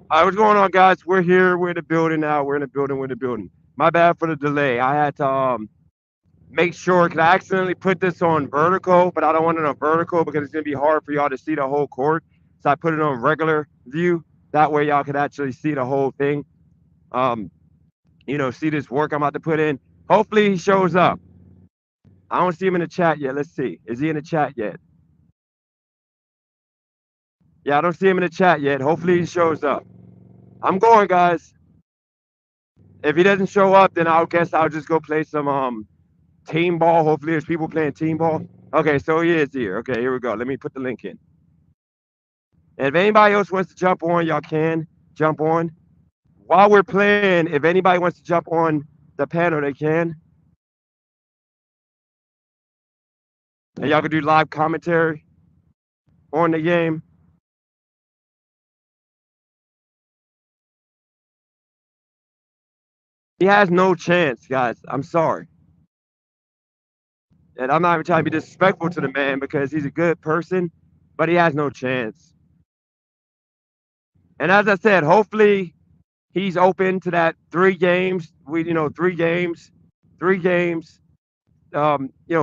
All right, what's going on, guys? We're here. We're in the building now. We're in the building. We're in the building. My bad for the delay. I had to make sure because I accidentally put this on vertical, but I don't want it on vertical because it's gonna be hard for y'all to see the whole court. So I put it on regular view. That way y'all could actually see the whole thing. Um, see this work I'm about to put in. Hopefully he shows up. I don't see him in the chat yet. Let's see. Is he in the chat yet? Yeah, I don't see him in the chat yet. Hopefully he shows up. I'm going, guys. If he doesn't show up, then I'll guess I'll just go play some team ball. Hopefully there's people playing team ball. Okay, so he is here. Okay, here we go. Let me put the link in. And if anybody else wants to jump on, y'all can jump on. While we're playing, if anybody wants to jump on the panel, they can. And y'all can do live commentary on the game. He has no chance, guys. I'm sorry. And I'm not even trying to be disrespectful to the man because he's a good person, but he has no chance. And as I said, hopefully he's open to that 3 games. Three games.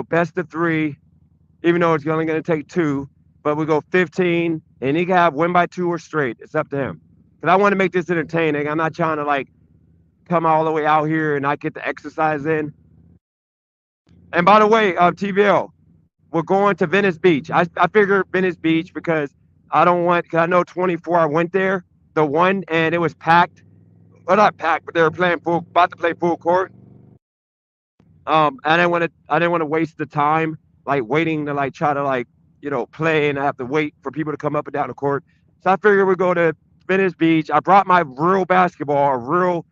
Best of three. Even though it's only going to take two, but we go 15, and he can have win by two or straight. It's up to him. Because I want to make this entertaining. I'm not trying to like come all the way out here and not get the exercise in. And by the way, TVL, we're going to Venice Beach. I figured Venice Beach because because I know 24. I went there, the one, and it was packed. Well, not packed, but they were about to play full court. I didn't want to waste the time like waiting to like try to like play and I have to wait for people to come up and down the court. So I figured we'd go to Venice Beach. I brought my real basketball,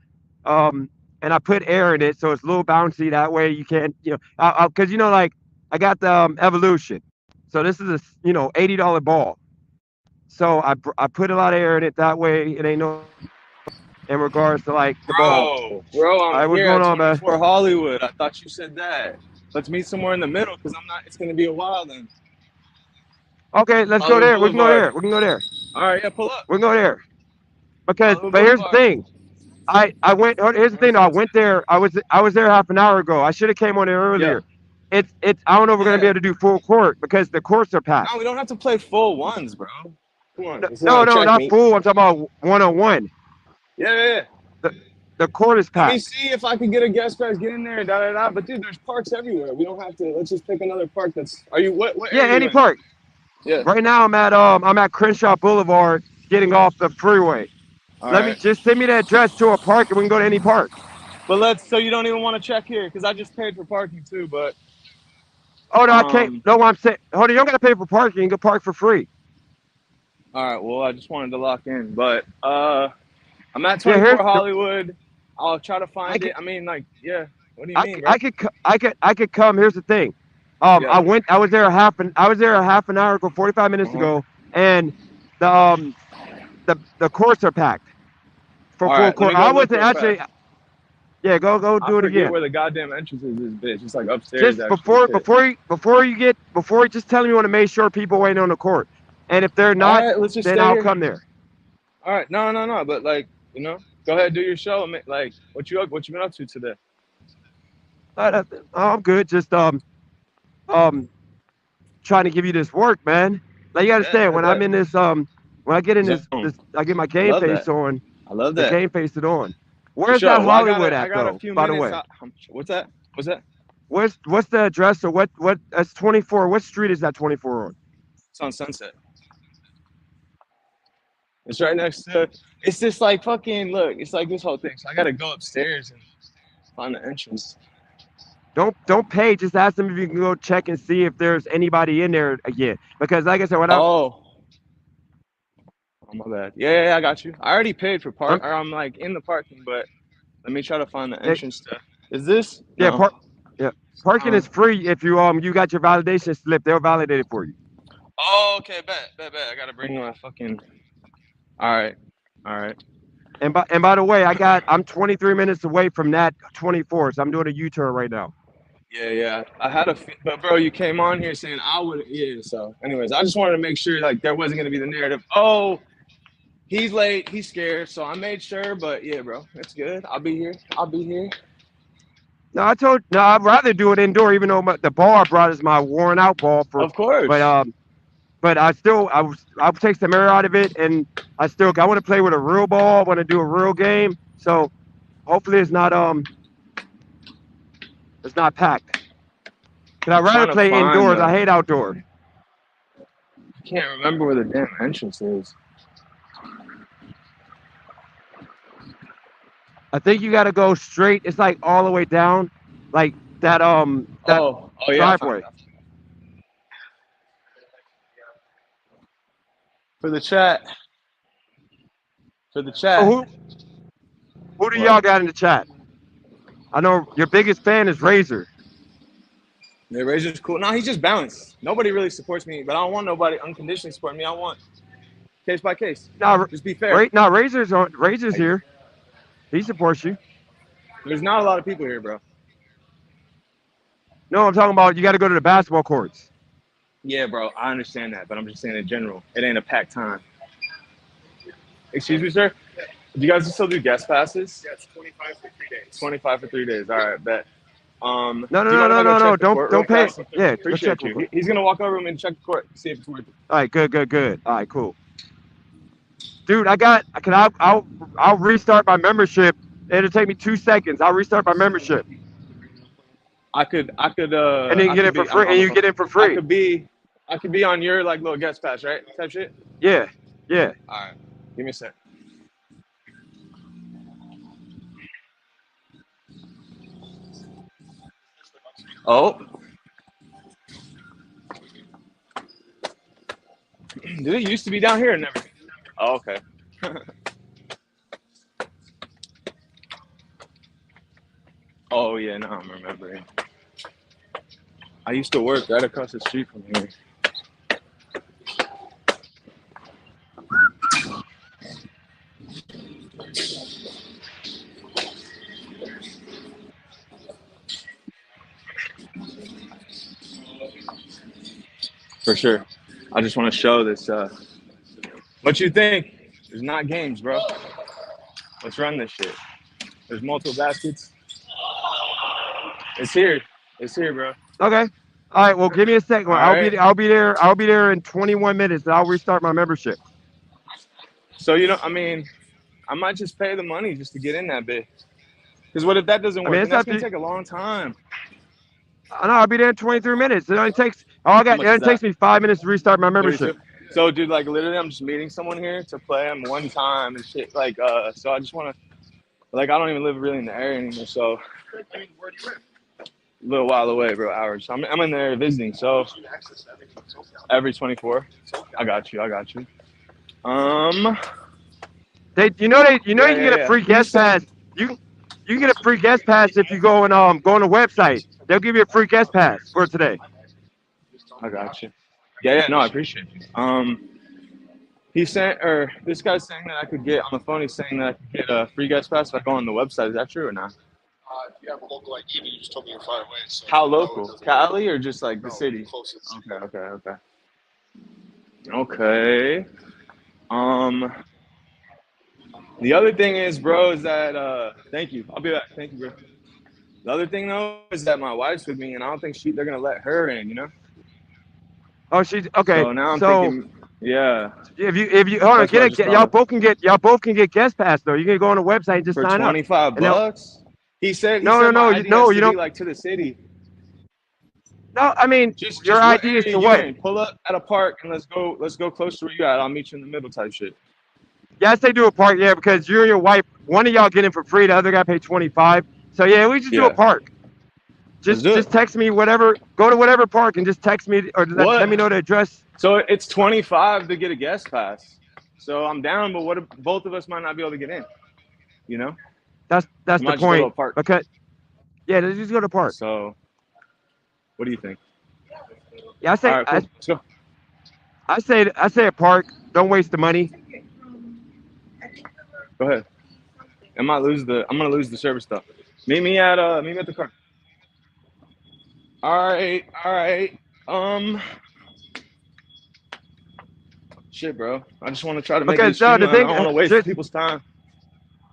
and I put air in it so it's a little bouncy. That way you can't because like I got the Evolution, so this is a $80 ball. So I put a lot of air in it. That way it ain't no in regards to like the ball. Bro, All I'm right, what's here going at on, man? 24 Hollywood. I thought you said that. Let's meet somewhere in the middle because I'm not. It's gonna be a while then. Okay, let's go Hollywood there. We can go Boulevard. there. We can go there. All right, yeah, pull up. We can go there. Hollywood But here's the Boulevard. thing. I went. Here's the Or thing. Though. I Sunset. went there. I was there half an hour ago. I should have came on there Yeah, earlier. It's. I don't know if we're gonna be yeah. able to do full court because the courts are packed. No, we don't have to play full ones, bro. Come on, No, this isn't no, a no, track not meet. full. I'm talking about 1-on-1. Yeah, yeah, yeah. The the court is Let me packed. see if I can get a guest price. Get in there, da da da. But dude, there's parks everywhere. We don't have to. Let's just pick another park. That's. Are you? What Yeah, area are any you in? park. Yeah. Right now I'm at Crenshaw Boulevard, getting off the freeway. All Let me right. just send me the address to a park and we can go to any park. But let's. So you don't even want to check here because I just paid for parking too. But Oh no, I can't. um. No, I'm saying. Hold on, you don't gotta pay for parking. You can park for free. All right. Well, I just wanted to lock in, but I'm at Yeah, 24 Hollywood. I'll try to I find can it. I mean, like, yeah. What do you I, mean, bro? I could come. Here's the thing. Yeah. I was there a half an hour ago, 45 Uh minutes huh. ago, and the the courts are packed for All full right. Let court. me go I look wasn't real actually. fast. Yeah, go I do it forget again. where the goddamn entrance is. This bitch. It's like upstairs, Just actually. Shit. before you just tell me you want to make sure people waiting on the court, and if they're All not, right. Let's just then stay I'll here. come there. All right. No, no, no. But like, go ahead, do your show. Like, what you been up to today? I'm good. Just um trying to give you this work, man. Like you Yeah, understand I when I'm bet. in this when I get in Zone. this I get my I game love face that. on, I love the that. game face it on. For Where's that sure. Well, Hollywood I at got a though? few By the minutes. way, What's that? What's that? what's the address or what? That's 24. What street is that 24 on? It's on Sunset. It's right next to. It's just like fucking look. It's like this whole thing. So I gotta go upstairs and find the entrance. Don't pay. Just ask them if you can go check and see if there's anybody in there again. Because like I said, Oh, oh my bad. Yeah, yeah, yeah, I got you. I already paid for I'm park. Or I'm like in the parking, but let me try to find the eh, entrance to. Is this? yeah No. yeah parking Uh, is free if you got your validation slip. They'll validate it for you. oh, okay. Bet. I gotta bring my fucking. All right. All right. And by the way, I'm 23 minutes away from that 24. So I'm doing a U-turn right now. Yeah, yeah. I had a, but bro, you came on here saying I would. Yeah. So, anyways, I just wanted to make sure like there wasn't gonna be the narrative. Oh, He's late. He's scared. So I made sure. But yeah, bro, it's good. I'll be here. I'll be here. No, I'd rather do it indoor, even though the ball I brought is my worn out ball for. Of course. But I'll take some air out of it, and I want to play with a real ball. I want to do a real game. So hopefully it's not packed. Cause I'd rather play indoors. I hate outdoor. I can't remember where the damn entrance is. I think you got to go straight. It's like all the way down, like that driveway. For the chat. Oh, who do y'all got in the chat? I know your biggest fan is Razor. Yeah, Razor's cool. No, he's just balanced. Nobody really supports me, but I don't want nobody unconditionally supporting me. I want case by case. No, just be fair. Razor's here. He supports you. There's not a lot of people here, bro. No, I'm talking about you got to go to the basketball courts. Yeah, bro, I understand that, but I'm just saying in general, it ain't a packed time. Excuse me, sir? Do you guys still do guest passes? Yeah, it's 25 for 3 days. 25 for 3 days. All right, bet. No. Don't pay. Yeah, appreciate you. He's gonna walk over and check the court, see if it's worth it. All right, good. All right, cool. Dude, I'll restart my membership. It'll take me 2 seconds. I'll restart my membership. I could. And then you get it for free. And you get it for free. I could be on your like little guest pass, right? Type shit. Yeah. All right, give me a sec. Oh. Did it used to be down here or never? Oh, okay. Oh, yeah, now I'm remembering. I used to work right across the street from here. For sure. I just want to show this. What you think? There's not games, bro. Let's run this shit. There's multiple baskets. It's here, bro. Okay. All right. Well, give me a second. Right. I'll be there in 21 minutes. And I'll restart my membership. So I might just pay the money just to get in that bit. Because what if that doesn't work? That's gonna take a long time. I know. I'll be there in 23 minutes. It only takes. It takes me 5 minutes to restart my membership. 32? So, dude, like literally, I'm just meeting someone here to play them one time and shit. Like, so I just want to. Like, I don't even live really in the area anymore, so. Where do you live? A little while away, bro. Hours. I'm in there visiting, so. Every 24. I got you. You get a free guest pass. You get a free guest pass if you go on the website. They'll give you a free guest pass for today. I got you. Yeah. No, I appreciate you. This guy's saying that I could get on the phone. He's saying that I could get a free guest pass if I go on the website. Is that true or not? If you have a local ID, but you just told me you're far away. So how local? Cali or just like the city? Closest. Okay. The other thing is, bro, is that thank you. I'll be back. Thank you, bro. The other thing though is that my wife's with me, and I don't think they're gonna let her in. Oh, she's okay. So now I'm thinking, yeah. If you hold on, y'all both can get guest pass though. You can go on the website and just sign up. For $25. He said no, you don't like to the city. No, I mean your ID is to what? Pull up at a park and let's go close to where you at. I'll meet you in the middle type shit. Yes, they do a park, yeah, because you and your wife, one of y'all get in for free, the other guy paid 25. So yeah, we just do a park. Just text me whatever. Go to whatever park and just text me or let me know the address. So it's 25 to get a guest pass. So I'm down, but what if both of us might not be able to get in? That's the point. Okay. Yeah, just go to the park. So, what do you think? Yeah, I say. Right, cool. Let's go. I say a park. Don't waste the money. Go ahead. I'm gonna lose the service stuff. Meet me at the car. All right. Shit, bro. I just want to try to make Okay, it so the streamline. I thing, don't want to waste just people's time.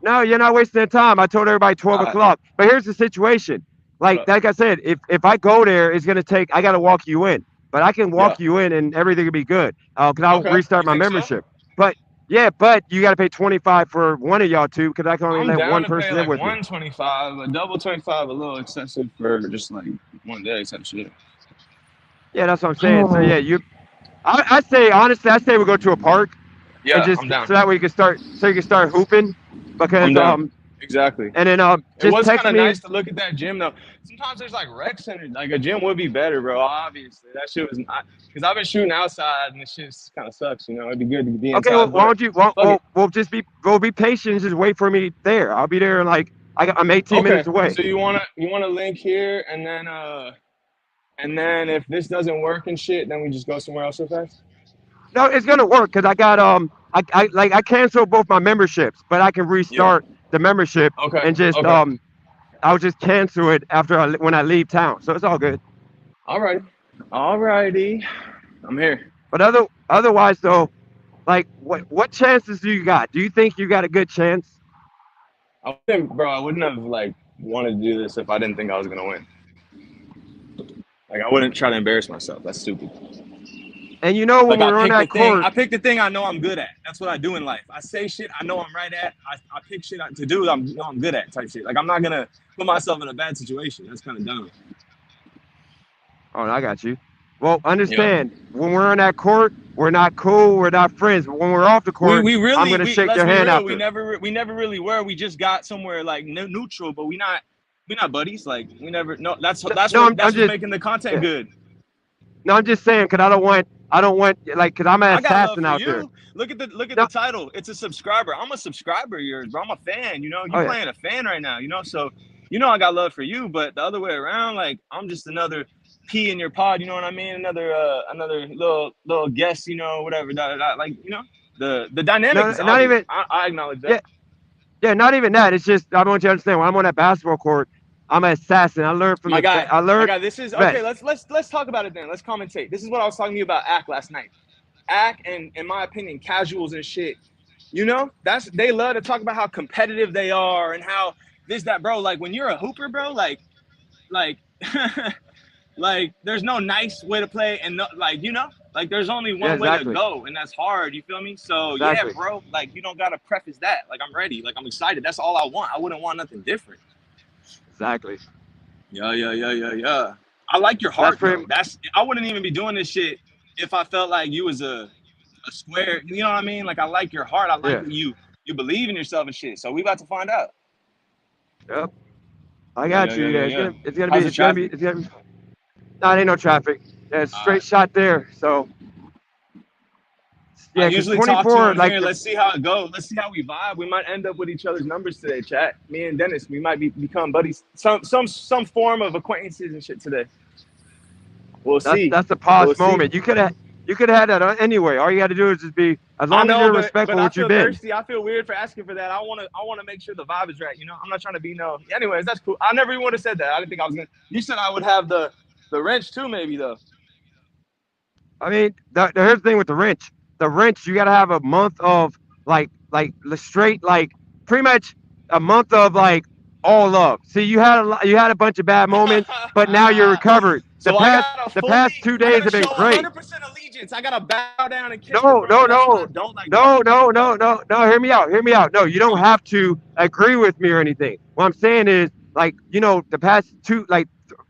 no, you're not wasting the time. I told everybody 12 All right. o'clock. But here's the situation. What Like up? like I said, if I go there, it's gonna take. I gotta walk you in, but I can Yeah. walk you in and everything will be good. Cause I'll Okay. restart You my think so? membership. But yeah, but you gotta pay 25 for one of y'all two, cause I can only I'm let down one to pay person in like with me. 125, but double 25 a little excessive for just like one day type shit. Yeah, that's what I'm saying. So yeah, I say honestly, I say we go to a park and Yeah, just I'm down. so that way you can start hooping, I'm because down. Exactly. and then It just was kind text of me. nice to look at that gym though. Sometimes there's like rec centers. Like a gym would be better, bro. Obviously, that shit was not because I've been shooting outside and the shit kind of sucks. You know, it'd be good to be Okay, well, inside, why but don't you? fuck it. We'll just be patient and just wait for me there. I'll be there in like I'm 18 Okay, minutes away. so you wanna link here and then if this doesn't work and shit, then we just go somewhere else real fast. No, it's gonna work because I got I canceled both my memberships, but I can Yeah. restart the membership Okay. and just Okay. I'll just cancel it after when I leave town. So it's all good. All right. All righty. I'm here. But otherwise though, like what chances do you got? Do you think you got a good chance? I wouldn't have like wanted to do this if I didn't think I was gonna win. Like I wouldn't try to embarrass myself. That's stupid. And you know when Like I we're on pick the that thing. court, I pick the thing I know I'm good at. That's what I do in life. I say shit I know I'm right at. I pick shit to do. I'm good at type shit. Like I'm not gonna put myself in a bad situation. That's kind of dumb. oh, I got you. Well, Yeah. understand when we're on that court, we're not cool, we're not friends. But when we're off the We court, we I'm really gonna we shake let's their be hand real. after. We never really were. We just got somewhere like neutral, but we not buddies. Like we never. No, No, I'm that's what's just making the content yeah. good. No, I'm just saying because I don't want like because I'm an I got love assassin for out there. you. Look at No, the title. It's a subscriber. I'm a subscriber of yours, bro. I'm a fan. You know, you oh yeah, playing a fan right now. You know, so you know I got love for you. But the other way around, like I'm just another P in your pod. You know what I mean? Another little guest. You know, whatever. Like you know, the dynamic no, is not obvious. even I acknowledge that. yeah, yeah, not even that. It's just I want you to understand when I'm on that basketball court, I'm an assassin. I learned from My the guy, I learned this is the okay. best. Let's talk about it then. Let's commentate. This is what I was talking to you about Ack last night. Ack and in my opinion, casuals and shit. You know, they love to talk about how competitive they are and how this that bro. Like when you're a hooper, bro, like like there's no nice way to play and no, like you know, like there's only Yeah, one way to exactly, go and that's hard. You feel me? So yeah, exactly, bro. Like you don't gotta preface that. Like I'm ready. Like I'm excited. That's all I want. I wouldn't want nothing different. exactly. Yeah. I like your That's heart pretty. though. I wouldn't even be doing this shit if I felt like you was a square. You know what I mean? Like I like your heart. I like Yeah. that you believe in yourself and shit. So we about to find out. Yep. I got you. Yeah, Yeah. be How's the traffic? it's gonna be. No, ain't no traffic. Yeah, it's straight shot there. So I yeah, because usually talk to you 24 on like here. Let's see how it goes. Let's see how we vibe. We might end up with each other's numbers today, chat. Me and Dennis, we might become buddies. Some form of acquaintances and shit today. We'll see. that's the We'll pause see. moment. You could have had that anyway. All you got to do is just be as I long as know, you're but respectful I what you've feel been. thirsty. I feel weird for asking for that. I wanna make sure the vibe is right. You know, I'm not trying to be no. Anyways, that's cool. I never even would have said that. I didn't think I was gonna. You said I would have the wrench too, maybe though. I mean, here's the thing with the wrench. The wrench, you got to have a month of like the straight like pretty much a month of like all love. See, you had a bunch of bad moments, but now you're recovered. So The past I 2 days gotta have show been great. 100% allegiance. I gotta bow down and kiss the No, ground. no, That's what I no, don't like about no, you. no, no, no, no. Hear me out. Hear me out. No, you don't have to agree with me or anything. What I'm saying is, like, the past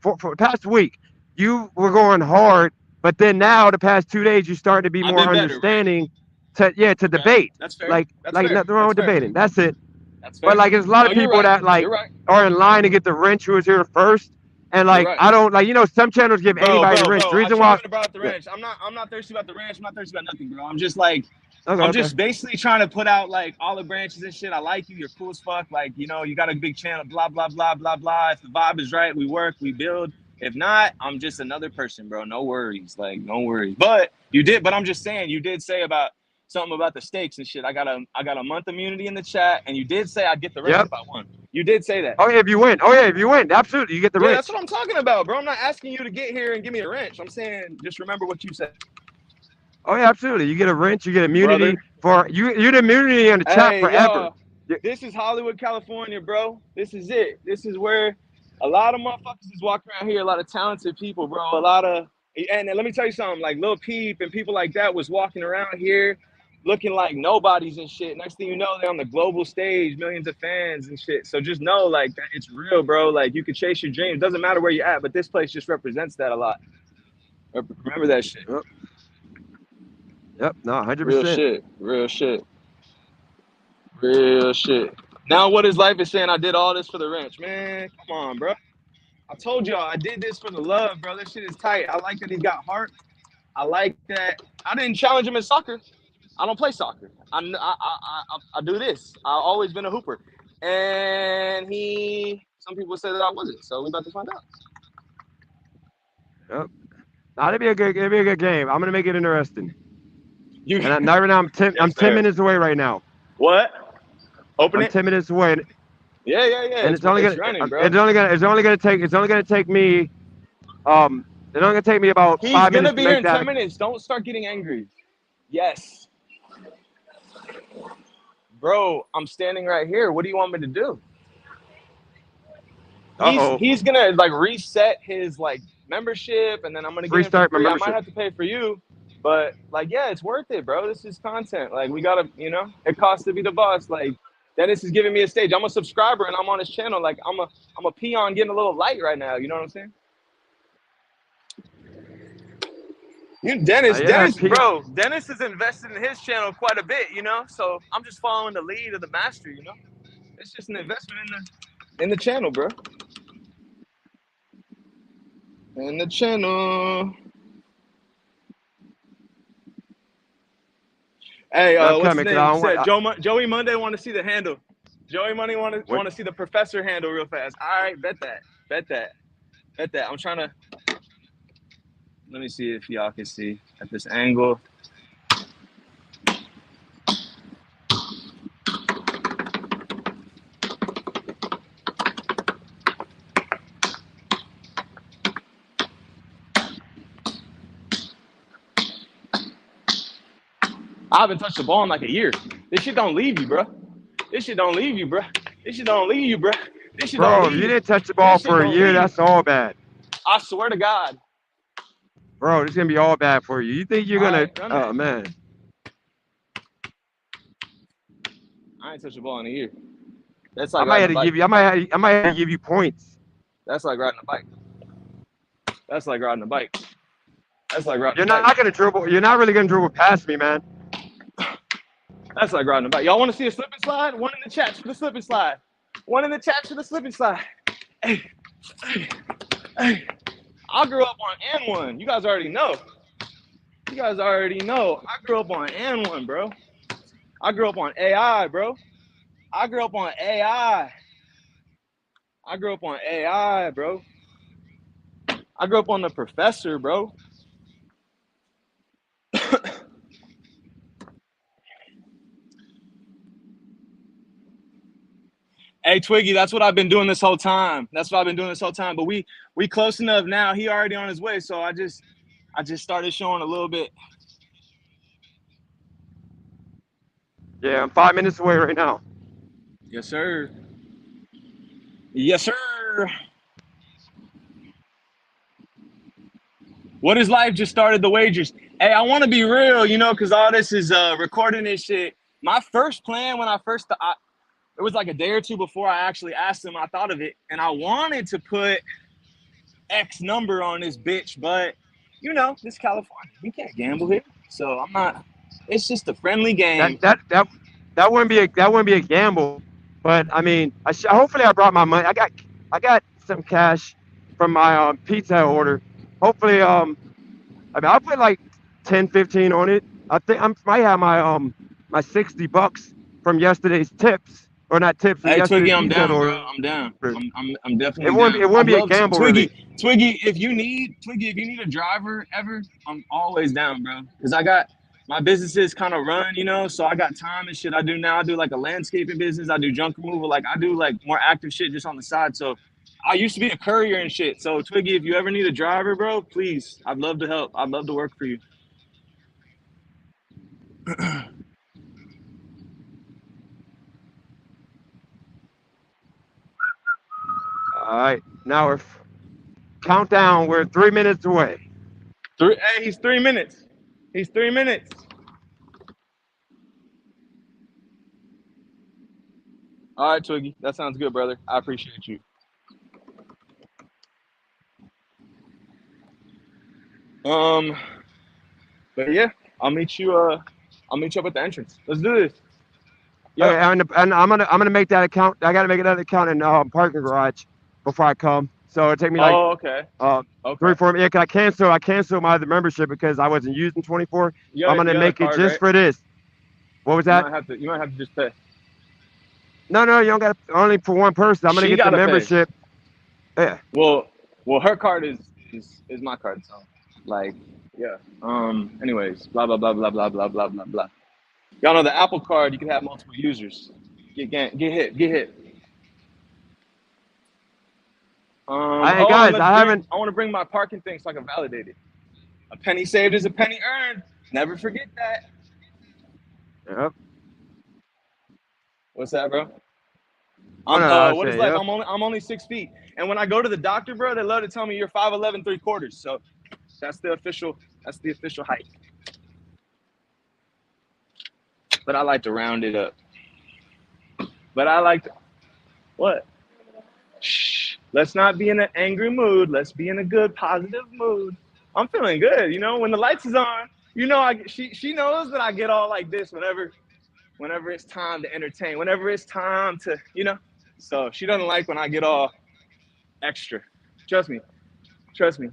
for the past week, you were going hard, but then now the past 2 days, you're starting to be I've more been better, right? understanding to Okay, debate. that's fair. That's Like fair. nothing wrong That's with fair. debating. That's it. That's But fair. like, there's a lot No, of you're people right. that like You're right. are in line to get the wrench who was here first. And You're like, right. I don't like, some channels give anybody the wrench. The I reason shouldn't why, have brought up the yeah, wrench. I'm not thirsty about the wrench. I'm not thirsty about nothing, bro. I'm just like, okay, I'm okay. just basically trying to put out like olive branches and shit. I like you. You're cool as fuck. Like, you know, you got a big channel, blah, blah, blah, blah, blah. If the vibe is right, we work, we build. If not, I'm just another person, bro. No worries. Like, no worries. But I'm just saying, you did say about something about the stakes and shit. I got a month immunity in the chat, and you did say I'd get the wrench Yep. if I won. You did say that. Oh yeah, if you win. Oh yeah, if you win, absolutely, you get the Yeah, that's wrench. what I'm talking about, bro. I'm not asking you to get here and give me a wrench. I'm saying just remember what you said. Oh yeah, absolutely. You get a wrench, you get immunity brother. for you. You get immunity on the chat Hey, forever. yo, this is Hollywood, California, bro. This is it. This is where a lot of motherfuckers is walking around here. A lot of talented people, bro. A lot of, and let me tell you something. Like Lil Peep and people like that was walking around here, looking like nobodies and shit. Next thing you know, they're on the global stage, millions of fans and shit. So just know, like, that it's real, bro. Like you can chase your dreams. Doesn't matter where you're at, but this place just represents that a lot. Remember that shit. Yep. Yep. No, Real 100%. shit. Real shit. Real shit. Now what his life is saying, I did all this for the wrench. Man, come on, bro. I told y'all I did this for the love, bro. This shit is tight. I like that he got heart. I like that. I didn't challenge him in soccer. I don't play soccer. I do this. I've always been a hooper. And some people said that I wasn't. So we about to find out. Yep. Now it'd be a good game. I'm gonna make it interesting. You, And now right now I'm yes, 10 sir. minutes away right now. What? Open I'm it. 10 minutes away, Yeah. and It's running, bro. it's only gonna take me it's only gonna take me about He's 5 minutes gonna to be here make in that. 10 minutes. Don't start getting angry. Yes. Bro, I'm standing right here. What do you want me to do? Uh-oh. He's gonna like reset his like membership, and then I'm gonna get him for Restart my free. I might membership. have to pay for you, but like, yeah, it's worth it, bro. This is content. Like, we gotta, it costs to be the boss. Like, Dennis is giving me a stage. I'm a subscriber, and I'm on his channel. Like, I'm a peon getting a little light right now. You know what I'm saying? Yeah, Dennis is invested in his channel quite a bit. So I'm just following the lead of the master. It's just an investment in the channel, bro. In the channel. Hey, I'm what's his coming because name? I He don't want. said Joey Monday want to see the handle. Joey Monday want to see the professor handle real fast. All right, bet that. I'm trying to. Let me see if y'all can see at this angle. I haven't touched the ball in like a year. This shit don't leave you, bro. This shit don't leave you, bro. This shit don't leave you, bro. This shit don't Bro, if leave you you. didn't touch the ball This shit for a don't year, leave. that's all bad. I swear to God. Bro, this is gonna be all bad for you. You think you're All gonna? right, run Oh that. man. I ain't touched the ball in a year. That's I like might riding have a to bike. give you. I might have to give you points. That's like riding a bike. That's like riding a bike. That's like riding You're a bike. not gonna dribble. You're not really gonna dribble past me, man. That's like riding a bike. Y'all want to see a slip and slide? One in the chat for the slip and slide. One in the chat for the slip and slide. Hey. I grew up on N1. You guys already know. I grew up on N1, bro. I grew up on AI, bro. I grew up on AI, bro. I grew up on the professor, bro. Hey, Twiggy, that's what I've been doing this whole time. But we close enough now. He already on his way, so I just started showing a little bit. Yeah, I'm 5 minutes away right now. Yes, sir. Yes, sir. What is life? Just started the wagers. Hey, I want to be real, because all this is recording this shit. My first plan when it was like a day or two before I actually asked him, I thought of it, and I wanted to put X number on this bitch, but this California, we can't gamble here, so I'm not. It's just a friendly game. That wouldn't be a gamble. But I mean, hopefully I brought my money. I got some cash from my pizza order. Hopefully I mean I'll put like 10, 15 on it. I think I might have my $60 from yesterday's tips. Or not tips from Hey, Twiggy, yesterday's I'm pizza down, bro. order. I'm down. I'm It definitely wouldn't down. it wouldn't I'd be a love to, gamble really. Twiggy. If you need a driver ever, I'm always down, bro. Because I got my businesses kind of run, so I got time and shit. I do now. I do like a landscaping business. I do junk removal. Like I do like more active shit just on the side. So I used to be a courier and shit. So Twiggy, if you ever need a driver, bro, please, I'd love to help. I'd love to work for you. All right, now we're countdown. We're 3 minutes away. Hey, he's 3 minutes. He's 3 minutes. All right, Twiggy. That sounds good, brother. I appreciate you. But yeah, I'll meet you. I'll meet you up at the entrance. Let's do this. Okay, Yep. and I'm gonna make that account. I gotta make another account in parking garage before I come. So it take me like Oh, okay. 3 Okay. 4. Yeah, 'cause I canceled my other membership because I wasn't using 24. I'm gonna You got a make it card, just right? for this. What was You that? might have to. You might have to just pay. No, you don't got only for one person. I'm gonna She get the gotta pay. membership. Yeah. Well, her card is my card. So, like, yeah. Anyways, blah blah blah blah blah blah blah blah blah. Y'all know the Apple card. You can have multiple users. Get hit. Hey Hold on. guys, I haven't. I want to bring my parking thing so I can validate it. A penny saved is a penny earned. Never forget that. Yep. What's that, bro? Oh, no, I What is say, life? yep. I'm only 6 feet, and when I go to the doctor, bro, they love to tell me you're 5'11" 3/4. So that's the official height. But I like to round it up. But I like to what? Shh. Let's not be in an angry mood. Let's be in a good, positive mood. I'm feeling good. You know, when the lights is on, you know, she knows that I get all like this whenever it's time to entertain, whenever it's time to, you know. So she doesn't like when I get all extra. Trust me.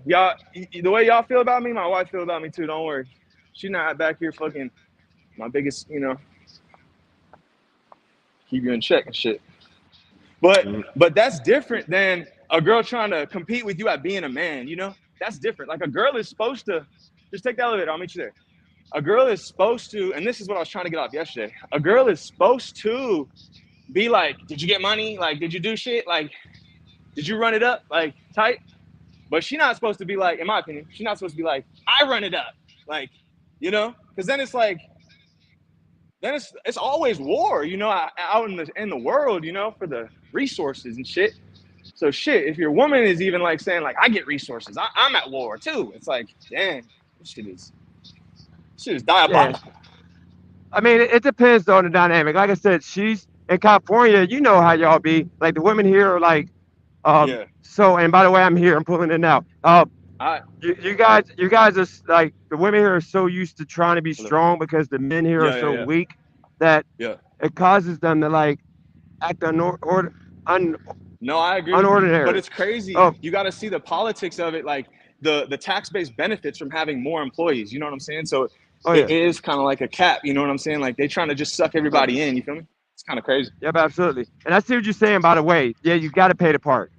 Y'all, the way y'all feel about me, my wife feel about me too. Don't worry. She not back here fucking my biggest, you know, keep you in check and shit. But that's different than a girl trying to compete with you at being a man, you know? That's different. Like a girl is supposed to just take the elevator, I'll meet you there. A girl is supposed to, and this is what I was trying to get off yesterday. A girl is supposed to be like, did you get money? Like, did you do shit? Like, did you run it up? Like, tight? But she's not supposed to be like, in my opinion, she's not supposed to be like, I run it up. Like, you know? Because then it's like, then it's always war, you know, out in the world, you know, for the resources and shit. So shit, if your woman is even like saying like, I get resources, I'm at war too. It's like, damn, this shit is diabolical. Yeah. I mean, it depends on the dynamic. Like I said, she's in California. You know how y'all be. Like the women here are like, Yeah. So, and by the way, I'm here. I'm pulling it now. You guys are like the women here are so used to trying to be strong because the men here are so weak that it causes them to like act No, I agree unordinary. But it's crazy. You got to see the politics of it, like the tax-based benefits from having more employees. You know what I'm saying? So it is kind of like a cap. You know what I'm saying? Like they trying to just suck everybody in. You feel me? It's kind of crazy. Yep, absolutely. And I see what you're saying. By the way, yeah, you got to pay the park.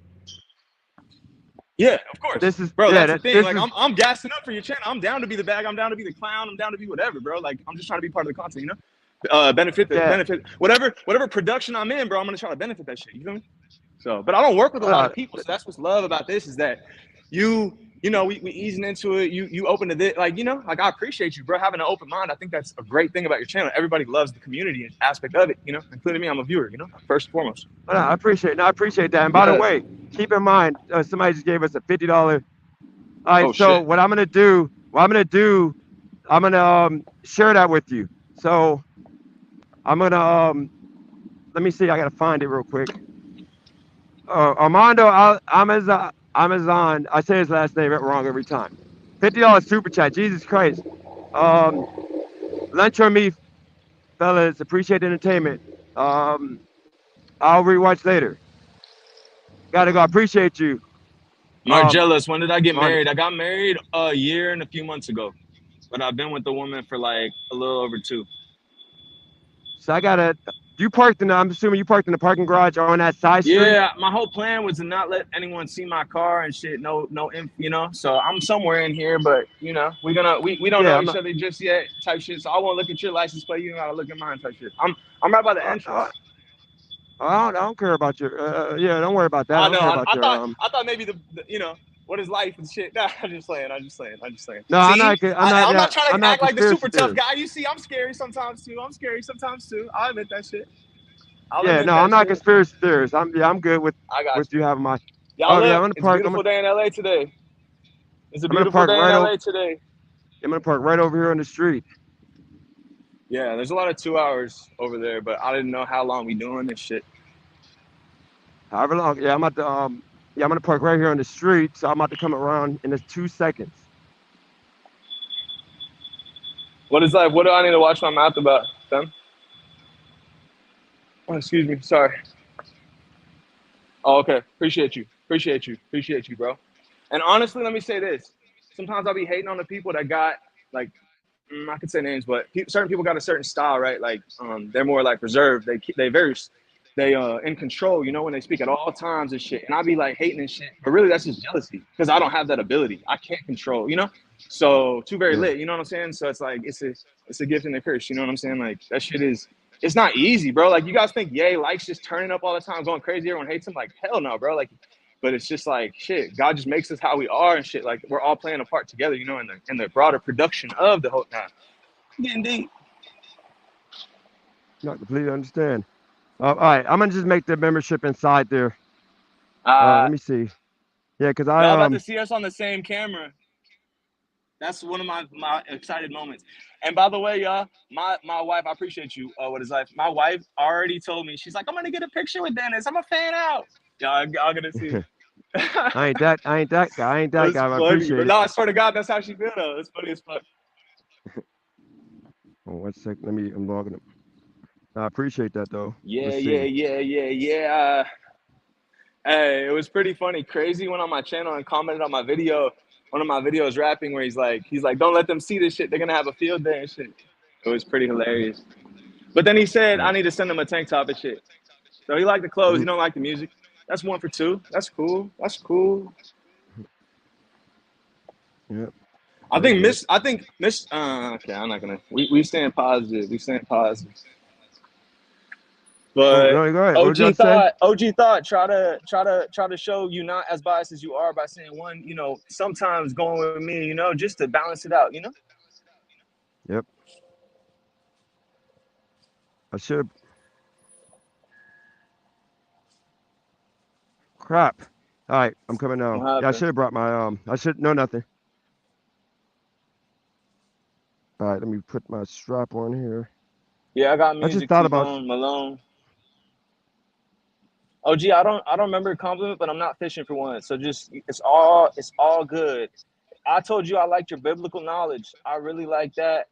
Yeah, of course. This is bro. That's the thing. Like I'm gassing up for your channel. I'm down to be the bag. I'm down to be the clown. I'm down to be whatever, bro. Like I'm just trying to be part of the content. You know, benefit whatever production I'm in, bro. I'm gonna try to benefit that shit. You feel me? So, but I don't work with a lot of people. So that's what's love about this is that you know, we easing into it. You open to this, like, you know, like I appreciate you, bro, having an open mind. I think that's a great thing about your channel. Everybody loves the community aspect of it, you know, including me. I'm a viewer, you know, first and foremost. I appreciate that. And by the way, keep in mind, somebody just gave us a $50. All right, so what I'm gonna do, I'm gonna share that with you. So I'm gonna let me see. I gotta find it real quick. Armando Amazon. I say his last name wrong every time. $50 super chat. Jesus Christ. Lunch on me, fellas. Appreciate the entertainment. I'll rewatch later. Gotta go. I appreciate you. Margellus, when did I get married? I got married a year and a few months ago, but I've been with the woman for like a little over 2. So I gotta. I'm assuming you parked in the parking garage on that side street. Yeah, my whole plan was to not let anyone see my car and shit. No, you know. So I'm somewhere in here, but you know, we don't know each other just yet, type shit. So I won't look at your license plate. You gotta look at mine, type shit. I'm right by the entrance. I don't care about your. Yeah, don't worry about that. I know. I thought maybe the you know, what is life and shit. Nah, I'm just playing. I'm just playing. I'm just playing. No, See, I'm I'm not not trying I'm to not act like the conspiracy super tough theorist. guy. You see, I'm scary sometimes too. I'll admit that shit. I'll Yeah, admit no, I'm that not shit. conspiracy theorist. I'm good I got with you. you having my. Y'all Oh yeah, look, it's a beautiful day in LA today. It's a I'm gonna beautiful park day in right over LA today. I'm gonna park right over here on the street. Yeah, there's a lot of 2 hours over there, but I didn't know how long we doing this shit. However long. Yeah, I'm gonna park right here on the street. So I'm about to come around in just 2 seconds. What is life? What do I need to watch my mouth about, Them? Oh, excuse me. Sorry. Oh, okay. Appreciate you, bro. And honestly, let me say this. Sometimes I'll be hating on the people that got like I could say names, but certain people got a certain style, right? Like they're more like reserved. They in control, you know, when they speak at all times and shit. And I be like hating and shit, but really that's just jealousy because I don't have that ability. I can't control, you know. So too very Yeah. lit, you know what I'm saying? So it's like it's a gift and a curse, you know what I'm saying? Like that shit is. It's not easy, bro. Like you guys think, yay, likes just turning up all the time, going crazy. Everyone hates him. Like hell no, bro. Like, but it's just like shit. God just makes us how we are and shit. Like we're all playing a part together, you know, in the broader production of the whole time. Getting deep. Not completely understand. All right, I'm gonna just make the membership inside there. Uh, Let me see. Yeah, cause y'all about to see us on the same camera. That's one of my excited moments. And by the way, y'all, my wife, I appreciate you. What is life? My wife already told me. She's like, I'm gonna get a picture with Dennis. I'm a fan out. Y'all gonna see. I ain't that guy. I ain't that That's guy. But I funny, but appreciate it. no, I swear to God, that's how she feel though. It's funny as fuck. Oh, 1 second. I'm logging them. I appreciate that though. Yeah, Let's yeah, see. yeah, yeah, yeah. Hey, it was pretty funny. Crazy went on my channel and commented on my video, one of my videos rapping where he's like, don't let them see this shit. They're gonna have a field day and shit. It was pretty hilarious. But then he said I Right. need to send him a tank top and shit. So he liked the clothes. He don't like the music. That's 1 for 2. That's cool. That's cool. Yep. I Very think good. Miss. I think Miss. Okay, I'm not gonna. We staying positive. We staying positive. Oh But no, go ahead. What would you OG have to say? thought. OG thought. Try to show you not as biased as you are by saying one. You know, sometimes going with me. You know, just to balance it out. You know. Yep. I should have. Crap. All right, I'm coming now. What Yeah, I happened? should have brought my I should know nothing. All right, let me put my strap on here. Yeah, I got I just music. thought about. T-Bone, Malone. OG, I don't remember a compliment, but I'm not fishing for one. So just it's all good. I told you I liked your biblical knowledge. I really like that.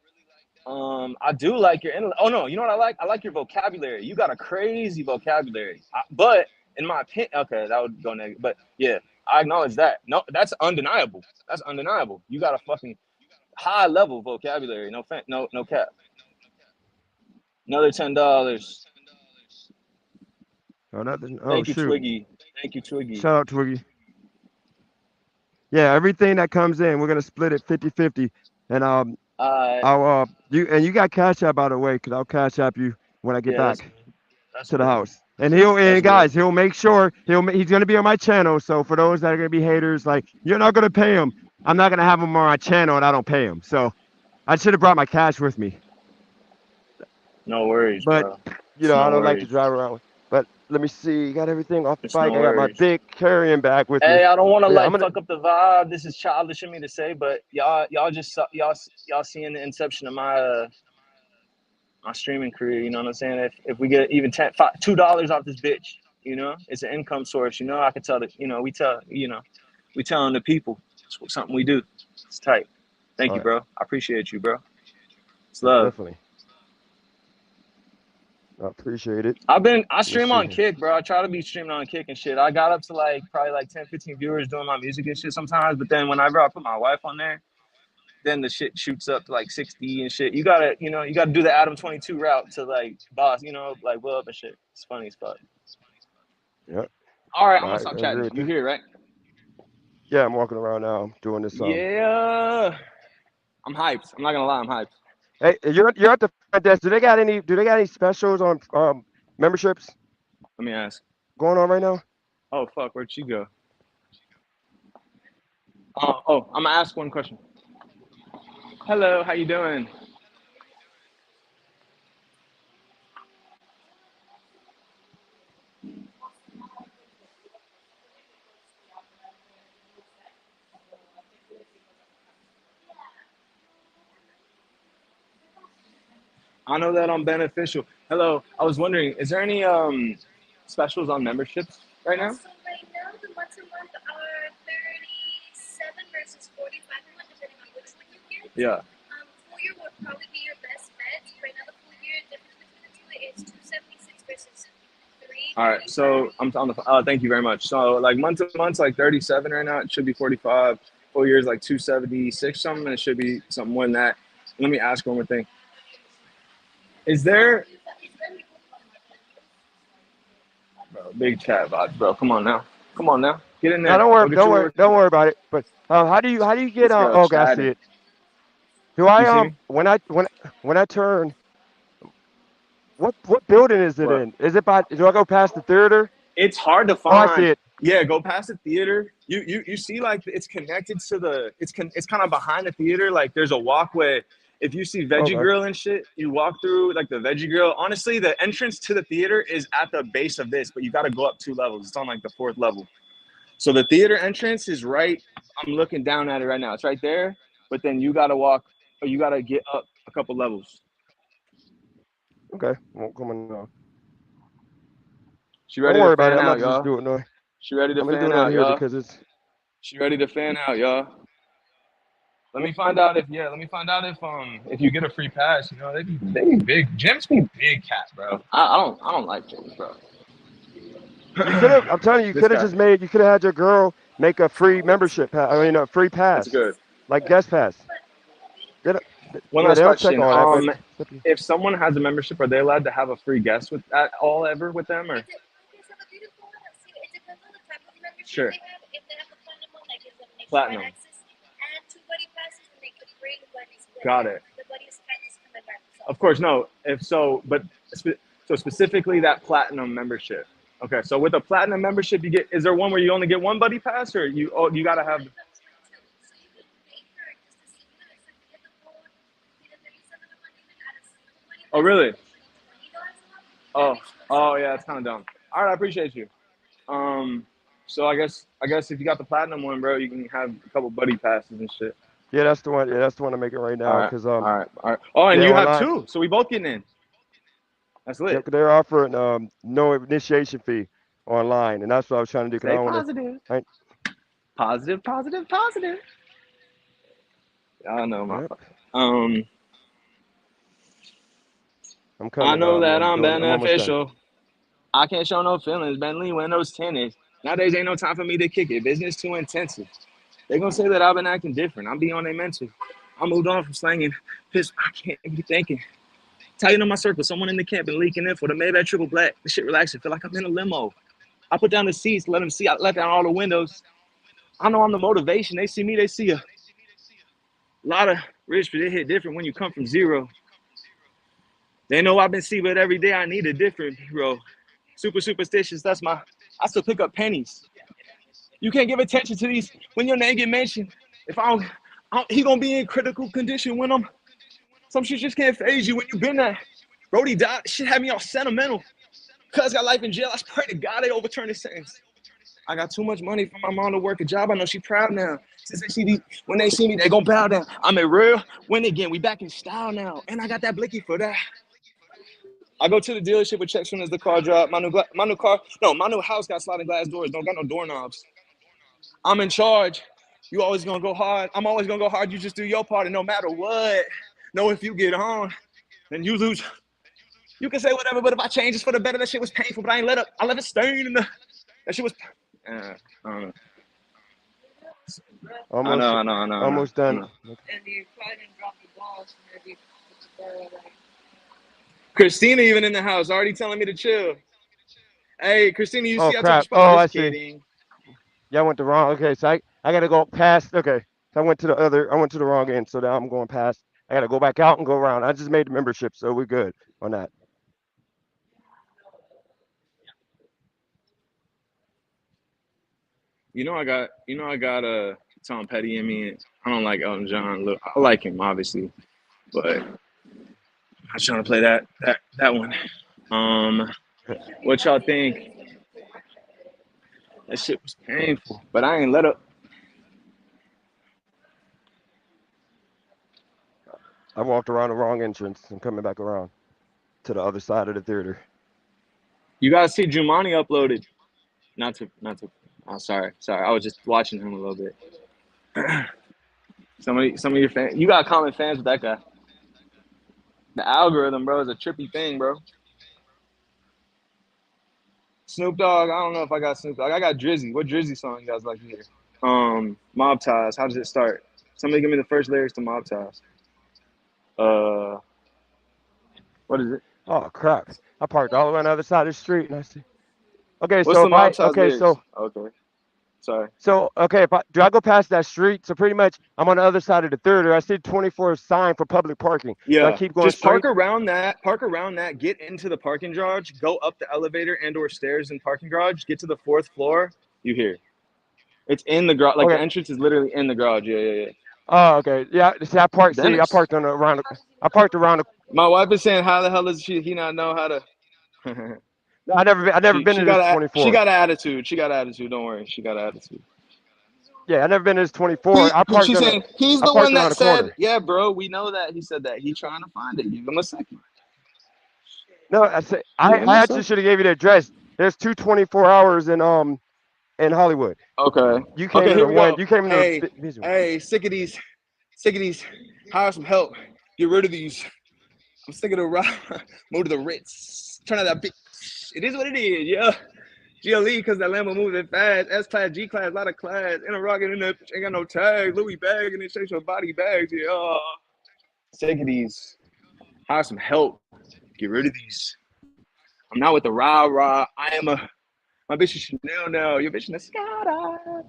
I do like your. Oh no, you know what I like? I like your vocabulary. You got a crazy vocabulary. But in my opinion, okay, that would go negative. But yeah, I acknowledge that. No, that's undeniable. That's undeniable. You got a fucking high level vocabulary. No cap. Another $10. Oh, nothing. Oh Thank you, shoot. Twiggy. Thank you, Twiggy. Shout out Twiggy. Yeah, everything that comes in, we're gonna split it 50-50. And Uh, I'll you got Cash App by the way, cause I'll Cash App you when I get yeah, back that's to the good. house. And That's good. guys, he'll make sure he's gonna be on my channel. So for those that are gonna be haters, like you're not gonna pay him, I'm not gonna have him on my channel and I don't pay him. So I should have brought my cash with me. No worries, But bro. It's I no don't like to worries. drive around with. But let me see. Got everything off the It's no bike. I got my worries. big carrying bag with me. Hey, I don't want to But yeah, I'm like gonna. fuck up the vibe. This is childish of me to say, but y'all just y'all seeing the inception of my streaming career. You know what I'm saying? If we get even $2 off this bitch, you know, it's an income source. You know, I can tell that. You know, we telling the people it's something we do. It's tight. Thank All you, right, bro. I appreciate you, bro. It's love. definitely. I appreciate it. I Let me stream see on here. Kick, bro. I try to be streaming on Kick and shit. I got up to like probably like 10, 15 viewers doing my music and shit sometimes, but then whenever I put my wife on there, then the shit shoots up to like 60 and shit. You gotta do the Adam 22 route to like boss, like blow up and shit. It's funny as fuck. Yep. All right, I'm gonna I stop agree chatting. with You that. here, right? Yeah, I'm walking around now doing this. Yeah. I'm hyped. I'm not gonna lie, I'm hyped. Hey, you're at the front desk. Do they got any specials on memberships Let me ask. going on right now? Oh fuck, where'd she go? I'm gonna ask one question. Hello, how you doing? I know that I'm beneficial. Hello, I was wondering, is there any specials on memberships right now? So right now, the months a month are 37 versus 45 a month, depending on which one you get. Yeah. Full year would probably be your best bet. Right now, the full year difference between the two is 276 versus 3. All right. So I'm on the. Thank you very much. So like month to month, like 37 right now. It should be 45. Full year is like 276 something, and it should be something more than that. Let me ask one more thing. Is there, bro, big chat vibes, bro? Come on now. Come on now. Get in No, there. don't Go worry, get don't your worry, work. don't worry about it. But how do you get This girl okay, I see chatting. it. Do You see I me? when I turn what building is it What? in? Is it by do I go past the theater? It's hard to Oh, I see find. it. Yeah, go past the theater. You see like it's connected to the it's kind of behind the theater. Like there's a walkway. If you see Veggie Okay. Grill and shit, you walk through like the Veggie Grill. Honestly, the entrance to the theater is at the base of this, but you got to go up 2 levels. It's on like the 4th level. So the theater entrance is right. I'm looking down at it right now. It's right there. But then you got to walk or you got to get up a couple levels. Okay. Won't come on now. She Don't ready to worry about it. fan I'm out, about to just y'all. do it no. She ready to I'm gonna do fan it on out, here y'all. because it's She ready to fan out, y'all. Let me find out let me find out if you get a free pass, you know, they be big. Gyms be big cat, bro. I don't like gyms, bro. you could have. I'm telling you, you This could have guy. just made. You could have had your girl make a free membership pass. I mean, a free That's pass, good. like guest pass. They don't, One yeah, last they don't check question. all that, but If someone has a membership, are they allowed to have a free guest with at all ever with them or Okay, so the beautiful one, see, it depends on the type of membership sure. they have. If they have the platinum one, that gives them nationwide Platinum. access and 2 buddy passes, and they could bring buddies with Got them. it. The buddies can't just come and by themselves. Of course, no. If so, but so specifically that platinum membership. Okay, so with a platinum membership, you get. Is there one where you only get one buddy pass, or you gotta have? It comes with 2, so you can pay for it just to see, so you get the full, pay the 37 a month, even add a single buddy Oh, pass, really? $20 a month. That Oh, makes no oh sense. yeah, it's kind of dumb. All right, I appreciate you. So I guess if you got the platinum one, bro, you can have a couple buddy passes and shit. yeah, that's the one. Yeah, that's the one I'm making right All now. right, Cause all right, all right. Oh, and yeah, you have online. two, so we both getting in. That's Yeah, lit. 'cause they're offering no initiation fee online, and that's what I was trying to do. Cause I Stay don't want positive, to. positive, positive, positive. I know my. Yep, Um, I'm I coming know now. that I'm I'm almost done. beneficial. I can't show no feelings. Bentley windows tinted. Nowadays ain't no time for me to kick it. Business too intensive. They gonna say that I've been acting different. I'm beyond their mental. I moved on from slanging. Piss. I can't be thinking. Tighten on my circle. Someone in the camp been leaking in for the Maybach triple black. This shit relaxing. Feel like I'm in a limo. I put down the seats, let them see. I let down all the windows. I know I'm the motivation. They see me. They see a lot of rich, but it hit different when you come from zero. They know I've been see, but every day I need a different hero. Super superstitious. That's my. I still pick up pennies. You can't give attention to these when your name get mentioned. If he gonna be in critical condition when I'm. Some shit just can't phase you when you been there. Brody died. Shit had me all sentimental. Cuz got life in jail. I pray to God they overturn his sentence. I got too much money for my mom to work a job. I know she proud now. Since they see these, when they see me, they gon' bow down. I'm a real win again. We back in style now, and I got that blicky for that. I go to the dealership with checks soon as the car drop. My new house got sliding glass doors. Don't got no doorknobs. I'm in charge. You always gonna go hard. I'm always gonna go hard. You just do your part, and no matter what, know if you get on, then you lose. You can say whatever, but if I change, it's for the better. That shit was painful, but I ain't let up. I left it stain in the. That shit was. I don't know. I Almost, know. I know. I know. I know. almost I done. know. Okay. And you probably didn't drop the ball, so maybe like, Christina even in the house, already telling me to chill. Hey, Christina, you Oh see I took your crap! spot. I'm Oh, I just see. kidding. Yeah, I went the wrong. Okay, so I gotta go past. Okay, so I went to the other. I went to the wrong end. So now I'm going past. I gotta go back out and go around. I just made the membership, so we're good on that. You know I got Tom Petty in me. I don't like Elton John. Look, I like him obviously, but I'm not trying to play that one. What y'all think? That shit was painful, but I ain't let up. I walked around the wrong entrance and coming back around to the other side of the theater. You guys see Jumanji uploaded? Not to. Oh, sorry. I was just watching him a little bit. Some of your fans. You got common fans with that guy. The algorithm, bro, is a trippy thing, bro. Snoop Dogg. I don't know if I got Snoop Dogg. I got Drizzy. What Drizzy song you guys like to hear? Mob Ties. How does it start? Somebody give me the first lyrics to Mob Ties. What is it? Oh crap! I parked all the way on the other side of the street, and I see. Okay, What's so the if I Mob Ties lyrics? so Okay. Sorry. so okay, if I go past that street, so pretty much I'm on the other side of the theater. I see 24 sign for public parking. So I Yeah. keep going Just straight. park around that. Get into the parking garage. Go up the elevator and/or stairs in parking garage. Get to the 4th floor. You hear? It's in the garage. Like the Okay. entrance is literally in the garage. Yeah. Oh, okay. Yeah. See, I parked. See, I Dennis. parked around. I parked around. My wife is saying, how the hell does he not know how to? I never been she to this got 24. an attitude. She got an attitude. Don't worry. She got an attitude. Yeah, I never been to this 24. She's saying he's I the parked one around that the said, corner. yeah, bro, we know that. He said that. He's trying to find it. Give him a second. No, I said Give him a I actually second. should have gave you the address. There's two 24 hours in Hollywood. Okay. You came Okay, to here the we one. go. You came to Hey, the busy one. hey, sick of these. Hire some help. Get rid of these. I'm sick of the rock. Move to the Ritz. Turn out that bitch. It is what it is, yeah. GLE, because that Lambo moving fast. S class, G class, a lot of class. In a rocket in there, ain't got no tag. Louis bag and it shakes your body bags, yeah. Sick of these. Hire some help. Get rid of these. I'm not with the rah. My bitch is Chanel now. Your bitch in the sky.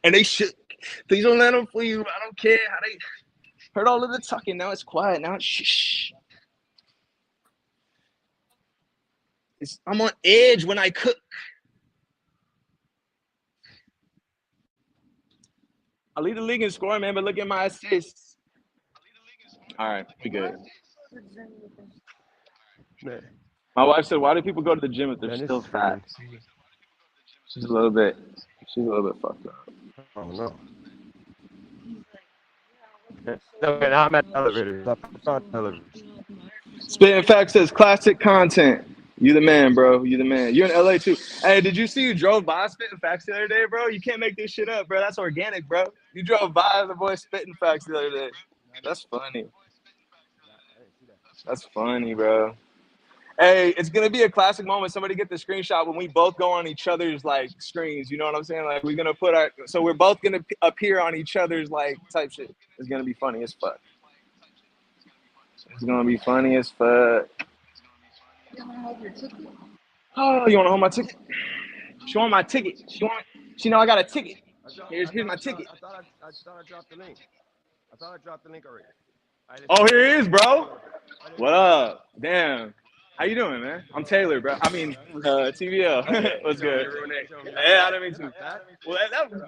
And they shook. Please don't let them fool you. I don't care how they heard all of the talking. Now it's quiet. Now it's shh. I'm on edge when I cook. I lead the league in scoring, man, but look at my assists. All right, we good. Man, My wife said, "Why do people go to the gym if they're this still is fat?" funny. She's a little bit fucked up. Oh no. Okay, now I'm at the elevator. I found the elevators. Spitting Facts says classic content. You the man, bro. You the man. You're in LA too. Hey, did you see you drove by Spitting Facts the other day, bro? You can't make this shit up, bro. That's organic, bro. You drove by the boy Spitting Facts the other day. That's funny. That's funny, bro. Hey, it's gonna be a classic moment. Somebody get the screenshot when we both go on each other's like screens. You know what I'm saying? Like we're gonna put so we're both gonna appear on each other's like type shit. It's gonna be funny as fuck. It's gonna be funny as fuck. Oh, you wanna hold my ticket? She want my ticket. She know I got a ticket. Here's my ticket. I thought I dropped the link. I thought I dropped the link already. Oh, here it is, bro. What up? Damn. How you doing, man? I'm Taylor, bro. I mean, TVL. What's good? Yeah, I didn't mean to. Well,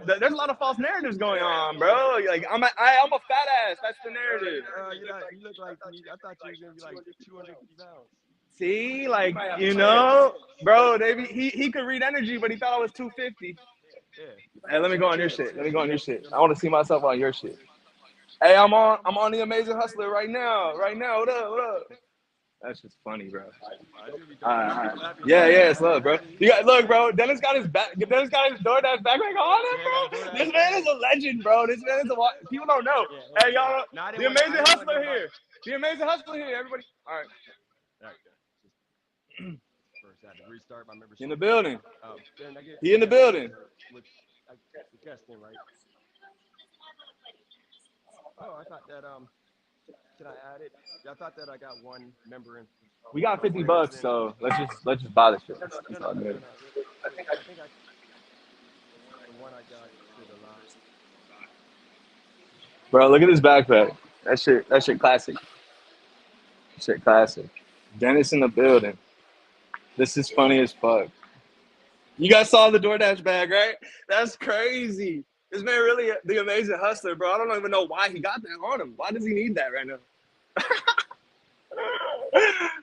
there's a lot of false narratives going on, bro. Like I'm a fat ass. That's the narrative. You look like me. I thought you were gonna be like 250 pounds. See, like you know, bro. He could read energy, but he thought I was 250. Hey, let me go on your shit. I want to see myself on your shit. Hey, I'm on the Amazing Hustler right now. What up? That's just funny, bro. All right. Yeah, it's love, bro. You got look, bro. Dennis got his DoorDash backpack on it, bro. This man is a legend, bro. This man is people don't know. Hey, y'all, the Amazing Hustler here. Everybody. All right. First, I had to restart my membership. In the building. He in the building. Right? Oh, I thought that can I add it? I thought that I got one member in. We got $50, so let's just buy this shit. That's all good. I think the one I got to the last. Bro, look at this backpack. That shit classic. Dennis in the building. This is funny as fuck. You guys saw the DoorDash bag, right? That's crazy. This man really the amazing hustler, bro. I don't even know why he got that on him. Why does he need that right now?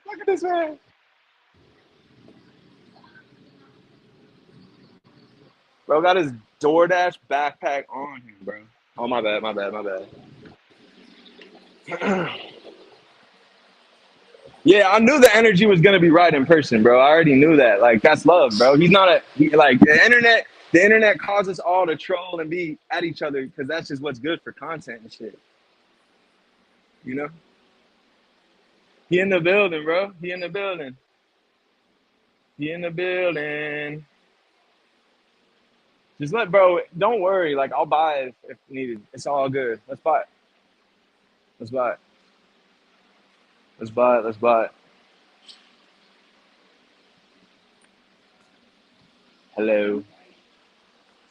Look at this man. Bro got his DoorDash backpack on him, bro. Oh, my bad. Yeah, I knew the energy was gonna be right in person, bro. I already knew that. Like, that's love, bro. He's not like the internet. The internet causes us all to troll and be at each other because that's just what's good for content and shit. You know? He in the building, bro. He in the building. Just bro. Don't worry. Like, I'll buy it if needed. It's all good. Let's buy it. Hello,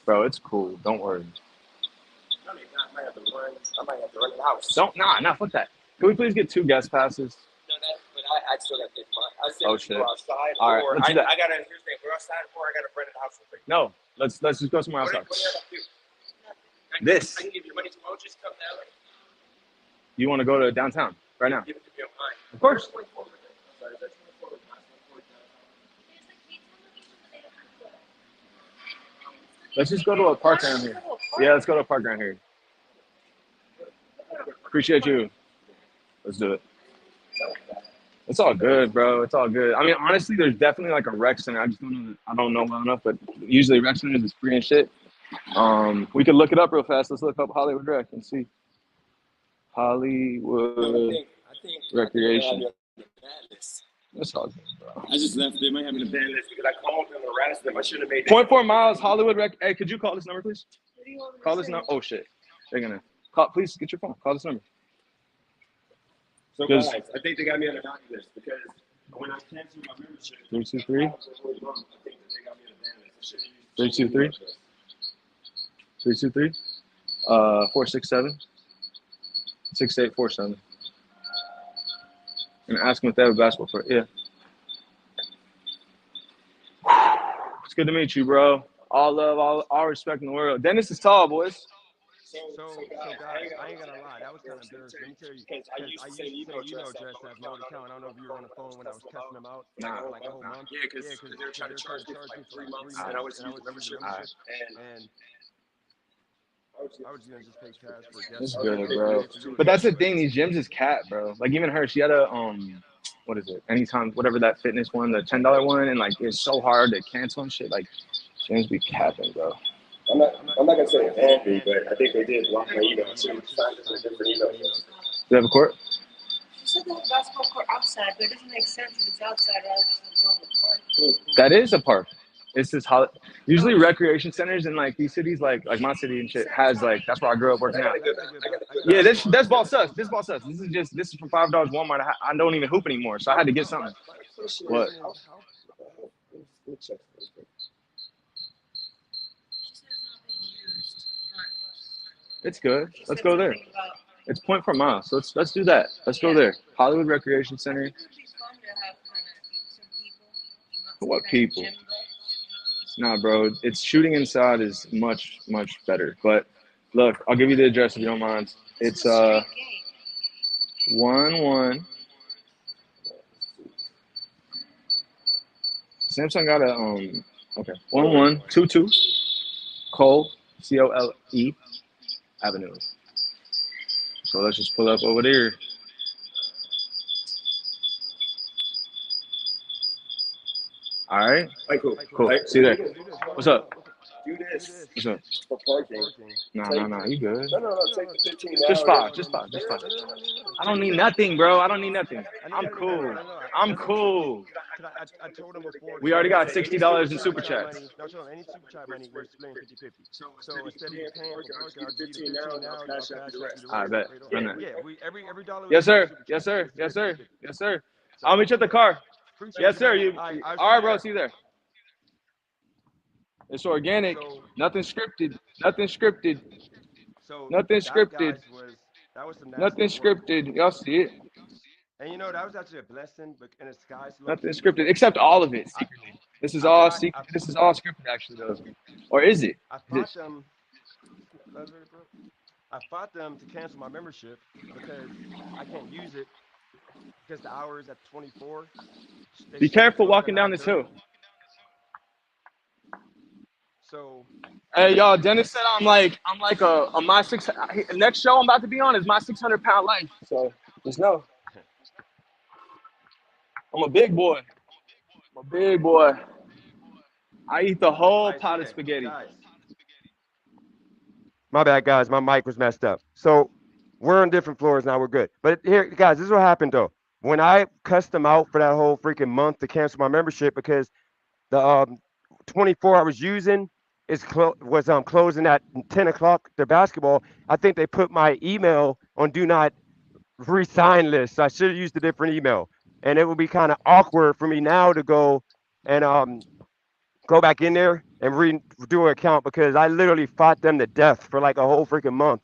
bro. It's cool. Don't worry. I might have to run the house. Nah. Fuck that. Can we please get 2 guest passes? No, but I still got to take mine. I said Oh, shit. go outside. All right, or let's do that. I got to, here's the thing, go outside or I got to rent the house real quick. No. Let's just go somewhere outside. What do you have to do? This. I can give you money tomorrow. Just come down. You want to go to downtown right now? Give it to me on mine. Of course. There's like kids on location, but they don't have to. Let's just go to a park around here. Yeah, let's go to a park around here. Appreciate you. Let's do it. It's all good, bro. It's all good. I mean, honestly, there's definitely like a rec center. I just don't know. I don't know well enough, but usually rec centers is free and shit. We could look it up real fast. Let's look up Hollywood Rec and see. Hollywood Recreation. That's all good, bro. I just left. They might have me in a bad list because I called them and harassed them. I should have made 0.4 miles, Hollywood Rec. Hey, could you call this number, please? Call this number. Oh, shit. They're going to call. Please get your phone. Call this number. So guys, I think they got me on a naughty list because when I canceled my membership, 323 I think that they got me on a bad list. 323 323 467 6847. And ask them if they have a basketball court. Yeah. It's good to meet you, bro. All love, all respect in the world. Dennis is tall, boys. So guys, I ain't gonna lie, that was kind of embarrassing. Let me tell you, Because I used to say email address as Mode account. I don't know if you were on the phone when I was cussing them out. Nah. Like a whole month. Yeah, because they were trying to charge me for like 3 months, and I was using the membership. And I was gonna just pay cash for That's guests. good, bro. But that's the thing. These gyms is cat, bro. Like even her, she had a what is it? Anytime, whatever that fitness one, the $10 one, and like it's so hard to cancel and shit. Like gyms be capping, bro. I'm not gonna say it's angry, but I think they did block my email too. Signed it to a different email. Do they have a court? You said they have basketball court outside, but it doesn't make sense if it's outside rather than just going to the park. That is a park. It's just usually recreation centers in like these cities, like my city and shit, has like that's where I grew up working out. Yeah, that's ball sus. This ball sus. This is from $5 Walmart. I don't even hoop anymore, so I had to get something. What? It's good. Let's go there. It's 0.4 miles, so let's do that. Let's go there. Hollywood Recreation Center. It would be fun to have kind of some people. What people? Nah, bro. It's shooting inside is much better. But look, I'll give you the address if you don't mind. It's 11. Samsung got a 1122 Cole Cole Avenue. So let's just pull up over there. All right. Cool. See you there. What's up? Do this What's up? for parking. Nah. You good? No. Take the 15 Just hours. five. I don't need nothing, bro. I don't need nothing. I'm cool. I told him before. We already got $60 in super chats. No, any super chat money, we're splitting 50-50. So instead of you paying for parking, I'll give you 15 now, and I'll cash out the rest. I bet. Yeah, every dollar. Yes, sir. I'll meet you at the car. Yes, sir. All right, bro. See you there. It's organic. Nothing scripted. Nothing scripted. Y'all see it. And you know that was actually a blessing, but in disguise, low Nothing key, scripted because except all of it secretly. This is I all fought secret. This is all scripted actually though, or is it? I Is fought it? them. Bro. I fought them to cancel my membership because I can't use it because the hours at 24 they Be they careful close at walking down this 9:30. hill. So Hey, y'all, Dennis said I'm like a my six. Next show I'm about to be on is my 600 pound life. So just know I'm a big boy. I'm a big boy. I eat the whole all right, so pot of yeah, spaghetti. guys. My bad, guys. My mic was messed up. So we're on different floors now. We're good. But here, guys, this is what happened though. When I cussed them out for that whole freaking month to cancel my membership because the 24 I was using was closing at 10 o'clock. The basketball. I think they put my email on do not re-sign list. So I should have used a different email, and it would be kind of awkward for me now to go and go back in there and redo an account because I literally fought them to death for like a whole freaking month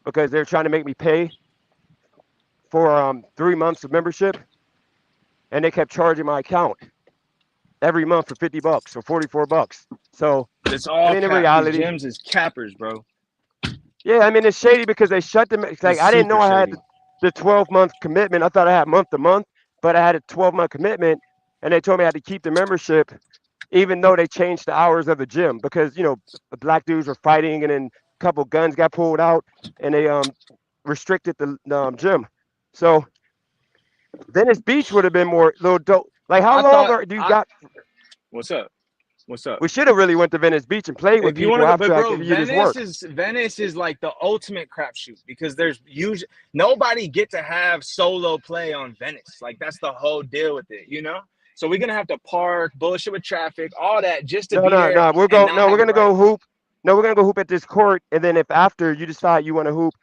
because they're trying to make me pay for 3 months of membership, and they kept charging my account every month for $50 or $44. So It's I all mean, in cap. These reality, gyms is cappers, bro. yeah, I mean it's shady because they shut them. It's like It's I didn't know super I had shady. the 12-month commitment. I thought I had month to month, but I had a 12-month commitment, and they told me I had to keep the membership, even though they changed the hours of the gym because the black dudes were fighting, and then a couple guns got pulled out, and they restricted the gym. So Venice Beach would have been more little dope. Like how I long thought do you I. got? What's up? What's up? We should have really went to Venice Beach and played with If you want people to go, but after I bro, gave you this work. Venice is like the ultimate crapshoot because there's usually nobody get to have solo play on Venice. Like that's the whole deal with it, you know. So we're gonna have to park, bullshit with traffic, all that just to No, be no, there no. and not We're have it gonna right. go hoop. No, we're gonna go hoop at this court, and then if after you decide you want to hoop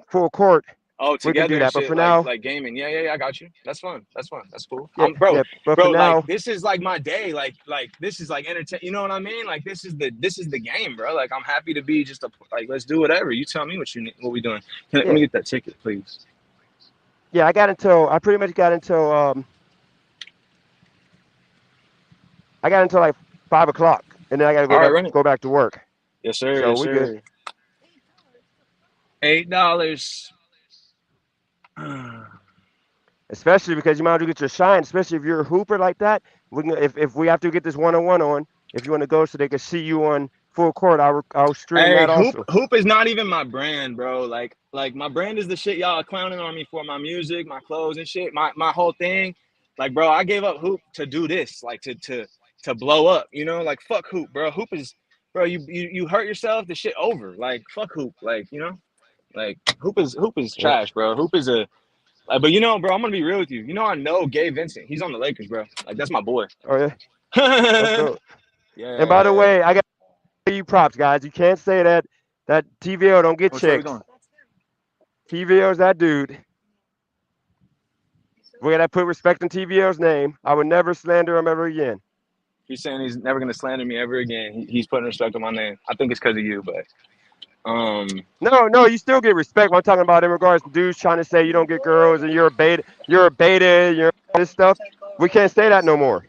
full court, Oh, we can do together and that. But shit, for now, like gaming. Yeah. I got you. That's fun. That's fun. That's cool. yeah, Bro, yeah. But for like now, this is like my day. Like this is like entertain. You know what I mean? Like this is the game, bro. Like I'm happy to be just a like. Let's do whatever. You tell me what you need. What we doing? Let yeah, me get that ticket, please. yeah. I pretty much got until I got until like 5 o'clock, and then I gotta All right, run it. go back to work. Yes, sir. So Yes, we good. sir. $8. Especially because you might as well get your shine. Especially if you're a hooper like that. If we have to get this 1-on-1 on, if you want to go so they can see you on full court, I'll stream Hey, that also. hoop is not even my brand, bro. Like my brand is the shit y'all are clowning on me for. My music, my clothes and shit. My whole thing. Like, bro, I gave up hoop to do this. Like to blow up. You know, like fuck hoop, bro. Hoop is, bro. You hurt yourself. The shit over. Like fuck hoop. Like you know, like hoop is Yeah. trash, bro. Hoop is a. Like, but you know, bro, I'm gonna be real with you. You know, I know Gabe Vincent. He's on the Lakers, bro. Like that's my boy. Oh yeah, that's yeah. dope. And by the way, I got to give you props, guys. You can't say that TVL don't get Which way we chicks. going? TVL's that dude. We gotta put respect in TVL's name. I would never slander him ever again. He's saying he's never gonna slander me ever again. He's putting respect on my name. I think it's because of you, but No, you still get respect. What I'm talking about in regards to dudes trying to say you don't get girls and you're a beta, you're all this stuff. We can't say that no more.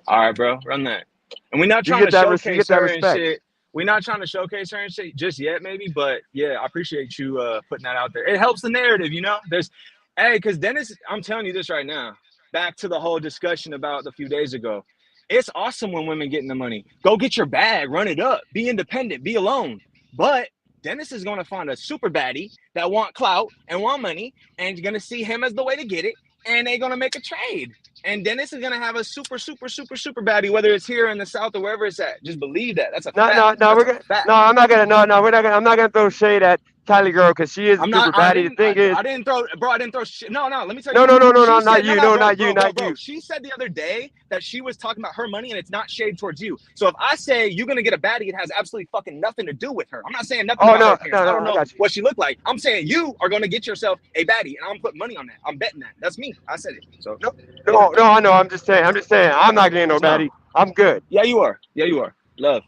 all right, bro, run that. And we're not You trying get to you showcase get that her and respect. shit. We're not trying to showcase her and shit just yet, maybe. But yeah, I appreciate you putting that out there. It helps the narrative, you know. Because Dennis, I'm telling you this right now. Back to the whole discussion about a few days ago. It's awesome when women get in the money. Go get your bag, run it up, be independent, be alone. But Dennis is going to find a super baddie that want clout and want money, and you're going to see him as the way to get it, and they're going to make a trade. And Dennis is going to have a super baddie, whether it's here in the South or wherever it's at. Just believe that. That's a No, fact. no, no. That's We're a gonna. fact. No, I'm not gonna. No, we're not gonna. I'm not gonna throw shade at Kylie girl because she is a I'm not. super baddie. The thing is, I didn't throw, bro. I didn't throw shit. No. Let me tell you no, no, something. no, no, no, She not said, you. no, No, bro, not you, not you. She said the other day that she was talking about her money and it's not shade towards you. So if I say you're gonna get a baddie, it has absolutely fucking nothing to do with her. I'm not saying nothing Oh about her no, appearance. no, I no. don't I know got you. what she looked like. I'm saying you are gonna get yourself a baddie, and I'm putting money on that. I'm betting that. That's me. I said it. So No, yeah. no, no. I know. I'm just saying. I'm not getting no No. baddie. I'm good. Yeah, you are. Yeah, you are. Love.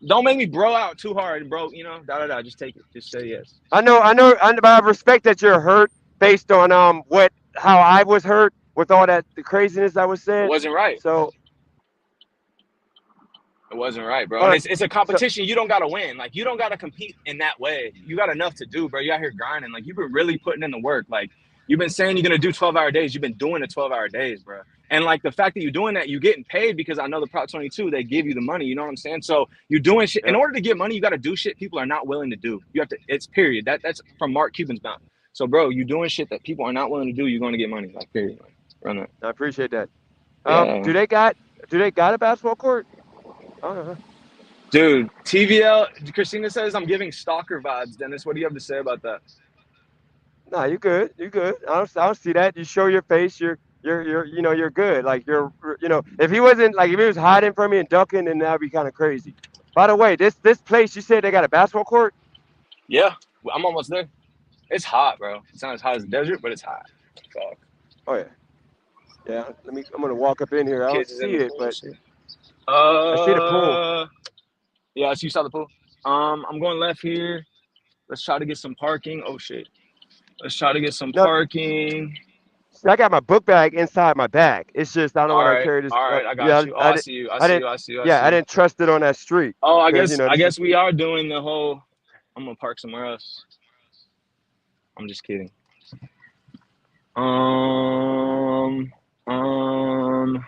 Don't make me bro out too hard, bro. You know, Just take it. Just say yes. I know. But I respect that you're hurt based on what how I was hurt with all that the craziness that was It said. wasn't right. So, It wasn't right, bro. all And right. it's a So, competition. You don't gotta win. Like you don't gotta compete in that way. You got enough to do, bro. You out here grinding. Like you've been really putting in the work. Like you've been saying you're gonna do 12-hour days. You've been doing the 12-hour days, bro. And like the fact that you're doing that, you're getting paid because I know the Prop 22, they give you the money. You know what I'm saying? So you're doing shit. In yeah, order to get money, you got to do shit people are not willing to do. You have to. It's period. That's from Mark Cuban's mouth. So, bro, you doing shit that people are not willing to do. You're going to get money. Like period. Like, run that. I appreciate that. Yeah. Do they got a basketball court? I don't know. Dude, TVL, Christina says I'm giving stalker vibes. Dennis, what do you have to say about that? Nah, you good. You good. I don't see that. You show your face. You're good. Like if he wasn't like if he was hiding from me and ducking, then that'd be kind of crazy. By the way, this place you said they got a basketball court. Yeah, I'm almost there. It's hot, bro. It's not as hot as the desert, but it's hot. Fuck. Oh yeah, yeah. I'm gonna walk up in here. I don't Kids is in see the it, pool and but shit. I see the pool. Yeah, so you saw the pool. I'm going left here. Let's try to get some parking. Oh shit. Let's try to get some No, parking. see, I got my book bag inside my bag. It's just I don't want to carry this. All right, I got Yeah, you. Oh, I I didn't. see you. I I see didn't. you. I see you. I Yeah, see I you. didn't trust it on that street Oh, because I this is. guess we are doing the whole. I'm gonna park somewhere else. I'm just kidding. Um, um.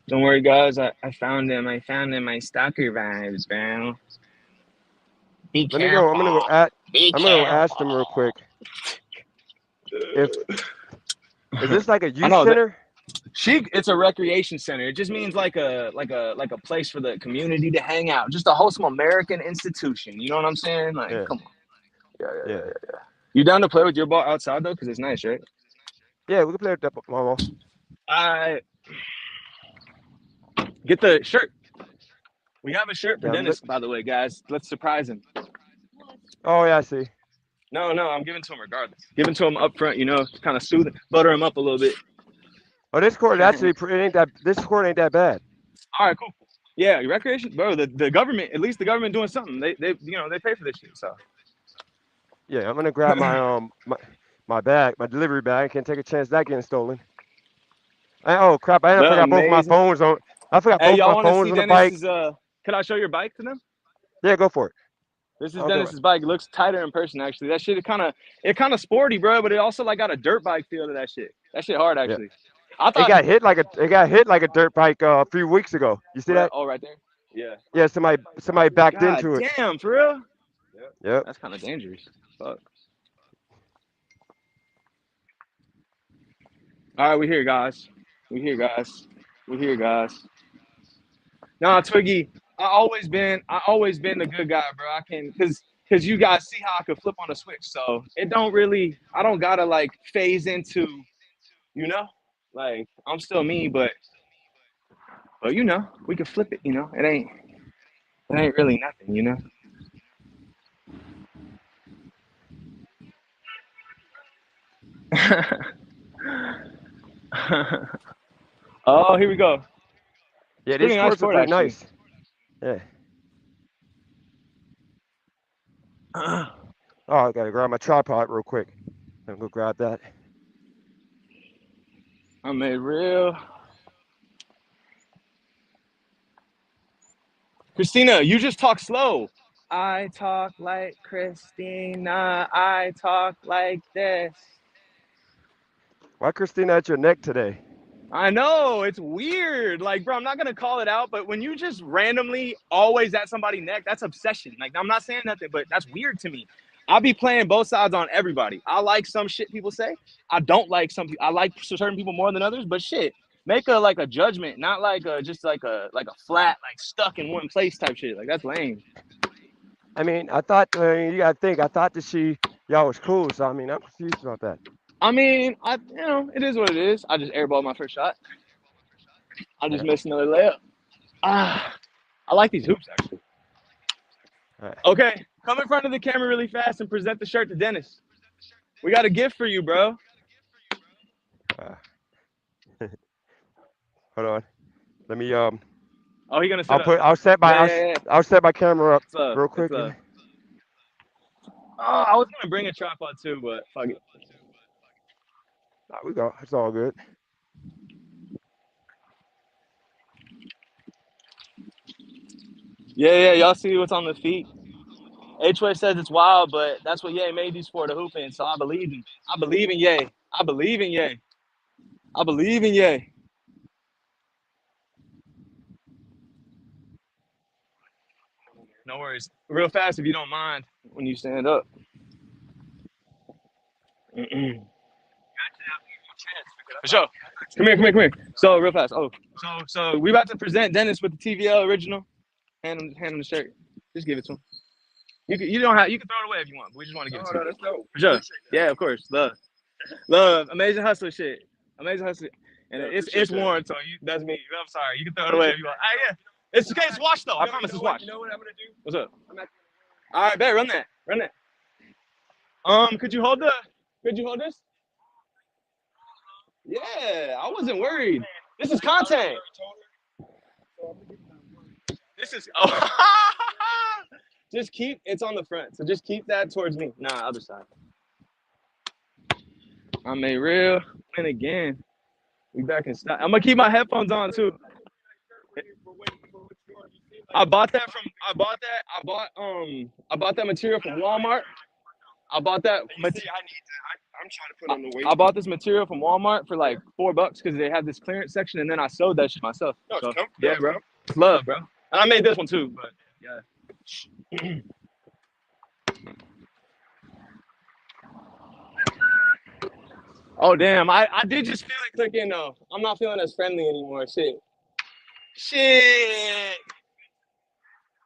Don't worry, guys. I found him. I found him. My stalker vibes, bro. Be Let me go. I'm gonna go careful. at. Be I'm gonna go ask them real careful. quick. If is this like a I youth know that center? it's a recreation center. It just means like a place for the community to hang out. Just a wholesome American institution. You know what I'm saying? Like, Yeah, come on. Yeah, yeah, yeah, yeah, yeah. You down to play with your ball outside though? Because it's nice, right? yeah. We can play with that, Mama. I get the shirt. We have a shirt for Yeah. Dennis, by the way, guys. Let's surprise him. Oh yeah, I see. No, I'm giving to him regardless. Giving to him up front, kind of soothe, butter him up a little bit. Oh, this court All actually it ain't that. This court ain't that bad. right, cool. Yeah, recreation, bro. The government, at least the government doing something. They they pay for this shit. So Yeah, I'm gonna grab my bag, my delivery bag. I can't take a chance of that getting stolen. Oh crap! I the forgot both my amazing. phones on. I forgot Hey, both y'all my want to phones see on the bike. Dennis's? Can I show your bike to them? Yeah, go for it. This is I'll grab it. Dennis's bike. It looks tighter in person, actually. That shit kind of sporty, bro. But it also like got a dirt bike feel to that shit. That shit hard, Yeah, actually. I it thought. got hit like a dirt bike a few weeks ago. You see Where? that? Oh, right there. Yeah. Yeah, somebody backed God into it. damn, for real? Yep. Yep. That's kind of dangerous. Fuck. All right, we here, guys. We here, guys. We here, guys. Nah, Twiggy, I always been the good guy, bro. I can, cause you guys see how I could flip on a switch. So it don't really, I don't gotta like phase into, you know, like I'm still me, but we could flip it. It ain't really nothing. Oh, here we go. Yeah, these Pretty nice courts are court, pretty actually. nice. Yeah. Oh, I gotta grab my tripod real quick. I'm gonna go grab that. I made real. Christina, you just talk slow. I talk like Christina. I talk like this. Why Christina at your neck today? I know it's weird. Like, bro, I'm not gonna call it out, but when you just randomly always at somebody's neck, that's obsession. Like, I'm not saying nothing, but that's weird to me. I'll be playing both sides on everybody. I like some shit people say. I don't like some people. I like certain people more than others. But shit, make a judgment, not like just like a flat like stuck in one place type shit. Like that's lame. I mean, you gotta think. I thought that y'all was cool. So I mean, I'm confused about that. I mean, it is what it is. I just airballed my first shot. I just Yeah. missed another layup. I like these hoops actually. All right. Okay, come in front of the camera really fast and present the shirt to Dennis. We got a gift for you, bro. Hold on. Let me Oh, he gonna set up. I'll set my Yeah. I'll set my camera up It's love. real It's quick. love. Oh, I was gonna bring a tripod too, but fuck it. We go. It's all good. Yeah, y'all see what's on the feet? H-Way says it's wild, but that's what Ye made these for, the hooping. So I believe him. I believe in Ye. I believe in Ye. I believe in Ye. No worries. Real fast, if you don't mind, when you stand up. For sure. Come here. So real fast. So we about to present Dennis with the TVL original. Hand him the shirt. Just give it to him. You don't have, you can throw it away if you want, but we just want to give it to you. That's dope. For sure. Yeah, of course. Love. Amazing hustle shit. Amazing hustle. And it's worn, so that's me. I'm sorry. You can throw it away if you want. Yeah. It's okay. It's washed though. I promise it's washed. You know what I'm gonna do? What's up? All right, bet. Run that. Could you hold this? Yeah, I wasn't worried. This is content. This is just keep it's on the front. So just keep that towards me. Nah, other side. I'm a real win again. We back in stock. I'm gonna keep my headphones on too. I bought that material from Walmart. I bought that. I'm trying to put on the weight. I bought this material from Walmart for like $4 because they had this clearance section, and then I sewed that shit myself. No, so, it's comfortable. Yeah, bro. It's love, bro. And I made this one too, but yeah. Oh damn! I did just feel it clicking though. I'm not feeling as friendly anymore. Shit.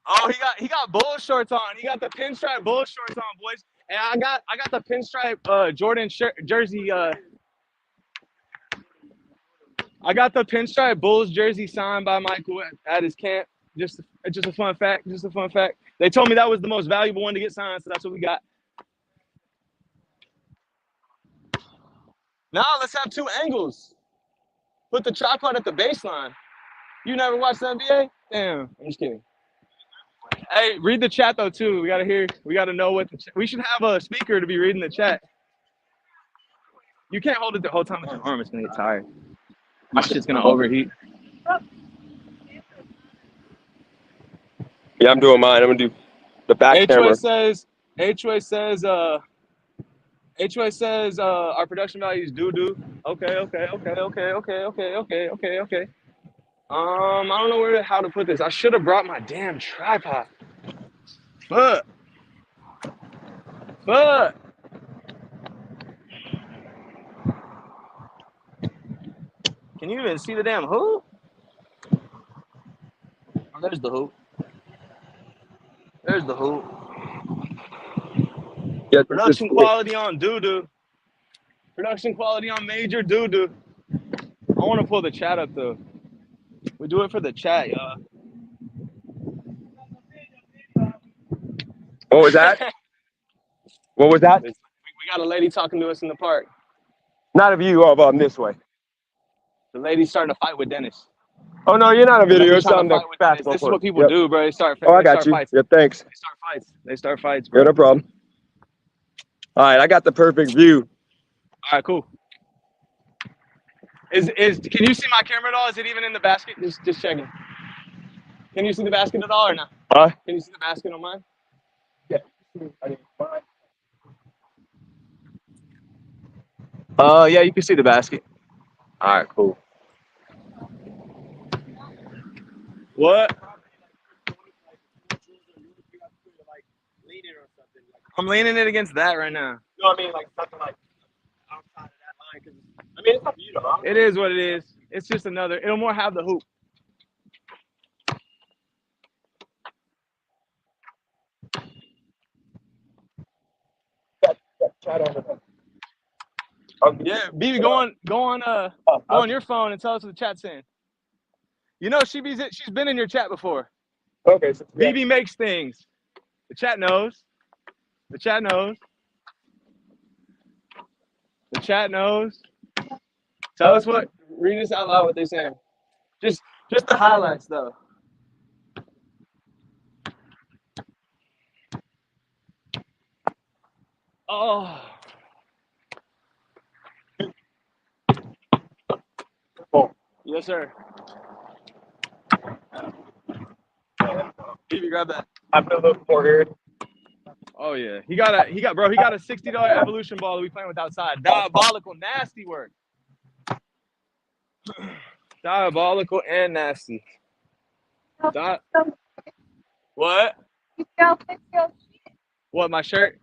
Oh, he got bull shorts on. He got the pinstripe bull shorts on, boys. And I got the pinstripe Jordan jersey. I got the pinstripe Bulls jersey signed by Michael at his camp. Just a fun fact. They told me that was the most valuable one to get signed, so that's what we got. Now let's have two angles. Put the tripod at the baseline. You never watched the NBA? Damn, I'm just kidding. Hey, read the chat though too. We gotta know what we should have a speaker to be reading the chat. You can't hold it the whole time with your arm. It's gonna get tired. My shit's gonna overheat. Yeah, I'm doing mine. I'm gonna do the back camera. H-Way says our production value is doo-doo. Okay. I don't know how to put this. I should have brought my damn tripod. Fuck. Can you even see the damn hoop? Oh, there's the hoop. Yeah, Production quality on doo-doo. Production quality on major doo-doo. I want to pull the chat up though. We do it for the chat, y'all. What was that? What was that? We got a lady talking to us in the park. Not of you, of this way. The lady's starting to fight with Dennis. Oh no, you're not a video. It's on the This basketball is court. what people do, bro. They start I got you. fights. Yeah, thanks. They start fights, bro. Yeah, no problem. All right, I got the perfect view. All right, cool. Can you see my camera at all? Is it even in the basket? Just checking. Can you see the basket at all or not? Huh? Can you see the basket on mine? Yeah. Yeah, you can see the basket. All right, cool. What? I'm leaning it against that right now. You know what I mean? Like something like outside of that line. Cause, I mean, it's up to you though. It is what it is. It's just another. It'll more have the hoop. Yeah, BB, go on your phone and tell us what the chat's saying. You know, she's been in your chat before. Okay. So, yeah. BB makes things. The chat knows. The chat knows. Tell us what. Read us out loud what they're saying. Just the highlights though. Oh. Yes, sir. Stevie, grab that. I put a little more here. Oh yeah, he got a $60 evolution ball that we playing with outside. Diabolical, nasty work. Diabolical and nasty. What? What? My shirt?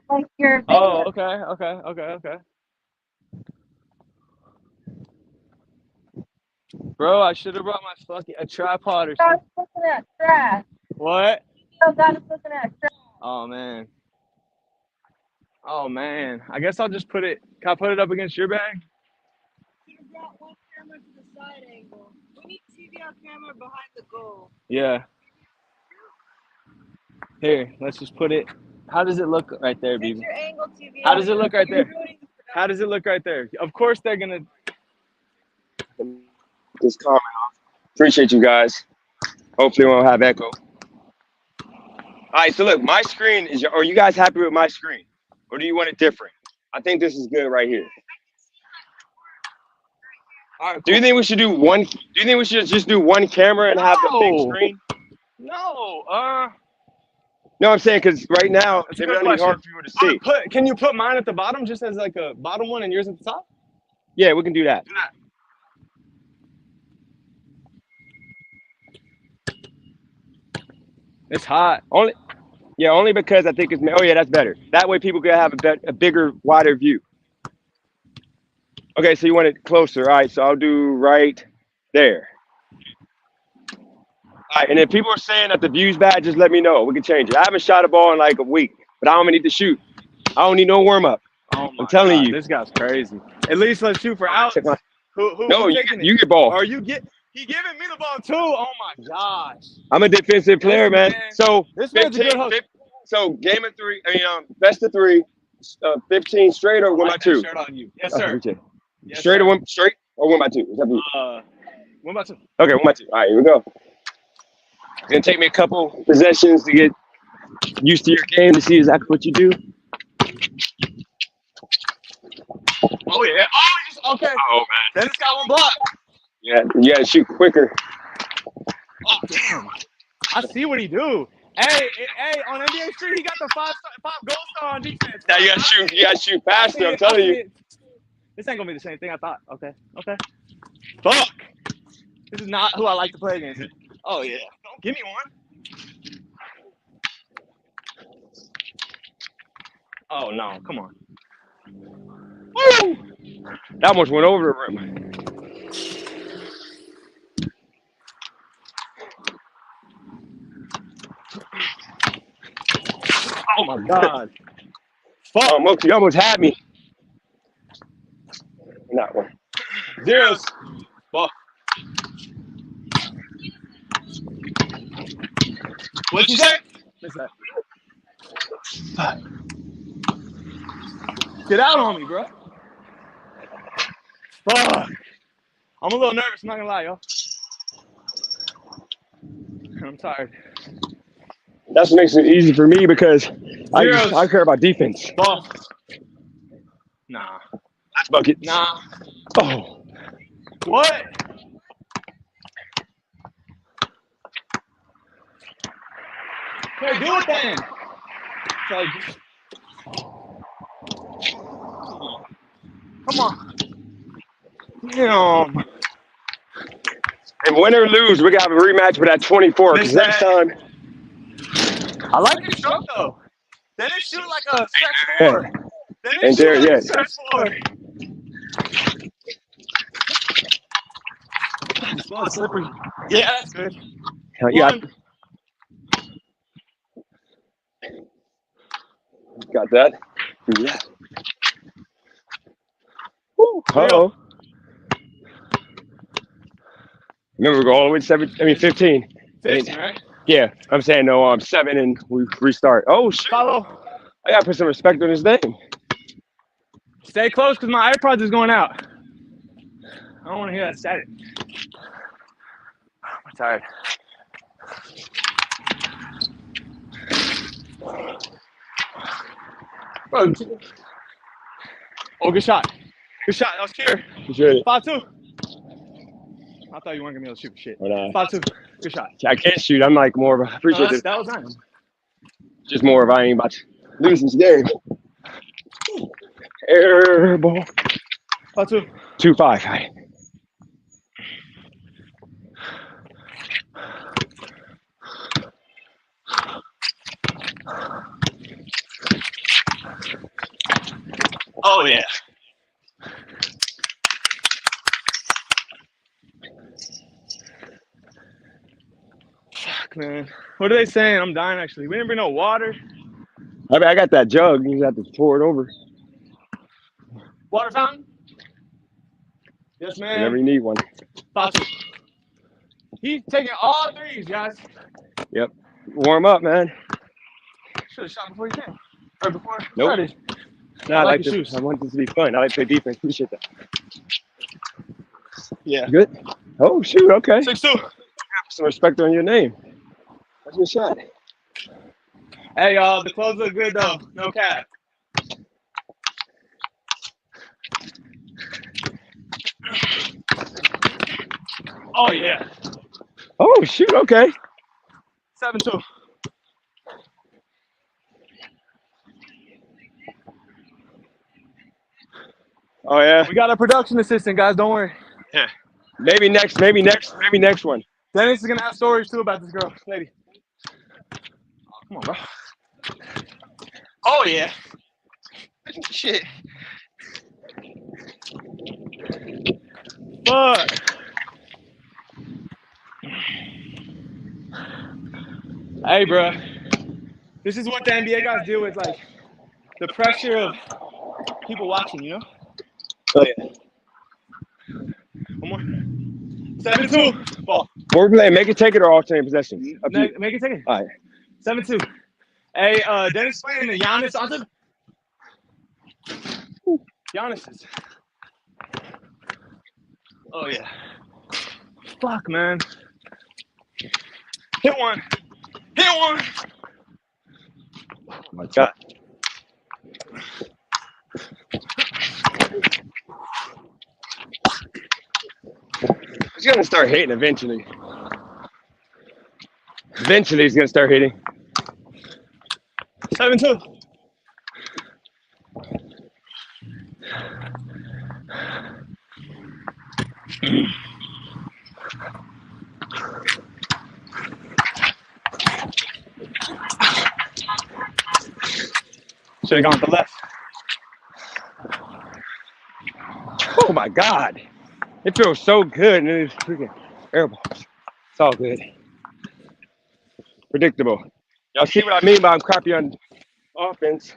Like your Oh, okay. Bro, I should have brought my fucking a tripod or something. looking at trash. What? God is looking at trash. Oh man. I guess I'll just put it. Can I put it up against your bag? Should have brought one camera to the side angle. We need TVL camera behind the goal. Yeah. Here, let's just put it. How does it look right there, Fix BB? your angle, TVL. How does it look right You're there? ruining the How does it look right there? Of course they're gonna. Just comment. Appreciate you guys. Hopefully, we won't have echo. All right, so look, my screen is. Are you guys happy with my screen, or do you want it different? I think this is good right here. All right, Do you think we should do one? Do you think we should just do one camera and have the big No. screen? No. No, I'm saying because right now That's a it's good gonna be hard question. for you to see. Can you put mine at the bottom just as like a bottom one and yours at the top? Yeah, we can do that. It's hot. Only because I think it's. Oh yeah, that's better. That way people can have a bigger, wider view. Okay, so you want it closer. All right, so I'll do right there. All right, and if people are saying that the view's bad, just let me know. We can change it. I haven't shot a ball in like a week, but I don't even need to shoot. I don't need no warm up. Oh my I'm telling God, you. this guy's crazy. At least let's shoot for outs. Who No, you taking it? get ball. Or you get? He giving me the ball too. Oh my gosh. I'm a defensive player, man. So This man's a good 15, host. so game of three. Best of three. 15 straight or one by two. Shirt on you. Yes, Oh, sir. appreciate it. Yes, Straight sir. or one straight or one by two. It's up to you. One by two. Okay, one by two. All right, here we go. It's gonna take me a couple possessions to get used to your game to see exactly what you do. Oh yeah. Okay. Oh man. Then it's got one block. Yeah, you gotta shoot quicker. Oh damn. I see what he do. Hey, on NBA Street, he got the five gold star on defense. Now you gotta shoot faster. I'm telling you. This ain't gonna be the same thing I thought. Okay. Fuck. This is not who I like to play against. Oh yeah. Don't give me one. Oh no, come on. Woo! That almost went over the rim. Oh my God. Fuck, you almost had me. Not one. Zeros. Fuck. What'd you say? What's that? Get out on me, bro. Fuck. I'm a little nervous, I'm not gonna lie, yo. I'm tired. That's what makes it easy for me because I care about defense. Ball. Nah. That's bucket. Nah. Oh. What? Okay, do it then. So just... Come on. Damn. And win or lose, we got a rematch with that 24. Because next time. I like your stroke though. Then it shoot like a stretch four. Then it And there, shoot like yeah. a stretch four. It's not slippery. Yeah, that's good. You got that? Yeah. Uh-oh. Remember, we go all the way to 15. 15, right? Yeah, I'm saying no, I'm 7 and we restart. Oh, shit. Follow. I gotta put some respect on his name. Stay close because my AirPods is going out. I don't want to hear that static. I'm tired. Bro. Oh, good shot. Good shot. That was clear. 5-2. I thought you weren't gonna be able to shoot for shit. But, Spot 2. Good shot. I can't shoot. I'm like more of a, I appreciate it. That was nice. Just more of I ain't about to lose this game. Air ball. Spot 2. 2-5. All right. Oh yeah. Fuck, man. What are they saying? I'm dying actually. We didn't bring no water. I mean, I got that jug. You just have to pour it over Water fountain? Yes, man. whenever you need one. Spot 2. He's taking all threes, guys. Yep. Warm up, man. Should have shot before you came. Or before. Nope. Started. No, I like like your this. shoes. I want this to be fun. I like to play defense. Appreciate that. Yeah. Good. Oh shoot. Okay. 6-2. Some respect on your name. That's a good shot. Hey, y'all, the clothes look good though. No cap. Oh yeah. Oh shoot. Okay. 7-2. Oh yeah. We got a production assistant, guys. Don't worry. Yeah. Maybe next one. Dennis is gonna have stories too about this girl, lady. Oh, come on, bro. Oh yeah. Shit. Fuck. Hey, bro. This is what the NBA guys deal with, like the pressure of people watching, you know? Oh yeah. One more. 7-2. Ball. We're playing. Make it take it or alternate possessions. Up to you. Make it take it. All right. 7-2. Hey, Dennis playing the Giannis onto. Giannis is. Oh yeah. Fuck, man. Hit one. Hit one. Oh my God. He's gonna start hitting eventually. Eventually, he's gonna start hitting. 7-2. Should have gone to the left. Oh my God. It feels so good, and it's freaking air balls. It's all good. Predictable. Y'all see what I mean by I'm crappy on offense,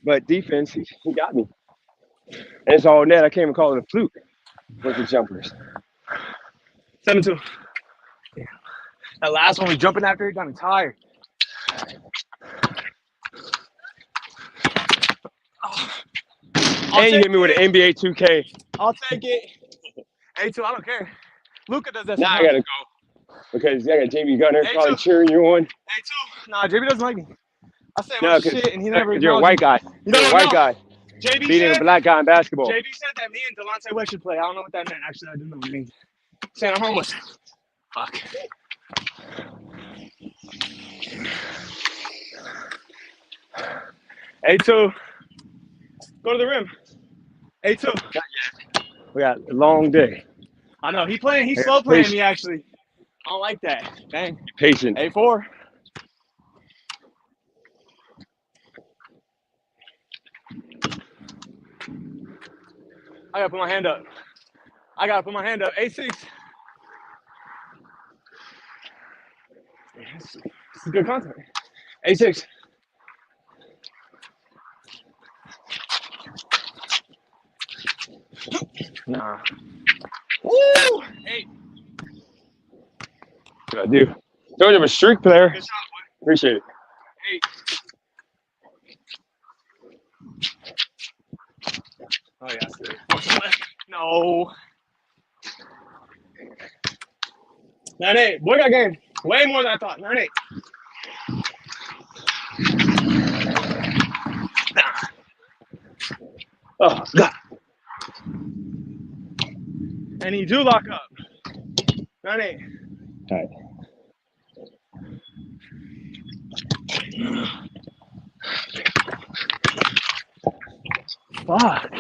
but defense, he got me. And it's all net. I can't even call it a fluke with the jumpers. 7-2. Yeah. That last one was jumping after it got me tired. And you hit me with an NBA 2K. I'll take it. A2, I don't care. Luka does that. Now I gotta go because I got JB Gunner Hey, probably too. cheering you on. A2. Nah, JB doesn't like me. I say No, much because shit and he never. you're a white guy. You You're don't a white know. guy JB beating a said, black guy in basketball. JB said that me and Delonte West should play. I don't know what that meant. Actually, I didn't know what it means. Saying I'm homeless. Fuck. A2. Go to the rim. A2. We got a long day. I know. He's Yeah, slow playing please. me, actually. I don't like that. Dang. Patient. A4. I gotta put my hand up. A6. This is good content. A6. Nah. Woo! 8. What I do? Told you I'm a streak player. Good shot, boy. Appreciate it. 8. Oh, yeah. No. 9-8. Boy got game. Way more than I thought. 9-8. Oh, God. And he do lock up. 9-8. All right. Fuck.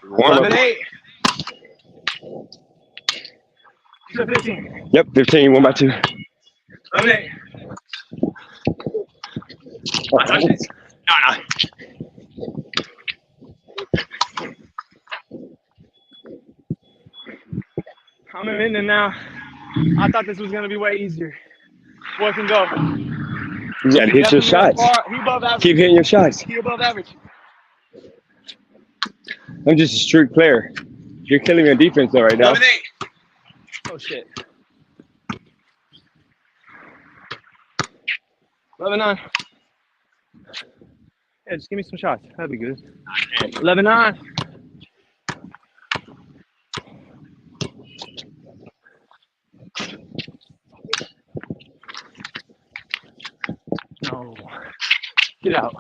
Warm up. 11-8. You said 15. Yep, 15, 1 by 2. 11-8. No. I'm in Minden now. I thought this was gonna be way easier. Boy can go. You gotta hit your shots. He above average. Keep hitting your shots. He above average. I'm just a streak player. You're killing me on defense though right now. 11-8. Oh shit. 11-9. Yeah, just give me some shots. That'd be good. 11-9. No. Get out.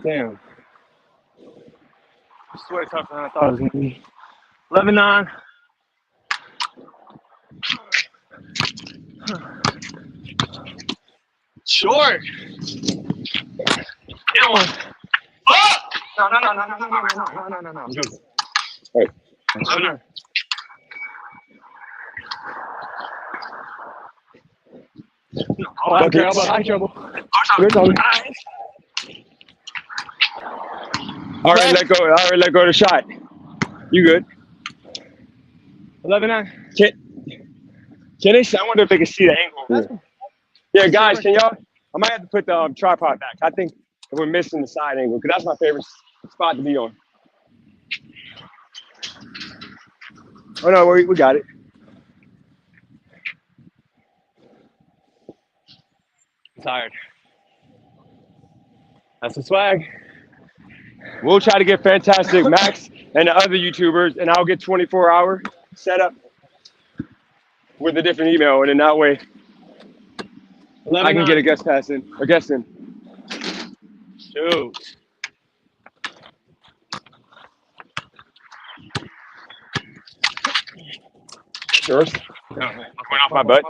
Damn. It's way tougher than I thought it was going to be. 11-9. Short. Get one. Oh! No. I'm good. All right. 11-9. Oh, I'm trouble. I'm trouble. All right, let go. All right, let go of the shot. You good? 11-9. Can they see? I wonder if they can see the angle here. Yeah, guys, can y'all? I might have to put the tripod back. I think we're missing the side angle because that's my favorite spot to be on. Oh no, we got it. I'm tired. That's the swag. We'll try to get Fantastic Max and the other YouTubers, and I'll get 24-hour setup with a different email, and in that way, 11-9. I can get a guest pass in or guest in. Shoot. Yours? No, went off my butt.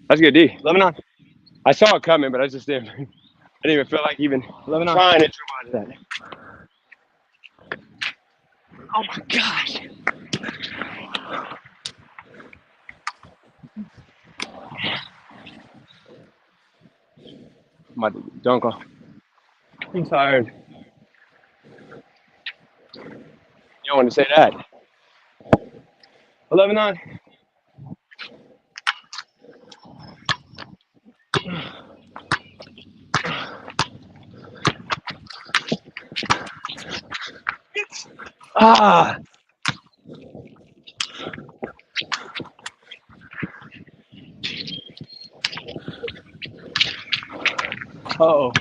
That's a good D. 11-9. I saw it coming, but I just didn't. I didn't even feel like even 11-9. trying to trim out of that. Oh my gosh. I'm about to dunk off. I'm tired. You don't want to say that. 11-9. Ah. Uh-oh.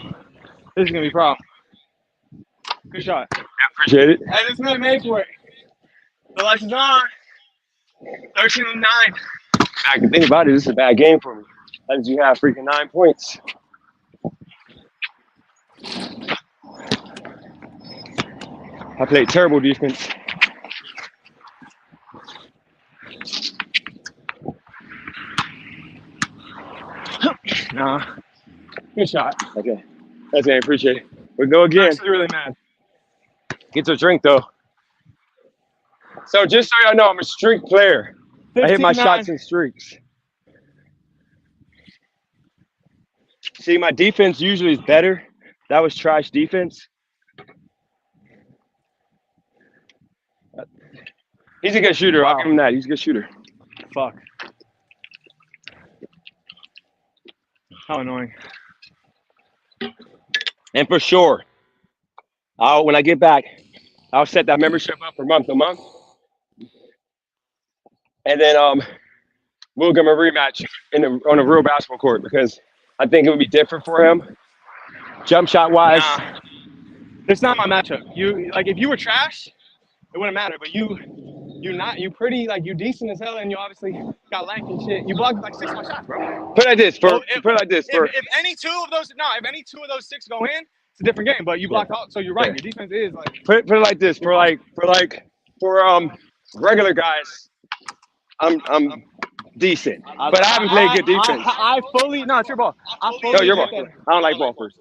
This is going to be a problem. Good shot. Yeah, appreciate it. Hey, this man made for it. The lights is on. 13-9. I can think about it. This is a bad game for me. How did you have freaking 9 points? I played terrible defense. Nah. Good shot. Okay. That's it. Appreciate it. We'll go again. I'm actually really mad. Get to a drink, though. So just so y'all know, I'm a streak player. I hit my 15-9. shots in streaks. See, my defense usually is better. That was trash defense. He's a good shooter. I'll give him that. He's a good shooter. Fuck. How annoying. And for sure, when I get back, I'll set that membership up for month to month. And then we'll give him a rematch on a real basketball court because I think it would be different for him. Jump shot wise. Nah. It's not my matchup. If you were trash, it wouldn't matter. But you pretty, like, you decent as hell, and you obviously got length and shit. You blocked like 6 of my shots, bro. Put it like this. So if For any two of those 6 go in, it's a different game. But you blocked out, so you're right. Your defense is like. put it like this. For regular guys, I'm decent, but I haven't played good defense. I fully no, it's your ball. I fully. No, your ball. get that. I don't like ball first.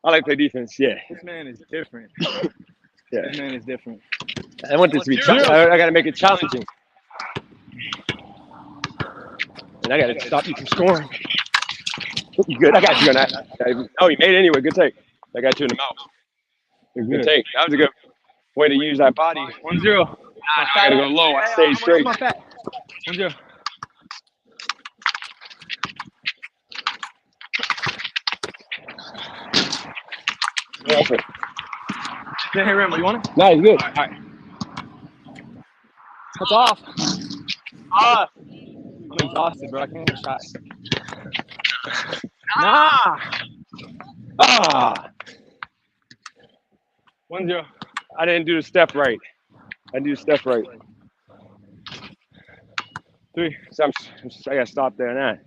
I like to play defense. Yeah. This man is different. Yeah. This man is different. I want this to be I got to make it challenging. And I got to stop you from scoring. You good? I got you on that. Oh, you made it anyway. Good take. I got you in the mouth. Good take. That was a good way to use that body. 1-0. I got to go low. I stayed straight. 1-0. Hey, Rambo, you want it? No, he's good. All right. That's off. I'm exhausted, bro. I can't get a shot. Nah. 1-0. I didn't do the step right. I do the step right. 3. So I got to stop there and that.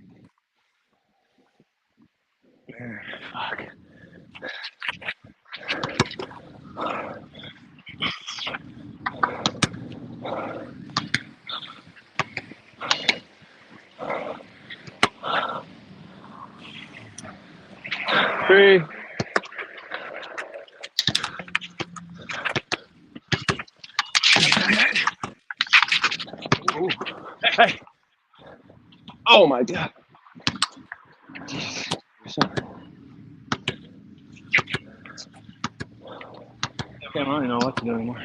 Man, fuck. Three. Ooh. Hey. Oh my God. Damn, I don't know what to do anymore.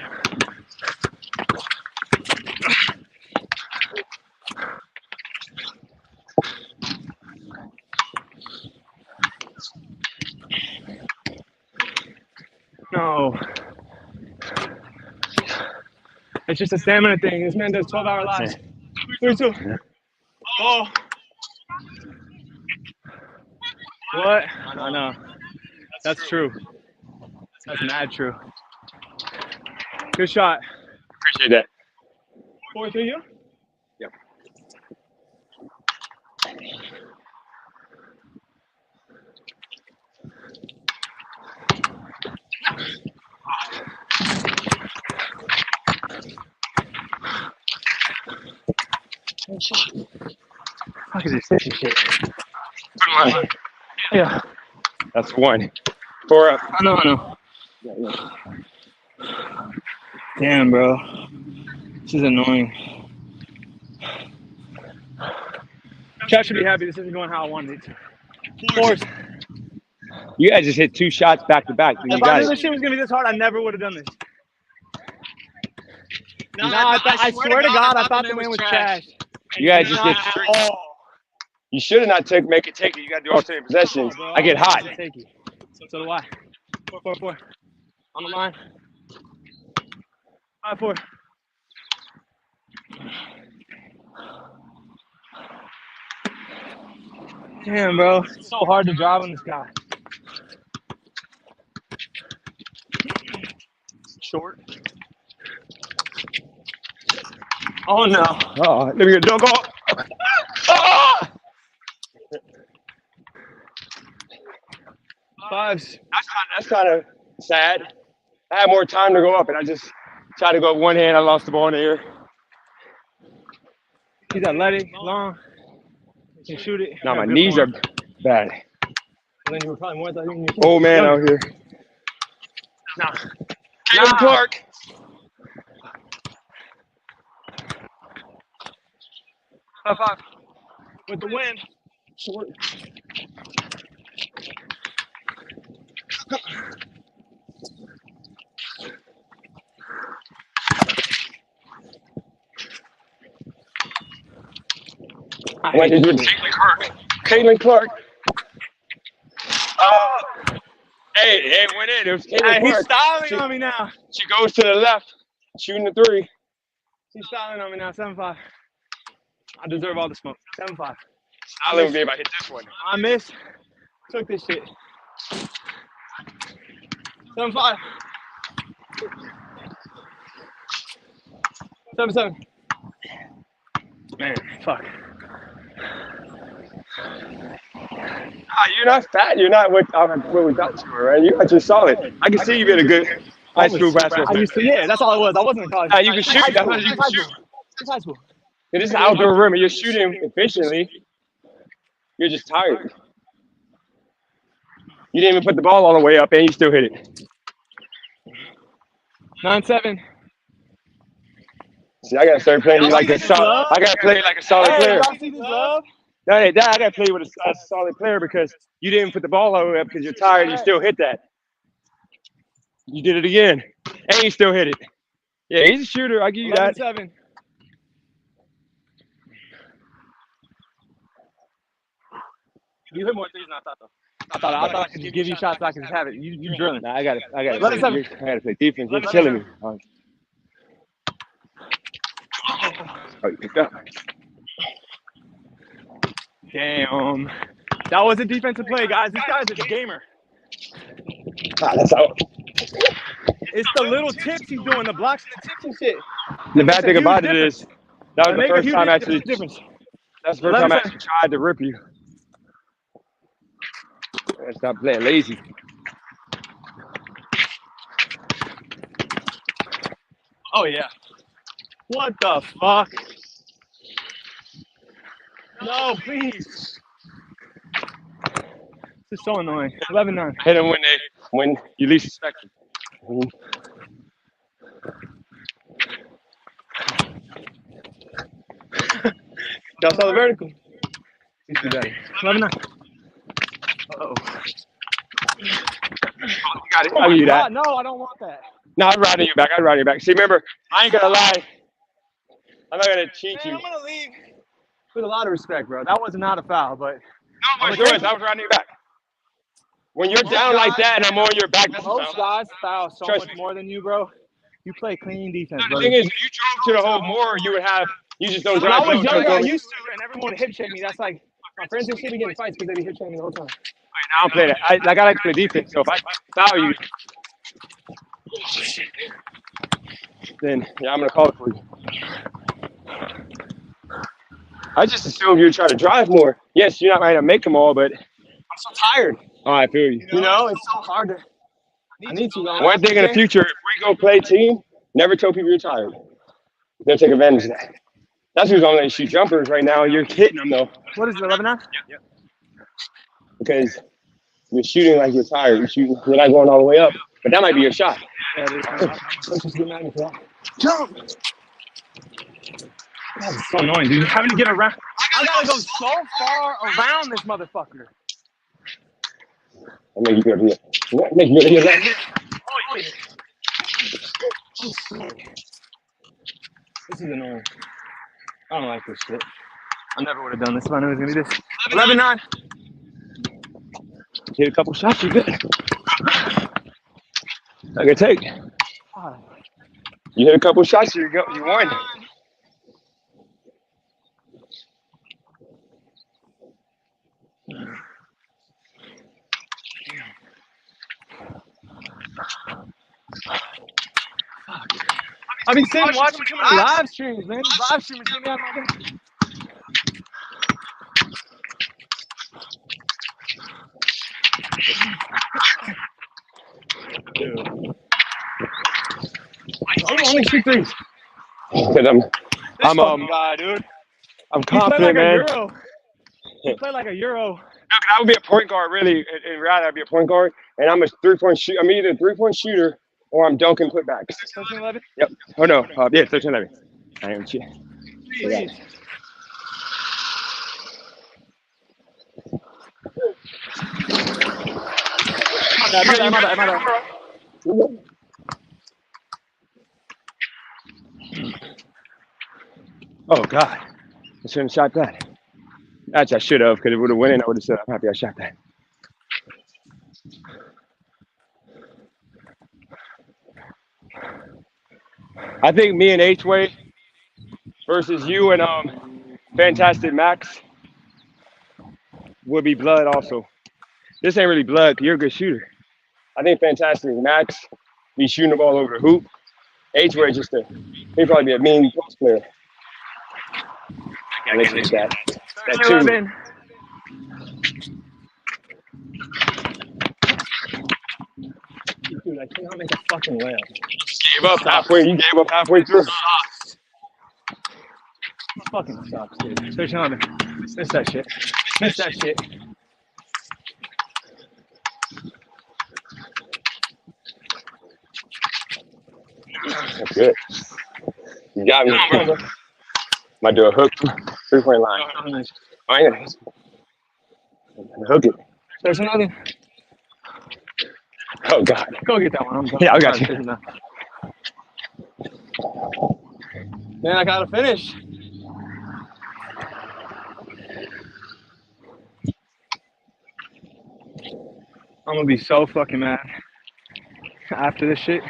No. It's just a stamina thing. This man does 12-hour lives. 3-2. Oh. What? I know. That's true. That's mad true. Good shot. Appreciate that. 4-3 you? Yep. Fuck is this shit? Yeah. That's one. For I know. Damn, bro. This is annoying. Chad should be happy this isn't going how I wanted it to. Force. you guys just hit 2 shots back to back. You If I got knew it. this shit was going to be this hard, I never would have done this. No, I swear to God, I thought the man was trash. You guys just hit 3. You should have not make it take it. You got to do alternate possessions. I get hot. So do I. 4-4-4. On the line. 5-4. Damn, bro. It's so hard to drive on this guy. Short. Oh, no. Oh, let me get dunk off. Ah! Fives. That's kind of sad. I had more time to go up, and I just tried to go up one hand. I lost the ball in the air. He's athletic, long. He can shoot it. Now my knees are bad. Then you were probably more than you. Old man out here. Nah. Caitlin Clark. High five. With the win. Short. What is with Caitlin Clark? Caitlin Clark. Oh. Hey, it went in. It was Caitlin Clark. He's styling on me now. She goes to the left, shooting the 3. He's styling on me now. 7-5. I deserve all the smoke. 7-5. I'll let me if I hit this one. I missed. Took this shit. 7-5. 7-7. Man, fuck. You're not fat. You're not what we thought you were, right? You're just solid. I can see you being a good high school basketball I player. used to, yeah, that's all it was. I wasn't in college. You can shoot. That's how you can shoot. It's high school. This is outdoor rim, and you're shooting efficiently. You're just tired. You didn't even put the ball all the way up, and you still hit it. 9-7. See, I gotta start playing you like a solid. I gotta play like a solid player. Y'all see this love? I gotta play with a solid player because you didn't put the ball all the way up because you're tired. You still hit that. You did it again, and you still hit it. Yeah, he's a shooter. I give you that. 11-7. You hit more threes than I thought, though. I thought I could just give you shots. I could just have it. You drilling. Nah, I gotta play defense. You're 11-7. killing me. Oh, you picked up. Damn. That was a defensive play, guys. This guy's a gamer. That's out. It's the little tips he's doing, the blocks and the tips and shit. The bad thing about it is that was the first time actually. Difference. That's the first time I actually tried to rip you. Stop playing lazy. Oh yeah. What the fuck? No, please. This is so annoying. 11-9. Hit them when you least expect them. Y'all saw the vertical. 11-9. Uh-oh. You got it. I'll give you that. No, I don't want that. No, I'd ride on your back. I'd ride on your back. See, remember, I ain't gonna lie. I'm not gonna cheat you. I'm gonna leave with a lot of respect, bro. That was not a foul, but No, it was. I was riding on your back. When you're down like that and I'm on your back, most guys foul so Trust much me. more than you, bro. You play clean defense, The bro. thing is, if you drove to the hole more, you would have. You just don't When I drive. was younger, I used to, and everyone would hip check me. That's like my friends and shit be getting fights because they be hip checking me the whole time. I don't play that. I like to play defense. So if I foul you, then yeah, I'm gonna call it for you. I just assumed you'd try to drive more. Yes, you're not going to make them all, but I'm so tired. Oh, I feel you. You know, it's so hard to. I need to. One thing in the future, if we go play team, never tell people you're tired. They'll take advantage of that. That's who's only shoot jumpers right now. You're hitting them though. What is it, 11-9? Yeah. Because you're shooting like you're tired. You're not going all the way up, but that might be your shot. Yeah, it is. Let's just get mad at that. Jump! That's so annoying, dude. Having to get around. I gotta go so far around this motherfucker. I'll make you go to the make me do that. This is annoying. I don't like this shit. I never would have done this if I knew it was gonna be this. 11-9. Hit a couple shots, you're good. I can take. You hit a couple shots, you won. I've been sitting watching too many live streams, man. These live streamers get me out of my bed. I only shoot threes. Because I'm guy, dude. I'm confident, man. You play like a Euro. I would be a point guard, really. In reality, I'd be a point guard, and I'm a three-point shooter. I'm either a three-point shooter or I'm dunking putbacks. 13-11? Yep. Oh no. Yeah, 13-11. I am cheating. Please. My bad. Oh God! I shouldn't have shot that. Actually, I should have, because if it would have went in, I would have said, "I'm happy I shot that." I think me and H-Way versus you and Fantastic Max would be blood also. This ain't really blood, because you're a good shooter. I think Fantastic Max be shooting the ball over the hoop, H-Way just he'd probably be a mean post player. I let you get that too. 11. Dude, I cannot make a fucking layup. Gave up halfway. You gave up halfway through. Fucking sucks, dude. 13-11. Miss that shit. Miss that shit. That's good. You got me. Might do a hook 3-point line. Oh, I ain't gonna hook it. 13-11. Oh God. Go get that one. Yeah, I got you. Man, I gotta finish. I'm gonna be so fucking mad after this shit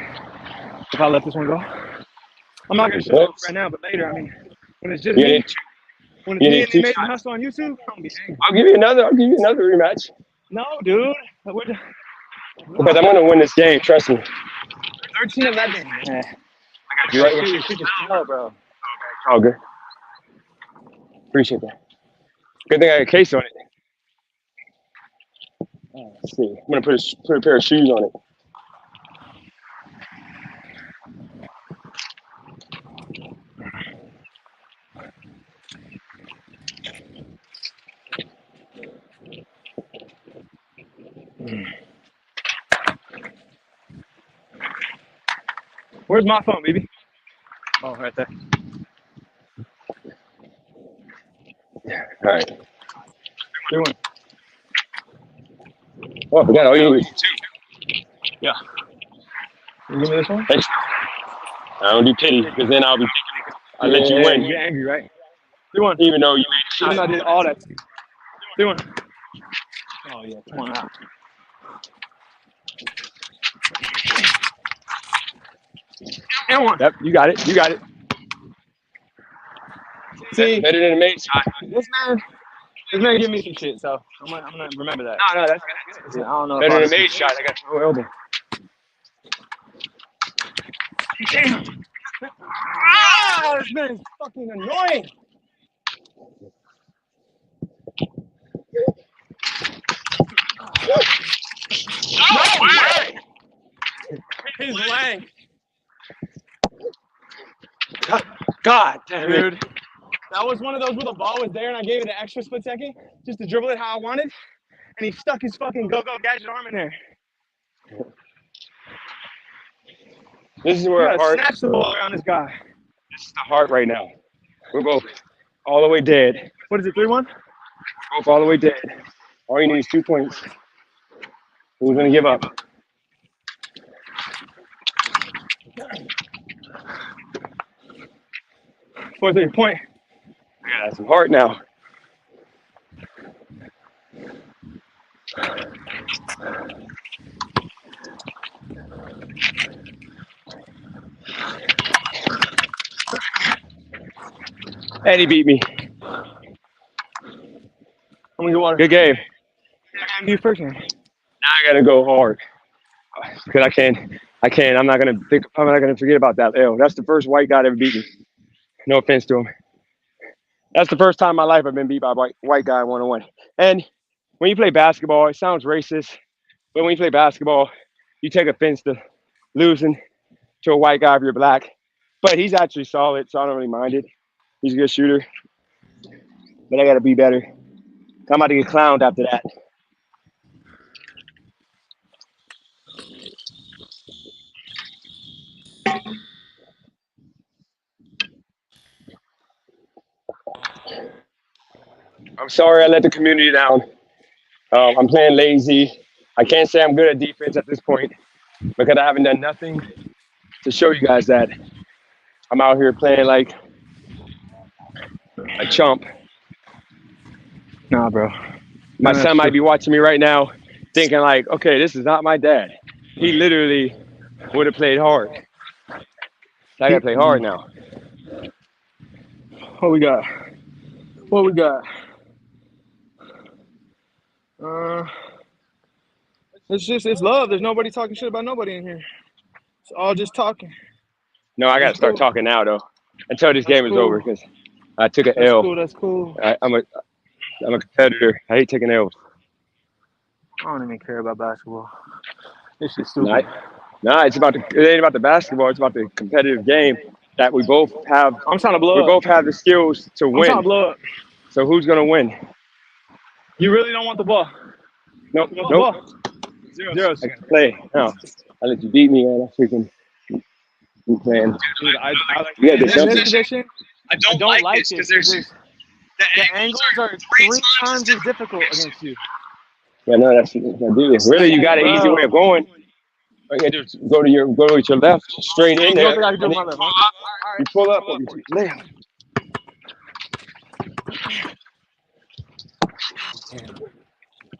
if I let this one go. I'm not gonna show it right now, but later. I mean, when it's just me, when it's me and they made the hustle on YouTube, I'm gonna be angry. I'll give you another rematch. No, dude. Because I'm gonna win this game. Trust me. 13-11. I got you right here. You should just tell, bro. Oh, good. Appreciate that. Good thing I got a case on it. Let's see. I'm gonna put a pair of shoes on it. Where's my phone, baby? Oh, right there. Yeah. All right. 3-1. Oh, I forgot. Oh, you need two. Yeah. You give me this one? Thanks. I don't do pity because then I'll let you win. You get angry, right? 3-1. Even though you made a shot. I did all that. 3-1. Oh yeah, come on out. And one. Yep, you got it. You got it. See, Better than a made shot. this man give me some shit, so I'm gonna remember that. No, that's good. I don't know. Better than a made shot. I got no elbow. Damn. Ah, this man is fucking annoying. No way! He's laying. God damn it. Dude, that was one of those where the ball was there and I gave it an extra split second just to dribble it how I wanted, and he stuck his fucking go-go gadget arm in there. This is where heart. Snatch the ball around this guy. This is the heart right now. We're both all the way dead. What is it, 3-1? Both all the way dead. All you need is 2 points. Who's gonna give up? Fourth at your point. I got some heart now. And he beat me. I'm gonna get water. Good game. You first, man. Now I gotta go hard because I can't. I'm not gonna forget about that L. That's the first white guy to ever beat me. No offense to him. That's the first time in my life I've been beat by a white guy 1-on-1. And when you play basketball, it sounds racist, but when you play basketball, you take offense to losing to a white guy if you're black. But he's actually solid, so I don't really mind it. He's a good shooter, but I gotta be better. I'm about to get clowned after that. I'm sorry I let the community down. I'm playing lazy. I can't say I'm good at defense at this point because I haven't done nothing to show you guys that I'm out here playing like a chump. Nah, bro. My son might be watching me right now thinking like, okay, this is not my dad. He literally would have played hard. So I got to play hard now. What we got? It's love. There's nobody talking shit about nobody in here. It's all just talking. No, I got to start talking now, though, until this game is over, because I took an L. That's cool. I'm a competitor. I hate taking L's. I don't even care about basketball. This shit's stupid. Nah, it ain't about the basketball. It's about the competitive game that we both have. I'm trying to blow up. We both have the skills to I'm trying to win. blow up. So who's gonna win? You really don't want the ball? Nope. You want the ball? Zeros. I gotta play. No, I let you beat me, man. I freaking man. Dude, I Yeah, in this position, I don't like this because the angles are 3 times as difficult against you. Yeah, no, that's what I do. Really, you got an easy way of going. All you gotta do is go to your left, straight in there. You don't think I can do it with my left, huh? You pull up and you left.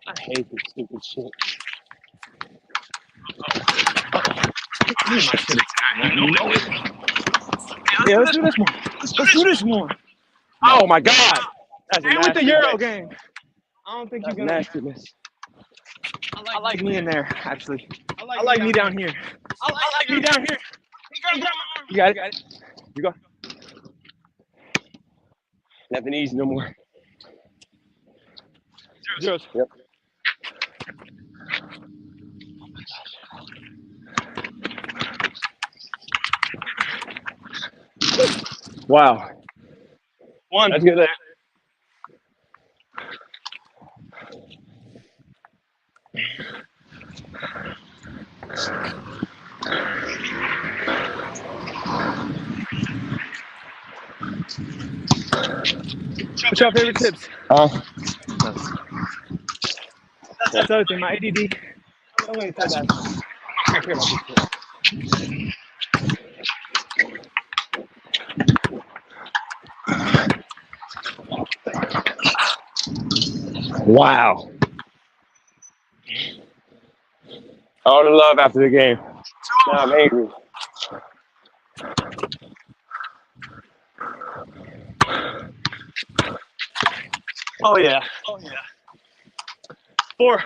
I hate this stupid shit. Yeah, let's do this more. Let's do this more. Oh my God! That's And with the Euro game, I don't think he's gonna. nastiness. I like me in there, actually. I like me down here. I like me down here. You got it. You go. Nothing easy no more. Zeros. Yep. Wow. One. That's good. What's your favorite tips? That's the other thing. My ADD. Don't let me tell that. I don't care about this shit. Wow. All the love after the game. Now I'm angry. Oh yeah. 4.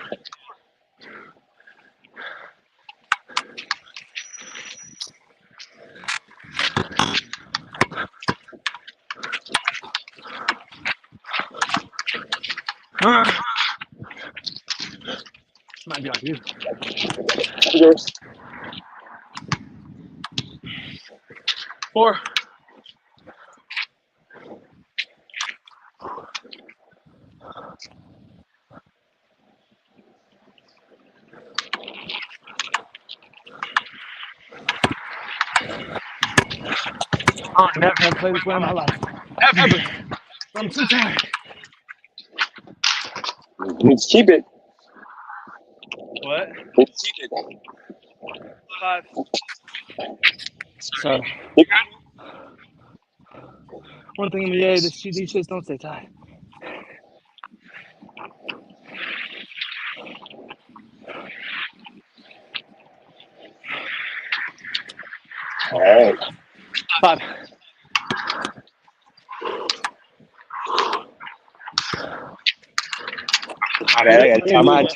Might be on you. Yours. 4. I'll never have played this way in my life. Ever. I'm too tired. Let's keep it. What? Let's keep it. 5. So, You got one thing in the NBA, these shits don't stay tied. it. All right. 5. All right, I got time on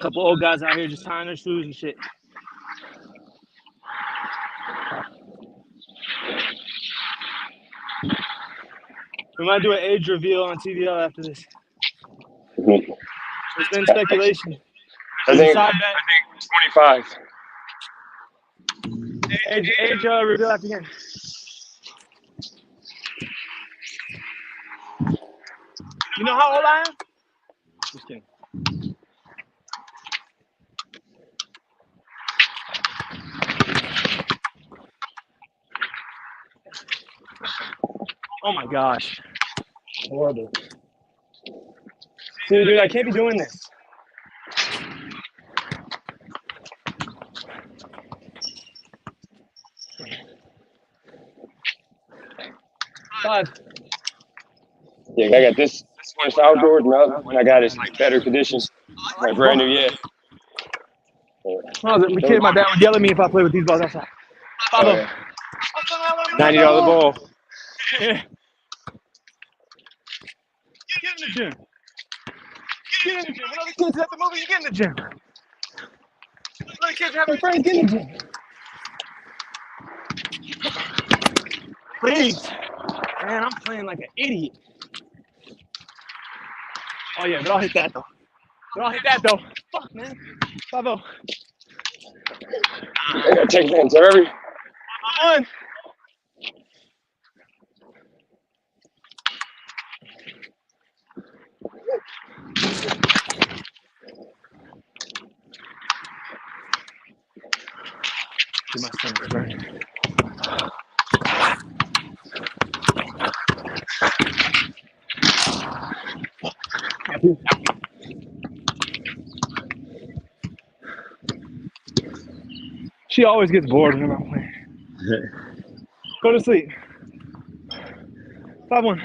Couple old guys out here just tying their shoes and shit. We might do an age reveal on TVL after this. There's been speculation. I think Side bet. 25. Age reveal after the game. You know how old I am? Just kidding. Oh my gosh. Horrible. Dude, I can't be doing this. Five. Yeah, I got this one's outdoors, and the other one I got is like better conditions. Like brand new, yeah. When I was a kid, my dad would yell at me if I played with these balls outside. Oh, yeah. $90 ball. Yeah. Get in the gym. Get in the gym. When other kids at the movie, you get in the gym. Other kids having friends in the gym. Please. Man, I'm playing like an idiot. Oh yeah, but I'll hit that though. Fuck, man. 5-0. I gotta take hands every. One. My stomach's burning. She always gets bored when I'm not playing. Go to sleep. 5-1.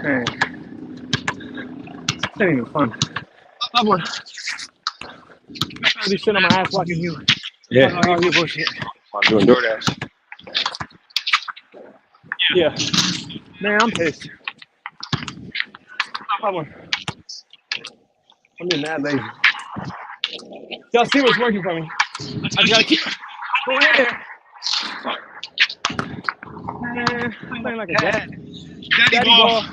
Hey. That ain't even fun. 5-1. I'll be sitting on my ass watching you. Yeah. All your bullshit. I'm doing DoorDash. Yeah. Man, I'm pissed. 5-1. I'm being mad lazy. Y'all see what's working for me. I just gotta keep going in there. Man, I'm playing like a dad. Daddy ball.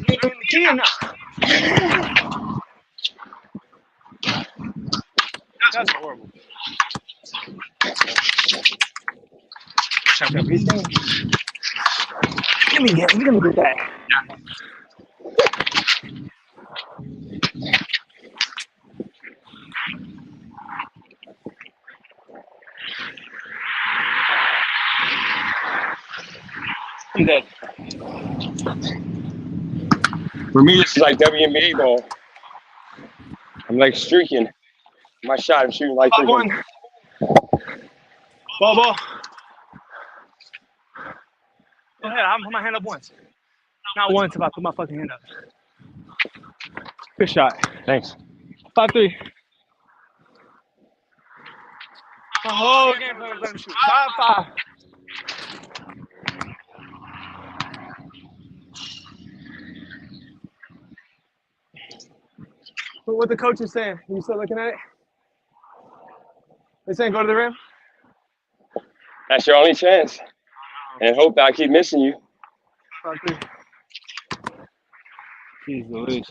You in the key or not? That's horrible. Give me that. I'm dead. For me, this is like WNBA ball. I'm like streaking. My shot, I'm shooting like 5-1. Ball. Go ahead, I'm put my hand up once. Not once if I put my fucking hand up. Good shot. Thanks. 5-3. The whole game plan was let him shoot. 5-5. But what the coach is saying, are you still looking at it? They're saying go to the rim? That's your only chance. And hope that I keep missing you. 5-3. Jeez Louise.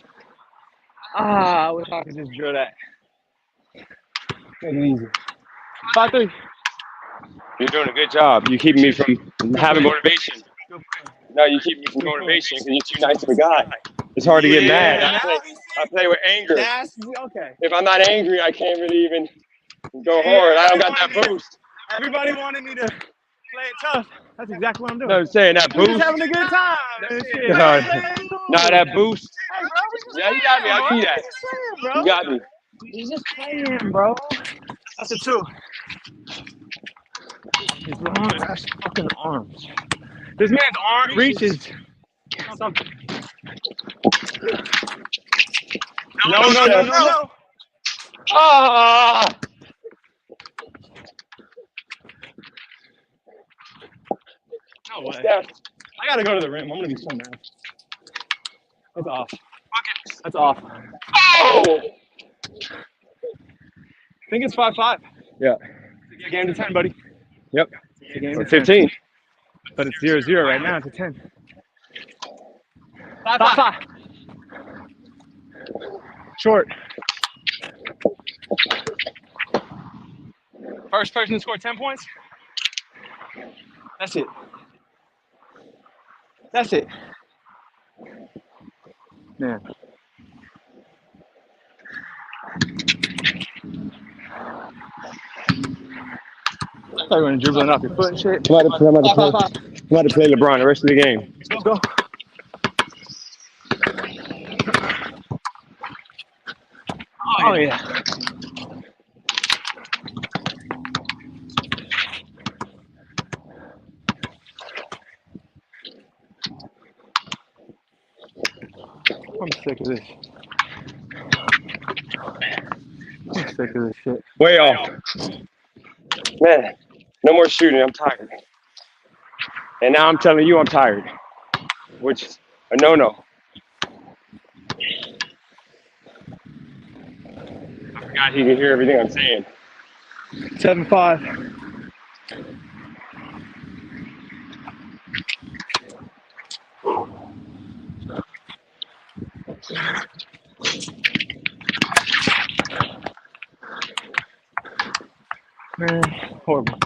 I wish I could just drill that. Make it easy. 5-3. You're doing a good job. You keeping me from having motivation. No, you keep me from motivation because you're too nice of a guy. It's hard to get mad. I play with anger. Okay. If I'm not angry, I can't really even go hard. I don't got that boost. Everybody wanted me to play it tough. That's exactly what I'm doing. No, I'm saying that I'm boost. just having a good time. Nah, that boost. Yeah, you got me. I see that. You got me. He's just playing, bro. That's a 2. His long ass fucking arms. This man's arm reaches something. No. Ah! No way. I gotta go to the rim. I'm gonna be so mad. That's off. That's off. Oh! I think it's 5-5. Yeah. It's a game to 10, buddy. Yep. It's a game to 15. 10. But it's 0-0 right now. It's a 10. 5-5. Short. First person to score 10 points. That's it. Man. I thought you were going to dribble it off your foot and shit. I'm about to play LeBron the rest of the game. Let's go. Oh, yeah. I'm sick of this. I'm sick of this shit. Way off. Man, no more shooting. I'm tired. And now I'm telling you I'm tired, which is a no-no. I forgot he can hear everything I'm saying. 7-5. Man, horrible.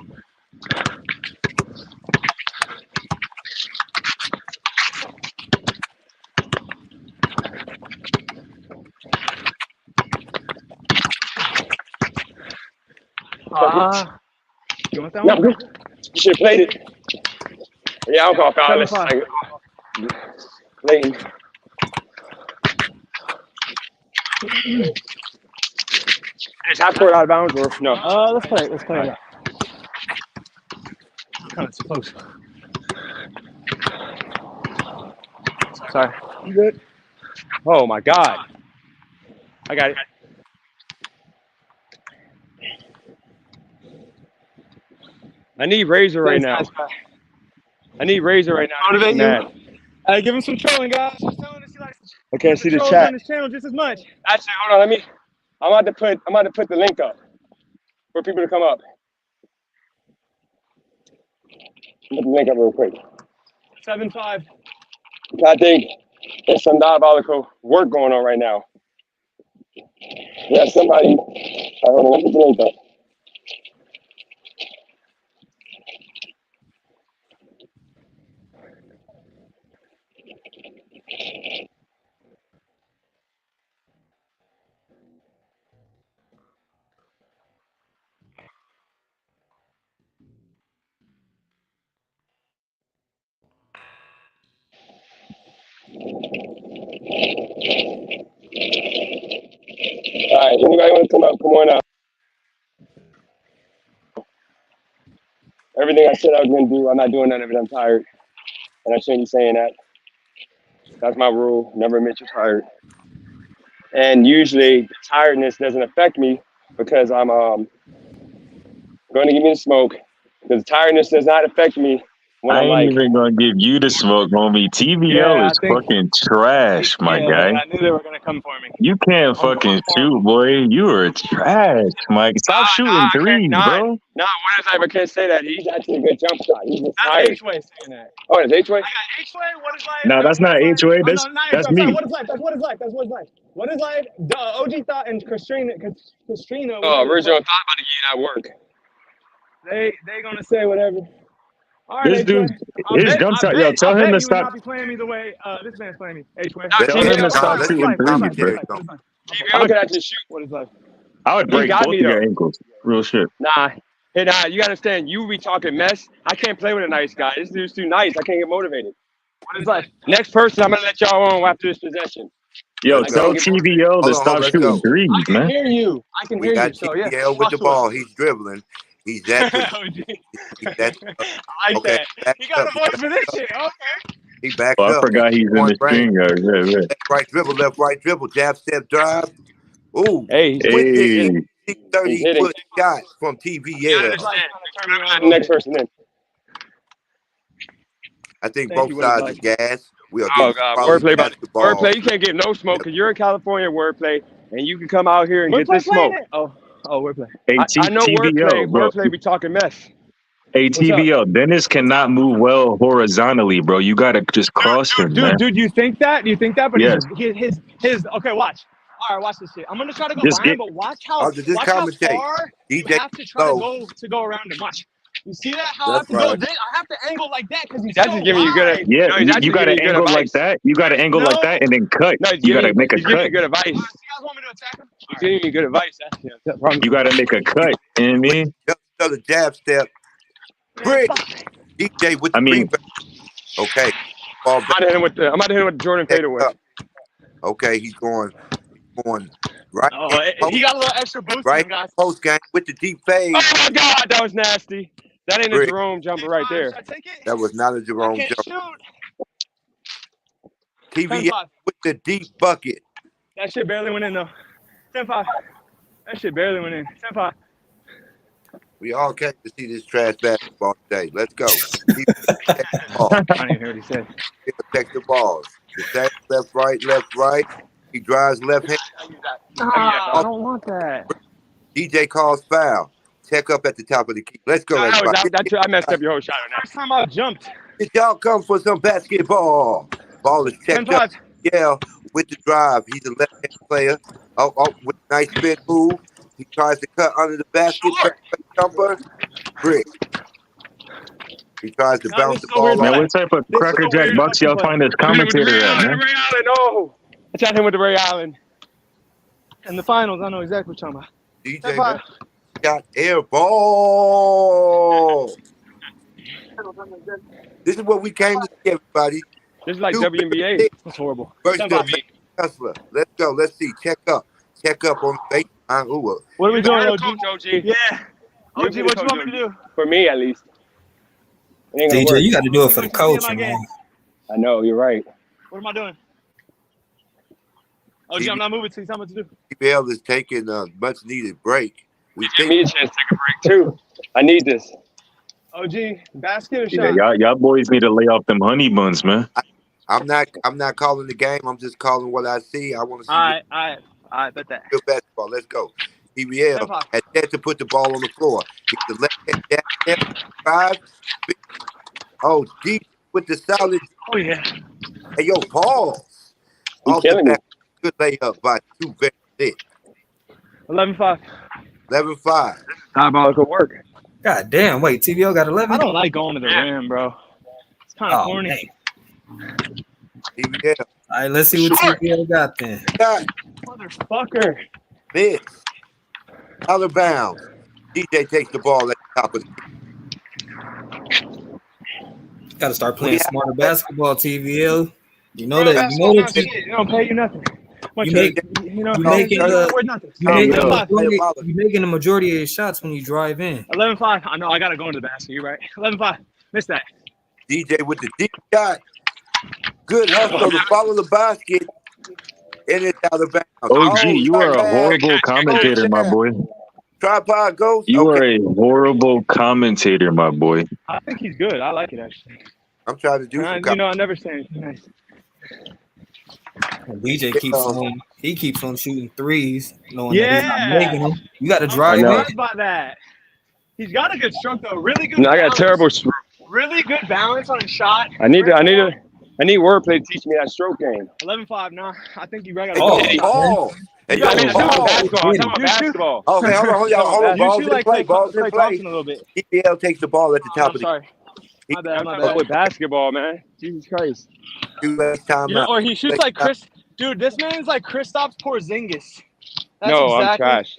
You want that No, one? good. You should have played it. Yeah, I don't call foul. It's 7-5. like Leighton. Is half court out of bounds or no? Let's play it. Let's play it. Kind of too close. Sorry. You good? Oh my God. I got it. I need Razor right now. I need Razor right now. Motivate you. Mad. Hey, give him some trolling, guys. Just telling us he likes I can't see the trolls chat. on his channel just as much. Actually, hold on. I'm about to put the link up for people to come up. Put the link up real quick. 7-5. I think there's some diabolical work going on right now. Yeah, somebody. Hold on, let me put the link up. All right, anybody want to come up? Come on up. Everything I said I was going to do, I'm not doing none of it. I'm tired. And I shouldn't be saying that. That's my rule. Never admit you're tired. And usually, tiredness doesn't affect me because I'm going to give me the smoke. Because tiredness does not affect me when I I'm ain't like, even gonna give you the smoke, homie. TVL Yeah, is I think. fucking trash, my Yeah, guy. I knew they were gonna come for me. You can't fucking shoot, boy. You are trash, Mike. Stop shooting I threes, can't, nah, bro. what is I can't say that. He's actually a good jump shot. He's just That's tired. H-Way saying that. Oh, it's H-Way? I got H-Way. What is life? No, that's not HOA. Oh, no, not H-Way. That's I'm sorry. me. What is life? That's what is life. That's what is life. What is life? OG Thought and Katrina. Oh, original thought about to give you that work. They gonna say whatever. All right, This H-Way. dude, his jump shot. Yo, I tell him bet to you would stop. not be playing me the way this man's playing me. H-Way. No, Tell him to stop What is shooting life? What is threes, life? bro. What is life? TVL can actually shoot. What is life? I would He break got both me, of your though. ankles. Real shit. Nah. Hey, nah, you gotta understand, you be talking mess. I can't play with a nice guy. This dude's too nice. I can't get motivated. What is life? Next person, I'm gonna let y'all on after this possession. Yo, I tell can't get TVL to stop let's shooting go. threes, I can man. hear you. I can We hear got you. So yeah. TVL with talk the to us. ball. He's dribbling. He's that quick. OG. He's that. I like Okay, that. back He got up. the voice for this shit. Okay. He backs Oh, I up. forgot he's in Point the range. screen guard. Yeah. Left, right dribble, jab, step, drive. Ooh, Hey, he's Hey, 30 hitting. foot shot from You TVL. understand. Turn me Let on. the next person in. I think Thank both you, what is sides life? are gas. We are Oh, getting God. quality Wordplay, basketball. you can't get no smoke because you're in California, wordplay, and you can come out here and We're get this playing smoke. it. Oh, we're playing. hey, I know TVL, bro. wordplay be talking mess. Hey, What's up? TVL. Dennis cannot move well horizontally, bro. You gotta just cross him, man. Dude, you think that? Do you think that? But Yes. his. Okay, watch. All right, watch this shit. I'm gonna try to go Just by him, get. but watch how Just far you DJ have to try low. to go around him. Watch. You see that? How I have That's to go right. this? I have to angle like that because he's That's so just giving you high. good. Yeah, No, he's you actually got giving to you good angle like advice. that. You got to angle like that and then cut. No, he's You got to giving make a giving you cut. good advice. So you guys want me to attack him? He's giving you good advice. That's the problem. You got to make a cut. You know what I mean? Another jab step. Brick. DJ with the I mean, rebound. Okay. Ball I'm about to hit him with the Jordan back fadeaway. up. Okay, he's going right. Oh, he got a little extra boost Right in him, guys. post game with the deep fade. Oh my God, that was nasty. That ain't a Brick. Jerome jumper right there. Should I take it? That was not a I Jerome can't jump. shoot. TVL 10-5. with the deep bucket. That shit barely went in though. 10-5. That shit barely went in. 10-5. We all came to see this trash basketball today. Let's go. He protect the ball. I didn't even hear what he said. He protect the balls. The same left, right. He drives left hand. I don't want that. DJ calls foul. Check up at the top of the key. Let's go, everybody. I messed up your whole shot on that. First time I jumped. Did y'all come for some basketball? Ball is checked up. 10-5. Yeah, with the drive. He's a left-hand player. Oh, with a nice spin move. He tries to cut under the basket. Jumper. Brick. He tries to bounce the ball Man, off. what type of crackerjack box y'all find this commentator at, man? Ray Allen, oh. I shot him with the Ray Allen. In the finals, I know exactly what you're talking about. DJ man, got air ball. This is what we came to see, everybody. This is like WNBA. That's horrible. First up, Hustler. Let's go. Let's see. Check up on the baseline. Ooh, What are we doing, Coach OG? OG. Yeah. OG, what you want me to do? For me, at least. It ain't gonna DJ, work. you got to do it for the coaching, man. I know, you're right. What am I doing? OG, I'm not moving till you tell me what to do. TVL is taking a much needed break. We Give me a chance to take a break, too. I need this. OG, basket or Yeah, shot? y'all boys need to lay off them honey buns, man. I'm not calling the game. I'm just calling what I see. I want to see All right, bet that. good basketball. Let's go. TVL had yet to put the ball on the floor. He's the left hand drive. Oh, deep with the solid. Oh, yeah. Hey, yo, pause. Off the back, good layup by two very thick. 11-5. 11-5. Diabolical work. God damn, wait, TVL got 11? I don't like going to the rim, bro. It's kind of corny. Dang. TVL. All right, let's see what TVL got then. Motherfucker. Miss. Out of bounds. DJ takes the ball at the top of the Got to start playing smarter basketball, TVL. You know Bro, that. that's You know all that. shit. It don't pay you nothing. You make- you know, you making the- worth nothing. You making, the 11-5. majority, you making the majority of your shots when you drive in. 11-5. I know I gotta go into the basket. You're right. 11-5. Missed that. DJ with the deep shot. Good hustle to follow the basket. And it's out of bounds. OG, you are a tripod. horrible commentator, my boy. Tripod goes. You okay. are a horrible commentator, my boy. I think he's good. I like it actually. I'm trying to do I, some I never say anything nice. And DJ keeps on shooting threes, knowing that he's Yeah. not making them. You got to I'm drive surprised in. by that. He's got a good stroke though. Really good. No, I got balance. terrible. Really good balance on his shot. I need wordplay to teach me that stroke game. 11-5. Nah, I think you right. Hey, Oh, yo, ball. Hey, yo, I mean, I'm talking ball. basketball. I'm talking basketball. Okay, hold on. You Balls shoot in like play. Klay Balls in Klay play. Thompson a little bit. TVL takes the ball at the top I'm of the sorry. My bad. I'm My talking about bad. with basketball, man. Jesus Christ. last time. You know, or he shoots like Chris. Dude, this man's like Kristaps Porzingis. That's No, I'm exactly. trash.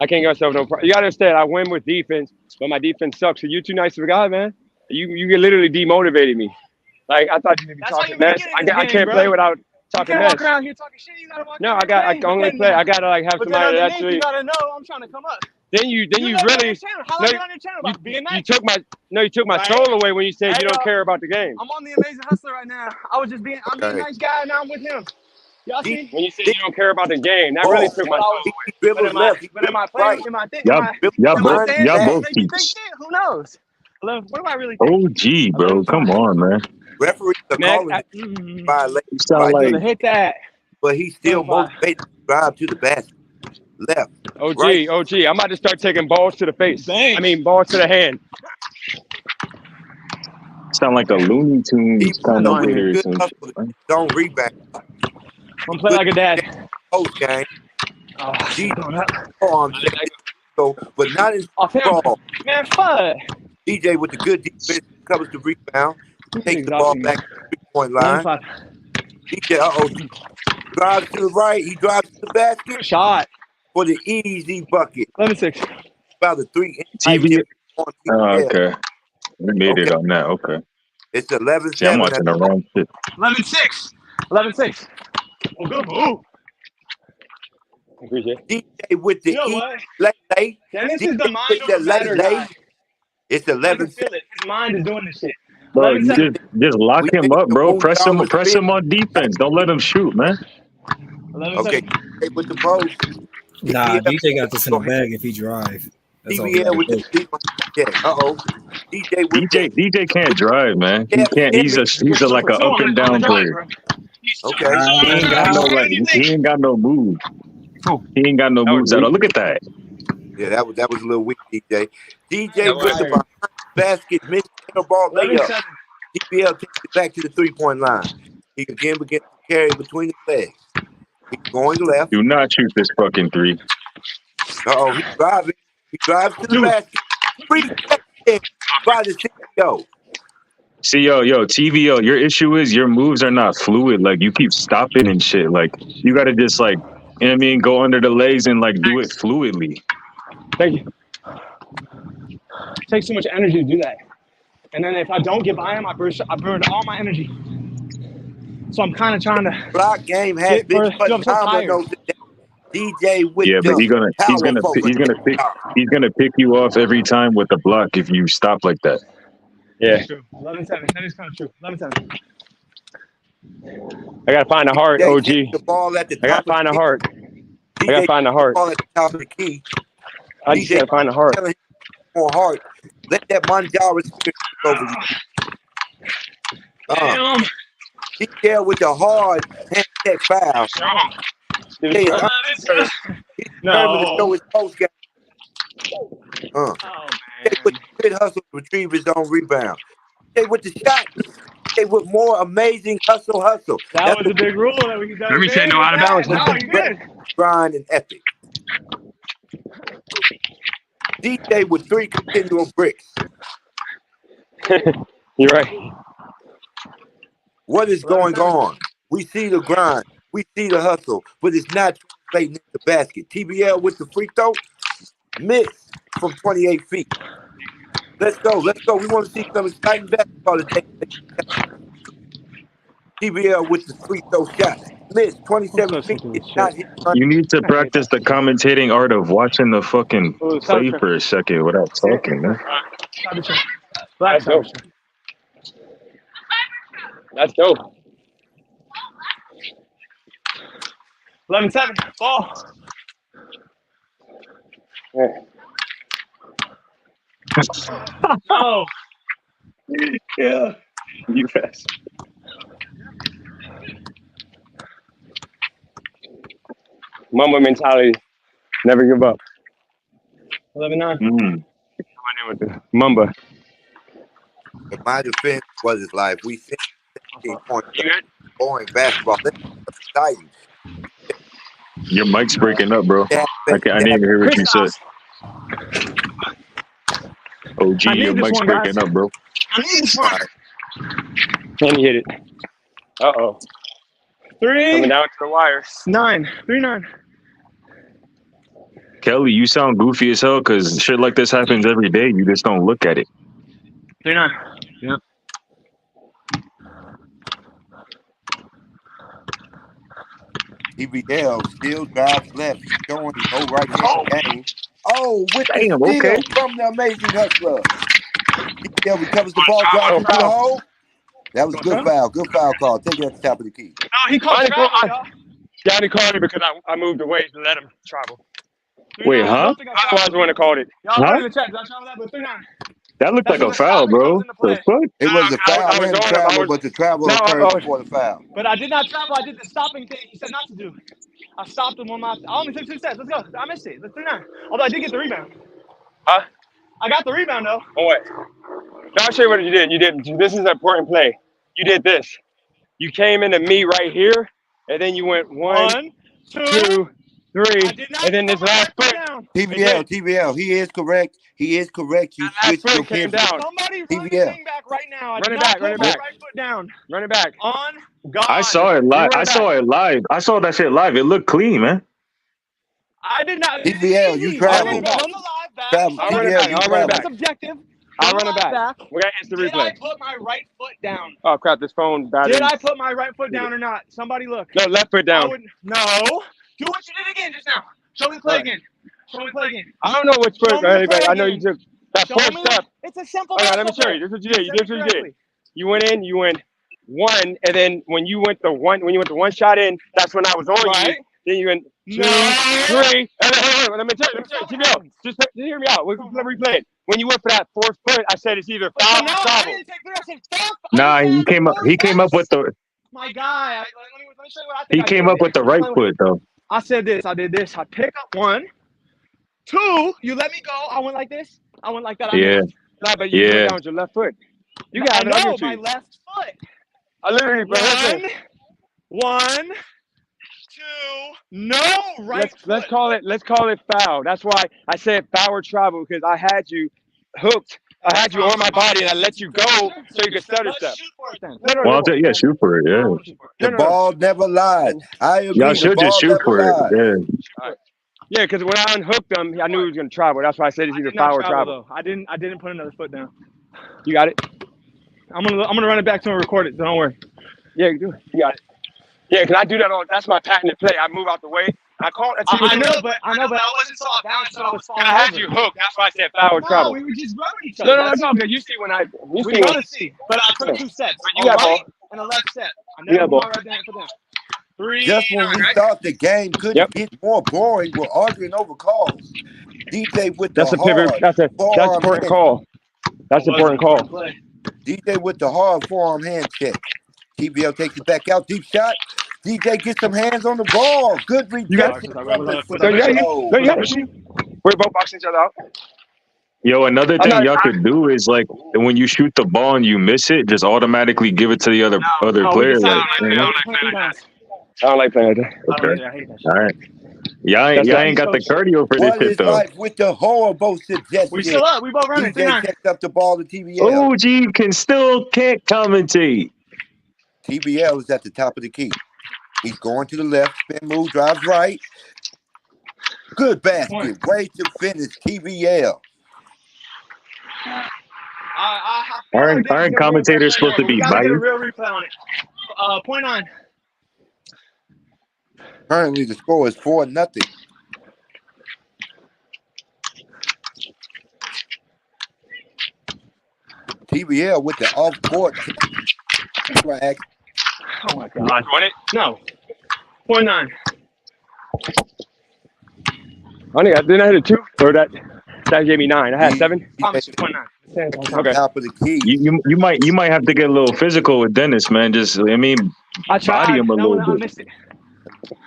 I can't get myself no problem. You gotta understand, I win with defense, but my defense sucks. So you too nice of a guy, man. You literally demotivated me. Like I thought you'd be That's why talking you mess. get in I this can't game, bro. play without You talking can't mess. walk around here talking shit. You gotta walk No, around I got. I playing. can only But play. then- I gotta like have But then somebody that underneath, actually. you gotta know I'm trying to come up. Then you let me on really. your channel. How no, I get on your channel about being You nice? took my Right. soul away when you said Hey, you don't care about the game. I'm on the Amazing Hustler right now. I'm being a nice guy, and now I'm with him. Y'all see? When you said you don't care about the game, that really took my soul away. He dribbles left. He But am I dribbles playing? right. Am I think? Y'all Am I both saying y'all things both that you think teach. shit? Who knows? What do I really think? OG, bro. Come on, man. Referees are calling Next, it violation, You sound I'm gonna like hit that. but he's still motivated to drive to the basket. Left. OG, Right. OG. I'm about to start taking balls to the face. Thanks. I mean, balls to the hand. a Looney Tunes He's commentator or good some hustle. shit, man. Don't rebound. I'm playing like a dad. Post game. Oh, He's going up. on so, but not in Off him. ball. Man, fuck. DJ with the good defense covers the rebound. This Takes nigga's the ball off me. back to the 3-point line. 11-5. DJ, drives to the right. He drives to the basket Shot. for the easy bucket. 11-6. About a 3 TV. on Oh, TVL. okay. We made it Okay. on that. Okay. It's See, I'm 11-7. watching the wrong shit. 11-6. 11-6. Oh, good move. Appreciate it. DJ with the You know what? lay. Dennis DJ is the mind with the over matter lay. guy. It's I can 11-7. feel it. His mind is doing this shit. Bro, you 11-7. just lock We him make up, the bro. move Press down the him on defense. Don't let him shoot, man. 11-7. Okay, DJ with the post. Nah, DJ got this in the bag if he drive. That's over TVL with the there. DJ with DJ can't drive, man. He can't. He's a like a up and down player. Okay. He ain't got no he ain't got no moves. He ain't got no moves at all. Look at that. Yeah, that was a little weak, DJ. DJ with the behind basket, missed the ball layup. TVL takes it back to the 3-point line. He again begins to carry between his legs. He's going left. Do not shoot this fucking three. He's driving. He drives to the basket. 3 seconds by the CEO. See, yo, TVL, your issue is your moves are not fluid. Like, you keep stopping and shit. Like, you got to just, like, you know what I mean, go under the legs and, like, do it fluidly. Thank you. It takes too much energy to do that. And then if I don't get by him, I burn all my energy. So I'm kind of trying to block game has been phenomenal today. DJ with but he's gonna pick you off every time with the block if you stop like that. Yeah. 11-7. That is kind of true. 11-7. I gotta find the heart, OG. The ball at the top I gotta find the heart. I gotta find the heart. Ball at the top of the key. I just gotta find the heart. More heart. Let that Manjaro spirit over you. DJ with the hard hand check foul. No. To his post game. With good hustle, retrieve his own rebound. With the shot. With more amazing hustle. That was a big rule. Let me say no out of bounds. No, you did. Grind and epic. DJ with 3 continual bricks. You're right. What is going on? We see the grind. We see the hustle, but it's not translating into the basket. TVL with the free throw. Miss from 28 feet. Let's go. We want to see some exciting basketball today. TVL with the free throw shot. Miss 27 feet. It's not hit. You need to practice the commentating art of watching the fucking play for a second without talking, man. That's dope. That's dope. 11-7. Ball. Oh. Yeah. You fast. Mamba mentality. Never give up. 11-9. Mamba. In my defense was his life. We see 17 points. Boring basketball. That's exciting. Your mic's breaking up, bro. I didn't even hear what you said. OG, your mic's breaking up, bro. I need this one. And he hit it. Uh-oh. 3. Coming down to the wire. 9. 3-9. Kelly, you sound goofy as hell because shit like this happens every day. You just don't look at it. 3-9. Yep. TVL still drives left. He's showing his whole right hand game. Oh, with the steal from the amazing hustler. TVL recovers the ball, drives into the hole. That was a good foul. Good foul call. Take it at the top of the key. No, he called travel, y'all. Johnny called it because I moved away to let him travel. Wait, huh? I was the one that called it. Y'all put in the chat. Did I travel that? But 3-9. That looked like a foul, bro. The fuck? It was a foul and travel, but the travel occurred before the foul. But I did not travel. I did the stopping thing he said not to do. I stopped him on my. I only took 2 steps. Let's go. I missed it. Let's 3-9. Although I did get the rebound. Huh? I got the rebound though. Oh wait. Now I'll show you what you did. You did. This is an important play. You did this. You came into me right here, and then you went 1, 2, 3, and then this last foot. TVL. He is correct. You switched your came down. Somebody run the thing back right now. Run it back. Right foot down. Run it back. On God. I saw it live. I saw that shit live. It looked clean, man. I did not. TVL, you traveled. Run the live back. I'll run it back. That's objective. I'll run it back. We got instant replay. Did I put my right foot down? Oh crap! This phone battery. Did I put my right foot down or not? Somebody look. No, left foot down. No. Do what you did again just now. Show me the play again. I don't know which foot. I know you took that first step. It's a simple. All right, let me show you. This is what you did. This is what you did. You went in. You went 1, and then when you went the one shot in, that's when I was on you. Then you went 2, 3. Let me tell you, TVL, just hear me out. We're replaying it. When you went for that 4th foot, I said it's either foul or No, I travel. didn't take 3. I said 4. Nah, he came up. He came up with the. My guy. Let me show you what I think. He I came did. up with the right foot though. I said this. I did this. I pick up 1, 2. You let me go. I went like this. I went like that. Yeah. Nah, but you put down with your left foot. You got it no, on my YouTube. left foot. I literally, bro. 1, 2. No, right. Let's call it foul. That's why I said foul or travel, because I had you hooked. I had you on my body and I let you go so you could stutter step. Well, yeah, shoot for it. Yeah. The ball never lied. I agree. Y'all The should just ball shoot never for it. lied. Yeah. Yeah, because when I unhooked him, I knew he was gonna travel. That's why I said it's either foul or travel. I didn't put another foot down. You got it? I'm gonna run it back to him and record it. So don't worry. Yeah, you do it. You got it. Yeah, because I do that all. That's my patented play. I move out the way. I call it. I know, but I wasn't so down until I was falling. I had you hooked. That's why I said foul or travel. We were just rubbing each other. No, it's all good. You see when I. We're gonna see. But I took 2 steps. You got ball. And a left step. I You never got ball. put my right hand for them. 3. Just when we thought the game couldn't get more boring, we're arguing over calls. DJ with the That's a pivot. That's important call. That's an important call. DJ with the hard forearm hand check. TVL takes it back out. Deep shot. DJ gets some hands on the ball. Good rejection. We're both boxing each other out. Yo, another thing y'all could do is like when you shoot the ball and you miss it, just automatically give it to the other player. I don't like playing like that. Okay. All right. Y'all ain't got the cardio for this shit though. Like with the horrible suggestion. We still up. We both running. DJ checked up the ball to TVL. OG can't commentate. TVL is at the top of the key. He's going to the left, spin move, drives right. Good basket. Way to finish, TVL. Aren't commentators supposed to be biased? Real replay on it. Point on. Currently, the score is 4-0. TVL with the off-court flag. Oh my God! Want it? No. 0.9. Didn't I hit a 2? Or that gave me 9. I had 7. 0.9. Okay. Top of the key. You might have to get a little physical with Dennis, man. Just body him a little bit.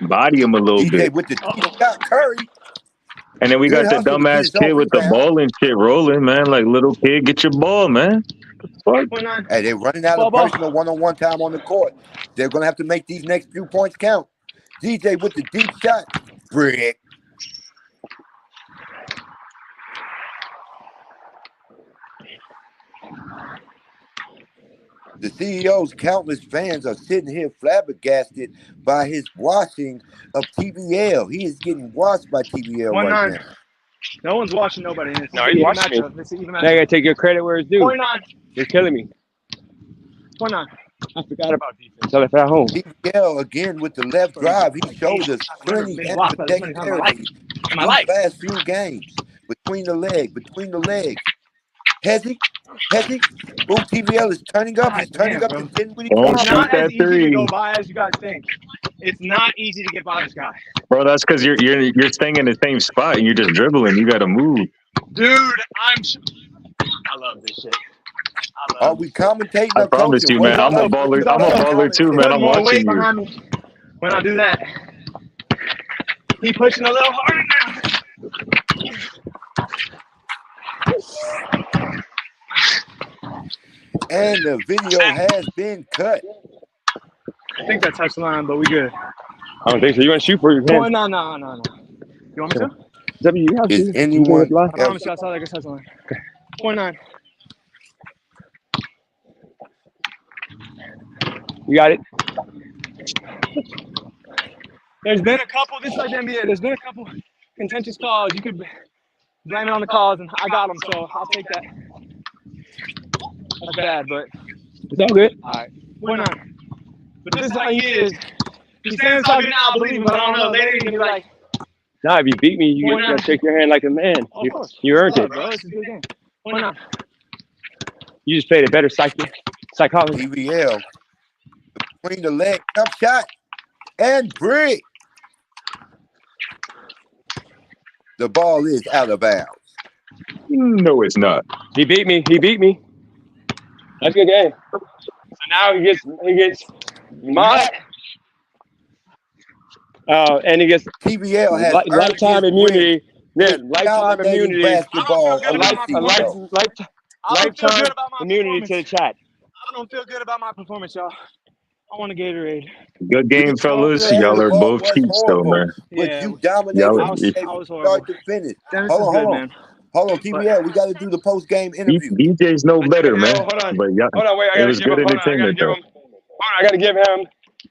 Body him a little bit. With the shot, Curry. And then we got the dumbass kid with the ball and shit rolling, man. Like, little kid, get your ball, man. Hey, they're running out of personal one-on-one time on the court. They're going to have to make these next few points count. DJ with the deep shot. Brick. The CEO's countless fans are sitting here flabbergasted by his washing of TVL. He is getting washed by TVL right now. No one's watching nobody. No, he's watching me. Now I gotta take your credit where it's due. 0.9. You're killing me. 0.9. I forgot about defense. I left it at home. TVL again with the left drive. He showed us plenty and dexterity in the last few games. Between the leg. Hezzy. Ooh, TVL is turning up. He's turning up and getting what he It's not as easy to go by as you guys think. It's not easy to get by this guy. Bro, that's because you're staying in the same spot and you're just dribbling. You got to move. Dude, I love this shit. Are we commentating? I promise you, man. I'm a baller too, man. I'm watching you. When I do that, he pushing a little harder now. And the video has been cut. I think that touched the line, but we good. I don't think so. You want to shoot for your hand? No. You want me to? You have Is to. anyone I promise you, I saw that touch the line. Okay. 0.9. You got it. There's been a couple, this is like the NBA, there's been a couple contentious calls. You could blame it on the calls, and I got them, so I'll take that. That's bad, but it's all good. All right. 0.9. But this is how he is. He's saying something now, I believe him, but I don't know. Later, you're going to be like, nah, if you beat me, you gotta shake your hand like a man. You earned it. Bro, it's a good game. 0.9. You just played a better psychology. TVL between the leg, jump shot, and brick. The ball is out of bounds. No, it's not. He beat me. He beat me. That's a good game. So now he gets mod. And he gets TVL has earned lifetime his immunity. win Yeah, with lifetime dominating immunity. basketball I don't feel under good the about my CEO. I don't feel Lifetime good about my immunity to the chat. I don't feel good about my performance, y'all. I want a Gatorade. Good game, fellas. Y'all are Basketball both was cheats, though, horrible, man. but Yeah, you dominated Y'all, I the was game from horrible. start to finish. Dennis Hold is on, good, hold on. man. Hold on, But TVL. We got to do the post game interview. DJ's no better, man. Hold on. But yeah, Hold on, wait. I it gotta was give him. good Hold on. I gotta entertainment, give though. him. Hold on. I gotta give him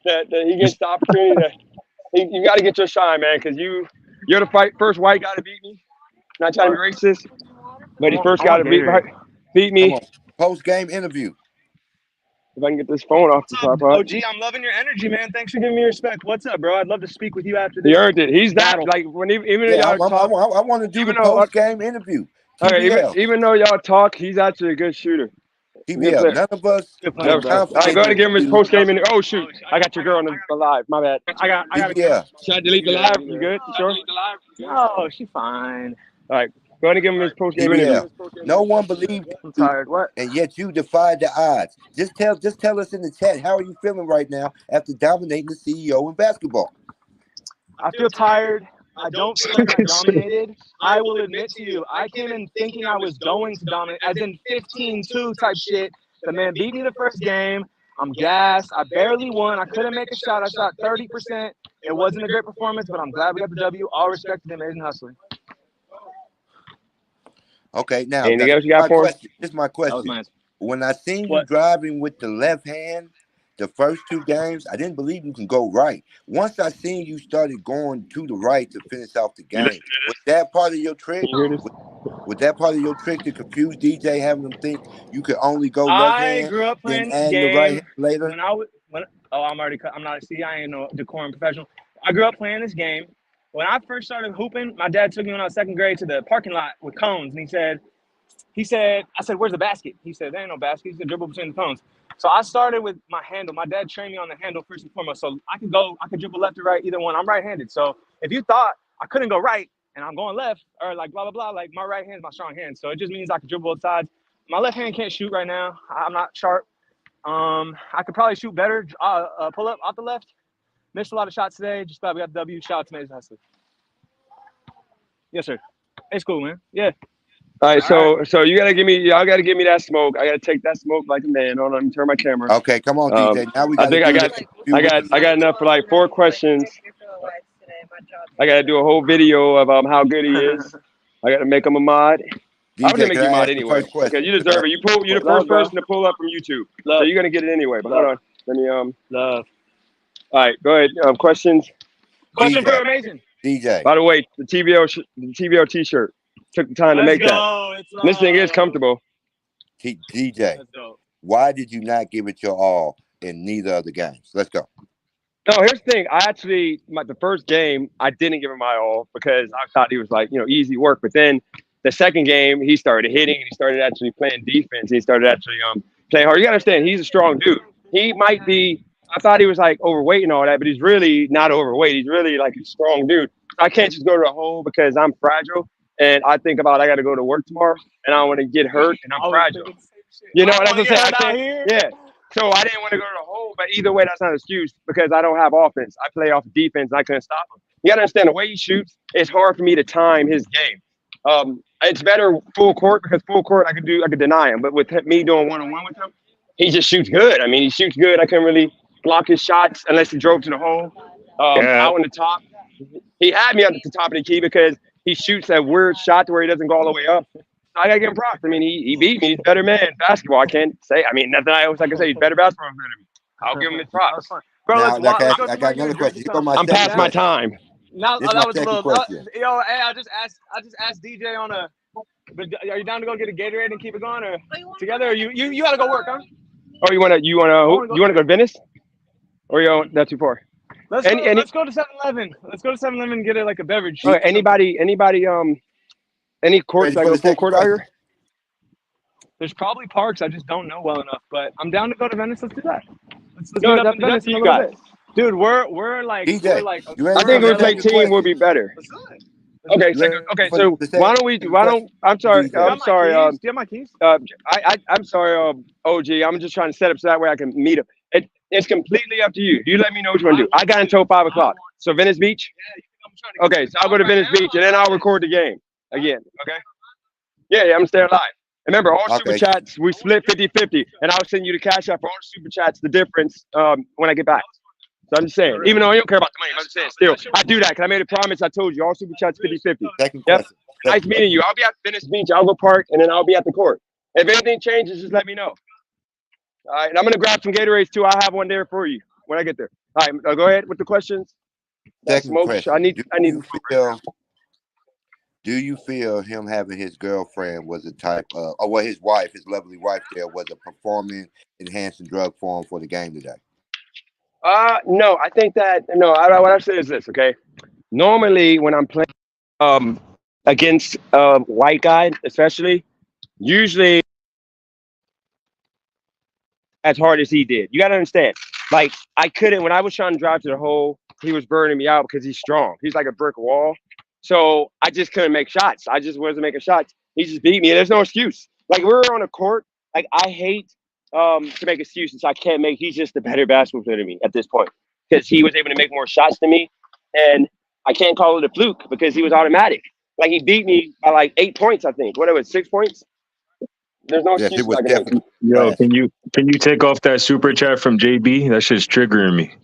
that he gets the opportunity to. You got to get your shine, man, because you're the first white guy to beat me. Not trying to be racist, but he first got to beat Come me. on, post game interview. If I can get this phone off the what's up, tripod. OG? I'm loving your energy, man. Thanks for giving me respect. What's up, bro? I'd love to speak with you after He this earned it. He's that battle. like when even though Yeah, y'all talk. I want to do the Even though post game interview. okay, TVL, even though y'all talk, he's actually a good shooter. Good TVL. player. None of us Good Never plan, are bro. All right, go ahead and confident give him his in you. post game. Oh shoot, I got your girl on the live. My bad. I got TVL, Should I delete the live? You good? You sure? No, she fine. All right, go ahead and give him his post game interview. TVL. No one believed I'm you, tired. What? and yet you defied the odds. Just tell us in the chat, how are you feeling right now after dominating the CEO in basketball? I feel tired. I don't feel like I dominated. I will admit to you, I came in thinking I was going to dominate, as in 15-2 type shit. The man beat me the first game. I'm gassed. I barely won. I couldn't make a shot. I shot 30%. It wasn't a great performance, but I'm glad we got the W. All respect to the amazing hustling. Okay, now Anything else you got for him? this is my That was question. my answer. When I seen you What? driving with the left hand the first two games, I didn't believe you can go right. Once I seen you started going to the right to finish off the game, was that part of your trick? Can you hear this? Was that part of your trick to confuse DJ, having them think you could only go left I hand, grew up then playing this add the right game hand later? when I was I'm already cut. I'm not. See, I ain't no decorum professional. I grew up playing this game. When I first started hooping, my dad took me when I was second grade to the parking lot with cones, and he said, I said, "Where's the basket?" He said, "There ain't no basket." He said, "Dribble between the cones." So I started with my handle. My dad trained me on the handle first and foremost. So I could dribble left or right, either one. I'm right-handed. So if you thought I couldn't go right and I'm going left or like blah, blah, blah, like my right hand is my strong hand. So it just means I can dribble both sides. My left hand can't shoot right now. I'm not sharp. I could probably shoot better. Pull up off the left. Missed a lot of shots today. Just glad we got the W. Shout out to Mason Hustler. Yes, sir. It's cool, man. Yeah. All right, so y'all gotta give me that smoke. I gotta take that smoke like a man. Hold on, let me turn my camera. Okay, come on, DJ. Now we I got. think I got enough for like 4 questions. I gotta do a whole video of how good he is. I gotta make him a mod. I was DJ, gonna make can you I mod ask the anyway first question? because you deserve it. You're the first person to pull up from YouTube, so you're gonna get it anyway. But hold on, let me Love. All right, go ahead. Questions. Question DJ. for Amazing. DJ. By the way, the TVL T-shirt took the time to make that. This thing is comfortable. DJ. Let's go. Why did you not give it your all in neither of the games? Let's go. No, here's the thing. I actually, the first game, I didn't give him my all because I thought he was like, easy work. But then the second game, he started hitting and he started actually playing defense. He started actually playing hard. You gotta understand, he's a strong dude. He might be, I thought he was like overweight and all that, but he's really not overweight. He's really like a strong dude. I can't just go to the hole because I'm fragile. And I think about I got to go to work tomorrow and I don't want to get hurt and I'm fragile. That's what I'm saying. I can't, yeah. So I didn't want to go to the hole, but either way, that's not an excuse because I don't have offense. I play off defense and I couldn't stop him. You got to understand the way he shoots, it's hard for me to time his game. It's better full court because full court I could deny him. But with me doing one-on-one with him, he just shoots good. I mean, he shoots good. I couldn't really block his shots unless he drove to the hole. Out on the top. He had me up at the top of the key because he shoots that weird shot to where he doesn't go all the way up. I gotta give him props. I mean, he beat me. He's a better man in basketball. I can't say. I mean, nothing else I can say. He's better basketball than me. I'll give him his props. Bro, Now, let's go I got another question. I'm past my time. Now This is that my was a second little. question. Yo, hey, I just asked DJ on a. But are you down to go get a Gatorade and keep it going, or together? Or you gotta go work, huh? Oh, you wanna go to Venice? Or you not too far? Let's go to 7-Eleven. Let's go to 7-Eleven and get it like a beverage. Okay, anybody any courts I go full court out here? There's probably parks I just don't know well enough, but I'm down to go to Venice. Let's do that. Let's No, meet up that's in Venice in a you little got bit. Dude, we're like DJ, we're like you ready I think for we the play second team would question? be better. Let's do it. Okay, so Let okay, for so the why second don't we? Why question. don't? I'm Do sorry. you Do you feel? I'm have my sorry. keys? Do you have my keys? I'm sorry. OG. I'm just trying to set up so that way I can meet him. It's completely up to you. You let me know what you want to do. I got until 5 o'clock. So Venice Beach. Okay, so I'll go to Venice Beach and then I'll record the game again. Okay. Yeah, I'm staying live. Remember, all super Okay. chats, we split 50-50, and I'll send you the cash out for all the super chats, the difference when I get back. So I'm just saying, even though I don't care about the money, I'm just saying, still, I do that because I made a promise. I told you, all super chats 50-50. Second Yep. question. Nice meeting you. I'll be at Venice Beach. I'll go park, and then I'll be at the court. If anything changes, just let me know. All right, and I'm going to grab some Gatorades, too. I have one there for you when I get there. All right, go ahead with the questions. That Second smoke. I question. need. Do you feel him having his girlfriend was a type of, or well, his wife, his lovely wife there, was a performing enhancing drug for him for the game today? No, I think that no. What I say is this, okay? Normally, when I'm playing against a white guy, especially, usually as hard as he did. You gotta understand. Like I couldn't when I was trying to drive to the hole, he was burning me out because he's strong. He's like a brick wall. So I just couldn't make shots. I just wasn't making shots. He just beat me. And there's no excuse. Like we're on a court. Like I hate to make excuses. I can't make. He's just a better basketball player than me at this point because he was able to make more shots than me, and I can't call it a fluke because he was automatic. Like he beat me by like 8 points. I think. What it was, 6 points. There's no Yes, it excuses was I can make. definitely Yo, trash. can you take off that super chat from JB? That shit's triggering me.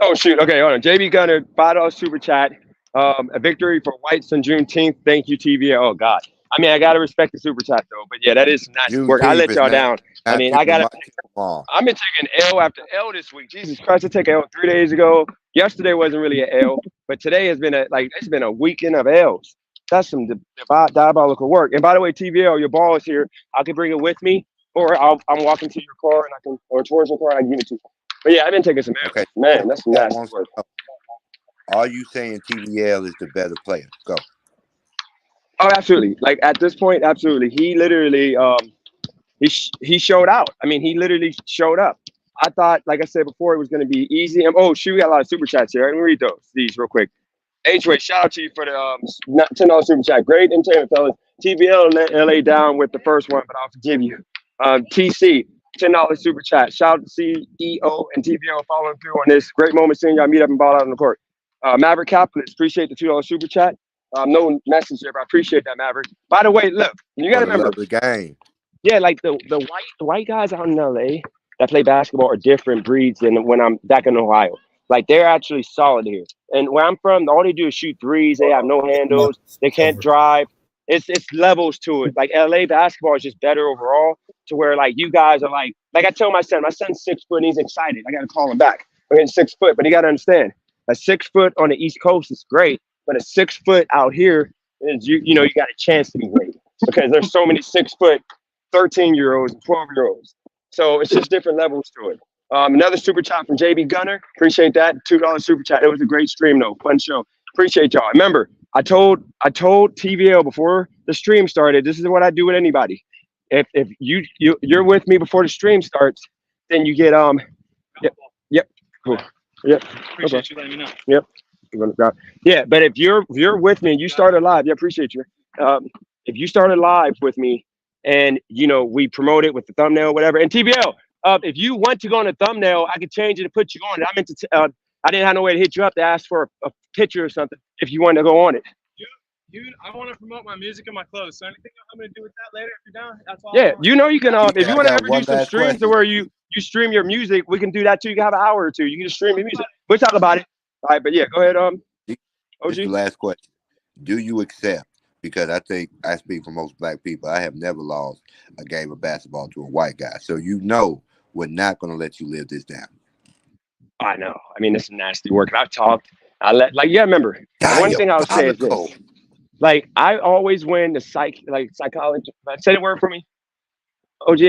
Oh shoot. Okay, hold on. JB Gunner, $5 super chat. A victory for Whites on Juneteenth. Thank you, TVA. Oh God. I mean, I gotta respect the super chat though. But yeah, that is some nasty work. I Juneteenth let is y'all not, down. I not mean, too I gotta. much tomorrow. I've been taking L after L this week. Jesus Christ, I took L 3 days ago. Yesterday wasn't really an L, but today has been it's been a weekend of L's. That's some diabolical work. And by the way, TVL, your ball is here. I can bring it with me, or I'm walking to your car and I can, or towards your car, and I can give it to you. But yeah, I've been taking some L's. Okay. Man, that's some That nasty wants to work. know, are you saying TVL is the better player? Go. Oh, absolutely. Like at this point, absolutely. He literally, he showed out. I mean, he literally showed up. I thought, like I said before, it was going to be easy. Oh, shoot, we got a lot of super chats here. Let me read these real quick. H-Way, shout out to you for the $10 super chat. Great entertainment, fellas. TVL let LA down with the first one, but I'll forgive you. TC, $10 super chat. Shout out to CEO and TVL following through on this. Great moment seeing y'all meet up and ball out on the court. Maverick Capitalist, appreciate the $2 super chat. No message here, but I appreciate that, Maverick. By the way, look, you got For to the remember, love of the game. yeah, like the white guys out in LA that play basketball are different breeds than when I'm back in Ohio. Like they're actually solid here. And where I'm from, all they do is shoot threes. They have no handles. They can't drive. It's levels to it. Like LA basketball is just better overall. To where like you guys are like I tell my son's 6 foot and he's excited. I gotta call him back. I'm hitting 6 foot, but you gotta understand, a 6 foot on the East Coast is great, but a 6 foot out here is you know you got a chance to be great because there's so many 6 foot 13-year-olds and 12-year-olds. So it's just different levels to it. Another super chat from JB Gunner. Appreciate that. $2 super chat. It was a great stream though. Fun show. Appreciate y'all. Remember, I told TVL before the stream started, this is what I do with anybody. If you're with me before the stream starts, then you get yep, cool. Yep. Appreciate you letting me know. Yep. Yeah, but if you're with me and you started live, yeah, appreciate you. If you started live with me and you know we promote it with the thumbnail, whatever. And TBL, if you want to go on a thumbnail, I could change it and put you on it. I meant to. I didn't have no way to hit you up to ask for a picture or something if you wanted to go on it. Dude, I want to promote my music and my clothes. So anything I'm gonna do with that later, if you're down, that's all. Yeah, you know you can. If you I want to got ever one do some last streams to question. where you stream your music, we can do that too. You can have an hour or two. You can just stream your music. We'll talk about it. All right, but yeah, go ahead. This OG. is the last question. Do you accept? Because I think I speak for most black people. I have never lost a game of basketball to a white guy. So you know we're not going to let you live this down. I know. I mean, it's nasty work. And I've talked. Remember, one thing I would say is this. Diabolical. Like, I always win the psychology. Say the word for me, OG.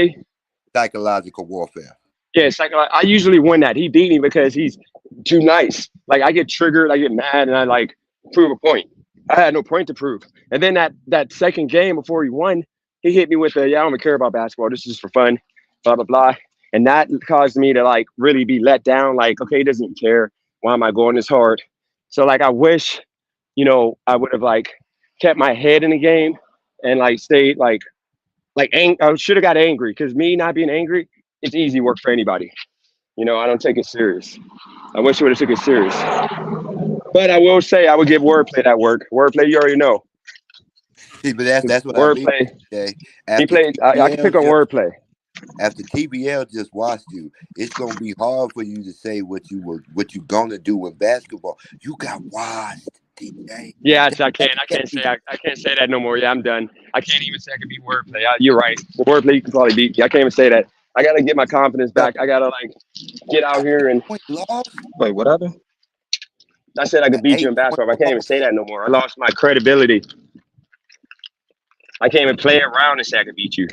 Psychological warfare. Yeah, I usually win that. He beat me because he's too nice. Like, I get triggered, I get mad, and I, like, prove a point. I had no point to prove. And then that second game before he won, he hit me with I don't care about basketball. This is just for fun, blah, blah, blah. And that caused me to, like, really be let down. Like, okay, he doesn't care. Why am I going this hard? So, like, I wish I would have like kept my head in the game and like stayed I should have got angry because me not being angry, it's easy work for anybody. I don't take it serious. I wish I would have took it serious. But I will say I would give wordplay that work. Wordplay, you already know. See, but that's what I mean. Wordplay, Okay, he after plays. I can pick on wordplay. after TVL just watched you, it's gonna be hard for you to say what you gonna do in basketball. You got washed, DJ. Yeah, I can't. I can't say that no more. Yeah, I'm done. I can't even say I can beat wordplay. You're right. The wordplay you can probably beat. I can't even say that. I gotta get my confidence back. I gotta like get out here and. Point lost. Wait, what happened? I said I could beat you in 8 point basketball. I can't even loss. say that no more. I lost my credibility. I can't even play around and say I could beat you.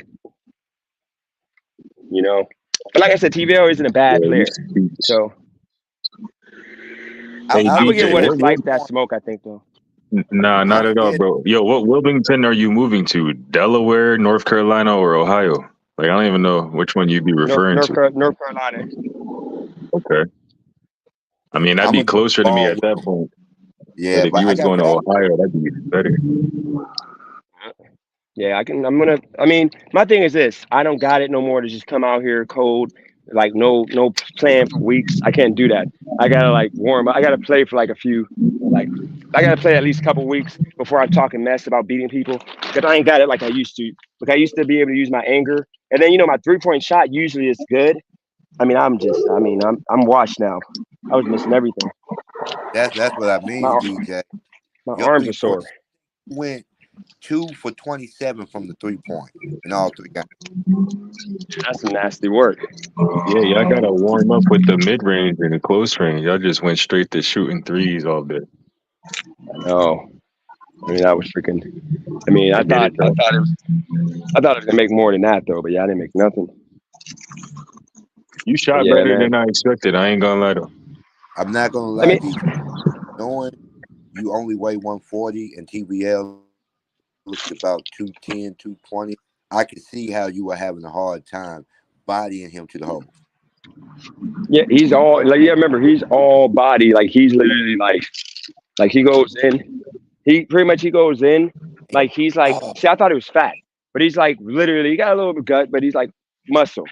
But like I said, TVL isn't a bad Yeah, player. So Hey, I would DJ, get what it's like what, that smoke. I think though. nah, not at all, bro. Yo, what Wilmington are you moving to? Delaware, North Carolina, or Ohio? Like, I don't even know which one you'd be referring to. North Carolina. Okay. I mean, that'd I'm be gonna closer to me ball at with that point. yeah, But if but you I was got going to problem. Ohio, that'd be better. Yeah, I can. I mean, my thing is this: I don't got it no more to just come out here cold, like no plan for weeks. I can't do that. I gotta like warm up. I gotta play for like a few, like I gotta play at least a couple weeks before I'm talking mess about beating people. Because I ain't got it like I used to. Like I used to be able to use my anger, and then my 3-point shot usually is good. I mean, I'm washed now. I was missing everything. That's what I mean, My DJ. my Your arms are 3 point sore. went 2 for 27 from the 3-point in all 3 games. That's some nasty work. Yeah, y'all gotta warm up with the mid range and the close range. Y'all just went straight to shooting threes all day. No, I mean that was freaking. I mean, I get it though. I thought it was gonna make more than that though, but yeah, I didn't make nothing. You But shot yeah, better man. than I expected. I ain't gonna lie though. I'm not gonna I lie, mean, DJ. Knowing you only weigh 140 and TVL looked about 210, 220, I could see how you were having a hard time bodying him to the hole. yeah, he's all like remember he's all body. Like he's literally like he goes in. He pretty much he goes in like he's like. Oh, See, I thought he was fat, but he's like literally he got a little bit of gut, but he's like muscle.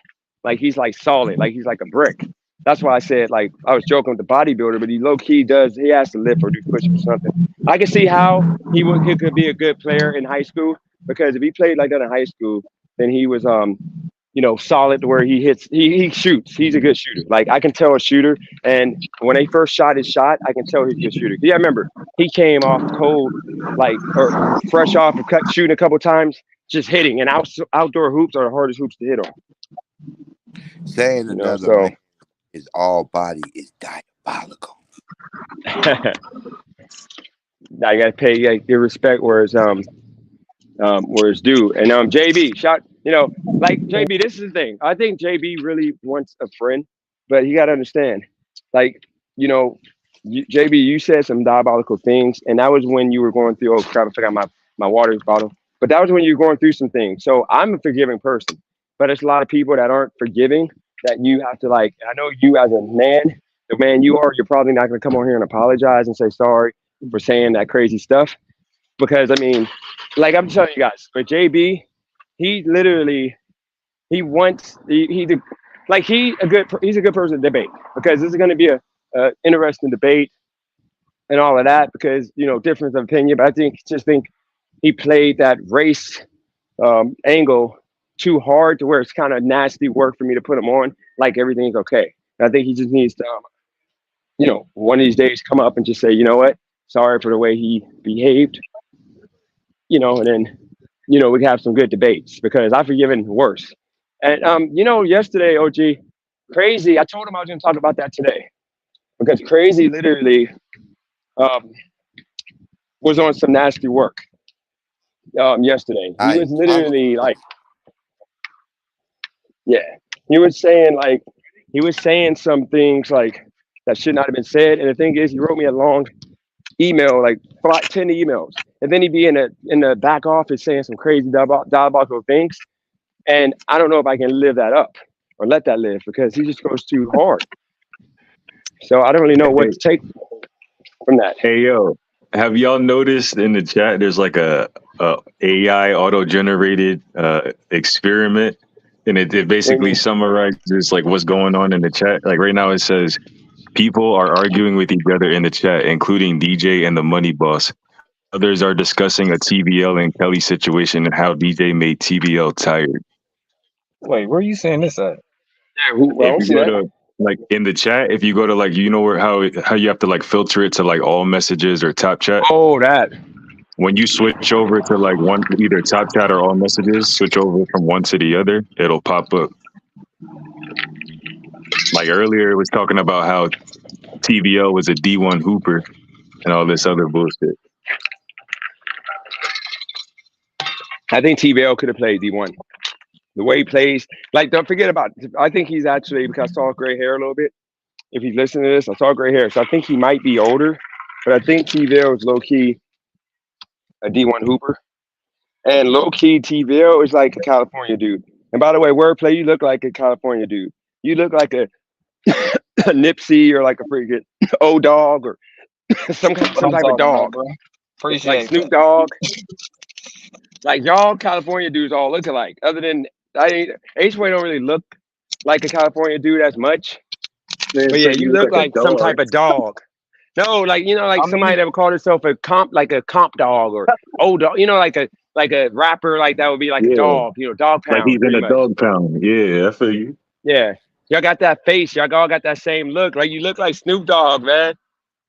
Like he's like solid. Like he's like a brick. That's why I said like I was joking with the bodybuilder, but he low key does. He has to lift or do push or something. I can see how he could be a good player in high school because if he played like that in high school, then he was solid to where he hits. He shoots. He's a good shooter. Like I can tell a shooter. And when they first shot his shot, I can tell he's a good shooter. Yeah, I remember he came off cold, like or fresh off of cut shooting a couple times, just hitting. And outdoor hoops are the hardest hoops to hit on. saying another So man is all body is diabolical. now you gotta pay, you gotta give respect where it's due. And JB, like JB, this is the thing. I think JB really wants a friend, but he gotta understand, like, JB, you said some diabolical things, and that was when you were going through. Oh crap! I forgot my water bottle. But that was when you were going through some things. So I'm a forgiving person, but there's a lot of people that aren't forgiving. That you have to like. I know you as a man, the man you are, you're probably not going to come on here and apologize and say sorry for saying that crazy stuff. Because I mean, like I'm telling you guys, but JB, he literally he wants he's a good person to debate because this is going to be a interesting debate and all of that because difference of opinion. But I think he played that race angle too hard to where it's kind of nasty work for me to put him on. Like everything's okay. And I think he just needs to, one of these days come up and just say, you know what, sorry for the way he behaved, and then, we can have some good debates because I've forgiven worse. And yesterday, OG, crazy. I told him I was going to talk about that today because crazy literally um, was on some nasty work yesterday. He was literally like. Yeah, he was saying some things like that should not have been said. And the thing is, he wrote me a long email, like 10 emails, and then he'd be in the back office saying some crazy diabolical things. And I don't know if I can live that up or let that live because he just goes too hard. So I don't really know what Hey, to take from that. hey, yo. Have y'all noticed in the chat? There's like a AI auto generated experiment, and it basically summarizes like what's going on in the chat. Like right now, it says people are arguing with each other in the chat, including DJ and the Money Boss. Others are discussing a TVL and Kelly situation and how DJ made TVL tired. Wait, where are you saying this at? Yeah, If you go to like in the chat, if you go to like how you have to like filter it to like all messages or top chat. Oh, that. When you switch over to like one, either top chat or all messages, switch over from one to the other, it'll pop up. Like earlier, it was talking about how TVL was a D1 hooper and all this other bullshit. I think TVL could have played D1. The way he plays, like, don't forget about. I think he's actually, because I saw gray hair a little bit. If he's listening to this, I saw gray hair, so I think he might be older. But I think TVL is low key a D1 hooper, and low key TVL is like a California dude. And by the way, wordplay, you look like a California dude. You look like a Nipsey or like a freaking old dog or some type of dog. Appreciate like Snoop Dogg. Like y'all California dudes all look alike. Other than H-Way don't really look like a California dude as much. Man, but yeah, you look like some type of dog. No, like somebody that would call himself a comp dog or old dog. Like a rapper like that would be like a dog. Dog pound. Like he's in a dog pound. Yeah, I feel you. Yeah, y'all got that face. Y'all all got that same look. Like you look like Snoop Dogg, man.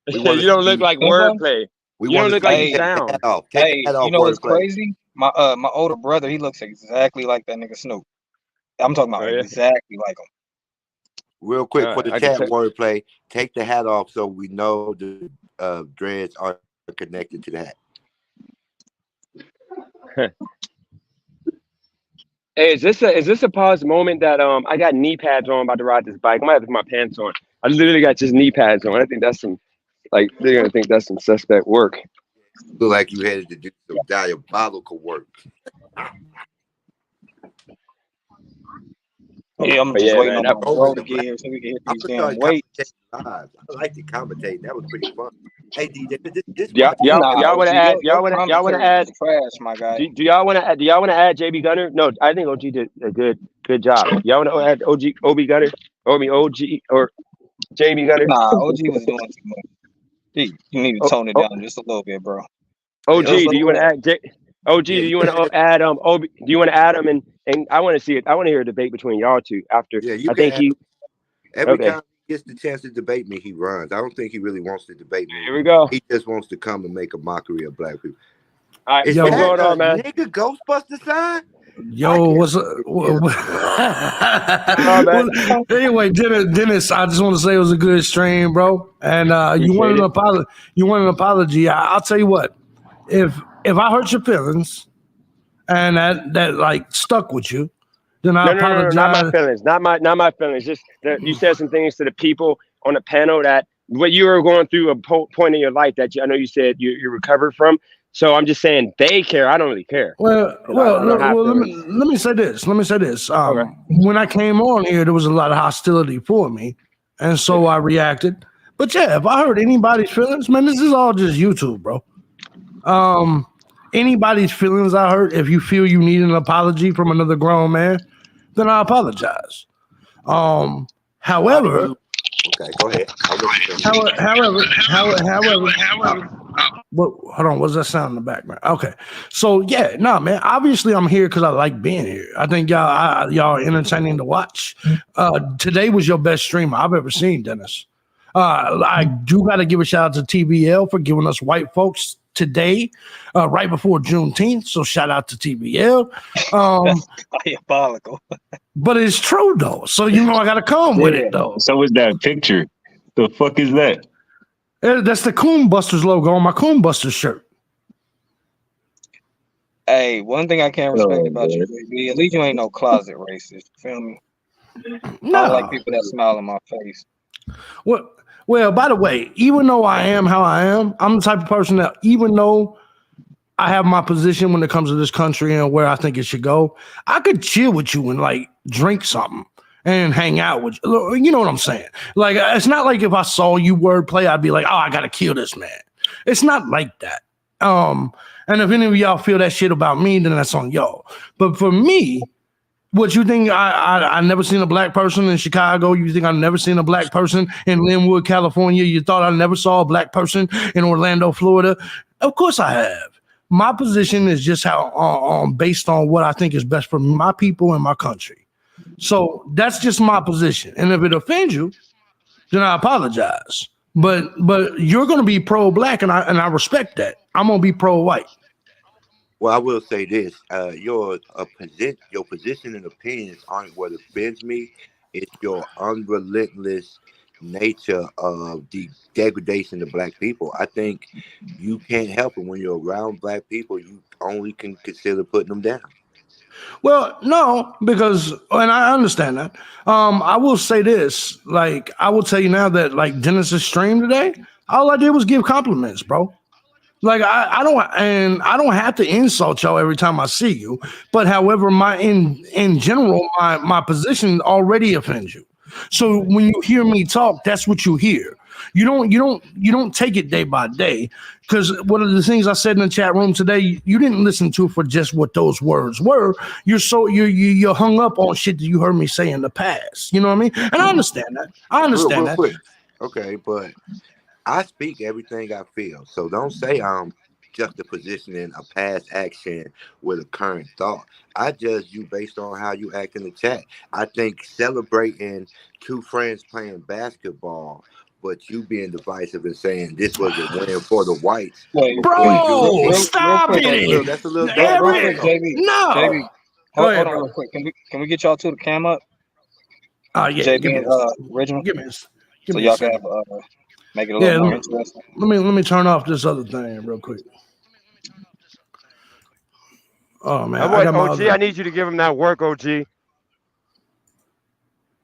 You don't look like wordplay. You don't look like you sound. Hey, you know what's crazy? My older brother, he looks exactly like that nigga Snoop. I'm talking about exactly like him. Real quick for the chat wordplay, take the hat off so we know the dreads are connected to the hat. Hey, is this a pause moment that I got knee pads on about to ride this bike? I might have to put my pants on. I literally got just knee pads on. I think that's some they're gonna think that's some suspect work. Look like you headed to do some diabolical work. Yeah, I'm just waiting on my bro to get here so we can hit these damn weights. I like the commentating. That was pretty fun. Hey, DJ, this y'all want to add? Y'all want to add? Trash, my guy. Do y'all want to add? Do y'all want to add JB Gunner? No, I think OG did a good job. Y'all want to add OB Gunner? OG or JB Gunner? Nah, OG was doing too much. You need to tone it down just a little bit, bro. OG, do you want to add? OG, do you want to add OB? Do you want to add him? And I want to see it. I want to hear a debate between y'all two after. Yeah, I think every time he gets the chance to debate me, he runs. I don't think he really wants to debate me. Here we go. He just wants to come and make a mockery of black people. All right, what's going on, man? Nigga, Ghostbuster sign? Yo, what's up? Anyway, Dennis, I just want to say it was a good stream, bro. And you want an apology? You want an apology? I'll tell you what. If I hurt your feelings, and that like stuck with you, then I apologize. No, not my feelings. Not my feelings. Just that you said some things to the people on the panel that what you were going through a point in your life that I know you said you recovered from. So I'm just saying they care. I don't really care. Well, let me say this. Okay. When I came on here, there was a lot of hostility for me, and so I reacted. But yeah, if I hurt anybody's feelings, man, this is all just YouTube, bro. Anybody's feelings I hurt, if you feel you need an apology from another grown man, then I apologize. However, okay, go ahead. However, hold on, what's that sound in the background? Okay, so yeah, man. Obviously, I'm here because I like being here. I think y'all are entertaining to watch. Today was your best stream I've ever seen, Dennis. I do got to give a shout out to TVL for giving us white folks today, right before Juneteenth. So shout out to TVL. That's diabolical. But it's true though. So I got to come with it though. So is that picture? The fuck is that? That's the Coon Busters logo on my Coon Busters shirt. Hey, one thing I can't respect about you, baby, at least you ain't no closet racist. You feel me? No. I don't like people that smile in my face. Well, by the way, even though I am how I am, I'm the type of person that even though I have my position when it comes to this country and where I think it should go, I could chill with you and like drink something and hang out with you. You know what I'm saying? Like, it's not like if I saw you wordplay, I'd be like, oh, I got to kill this man. It's not like that. And if any of y'all feel that shit about me, then that's on y'all. But for me, what you think? I never seen a black person in Chicago. You think I've never seen a black person in Linwood, California? You thought I never saw a black person in Orlando, Florida? Of course I have. My position is just how based on what I think is best for my people and my country. So that's just my position. And if it offends you, then I apologize. But you're gonna be pro-black, and I respect that. I'm gonna be pro-white. Well, I will say this: your position and opinions aren't what offends me. It's your unrelentless nature of the degradation of black people. I think you can't help it when you're around black people. You only can consider putting them down. Well, no, because and I understand that. I will say this: like, I will tell you now that like Dennis's stream today, all I did was give compliments, bro. Like I don't have to insult y'all every time I see you. But however, in general, my position already offends you. So when you hear me talk, that's what you hear. You don't take it day by day. Because one of the things I said in the chat room today, you didn't listen to for just what those words were. You're hung up on shit that you heard me say in the past. You know what I mean? And I understand that. I understand that. Quick. Okay, but I speak everything I feel. So don't say I'm juxtapositioning a past action with a current thought. I judge you based on how you act in the chat. I think celebrating two friends playing basketball, but you being divisive and saying this was a win for the whites. Bro, stop it. That's a little real quick, JB. No. JB, hold on real quick. Can we get y'all to the cam up? Yeah. JB and original. Give me so y'all can have make it a little more interesting. Let me turn off this other thing real quick. Oh man, I got OG. I need you to give him that work, OG.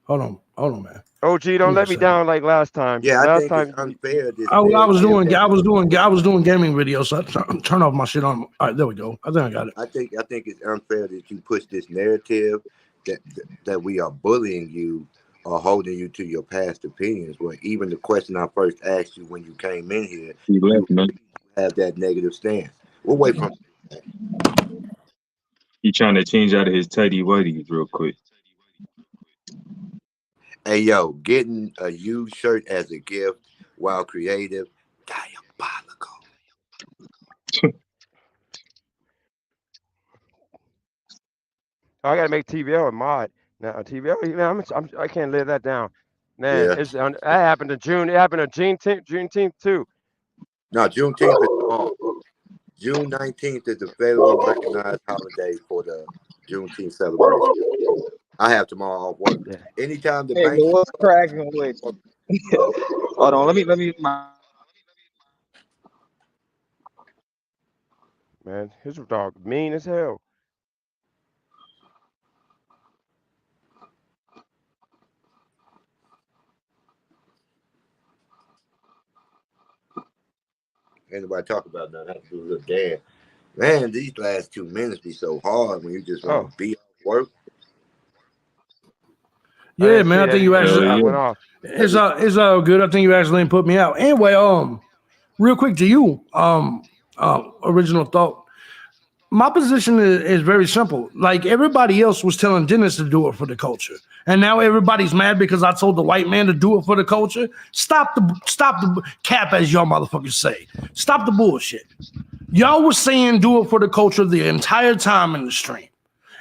Hold on, man. OG, don't let me down like last time. Yeah, last I think time it's unfair. I was doing gaming videos, so I turn off my shit on. All right, there we go. I think I got it. I think it's unfair that you push this narrative that we are bullying you or holding you to your past opinions. Where even the question I first asked you when you came in here, you have that negative stance. We'll wait for. He trying to change out of his tidy whities real quick. Hey yo, getting a used shirt as a gift while creative, diabolical. I gotta make TVL a mod now. TVL, I can't live that down, man. Yeah. That happened in June. It happened in Juneteenth too. No, Juneteenth is tomorrow. June 19th is the federal recognized holiday for the Juneteenth celebration. I have tomorrow off work. Yeah. Anytime the hey, bank. what's cracking with? Hold on, let me. Man, his dog mean as hell. Ain't nobody talk about nothing. I have to do a little dance. Man, these last 2 minutes be so hard when you just want to be at work. Yeah, man. I think you actually went off. It's all good. I think you actually didn't put me out. Anyway, real quick to you, original thought. My position is very simple. Like everybody else was telling Dennis to do it for the culture, and now everybody's mad because I told the white man to do it for the culture. Stop the cap, as y'all motherfuckers say. Stop the bullshit. Y'all was saying do it for the culture the entire time in the stream,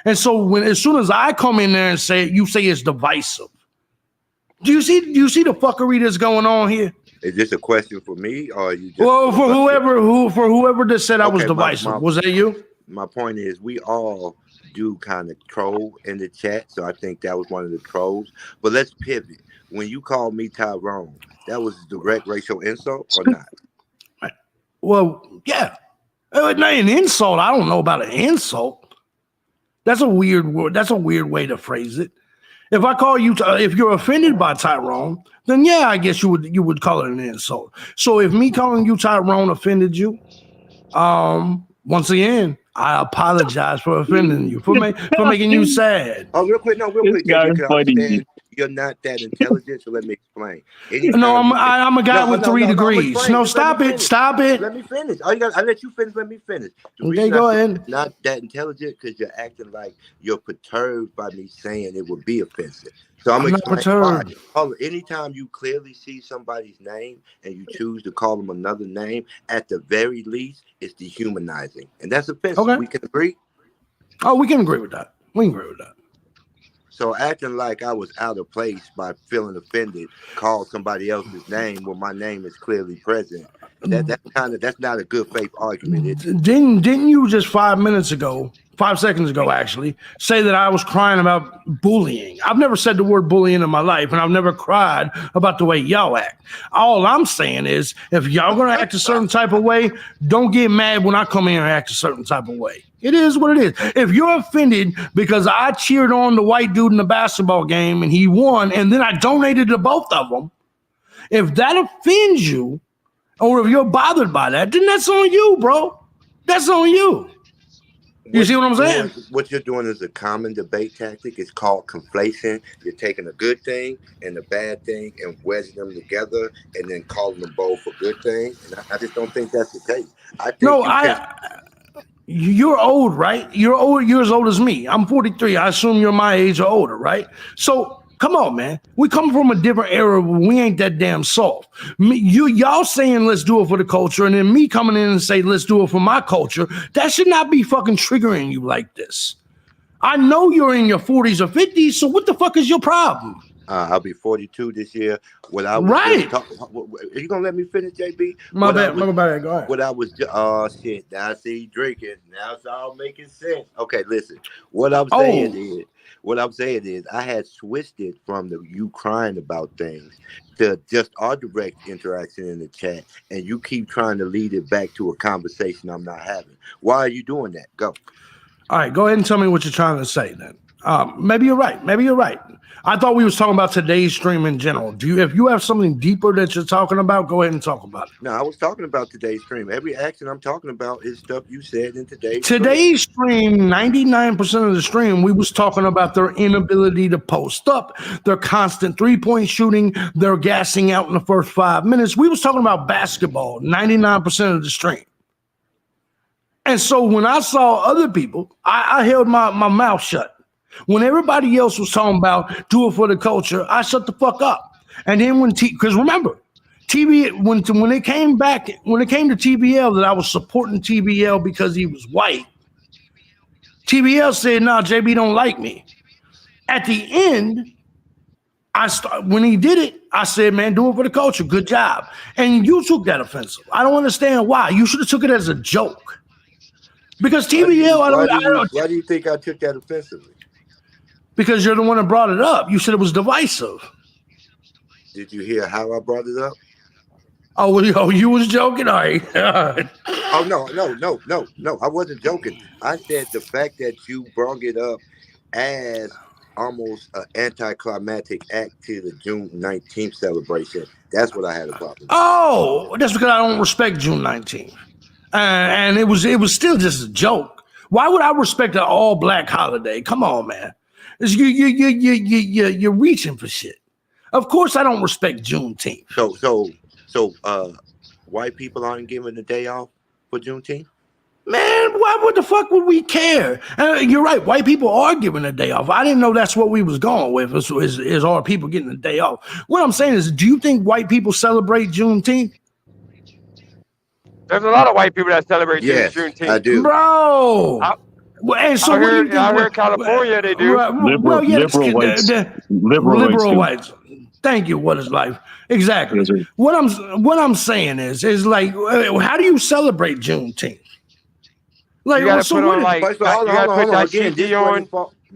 and so as soon as I come in there and say it, you say it's divisive. Do you see the fuckery that's going on here? Is this a question for me, or are you just? Well, for whoever that said I was divisive, was that you? My point is, we all do kind of troll in the chat, so I think that was one of the trolls. But let's pivot. When you called me Tyrone, that was a direct racial insult or not? Well, yeah. It ain't an insult. I don't know about an insult. That's a weird word. That's a weird way to phrase it. If I call you, if you're offended by Tyrone, then yeah, I guess you would call it an insult. So if me calling you Tyrone offended you, once again, I apologize for offending you, for making you sad. Oh, real quick, JB, you're not that intelligent, so let me explain. No, I'm a guy with 3 degrees. No, stop it. Let me finish. I let you finish. Let me finish. Okay, go ahead. Not that intelligent because you're acting like you're perturbed by me saying it would be offensive. So I'm not perturbed. Anytime you clearly see somebody's name and you choose to call them another name, at the very least, it's dehumanizing, and that's offensive. Okay. We can agree. Oh, we can agree with that. We can agree with that. So acting like I was out of place by feeling offended, call somebody else's name when my name is clearly present. That's not a good faith argument. Didn't you just 5 seconds ago actually, say that I was crying about bullying? I've never said the word bullying in my life, and I've never cried about the way y'all act. All I'm saying is, if y'all gonna act a certain type of way, don't get mad when I come in and act a certain type of way. It is what it is. If you're offended because I cheered on the white dude in the basketball game and he won, and then I donated to both of them, if that offends you, or if you're bothered by that, then that's on you, bro. That's on you. You see what I'm saying? What you're doing is a common debate tactic. It's called conflation. You're taking a good thing and a bad thing and wedging them together and then calling them both a good thing. And I just don't think that's the case. You're old, right? You're as old as me. I'm 43. I assume you're my age or older, right? So come on, man. We come from a different era where we ain't that damn soft. Y'all saying let's do it for the culture, and then me coming in and say let's do it for my culture. That should not be fucking triggering you like this. I know you're in your 40s or 50s, so what the fuck is your problem? I'll be 42 this year. Are you gonna let me finish, JB? My bad. Go ahead. Now I see you drinking. Now it's all making sense. Okay, listen. What I'm saying is, I had switched it from you crying about things to just our direct interaction in the chat, and you keep trying to lead it back to a conversation I'm not having. Why are you doing that? Go. All right, go ahead and tell me what you're trying to say then. Maybe you're right. I thought we was talking about today's stream in general. If you have something deeper that you're talking about, go ahead and talk about it. No, I was talking about today's stream. Every action I'm talking about is stuff you said in today's stream. 99% of the stream, we was talking about their inability to post up, their constant 3-point shooting, their gassing out in the first 5 minutes. We was talking about basketball 99% of the stream. And so when I saw other people, I held my mouth shut. When everybody else was talking about do it for the culture, I shut the fuck up. And then because remember, when it came to TVL that I was supporting TVL because he was white, TVL said, "No, JB don't like me." At the end, when he did it, I said, "Man, do it for the culture. Good job." And you took that offensive. I don't understand why. You should have took it as a joke. Because TVL, why do you think I took that offensively? Because you're the one that brought it up. You said it was divisive. Did you hear how I brought it up? Oh, you was joking? All right. Oh, no. I wasn't joking. I said the fact that you brought it up as almost an anticlimactic act to the June 19th celebration. That's what I had a problem with. Oh, that's because I don't respect June 19th. And it was still just a joke. Why would I respect an all-black holiday? Come on, man. You're reaching for shit. Of course, I don't respect Juneteenth. So, white people aren't given the day off for Juneteenth? Man, what the fuck would we care? You're right. White people are given a day off. I didn't know that's what we was going with. Is our people getting a day off? What I'm saying is, do you think white people celebrate Juneteenth? There's a lot of white people that celebrate Juneteenth. I do, bro. And so I heard California they do. Liberal whites. Thank you. What is life? Exactly. Yes, what I'm saying is like, how do you celebrate Juneteenth? Like, you gotta put on like, you gotta put dashiki on.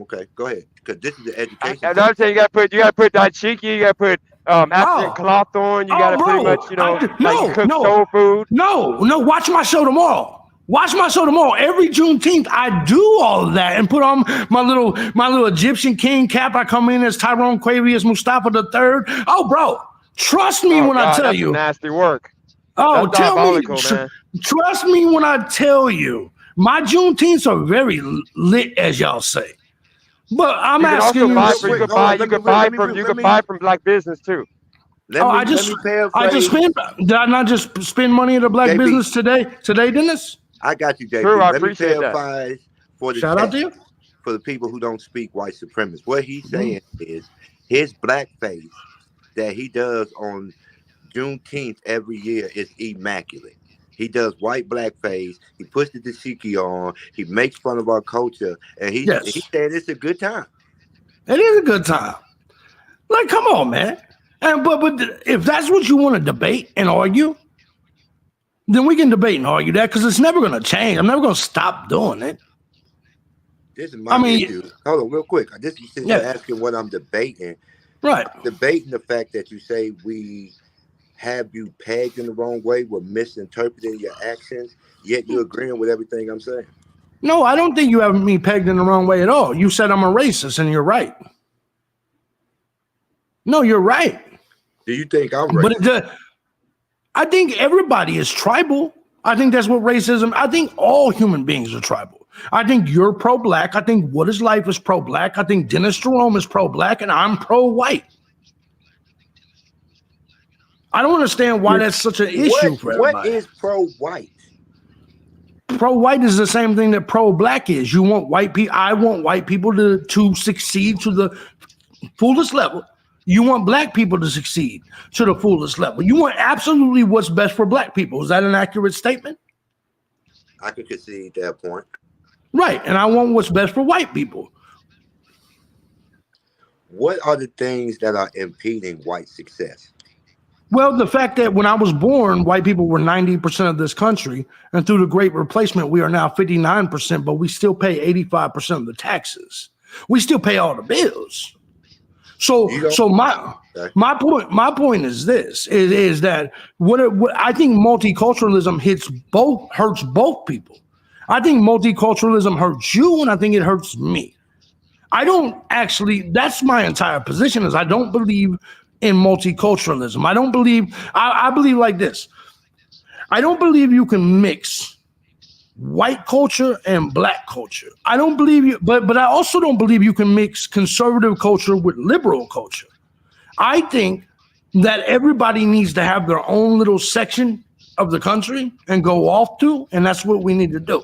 Okay, go ahead. Because this is the education. Another thing, you gotta put dashiki. You gotta put African cloth on. You gotta pretty much, cook soul food. No. Watch my show tomorrow. Every Juneteenth, I do all of that and put on my little Egyptian king cap. I come in as Tyrone Quavius Mustafa III. Oh, bro, trust me when I tell you. Nasty work. Oh, tell me. Trust me when I tell you. My Juneteenths are very lit, as y'all say. But I'm You can asking also you. buy Real from you quick, could hold buy on. you could buy from you could buy from black business too. Let Oh, me I just paraphrase. spent. Did I not just spend money at a black JB, business today? Today, Dennis. I got you, True, JB. I Let me appreciate that. paraphrase for the Shout out chat, to you. for the people who don't speak white supremacist. What he's Mhm. saying is his blackface that he does on Juneteenth every year is immaculate. He does white blackface. He puts the dashiki on. He makes fun of our culture, and he Yes, said it's a good time. it is a good time. Like, come on, man. And but if that's what you want to debate and argue, then we can debate and argue that because it's never going to change. I'm never going to stop doing it. This is I my mean, issue. Hold on, real quick. This since you're yeah, asking what I'm debating. right. I'm debating the fact that you say we have you pegged in the wrong way. We're misinterpreting your actions, yet you're agreeing with everything I'm saying. No, I don't think you have me pegged in the wrong way at all. You said I'm a racist, and you're right. No, you're right. Do you think I'm But racist? I think everybody is tribal. I think that's what racism. I think all human beings are tribal. I think you're pro-black. I think What Is Life is pro-black. I think Dennis Jerome is pro-black, and I'm pro-white. I don't understand why that's such an issue for What everybody. is pro-white? Pro-white is the same thing that pro-black is. You want white people. I want white people to succeed to the fullest level. You want black people to succeed to the fullest level. You want absolutely what's best for black people. Is that an accurate statement? I could concede that point. Right. And I want what's best for white people. What are the things that are impeding white success? Well, the fact that when I was born, white people were 90% of this country, and through the Great Replacement, we are now 59%, but we still pay 85% of the taxes. We still pay all the bills. So my point is this: is that what I think multiculturalism hurts both people. I think multiculturalism hurts you, and I think it hurts me. I don't actually. That's my entire position. Is I don't believe in multiculturalism. I don't believe. I believe like this. I don't believe you can mix white culture and black culture. I don't believe you, but I also don't believe you can mix conservative culture with liberal culture. I think that everybody needs to have their own little section of the country and go off to, and that's what we need to do.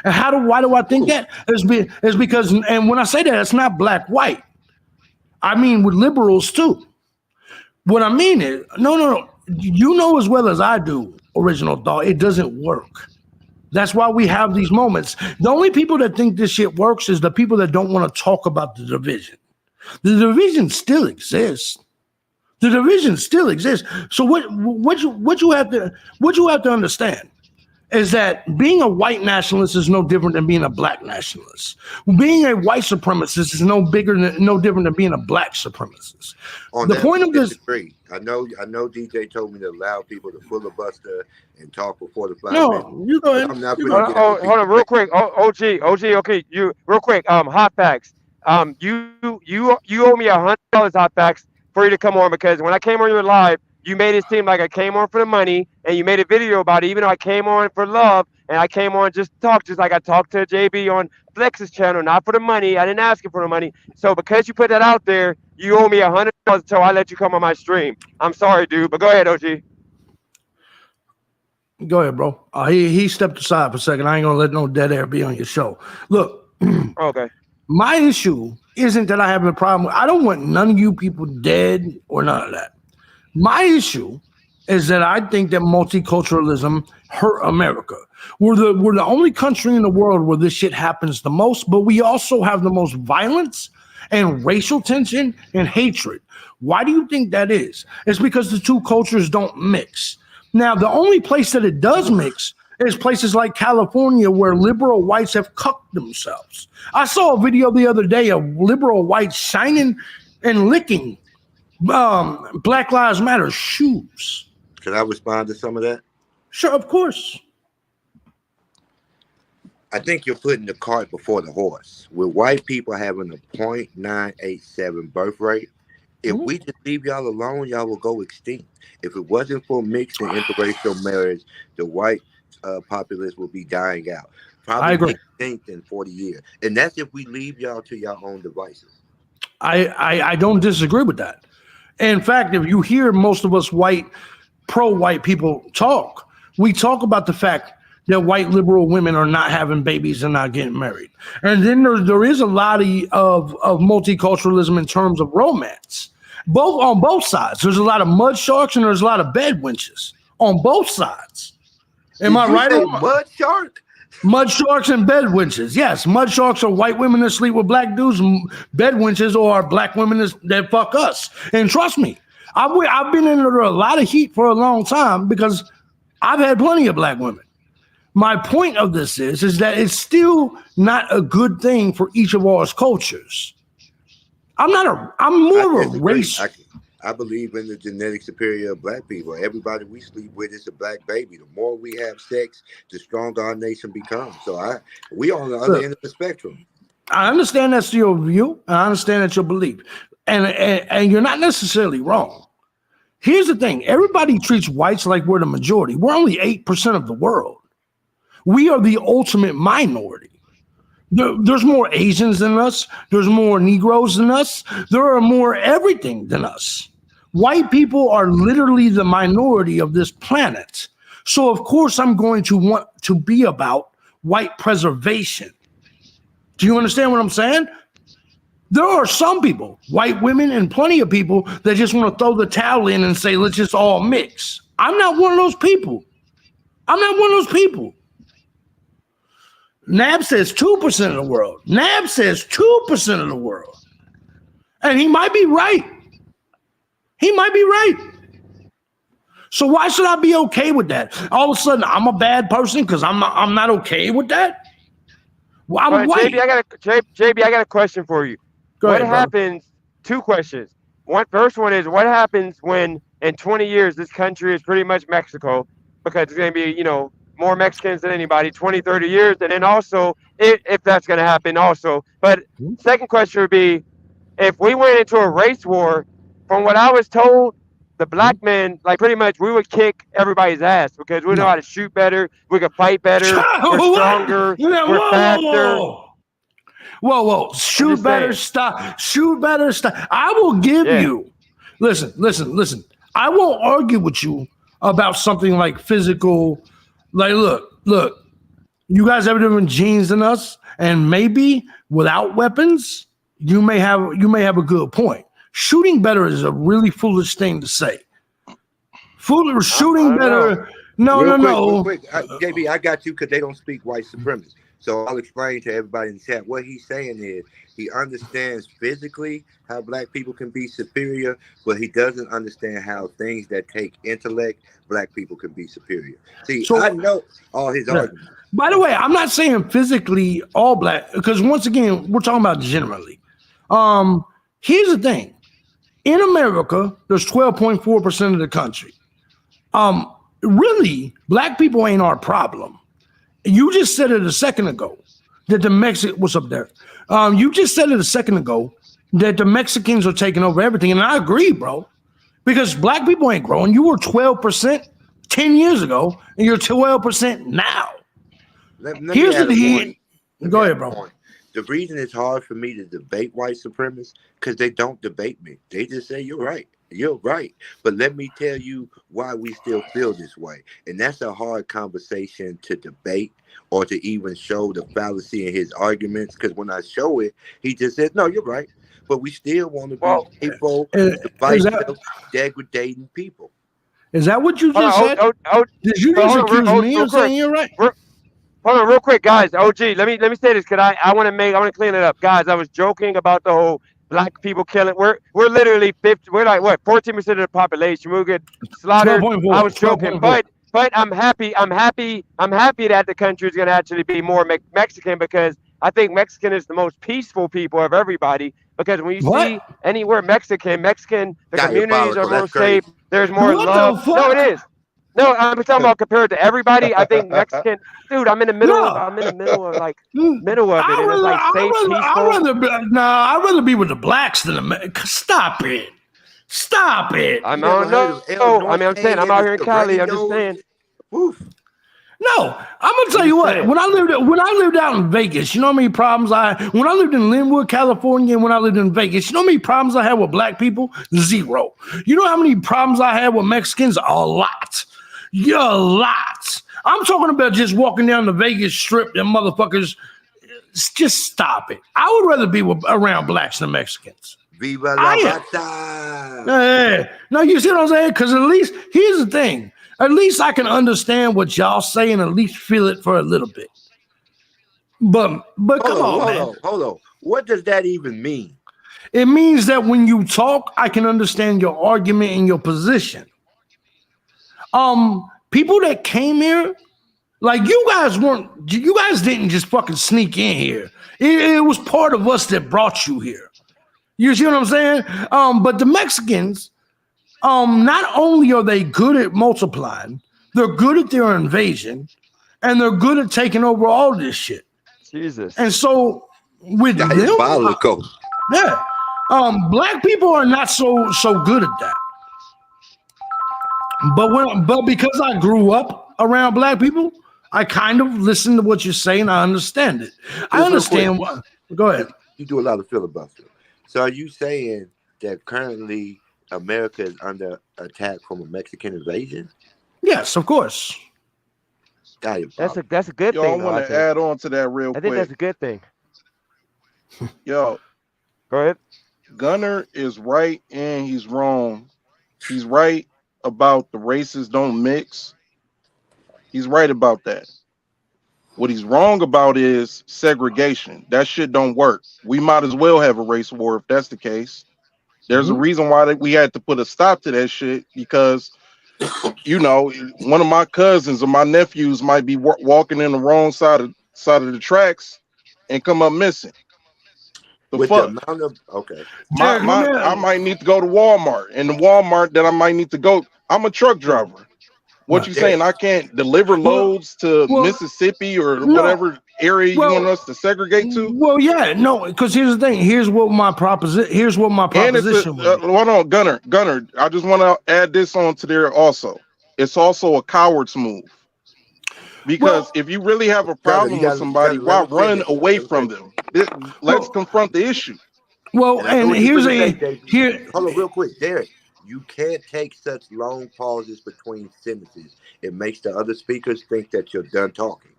And why do I think that? It's because, and when I say that, it's not black, white. I mean with liberals too. What I mean is, no. You know as well as I do, original thought, it doesn't work. That's why we have these moments. The only people that think this shit works is the people that don't want to talk about the division. The division still exists. The division still exists. So what you have to understand is that being a white nationalist is no different than being a black nationalist. Being a white supremacist is no different than being a black supremacist. On The that, point of this, disagree. I know DJ told me to allow people to filibuster and talk for 45 minutes. no, you go ahead. I'm not You going go to ahead. Hold on, real quick. OG, okay, you real quick. Hot facts. You owe me $100 hot facts for you to come on because when I came on your live, you made it seem like I came on for the money, and you made a video about it. Even though I came on for love, and I came on just to talk, just like I talked to JB on Flex's channel, not for the money. I didn't ask him for the money. So because you put that out there, you owe me $100 until I let you come on my stream. I'm sorry, dude, but go ahead, OG. Go ahead, bro. He stepped aside for a second. I ain't gonna let no dead air be on your show. Look, Okay. my issue isn't that I have a problem. I don't want none of you people dead or none of that. My issue is that I think that multiculturalism hurt America. We're the only country in the world where this shit happens the most, but we also have the most violence and racial tension and hatred. Why do you think that is? It's because the two cultures don't mix. Now, the only place that it does mix is places like California where liberal whites have cucked themselves. I saw a video the other day of liberal whites shining and licking Black Lives Matter shoes. Can I respond to some of that? Sure, of course. I think you're putting the cart before the horse. With white people having a 0.987 birth rate, if we just leave y'all alone, y'all will go extinct. If it wasn't for mixed and interracial marriage, the white populace will be dying out. Probably I agree. extinct in 40 years. And that's if we leave y'all to your own devices. I don't disagree with that. In fact, if you hear most of us pro-white people talk, we talk about the fact that white liberal women are not having babies and not getting married. And then there is a lot of multiculturalism in terms of romance. On both sides. There's a lot of mud sharks and there's a lot of bed wenches on both sides. Am I right? Mud shark? Mud sharks and bed wenches. Yes, mud sharks are white women that sleep with black dudes. And bed wenches are black women that fuck us. And trust me, I've been under a lot of heat for a long time because I've had plenty of black women. My point of this is that it's still not a good thing for each of our cultures. I'm more of a race. I believe in the genetic superiority of black people. Everybody we sleep with is a black baby. The more we have sex, the stronger our nation becomes. So we on the other end of the spectrum. I understand that's your view. And I understand that's your belief. And you're not necessarily wrong. Here's the thing. Everybody treats whites like we're the majority. We're only 8% of the world. We are the ultimate minority. There's more Asians than us. There's more Negroes than us. There are more everything than us. White people are literally the minority of this planet. So, of course, I'm going to want to be about white preservation. Do you understand what I'm saying? There are some people, white women and plenty of people, that just want to throw the towel in and say, let's just all mix. I'm not one of those people. Nab says 2% of the world. Nab says 2% of the world. And he might be right. So why should I be okay with that? All of a sudden, I'm a bad person because I'm not okay with that? Well, I'm white. JB, I got a question for you. Go ahead, happens? Two questions. First one is, what happens when in 20 years this country is pretty much Mexico, because it's going to be, more Mexicans than anybody, 20, 30 years. And then also, if that's going to happen also. But second question would be, if we went into a race war, from what I was told, the black men, like pretty much we would kick everybody's ass because we know how to shoot better, we can fight better, we're stronger, we're faster. Whoa. Shoot better, stop. I will give you, listen. I won't argue with you about something like physical. Like, look, you guys have different genes than us, and maybe without weapons, you may have a good point. Shooting better is a really foolish thing to say. Shooting better. No. Quick. JB, I got you because they don't speak white supremacy. So I'll explain to everybody in the chat. What he's saying is he understands physically how black people can be superior, but he doesn't understand how things that take intellect, black people can be superior. See, I know all his arguments. By the way, I'm not saying physically all black, because once again, we're talking about generally. Here's the thing. In America, there's 12.4% of the country. Really, black people ain't our problem. You just said it a second ago that the what's up there? You just said it a second ago that the Mexicans are taking over everything. And I agree, bro, because black people ain't growing. You were 12% 10 years ago, and you're 12% now. Here's the thing. Go ahead, bro. The reason it's hard for me to debate white supremacists because they don't debate me. They just say, you're right. But let me tell you why we still feel this way. And that's a hard conversation to debate or to even show the fallacy in his arguments. Because when I show it, he just says, no, you're right. But we still want to be hateful, degrading people. Is that what you just said? Did you just accuse me of saying you're right? Hold on, real quick, guys. OG, let me say this because I want to clean it up, guys. I was joking about the whole black people killing. We're literally 50. We're like what 14% of the population. We'll get slaughtered. I was joking, but I'm happy. I'm happy that the country is going to actually be more Mexican, because I think Mexican is the most peaceful people of everybody. Because when you see anywhere Mexican, the communities are more safe. There's more love. No, it is. No, I'm talking about compared to everybody. I think Mexican, dude. I'm in the middle of it. And it's like safe, peaceful. I'd rather be with the blacks than the Mexicans. Stop it. I'm saying I'm out here in Cali. I'm just saying. No, I'm gonna tell you what. When I lived out in Vegas, you know how many problems when I lived in Linwood, California, and when I lived in Vegas, you know how many problems I had with black people? Zero. You know how many problems I had with Mexicans? A lot. Yeah, a lot. I'm talking about just walking down the Vegas Strip, them motherfuckers. Just stop it. I would rather be around blacks than Mexicans. Viva la bata. No, you see what I'm saying? Because at least, here's the thing. At least I can understand what y'all say and at least feel it for a little bit. But come on, man. Hold on. What does that even mean? It means that when you talk, I can understand your argument and your position. People that came here, like you guys didn't just fucking sneak in here. It was part of us that brought you here. You see what I'm saying? But the Mexicans, not only are they good at multiplying, they're good at their invasion, and they're good at taking over all this shit. Jesus. And so with them, black people are not so good at that. But because I grew up around black people, I kind of listen to what you're saying. I understand it. I understand what. Go ahead. You do a lot of filibuster. So are you saying that currently America is under attack from a Mexican invasion? Yes, of course. That's a good thing. I want to add on to that real quick. I think that's a good thing. Yo, go ahead. Gunner is right and he's wrong. He's right about the races don't mix. He's right about that. What he's wrong about is segregation. That shit don't work. We might as well have a race war if that's the case. There's a reason why we had to put a stop to that shit because, you know, one of my cousins or my nephews might be walking in the wrong side of the tracks and come up missing. The fuck? I might need to go to Walmart, and the Walmart that I might need to go, I'm a truck driver. What you saying? I can't deliver loads to Mississippi or whatever area you want us to segregate to? Well, yeah, no, because here's the thing. Here's what my proposition. Hold on, Gunner. I just want to add this on to there also. It's also a coward's move. Because if you really have a problem with somebody, why run away from them? Let's confront the issue. Well, and here's hold on, real quick, Derek. You can't take such long pauses between sentences. It makes the other speakers think that you're done talking.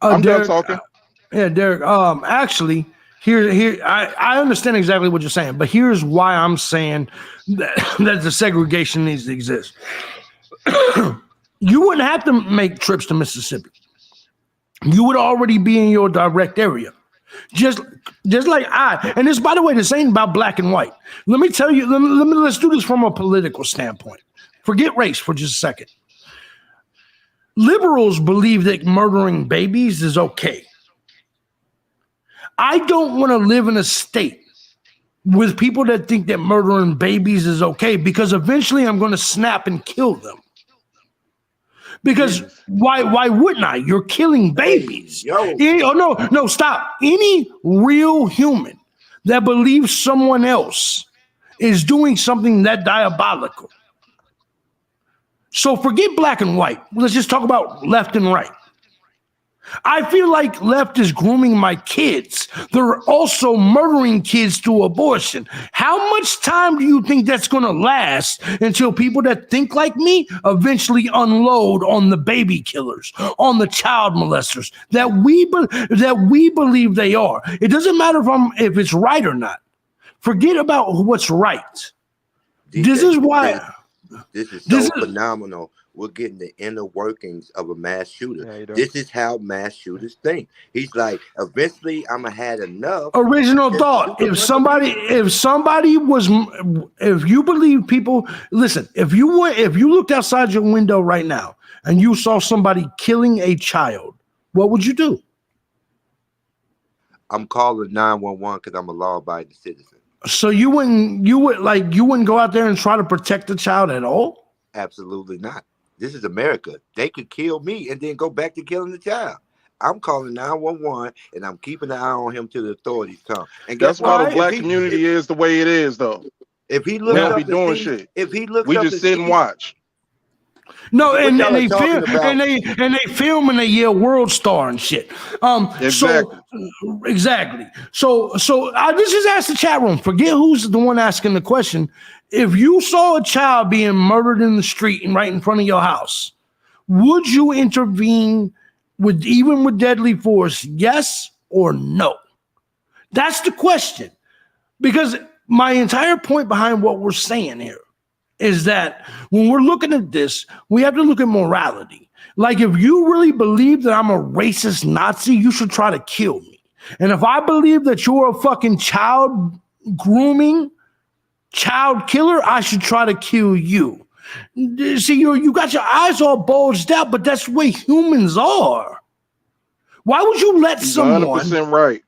I'm Derek, done talking. Derek. Actually, I understand exactly what you're saying, but here's why I'm saying that the segregation needs to exist. You wouldn't have to make trips to Mississippi. You would already be in your direct area. Just like and this, by the way, this ain't about black and white. Let me tell you, let's do this from a political standpoint. Forget race for just a second. Liberals believe that murdering babies is okay. I don't want to live in a state with people that think that murdering babies is okay, because eventually I'm going to snap and kill them. Because why wouldn't I? You're killing babies. No, stop. Any real human that believes someone else is doing something that diabolical. So forget black and white. Let's just talk about left and right. I feel like left is grooming my kids. They're also murdering kids through abortion. How much time do you think that's going to last until people that think like me eventually unload on the baby killers, on the child molesters that we believe they are? It doesn't matter if it's right or not. Forget about what's right. This is why. This is so phenomenal. We're getting the inner workings of a mass shooter. This is how mass shooters think. He's like, eventually I'm gonna have enough. Original thought. If you believe people, listen, if you looked outside your window right now and you saw somebody killing a child, what would you do? I'm calling 911 because I'm a law-abiding citizen. So you wouldn't go out there and try to protect the child at all? Absolutely not. This is America. They could kill me and then go back to killing the child. I'm calling 911 and I'm keeping an eye on him till the authorities come. And that's why the black community is the way it is, though. If he looks up be doing shit. If he looks we up just sit and watch. No, What and y'all they are talking film about? and they film and they yell world star and shit. Exactly. So exactly. So I just ask the chat room. Forget who's the one asking the question. If you saw a child being murdered in the street and right in front of your house, would you intervene with deadly force? Yes or no? That's the question. Because my entire point behind what we're saying here is that when we're looking at this, we have to look at morality. Like, if you really believe that I'm a racist Nazi, you should try to kill me. And if I believe that you're a fucking child grooming, child killer, I should try to kill you. See, you got your eyes all bulged out, but that's the way humans are. Why would you let He's someone 100% right.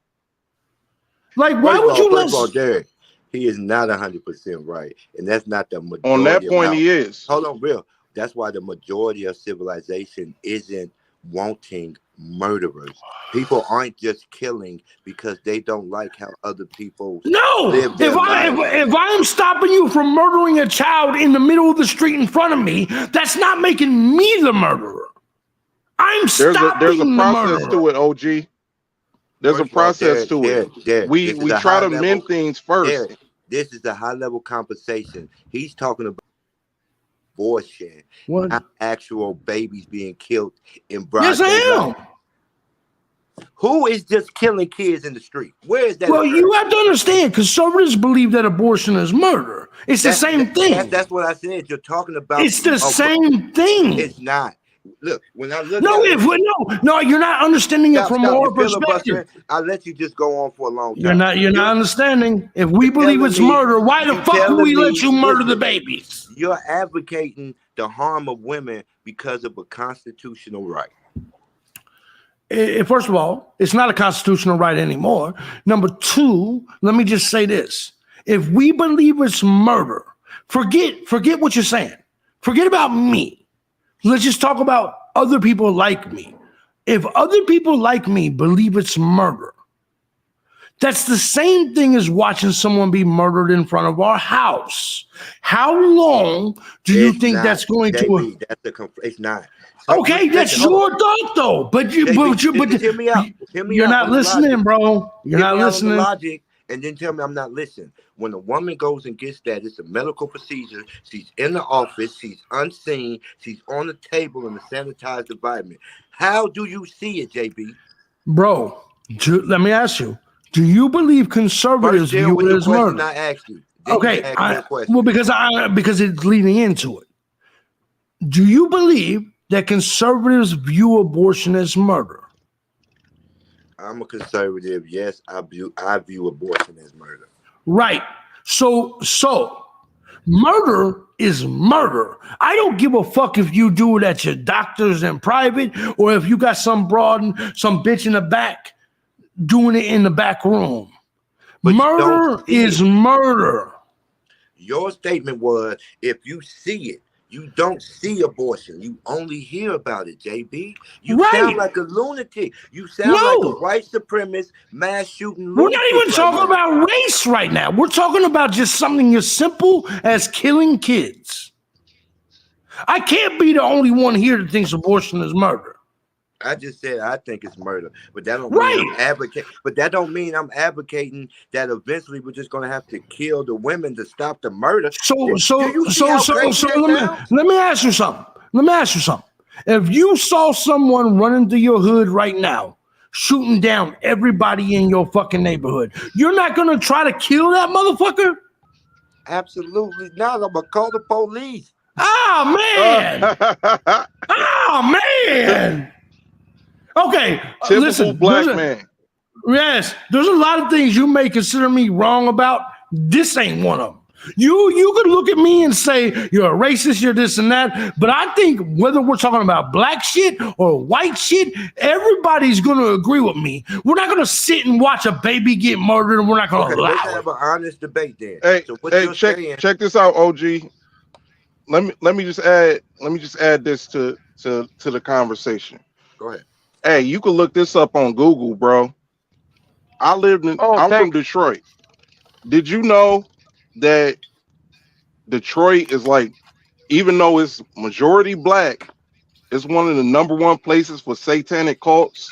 like? Why would you First of all, let? Derek, he is not 100% right, and that's not the majority. On that point, amount. he is. Hold on, real. That's why the majority of civilization isn't wanting murderers. People aren't just killing because they don't like how other people No, live their lives. if I'm stopping you from murdering a child in the middle of the street in front of me, that's not making me the murderer. I'm stopping There's a the process murderer. to it, OG. There's a process to it. Derek, We try to mend things first. Derek, this is a high level conversation. He's talking about abortion, not actual babies being killed in broad Yes, I daylight. am. Who is just killing kids in the street? Where is that? Well, you have to understand, conservatives believe that abortion is murder. It's the same thing. That's what I said. You're talking about. It's the same thing. It's not. Look, when I look. No, at you're not understanding it from our You're perspective. I'll let you just go on for a long time. You're not understanding. If we believe it's murder, why the fuck would we let you murder the babies? You're advocating the harm of women because of a constitutional right. First of all, it's not a constitutional right anymore. Number two, let me just say this. If we believe it's murder, forget what you're saying. Forget about me. Let's just talk about other people like me. If other people like me believe it's murder, that's the same thing as watching someone be murdered in front of our house. How long do you think that's going to? It's not. Okay, that's your thought though. But hear me out. You're not listening, bro. You're not listening. Logic, and then tell me I'm not listening. When a woman goes and gets that, it's a medical procedure. She's in the office. She's unseen. She's on the table in a sanitized environment. How do you see it, JB? Bro, let me ask you. Do you believe conservatives view it as murder? I asked you. Okay, well, because it's leading into it. Do you believe that conservatives view abortion as murder? I'm a conservative. Yes, I view abortion as murder. Right. So murder is murder. I don't give a fuck if you do it at your doctor's in private or if you got some bitch in the back doing it in the back room. But murder is murder. Your statement was, if you see it, you don't see abortion. You only hear about it, JB. You sound like a lunatic. You sound like a white supremacist, mass shooting lunatic. We're not even talking about race right now. We're talking about just something as simple as killing kids. I can't be the only one here that thinks abortion is murder. I just said I think it's murder, but that don't mean I'm advocating. But that don't mean I'm advocating that eventually we're just going to have to kill the women to stop the murder. So let me ask you something. If you saw someone running through your hood right now, shooting down everybody in your fucking neighborhood, you're not going to try to kill that motherfucker? Absolutely not. I'm gonna call the police. Oh man! Oh man! Okay, listen, black man. Yes, there's a lot of things you may consider me wrong about. This ain't one of them. You could look at me and say you're a racist, you're this and that, but I think whether we're talking about black shit or white shit, everybody's going to agree with me. We're not going to sit and watch a baby get murdered, and we're not going to allow let's it. have an honest debate then. Hey, so what check this out, OG. Let me just add this to the conversation. Go ahead. Hey, you can look this up on Google, bro. I'm from Detroit. Did you know that Detroit is like even though it's majority black, it's one of the number one places for satanic cults.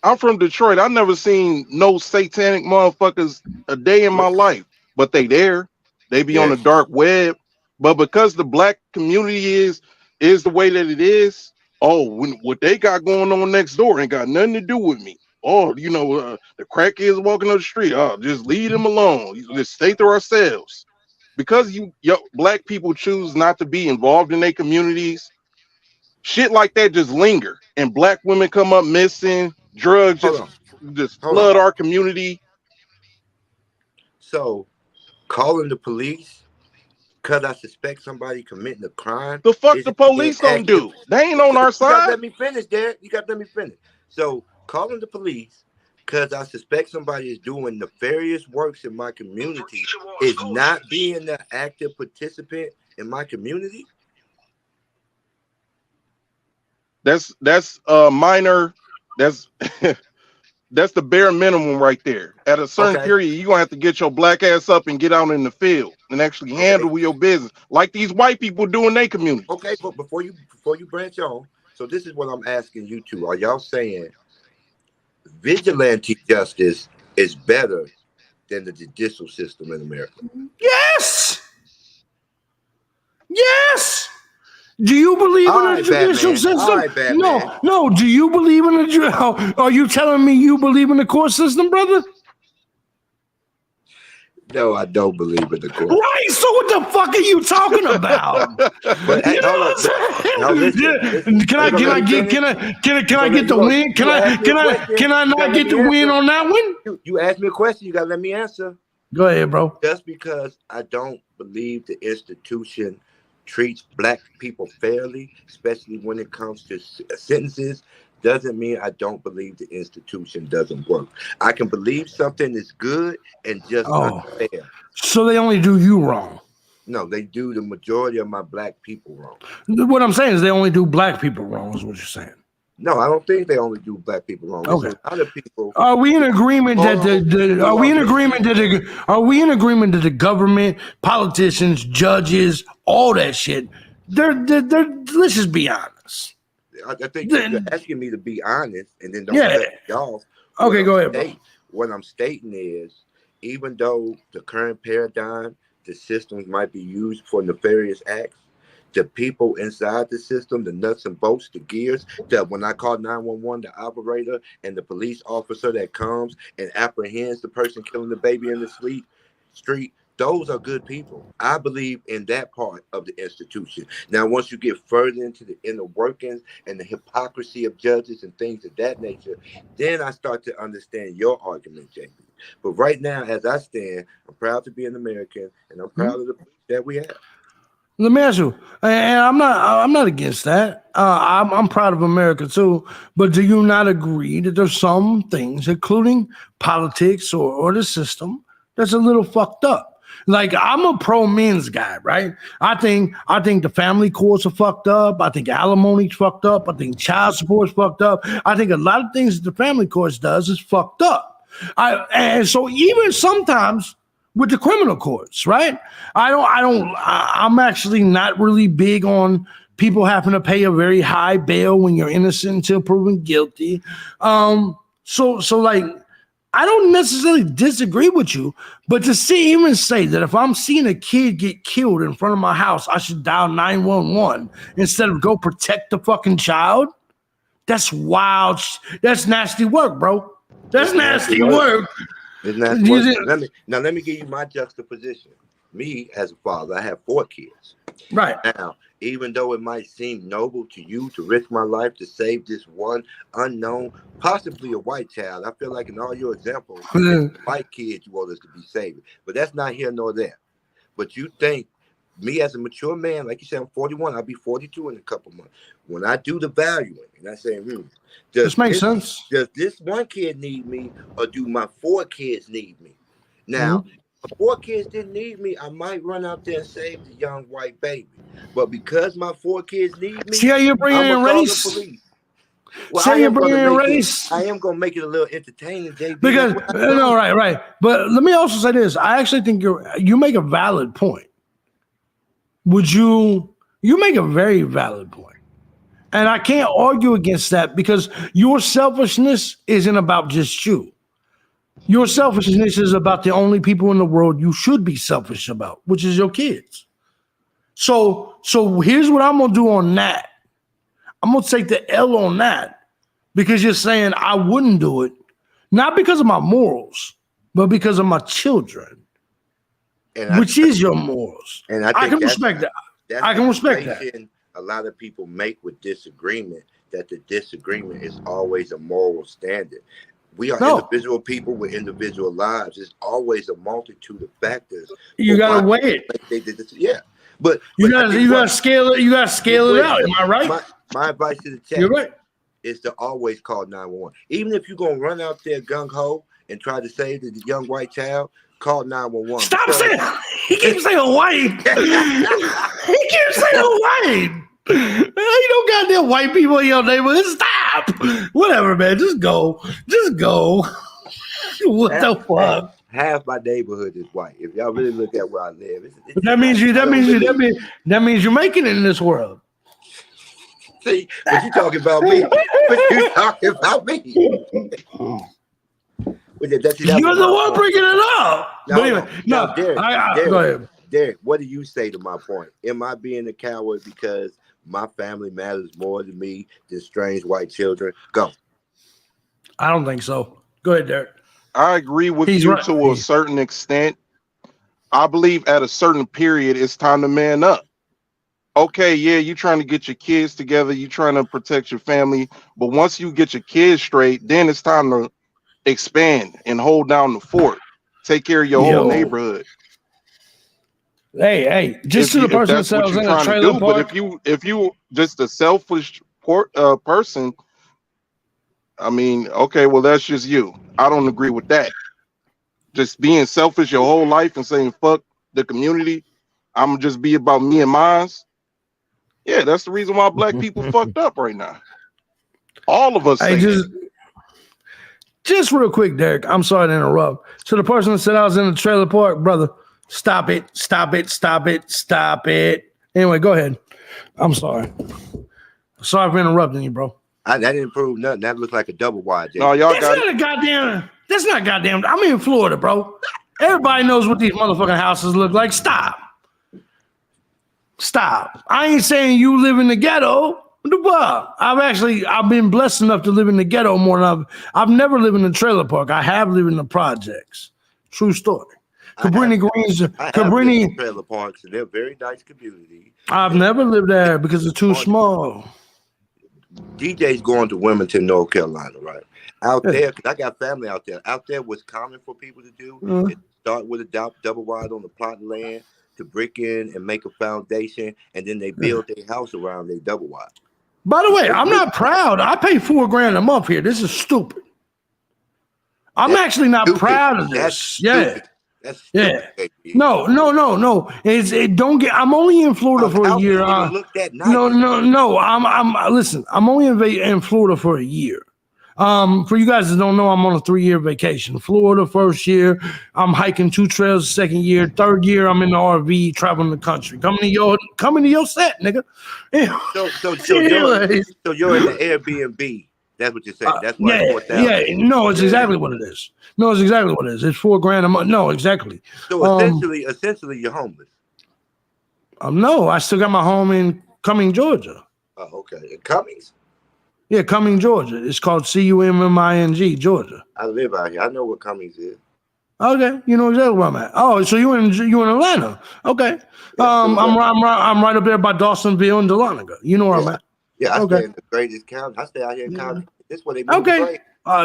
I'm from Detroit. I've never seen no satanic motherfuckers a day in my life, but they there. They be on the dark web. But because the black community is the way that it is, what they got going on next door ain't got nothing to do with me. The crackheads walking up the street. Oh, just leave them alone. Just stay to ourselves. Because black people choose not to be involved in their communities, shit like that just linger. And black women come up missing, drugs just flood our community. So, calling the police because I suspect somebody committing a crime. The fuck the police don't do? They ain't on our side. You gotta let me finish, Derek. You gotta let me finish. So, calling the police because I suspect somebody is doing nefarious works in my community is not being an active participant in my community. That's minor. That's that's the bare minimum right there. At a certain period, you're gonna have to get your black ass up and get out in the field and actually handle your business, like these white people do in their community. Okay, but before you branch on, so this is what I'm asking you two. Are y'all saying vigilante justice is better than the judicial system in America? Yes. Yes. Do you believe in a judicial system? No. Do you believe in a? Are you telling me you believe in the court system, brother? No, I don't believe in the court. Right. So what the fuck are you talking about? But, you know what I'm saying? Can I get the win? Can I not get the win on that one? You asked me a question. You gotta let me answer. Go ahead, bro. Just because I don't believe the institution treats black people fairly, especially when it comes to sentences, doesn't mean I don't believe the institution doesn't work. I can believe something is good and just unfair. So they only do you wrong. No, they do the majority of my black people wrong. What I'm saying is they only do black people wrong, is what you're saying. No, I don't think they only do black people wrong. Okay. Other people. Are we in agreement that that the government, politicians, judges, all that shit, they're let's just be honest. I think you're asking me to be honest and then don't cut me off. Okay, go ahead, bro. What I'm stating is, even though the current paradigm, the systems might be used for nefarious acts, the people inside the system, the nuts and bolts, the gears, that when I call 911, the operator and the police officer that comes and apprehends the person killing the baby in the street, those are good people. I believe in that part of the institution. Now, once you get further into the inner workings and the hypocrisy of judges and things of that nature, then I start to understand your argument, JB. But right now, as I stand, I'm proud to be an American, and I'm proud of the police that we have. Let me ask you, and I'm not against that. I'm proud of America too. But do you not agree that there's some things, including politics or the system, that's a little fucked up? Like, I'm a pro men's guy, right? I think the family courts are fucked up. I think alimony's fucked up. I think child support's fucked up. I think a lot of things that the family courts does is fucked up. And so even sometimes with the criminal courts, right? I'm actually not really big on people having to pay a very high bail when you're innocent until proven guilty. So like, I don't necessarily disagree with you, but to even say that if I'm seeing a kid get killed in front of my house, I should dial 911 instead of go protect the fucking child, that's wild. That's nasty work, bro. That's nasty work. Let me give you my juxtaposition. Me as a father, I have 4 kids. Right. Now, even though it might seem noble to you to risk my life to save this one unknown, possibly a white child, I feel like in all your examples, white kids you want us to be saving. But that's not here nor there. But you think me as a mature man, like you said, I'm 41, I'll be 42 in a couple months. When I do the valuing and I say, this makes sense. Does this one kid need me, or do my 4 kids need me? Now, if 4 kids didn't need me, I might run out there and save the young white baby. But because my 4 kids need me, see how you're bringing in race? Well, I am gonna make it a little entertaining, JB. Because no, right. But let me also say this: I actually think you make a valid point. would you make a very valid point. And I can't argue against that because your selfishness isn't about just you. Your selfishness is about the only people in the world you should be selfish about, which is your kids. So here's what I'm gonna do on that. I'm gonna take the L on that because you're saying I wouldn't do it, not because of my morals, but because of my children, which is your morals. And I can respect that. I can respect that. A lot of people make with disagreement that the disagreement is always a moral standard. We are individual people with individual lives. There's always a multitude of factors. You gotta weigh it. Yeah, but you gotta scale it. You gotta scale it out. Am I right? My advice to the chat You're right. is to always call 911. Even if you're gonna run out there gung ho and try to save the young white child, call 911. Stop saying. He keeps saying white. He keeps saying white. You don't got them white people in your neighborhood. Stop. Whatever, man. Just go. What the fuck? Half my neighborhood is white. If y'all really look at where I live, that means you're making it in this world. See, but you talking about me. You're the one bringing it up. Go ahead. Derek, what do you say to my point? Am I being a coward because my family matters more to me than strange white children? Go. I don't think so. Go ahead, Derek. I agree with you to a certain extent. I believe at a certain period, it's time to man up. Okay, yeah, you're trying to get your kids together. You're trying to protect your family. But once you get your kids straight, then it's time to expand and hold down the fort. Take care of your whole neighborhood. Hey, just to the person that sells in a trailer park. But if you just a selfish person, I mean, okay, well, that's just you. I don't agree with that. Just being selfish your whole life and saying fuck the community, I'm gonna just be about me and mine. Yeah, that's the reason why black people fucked up right now. All of us. Hey, just real quick, Derek. I'm sorry to interrupt. To the person that said I was in a trailer park, brother. Stop it. Anyway, go ahead. I'm sorry. Sorry for interrupting you, bro. That didn't prove nothing. That looked like a double wide. No, y'all got That's not goddamn. I'm in Florida, bro. Everybody knows what these motherfucking houses look like. Stop. I ain't saying you live in the ghetto. I've been blessed enough to live in the ghetto more than I've never lived in a trailer park. I have lived in the projects. True story. Cabrini trailer parks, and they're very nice community. I've never lived there because it's too small. DJ's going to Wilmington, North Carolina, right? Out there, because I got family out there. Out there, what's common for people to do is start with a double wide on the plot of land to brick in and make a foundation, and then they build their house around their double wide. By the way, I'm not proud. I pay $4,000 a month here. This is stupid. I'm actually not proud of this. No. I'm only in Florida for a year. Listen. I'm only in Florida for a year. For you guys that don't know, I'm on a 3-year vacation. Florida first year, I'm hiking 2 trails. Second year, third year, I'm in the RV traveling the country. Coming to your set, nigga. So you're in the Airbnb. That's what you're saying. That's why it's exactly what it is. It's $4,000 a month. No, exactly. So essentially, you're homeless. No, I still got my home in Cumming, Georgia. Oh, okay. In Cummings? Yeah, Cumming, Georgia. It's called Cumming, Georgia. I live out here. I know what Cummings is. Okay, you know exactly where I'm at. Oh, so you in Atlanta? Okay. I'm right up there by Dawsonville and Dahlonega. You know where I'm at. Yeah, I stay in the greatest county. I stay out here in county. This is where they move. Okay.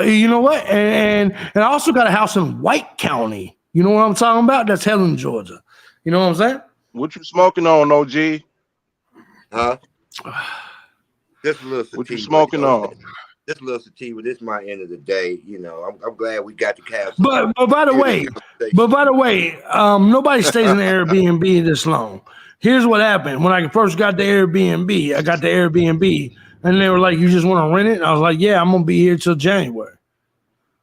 You know what? And I also got a house in White County. You know what I'm talking about? That's Helen, Georgia. You know what I'm saying? What you smoking on, OG? Huh? Just a little sativa. What you smoking on? Just a little sativa. This is my end of the day. You know, I'm glad we got the cast. But by the way, nobody stays in the Airbnb this long. Here's what happened. When I first got the Airbnb, and they were like, "You just want to rent it?" And I was like, "Yeah, I'm gonna be here till January."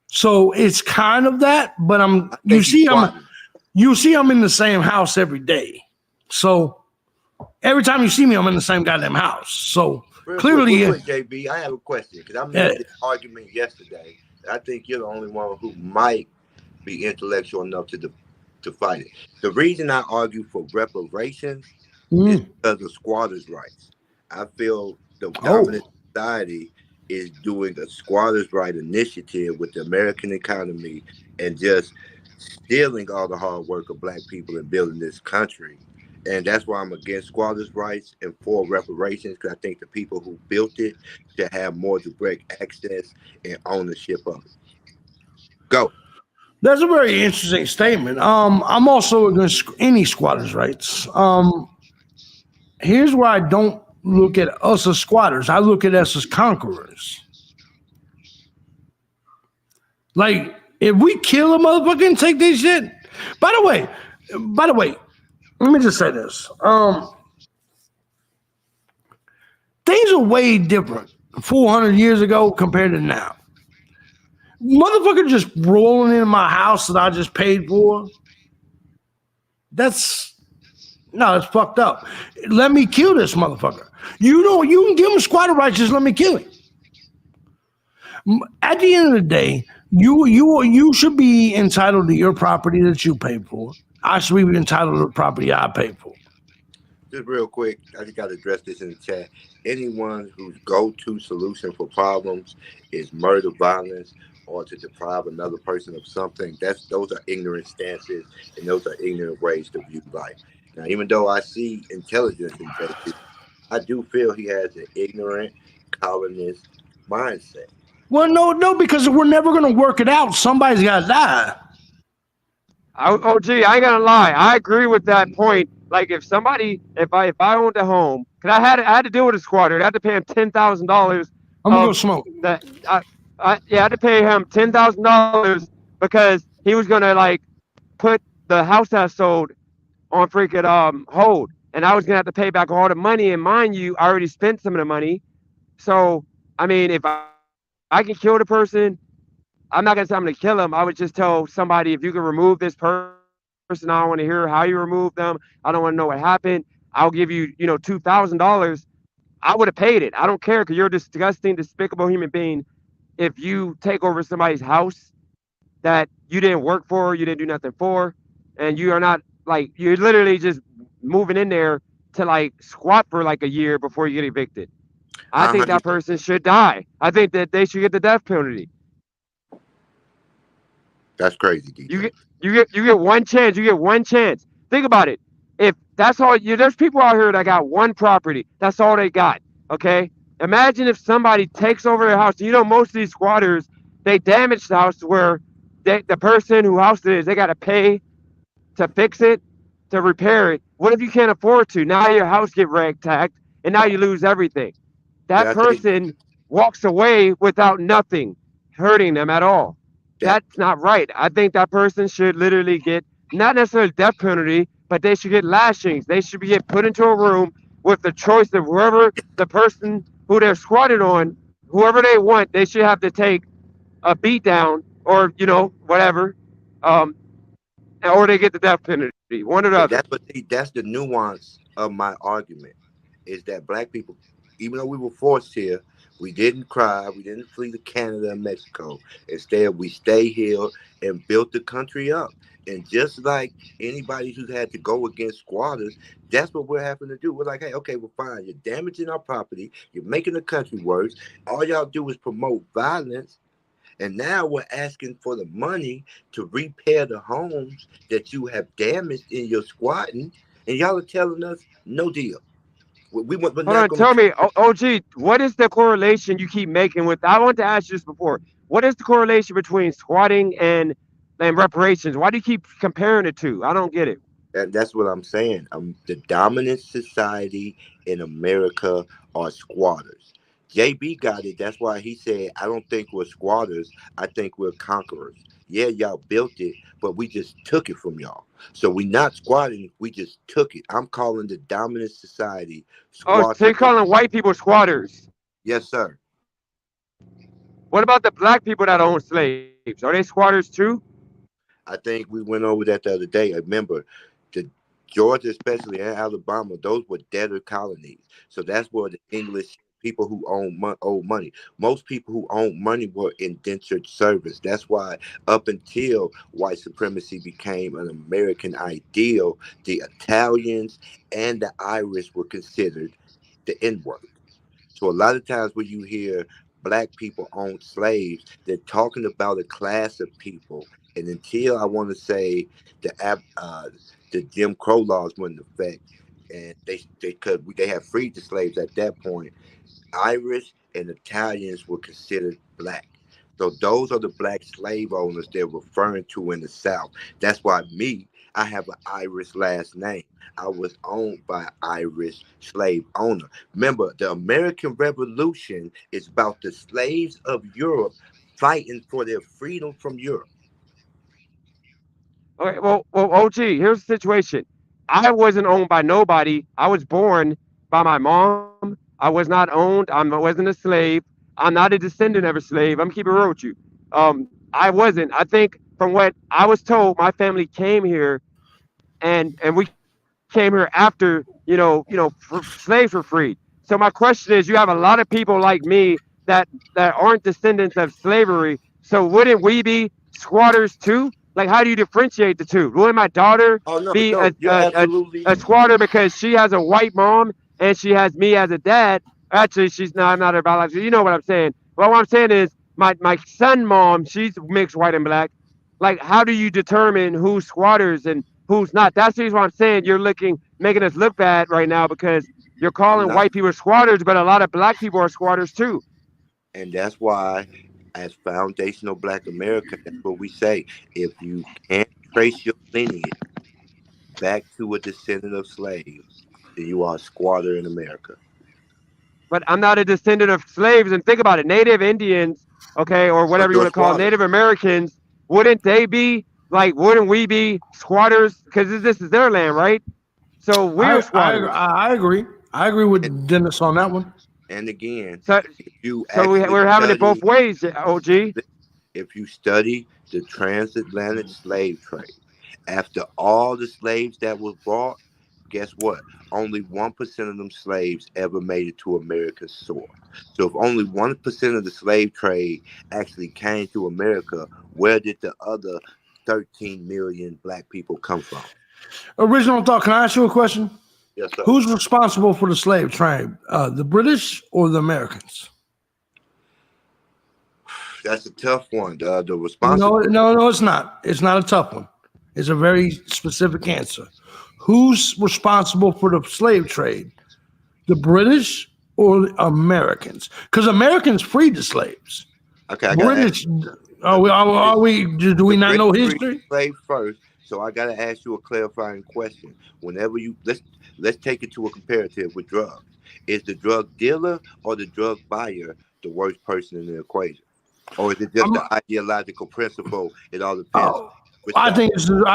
So it's kind of that, but I'm in the same house every day. So Every time you see me, I'm in the same goddamn house. So Real clearly, quick, JB, I have a question because I made this argument yesterday. I think you're the only one who might be intellectual enough to fight it. The reason I argue for reparations is because of squatters' rights. I feel the dominant society is doing a squatters' right initiative with the American economy and just stealing all the hard work of black people in building this country. And that's why I'm against squatters' rights and for reparations, because I think the people who built it should have more direct access and ownership of it. Go. that's a very interesting statement. I'm also against any squatters' rights. Here's where I don't look at us as squatters. I look at us as conquerors. Like, if we kill a motherfucker and take this shit. By the way, let me just say this. Things are way different 400 years ago compared to now. Motherfucker just rolling in my house that I just paid for. It's fucked up. Let me kill this motherfucker. You can give him squatter rights, just let me kill him. At the end of the day, you should be entitled to your property that you paid for. I should be entitled to the property I paid for. Just real quick, I just got to address this in the chat. Anyone whose go-to solution for problems is murder, violence, or to deprive another person of something, those are ignorant stances, and those are ignorant ways to view life. Now, even though I see intelligence in JP, I do feel he has an ignorant colonist mindset. Well, no, because we're never going to work it out. Somebody's got to die. Gee, I ain't gonna lie. I agree with that point. Like, if I owned a home, cause I had to deal with a squatter. I had to pay him $10,000. I'm gonna go smoke. I had to pay him $10,000 because he was gonna like put the house that I sold on freaking hold, and I was gonna have to pay back all the money. And mind you, I already spent some of the money. So I mean, if I can kill the person, I'm not gonna say I'm gonna kill him. I would just tell somebody, if you can remove this person, I don't want to hear how you remove them. I don't want to know what happened. I'll give you, $2,000. I would have paid it. I don't care, because you're a disgusting, despicable human being. If you take over somebody's house that you didn't work for, you didn't do nothing for, and you are not like, you're literally just moving in there to like squat for like a year before you get evicted. I think that person should die. I think that they should get the death penalty. That's crazy, DJ. You get one chance. You get one chance. Think about it. If that's all there's people out here that got one property. That's all they got. Okay. Imagine if somebody takes over their house. Most of these squatters, they damage the house to where the person who housed it is, they got to pay to fix it, to repair it. What if you can't afford to? Now your house get ragtagged, and now you lose everything. That person walks away without nothing hurting them at all. That's not right. I think that person should literally get, not necessarily death penalty, but they should get lashings. They should get put into a room with the choice of whoever the person who they're squatted on, whoever they want, they should have to take a beat down or, whatever, or they get the death penalty. One or the other. That's the nuance of my argument, is that black people, even though we were forced here, we didn't cry. We didn't flee to Canada and Mexico. Instead, we stayed here and built the country up. And just like anybody who's had to go against squatters, that's what we're having to do. We're like, hey, okay, well, fine. You're damaging our property. You're making the country worse. All y'all do is promote violence. And now we're asking for the money to repair the homes that you have damaged in your squatting. And y'all are telling us no deal. Hold on, tell me, OG, what is the correlation you keep making with? I want to ask you this before. What is the correlation between squatting and reparations? Why do you keep comparing the two? I don't get it. And that's what I'm saying. The dominant society in America are squatters. JB got it. That's why he said, I don't think we're squatters. I think we're conquerors. Yeah, y'all built it, but we just took it from y'all. So we're not squatting. We just took it. I'm calling the dominant society squatters. Oh, so you're calling white people squatters? Yes, sir. What about the black people that own slaves? Are they squatters too? I think we went over that the other day. Remember, Georgia, especially, and Alabama, those were debtor colonies. So that's where the English people who owe money. Most people who own money were indentured servants. That's why up until white supremacy became an American ideal, the Italians and the Irish were considered the N-word. So a lot of times when you hear black people own slaves, they're talking about a class of people. And until I want to say the Jim Crow laws went into effect, and they have freed the slaves at that point, Irish and Italians were considered black. So those are the black slave owners they're referring to in the South. That's why I have an Irish last name. I was owned by an Irish slave owner. Remember, the American Revolution is about the slaves of Europe fighting for their freedom from Europe. Okay, well, OG, here's the situation. I wasn't owned by nobody. I was born by my mom. I was not owned. I wasn't a slave. I'm not a descendant of a slave. I'm keeping it real with you. I wasn't. I think from what I was told, my family came here, and we came here after slaves were freed. So my question is, you have a lot of people like me that aren't descendants of slavery. So wouldn't we be squatters too? Like, how do you differentiate the two? Wouldn't my daughter Oh no, be no, you're absolutely a squatter because she has a white mom and she has me as a dad? Actually, she's not. I'm not her biological. You know what I'm saying? Well, what I'm saying is, my son mom, she's mixed white and black. Like, how do you determine who's squatters and who's not? That's the reason why I'm saying you're making us look bad right now because you're I'm calling not. white people squatters, but a lot of black people are squatters too. And that's why, as foundational Black America, that's what we say. If you can't trace your lineage back to a descendant of slaves, then you are a squatter in America. But I'm not a descendant of slaves. And think about it, Native Indians, okay, or But whatever you you're a want to call squatter. Native Americans, wouldn't we be squatters? Because this is their land, right? So we're squatters. I agree. I agree And, with Dennis on that one. and again, So if you so actually we're having it both study, ways, OG. if you study the transatlantic slave trade, after all the slaves that was brought, guess what? Only 1% of them slaves ever made it to American soil. So if only 1% of the slave trade actually came to America, where did the other 13 million black people come from? Original thought. Can I ask you a question? Yes, sir. Who's responsible for the slave trade? The British or the Americans? That's a tough one. The No, responsibility. no, it's not. It's not a tough one. It's a very specific answer. Who's responsible for the slave trade? The British or the Americans? Because Americans freed the slaves. Okay, I got to ask British. Do we the not know British freed history? slaves first. So I got to ask you a clarifying question. Whenever let's take it to a comparative with drugs. Is the drug dealer or the drug buyer the worst person in the equation? Or is it just the ideological principle? It all depends on which I side.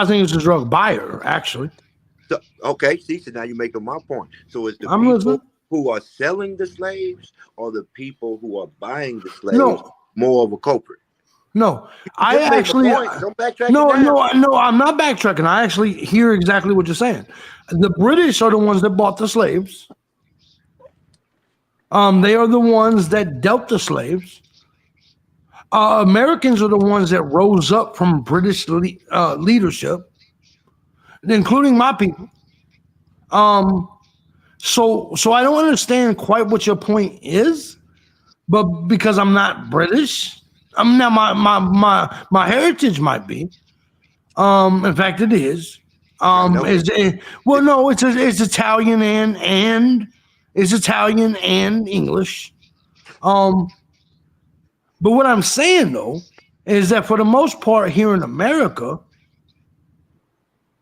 think it's a drug buyer, actually. So, okay, see, so now you're making my point. So it's the I'm people listening. who are selling the slaves or the people who are buying the slaves No, more of a culprit? no. I Just make actually a point. Don't backtrack no, it down. no. I'm not backtracking. I actually hear exactly what you're saying. The British are the ones that bought the slaves. They are the ones that dealt the slaves. Americans are the ones that rose up from British leadership, including my people. So I don't understand quite what your point is, but because I'm not British, I'm now my heritage might be. In fact, it is. No, it's Italian and it's Italian and English. But what I'm saying though is that for the most part here in America,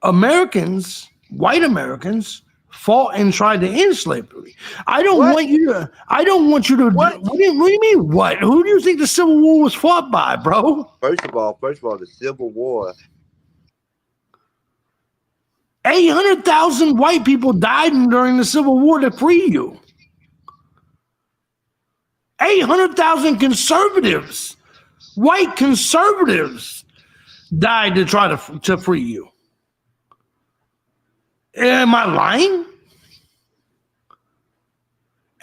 white Americans, fought and tried to end slavery. I don't want you to. What? What do you mean? What? Who do you think the Civil War was fought by, bro? First of all, the Civil War. 800,000 white people died during the Civil War to free you. 800,000 conservatives, white conservatives, died to try to free you. Am I lying?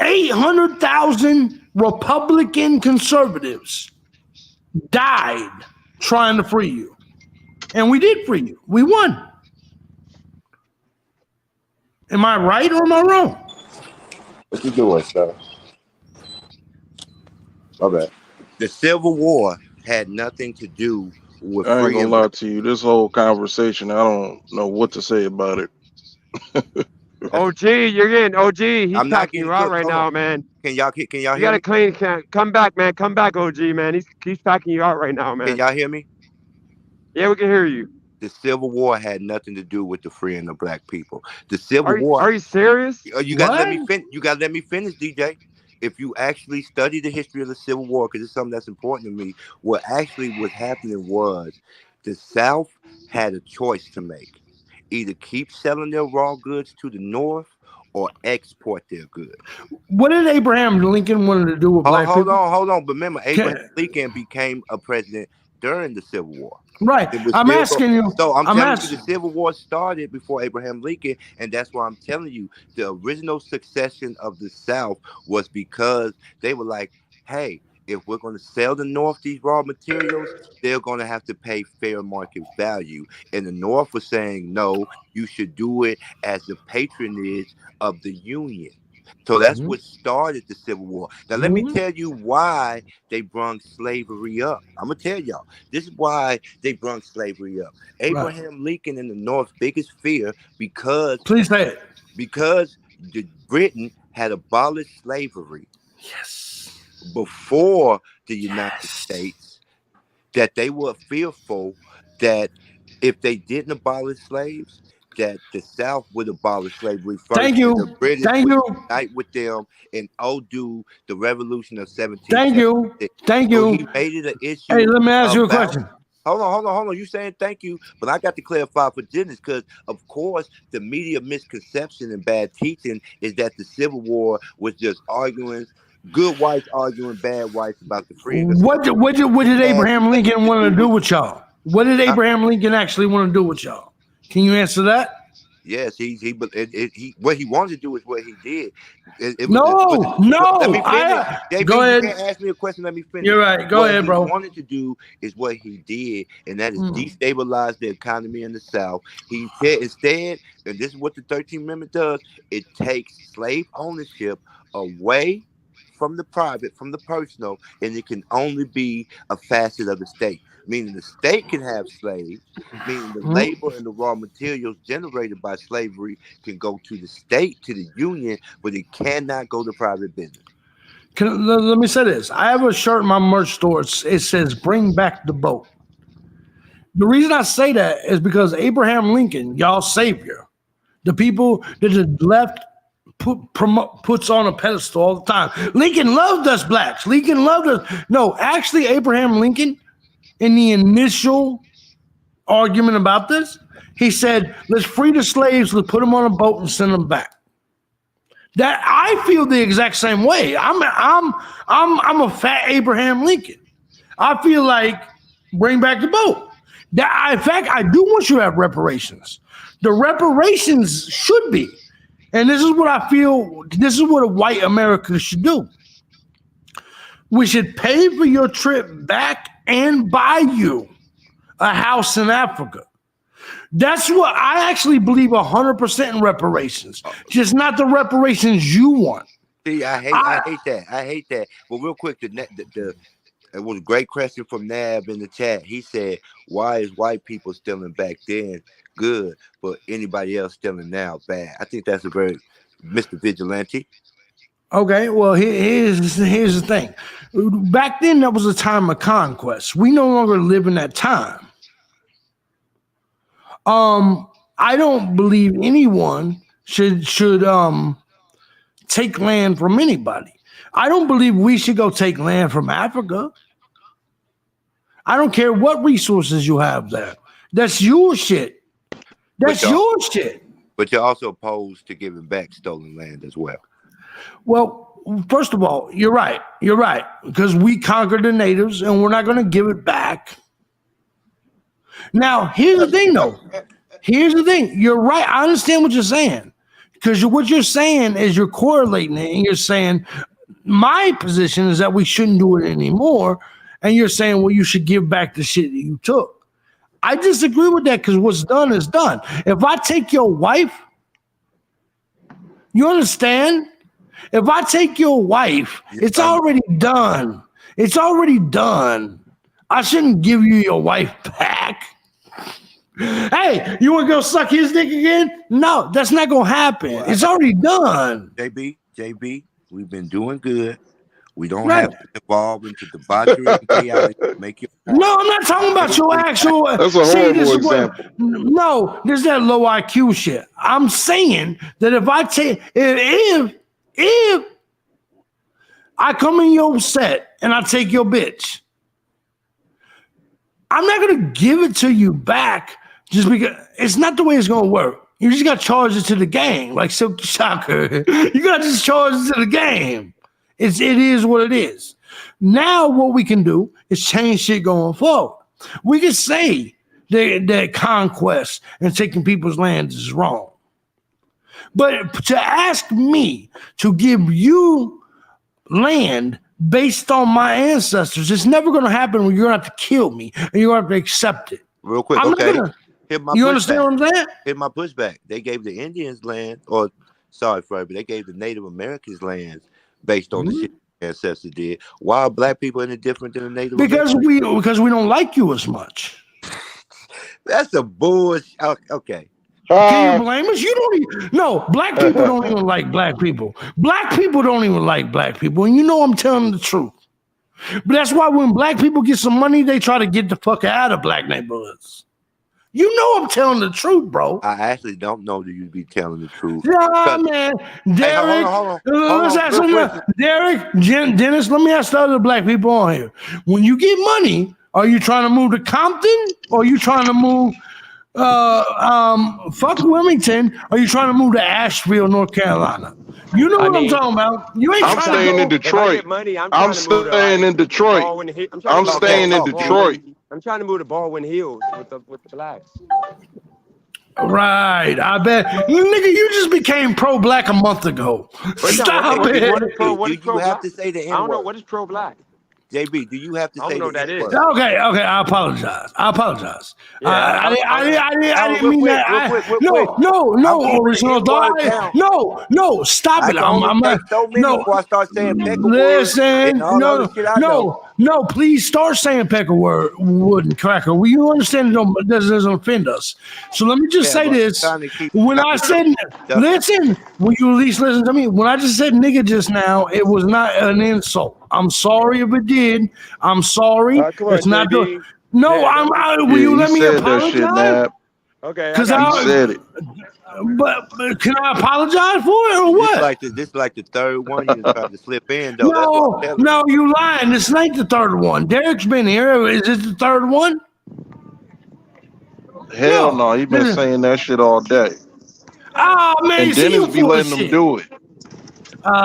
800,000 Republican conservatives died trying to free you. And we did free you. We won. Am I right or am I wrong? What you doing, sir? Okay. The Civil War had nothing to do with I ain't gonna freeing. lie to you. This whole conversation, I don't know what to say about it. OG, you're getting OG. He's I'm not packing getting you out cooked. right Hold now, on. man. Can y'all You hear gotta me? clean. Come back, man. Come back, OG, man. He's packing you out right now, Can man. y'all hear me? Yeah, we can hear you. The Civil War had nothing to do with the freeing of black people. The Civil War. Are you serious? You gotta let me finish. You gotta let me finish, DJ. If you actually study the history of the Civil War, because it's something that's important to me, what actually was happening was the South had a choice to make: either keep selling their raw goods to the North or export their goods. What did Abraham Lincoln want to do with black people? Hold on. But remember, Abraham Lincoln became a president during the Civil War. Right. It was I'm still asking you. So I'm telling you, asking. the Civil War started before Abraham Lincoln, and that's why I'm telling you the original succession of the South was because they were like, hey, if we're going to sell the North these raw materials, they're going to have to pay fair market value. And the North was saying, no, you should do it as the patronage of the Union. So that's what started the Civil War. Now, let me tell you why they brung slavery up. I'm going to tell y'all. This is why they brung slavery up. Abraham Lincoln in the North's biggest fear because Britain had abolished slavery before the United States, that they were fearful that if they didn't abolish slaves, that the South would abolish slavery first. Thank you. The British Thank would you. unite with them and undo the revolution of Thank 1776. you. Thank So you. he made it an issue. Hey, let me ask you a about- question. Hold on. You saying thank you, but I got to clarify for Dennis because, of course, the media misconception and bad teaching is that the Civil War was just arguing, good whites arguing bad whites about the freeing of What did Abraham Lincoln want to do with y'all? What did Huh? Abraham Lincoln actually want to do with y'all? Can you answer that? Yes, he what he wanted to do is what he did. No. Let me finish. JB, Go ahead. You can't ask me a question. Let me finish. You're right. Go what ahead, he bro. wanted to do is what he did, and that is destabilize the economy in the South. He said instead, and this is what the 13th Amendment does: it takes slave ownership away from the private, from the personal, and it can only be a facet of the state. Meaning the state can have slaves, meaning the labor and the raw materials generated by slavery can go to the state, to the union, but it cannot go to private business. Let me say this. I have a shirt in my merch store. It says, "Bring back the boat." The reason I say that is because Abraham Lincoln, y'all savior, the people that the left puts on a pedestal all the time. Lincoln loved us blacks. Lincoln loved us. No, actually, Abraham Lincoln, in the initial argument about this, he said, "Let's free the slaves. Let's put them on a boat and send them back." That I feel the exact same way. I'm a fat Abraham Lincoln. I feel like bring back the boat. In fact, I do want you to have reparations. The reparations should be, and this is what I feel. This is what a white America should do. We should pay for your trip back and buy you a house in Africa. That's what I actually believe 100% in reparations, just not the reparations you want. See, I hate that. But real quick, it was a great question from Nab in the chat. He said, "Why is white people stealing back then good, but anybody else stealing now bad?" I think that's a very Mr. Vigilante. Okay, well, here's the thing. Back then, that was a time of conquest. We no longer live in that time. I don't believe anyone should take land from anybody. I don't believe we should go take land from Africa. I don't care what resources you have there. That's your shit. That's your shit. But you're also opposed to giving back stolen land as well. Well, first of all, you're right. You're right. Because we conquered the natives and we're not going to give it back. Now, here's the thing, though. here's the thing. You're right. I understand what you're saying. Because what you're saying is you're correlating it, and you're saying my position is that we shouldn't do it anymore, and you're saying, well, you should give back the shit that you took. I disagree with that because what's done is done. If I take your wife, you understand? If I take your wife, it's already done. It's already done. I shouldn't give you your wife back. Hey, you want to go suck his dick again? No, that's not going to happen. It's already done. JB, we've been doing good. We don't have to evolve into debauchery and chaos. Make your No, I'm not talking about your actual. That's a horrible example. No, there's that low IQ shit. I'm saying that if I take if I come in your set and I take your bitch, I'm not gonna give it to you back just because it's not the way it's gonna work. You just got to charge it to the game, like Silky Shocker. You got to just charge it to the game. It is what it is. Now what we can do is change shit going forward. We can say that conquest and taking people's lands is wrong. But to ask me to give you land based on my ancestors, it's never going to happen when you're going to have to kill me and you're going to have to accept it. Real quick, I'm okay. You understand what I'm saying? Here's my pushback. They gave the Indians land, or sorry, Fred, but they gave the Native Americans lands based on the shit ancestors did. Why are black people any different than the Native Americans? Because we don't like you as much. That's a bullshit. Okay. Can you blame us? You don't even, no, black people don't even like black people. Black people don't even like black people. And you know I'm telling the truth. But that's why when black people get some money, they try to get the fuck out of black neighborhoods. You know I'm telling the truth, bro. I actually don't know that you'd be telling the truth. Yeah, man. Derek, Derek, Dennis, let me ask the other black people on here. When you get money, are you trying to move to Compton? Or are you trying to move fuck Wilmington? Or are you trying to move to Asheville, North Carolina? You know what I'm talking about. You ain't I'm staying in Detroit. I'm staying in Detroit. I'm staying in Detroit. I'm trying to move to Baldwin Hills with the blacks. Right, I bet. Nigga, you just became pro-black a month ago. Stop it. What is pro-black? You have to say the N-word. I don't know what is pro-black. JB, do you have to say know what that is? Okay, I apologize. Yeah, I didn't mean that. No, original thought. No, stop it. I'm not. No, before I start saying listen, no, please start saying peckerwood and cracker. Will you understand that doesn't offend us? So let me just say this. When I said, listen, will you at least listen to me? When I just said nigga just now, it was not an insult. I'm sorry if it did. I'm sorry. It's not the. No, will you let me apologize? Okay. Because I said it. But can I apologize for it or what? This is like the third one you tried to slip in, though. No, you lying. This ain't the third one. Derek's been here. Is this the third one? Hell no. He been saying that shit all day. Oh man, and Dennis be letting them do it.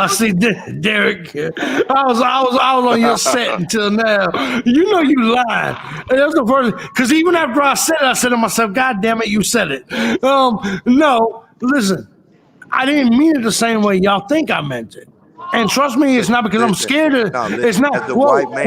See, Derek, I was on your set until now. You know you lied. That's the first, because even after I said to myself, God damn it, you said it. No, listen, I didn't mean it the same way y'all think I meant it. And trust me, it's not because I'm scared of it's not. As a white man,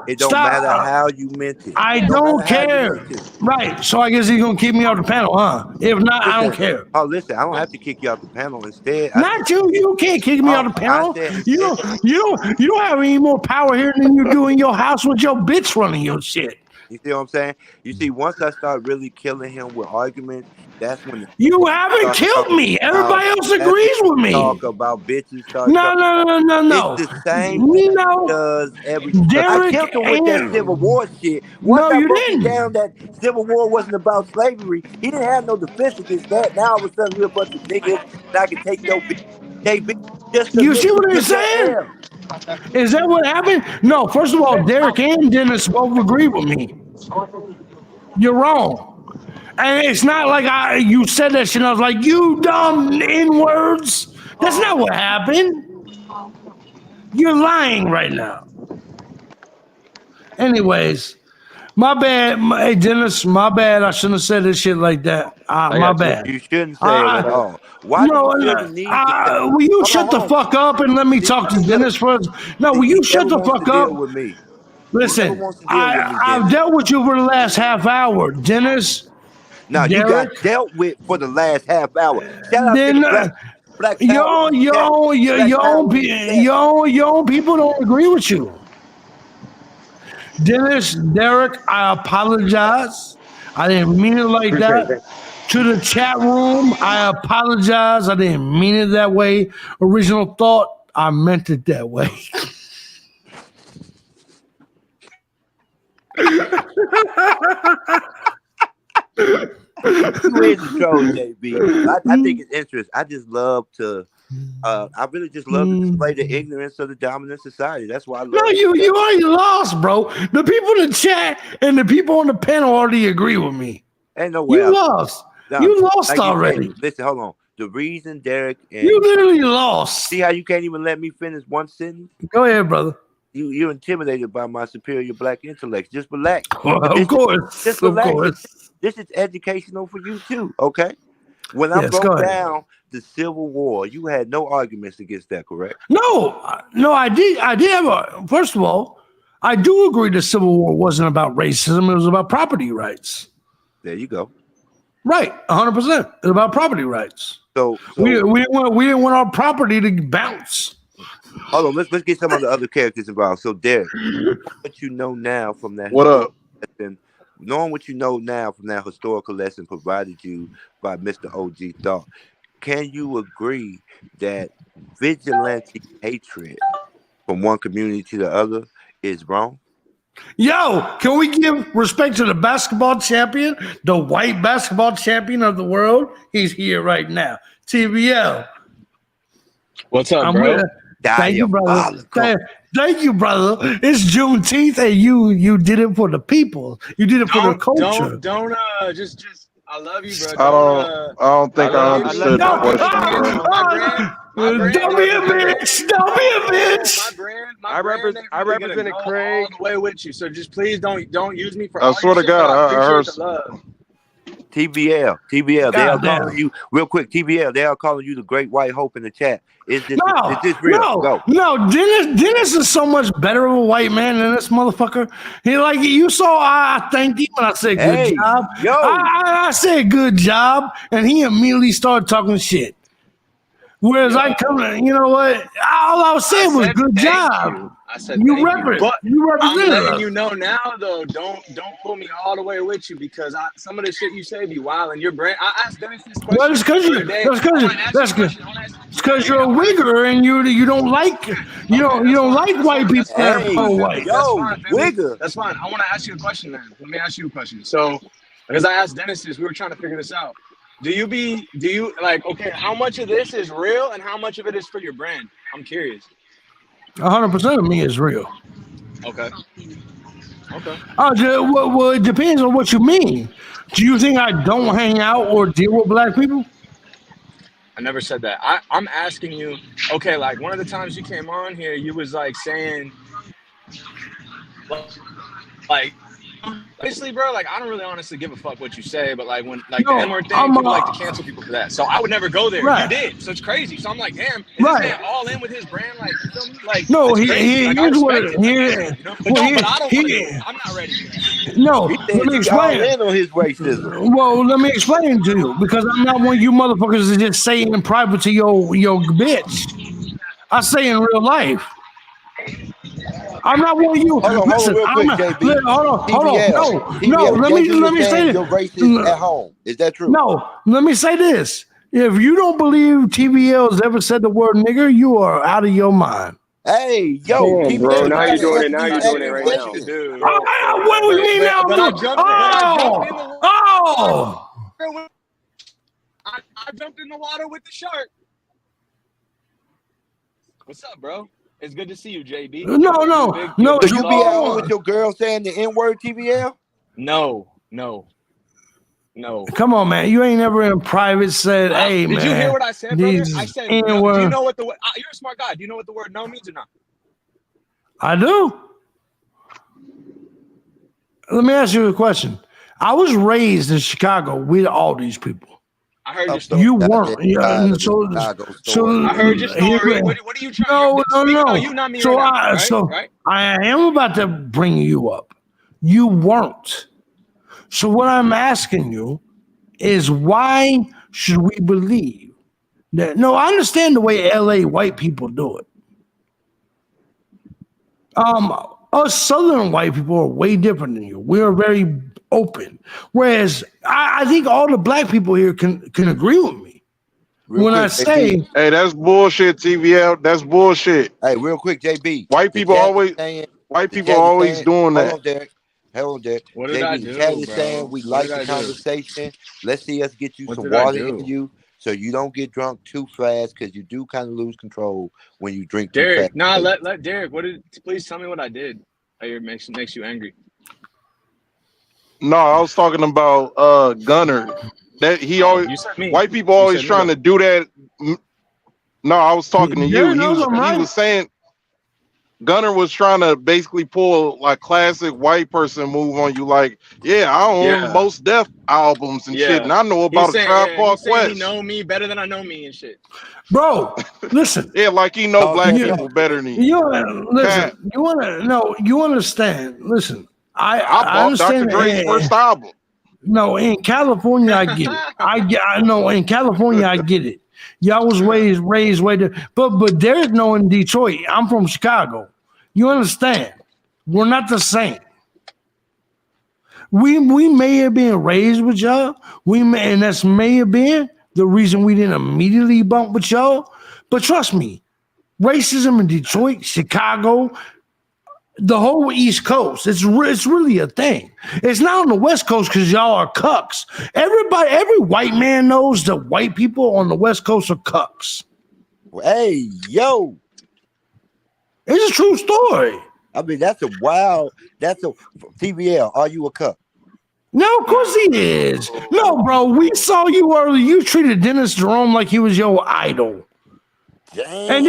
it don't matter how you meant it. I don't care. Right. So I guess he's gonna kick me off the panel, huh? If not, I don't care. Oh, listen, I don't have to kick you off the panel. Instead, not you. You can't kick me off the panel. You don't have any more power here than you do in your house with your bitch running your shit. You see what I'm saying? You see, once I start really killing him with arguments, that's when you haven't killed me. Everybody else agrees with me. Talk about bitches. No. It's the same thing does everything. I killed him with that Civil War shit. Once I broke it down that Civil War wasn't about slavery, he didn't have no defense against that. Now all of a sudden we're a bunch of niggas and I can take your bitch. Just you see what I'm saying? Is that what happened? No, first of all, Derek and Dennis both agree with me. You're wrong. And it's not like you said that shit and I was like, you dumb N-words. That's not what happened. You're lying right now. Anyways, My bad. Hey, Dennis, my bad. I shouldn't have said this shit like that. My bad. You shouldn't say it at all. Why do you feel the need to will you hold shut the on. fuck up and let me talk to Dennis first? No, will you shut the Whoever wants fuck to deal up? with me. Whoever Listen, wants to deal with me, I've Dennis. dealt with you for the last half hour, Dennis. Now you got Derek. dealt with for the last half hour. Shout out to Then the black your power in the chat. own people don't agree with you. Dennis, Derek, I apologize. I didn't mean it like Appreciate that. that. To the chat room, I apologize. I didn't mean it that way. Original thought, I meant it that way. You is a troll, JB. I think it's interesting. I just love to. I really just love to display the ignorance of the dominant society. That's why I love. No, you already lost, bro. The people in the chat and the people on the panel already agree with me. Ain't no way. You lost. You lost already. Listen, hold on. The reason Derek and you literally lost. See how you can't even let me finish one sentence? Go ahead, brother. You're intimidated by my superior black intellect. Just relax. Of course. Just relax. This is educational for you too, okay? When I broke down the Civil War, you had no arguments against that, correct? No, I did have first of all, I do agree the Civil War wasn't about racism, it was about property rights. There you go. Right, 100%. It's about property rights. So we didn't want our property to bounce. Hold on, let's get some of the other characters involved. So Derek, what you know now from that knowing what you know now from that historical lesson provided you by Mr. OG Thought, can you agree that vigilante hatred from one community to the other is wrong? Yo, can we give respect to the basketball champion, the white basketball champion of the world? He's here right now. TVL. What's up, bro? Thank you, brother. Thank you, brother. It's Juneteenth, and you did it for the people. You did it for the culture. Don't just. I love you, bro. I don't think I understood the question, bro. Don't be a bitch. Don't be a bitch. I represented Craig all the way with you, so just please don't use me for. I swear to God, I heard. TVL, they are calling you real quick. TVL, they are calling you the great white hope in the chat. Is this real? No. Dennis is so much better of a white man than this motherfucker. He like you saw. I thanked him and I said good job. I said good job, and he immediately started talking shit. Whereas I come, you know what? All I was saying was good job. I said you represent. I'm letting you know now, though. Don't pull me all the way with you because some of the shit you say be wild and your brain. I asked Dennis this question. Well, that's because you're a wigger and you don't like you don't like white people that are pro-white. Wigger. That's fine. I want to ask you a question, man. Let me ask you a question. So, because I asked Dennis this, we were trying to figure this out. Do you like, okay, how much of this is real and how much of it is for your brand? I'm curious. 100% of me is real. Okay. Well, it depends on what you mean. Do you think I don't hang out or deal with black people? I never said that. I'm asking you, okay, like one of the times you came on here, you was like saying, like, honestly, bro, like I don't really honestly give a fuck what you say, but like when like the N-word thing, people like to cancel people for that. So I would never go there. Right. You did, so it's crazy. So I'm like, damn, is this man all in with his brand? Like, you feel me? Like, no, here's what I'm not ready. No, let me explain. In on his racism. Well, let me explain to you because I'm not one of you motherfuckers that just say in private to your bitch. I say in real life. I'm not one of you. Hold on, hold on. No, let me say this. You're racist at home. Is that true? No, let me say this. If you don't believe TVL has ever said the word nigger, you are out of your mind. Hey, yo, bro, now you're doing it. Now you're doing it right now. Dude. What do we mean now? I jumped in the water with the shark. What's up, bro? It's good to see you, JB. No. Do you be out with your girl saying the N-word, TVL? No. Come on, man. You ain't never in private said, hey, man. Did you hear what I said, brother? I said, no. Do you know what the word, you're a smart guy. Do you know what the word no means or not? I do. Let me ask you a question. I was raised in Chicago with all these people. I heard your story. You That's weren't. the Yeah, side and of the Chicago story. I heard your story. What are you trying? No, You're speaking on you, not me So right now. Right? Right? I am about to bring you up. You weren't. So what I'm asking you is why should we believe that? No, I understand the way LA white people do it. Us Southern white people are way different than you. We are very open. Whereas I think all the black people here can agree with me. Real when quick, I say, JB. Hey, that's bullshit, TVL. That's bullshit. Hey, real quick, JB. White The people chat is always saying, white the people chat is always saying, doing hold that. on, Derek. Hold on, Derek. What did I JB, the do, chat is bro? saying we What like did the I do? conversation. Let's see us get you What some did I water do? in you so you don't get drunk too fast because you do kind of lose control when you drink too fast. Derek, nah, let Derek. Please tell me what I did. That makes you angry. No, I was talking about Gunner. That he always You said me. white people You always said me, trying to do that. No, I was talking to you. Derek knows I'm He right. was saying Gunner was trying to basically pull like classic white person move on you, like, yeah, I own most Def albums and shit, and I know about a Tribe Called He's saying he Quest. know me better than I know me and shit. bro, listen. Yeah, like he know black you, people better than you. Listen, you wanna no, you understand. Listen, I bought Dr. understand. Dre's first album. No, in California, I get it. I know in California, I get it. Y'all was raised way there. But there's no in Detroit. I'm from Chicago. You understand? We're not the same. We may have been raised with y'all. And that's may have been the reason we didn't immediately bump with y'all. But trust me, racism in Detroit, Chicago, the whole East Coast, it's really a thing. It's not on the West Coast because y'all are cucks. Every white man knows that white people on the West Coast are cucks. Hey, yo. It's a true story. I mean, that's a TVL. Are you a cup? No, of course he is. No, bro, we saw you earlier. You treated Dennis Jerome like he was your idol. Damn.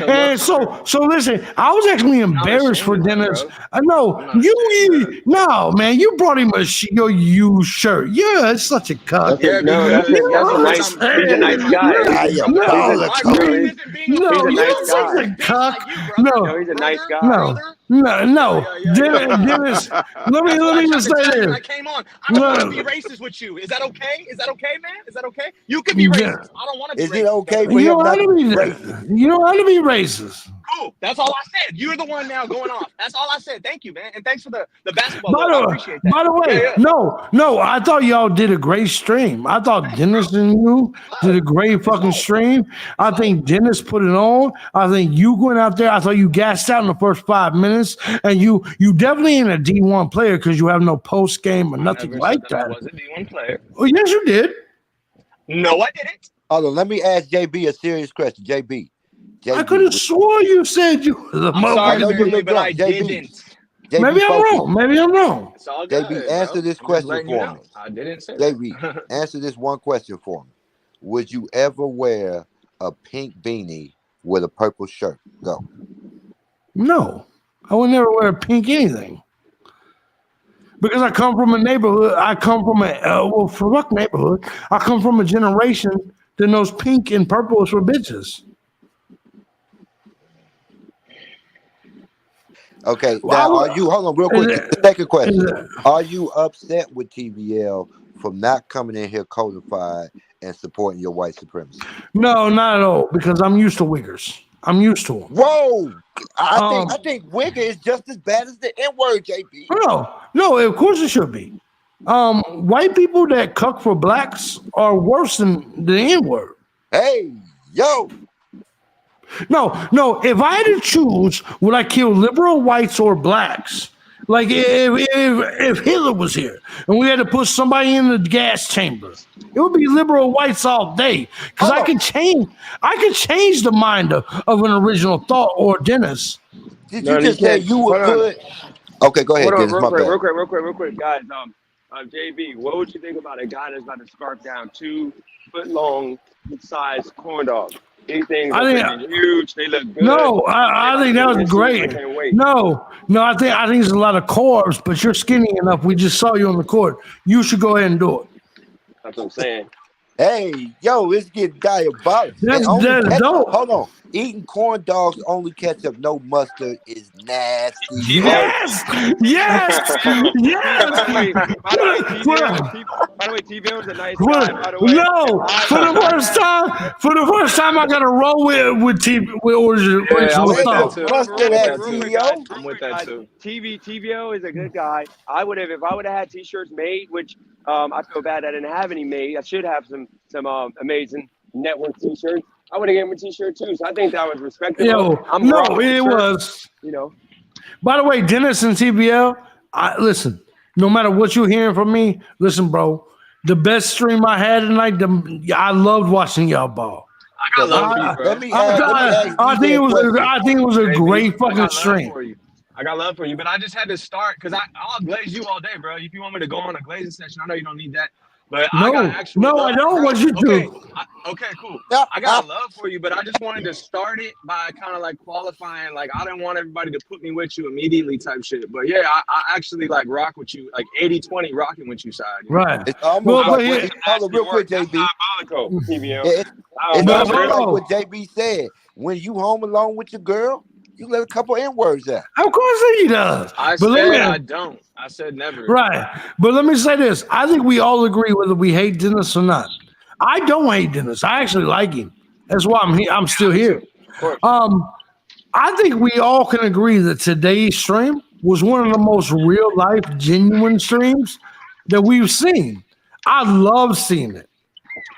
And so listen, I was actually embarrassed for Dennis. No, man, you brought him your used shirt. Yeah, it's such a cuck. He's a nice guy. He's a nice guy. No. Dennis, let me just say this. I came on. I don't want to be racist with you. Is that okay? Is that okay, man? Is that okay? You can be racist. I don't want to be racist. Is it okay for You him don't not have to to be be racist? You don't have to be racist. Cool. That's all I said. You're the one now going off. That's all I said. Thank you, man. And thanks for the basketball. I appreciate that. By the way, no, I thought y'all did a great stream. I thought Dennis and you did a great fucking stream. I think Dennis put it on. I think you went out there. I thought you gassed out in the first 5 minutes, and you definitely ain't a D1 player because you have no post game or nothing like that. I was a D1 player. Oh, yes, you did. No, I didn't. Hold on, let me ask JB a serious question. JB, I could have swore you said you were the sorry, but I didn't. Maybe I'm wrong. It's all good, JB, answer this question for me. I didn't say JB, that. answer this one question for me. Would you ever wear a pink beanie with a purple shirt? Go. No, I would never wear pink anything. Because I come from a neighborhood. I come from fuck neighborhood. I come from a generation that knows pink and purple is for bitches. Okay, now are you, hold on real quick, second question. Are you upset with TVL from not coming in here codified and supporting your white supremacy? No, not at all, because I'm used to wiggers. I'm used to them. Whoa! I think wigger is just as bad as the N-word, JP. No, of course it should be. White people that cuck for blacks are worse than the N-word. Hey, yo. No. If I had to choose, would I kill liberal whites or blacks? Like if Hitler was here and we had to put somebody in the gas chamber, it would be liberal whites all day. Because I could change the mind of an original thought or Dennis. Did you just say you would put? Okay, go ahead, Dennis. Real quick, guys. JB, what would you think about a guy that's about to scarf down 2 foot long size corn dog? These things I are think freaking huge. They look good. no, I think that was I great. can't wait. No, I think it's a lot of carbs, but you're skinny enough. We just saw you on the court. You should go ahead and do it. That's what I'm saying. Hey, yo, it's getting diabolical. That's Hold dope. on. Eating corn dogs, only ketchup, no mustard is nasty. Yes, yes, yes. By the way, TVL is a nice guy. By the way, No, for the first time, I got to roll with original I'm with that stuff. too. Mustard at real quick, CEO? guys, I'm with that too. TVO is a good guy. I would have if I would have had T-shirts made, which I feel bad I didn't have any made. I should have some amazing network T-shirts. I would have given him a T-shirt too. So I think that was respectable. It was. You know. By the way, Dennis and TVL, listen. No matter what you're hearing from me, listen, bro. The best stream I had tonight. I loved watching y'all ball. I got love for you, bro. I think it was a great fucking stream. I got love for you, but I just had to start because I'll glaze you all day, bro. If you want me to go on a glazing session, I know you don't need that. But I don't want you to. Okay, cool. I got love for you, but I just wanted to start it by kind of like qualifying. Like, I didn't want everybody to put me with you immediately type shit. But yeah, I actually like rock with you, like 80-20 rocking with you side. Right. It's almost real quick, JB. It's almost like what JB said. When you home alone with your girl, you let a couple N-words out. Of course he does. I said I don't. I said never. Right. But let me say this. I think we all agree whether we hate Dennis or not. I don't hate Dennis. I actually like him. That's why I'm here. I'm still here. I think we all can agree that today's stream was one of the most real life, genuine streams that we've seen. I love seeing it.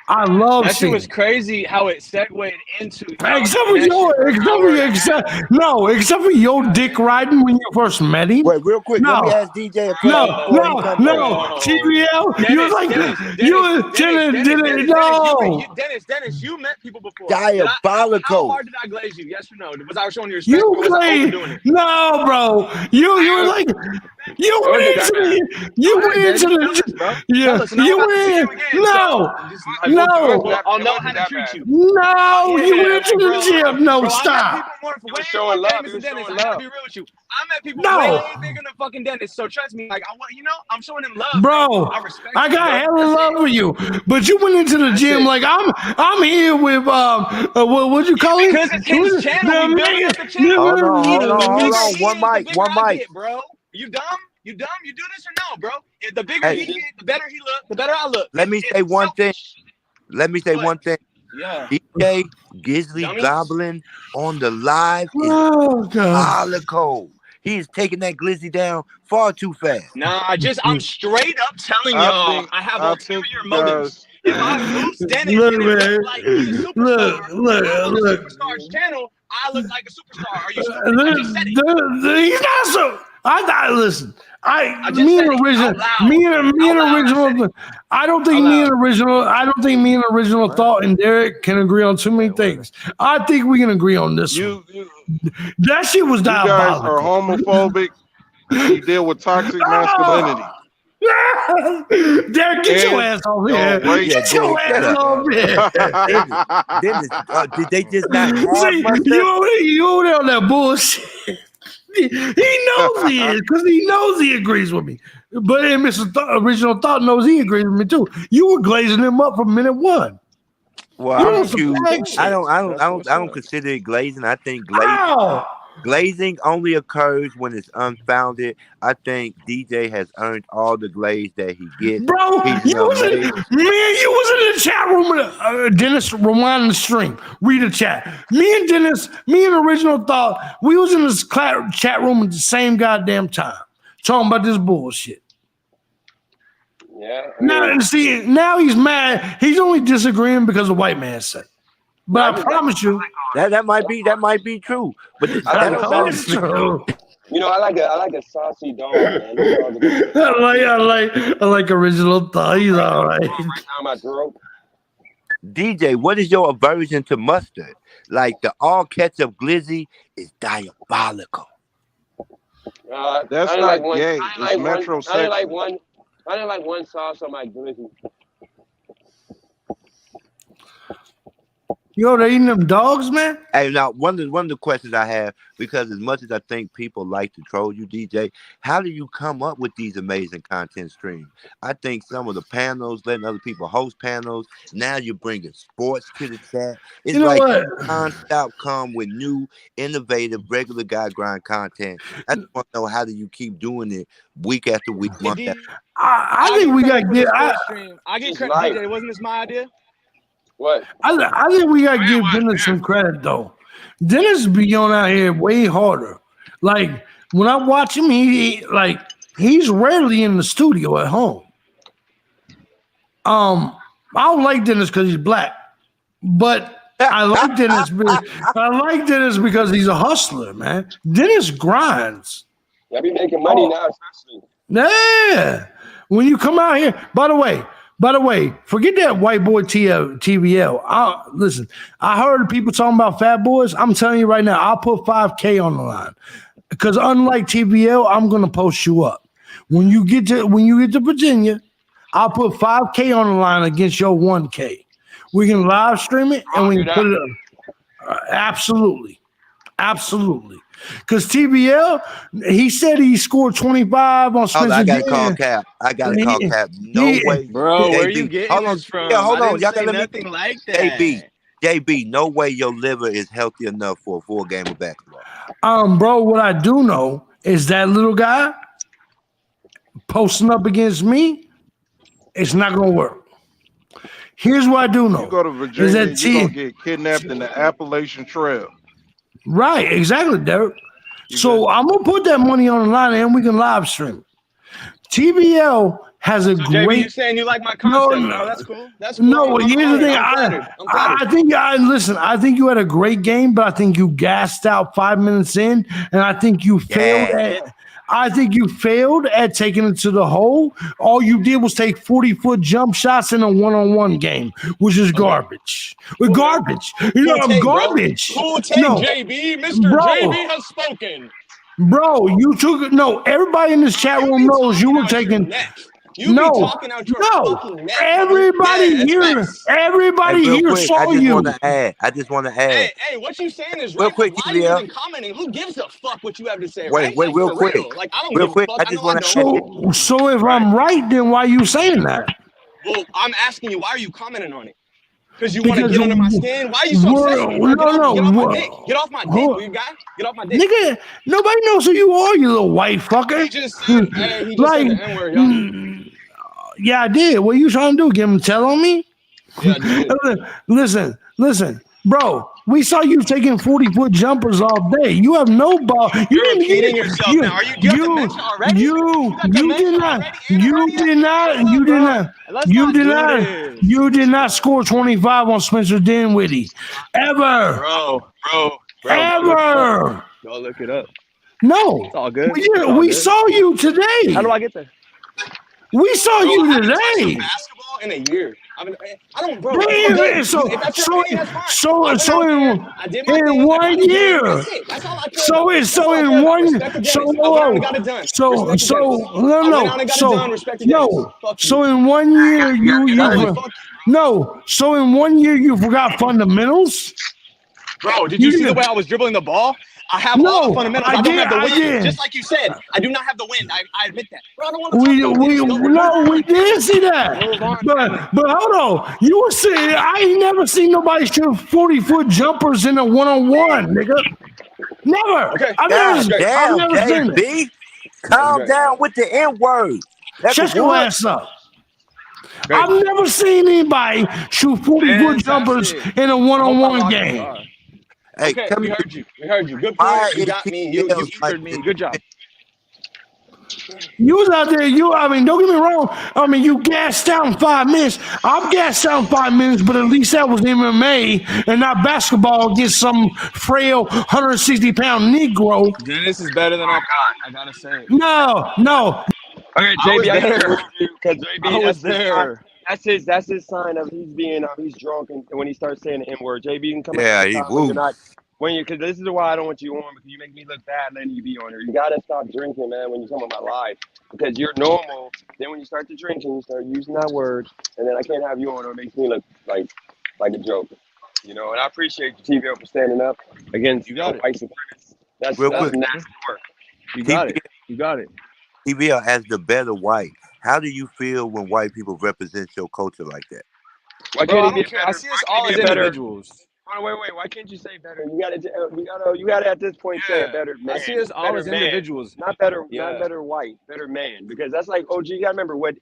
I love that shit seeing was it. crazy how it segued into Except for your dick riding when you first met him. Wait, real quick, let me ask DJ a question. No, TVL. You was like, Dennis, you met people before. Diabolical. How hard did I glaze you? Yes or no? Was I showing you respect? No, bro. You were like, you went into the I'll know how to treat you. No, you went to the gym. No, stop. You were showing love. I gotta be real with you. I met people way bigger than fucking Dennis. So trust me, like I'm showing him love. Bro, I got hella love for you. But you went into the gym like I'm here with what'd you call it? Because it's his channel. Hold on. One mic. Bro, you dumb? You do this or no, bro? If the bigger he get, the better he look, the better I look. Let me say one thing. Yeah. DJ Grizzly Goblin on the live is diabolical. He is taking that Glizzy down far too fast. Nah, I'm straight up telling y'all I have ulterior motives. If I boost Dennis and it looks like he's a superstar, look. Superstar's channel, I look like a superstar. Are you stupid? I just said it. He's not so. Listen. Me and original. I don't think me and original thought and Derek can agree on too many things. I think we can agree on this one. That shit was diabolical. You guys are homophobic. You deal with toxic masculinity. Derek, get your ass over here. Get your ass over here. Did they just not have you over there on that bullshit. He knows he is because he knows he agrees with me. But Original Thought knows he agrees with me too. You were glazing him up from minute one. Well, I don't consider it glazing. I think glazing only occurs when it's unfounded. I think DJ has earned all the glaze that he gets. Bro, you was in the chat room. Dennis, rewind the stream. Read the chat. Me and Original Thought, we was in this chat room at the same goddamn time, talking about this bullshit. Yeah. Now he's mad. He's only disagreeing because the white man said. But I promise you, that might be true. But that's true. You know, I like a saucy dog, man. I like Original Thought. He's all right. Right down my throat. DJ, what is your aversion to mustard? Like the all ketchup glizzy is diabolical. That's not gay. It's metrosexual. I didn't like one sauce on my glizzy. Yo, they eating them dogs, man. Hey, now one of the questions I have, because as much as I think people like to troll you, DJ, how do you come up with these amazing content streams? I think some of the panels, letting other people host panels. Now you're bringing sports to the chat. You It's know like what? nonstop come with new, innovative, regular guy grind content. I just want to know, how do you keep doing it week after week, Hey, month D, after? I I think get we credit got for to the get. sports stream. I get He's credit. right. DJ, wasn't this my idea? What? I think we got to give Dennis some credit though. Dennis be on out here way harder. Like when I watch him, he's rarely in the studio at home. I don't like Dennis because he's black, but I like Dennis. I like Dennis because he's a hustler, man. Dennis grinds. Y'all be making money now, especially. Yeah. When you come out here, by the way, forget that white boy TVL. Listen, I heard people talking about fat boys. I'm telling you right now, I'll put 5K on the line. Because unlike TVL, I'm gonna post you up. When you get to Virginia, I'll put 5K on the line against your 1K. We can live stream it and we can put it up. Absolutely. Because TVL, he said he scored 25 on Spencer. I gotta call Cap. No way, Bro, where are you JB. getting Hold on, this from? yeah, hold I on. didn't Y'all say gotta let me. nothing like that. JB, no way your liver is healthy enough for a full game of basketball. Bro, what I do know is that little guy posting up against me, it's not gonna work. Here's what I do know. You go to Virginia, you're gonna get kidnapped in the Appalachian Trail. Right, exactly, Derek. So I'm gonna put that money on the line and we can live stream. TVL has a JB, great. you saying you like my concept? No, that's cool. That's cool. No, I'm here's the thing. I'm flattered. I think you had a great game, but I think you gassed out 5 minutes in, and I think you failed at. I think you failed at taking it to the hole. All you did was take 40-foot jump shots in a one-on-one game, which is garbage. Garbage. You know, garbage. Cool take, JB. Mr. JB has spoken. Bro, you took everybody in this chat room knows you were taking. You be talking out your fucking neck. Everybody here saw I just you. want to add. Hey, what you saying is real right. quick, Why are you even commenting? Who gives a fuck what you have to say? Wait, right? real quick. Real. Like I don't give a fuck. I just want to. So if I'm right, then why are you saying that? Well, I'm asking you, why are you commenting on it? Because you want to get under my skin? Why are you so obsessed with me? Bro? Get off my dick. Get off my dick, you guy. Get off my dick. Nigga, nobody knows who you are, you little white fucker. He just said the N-word, y'all. Yeah, I did. What you trying to do? Give him tell on me? Yeah, I did. Listen, bro. We saw you taking 40-foot jumpers all day. You have no ball. You're repeating yourself now. Are you dementia already? You did not score 25 on Spencer Dinwiddie. Ever. Bro. Ever. Go look it up. No. It's all good. We saw you today. How do I get there? We saw you today. Basketball in a year. I don't, bro. So in 1 year. So in 1 year you forgot fundamentals. Bro, did you see the way I was dribbling the ball? I have all the fundamentals. I don't have the wind. Just like you said, I do not have the wind. I admit that. Bro, I don't want to we did see that. But hold on. You were saying I ain't never seen nobody shoot 40-foot jumpers in a one-on-one, nigga. Never. Okay. I've never seen it. Calm down with the N-word. Shut your ass up. Great. I've never seen anybody shoot 40-foot jumpers in a one-on-one game. Hey, okay, we heard you. Good point. You got me. You answered me. Good job. You was out there. Don't get me wrong. You gassed out in 5 minutes. I'm gassed out in 5 minutes, but at least that was MMA and not basketball against some frail 160-pound Negro. Dennis is better than I thought. I gotta say. No. Okay, JB, I can prove you because JB was there. That's his sign of he's drunk and when he starts saying the N-word. JB can come because this is why I don't want you on because you make me look bad letting you be on here. You gotta stop drinking, man, when you come on my live because you're normal. Then when you start to drink and you start using that word, and then I can't have you on, or it makes me look like a joke. You know, and I appreciate you, TVL, for standing up against You got it. white supremacists. That's Real Got quick, it, man. nasty work. You got TVL, it. You got it. TVL, as the better white, how do you feel when white people represent your culture like that? Why Bro, can't I he be don't a care. I better? see Why us can't all he as be a better? individuals. Hold on, wait. Why can't you say better? You gotta at this point say a Yeah. better I man, see us all better as man, individuals. not better, not Yeah. better white, better man. Because that's like OG. You gotta remember what.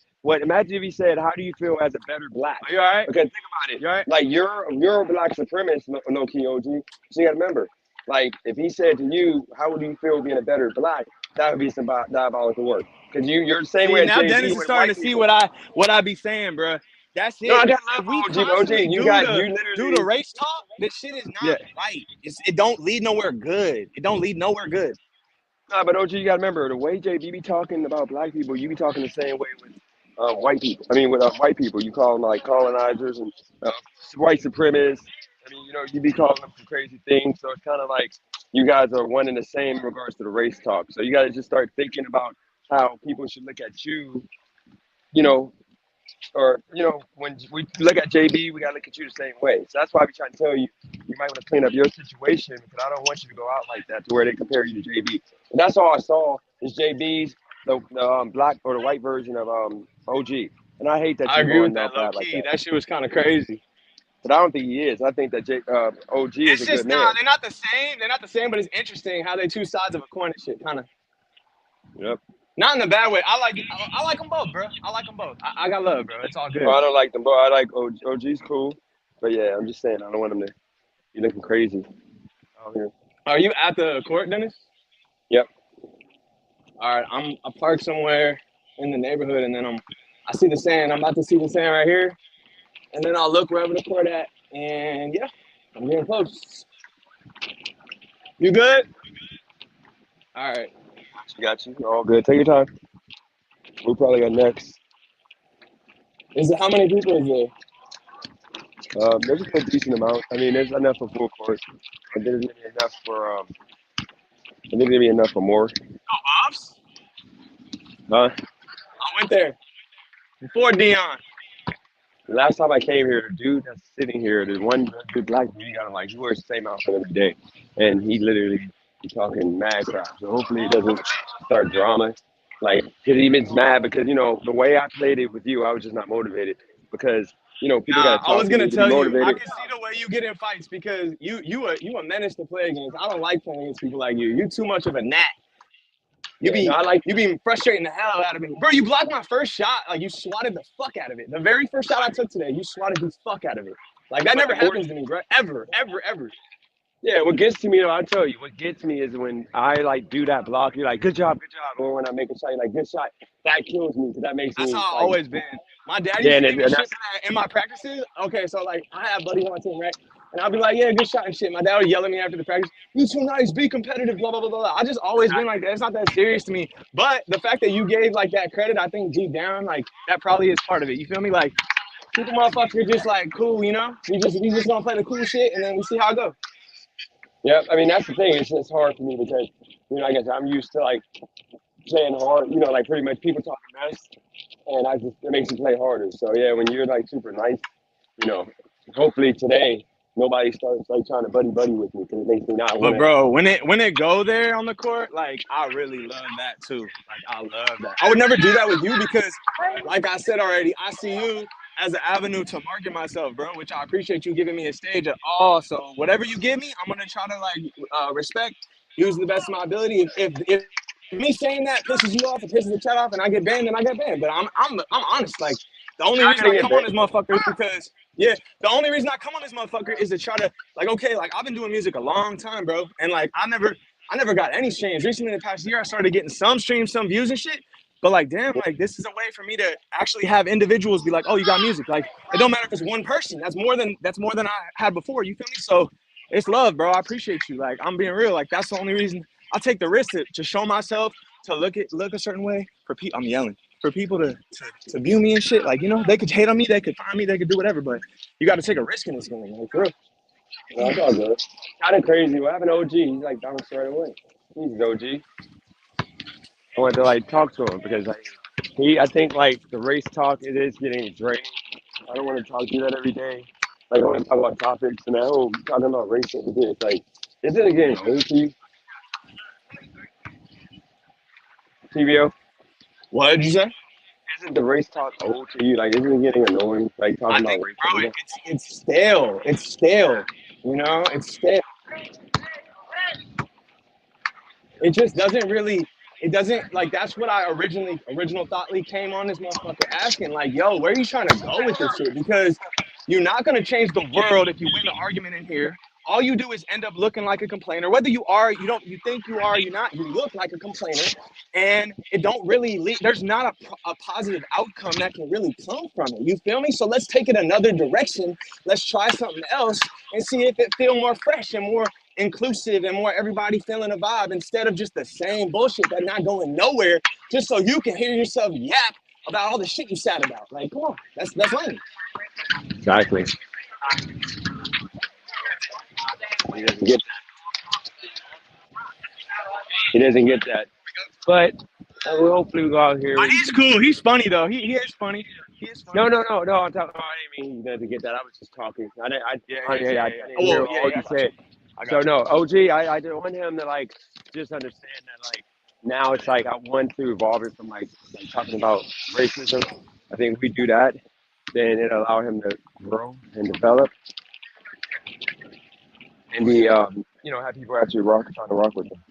Imagine if he said, "How do you feel as a better black?" Are you all right? Because think about it, You all right? like you're a black supremacist, no key OG. So you gotta remember, like if he said to you, "How would you feel being a better black?" That would be some diabolical work. Because you're the same See, way as now JB Dennis is with starting white to see people. what I be saying, bro. That's No, I it. got love If we for OG, but OG, constantly you do the literally. race talk, this shit is Yeah. not right. It don't lead nowhere good. It don't lead nowhere good. Nah, but OG, you gotta remember the way JB be talking about black people, you be talking the same way with white people. I mean, with white people, you call them like colonizers and white supremacists. I mean, you know, you be calling them some crazy things. So it's kind of like you guys are one and the same in regards to the race talk. So you got to just start thinking about how people should look at you. You know, or when we look at JB, we gotta look at you the same way. So that's why we try to tell you, you might want to clean up your situation because I don't want you to go out like that to where they compare you to JB. And that's all I saw is JB's the black or the white version of OG. And I hate that I you're agree with going that that low bad like key. that. That shit was kind of crazy. But I don't think he is. I think that OG is It's a good just nah, man. they're not the same. They're not the same, but it's interesting how they two sides of a coin and shit, kind of. Yep. Not in a bad way. I like them both, bro. I like them both. I got love, bro. It's all Oh, good. I don't like them, bro. I like OG's cool. But yeah, I'm just saying I don't want him to be looking crazy out here. Are you at the court, Dennis? Yep. All right, I parked somewhere in the neighborhood, and then I see the sand. I'm about to see the sand right here, and then I'll look wherever the court at, and yeah, I'm getting close. You good? All right. Got you. All good. Take your time. We probably got next. Is it how many people is there? There's a decent amount. I mean, there's enough for full court. I think there's gonna be enough for I think there's gonna be enough for more. Oh, Bob's? Huh? I went there before Dion. The last time I came here, the dude that's sitting here, the one good black dude, he got him like he wears the same outfit every day, and he literally be talking mad crap. So hopefully it doesn't start drama. Like, cause he been mad because the way I played it with you, I was just not motivated because people Nah, gotta I talk was to gonna me to be tell you. I motivated. can see the way you get in fights because you a menace to play against. I don't like playing against people like you. You too much of a gnat. Yeah, no, I like. You be frustrating the hell out of me, bro. You blocked my first shot. Like you swatted the fuck out of it. The very first shot I took today, you swatted the fuck out of it. Like that But never happens to me, bro. Ever. yeah, what gets to me though, I'll tell you, what gets me is when I like do that block, you're like, good job, or when I make a shot, you're like, good shot. That kills me because that makes That's me how I like, always been. My dad yeah, used to and give me shit that's for that in my practices. Okay, so like I have buddies on my team, right? And I'll be like, yeah, good shot and shit. My dad would yell at me after the practice, you too nice, be competitive, blah, blah, blah, blah. I just always been like that. It's not that serious to me. But the fact that you gave like that credit, I think deep down, like that probably is part of it. You feel me? Like people motherfuckers just like cool, you know? We just gonna play the cool shit and then we see how it goes. yeah. I mean, that's the thing. It's just hard for me because I guess I'm used to like playing hard. Like pretty much people talking mess, and it makes you play harder. So yeah, when you're like super nice, you know, hopefully today nobody starts like trying to buddy with me because it makes me not want But to. bro, when it go there on the court, like I really love that too. Like I love that. I would never do that with you because, like I said already, I see you as an avenue to market myself, bro. Which I appreciate you giving me a stage at all. So whatever you give me, I'm gonna try to like respect, use the best of my ability. If me saying that pisses you off, it pisses the chat off, and I get banned, then I get banned. But I'm honest. Like the only You're not reason I gonna get come on this banned. motherfucker is because the only reason I come on this motherfucker is to try to like, okay, like I've been doing music a long time, bro, and like I never got any streams. Recently, in the past year, I started getting some streams, some views and shit. But like, damn, like this is a way for me to actually have individuals be like, oh, you got music. Like it don't matter if it's one person. That's more than I had before. You feel me? So it's love, bro. I appreciate you. Like I'm being real. Like that's the only reason I take the risk to show myself, to look a certain way for people. I'm yelling for people to view me and shit. Like they could hate on me, they could find me, they could do whatever. But you got to take a risk in this game, like for real. No, it's all good. Kind of crazy. What happened to OG? He's like bounced right away. He's OG. I wanted to like talk to him because like I think like the race talk it is getting draining. I don't want to talk to you that every day. like I want to talk about topics and that whole talking about race and everything. It's like, isn't it getting old to you, TVO? What did you say? Isn't the race talk old to you? Like, isn't it getting annoying? Like I talking about think, race bro, every day? it's stale. It's stale. You know, it's stale. It just doesn't really. It doesn't like that's what I original thought lead came on this motherfucker asking like, yo, where are you trying to go with this shit? Because you're not gonna change the world if you win the argument in here. All you do is end up looking like a complainer. Whether you are, you think you are, you're not. You look like a complainer, and it don't really lead. There's not a positive outcome that can really come from it. You feel me? So let's take it another direction. Let's try something else and see if it feel more fresh and more inclusive and more everybody feeling a vibe instead of just the same bullshit that not going nowhere just so you can hear yourself yap about all the shit you sat about. Like, come on, that's lame. Exactly. He doesn't get that. He doesn't get that. But well, hopefully we go out here. But he's cool. He's funny though. He is funny. He is funny. No. I'm talking. No, I didn't mean he doesn't get that. I was just talking. I didn't hear all you said. So no, OG. I just want him to like just understand that like now it's like I want to evolve it from like talking about racism. I think if we do that, then it allow him to grow and develop and be have people actually trying to rock with him.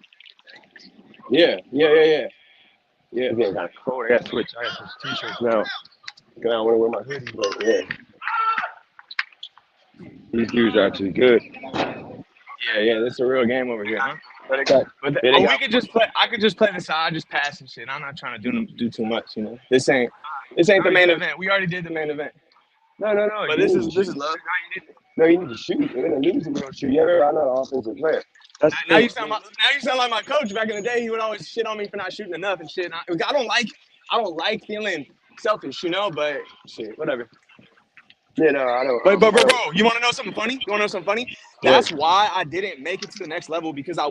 Yeah. Yeah, it's getting kind of cold. I got to switch t-shirts now. I want to wear my hoodie, but yeah. These dudes are actually good. Yeah, this is a real game over here, huh? We could just play. I could just play the side, just pass and shit. I'm not trying to do too much, you know. This ain't the main event. We already did the main event. No. But this is love. No, you need to shoot. You're gonna lose if you don't shoot. I'm not an offensive player. Now you sound like my coach. Back in the day, he would always shit on me for not shooting enough and shit. I don't like feeling selfish, you know. But shit, whatever. Yeah, no, I don't. But bro, you want to know something funny? That's why I didn't make it to the next level because I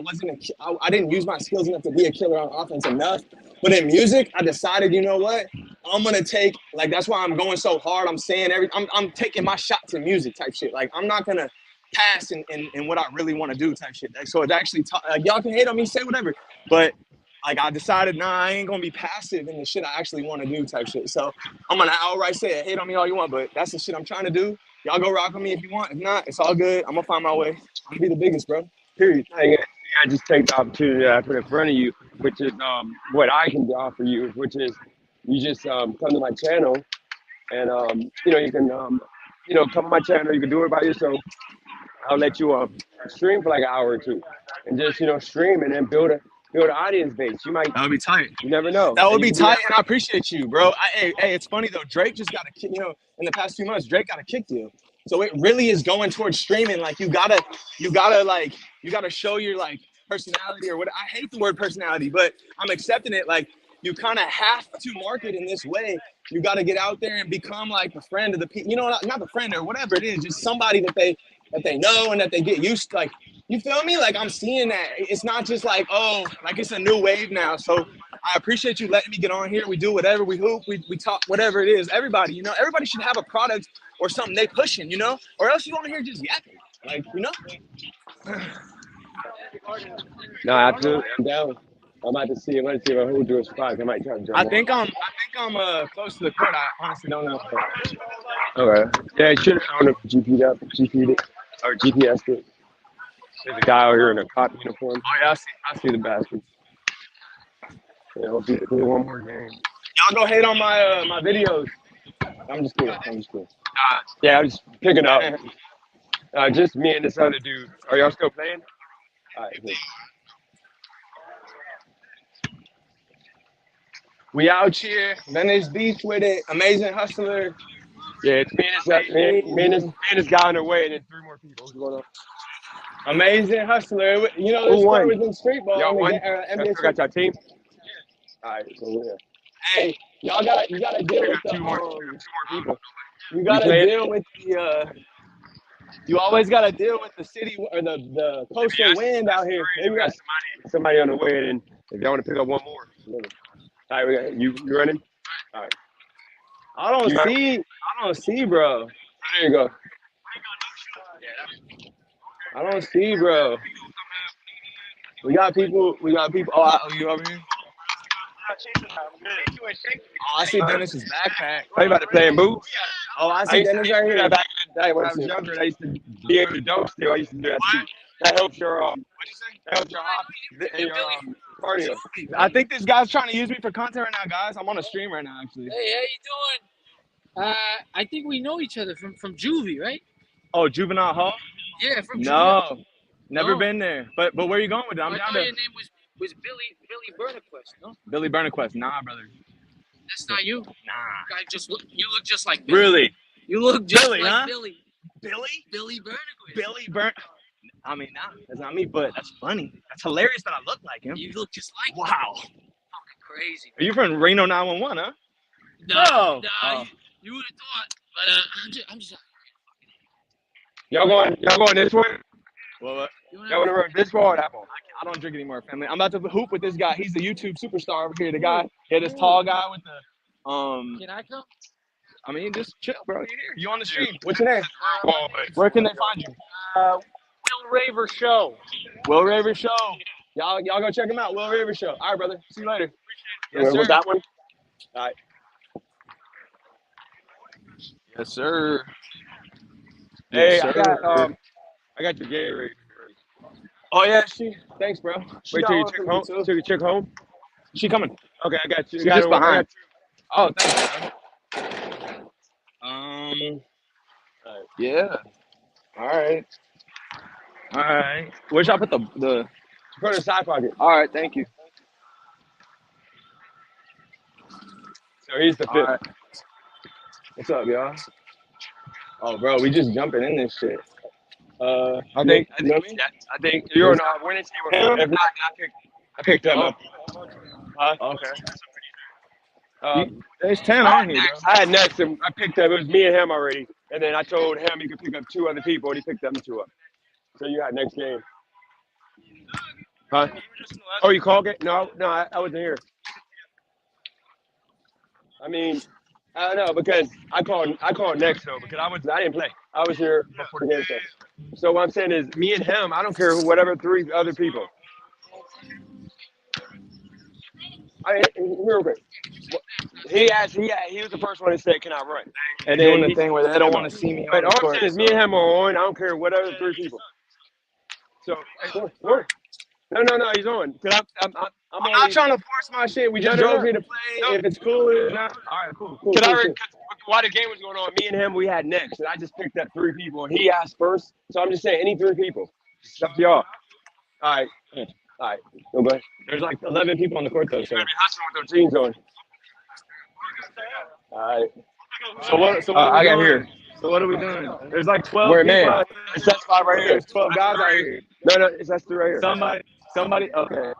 didn't use my skills enough to be a killer on offense enough. But in music, I decided, you know what? I'm gonna take that's why I'm going so hard. I'm saying I'm taking my shots in music type shit. Like I'm not gonna pass in what I really want to do type shit. So it's actually y'all can hate on me, say whatever, but like I decided, I ain't gonna be passive in the shit I actually want to do type shit. So I'm gonna outright say it. Hate on me all you want, but that's the shit I'm trying to do. Y'all go rock with me if you want. If not, it's all good. I'm gonna find my way. I'm gonna be the biggest, bro. Period. I just take the opportunity that I put in front of you, which is what I can offer you, which is you just come to my channel and you can come to my channel. You can do it by yourself. I'll let you stream for like an hour or two, and just stream and then build an audience base. You might. That would be tight. You never know. That would be tight, and I appreciate you, bro. Hey, it's funny though. Drake just got a kick. In the past few months, Drake got a kick deal. So it really is going towards streaming. Like you gotta show your like personality or what. I hate the word personality, but I'm accepting it. Like you kind of have to market in this way. You got to get out there and become like the friend of the people. Not the friend or whatever it is, just somebody that they know and that they get used to. Like, you feel me? Like I'm seeing that. It's not just like, oh, like it's a new wave now. So I appreciate you letting me get on here. We do whatever, we hoop, we talk, whatever it is. Everybody, everybody should have a product or something they pushing, or else you on here just yapping. Like, No, absolutely. I'm down. I'm about to see if I hold you a spot. I might try to jump I think I'm close to the court. I honestly don't know. Okay. Yeah, it should have known if GP'd it, or GPS'd it. There's a guy out here in a cop uniform. Oh yeah, I see the baskets. Yeah, we'll do one more game. Y'all go hate on my videos. I'm just kidding. Yeah, I'm just picking up. Just me and this other dude. Are y'all still playing? All right, good. We out here, Venice Beach with it. Amazing hustler. Yeah, it's me and this guy on the way, and then 3 more people. What's going on? Amazing hustler. This sport was in street ball. Y'all won? Y'all got your team? All right, so yeah. Hey, you gotta deal with the 2 more people. You gotta deal with the you always gotta deal with the city or the coastal wind out here. Maybe we got somebody on the way, and if y'all want to pick up one more. All right, we got you running? All right. I don't see, bro. There you go. I don't see, bro. We got people. Oh, you over here? Oh, I see Dennis's backpack. Are you about to play in boots? Oh, I I see used to Dennis right do here. that back in the day when I was younger. I used to be able to dunk still. I used to do that too. That helps your that helps your hop and your cardio. I think this guy's trying to use me for content right now, guys. I'm on a stream right now, actually. Hey, how you doing? I think we know each other from Juvie, right? Oh, Juvenile Hall? Yeah, from Juvie. No, never No. been there. But where are you going with it? I'm I down thought there. your name was Billy Burnquist, no? Billy Burnquist. Nah, brother. That's not you. Nah. You look just like Billy. Really? You look just Billy, like huh? Billy. Billy? Billy Burnquist. Billy Burn. I mean, nah, that's not me, but that's funny. That's hilarious that I look like him. You look just like him. Wow. Fucking crazy. Are you from Reno 911, huh? No, Oh. you would have thought, but I'm just. Y'all going this way? What? Y'all want to run this ball or that ball? I don't drink anymore, family. I'm about to hoop with this guy. He's the YouTube superstar over here. The guy, this tall guy with the Can I come? I mean, just chill, bro. You're here. You on the stream. What's your name? Oh, Where can they find you? Will Raver Show. Will Raver Show. Y'all go check him out. Will Raver Show. All right, brother. See you later. Yes, sir. Was that one? All right. Yes, sir. Hey, Yes, sir. I got your Gatorade. Oh yeah, thanks, bro. Wait till you chick home. Took your chick home. She coming. Okay, I got you. She's just behind. Oh, thanks, bro. Yeah. All right. Where should I put the? Put it in the side pocket. All right, thank you. So he's the fifth. All right. What's up, y'all? Oh, bro, we just jumping in this shit. I think you're on a winning team with him. If not, I picked them up. Okay. There's 10 on here, bro. I had next, and I picked up. It was me and him already, and then I told him he could pick up 2 other people, and he picked them 2 up. So you got next game. Huh? Oh, you called it? No, I wasn't here. I mean, I don't know because I called next though because I didn't play. I was here before the game started. So what I'm saying is, me and him. I don't care whatever 3 other people. Real quick. He was the first one to say, "Can I run?" And then doing the thing where they don't want to see me. But all I'm saying is, me and him are on. I don't care what other 3 people. So no, he's on. Cause I'm not trying to force my shit. We just drove here to play. No. If it's cool, it's not. All right, cool. While the game was going on, me and him, we had next, and I just picked up 3 people, and he asked first. So I'm just saying, any 3 people. It's up to y'all. All right. Okay. There's like 11 people on the court though. So You're gonna be hustling with those jeans on. All right. So what I got here. So what are we doing? There's like 12 Where, people. man? It's that spot right here. There's 12 guys out here. No, that's 3 right here. Somebody. Okay.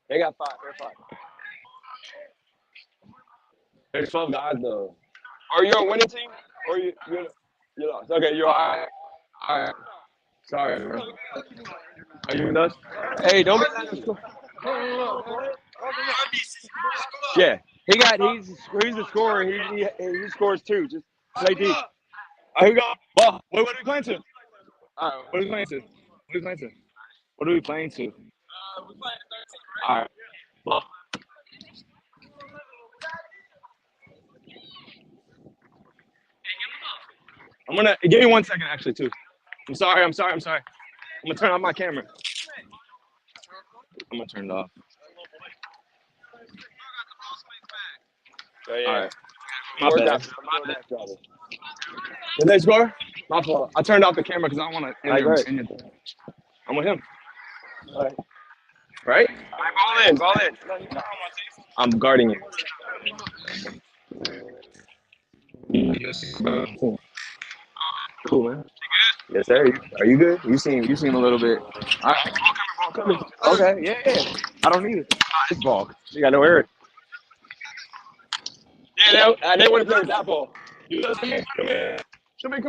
They got 5. They're 5. There's 12 guys though. Are you on winning team? Or you lost? Okay, you're all right. Sorry, bro. Are you with us? Hey, don't be letting him score. Yeah, he's the scorer. He scores 2. Just play deep. Here we go. Ball. What are we playing to? All right. What are we playing to? We're playing 13. All right. Ball. I'm gonna give me 1 second, actually, too. I'm sorry. I'm gonna turn off my camera. I'm gonna turn it off. Yeah. All right. My bad. Did they score? My fault. I turned off the camera because I want to end it. I'm with him. All right. Right? Ball in. I'm guarding you. Cool, man. Yes, sir. Are you good? You seem a little bit. All right. Ball coming. Okay, yeah. I don't need it. This ball. You got no air. Yeah, I didn't want to play with that ball. You listen to me? Come here. Come here.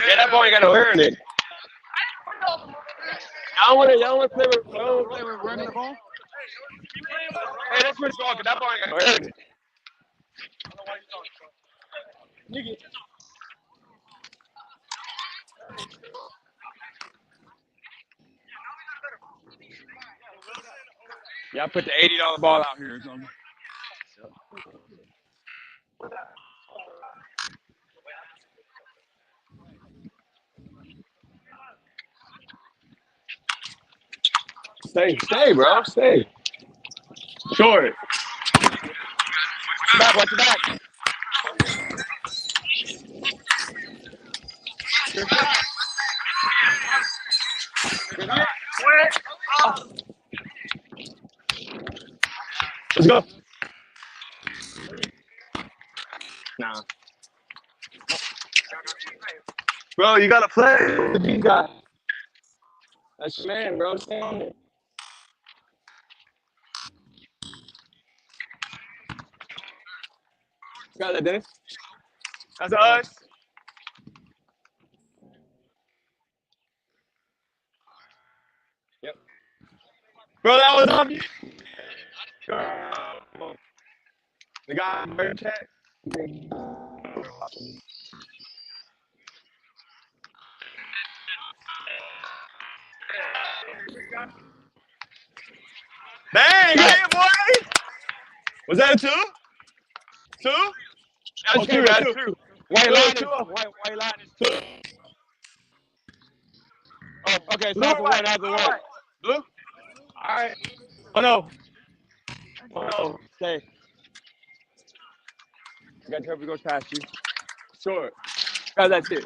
Yeah, that ball ain't got no air in it. Y'all want to play with running the ball? Hey, let's switch ball because that ball ain't got no air in it. Yeah, I put the $80 ball out here or something. Stay, bro. Stay. Short. Watch your back. Let's go. Nah. Bro, you gotta play with these guys. That's your man, bro. Stay on it. Got that, Dennis? That's us. Yep. Bro, that was on you. The guy in the chat. Dang, get it, boy. Was that a two? Two? That's two. That's two. White line is white line is two. Oh, okay. So that's a one. That's a one. Blue? All right. Oh no. Oh no. Stay. You got to hope he goes past you. Short. That's it.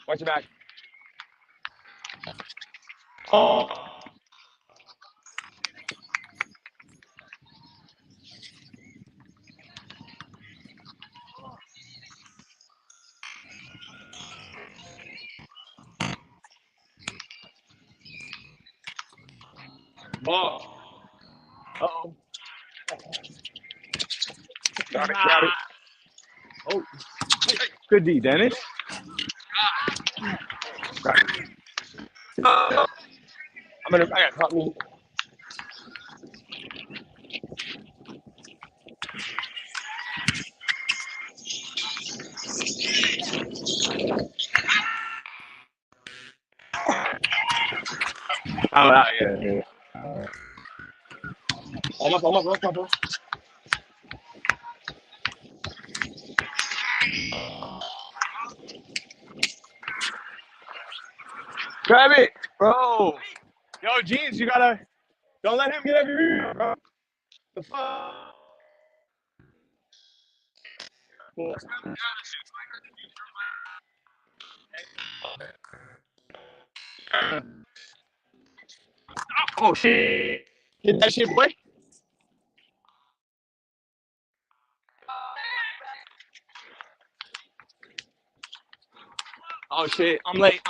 Watch your back. Oh. Ball. Uh-oh. Got it. Got it. Oh. Good D, Dennis. Got it. I got caught me. I'm out here. Almost. Grab it, bro. Yo, Jeans, you gotta, don't let him get every rebound, bro. The fuck? Oh, shit. Hit that shit, boy. Oh, shit. I'm late.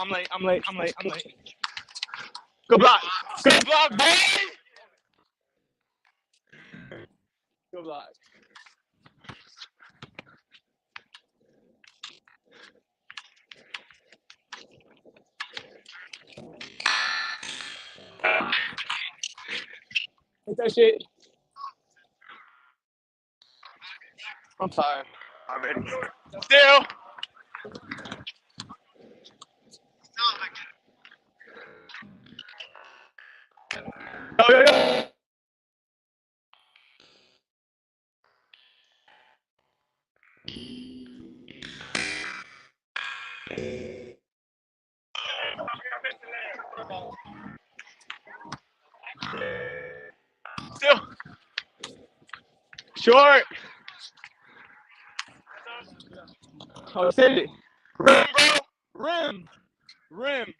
Good block. Good block, boy. Good block. Hit that shit. I'm tired. I'm ready. Still. Yo. Still. Short. Oh, send it. Rim, bro. Rim.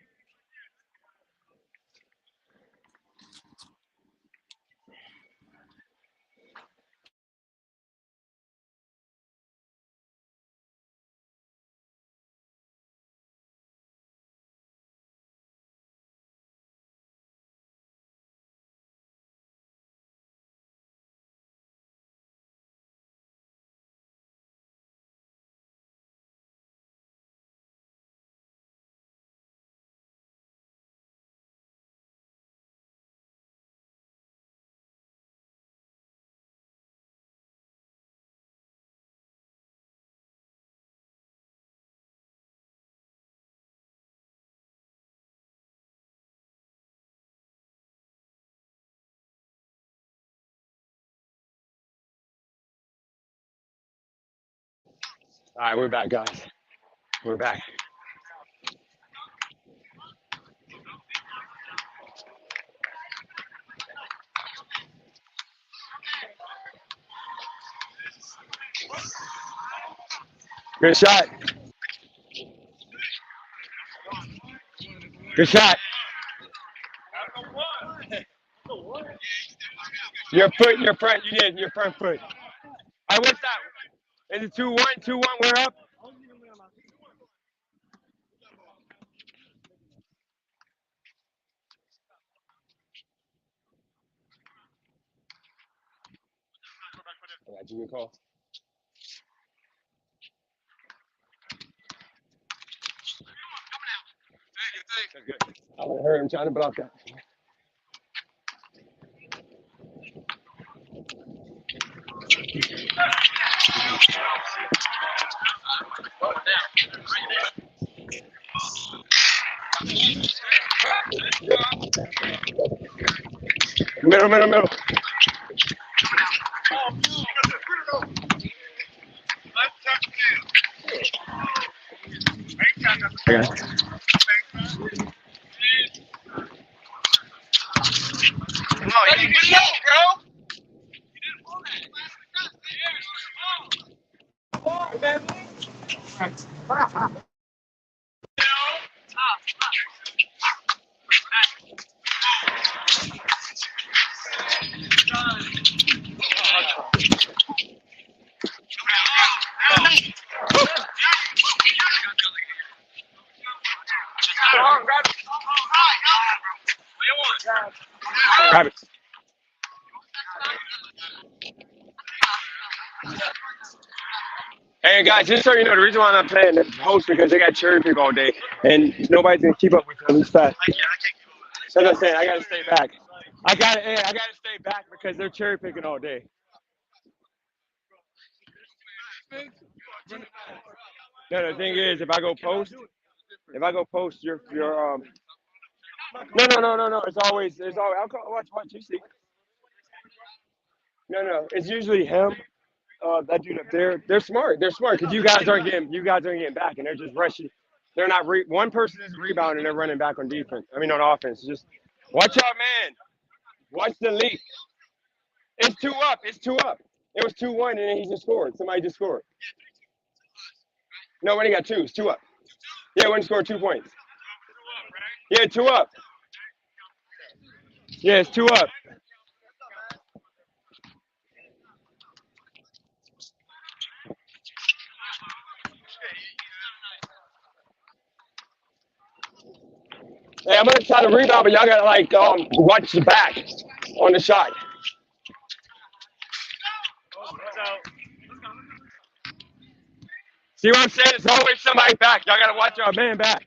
All right, we're back, guys. We're back. Good shot. Good shot. Your foot, your front, you did, your front foot. All right, what's that? Is it 2-1? 2-1, we're up. I got you a call. That's good. I would have heard him trying to block that. Middle, middle, middle. Okay. Grab it. Hey guys, just so you know, the reason why I'm not playing the host because they got cherry pick all day, and nobody's gonna keep up with them this fast. That's what I'm saying. I gotta stay back. I gotta stay back because they're cherry picking all day. No, the thing is, if I go post, you're no. It's always. I'll watch. You see. No. It's usually him. That dude up there. They're smart. They're smart because you guys aren't getting back, and they're just rushing. They're not. One person is rebounding, and they're running back on defense. I mean, on offense. Just watch out, man. Watch the leak. It's 2 up. It's 2 up. It was 2-1, and then he just scored. Somebody just scored. No, when he got 2, it's 2 up. Yeah, when he scored 2 points. Yeah, 2 up. Yeah, it's 2 up. Hey, I'm gonna try to rebound, but y'all gotta watch the back on the shot. See what I'm saying? There's always somebody back. Y'all gotta watch your man back.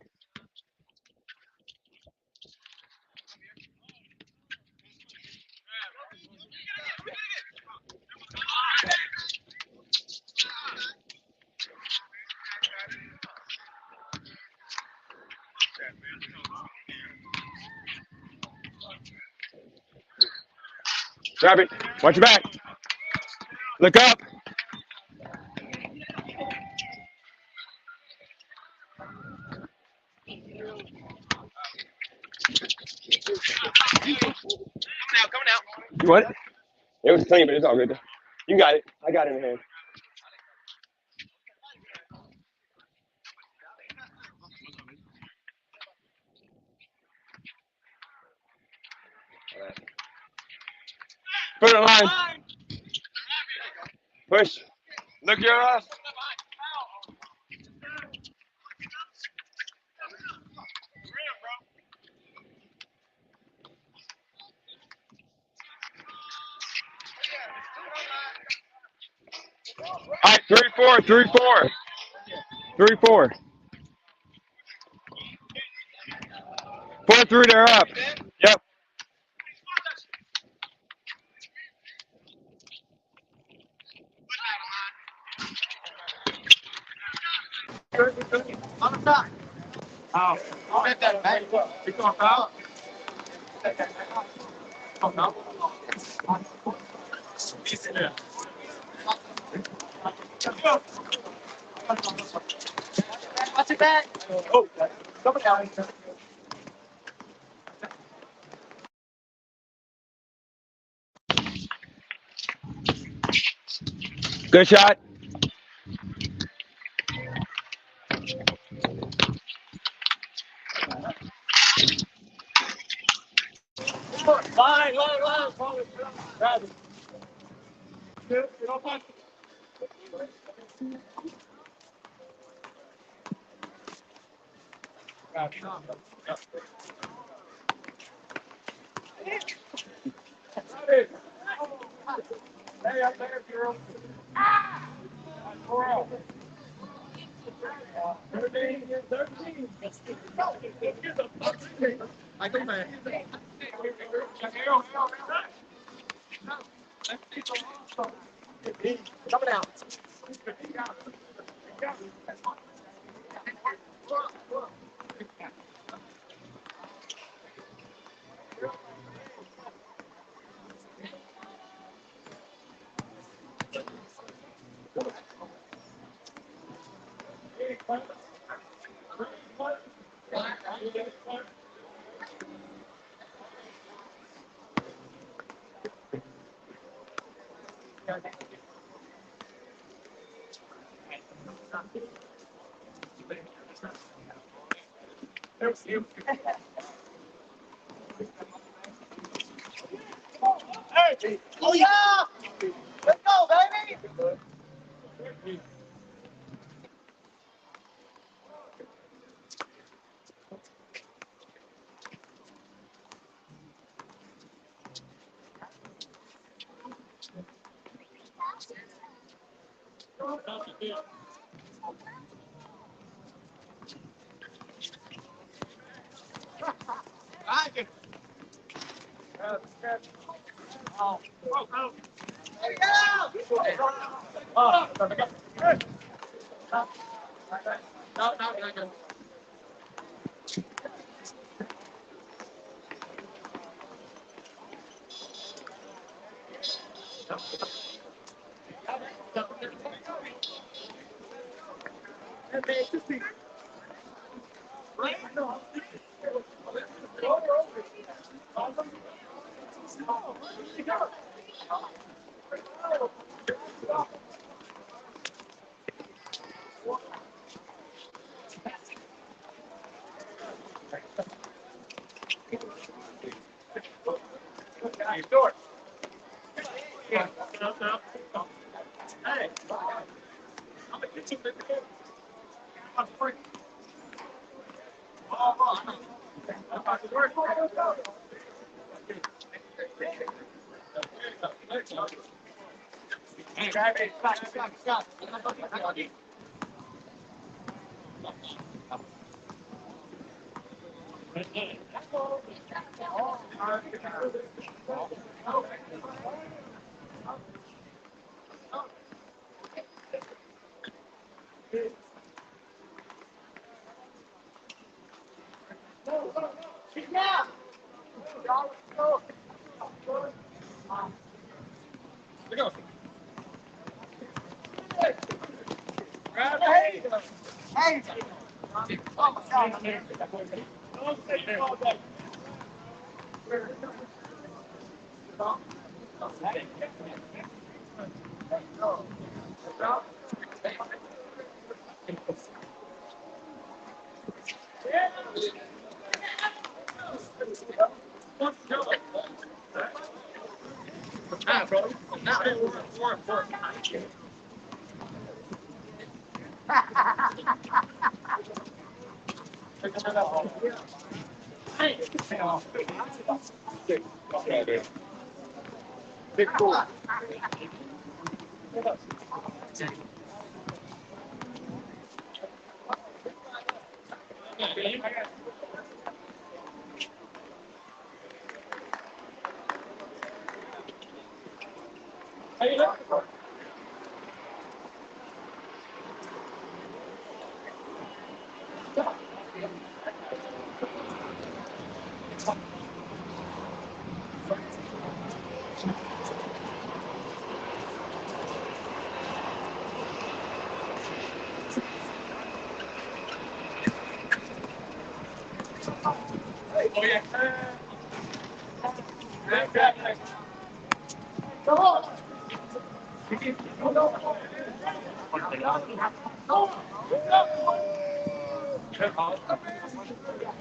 Grab it. Watch your back. Look up. Coming out. You want it? It was clean, but it's all good. You got it. I got it in hand. Put it on line. Push. Look your ass. All right, 3-4, 3-4. 3-4. 4-3, they're up. Yep. On the top. Oh, I'll get that back. You going foul? Oh, no. Watch it back. Oh, somebody else. Good shot. Line. Grab it. Hey, up there, girl. 13. I think man. Coming out. Oh yeah! Let's go, baby!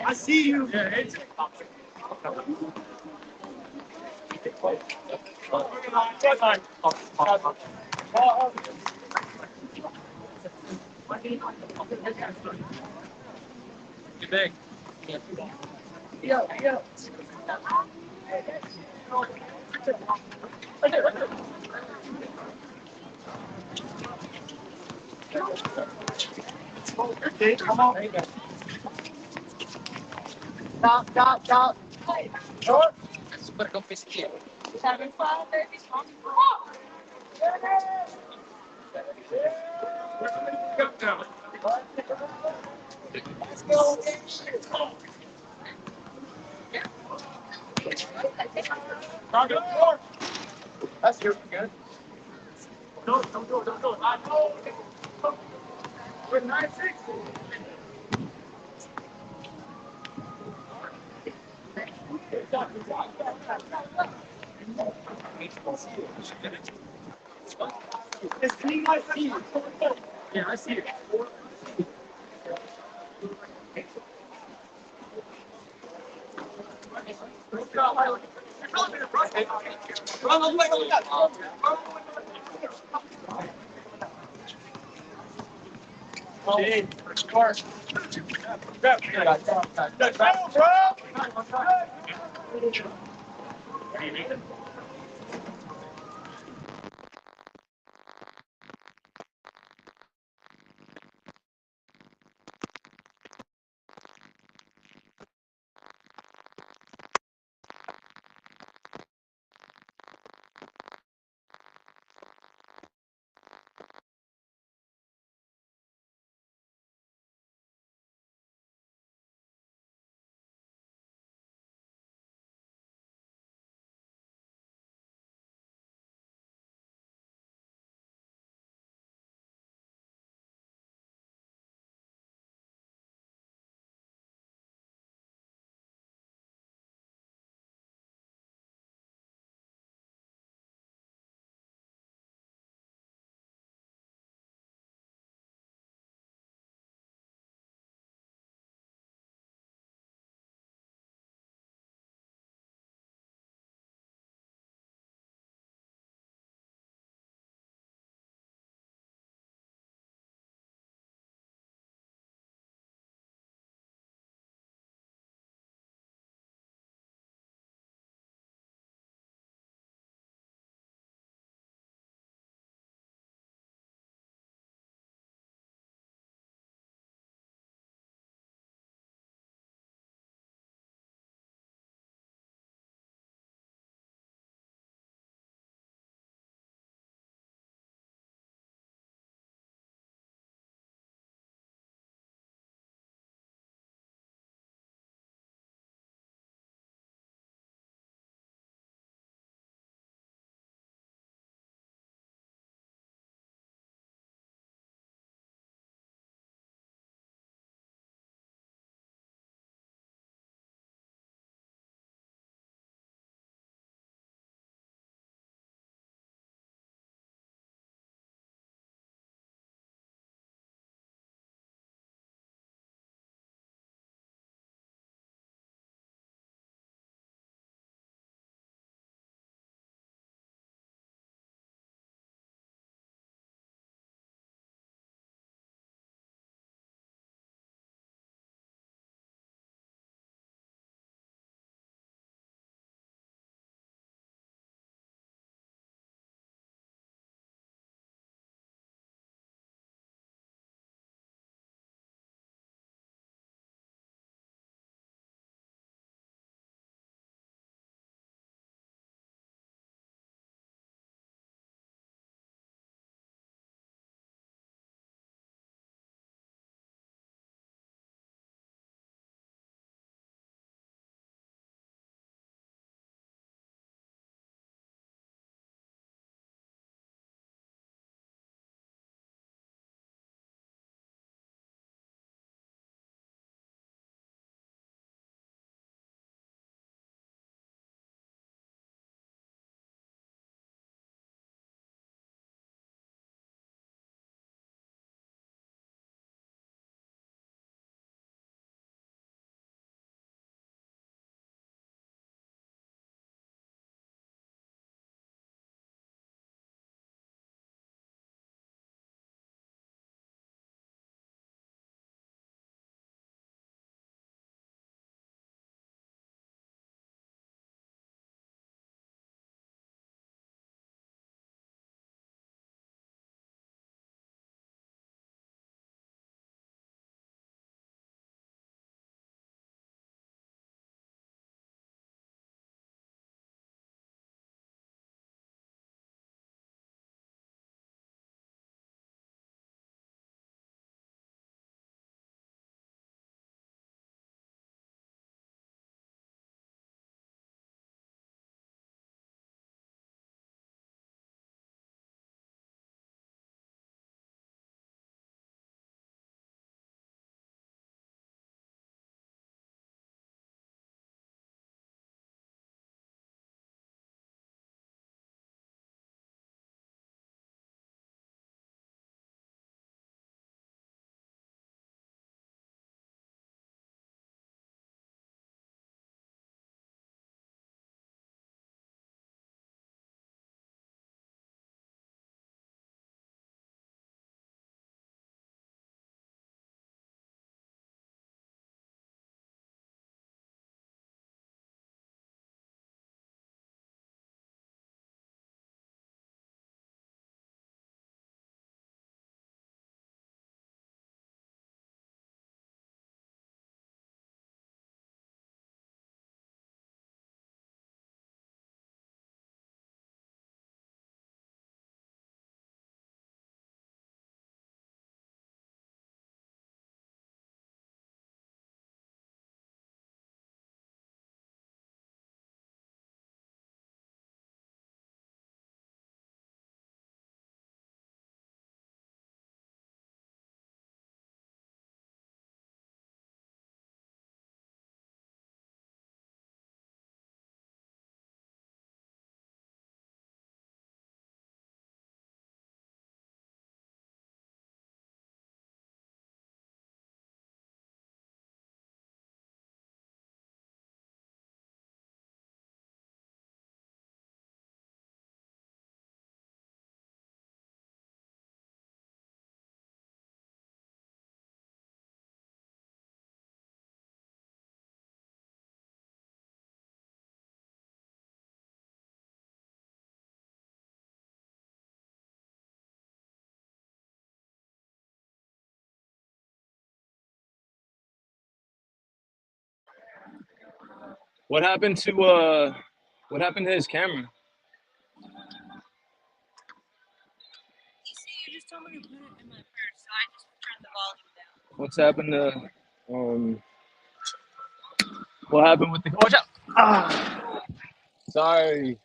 I see you. That's good. Don't do it. I know. With 960. It's clean, I see it. Yeah, I see it. What happened to his camera? You just told me to put it in my purse, so I just turned the volume down. What's happened to what happened with the watch out? Ah, sorry.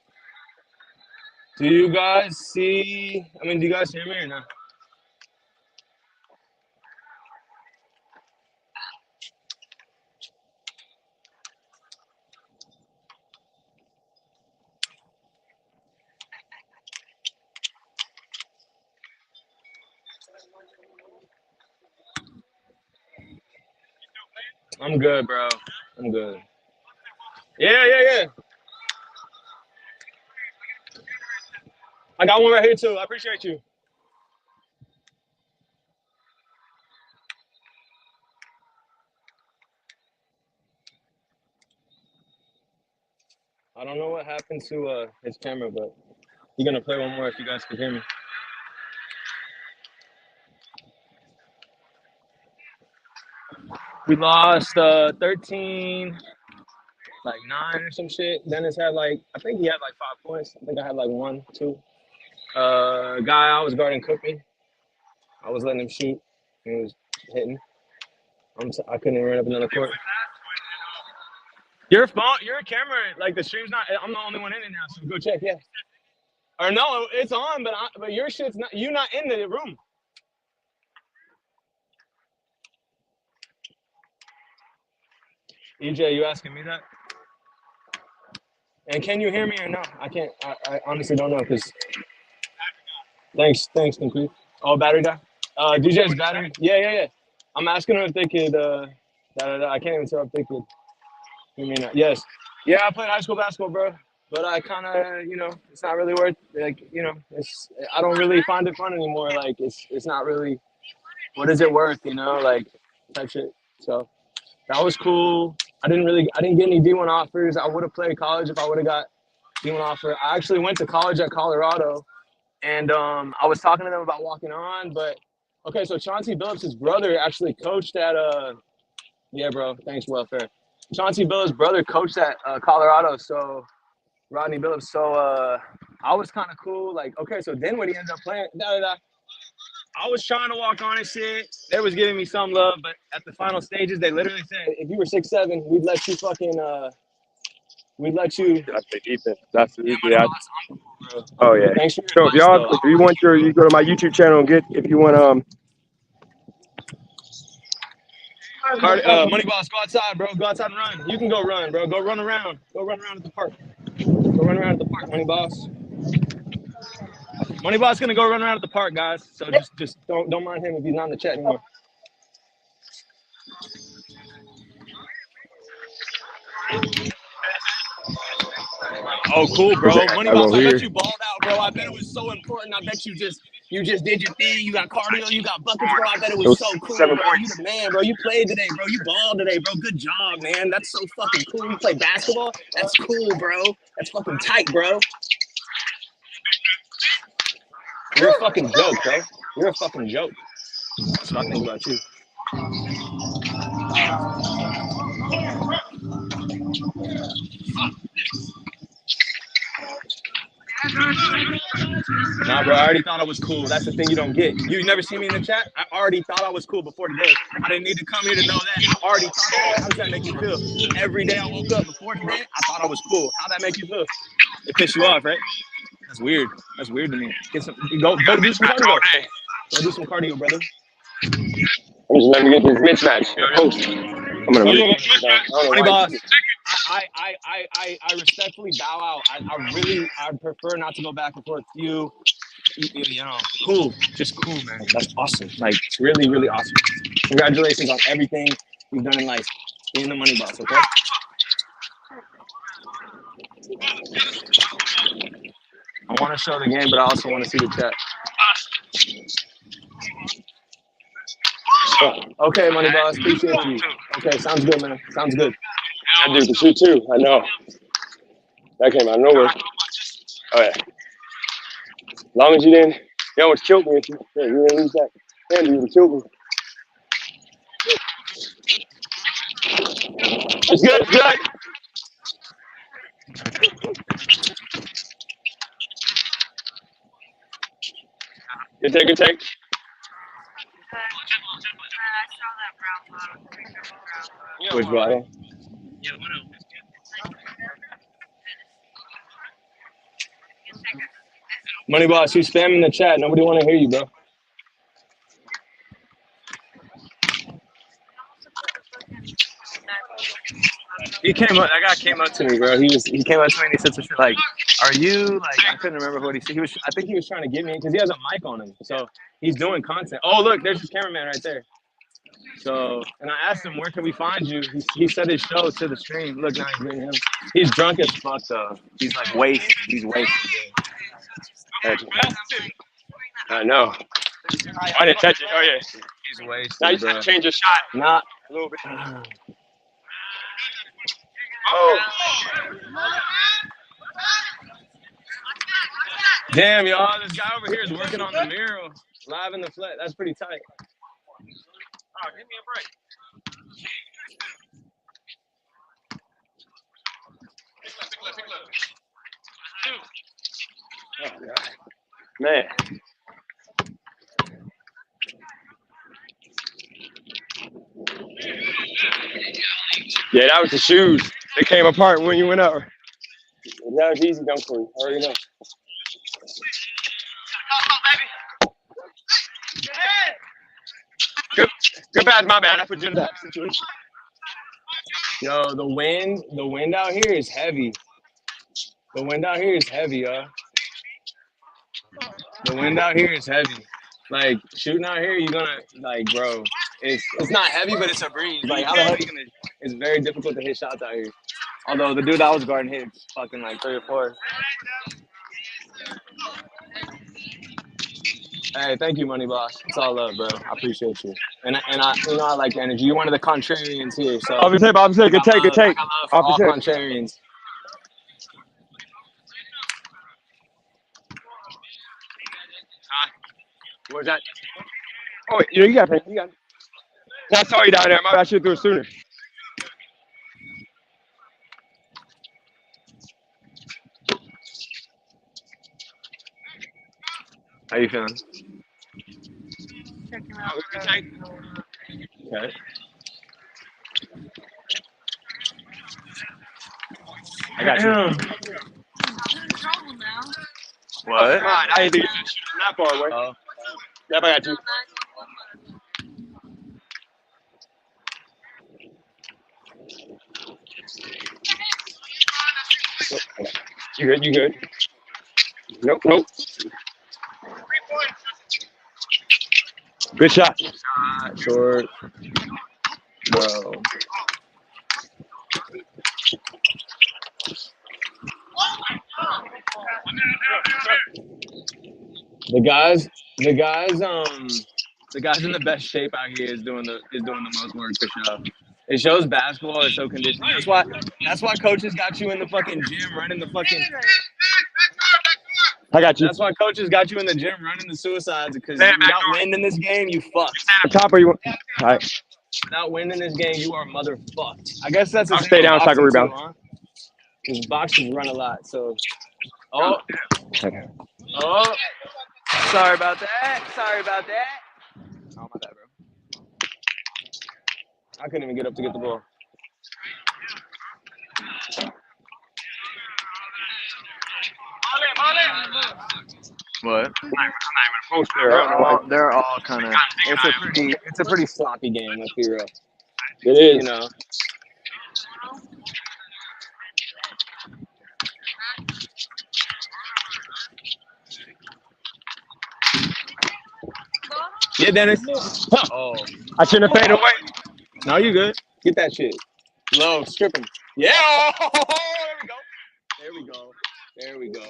Do you guys see? I mean, do you guys hear me or not? I'm good, bro. I'm good. Yeah. I got one right here too. I appreciate you. I don't know what happened to his camera, but he's gonna play one more if you guys could hear me. We lost 13, like 9 or some shit. Dennis had I think he had like 5 points. I think I had like 1, 2. Guy I was guarding cooked me. I was letting him shoot. He was hitting. I couldn't even run up another court. Your phone, your camera, like the stream's not. I'm the only one in it now, so go check. Yeah. Or no, it's on, but your shit's not. You not in the room. EJ, you asking me that? And can you hear me or no? I can't. I honestly don't know because. Thanks, Concrete. Oh, battery die. DJ's battery. Yeah. I'm asking them if they could. I can't even tell if they could. You mean yes? Yeah, I played high school basketball, bro. But I kind of, it's not really worth. I don't really find it fun anymore. Like, it's not really. What is it worth? Type shit. So that was cool. I didn't get any D1 offers. I would have played college if I would have got D1 offer. I actually went to college at Colorado, and I was talking to them about walking on. But okay, so Chauncey Billups' brother actually coached at Yeah, bro. Thanks, welfare. Chauncey Billups' brother coached at Colorado, so Rodney Billups. So I was kind of cool. Like, okay, so then when he ended up playing, I was trying to walk on and shit. They was giving me some love, but at the final stages, they literally said, if you were 6'7", we'd let you we'd let you. That's the defense. That's Yeah, usually. I'm cool, bro. Oh yeah. Thanks for your So if advice, though. you want you go to my YouTube channel and if you want Money Boss, go outside, bro. Go outside and run. You can go run, bro. Go run around. Go run around at the park. Go run around at the park, Money Boss. Money Boss gonna go run around at the park, guys. So just don't mind him if he's not in the chat anymore. Oh, cool, bro. Money Boss, I bet you balled out, bro. I bet it was so important. I bet you just did your thing. You got cardio, you got buckets, bro. I bet it was so cool, bro. You the man, bro. You played today, bro. You balled today, bro. Good job, man. That's so fucking cool. You play basketball? That's cool, bro. That's fucking tight, bro. You're a fucking joke, bro. You're a fucking joke. That's what I think about you. Nah, bro, I already thought I was cool. That's the thing you don't get. You never see me in the chat? I already thought I was cool before today. I didn't need to come here to know that. I already thought that. How does that make you feel? Every day I woke up before today, I thought I was cool. How'd that make you feel? It pissed you off, right? That's weird. That's weird to me. Go do some cardio. Go do some cardio, brother. I'm just letting me get this mismatch. I'm gonna Money Boss, I respectfully bow out. I prefer not to go back and forth with you. Cool. Just cool, man. That's awesome. Like, it's really, really awesome. Congratulations on everything you've done in life. Being the Money Boss, okay? I want to show the game, but I also want to see the chat. Okay, Money Boss, appreciate you. Okay, sounds good, man. Sounds good. That dude can shoot too. I know. That came out of nowhere. Oh yeah. As long as you almost killed me. You didn't lose that. Damn, you would have killed me. It's good. It's good. Good take, good take. Which bottle? Money boss, you spamming the chat. Nobody want to hear you, bro. He came up. That guy came up to me, bro. He came up to me and he said some shit like, "Are you like?" I couldn't remember what he said. I think he was trying to get me because he has a mic on him, so he's doing content. Oh, look, there's his cameraman right there. So, and I asked him, "Where can we find you?" He said his show to the stream. Look, now he's bringing him. He's drunk as fuck though. He's like wasted. He's wasted. I know. I didn't touch it. Oh yeah. He's wasted. Now you just bro. have to change your shot. Not A little bit. Oh. Damn, y'all. This guy over here is working on the mural live in the flat. That's pretty tight. Oh, give me a break. Oh, God. Man. Yeah, that was the shoes. They came apart when you went over. That was easy dunk for you. I already know. Good bad, my bad. I put you in that situation. Yo, the wind out here is heavy. The wind out here is heavy, y'all. The wind out here is heavy. Like shooting out here, you're gonna like, bro. It's not heavy, but it's a breeze. Like how the hell are you gonna? It's very difficult to hit shots out here. Although the dude I was guarding hit fucking like 3 or 4. Hey, thank you, Money Boss. It's all love, bro. I appreciate you. And I you know I like the energy. You're one of the contrarians here, so Good take. Good take. Good take. I got love for all contrarians. Where's that? Oh, wait, you got it. You got it. I saw you down there. I should have threw it sooner. How you feeling? Oh, good take. Okay. I got you. What? Come on, I didn't think you should shoot that far away. Oh. Yep, I got you. You good? You good? Nope, nope. Good shot. Short. Bro. The guys in the best shape out here is doing the most work for sure. It shows basketball is so conditioned. That's why coaches got you in the fucking gym running the fucking. I got you. That's why coaches got you in the gym running the suicides because without wind in this game, you fucked. On top or you want? All right. Without wind in this game, you are motherfucked. I guess that's. I'll stay down so I can rebound. Because boxers run a lot, so. Oh. Oh. Sorry about that. Sorry about that. Oh, my bad, bro. I couldn't even get up to get the ball. What? I'm not even a post player. They're all kind of. It's a pretty sloppy game. Let's be real. It is. You know. Yeah, Dennis. Oh. I shouldn't have faded away. No, you good. Get that shit. Low, stripping. Yeah. Oh, there we go. There we go.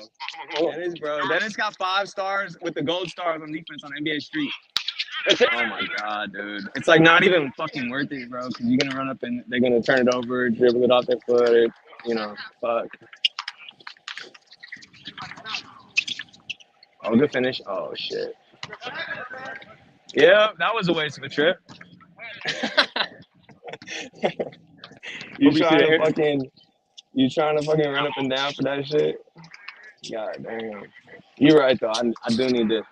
Dennis, bro. Dennis got 5 stars with the gold stars on defense on NBA Street. Oh my god, dude. It's like not even fucking worth it, bro. Because you're gonna run up and they're gonna turn it over, dribble it off their foot. You know, fuck. Oh, good finish. Oh shit. Yeah, that was a waste of a trip. You trying to fucking You trying to fucking run up and down for that shit? God damn. You're right though. I do need to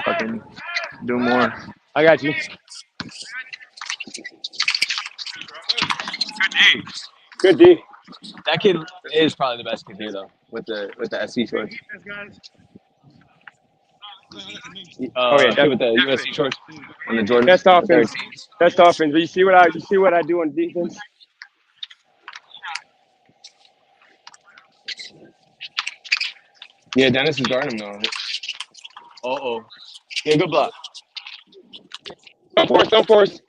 fucking do more. I got you. Good D. That kid is probably the best kid here though, with the SC shorts. Oh yeah, Kid with the USC shorts and the Jordan. Best offense. 13s. Best offense. But you see what I do on defense? Yeah, Dennis is guarding him though. Uh-oh. Yeah, good block. Don't force.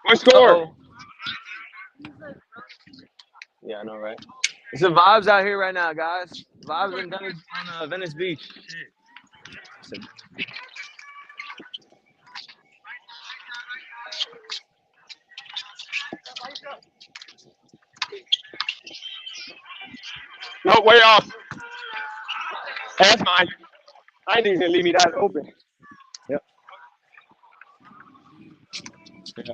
What score? Yeah, I know, right? It's the vibes out here right now, guys. Vibes in Venice Beach. No, way off. That's mine. I didn't even leave me that open. Yep. Yeah.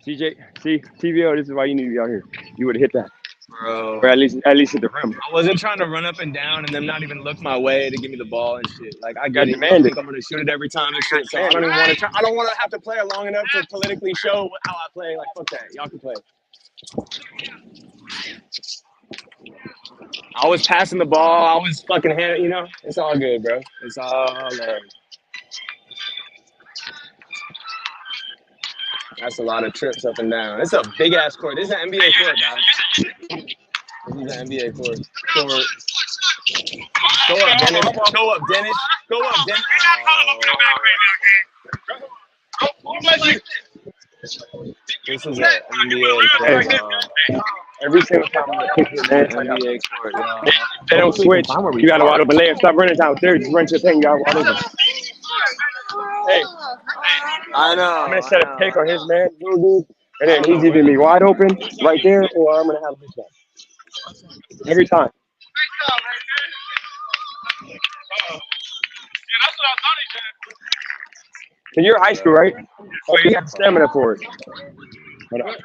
CJ, see, TVL, this is why you need to be out here. You would have hit that. Bro. Or at least hit the rim. I wasn't trying to run up and down and them not even look my way to give me the ball and shit. Like I get it. I think I'm gonna shoot it every time and shit. So I don't even want to. I don't want to have to play it long enough to politically show how I play. Like fuck that. Y'all can play. I was passing the ball. I was fucking hand. You know, it's all good, bro. It's all good. That's a lot of trips up and down. It's a big ass court. This is an NBA court, guys. This is an NBA court. Go up, Dennis. Go up, Dennis. Go up, Dennis. This is an NBA court. Every single time I kick it, man. NBA court, y'all. They don't switch. You got to wide open layup. Stop running down there. Just run your thing. You got wide open. Hey, I know. I'm gonna set a pick on his man, dude, and then he's either be wide open right there, or I'm gonna have a mismatch. Every time. So you're high school, right? Oh, you got stamina for it. Hold on.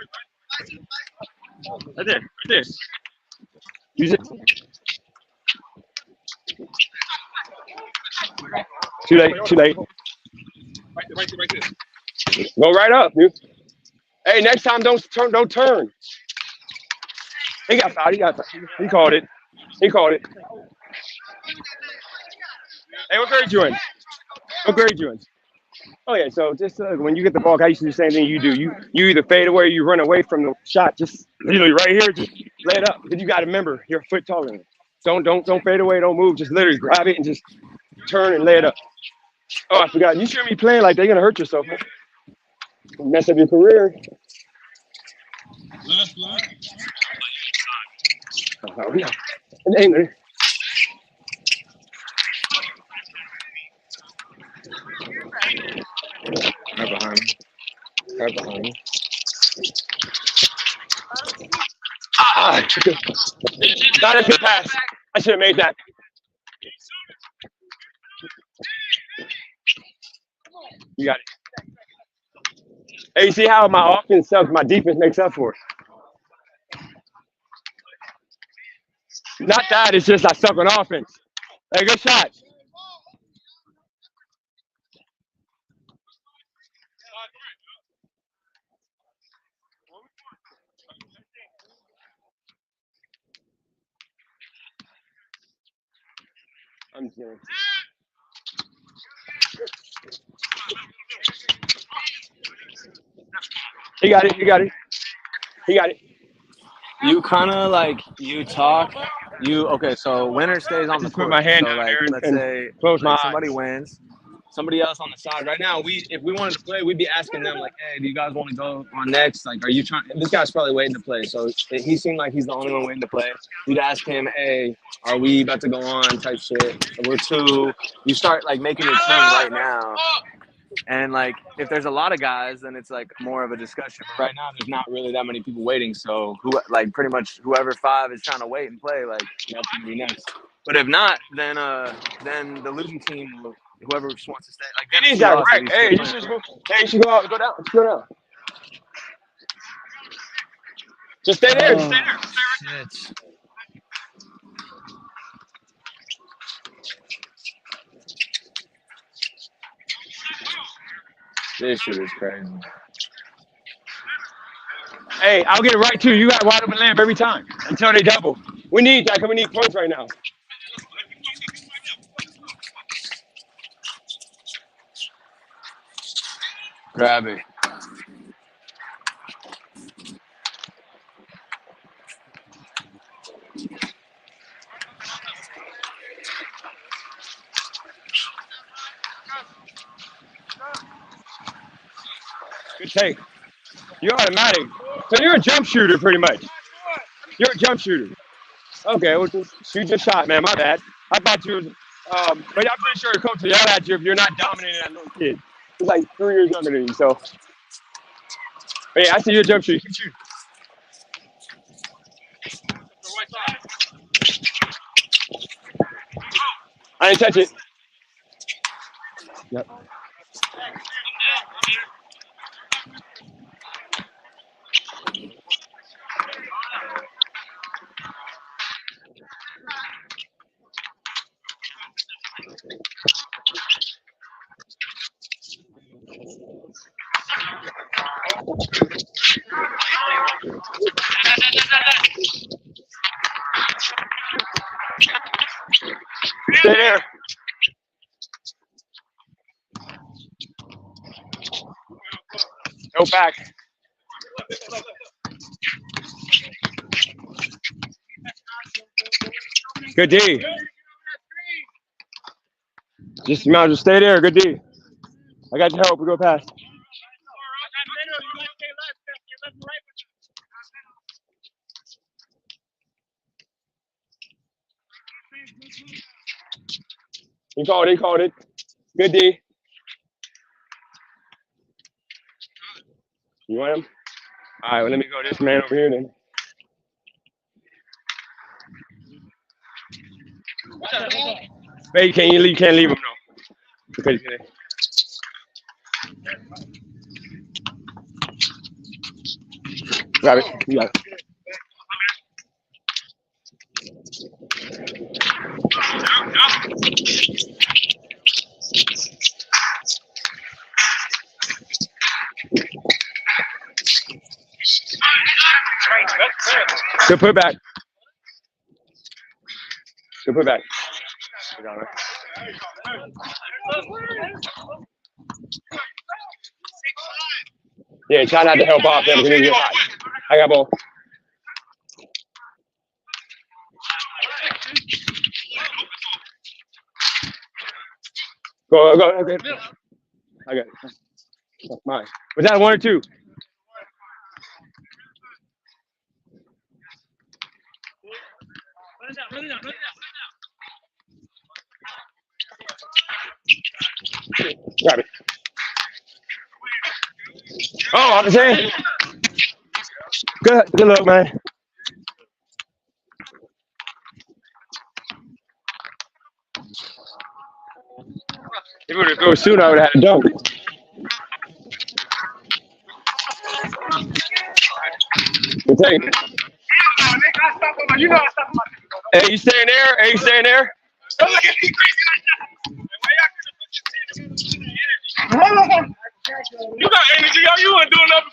Right there. Use it. Too late. Right there. Go right up, dude. Hey, next time don't turn. He got fouled. He called it. Hey, what grade you in? Oh yeah, so just when you get the ball, I used to do the same thing you do. You either fade away or you run away from the shot. Just literally right here, just lay it up. Because you got to remember, you're a foot taller than it. Don't fade away, don't move. Just literally grab it and just turn and lay it up. Oh, I forgot. You shouldn't be playing like they're gonna hurt yourself. Man. Mess up your career. Right behind me. Not a good pass. I should have made that. You got it. Hey, you see how my offense sucks, my defense makes up for it. Not that, it's just I suck on offense. Hey, good shot. I'm just kidding. He got it. You kind of like, you talk, okay, so winner stays on the court. Put my hand so out like, there let's and say close my somebody eyes. wins. Somebody else on the side. Right now, if we wanted to play, we'd be asking them, like, hey, do you guys want to go on next? Like, are you trying? This guy's probably waiting to play. So he seemed like he's the only one waiting to play. You'd ask him, hey, are we about to go on type shit? We're two. You start, like, making your team right now. And like, if there's a lot of guys, then it's like more of a discussion. But right now, there's not really that many people waiting. So like pretty much whoever 5 is trying to wait and play, like that's gonna be next. But if not, then the losing team, whoever just wants to stay, like It is direct. Hey, you should go. Hey, you should go out. Go down. Let's go down. Just stay there. Just stay there. Stay right there. This shit is crazy. Hey, I'll get it right too. You got wide open lamp every time until they double. We need that because we need points right now. Grab it. Good take. You're automatic. So you're a jump shooter pretty much. You're a jump shooter. Okay, well, shoot your shot, man. My bad. I thought you was, but I'm pretty sure the coach will yell at you if you're not dominating that little kid. He's like 3 years younger than you, so. But yeah, I see your jump shooter. You can shoot. I didn't touch it. Yep. Stay there. Go back. Good D. Just might as well stay there. Good D. I got your help. We go past. He called it. He called it. Good D. You want him? All right. Well, let me go this man over here then. But you can't leave him though. Because grab it. You got it. Good put back. Good put back. Yeah, try not to help off them because they get hot. I got ball. Go. Okay. I got it. That's mine. Was that 1 or 2? Grab it. Oh, I'm saying. Good look, man. If it was soon, I would have had a dunk. Good take. Hey, you staying there? Hey, you staying there? You got energy. You weren't doing nothing.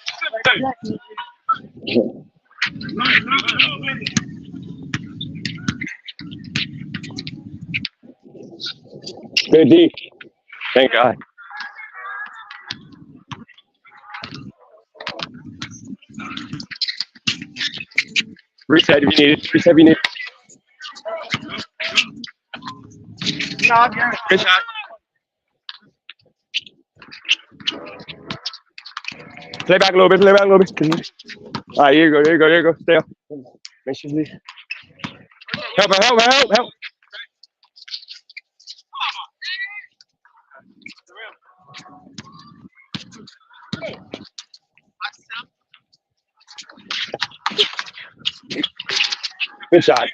Good D. Thank God. Reset if you need it. Reset if you need it. Good shot. Play back a little bit. All right, here you go. Stay up. Make sure you help. Good shot.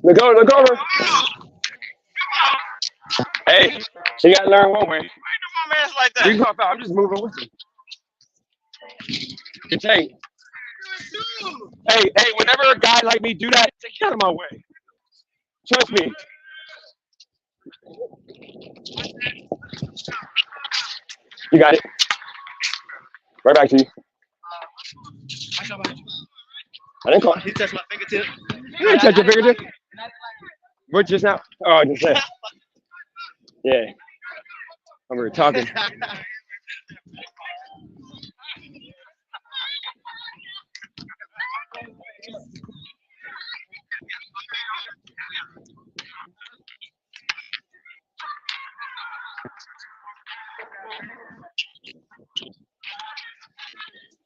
Look over. Hey, you gotta learn one way. Like that. You can pop out. I'm just moving with you. Good take. Hey, whenever a guy like me do that, get out of my way. Trust me. You got it. Right back to you. I didn't call it. He touched my fingertip. You didn't touch your fingertip. What just now? Oh, I just said. Yeah. We were talking.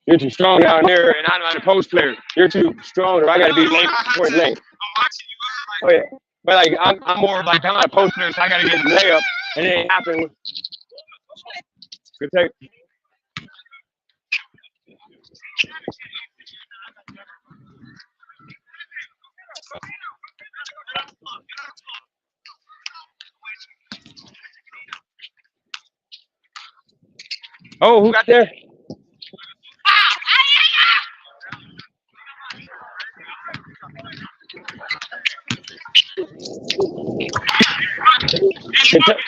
You're too strong down there, and I'm not a post player. You're too strong, or I got to be late towards lane. Oh yeah, but like I'm more of like I'm not a post player, so I got to get the layup, and it ain't happening. Good take. Oh, who got there?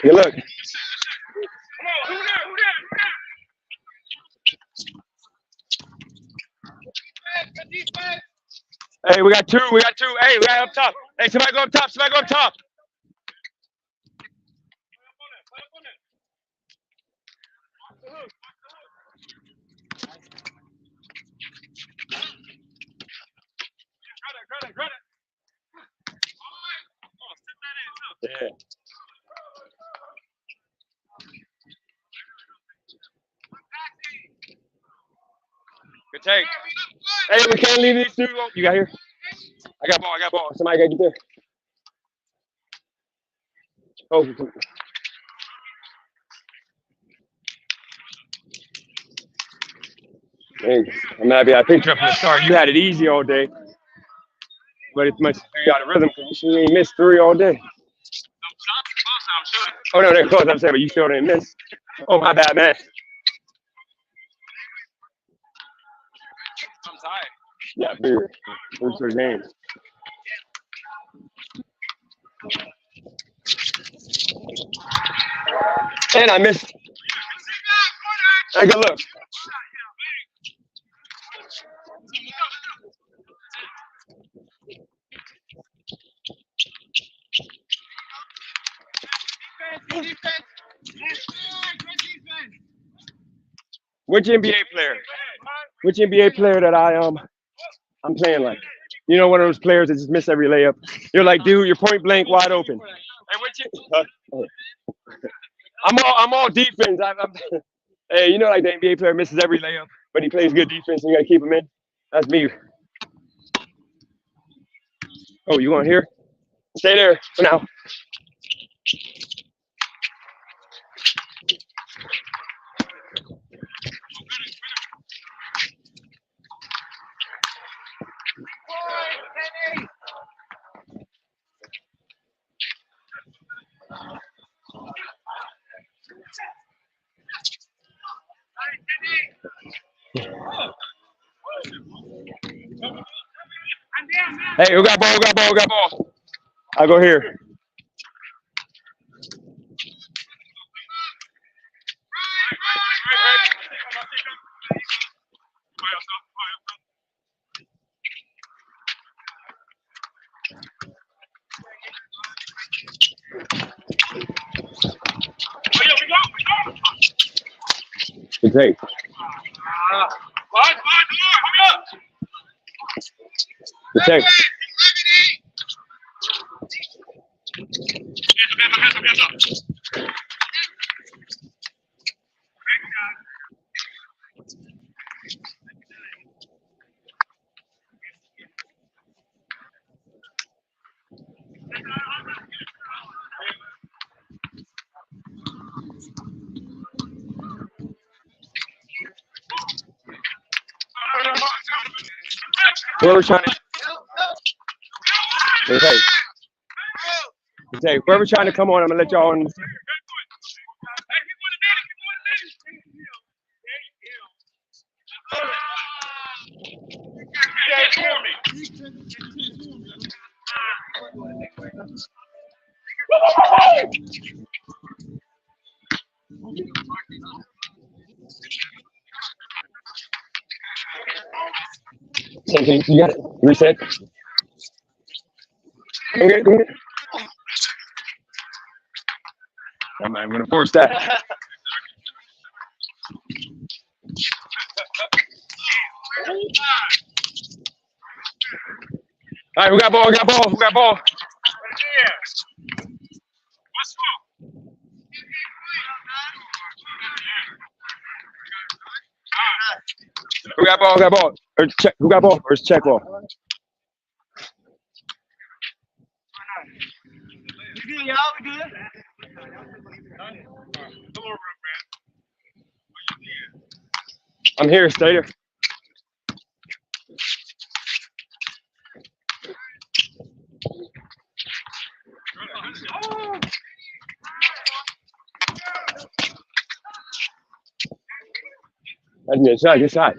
Good look. Hey, we got two. Hey, we got up top. Hey, somebody go up top. Yeah. Good take. Hey, we can't leave these two. You got here? I got ball. Somebody got to get there. Oh. Hey, I'm happy I picked you up from the start. You had it easy all day. But it's much you out of rhythm because you ain't missed 3 all day. Oh, no, they're close. I'm saying, but you still didn't miss. Oh, my bad, man. I'm tired. Yeah, figured. First 3 games. And I missed. Hey, good look. Which NBA player that I'm playing like? You know, one of those players that just miss every layup. You're like, dude, you're point blank wide open. I'm all defense. Hey, you know, like the NBA player misses every layup, but he plays good defense and you gotta keep him in. That's me. Oh, you want here? Stay there for now. Hey, who got ball? I'll go here. Good take. Good take. Whoever's trying to, hey, whoever's trying to come on, I'm gonna let y'all on. Okay, you got it. Reset. Okay, go ahead. I'm not gonna force that. All right, we got ball, got ball, we got ball. Who got ball, got ball. Or check, who got ball? Or check ball. We good, y'all? We good? I'm here, stay there. That's good shot, good shot.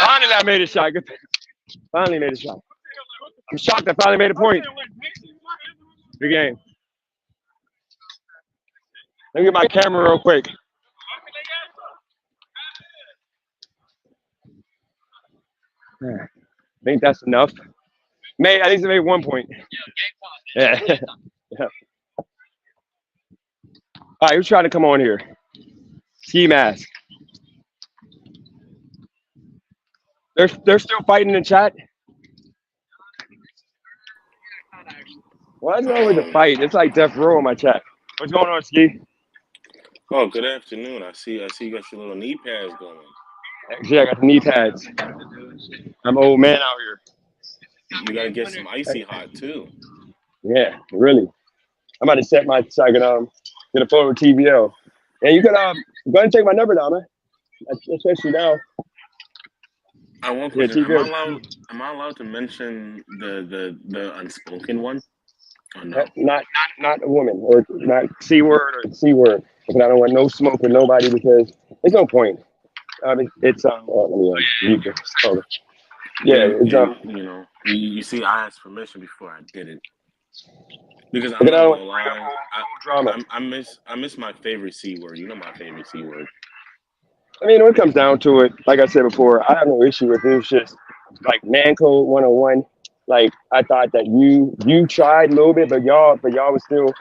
Finally, I made a shot. Good. Finally made a shot. I'm shocked I finally made a point. Good game. Let me get my camera real quick. I think that's enough. I think they made 1 point. Yeah. Yeah. All right, who's trying to come on here? Ski mask. They're still fighting in chat. What's wrong with the fight? It's like death row in my chat. What's going on, Ski? Oh, good afternoon. I see you got your little knee pads going. Actually, I got the knee pads. I'm an old man out here. You gotta get some icy hot too. Yeah, really. I'm about to set so I can get a photo with TVL. And you can go ahead and take my number down, man. Especially now. I want Yeah, question. TVL. Am I allowed to mention the unspoken one? Or no? Not a woman or not C word or C word. Because I don't want no smoke with nobody because there's no point. It's mute this. Oh. Yeah, it's You see, I asked permission before I did it because I'm but not I don't gonna lie. drama. I miss my favorite C word. You know my favorite C word. I mean, when it comes down to it, like I said before, I have no issue with it. It's just like man code 101. Like I thought that you tried a little bit, but y'all was still.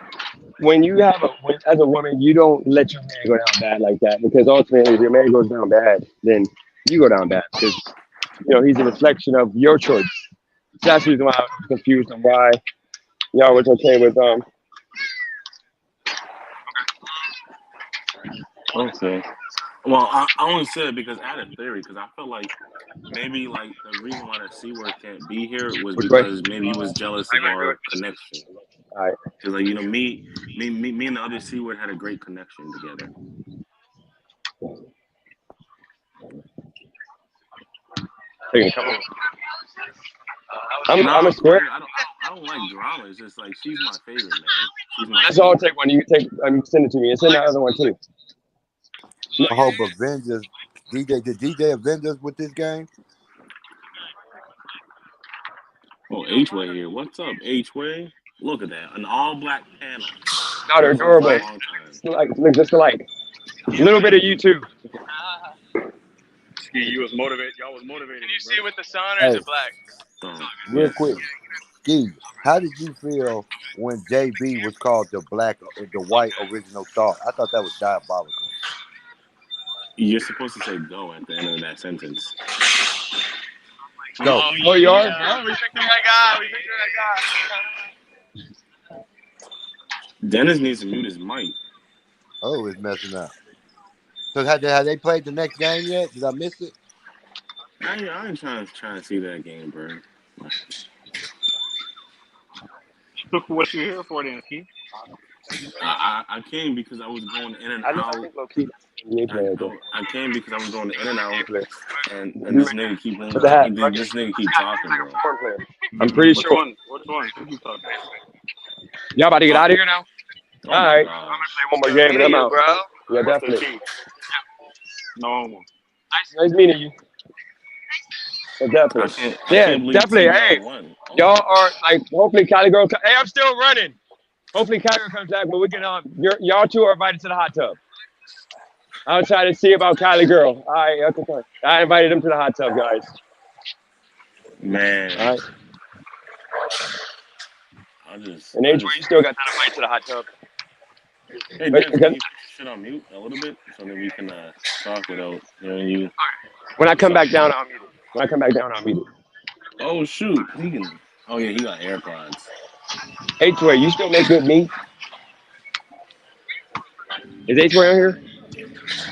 When you have as a woman, you don't let your man go down bad like that because ultimately, if your man goes down bad, then you go down bad because he's a reflection of your choice. So that's the reason why I was confused on why y'all was okay with Okay. Well, I only said it because I had a theory because I feel like maybe like the reason why the C word can't be here was because maybe he was jealous of our connection. All right. Because like me and the other C word had a great connection together. I'm a square. I don't like drama. It's just like she's my favorite, man. She's my. That's all. I'll take one. You can take. Send it to me. And send that other one too. I hope Avengers did DJ Avengers with this game? H-Way here. What's up, H-Way? Look at that. An all-black panda. No, they're First one for a adorable. long time. Look just alike. A little bit of you too. Ski, you was motivated. Y'all was motivated. Did you see with the sun or is it black? Real quick, Ski, how did you feel when JB was called the white original thought? I thought that was diabolical. You're supposed to say go at the end of that sentence. Go. Oh, you are? Yeah, we picked the right guy. Dennis needs to mute his mic. Oh, it's messing up. So have they played the next game yet? Did I miss it? I ain't trying to see that game, bro. What you here for then, Ski? I came because I was going in and out. I came because I was going in and out, and this nigga keep this nigga keep talking, bro. I'm pretty sure. Which one? Who you talking? Y'all about to get out of here now? Oh all right. I'm gonna play one more game and I'm out. Bro. Yeah, definitely. No. Nice meeting you. Yeah, definitely. Yeah, definitely. Hey, y'all are like. Hopefully, Cali girl. Hey, I'm still running. Hopefully, Cali girl comes back, but we can. Y'all two are invited to the hot tub. I'll try to see about Cali girl. All right, okay. I invited them to the hot tub, guys. Man. All right. And H, you still got that invite to the hot tub. Hey, Dan, can you shit on mute a little bit so that we can talk without you? When I come back down, I'll mute it. Oh shoot, he can. Oh yeah, he got AirPods. H-Way, you still make good meat? Is H-Way on here?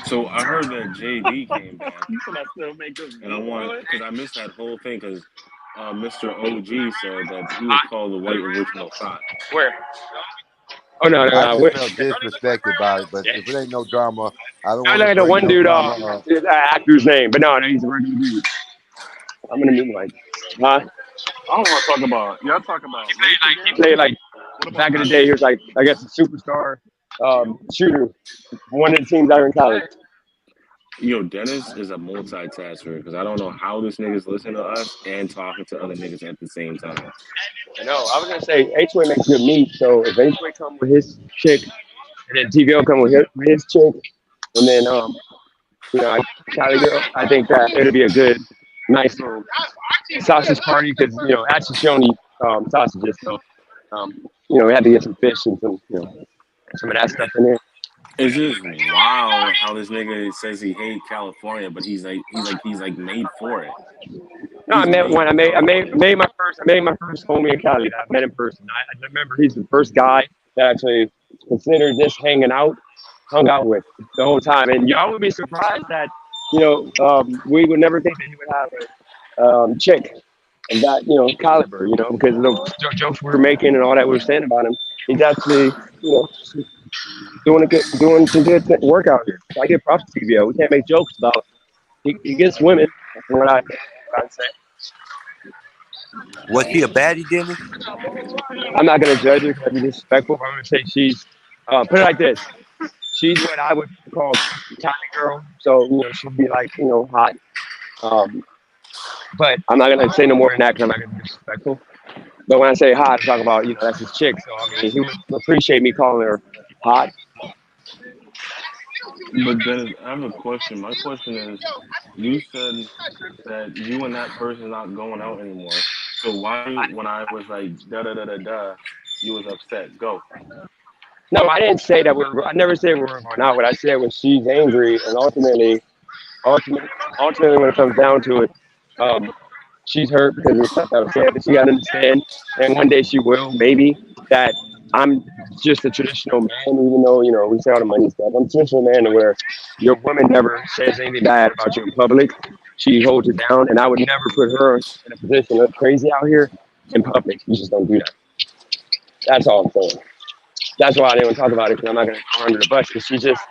So I heard that JD came back, and I want because I missed that whole thing because Mr. OG said that he was called the white original thought. Where? Oh no! I just felt disrespected by it, but if it ain't no drama, I don't want to. I know one dude. Actor's name, but no, he's a regular dude. I'm gonna mute like, huh? I don't want to talk about. Y'all talk about. He played like back in the day. He was like, I guess, a superstar shooter. One of the teams out in college. Yo, Dennis is a multitasker because I don't know how this nigga's listening to us and talking to other niggas at the same time. No, I was gonna say H-Way makes good meat. So if H-Way come with his chick, and then TVL come with his chick, and then Cali girl, I think that it'll be a good, nice little sausage party because actually she only sausages, so we had to get some fish and some some of that stuff in there. It's just wild how this nigga says he hates California, but he's like made for it. No, I met one. I made my first homie in Cali. I met in person. I remember he's the first guy that actually considered just hung out with the whole time. And y'all would be surprised that we would never think that he would have a chick of that caliber. Because of the jokes we were making and all that we were saying about him. He's actually doing some good work out here. So I give props to TVL. We can't make jokes about he gets women. That's what I'd say. Was she a baddie, Dennis? I'm not gonna judge her because I'm disrespectful. I'm gonna say she's put it like this. She's what I would call Cali girl. So she'll be like hot. But I'm not gonna say no more than that because I'm not gonna be disrespectful. But when I say hot, I'm talking about that's his chick. So I mean he would appreciate me calling her hot. But Dennis, I have a question. My question is, you said that you and that person not going out anymore. So why, when I was like you was upset? Go. No, I didn't say that. I never said we were going out. What I said was she's angry, and ultimately, when it comes down to it, she's hurt because of the stuff that was said. But she got to understand, and one day she will, maybe, that I'm just a traditional man, even though, we say all the money stuff. I'm a traditional man to where your woman never says anything bad about you in public. She holds it down, and I would never put her in a position of crazy out here in public. You just don't do that. That's all I'm saying. That's why I didn't want to talk about it, because I'm not going to throw her under the bus, because she just,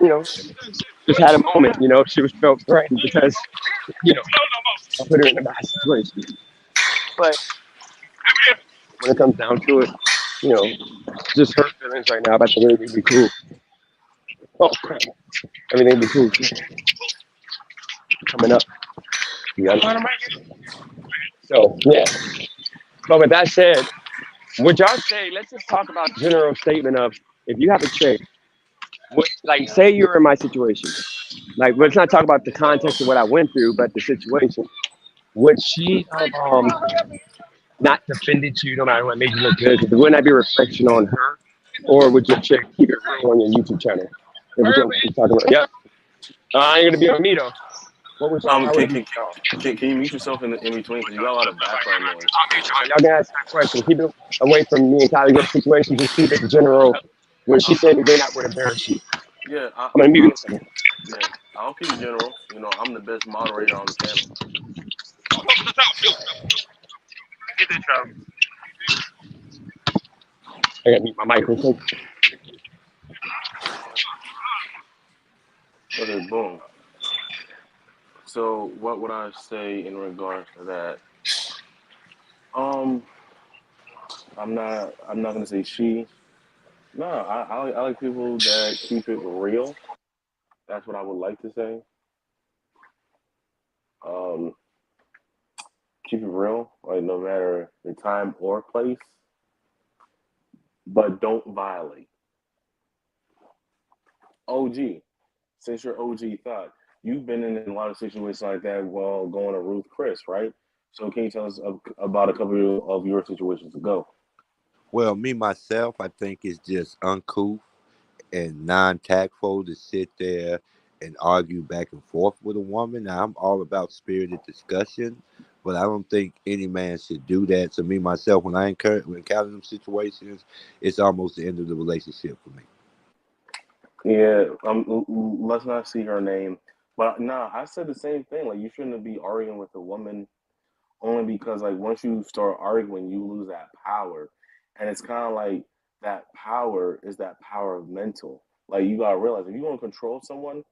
just had a moment, she was felt threatened because, I put her in a bad situation. But when it comes down to it, just hurt feelings right now, but everything be cool. Oh, crap. Everything be cool. Coming up. So, yeah. But with that said, would y'all say, let's just talk about general statement of if you have a chick, what, like say you're in my situation, like let's not talk about the context of what I went through, but the situation. Would she have not defended you no matter what made you look good? Because wouldn't that be a reflection on her? Or would your chick keep it real on your YouTube channel? If we're talking about, yep. I ain't gonna be on me though. What would y'all? How would you? Can you mute yourself in between? Because you got a lot of background noise. Y'all can ask that question. Keep it away from me and Kylie girl situation. Just keep it general. When she said anything that would embarrass you. Yeah, I'm gonna mute in a second. yeah. I'll keep it general. You know, I'm the best moderator on the channel. I gotta mute my mic real quick. Okay, boom. So, what would I say in regards to that? Um, I'm not gonna say she. No, I like people that keep it real. That's what I would like to say. Um, keep it real, like no matter the time or place, but don't violate. OG, since you're OG thought, you've been in a lot of situations like that while going to Ruth Chris, right? So can you tell us about a couple of your situations ago? Well, me myself, I think it's just uncouth and non-tactful to sit there and argue back and forth with a woman. Now, I'm all about spirited discussion, but I don't think any man should do that. So me myself, when I encounter them situations, it's almost the end of the relationship for me. Yeah, let's not see her name, but nah, I said the same thing. Like you shouldn't be arguing with a woman only because like once you start arguing, you lose that power, and it's kind of like that power is that power of mental. Like you gotta realize if you want to control someone,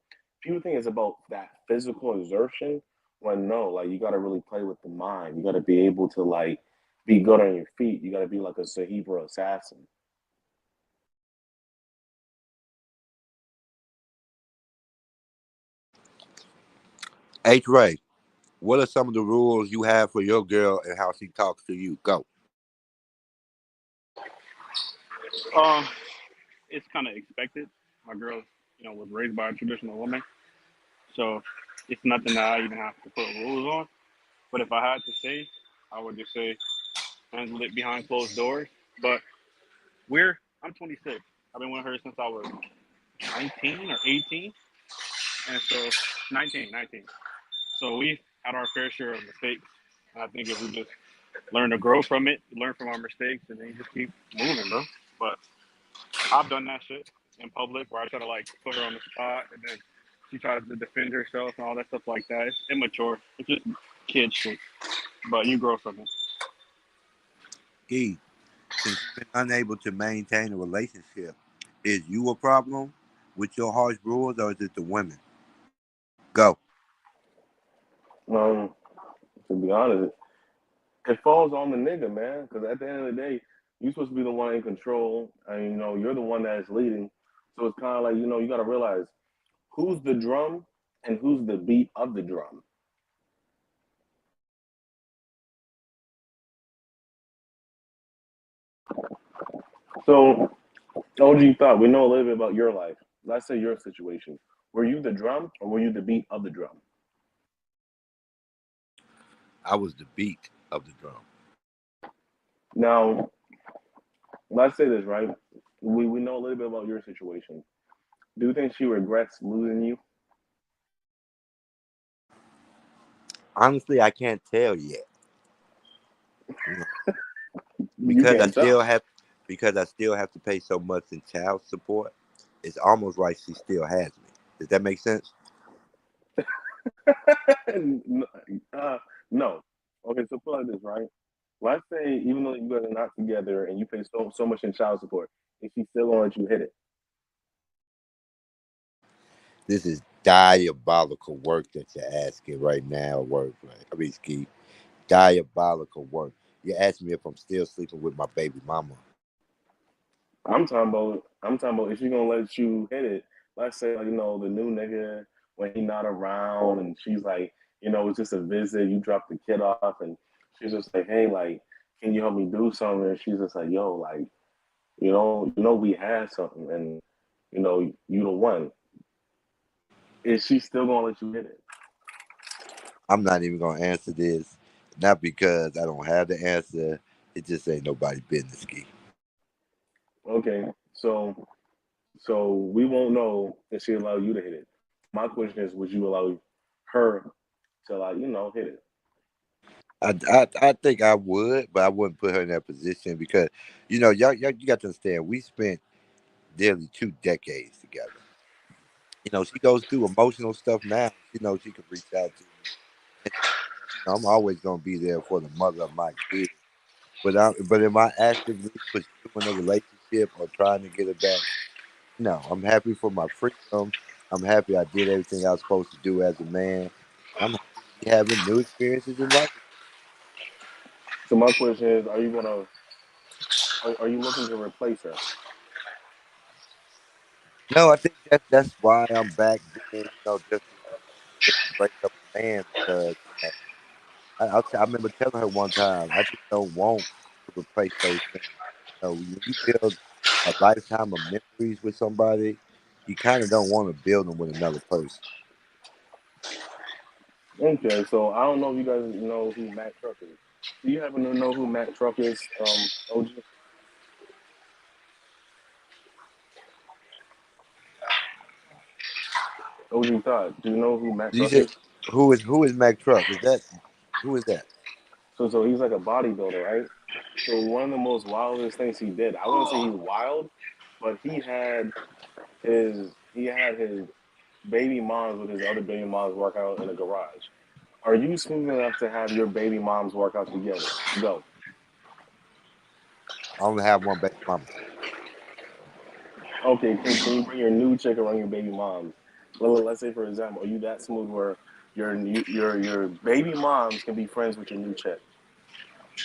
people think it's about that physical exertion. When no, like you gotta really play with the mind. You gotta be able to like be good on your feet. You gotta be like a cerebral assassin. H. Ray, what are some of the rules you have for your girl and how she talks to you? Go. Um, it's kind of expected. My girl, was raised by a traditional woman, so it's nothing that I even have to put rules on. But if I had to say, I would just say handle it behind closed doors. But I'm 26. I've been with her since I was 19 or 18, and so 19. So we had our fair share of mistakes. And I think if we just learn to grow from it, learn from our mistakes, and then you just keep moving, bro. But I've done that shit in public where I try to like put her on the spot and then she tries to defend herself and all that stuff like that. It's immature. It's just kid shit. But you grow from it. E, since you've been unable to maintain a relationship, is you a problem with your harsh rules or is it the women? Go. Um, to be honest, it falls on the nigga, man. Because at the end of the day, you're supposed to be the one in control, and you're the one that is leading. So it's kind of like you got to realize who's the drum and who's the beat of the drum. So, OG thought we know a little bit about your life. Let's say your situation. Were you the drum or were you the beat of the drum? I was the beat of the drum. Now, let's say this, right? We know a little bit about your situation. Do you think she regrets losing you? Honestly, I can't tell yet. You Because I can't still tell. have because I still have to pay so much in child support. It's almost like she still has me. Does that make sense? uh, no. Okay, so put it like this, right? Let's say even though you guys are not together and you pay so much in child support, if she still gonna let you hit it. This is diabolical work that you're asking right now. Work, right? I mean, Ski, diabolical work. You're asking me if I'm still sleeping with my baby mama. I'm talking about if she gonna let you hit it. Let's say like, the new nigga when he not around and she's like, it's just a visit. You drop the kid off and she's just like, hey, like, can you help me do something? And she's just like, yo, like, we had something, and you the one. Is she still gonna let you hit it? I'm not even gonna answer this, not because I don't have the answer. It just ain't nobody business, Ski. Okay, so we won't know if she allow you to hit it. My question is, would you allow her to like hit it? I think I would, but I wouldn't put her in that position because, y'all you got to understand, we spent nearly 2 decades together. She goes through emotional stuff now. She knows she can reach out to me, and I'm always gonna be there for the mother of my kids. But am I actively pursuing a relationship or trying to get it back? No, I'm happy for my freedom. I'm happy I did everything I was supposed to do as a man. I'm happy to be having new experiences in life. So my question is, are you looking to replace her? No, I think that's why I'm back being, just a straight up man because I remember telling her one time, I just don't want to replace those things. When you build a lifetime of memories with somebody, you kind of don't want to build them with another person. Okay, so I don't know if you guys know who Matt Truck is. Do you happen to know who Matt Truck is? OG, OG Todd. Do you know who Matt You Truck said is? who is Mac Truck? Who is that? So he's like a bodybuilder, right? So one of the most wildest things he did, I wouldn't say he's wild, but he had his baby moms with his other baby moms work out in a garage. Are you smooth enough to have your baby moms work out together? Go. I only have one baby mama. Okay, can you bring your new chick around your baby moms? Let's say, for example, are you that smooth where your baby moms can be friends with your new chick?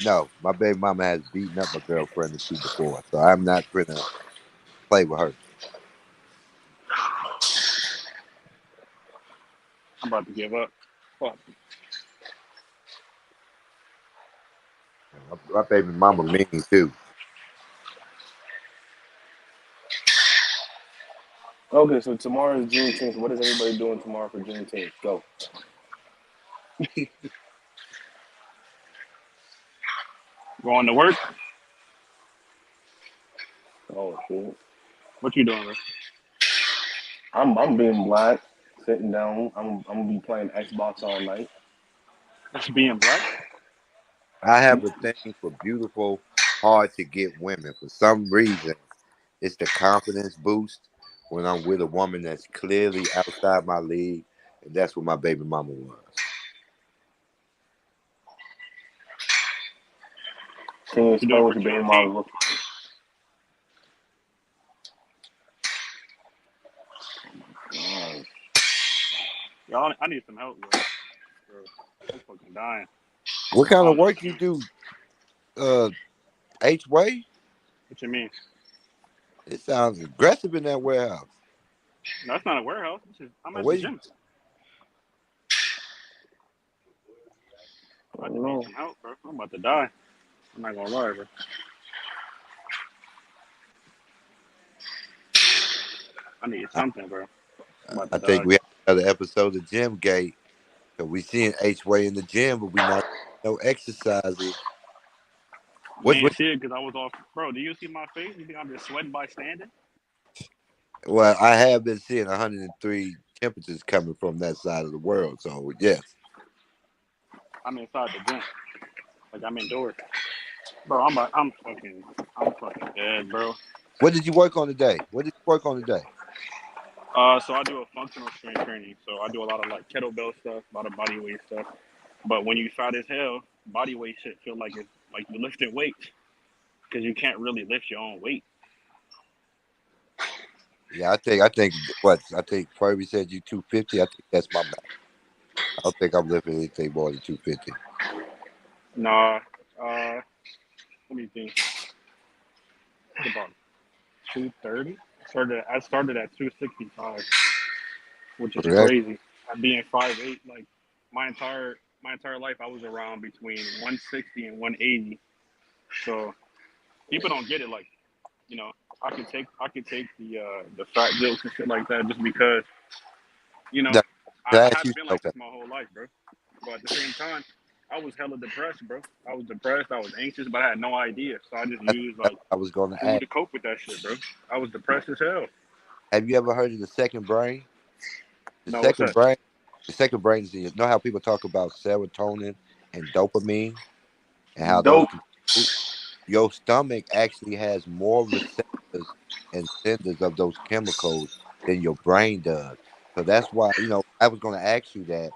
No, my baby mama has beaten up a girlfriend or two before, so I'm not gonna play with her. I'm about to give up. Fuck. My baby mama mean too. Okay, so tomorrow is Juneteenth. What is everybody doing tomorrow for Juneteenth? Go. Going to work? Oh shit. What you doing, bro? I'm being black, sitting down. I'm gonna be playing Xbox all night. That's being black? I have a thing for beautiful, hard to get women. For some reason, it's the confidence boost when I'm with a woman that's clearly outside my league, and that's what my baby mama was. Can you What you doing explain for what your baby mom Juneteenth? looks like? Y'all, I need some help, bro. I'm fucking dying. What I kind of don't know work what to you do. do, H-Way? What you mean? It sounds aggressive in that warehouse. No, that's not a warehouse. I'm And at the where you, gym. I I don't just need know. some help, bro. I'm about to die. I'm not gonna lie, bro. I need I, something, bro. I'm about to I think die. we have another episode of Gym Gate. Cause we seeing H-Way in the gym, but we not no exercising. You What? ain't see it because I was off. Bro, do you see my face? You think I'm just sweating by standing? Well, I have been seeing 103 temperatures coming from that side of the world. So yes. I'm inside the gym. Like I'm indoors. Bro, I'm fucking dead, bro. What did you work on today? What did you work on today? So I do a functional strength training. So I do a lot of like kettlebell stuff, a lot of body weight stuff. But when you fat as hell, body weight shit feel like it's like you lifting weights because you can't really lift your own weight. Yeah, I think what I think Kirby said you 250. I think that's my max. I don't think I'm lifting anything more than 250. Nah, let me think. It's about 230. I started at 265, which is Okay. crazy. I'm being 5'8", like my entire life I was around between 160 and 180. So people don't get it. Like, I could take the fat jokes and shit like that just because Now, I can I ask you? haven't been like Okay. this my whole life, bro. But at the same time, I was hella depressed, bro. I was depressed. I was anxious, but I had no idea. So I just used That's like what I was going to food ask. to cope with that shit, bro. I was depressed as hell. Have you ever heard of the second brain? The No, what's second that? brain. The second brain is, you know how people talk about serotonin and dopamine and how those Dope. can. Your stomach actually has more receptors and senders of those chemicals than your brain does. So that's why, I was going to ask you that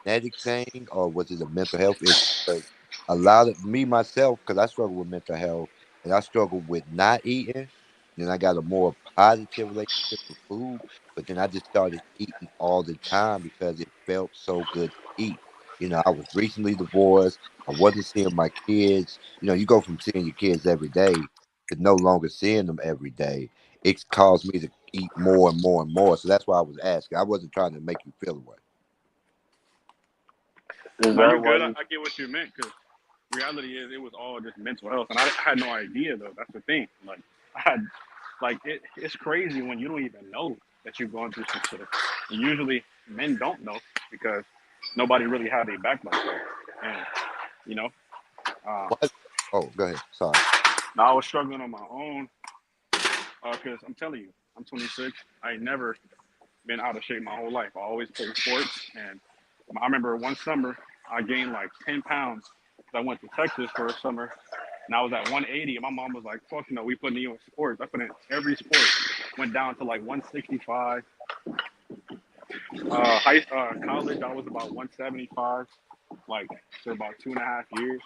genetic thing or was it a mental health issue? Because a lot of me myself, because I struggle with mental health and I struggle with not eating, then I got a more positive relationship with food. But then I just started eating all the time because it felt so good to eat. I was recently divorced. I wasn't seeing my kids. You go from seeing your kids every day to no longer seeing them every day. It's caused me to eat more and more and more. So that's why I was asking. I wasn't trying to make you feel away. Is No, you that why good. I you? get what you meant because reality is it was all just mental health, and I had no idea though. That's the thing. Like I had, like it's crazy when you don't even know that you're going through some shit. And usually men don't know because nobody really had their back like that. And you know, um, What? Oh, go ahead. Sorry. now I was struggling on my own because I'm telling you, I'm 26. I ain't never been out of shape my whole life. I always played sports, and I remember one summer I gained like 10 pounds. I went to Texas for a summer, and I was at 180. And my mom was like, "Fuck no, we putting you in sports." I put in every sport. Went down to like 165. College, I was about 175, like for about 2.5 years,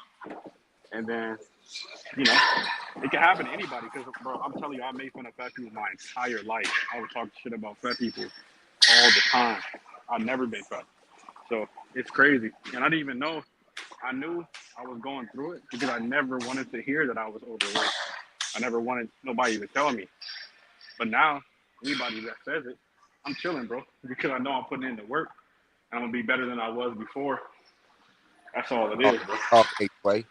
and then you know, it can happen to anybody. Because bro, I'm telling you, I made fun of fat people my entire life. I would talk shit about fat people all the time. I've never been fat. So it's crazy. And I didn't even know. I knew I was going through it because I never wanted to hear that I was overweight. I never wanted nobody to tell me. But now, anybody that says it, I'm chilling, bro, because I know I'm putting in the work and I'm gonna be better than I was before. That's all it Talk, is, bro. talk way.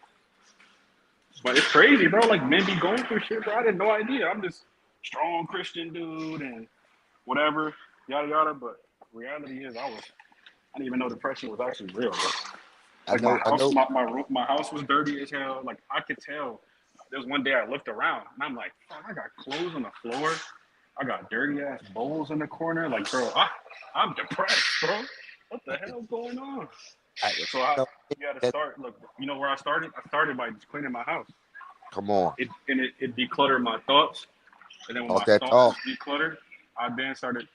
But it's crazy, bro. Like men be going through shit, bro. I had no idea. I'm this strong Christian dude and whatever, yada yada. But reality is, I didn't even know depression was actually real, bro. I Like my know. I house, know. my house was dirty as hell. Like I could tell. There was one day I looked around and I'm like, fuck, I got clothes on the floor. I got dirty ass bowls in the corner. Like, bro, I'm depressed, bro. What the hell's going on? I, So no, you got to that, start. Look, you know where I started? I started by just cleaning my house. come on. It decluttered my thoughts, and then when Talk my that thoughts was talk. decluttered, I then started,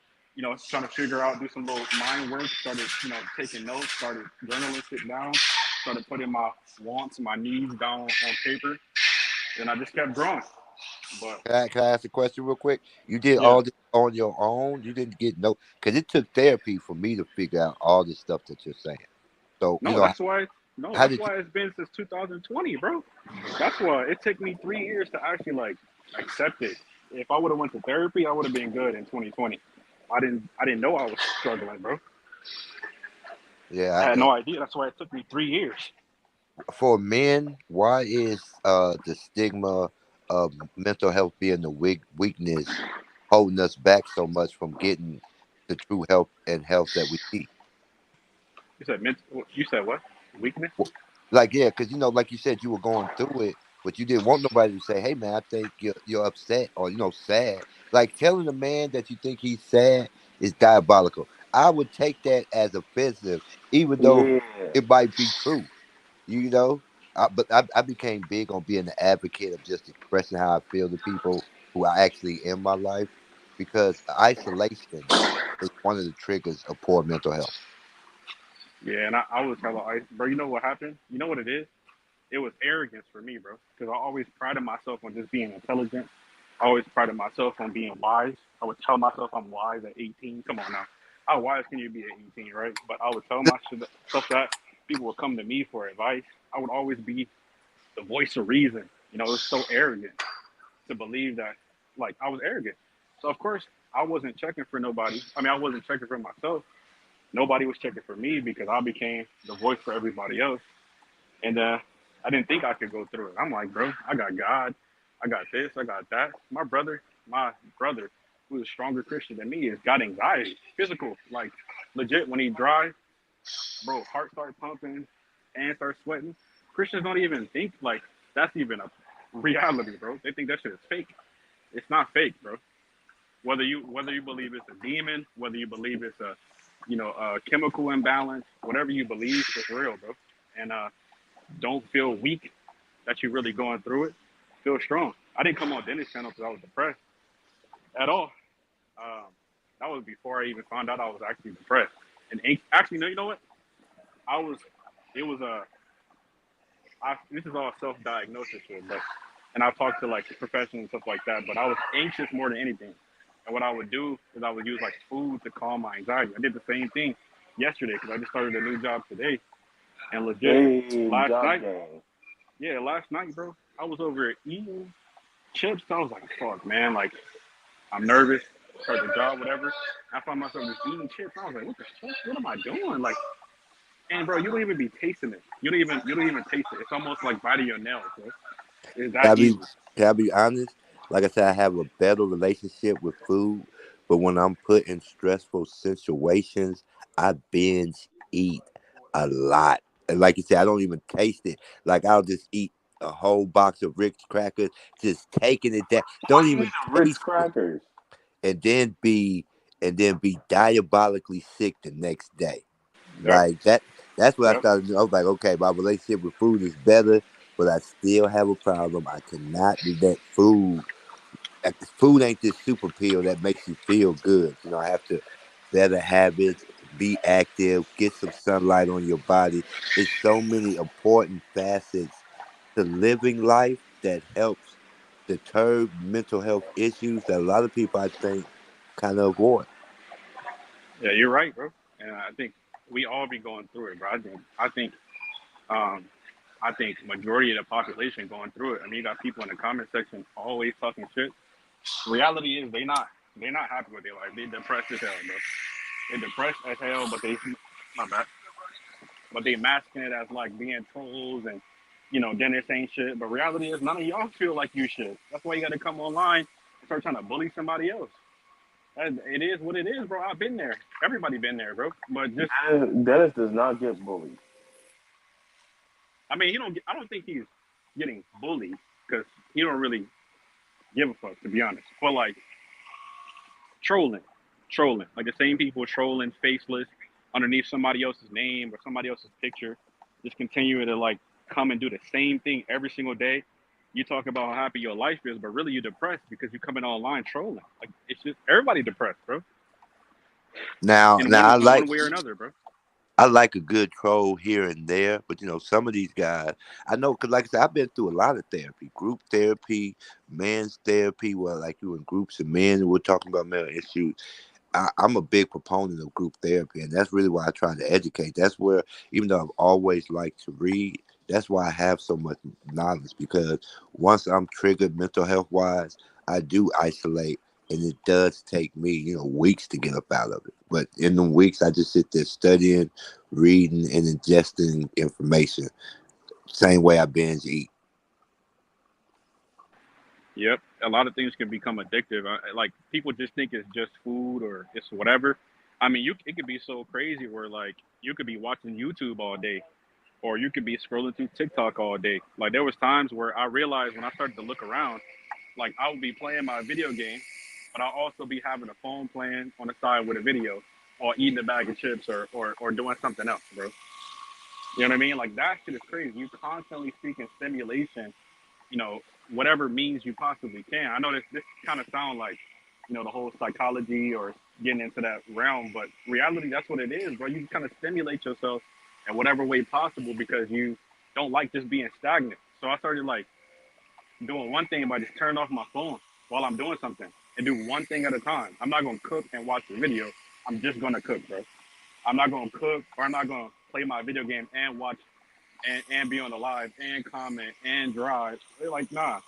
trying to figure out, do some little mind work. Started, taking notes. Started journaling shit down. Started putting my wants, my needs down on paper, and I just kept growing. But Can I ask a question real quick? You did yeah, all this on your own. You didn't get no, because it took therapy for me to figure out all this stuff that you're saying. So, no, that's why. No, how that's did you? why it's been since 2020, bro. That's why it took me 3 years to actually like accept it. If I would have went to therapy, I would have been good in 2020. I didn't know I was struggling, bro. I Yeah, had no idea. That's why it took me 3 years. for men, why is the stigma of mental health being the weakness holding us back so much from getting the true help and health that we need? You said you said what? Weakness? Like, yeah, because like you said, you were going through it, but you didn't want nobody to say, "Hey, man, I think you're upset or sad." Like telling a man that you think he's sad is diabolical. I would take that as offensive, even though Yeah. it might be true. You know, but I became big on being an advocate of just expressing how I feel to people who are actually in my life, because isolation is one of the triggers of poor mental health. Yeah, and I was hella ice, bro. You know what happened? You know what it is? It was arrogance for me, bro. Because I always prided myself on just being intelligent. I always prided myself on being wise. I would tell myself I'm wise at 18. Come on now, how wise can you be at 18, right? But I would tell myself that people would come to me for advice. I would always be the voice of reason. It was so arrogant to believe that, like, I was arrogant. So of course I wasn't checking for nobody. I mean, I wasn't checking for myself. Nobody was checking for me because I became the voice for everybody else. And I didn't think I could go through it. I'm like, bro, I got God, I got this, I got that. My brother, who's a stronger Christian than me, has got anxiety, physical, like legit. When he drives, bro, heart start pumping, and start sweating. Christians don't even think like that's even a reality, bro. They think that shit is fake. It's not fake, bro. Whether you believe it's a demon, whether you believe it's a chemical imbalance, whatever you believe, it's real, bro. And don't feel weak that you're really going through it. Feel strong. I didn't come on Dennis channel because I was depressed at all. Um, that was before I even found out I was actually depressed. And actually, no, you know what? I was. It was a. This is all self-diagnosis shit, but and I talked to like professionals and stuff like that. But I was anxious more than anything. And what I would do is I would use like food to calm my anxiety. I did the same thing yesterday because I just started a new job today. And legit, Hey, last job night, gang. yeah, last night, bro, I was over eating chips. I was like, fuck, man, like I'm nervous, start the job, whatever. I found myself just eating chips. I was like, what the fuck? What am I doing? Like, and bro, you don't even be tasting it. You don't even taste it. It's almost like biting your nails, bro. It's Can I that be, easy. can I be honest? Like I said, I have a better relationship with food, but when I'm put in stressful situations, I binge eat a lot. And like you said, I don't even taste it. Like I'll just eat a whole box of Ritz crackers, just taking it down. Why Don't you even eating Ritz taste it, crackers? and then be diabolically sick the next day. Yep, Like that. That's what I yep. started to do. I was like, okay, my relationship with food is better, but I still have a problem. I cannot let food ain't this super pill that makes you feel good. I have to better habits, be active, get some sunlight on your body. It's so many important facets to living life that helps deter mental health issues that a lot of people I think kind of avoid. Yeah, you're right, bro. And I think we all be going through it, bro. Um, I think majority of the population going through it. I mean, you got people in the comment section always talking shit. Reality is they not happy with their life. They depressed as hell, bro. They depressed as hell, but they my bad. But they masking it as like being trolls and Dennis ain't shit. But reality is none of y'all feel like you should. That's why you got to come online and start trying to bully somebody else. It is what it is, bro. I've been there. Everybody been there, bro. But just Dennis does not get bullied. I mean, I don't think he's getting bullied because he don't really give a fuck, to be honest. But like trolling, trolling, like the same people trolling, faceless, underneath somebody else's name or somebody else's picture, just continue to like come and do the same thing every single day. You talk about how happy your life is, but really you're depressed because you're coming online trolling. Like it's just everybody depressed, bro. Now, In now one I in like one way or another, bro. I like a good troll here and there, but some of these guys, I know, because like I said, I've been through a lot of therapy, group therapy, men's therapy, where like you in groups of men and we're talking about mental issues. I'm a big proponent of group therapy, and that's really why I try to educate. That's where, even though I've always liked to read, that's why I have so much knowledge. Because once I'm triggered mental health wise, I do isolate, and it does take me, weeks to get up out of it. But in the weeks, I just sit there studying, reading, and ingesting information. Same way I binge eat. Yep, a lot of things can become addictive. Like people just think it's just food or it's whatever. I mean, it could be so crazy where like you could be watching YouTube all day, or you could be scrolling through TikTok all day. Like there was times where I realized when I started to look around, like I would be playing my video game, but I'll also be having a phone playing on the side with a video, or eating a bag of chips, or doing something else, bro. You know what I mean? Like that shit is crazy. You constantly seeking stimulation, you know, whatever means you possibly can. I know this kind of sound like, the whole psychology or getting into that realm, but reality, that's what it is, bro. You kind of stimulate yourself in whatever way possible because you don't like just being stagnant. So I started like doing one thing by just turning off my phone while I'm doing something and do one thing at a time. I'm not gonna cook and watch the video. I'm just gonna cook, bro. I'm not gonna cook or I'm not gonna play my video game and watch and be on the live and comment and drive. They're like, nah,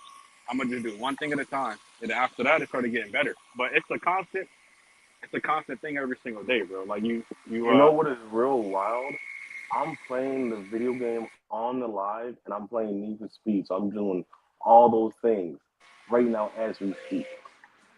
I'm gonna just do one thing at a time. And then after that, it started getting better. But it's a constant thing every single day, bro. Like you, You know what is real wild? I'm playing the video game on the live, and I'm playing Need for Speed. So I'm doing all those things right now as we speak.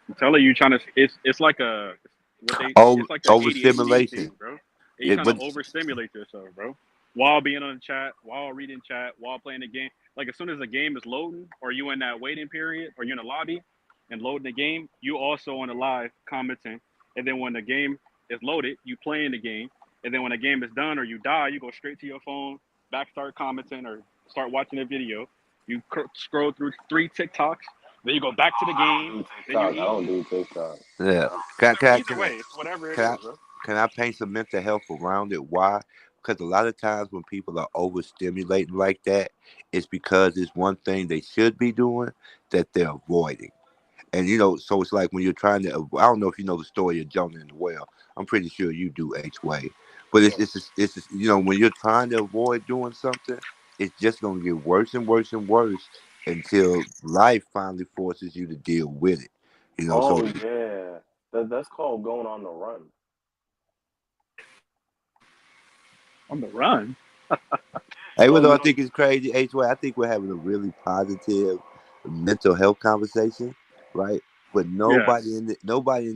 I'm telling you, trying to. It's like a what they. Over It's like a ADHD overstimulation. thing, bro. And you Yeah, kind of but overstimulate yourself, bro. While being on the chat, while reading chat, while playing the game. Like as soon as the game is loading, or you in that waiting period, or you're in the lobby and loading the game, you also on the live commenting. And then when the game is loaded, you playing the game. And then when the game is done, or you die, you go straight to your phone, back start commenting, or start watching a video. You scroll through 3 TikToks, then you go back to the game, Do then you TikTok. I eat. don't do TikTok. yeah, Either way, it's whatever it can is, I bro. can I paint some mental health around it? Why? Because a lot of times when people are overstimulating like that, it's because it's one thing they should be doing that they're avoiding. And so it's like when you're trying to. I don't know if you know the story of Jonah and the whale. I'm pretty sure you do, H way. But Yeah. it's when you're trying to avoid doing something, it's just gonna get worse and worse and worse until life finally forces you to deal with it. So Oh yeah, that's called going on the run. On the run. hey, Yo, what do you I know, think is crazy, H way? I think we're having a really positive mental health conversation, right? But Yeah. nobody in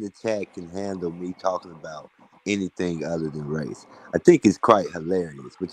the chat can handle me talking about anything other than race. I think it's quite hilarious. But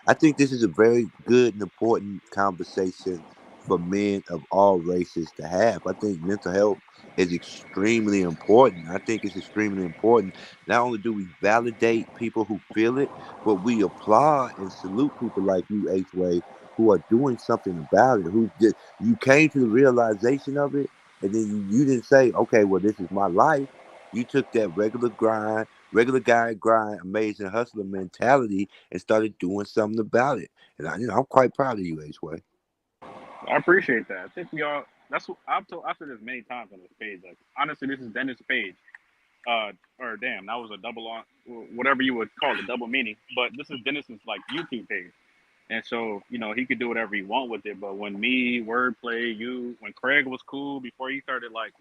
I think this is a very good and important conversation for men of all races to have. I think mental health is extremely important. I think it's extremely important. Not only do we validate people who feel it, but we applaud and salute people like you, H Way, who are doing something about it. You came to the realization of it, and then you didn't say, okay, well, this is my life. You took that regular grind, regular guy grind, amazing hustler mentality, and started doing something about it. And I'm quite proud of you, H Way. I appreciate that. I think we all. That's what I've said this many times on this page. Like honestly, this is Dennis' page. Or damn, that was a double on whatever you would call it, double meaning. But this is Dennis's like YouTube page, and so he could do whatever he want with it. But when me, wordplay, when Craig was cool before he started like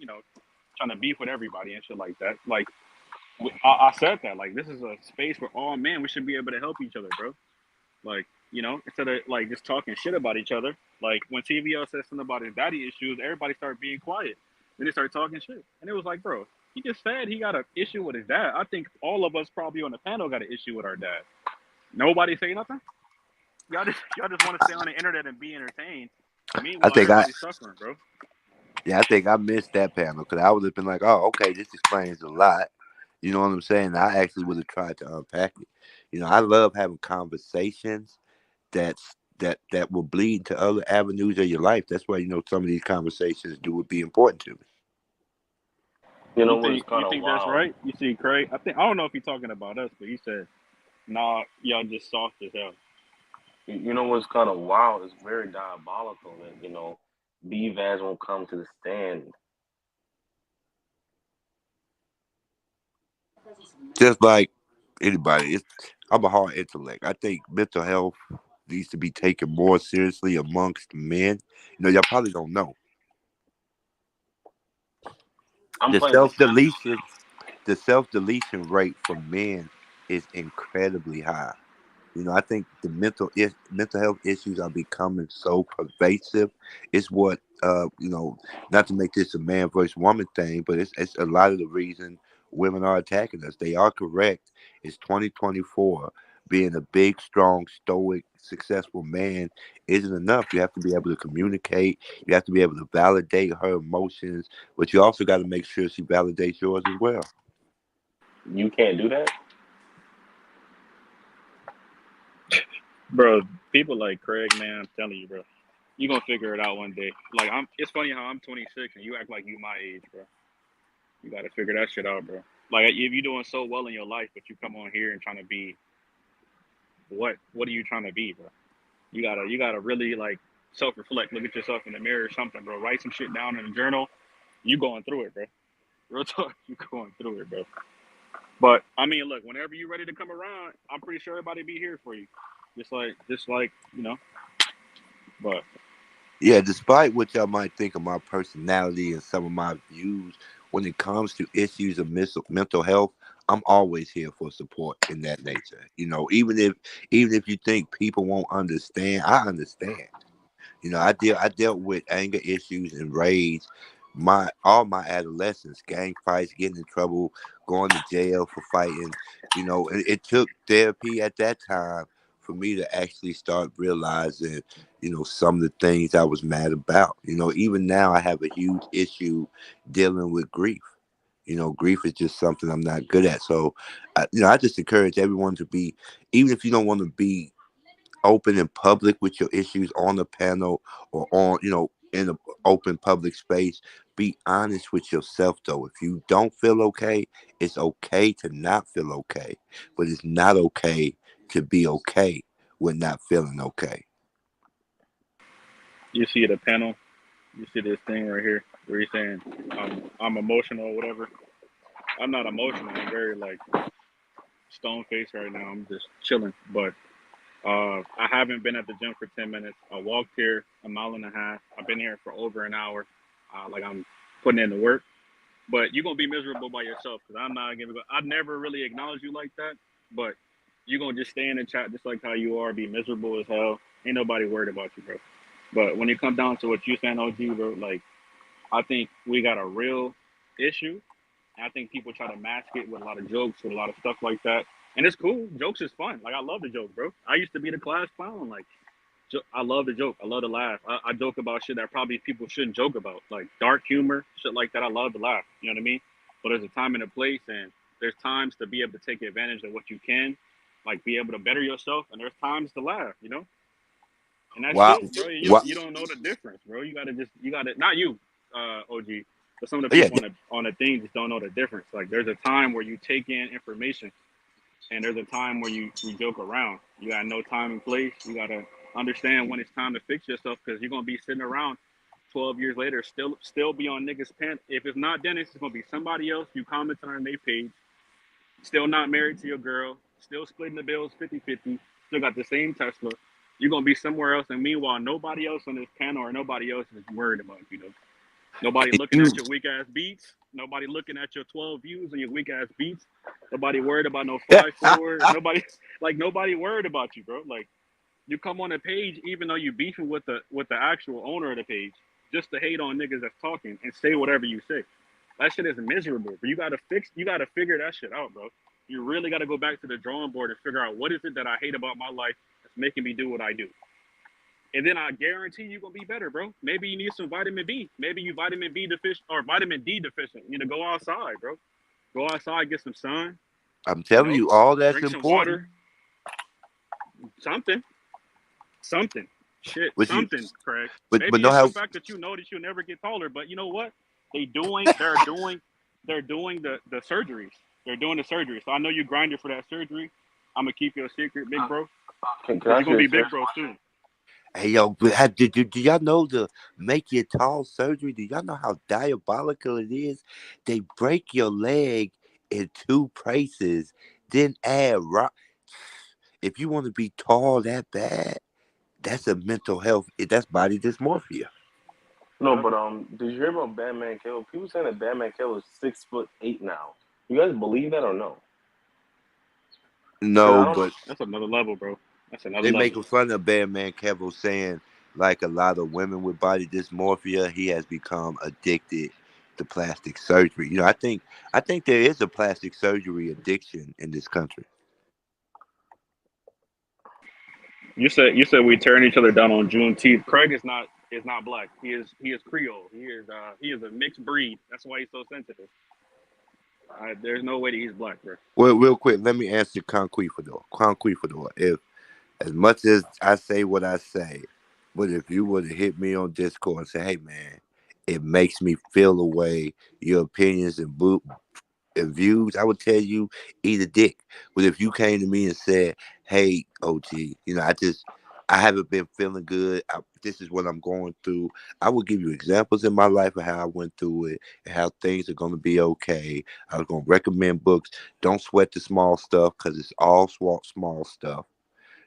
trying to beef with everybody and shit like that, like I said that like this is a space for all men. We should be able to help each other, bro. Like, instead of like just talking shit about each other, like when TVL said something about his daddy issues, everybody started being quiet. Then they started talking shit. And it was like, bro, he just said he got an issue with his dad. I think all of us probably on the panel got an issue with our dad. Nobody say nothing? Y'all just want to stay on the internet and be entertained. I Meanwhile, think I everybody's suffering, bro. Yeah, I think I missed that panel because I would have been like, "Oh, okay, this explains a lot." You know what I'm saying? I actually would have tried to unpack it. I love having conversations that will bleed to other avenues of your life. That's why some of these conversations would be important to me. you know You what's think kind you of think that's wild. right? You see Craig? I don't know if he's talking about us, but he said, nah, y'all just soft as hell. You know what's kind of wild. It's very diabolical that B-Vaz won't come to the stand. Just like anybody, I'm a hard intellect. I think mental health needs to be taken more seriously amongst men. Y'all probably don't know I'm the playing self this. deletion. The self deletion rate for men is incredibly high. I think the mental health issues are becoming so pervasive. It's what not to make this a man versus woman thing, but it's a lot of the reason women are attacking us. They are correct. It's 2024. Being a big, strong, stoic, successful man isn't enough. You have to be able to communicate. You have to be able to validate her emotions, but you also got to make sure she validates yours as well. You can't do that. Bro, people like Craig, man, I'm telling you, bro. You gonna figure it out one day. Like it's funny how I'm 26 and you act like you my age, bro. You gotta figure that shit out, bro. Like if you're doing so well in your life, but you come on here and trying to be what are you trying to be, bro? You gotta really like self-reflect, look at yourself in the mirror or something, bro. Write some shit down in a journal. You going through it, bro. Real talk, you going through it, bro. But I mean, look, whenever you're ready to come around, I'm pretty sure everybody be here for you. Just like, but Yeah, despite what y'all might think of my personality and some of my views when it comes to issues of mental health, I'm always here for support in that nature. Even if you think people won't understand, I understand. I dealt with anger issues and rage my all my adolescence, gang fights, getting in trouble, going to jail for fighting. It took therapy at that time for me to actually start realizing, some of the things I was mad about. Even now I have a huge issue dealing with grief. Grief is just something I'm not good at. So, I just encourage everyone to be, even if you don't want to be open in public with your issues on the panel or on in an open public space, be honest with yourself. Though, if you don't feel okay, it's okay to not feel okay, but it's not okay to be okay with not feeling okay. You see the panel, you see this thing right here where he's saying I'm emotional or whatever. I'm not emotional. I'm very like stone faced right now. I'm just chilling. But I haven't been at the gym for 10 minutes. I walked here a mile and a half. I've been here for over an hour. Like I'm putting in the work. But you're gonna be miserable by yourself because I'm not gonna. I never really acknowledge you like that. But you're gonna just stay in the chat just like how you are, be miserable as hell. Ain't nobody worried about you, bro. But when it comes down to what you saying, OG, bro, like I think we got a real issue. And I think people try to mask it with a lot of jokes, with a lot of stuff like that. And it's cool. Jokes is fun. Like I love the joke, bro. I used to be the class clown. Like I love the joke. I love to laugh. I joke about shit that probably people shouldn't joke about, like dark humor, shit like that. I love to laugh. You know what I mean? But there's a time and a place, and there's times to be able to take advantage of what you can, like be able to better yourself, and there's times to laugh. And that's Wow. it, bro. Wow. You don't know the difference, bro. You gotta not you, OG, but some of the Yeah. people on the thing just don't know the difference. Like there's a time where you take in information, and there's a time where you joke around. You gotta know time and place. You gotta understand when it's time to fix yourself because you're gonna be sitting around 12 years later, still be on niggas' pants. If it's not Dennis, it's gonna be somebody else. You commented on their page, still not married to your girl, still splitting the bills 50-50, still got the same Tesla. You're gonna be somewhere else, and meanwhile, nobody else on this panel or nobody else is worried about you. Nobody And looking you, at your weak ass beats. Nobody looking at your 12 views and your weak ass beats. Nobody worried about no 5-4. Nobody worried about you, bro. Like you come on a page even though you beefing with the actual owner of the page just to hate on niggas that's talking and say whatever you say. That shit is miserable. But you gotta figure that shit out, bro. You really gotta go back to the drawing board and figure out what is it that I hate about my life that's making me do what I do. And then I guarantee you're gonna be better, bro. Maybe you need some vitamin B. Maybe you vitamin B deficient or vitamin D deficient. You need to go outside, bro. Go outside, get some sun, I'm telling you, all that's drink some important. water, something, something, shit, But you, something, Craig. but Maybe know it's the how fact that you know that you'll never get taller. But you know what? They're doing the surgeries. They're doing the surgery. So I know you grinded for that surgery. I'm gonna keep your secret, big bro. Can But I you're ask gonna you a be big serious bro question? soon. Hey yo, but do y'all know the make you tall surgery? Do y'all know how diabolical it is? They break your leg in two places, then add rock. If you want to be tall that bad, that's a mental health. That's body dysmorphia. No, but did you hear about Batman Kill? People saying that Batman Kill is 6'8" now. You guys believe that or no? Cause I No, don't. but That's another level, bro. That's another they level. making fun of Batman Kevo saying like a lot of women with body dysmorphia, he has become addicted to plastic surgery. I think there is a plastic surgery addiction in this country. You said we turn each other down on Juneteenth. Craig is not black. He is Creole. He is a mixed breed. That's why he's so sensitive. There's no way that he's black, bro. Well, real quick, let me answer concrete for door. Concrete for door. If as much as I say what I say, but if you were to hit me on Discord and say, "Hey, man, it makes me feel the way your opinions and views," I would tell you eat a dick. But if you came to me and said, "Hey, OG, I haven't been feeling good. This is what I'm going through," I will give you examples in my life of how I went through it and how things are going to be okay. I was going to recommend books. Don't sweat the small stuff because it's all small stuff.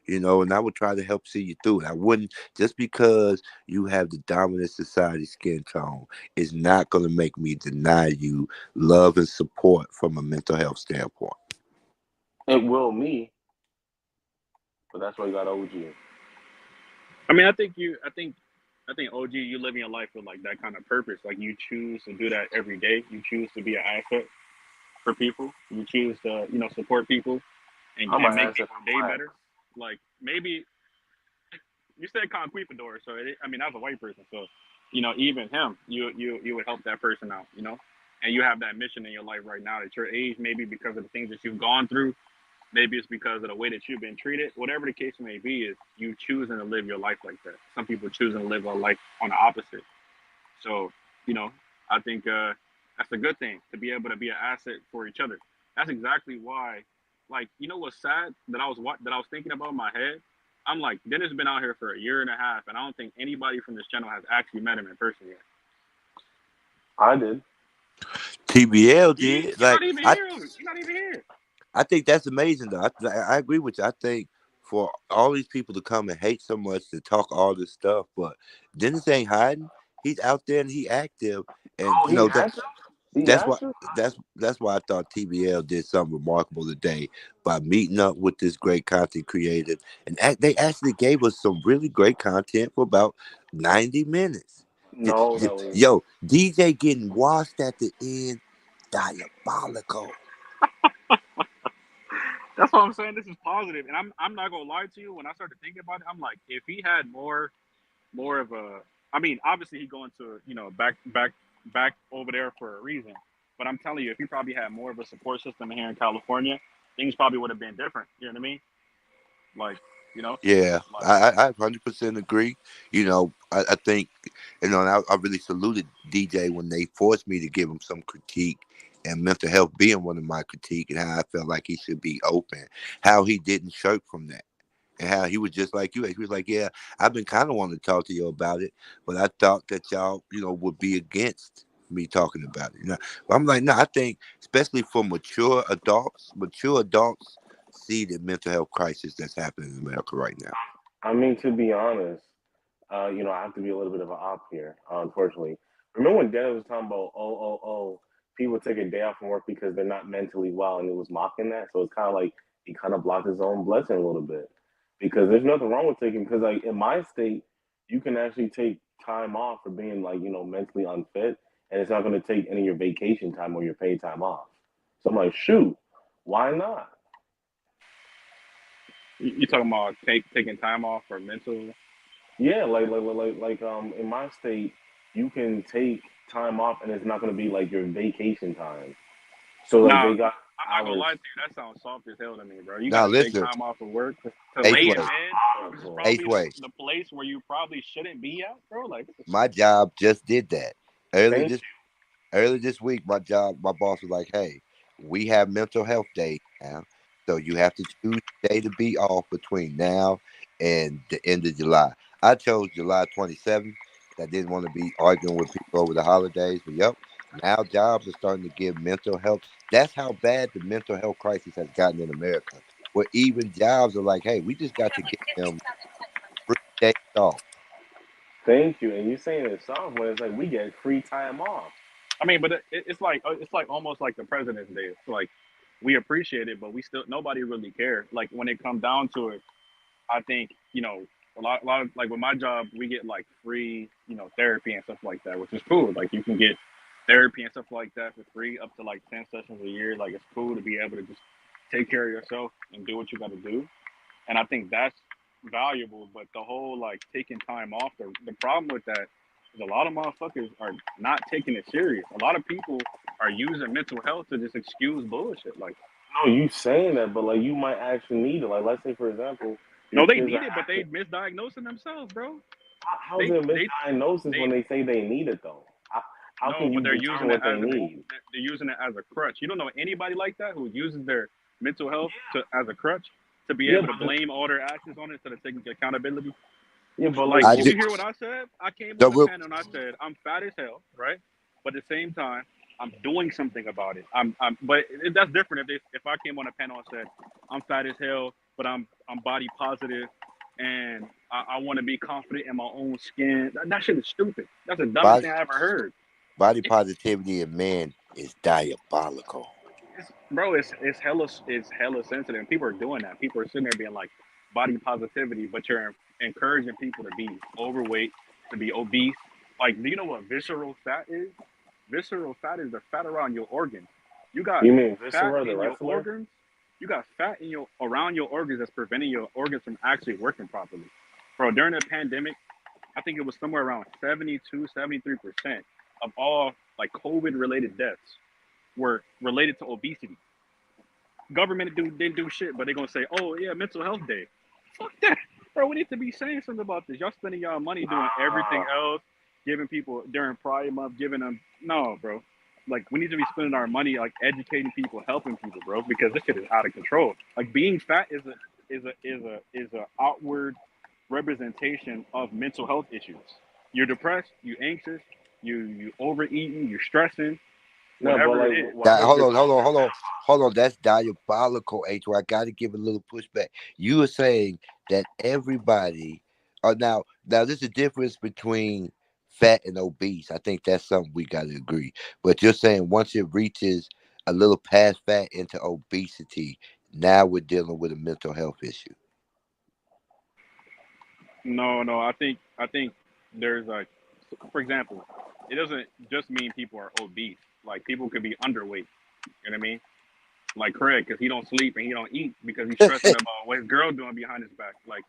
and I would try to help see you through it. I wouldn't just because you have the dominant society skin tone is not going to make me deny you love and support from a mental health standpoint. It will me, but that's why you got OG. I mean, I think OG, you living your life with like that kind of purpose. Like you choose to do that every day. You choose to be an asset for people. You choose to, support people I'm and an make asset people's for day black. better. Like maybe you said conquistador, so I mean that's a white person. So, even him, you would help that person out, and you have that mission in your life right now at your age, maybe because of the things that you've gone through. Maybe it's because of the way that you've been treated. Whatever the case may be, is you choosing to live your life like that. Some people choosing to live a life on the opposite. So, you know, I think that's a good thing to be able to be an asset for each other. That's exactly why, like, what's sad that I was thinking about in my head. I'm like, Dennis been out here for a year and a half, and I don't think anybody from this channel has actually met him in person yet. I did. TBL You, did. you're Like not even I, here. You're not even here. I think that's amazing though. I agree with you. I think for all these people to come and hate so much to talk all this stuff, but Dennis ain't hiding. He's out there and he active, and Oh, he active? He that's why active? that's why I thought TBL did something remarkable today by meeting up with this great content creator, and they actually gave us some really great content for about 90 minutes. No, Nelly. Yo, DJ getting washed at the end, diabolical. That's what I'm saying. This is positive, and I'm not gonna lie to you. When I started thinking about it, I'm like, if he had more of a, I mean, obviously he going to back over there for a reason. But I'm telling you, if he probably had more of a support system here in California, things probably would have been different. You know what I mean? Like, you know, Yeah, like I 100% agree. I think, and I really saluted DJ when they forced me to give him some critique and mental health being one of my critique and how I felt like he should be open, how he didn't shirk from that. And how he was just like you. He was like, "Yeah, I've been kind of wanting to talk to you about it, but I thought that y'all, would be against me talking about it." But I'm like, no, I think, especially for mature adults see the mental health crisis that's happening in America right now. I mean, to be honest, I have to be a little bit of an op here, unfortunately. Remember when Dennis was talking about, people take a day off from work because they're not mentally well, and it was mocking that? So it's kind of like he kind of blocked his own blessing a little bit. Because there's nothing wrong with taking, because, like, in my state, you can actually take time off for being, like, mentally unfit, and it's not going to take any of your vacation time or your paid time off. So I'm like, shoot, why not? you talking about taking time off for mental. Yeah, in my state, you can take time off and it's not going to be like your vacation time. So like Nah, they got I'm not gonna hours. lie to you. That sounds soft as hell to me, bro. You got Now to take listen, time off of work to eighth lay in way, bed, which is eighth probably way. the place where you probably shouldn't be at, bro. Like, My job just did that early Thank this early this week. My boss was like, "Hey, we have mental health day now, so you have to choose a day to be off between now and the end of July." I chose July 27th. I didn't want to be arguing with people over the holidays, but yep, now jobs are starting to give mental health. That's how bad the mental health crisis has gotten in America. Where even jobs are like, "Hey, we just got to give them 3 days off." thank you. And you saying it soft when it's like we get free time off. I mean, but it's like almost like the President's Day. It's like we appreciate it, but we still nobody really cares. Like when it comes down to it, I think a lot of like with my job, we get like free therapy and stuff like that, which is cool. Like you can get therapy and stuff like that for free up to like 10 sessions a year. Like it's cool to be able to just take care of yourself and do what you got to do. And I think that's valuable. But the whole like taking time off, the problem with that is a lot of motherfuckers are not taking it serious. A lot of people are using mental health to just excuse bullshit. Like, No, you saying that, but like you might actually need it. Like let's say for example, your no, they kids need are it, but they acting. misdiagnosing themselves, bro. How's They it a they misdiagnosis when they they say they need it though? How no, can but you they're determine using it what they as need? they're using it as a crutch. You don't know anybody like that who uses their mental health to as a crutch to be Yeah, able to but blame all their actions on it instead of taking accountability. yeah, but like Like, I did did. you hear what I said? I came So on the real, panel and I said, I'm fat as hell, right? But at the same time, I'm doing something about it. But that's different if I came on a panel and said, I'm fat as hell but I'm body positive, and I want to be confident in my own skin. That shit is stupid. That's the dumbest Body, thing I ever heard. body positivity in men is diabolical. Bro, it's hella sensitive. And people are doing that. People are sitting there being like body positivity, but you're encouraging people to be overweight, to be obese. Like, do you know what visceral fat is? Visceral fat is the fat around your organs. You got You mean fat Viscera, the in your wrestler? organs. You got fat in your around your organs that's preventing your organs from actually working properly. Bro, during the pandemic, I think it was somewhere around 72, 73% of all like COVID related deaths were related to obesity. Government didn't do shit, but they're gonna say, "Oh yeah, mental health day." Fuck that, bro. We need to be saying something about this. Y'all spending y'all money doing everything else, giving people during Pride Month, giving them no, bro. Like we need to be spending our money like educating people, helping people, bro, because this shit is out of control. Like being fat is a outward representation of mental health issues. You're depressed, you anxious, you overeating, you're stressing, No, but whatever it like, is. why would your Hold on. That's diabolical, H. I got to give a little pushback. You were saying that everybody, now there's a difference between fat and obese. I think that's something we got to agree. But you're saying once it reaches a little past fat into obesity, now we're dealing with a mental health issue. No. I think there's like, for example, it doesn't just mean people are obese. Like people could be underweight. You know what I mean? Like Craig, because he don't sleep and he don't eat because he's stressing about what his girl doing behind his back. Like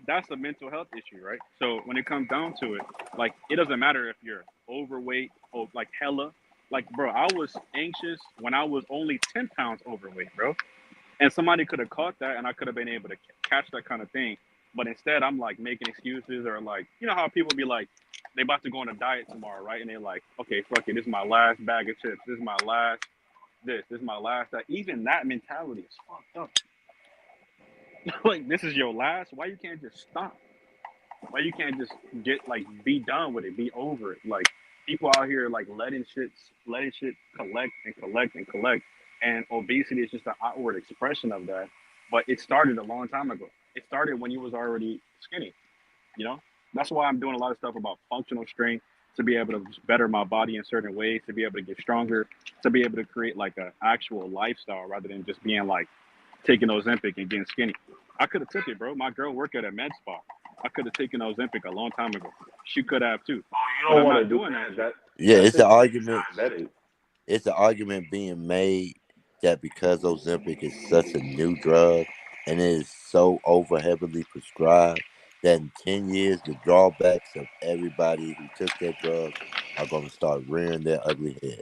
that's a mental health issue, right? So when it comes down to it, like it doesn't matter if you're overweight or like hella. Like bro, I was anxious when I was only 10 pounds overweight, bro. And somebody could have caught that and I could have been able to catch that kind of thing, but instead I'm like making excuses, or like, you know how people be like they about to go on a diet tomorrow, right? And they're like, okay, fuck it, this is my last bag of chips, this is my last this is my last that. Even that mentality is fucked up. Like this is your last, why you can't just stop? Why you can't just get like be done with it, be over it? Like people out here like letting shit collect and collect and collect, and obesity is just an outward expression of that. But it started a long time ago. It started when you was already skinny. You know, that's why I'm doing a lot of stuff about functional strength, to be able to better my body in certain ways, to be able to get stronger, to be able to create like a actual lifestyle rather than just being like taking Ozempic and getting skinny. I could have took it, bro. My girl worked at a med spa. I could have taken Ozempic a long time ago. She could have too, you but don't I'm want to not do doing that that. shit. Yeah, That it's an shit makes argument. you diabetic. It's an argument being made that because Ozempic is such a new drug and it is so over heavily prescribed that in 10 years, the drawbacks of everybody who took that drug are going to start rearing their ugly head.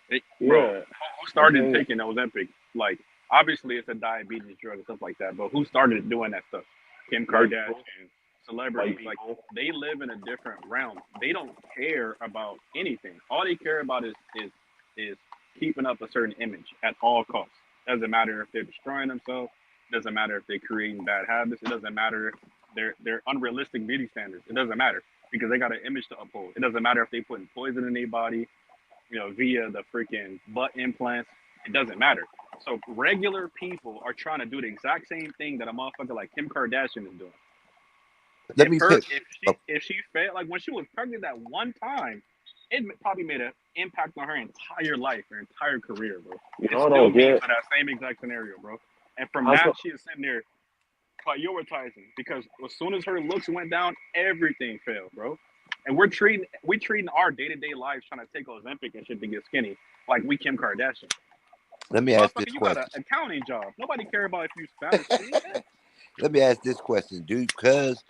Hey, bro, Yeah, who the started thing. taking Ozempic? Like, obviously it's a diabetes drug and stuff like that, but who started doing that stuff? Kim White people. Kardashian, White celebrities. Like, people. they live in a different realm. They don't care about anything. All they care about is keeping up a certain image at all costs. Doesn't matter if they're destroying themselves. Doesn't matter if they're creating bad habits. It doesn't matter if they're unrealistic beauty standards. It doesn't matter because they got an image to uphold. It doesn't matter if they putting poison in their body, via the freaking butt implants. It doesn't matter. So regular people are trying to do the exact same thing that a motherfucker like Kim Kardashian is doing. Let me say, If she failed, like when she was pregnant that one time, it probably made an impact on her entire life, her entire career, bro. You It's know what I still don't memes get? of that same exact scenario, bro. And from How that, come? she is sitting there prioritizing because as soon as her looks went down, everything failed, bro. And we treating our day to day lives trying to take Ozempic and shit to get skinny like we Kim Kardashian. let me ask Motherfucker, this you got an question. accounting job. Nobody care about if you fat or skinny. Let me ask this question, dude, because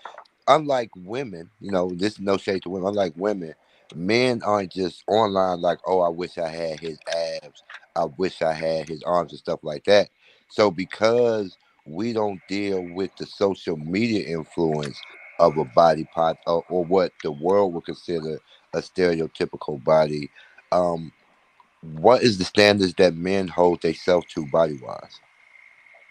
unlike women, this is no shade to women. Unlike women, men aren't just online like, oh, I wish I had his abs. I wish I had his arms and stuff like that. So because we don't deal with the social media influence of a body pot or what the world would consider a stereotypical body, um, what is the standards that men hold themselves to body wise?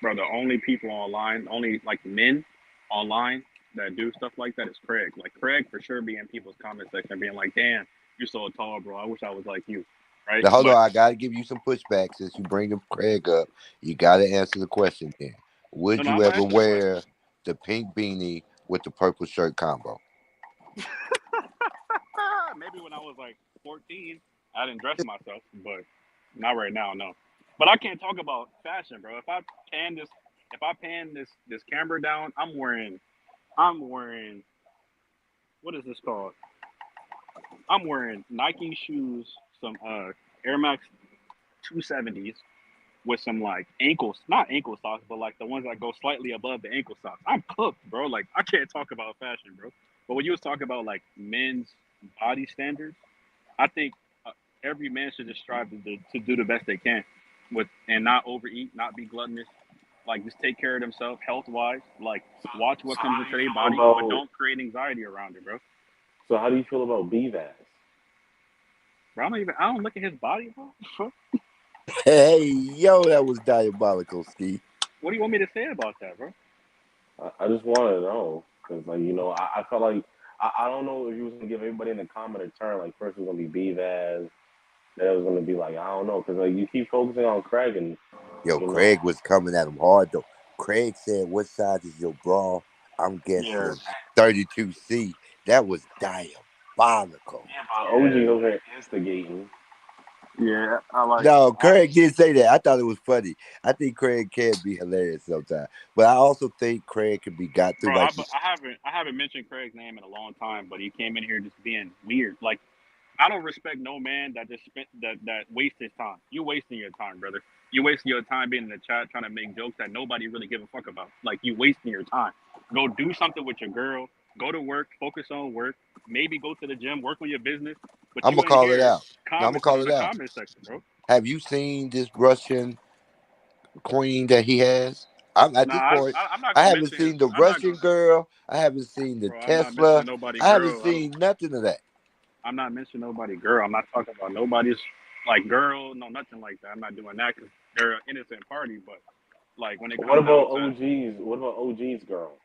Bro, the only people online, only like men online that do stuff like that is Craig. Like Craig for sure be in people's comment section being like, damn, you're so tall, bro. I wish I was like you. Right? Now, hold on, But I gotta give you some pushback since you bring Craig up. You gotta answer the question then. Would No, you I'm ever asking a question. wear the pink beanie with the purple shirt combo? Maybe when I was like 14, I didn't dress myself, but not right now, no. But I can't talk about fashion, bro. If I pan this camera down, I'm wearing, what is this called? I'm wearing Nike shoes, some Air Max 270s with some like not ankle socks, but like the ones that go slightly above the ankle socks. I'm cooked, bro. Like I can't talk about fashion, bro. But when you was talking about like men's body standards, I think every man should just strive to do the best they can with and not overeat, not be gluttonous. Like just take care of themselves health wise. Like watch what So comes how do into you their feel body, but about? don't create anxiety around it, bro. So how do you feel about BVAS? Bro, I don't look at his body, bro. Hey, yo, that was diabolical, Ski. What do you want me to say about that, bro? I just want to know because, like, I felt like I don't know if you was gonna give everybody in the comment a turn. Like, first it was gonna be BVAS, then it was gonna be like I don't know because like you keep focusing on Craig and Yo, you know, Craig was coming at him hard though. Craig said, "What size is your bra?" I'm yeah, guessing 32C. That was diabolical. OG over here instigating. Yeah, I like. No, Craig did say that. I thought it was funny. I think Craig can be hilarious sometimes, but I also think Craig can be got through Bro, like I haven't mentioned Craig's name in a long time, but he came in here just being weird. Like I don't respect no man that just spent that wastes his time. You wasting your time, brother. You wasting your time being in the chat trying to make jokes that nobody really give a fuck about. Like you wasting your time. Go do something with your girl. Go to work. Focus on work. Maybe go to the gym. Work on your business. But I'm you gonna in call it here out. No, I'm gonna commenting call on it the out. comment section, bro. Have you seen this Russian queen that he has? I'm at Nah, this point. I'm not I gonna haven't mention his. seen the I'm not Russian girl. I haven't seen the bro. I'm not mentioning Tesla. nobody I haven't girl. seen nothing of that. I'm not mentioning nobody girl. I'm not talking about nobody's like girl. No, nothing like that. I'm not doing that because they're an innocent party. But like when it What comes about down to, OG's? What about OG's girl?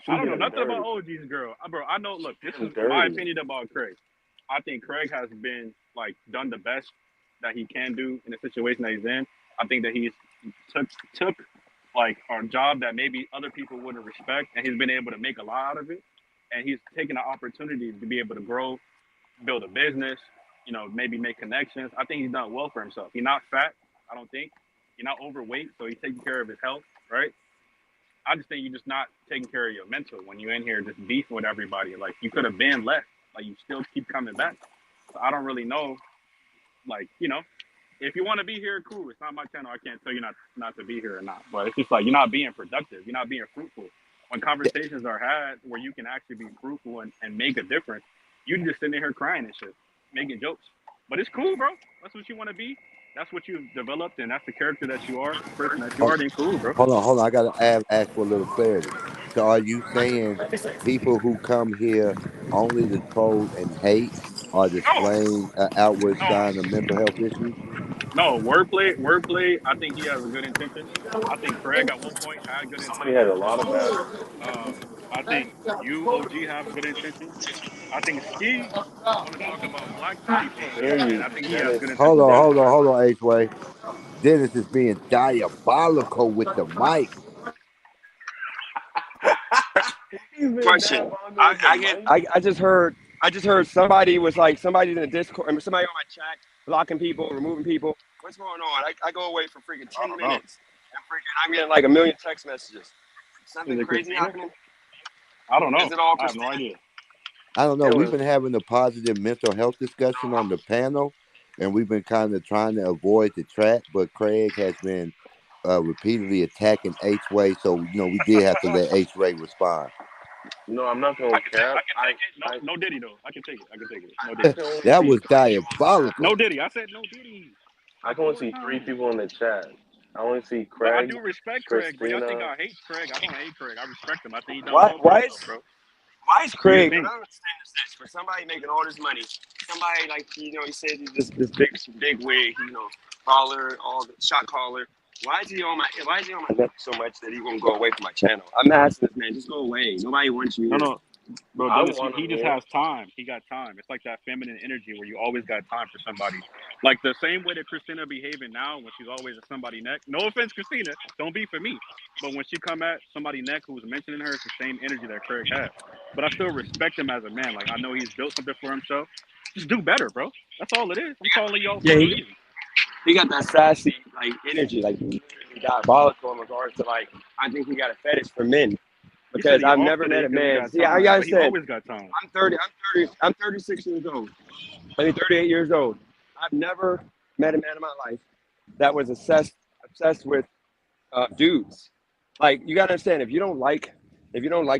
She I don't know getting nothing dirty. about OG's girl, bro. I know. Look, She this getting is my dirty. opinion about Craig. I think Craig has been like done the best that he can do in the situation that he's in. I think that he's took like a job that maybe other people wouldn't respect, and he's been able to make a lot out of it. And he's taken the opportunity to be able to grow, build a business, maybe make connections. I think he's done well for himself. He's not fat, I don't think. He's not overweight, so he's taking care of his health, right? I just think you're just not taking care of your mental when you're in here just beefing with everybody. Like you could have been left, like you still keep coming back. So I don't really know, like if you want to be here, cool. It's not my channel. I can't tell you not to be here or not. But it's just like you're not being productive. You're not being fruitful. When conversations are had where you can actually be fruitful and make a difference, you just sitting here crying and shit, making jokes. But it's cool, bro. That's what you want to be. That's what you've developed, and that's the character that you are, the person that you Hold, are. Then cool, bro. hold on. I gotta ask for a little clarity. So, are you saying people who come here only to troll and hate are displaying an outward sign of mental health issues? No, wordplay. I think he has a good intention. I think Craig at one point had good Somebody had intentions. a lot of bad ones. I think you, OG, have good intentions. I think Ski want to talk about black I people, can't hear and you, I think he has Dennis. good intentions too. Dennis. Hold on, H-Way. Dennis is being diabolical with the mic. He's been Question. diabolical with the mic. I just heard somebody was like somebody's in the Discord, I mean, somebody on my chat blocking people, removing people. What's going on? I go away for freaking I 10 don't know. minutes and I'm getting like a million text messages. Is Something it crazy Christina? happening? I don't know. Is it all I have no Christina? idea. I don't know. It We've was been having a positive mental health discussion on the panel, and we've been kind of trying to avoid the trap, but Craig has been repeatedly attacking H-Way, so, we did have to let H-Way respond. no. I'm not I gonna can cap. take it. No Diddy though. I can take it. No I Diddy. can only That see was three people in the chat. diabolical. No Diddy. I said no Diddy. I Like can only 4 see three times. people in the chat. I only see But I Craig, do respect Craig, bro. Y'all think Christina. I hate Craig? I don't hate Craig. I respect him. I think he done Why well for why himself, is bro. why is Do your Craig? I thing. don't understand this. For somebody making all this money, somebody like he said he's this big wig, caller, all the shot caller. Why is he on my neck so much that he won't go away from my channel? I'm asking this man, just go away. Nobody wants you No, here. no. Bro, I Dennis, want he him just here. has time. He got time. It's like that feminine energy where you always got time for somebody. Like the same way that Christina behaving now when she's always at somebody's neck. No offense, Christina. Don't be for me. But when she come at somebody's neck who's mentioning her, it's the same energy that Craig has. But I still respect him as a man. Like, I know he's built something for himself. Just do better, bro. That's all it is. I'm calling y'all Yeah, for a reason. he got that sassy like energy, like he diabolical in regards to like I think he got a fetish for men He said because he I've off never met today a because he man. got See, like time, I but he said, always got time. I'm 36 years old. I mean 38 years old. I've never met a man in my life that was obsessed with dudes. Like you gotta understand if you don't like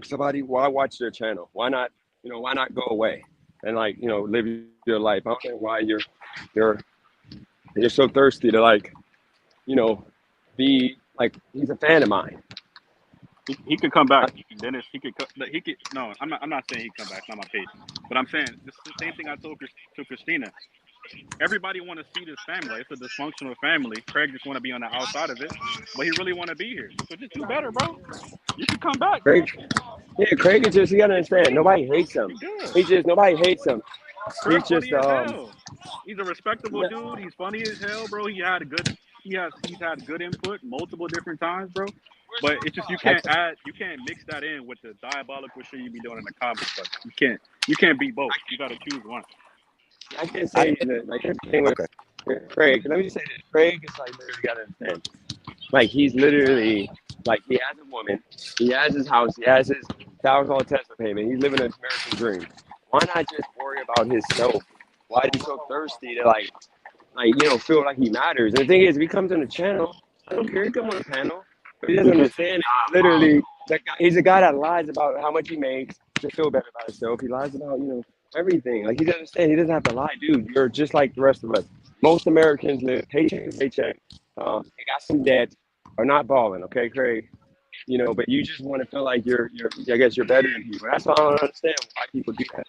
somebody, why watch their channel? Why not go away and like, live your life? I don't know why you're you're so thirsty to like, you know, be like he's a fan of mine. He could come back, Dennis. He could. No, I'm not saying he come back. It's not my page. But I'm saying this is the same thing I told to Christina. Everybody want to see this family. It's a dysfunctional family. Craig just want to be on the outside of it, but he really want to be here. So just do better, bro. You could come back, bro. Craig, yeah, Craig is just you gotta understand. Please, Nobody hates him. you good. Nobody hates him. He's Craig just funny as hell. He's a respectable no, dude. He's funny as hell, bro. He's had good input multiple different times, bro. But it's just you can't mix that in with the diabolical shit you be doing in the comments. Like you can't be both. You got to choose one. I can't say that like everything with Craig. Let me just say this. Craig is like literally gotta understand. Like he's literally like he has a woman, he has his house, he has his $1,000 Tesla payment. He's living an American dream. Why not just worry about himself? Why is he so thirsty to feel like he matters? And the thing is, if he comes on the channel, I don't care. He come on the panel, but he doesn't Because understand. Literally, he's a guy that lies about how much he makes to feel better about himself. He lies about everything. Like he doesn't understand. He doesn't have to lie, dude. You're just like the rest of us. Most Americans live paycheck to paycheck. They got some debt, are not balling. Okay, Craig. But you just want to feel like you're. I guess you're better than people. That's why I don't understand why people do that.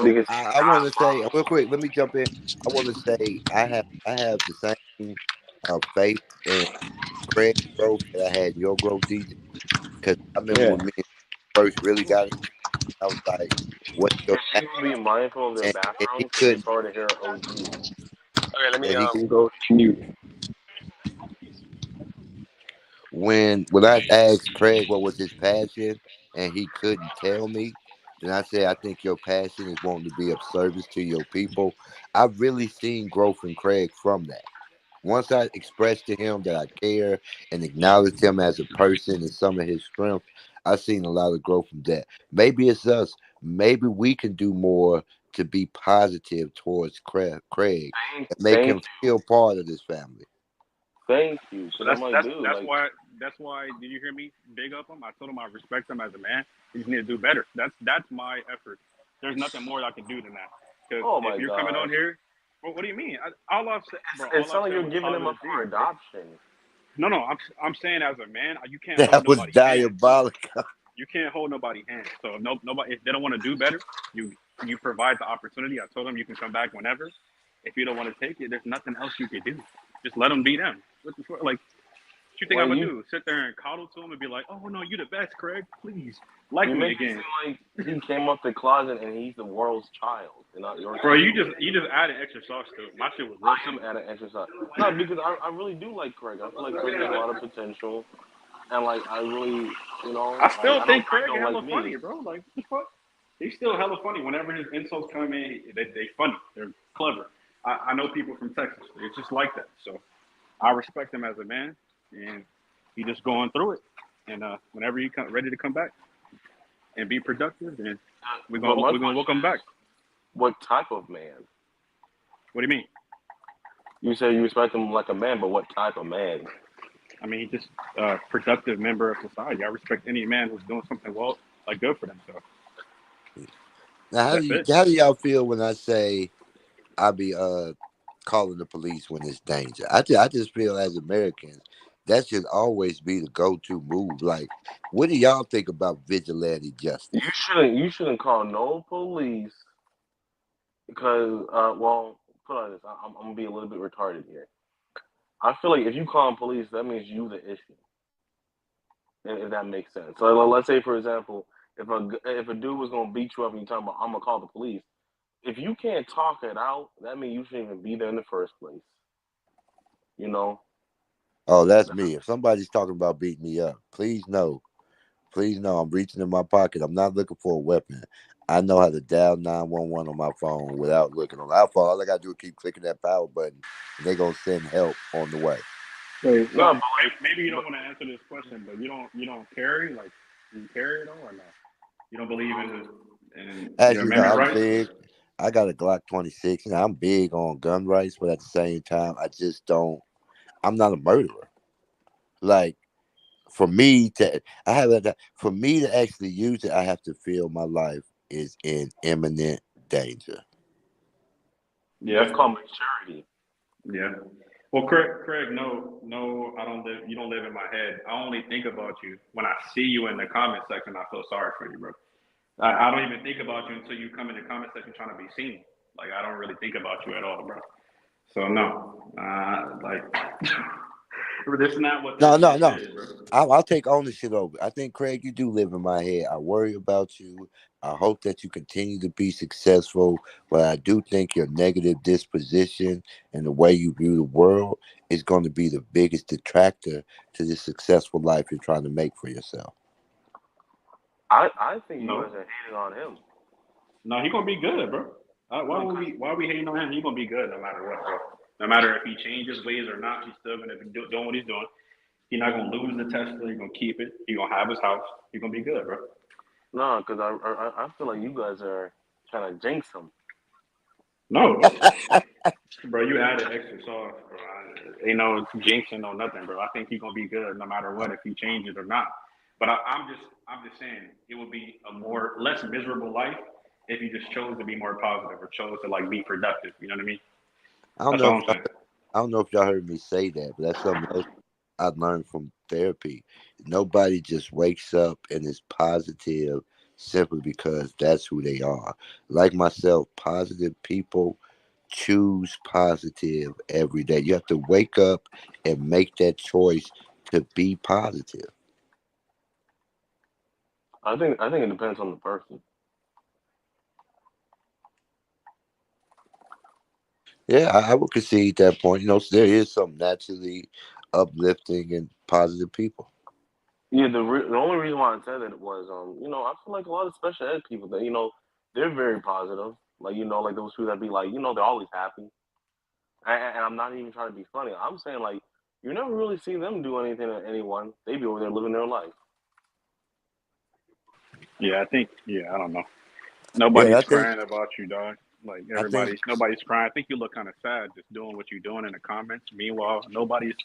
because I want to say real quick. Let me jump in. I want to say I have the same faith in Craig's growth that I had in your growth, DJ. Because I remember Yeah. when me and first really got it, I was like, "What's your if path?" people be mindful of their And he background, because it's couldn't. hard to hear OG. Okay, let me And he go mute. when I asked Craig what was his passion, and he couldn't tell me, then I said, "I think your passion is wanting to be of service to your people." I've really seen growth in Craig from that. Once I expressed to him that I care and acknowledged him as a person and some of his strength, I've seen a lot of growth from that. Maybe it's us. Maybe we can do more to be positive towards Craig and make Thank him feel part of this family. Thank you. So Because I'm like, dude, that's like, why did you hear me big up him? I told him I respect him as a man. He just need to do better. That's my effort. There's nothing more I can do than that. Because oh if my you're coming on gosh. here, what do you mean? All I've said, bro, It all I've sounds like said you're was giving him positive up for things, bro. adoption. No, I'm saying as a man, you can't hold That was nobody's hand. diabolical. You can't hold nobody's hand. So nobody, if they don't want to do better, you provide the opportunity. I told them you can come back whenever. If you don't want to take it, there's nothing else you can do. Just let them be them. What the fuck? Like, what you think I'm Like gonna you, do? Sit there and coddle to him and be like, "Oh no, you the best, Craig. Please like you me make it again." seem like he came up the closet and he's the world's child and not your Bro, child. you just added extra sauce to it. My shit was real I am simple. at an exercise. No, because I really do like Craig. I feel like Craig has a lot of potential, and like I really, I like still I know think Craig Craig don't like hella me. funny, bro. Like, what the fuck? He's still hella funny. Whenever his insults come in, they funny. They're clever. I know people from Texas. It's just like that. So I respect him as a man, and he just going through it. And whenever he come ready to come back and be productive, then But my we're gonna question welcome back. is, what type of man? What do you mean? You say you respect him like a man, but what type of man? I mean, he's just a productive member of society. I respect any man who's doing something well, like good for themselves. Now, That's it. how do y'all feel when I say I be calling the police when it's danger? I just feel as Americans that should always be the go-to move. Like, what do y'all think about vigilante justice? You shouldn't call no police because well, put on this. I'm gonna be a little bit retarded here. I feel like if you call police, that means you the issue. if that makes sense. So like, let's say, for example, if a dude was gonna beat you up and you talking about I'm gonna call the police, if you can't talk it out, that means you shouldn't even be there in the first place. You know? Oh, that's me. If somebody's talking about beating me up, please know I'm reaching in my pocket. I'm not looking for a weapon. I know how to dial 911 on my phone without looking on the phone. All I gotta do is keep clicking that power button, and they're gonna send help on the way. Wait, so No, but maybe you don't but want to answer this question, but you don't carry like you carry it all or no? You don't believe in As your you know, amendment I'm rights? big. I got a Glock 26. I'm big on gun rights, but at the same time, I just don't. I'm not a murderer. Like for me to, I have a, for me to actually use it, I have to feel my life is in imminent danger. that's Yeah, called maturity. yeah. Well, Craig, no, no, I don't live. You don't live in my head. I only think about you when I see you in the comment section. I feel sorry for you, bro. I don't even think about you until you come in the comment section trying to be seen. Like I don't really think about you at all, bro. So no, like that's not what this No, no, this no. is, bro. I'll take ownership over it. I think, Craig, you do live in my head. I worry about you. I hope that you continue to be successful. But I do think your negative disposition and the way you view the world is going to be the biggest detractor to the successful life you're trying to make for yourself. I think you guys No, are hating on him. no, he gonna be good, bro. No, because Why are we hating on him? He gonna be good no matter what, bro. No matter if he changes ways or not, he's still gonna be doing what he's doing. He's not gonna lose the Tesla. He's gonna keep it. He's gonna have his house. He's gonna be good, bro. no, because I feel like you guys are trying to jinx him. No, bro, you added extra sauce, bro. Ain't no jinxing or nothing, bro. I think he's gonna be good no matter what if he changes or not. But I'm just saying it would be a more less miserable life if he just chose to be more positive or chose to like be productive. You know what I mean? I don't That's know all if I'm saying. I don't know if y'all heard me say that, but that's something else I learned from therapy. Nobody just wakes up and is positive simply because that's who they are. Like myself, positive people choose positive every day. You have to wake up and make that choice to be positive. I think it depends on the person. Yeah, I would concede that point. There is some naturally uplifting and positive people. Yeah, the only reason why I said that was I feel like a lot of special ed people that they're very positive. Like like those people that be like they're always happy. And I'm not even trying to be funny. I'm saying like you never really see them do anything to anyone. They be over there living their life. Yeah, I think. Yeah, I don't know. Yeah, Nobody's crying about you, dog. Like I think nobody's crying. I think you look kind of sad just doing what you're doing in the comments. Meanwhile, nobody's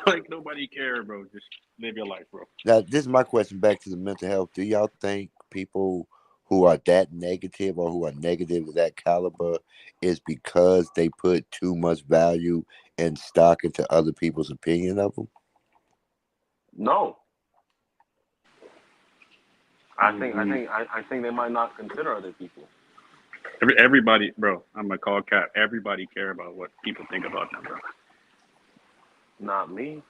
like nobody care, bro. Just live your life, bro. Now, this is my question back to the mental health. Do y'all think people who are that negative or who are negative to that caliber is because they put too much value and stock into other people's opinion of them? No, Mm-mm. I think they might not consider other people. Everybody, bro. I'm gonna call cap. Everybody care about what people think about them, bro. Not me.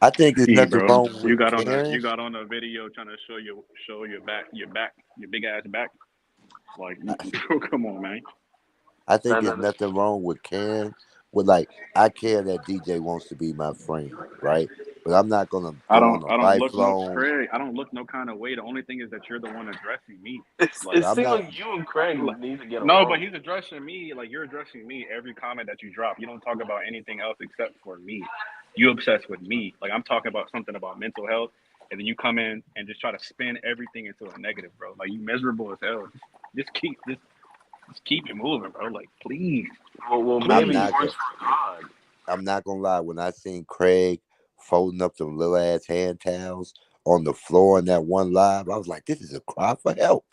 I think there's See, nothing bro, wrong with you caring. got on a video trying to show your big ass back. Like, come on, man. I think That, there's that, nothing wrong with caring. With like, I care that DJ wants to be my friend, right? But I'm not gonna go on a I don't look no lifelong. Craig. I don't look no kind of way. The only thing is that you're the one addressing me. it Like, I'm seems not. like you and Craig like need to get no, but along. he's addressing me. Like you're addressing me every comment that you drop. You don't talk about anything else except for me. You obsessed with me. Like I'm talking about something about mental health, and then you come in and just try to spin everything into a negative, bro. Like you miserable as hell. Just keep it moving, bro. Like please, Well, I'm maybe please. he not gonna. works for God. I'm not gonna lie. When I seen Craig folding up them little ass hand towels on the floor in that one live, I was like, "This is a cry for help.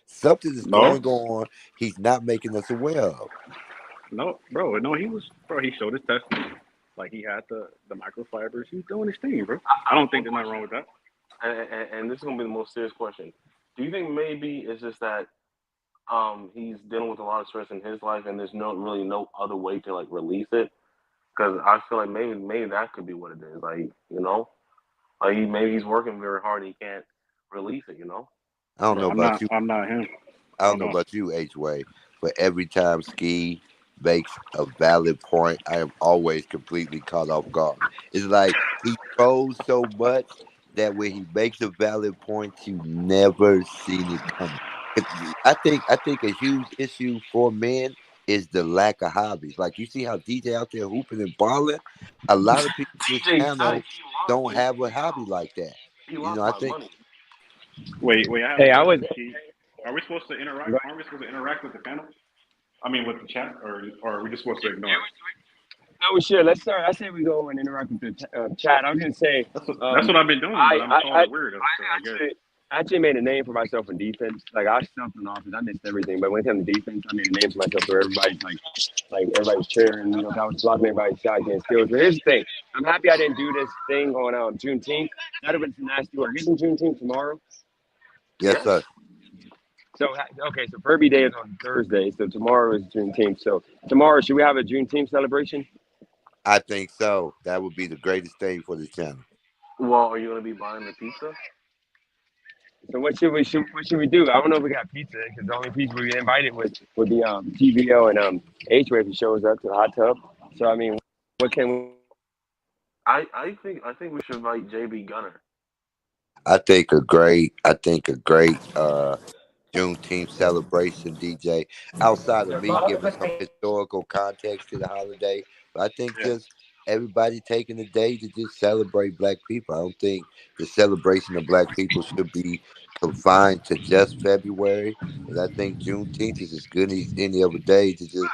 Something is No, going on. He's not making us aware of." no, bro. No, bro. He showed his testimony. Like he had the microfibers. He's doing his thing, bro. I I have don't think one there's nothing wrong question, with that. and this is gonna be the most serious question. Do you think maybe it's just that he's dealing with a lot of stress in his life, and there's no other way to like release it? Because I feel like maybe that could be what it is. Like. Like maybe he's working very hard. And he can't release it. You know. I don't know I'm about not. you. I'm not him. I don't I'm know not. about you, H Way, but every time Ski makes a valid point, I am always completely caught off guard. It's like he trolls so much that when he makes a valid point, you never seen it coming. I think a huge issue for men is the lack of hobbies. Like you see how DJ out there hooping and balling. A lot of people on this DJ channel Snipe, don't have a hobby like that. he You know, lost I my think money. Wait. I have a Hey, I was. question. Are we supposed to interact? Go Aren't we supposed to interact with the panel? I mean, with the chat, or are we just supposed to ignore it? No, we should. Let's start. I say we go and interact with the chat. I was gonna say, That's what I've been doing, but I'm calling it weird. So I guess. actually made a name for myself in defense. Like I stuffed in offense, I missed everything. But when it comes to defense, I made a name for myself where everybody's like everybody's cheering. You know, I was blocking everybody's shot against skills. But here's the thing: I'm happy I didn't do this thing on Juneteenth. That'd have been some nasty work. Isn't Juneteenth tomorrow? yes, Yes. sir. So okay, so Furby Day is on Thursday. So tomorrow is Juneteenth. So tomorrow, should we have a Juneteenth celebration? I think so. That would be the greatest thing for the channel. Well, are you gonna be buying the pizza? So what should we do? I don't know if we got pizza because the only pizza we get invited would be TVL and H-Way if he shows up to the hot tub. So I mean, what can we? I think we should invite JB Gunner. I think a great Juneteenth celebration, DJ. Outside of me giving some historical context to the holiday, but I think Yeah. just everybody taking a day to just celebrate Black people. I don't think the celebration of Black people should be confined to just February, and I think Juneteenth is as good as any other day to just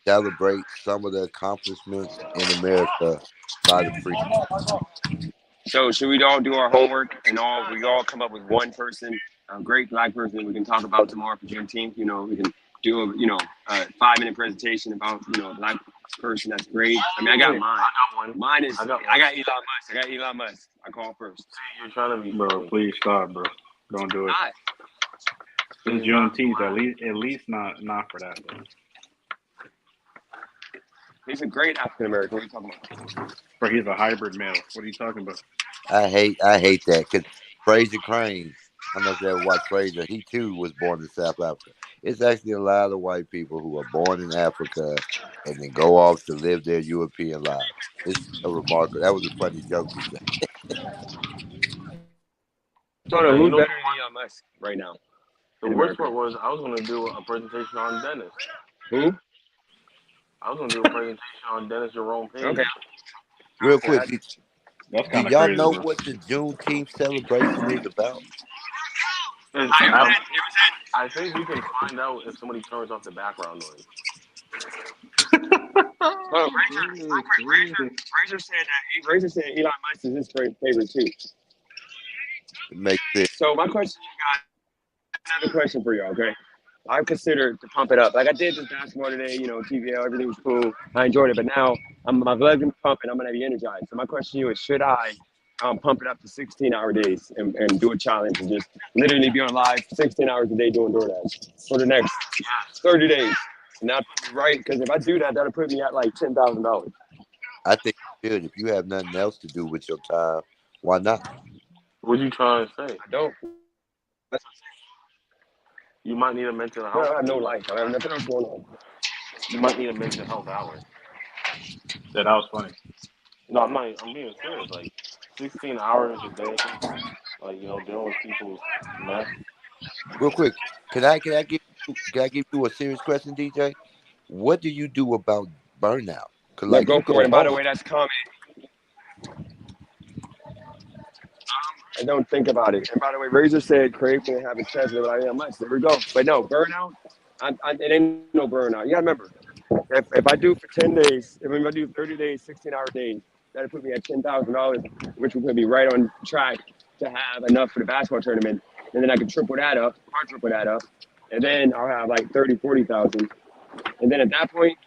celebrate some of the accomplishments in America by the free. So should we all do our homework and we all come up with one person, a great Black person we can talk about tomorrow for Juneteenth? You know, we can do a 5 minute presentation about a Black person that's great. I mean, I got Wait, mine. I got one. Mine is I got I one. got Elon Musk. I got Elon Musk. I call first. You're trying to be Bro, funny. please stop, bro. Don't do it. Hi. It's Juneteenth. At least not for that. Though. He's a great African American. What are you talking about? Bro, he's a hybrid male. What are you talking about? I hate that because Fraser Crane. I don't know if you ever watched Fraser. He too was born in South Africa. It's actually a lot of white people who are born in Africa and then go off to live their European lives. It's a remarkable. That was a funny joke, DJ. So Hey, who's better than Elon Musk right now the in worst America? part was I was gonna do a presentation on Dennis. Who? I was gonna do a presentation on Dennis Jerome Page. Okay. Real quick, That's do kind of y'all crazy, know bro. what the Juneteenth celebration is about? I think we can find out if somebody turns off the background noise. Well, Razor said Elon Musk is his favorite too. It makes sense. So my question, another question for you, okay? I consider to pump it up. Like I did this basketball today, TVL, everything was cool. I enjoyed it, but now my legs are pumping. I'm gonna be energized. So my question to you is, should I pump it up to 16-hour days and do a challenge and just literally be on live 16 hours a day doing DoorDash for the next 30 days? And that's right, because if I do that, that'll put me at like $10,000. I think you should. If you have nothing else to do with your time, why not? What you trying to say? I don't. You might need a mental I health. have no life. I have nothing else going on. You might need a mental health hour. Yeah, that was funny. No, I'm being serious. Like 16 hours a day, like dealing with people's mess. Real quick, can I give you a serious question, DJ? What do you do about burnout? Cause Yeah, like go you for it. go And by the hard. way, that's common. I don't think about it. And by the way, Razor said Craig can have a chance of it. I much. There we go. But no, burnout. It ain't no burnout. You gotta remember, if I do for 10 days, if I do 30 days, 16-hour days, that'll put me at $10,000, which will put me right on track to have enough for the basketball tournament. And then I can quadruple that up, and then I'll have like 30, 40,000. And then at that point,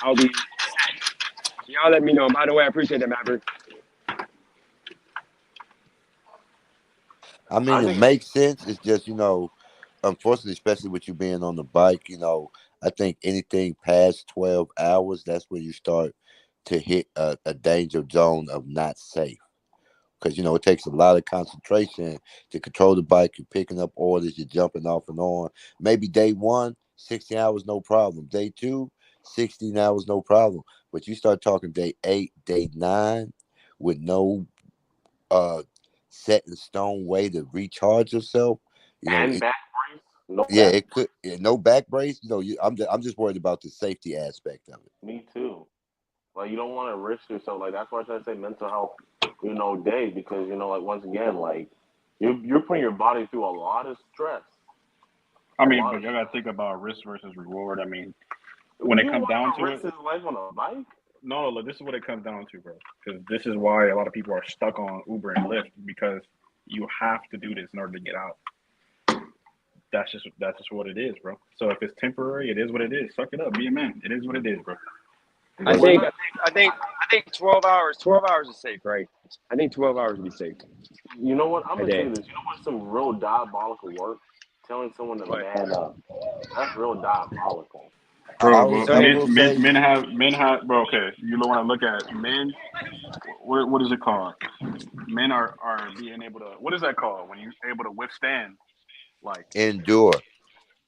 I'll be set. Y'all let me know. By the way, I appreciate that, Maverick. I mean, it makes sense. It's just unfortunately, especially with you being on the bike, I think anything past 12 hours, that's when you start to hit a danger zone of not safe. because it takes a lot of concentration to control the bike. You're picking up orders, you're jumping off and on. Maybe day one, 16 hours, no problem. Day two, 16 hours, no problem. But you start talking day 8, day 9, with no set in stone way to recharge yourself. And back brace, no Yeah, back. it could. No back brace. I'm just worried about the safety aspect of it. Me too. Like you don't want to risk yourself. Like that's why I try to say mental health, day because like once again, like you're putting your body through a lot of stress. I A mean, lot but of you gotta stress. think about risk versus reward. I mean, when it You comes down want to to risk it, his life on a bike? no, look, this is what it comes down to, bro. Because this is why a lot of people are stuck on Uber and Lyft because you have to do this in order to get out. That's just what it is, bro. So if it's temporary, it is what it is. Suck it up, be a man. It is what it is, bro. I We're think not. I think I think 12 hours. 12 hours is safe, right? I think 12 hours would be safe. You know what? I'm I gonna tell did. you this. You know what's some real diabolical work? Telling someone to But man up. That's real diabolical. I Bro, was. but I so men, will men, say. men have, bro. Okay, you want to look at men. What is it called? Men are being able to. What is that called? When you're able to withstand, like, Endure.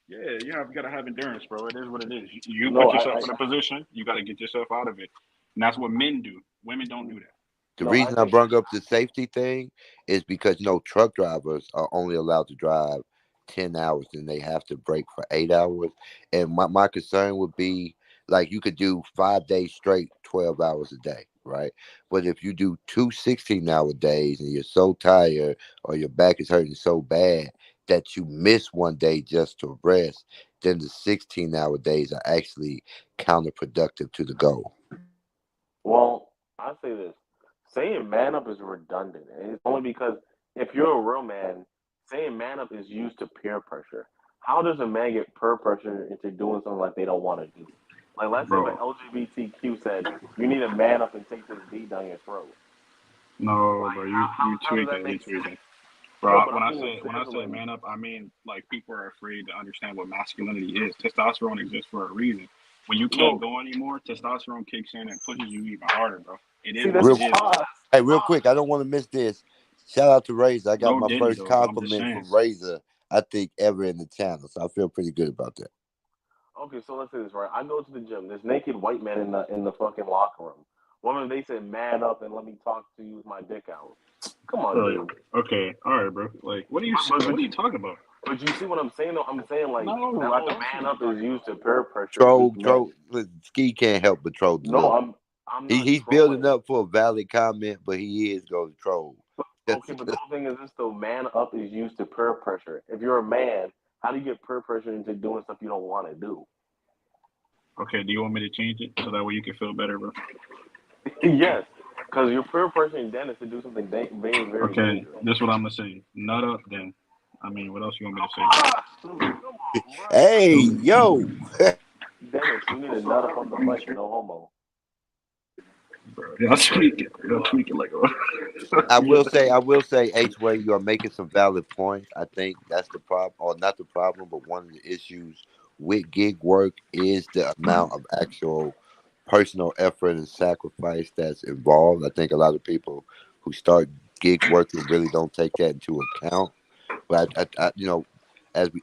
yeah, you gotta have endurance, bro. It is what it is. You No, put I, yourself I in a position. You got to get yourself out of it, and that's what men do. Women don't do that. The no, I reason I think brought up the safety thing is because truck drivers are only allowed to drive 10 hours, and they have to break for 8 hours. And my concern would be, like, you could do 5 days straight, 12 hours a day, right? But if you do two 16-hour days and you're so tired or your back is hurting so bad that you miss one day just to rest, then the 16-hour days are actually counterproductive to the goal. Well, I say this. Saying man up is redundant. And it's only because if you're a real man, saying man up is used to peer pressure. How does a man get peer pressure into doing something like they don't want to do? Like, let's say if an Bro, LGBTQ said, you need to man up and take this D down your throat. no, Like, bro, you how does that tweaking, you make sense? tweaking. No, Bro, but when I'm I being say serious. man up, I mean like people are afraid to understand what masculinity is. Testosterone exists for a reason. When you can't No, go anymore, testosterone kicks in and pushes you even harder, bro. It is see, what that's it Real is, bro. pause. Hey, real Pause. quick, I don't want to miss this. Shout out to Razor. I got No my diddy first though, bro. I'm just compliment saying. from Razor, I think, ever in the channel. So I feel pretty good about that. Okay, so let's say this, right? I go to the gym. There's naked white men in the fucking locker room. One of them, they said, man up and let me talk to you with my dick out. Come on, Bro, dude. okay, all right, bro. Like, But what are you talking about? but you see what I'm saying though? I'm saying like No, that I whole don't see man what you're up is talking used about. to peer pressure and Troll, keep men. troll. Listen, Ski can't help but troll the No, little. I'm not He's building trolling. up for a valid comment, but he is going to troll. Okay, but the whole thing is this though, man up is used to peer pressure. If you're a man, how do you get peer pressure into doing stuff you don't want to do? Okay, do you want me to change it so that way you can feel better, bro? Yes, because you're peer pressuring Dennis to do something very, very Okay, dangerous. this is what I'm gonna say. Nut up, then. I mean, what else you want me to say? Come on, Hey, bro. yo. Dennis, you need to nut up on the bike, no homo. Bro, y'all tweaking. Y'all tweaking like I yeah. will say, H-Way, you are making some valid points. I think that's the problem, or not the problem, but one of the issues with gig work is the amount of actual personal effort and sacrifice that's involved. I think a lot of people who start gig working really don't take that into account. But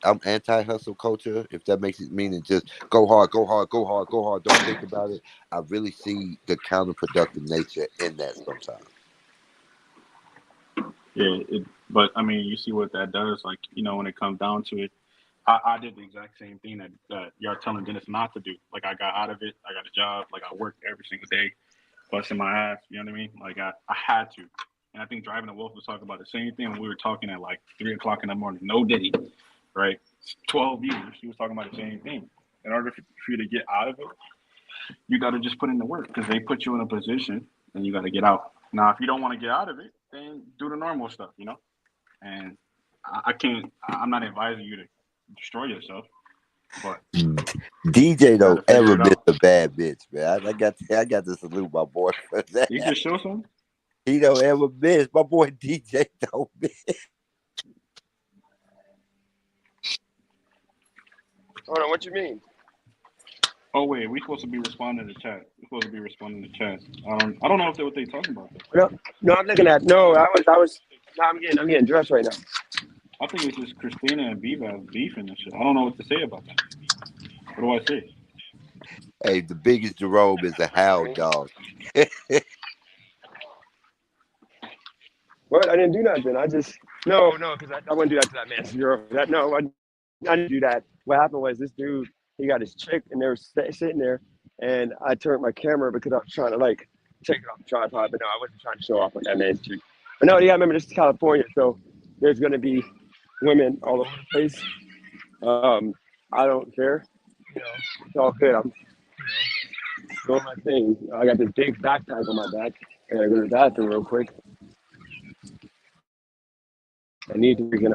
I'm anti-hustle culture. If that makes it mean, just go hard, go hard, go hard, go hard. Don't think about it. I really see the counterproductive nature in that sometimes. Yeah, but I mean, you see what that does. Like, when it comes down to it, I did the exact same thing that y'all telling Dennis not to do. Like, I got out of it. I got a job. Like, I worked every single day, busting my ass. You know what I mean? Like, I had to. And I think Driving the Wolf was talking about the same thing when we were talking at like 3 o'clock in the morning. No Diddy, right? 12 years. He was talking about the same thing. In order for you to get out of it, you got to just put in the work because they put you in a position and you got to get out. Now, if you don't want to get out of it, then do the normal stuff. And I can't. I'm not advising you to destroy yourself, but DJ you got to don't figure ever it miss out. a bad bitch, man. I got to salute my boy for You can that. show some. He don't ever miss. My boy DJ don't miss. Hold on, what you mean? Oh wait, we supposed to be responding to chat. supposed to be responding to chat. I don't know if they what they talking about No, though. no, I'm looking at. No, I was. No, I'm getting dressed right now. I think it's just Christina and Beavis beefing and shit. I don't know what to say about that. What do I say? Hey, the biggest Jerome is a hound dog. What? I didn't do nothing. I just no, because I wouldn't do that to that man. Girl. That no, I didn't do that. What happened was this dude, he got his chick, and they were sitting there, and I turned my camera because I was trying to like take it off the tripod, but no, I wasn't trying to show off on that man's chick. But no, yeah, I remember this is California, so there's gonna be women all over the place. Um, I don't care. You know, it's all good. I'm doing my thing. I got this big backpack on my back. I gotta go to the bathroom real quick. I need to freaking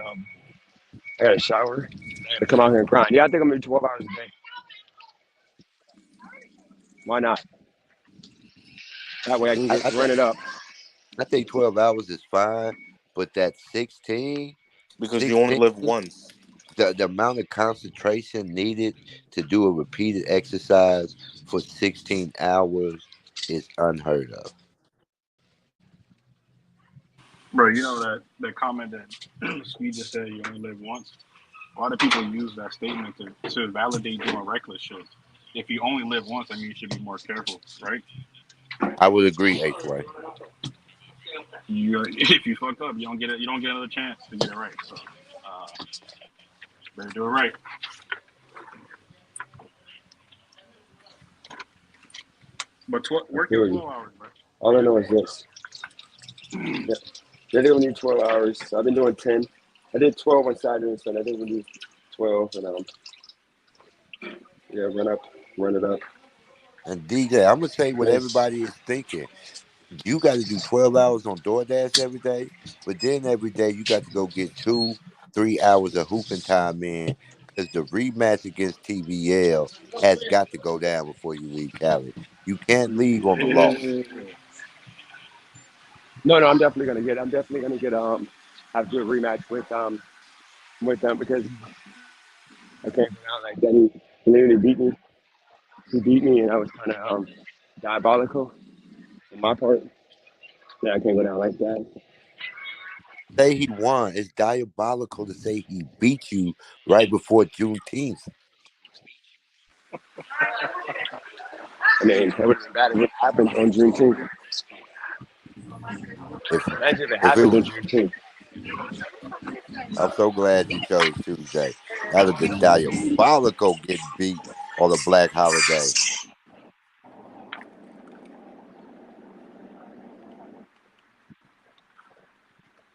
I gotta shower. I gotta come out here and grind. Yeah, I think I'm gonna do 12 hours a day. Why not? That way I can I, get I, th- run it up. I think 12 hours is fine, but that 16, Because you only 16, live once. the amount of concentration needed to do a repeated exercise for 16 hours is unheard of. Bro, you know that comment that Sweet just said you only live once. A lot of people use that statement to validate doing reckless shit. If you only live once, I mean you should be more careful, right? I would agree, H-Way. If you fuck up, you don't get another chance to get it right. So better do it right. But I working feel you. 12 hours, bro. All I know is this. Yeah, they don't need 12 hours. I've been doing 10. I did 12 on Saturday and Sunday. I think we'll do 12 and yeah, run it up. And DJ, I'm going to say what Nice. everybody is thinking. You got to do 12 hours on DoorDash every day, but then every day you got to go get 2-3 hours of hooping time in because the rematch against TVL has got to go down before you leave Cali. You can't leave on the loss. No, I'm definitely gonna get. I'm definitely gonna get. Have to do a rematch with them because I can't go out like that. He literally beat me. He beat me, and I was kind of diabolical on my part. Yeah, I can't go down like that. Say he won. It's diabolical to say he beat you right before Juneteenth. I mean, that would have been bad if it happened on Juneteenth. If Imagine if it if it happened was, on Juneteenth. I'm so glad you chose Tuesday. That'd have been diabolical getting beat on a black holiday.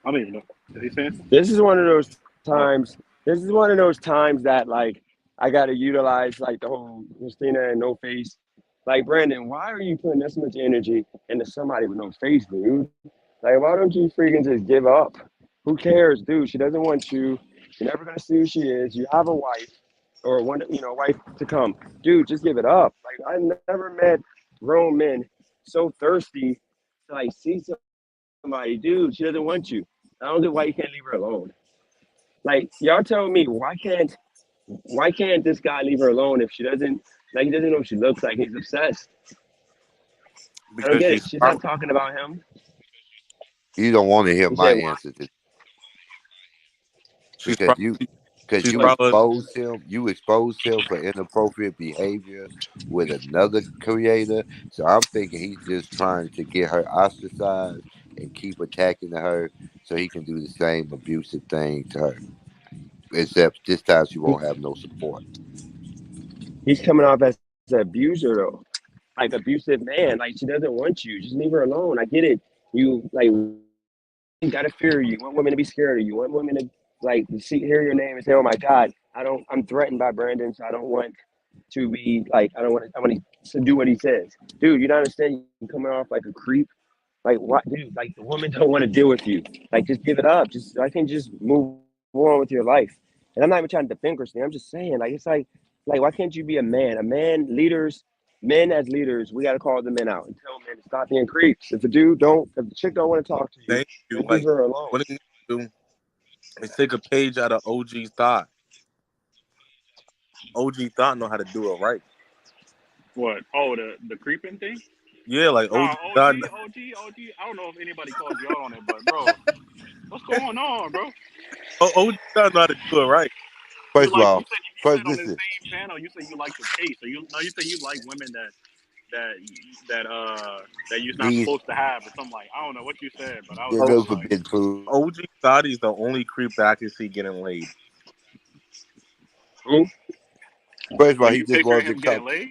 I don't even know. Did he say? This is one of those Oh, times. This is one of those times that like I gotta utilize like the whole Christina and no face. Like Brandon, why are you putting this much energy into somebody with no face, dude? Like, why don't you freaking just give up? Who cares, dude? She doesn't want you. You're never gonna see who she is. You have a wife or one, wife to come. Dude, just give it up. Like, I never met grown men so thirsty to like see somebody. Dude, she doesn't want you. I don't get why you can't leave her alone. Like, y'all tell me why can't this guy leave her alone if she doesn't he doesn't know what she looks like. He's obsessed. I don't Because get it. she's She's power- not talking about him. You don't want to hear You my said why? answer to she's because probably she's What? you exposed him for inappropriate behavior with another creator. So I'm thinking he's just trying to get her ostracized and keep attacking her so he can do the same abusive thing to her. Except this time she won't have no support. He's coming off as an abuser though, like abusive man. Like she doesn't want you. Just leave her alone. I get it. You like you gotta fear you. You want women to be scared of you. You want women to like hear your name and say, "Oh my God, I don't. I'm threatened by Brandon, so I don't want to be like. I don't want to. I want to do what he says, dude. You don't understand. You coming off like a creep. Like what, dude? Like the woman don't want to deal with you. Like just give it up. Just I can just move on with your life. And I'm not even trying to defend Christine. I'm just saying, like it's like why can't you be a man? A man, men as leaders, we gotta call the men out and tell men to stop being creeps. If the chick don't want to talk to you, thank you. then leave Like her alone. what did you do is take a page out of OG Thought. OG Thought know how to do it right. What? Oh, the creeping thing? Yeah, like Nah, OG God. OG. I don't know if anybody called you out on it, but bro, what's going on, bro? OG God know how to do it right. You First of like all, you first said on the listen. same channel, you said you like the taste. So you said you like women that that you're not These supposed to have or something like I don't know what you said, but I was they're just no like, forbidden food. OG Scotty's the only creep that I can see getting laid. Who? First of so all, he you just picture wanted to him getting come. laid?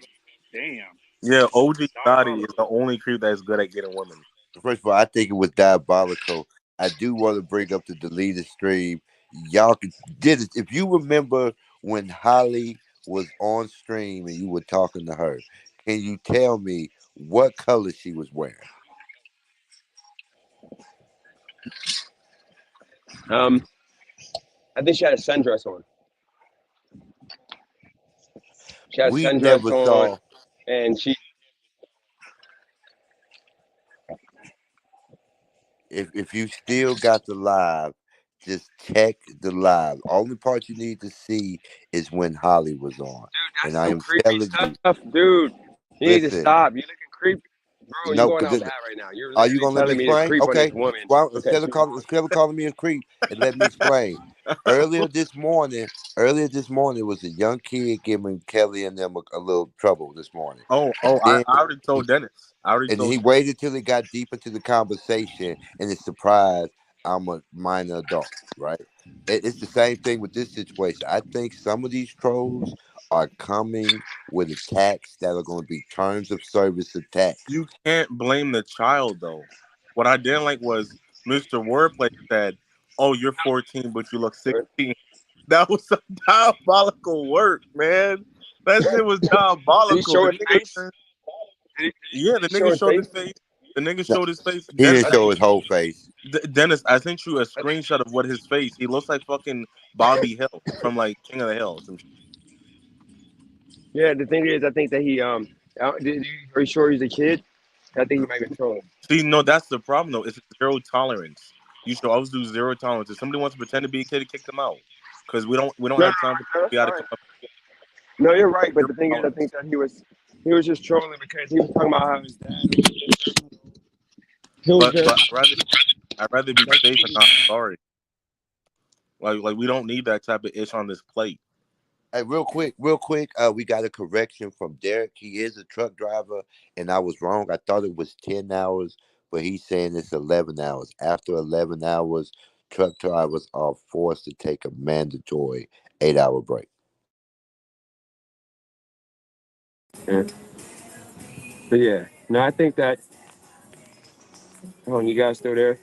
Damn, Yeah, OG Scotty is the diabolical. only creep that's good at getting women. First of all, I think it was diabolical. I do want to bring up the deleted stream. Y'all did it. If you remember when Holly was on stream and you were talking to her, can you tell me what color she was wearing? I think she had a sundress on. She had a We sundress never on, saw. and she. If you still got the live, just check the live. Only part you need to see is when Holly was on, and That's I some am creepy telling you. stuff, dude. You need to Listen, stop. You looking creepy, bro. You no, going because out bad right now. You're are you literally gonna let me telling me to explain? creep on this Okay. woman. Well, Okay, keep going. instead of calling me a creep, and let me explain. Earlier this morning was a young kid giving Kelly and them a little trouble this morning. I Then already he, told Dennis. I already and told he waited till he got deep into the conversation, and it's surprised I'm a minor adult, right? It's the same thing with this situation. I think some of these trolls are coming with attacks that are going to be terms of service attacks. you can't blame the child though. What I didn't like was Mr. Wordplay said, "Oh, you're 14, but you look 16." That was some diabolical work, man. That shit was Did he diabolical. show The his face? nigga, Did yeah, he the show nigga his showed his face? face. The nigga No, showed his face. he Dennis, didn't show his whole face. Dennis, I sent you a screenshot of what his face. He looks like fucking Bobby Hill from like King of the Hill. Some shit. Yeah. The thing is, I think that are you sure he's a kid? I think he might be trolling. See, no, that's the problem though. It's zero tolerance. You should always do zero tolerance. If somebody wants to pretend to be a kid, kick them out. Because we don't No, no, have time for no, that's we gotta fine. come up No, you're right. But with zero the thing is, I tolerance. think that he was just trolling because he was talking about how his dad killed But him. I'd rather be safe and not sorry. Like we don't need that type of ish on this plate. Hey, real quick, we got a correction from Derek. He is a truck driver, and I was wrong. I thought it was 10 hours, but he's saying it's 11 hours. After 11 hours, truck drivers are forced to take a mandatory 8-hour break. Yeah. But yeah, no, I think that. Oh, you guys still there?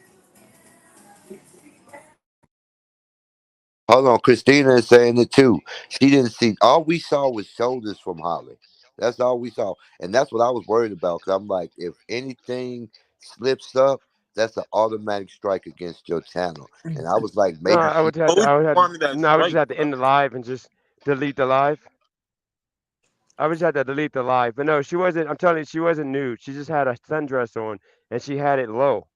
Hold on, Christina is saying it too. She didn't see. All we saw was shoulders from Holly. That's all we saw, and that's what I was worried about. Because I'm like, if anything slips up, that's an automatic strike against your channel. And I was like, No, maybe she. Always want me that no, I would just strike, have to bro. end the live and just delete the live. I would just have to delete the live. But no, she wasn't. I'm telling you, she wasn't nude. She just had a sundress on and she had it low.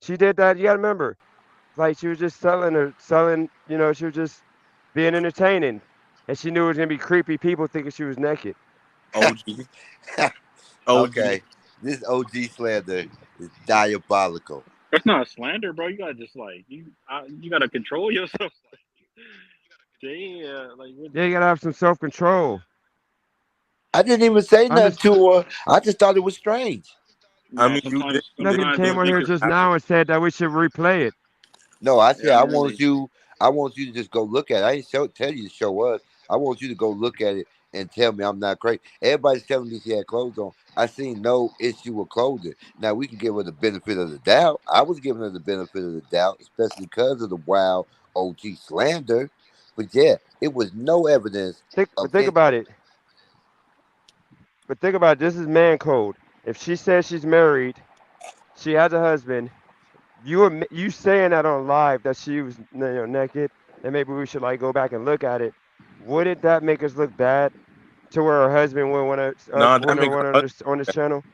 She did that. You gotta remember, like she was just selling. You know, she was just being entertaining, and she knew it was gonna be creepy people thinking she was naked. OG, OG. Okay, this OG slander is diabolical. That's not slander, bro. You gotta just you gotta control yourself. Yeah, like what? Yeah, you gotta have some self control. I didn't even say I'm nothing just to her. I just thought it was strange. I No, mean, sometimes nothing. You sometimes came these on here niggas. just now and said that we should replay it. No, I said Yeah, I I don't want really. you. I want you to just go look at it. I didn't tell you to show us. I want you to go look at it and tell me I'm not crazy. Everybody's telling me she had clothes on. I seen no issue with clothing. Now we can give her the benefit of the doubt. I was giving her the benefit of the doubt, especially because of the wild OG slander. But yeah, it was no evidence of Think any. about it. But think about it. This is man code. If she says she's married, she has a husband. You saying that on live that she was naked, and maybe we should like go back and look at it. Wouldn't that make us look bad to where her husband would want to nah, that want to make her run husband on this look bad. channel?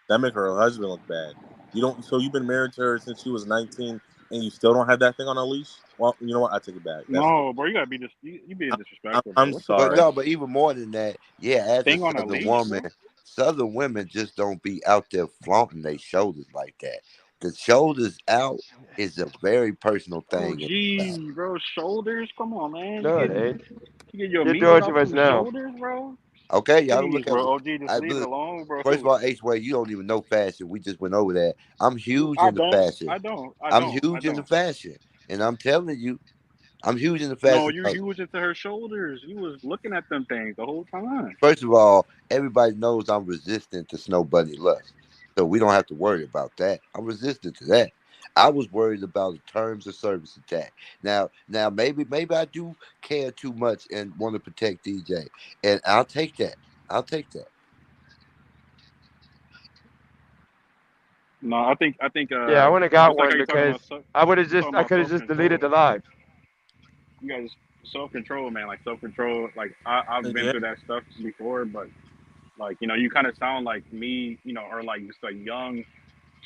That make her husband look bad. You don't. So you've been married to her since she was 19, and you still don't have that thing on a leash. Well, you know what? I take it back. That's No, bro, you gotta be you being I'm disrespectful, bro. I'm What the But sorry. fuck? no, but even more than that, yeah, as a Thing on a Southern leash, woman, bro? Southern women just don't be out there flaunting their shoulders like that. The shoulders out is a very personal Oh, thing in the South. geez, bro. Shoulders? Come on, man. No, it ain't. You get your You're meat doing too off much some now. shoulders, bro? Okay, y'all Please, look at bro. what OG, just I leave it look. alone, bro. First of all, H way, you don't even know fashion. We just went over that. I'm huge I into don't. fashion. I don't. I I'm don't. I huge into don't. fashion, and I'm telling you, I'm huge into No, fashion. you was into her shoulders. You was looking at them things the whole time. First of all, everybody knows I'm resistant to snow bunny lust. So we don't have to worry about that. I'm resistant to that. I was worried about the terms of service attack. Now maybe I do care too much and want to protect DJ. And I'll take that. I'll take that. No, I think Yeah, I wouldn't have got just like how one you're talking because about I could have self just deleted control. the live. You guys self control, man. Like self control. Like I've been Yeah. through that stuff before, but like you kind of sound like me, or like just like young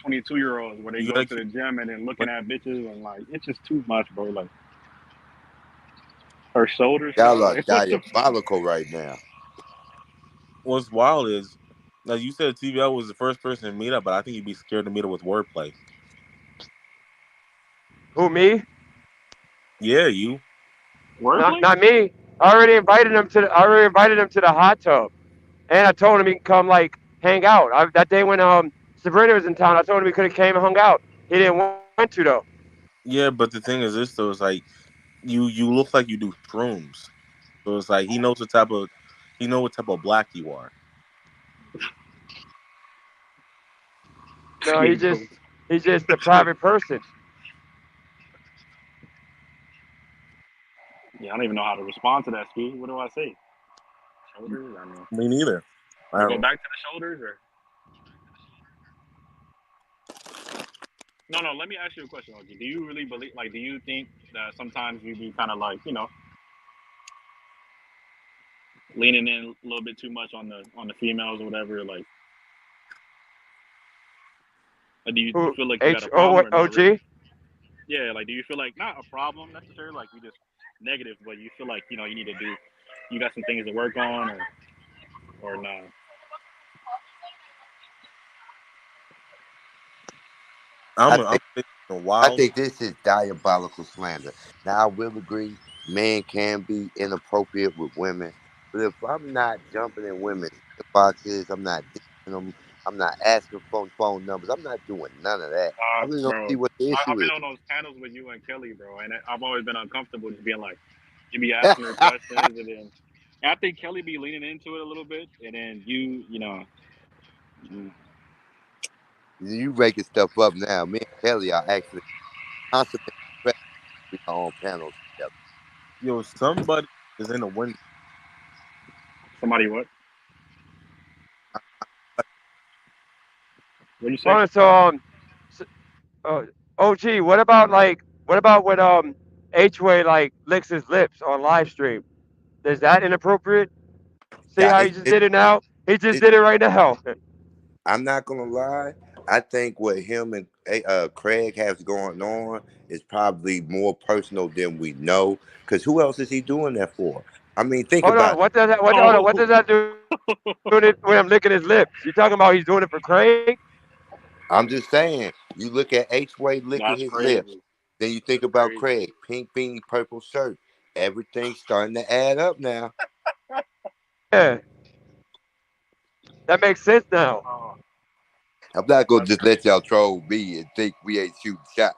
22-year-olds where they You go gotta to keep the gym and then looking when at bitches and like it's just too much, bro. Like her shoulders, bro. Y'all are Like what the diabolical right now. what's wild is like you said TVL was the first person to meet up, but I think you'd be scared to meet up with wordplay. Who, me? Yeah, you. Not wordplay? not me. I already invited him to the hot tub, and I told him he can come like hang out. That day when Sabrina was in town, I told him he could have came and hung out. He didn't want to though. Yeah, but the thing is this though, it's like you look like you do shrooms. So it's like he know what type of black you are. No, Bro. he's just a private person. Yeah, I don't even know how to respond to that, Ski. What do I say? Shoulders? I mean, Me neither. I go back to the shoulders or no, no. Let me ask you a question, OG. Do you really believe? Like, do you think that sometimes you be kind of like, leaning in a little bit too much on the females or whatever? Like, or do you Who feel like you got H a O problem what or not really? OG? Yeah, like, do you feel like not a problem necessarily? Like, you just negative, but you feel like you need to do. You got some things to work on, or not? I I'm think I wild. think this is diabolical slander. Now I will agree, men can be inappropriate with women, but if I'm not jumping in women's inboxes, I'm not dissing them, I'm not asking for phone numbers, I'm not doing none of that. I really don't Bro, see what the I've issue been is. on those panels with you and Kelly, bro, and I've always been uncomfortable just being like, you be asking her questions, and I think Kelly be leaning into it a little bit, and then mm, You making stuff up now. Me and Kelly are actually consummate professionals. We are on panels together. Yo, somebody is in the window. somebody what? What do you say? Well, so s- uh, OG, what about when H Way like licks his lips on live stream? Is that inappropriate? See Yeah, how he just did it now? He just it, did it right now. I'm not gonna lie. I think what him and Craig has going on is probably more personal than we know. Because who else is he doing that for? I mean, think Hold on, about it. hold on, what does that do it when I'm licking his lips? You talking about he's doing it for Craig? I'm just saying. You look at H Way licking That's his lips, crazy. then you think That's about crazy. Craig, pink beanie, purple shirt. Everything's starting to add up now. Yeah, that makes sense now. Oh, I'm not gonna that's just let crazy. y'all troll me and think we ain't shooting shots.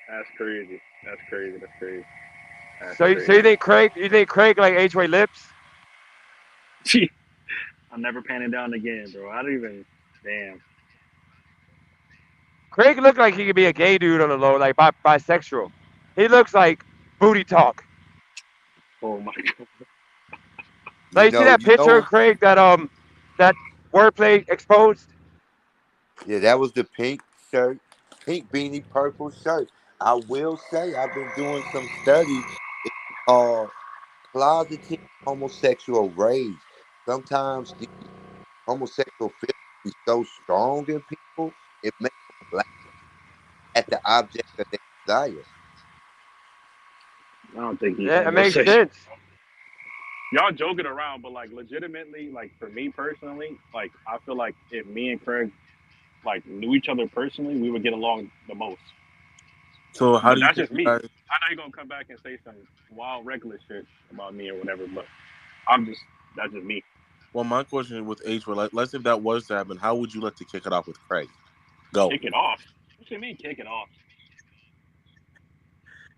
That's crazy. That's crazy. That's crazy. That's So crazy. you think Craig like H Way lips? Gee, I'm never panning down again, bro. I don't even. Damn. Craig looked like he could be a gay dude on the low, like bisexual. He looks like booty talk. Oh my god. Like you see that You picture of know, Craig that wordplay exposed? yeah, that was the pink shirt, pink beanie, purple shirt. I will say I've been doing some study. It's called closeted homosexual rage. Sometimes the homosexual feelings be so strong in people, it makes them laugh at the object of their desire. I don't think he's Yeah, it makes homosexual. sense. y'all joking around, but like legitimately, like for me personally, like I feel like if me and Craig like knew each other personally, we would get along the most. So how But do you that's think just you me. I guys? know you're gonna come back and say some wild regular shit about me or whatever, but I'm just that's just me. Well, my question with H, well, let's say if that was to happen, how would you like to kick it off with Craig? Go. Kick it off. What you mean kick it off?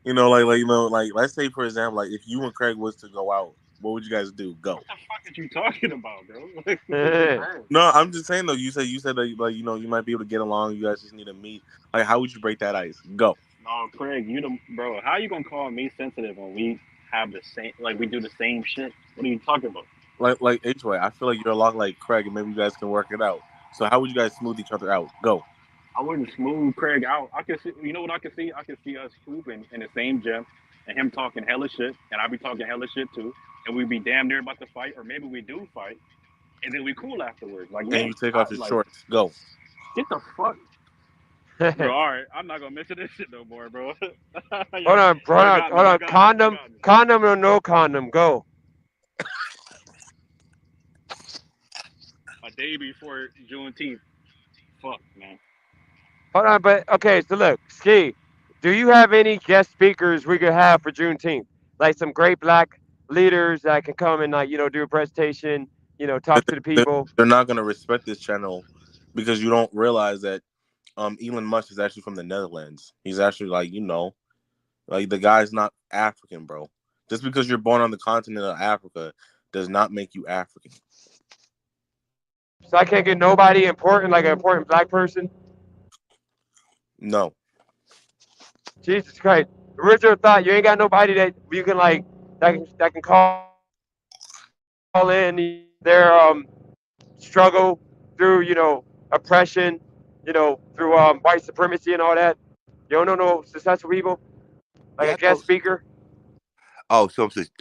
Let's say for example, like if you and Craig was to go out, what would you guys do? Go. What the fuck are you talking about, bro? Like, what the fuck? No, I'm just saying though. You said that like you might be able to get along. You guys just need to meet. Like, how would you break that ice? Go. No, Craig, you the bro. How you gonna call me sensitive when we have the same like we do the same shit? What are you talking about? Like H way, I feel like you're a lot like Craig, and maybe you guys can work it out. So how would you guys smooth each other out? Go. I wouldn't smooth Craig out. I can see, you know what I can see? I can see us hooping in the same gym and him talking hella shit, and I be talking hella shit too, and we be damn near about to fight, or maybe we do fight, and then we cool afterwards. Like And yeah, you take off your like shorts. Go. get the fuck, bro. All right, I'm not gonna mention this shit no more, bro. Hold on, Y'all got me. hold Y'all on. got me. Y'all Condom, got me. condom or no condom? Go. A day before Juneteenth. Fuck, man. Hold on, but okay. So look, Ski, do you have any guest speakers we could have for Juneteenth? Like some great black leaders that can come and like do a presentation, But talk to the people. they're not gonna respect this channel because you don't realize that Elon Musk is actually from the Netherlands. He's actually like the guy's not African, bro. Just because you're born on the continent of Africa does not make you African. So I can't get nobody important, like an important black person. No. Jesus Christ. Original thought, you ain't got nobody that you can like that can call in their struggle through, oppression, through white supremacy and all that. You don't know no successful people? Like Yeah, a guest speaker? oh,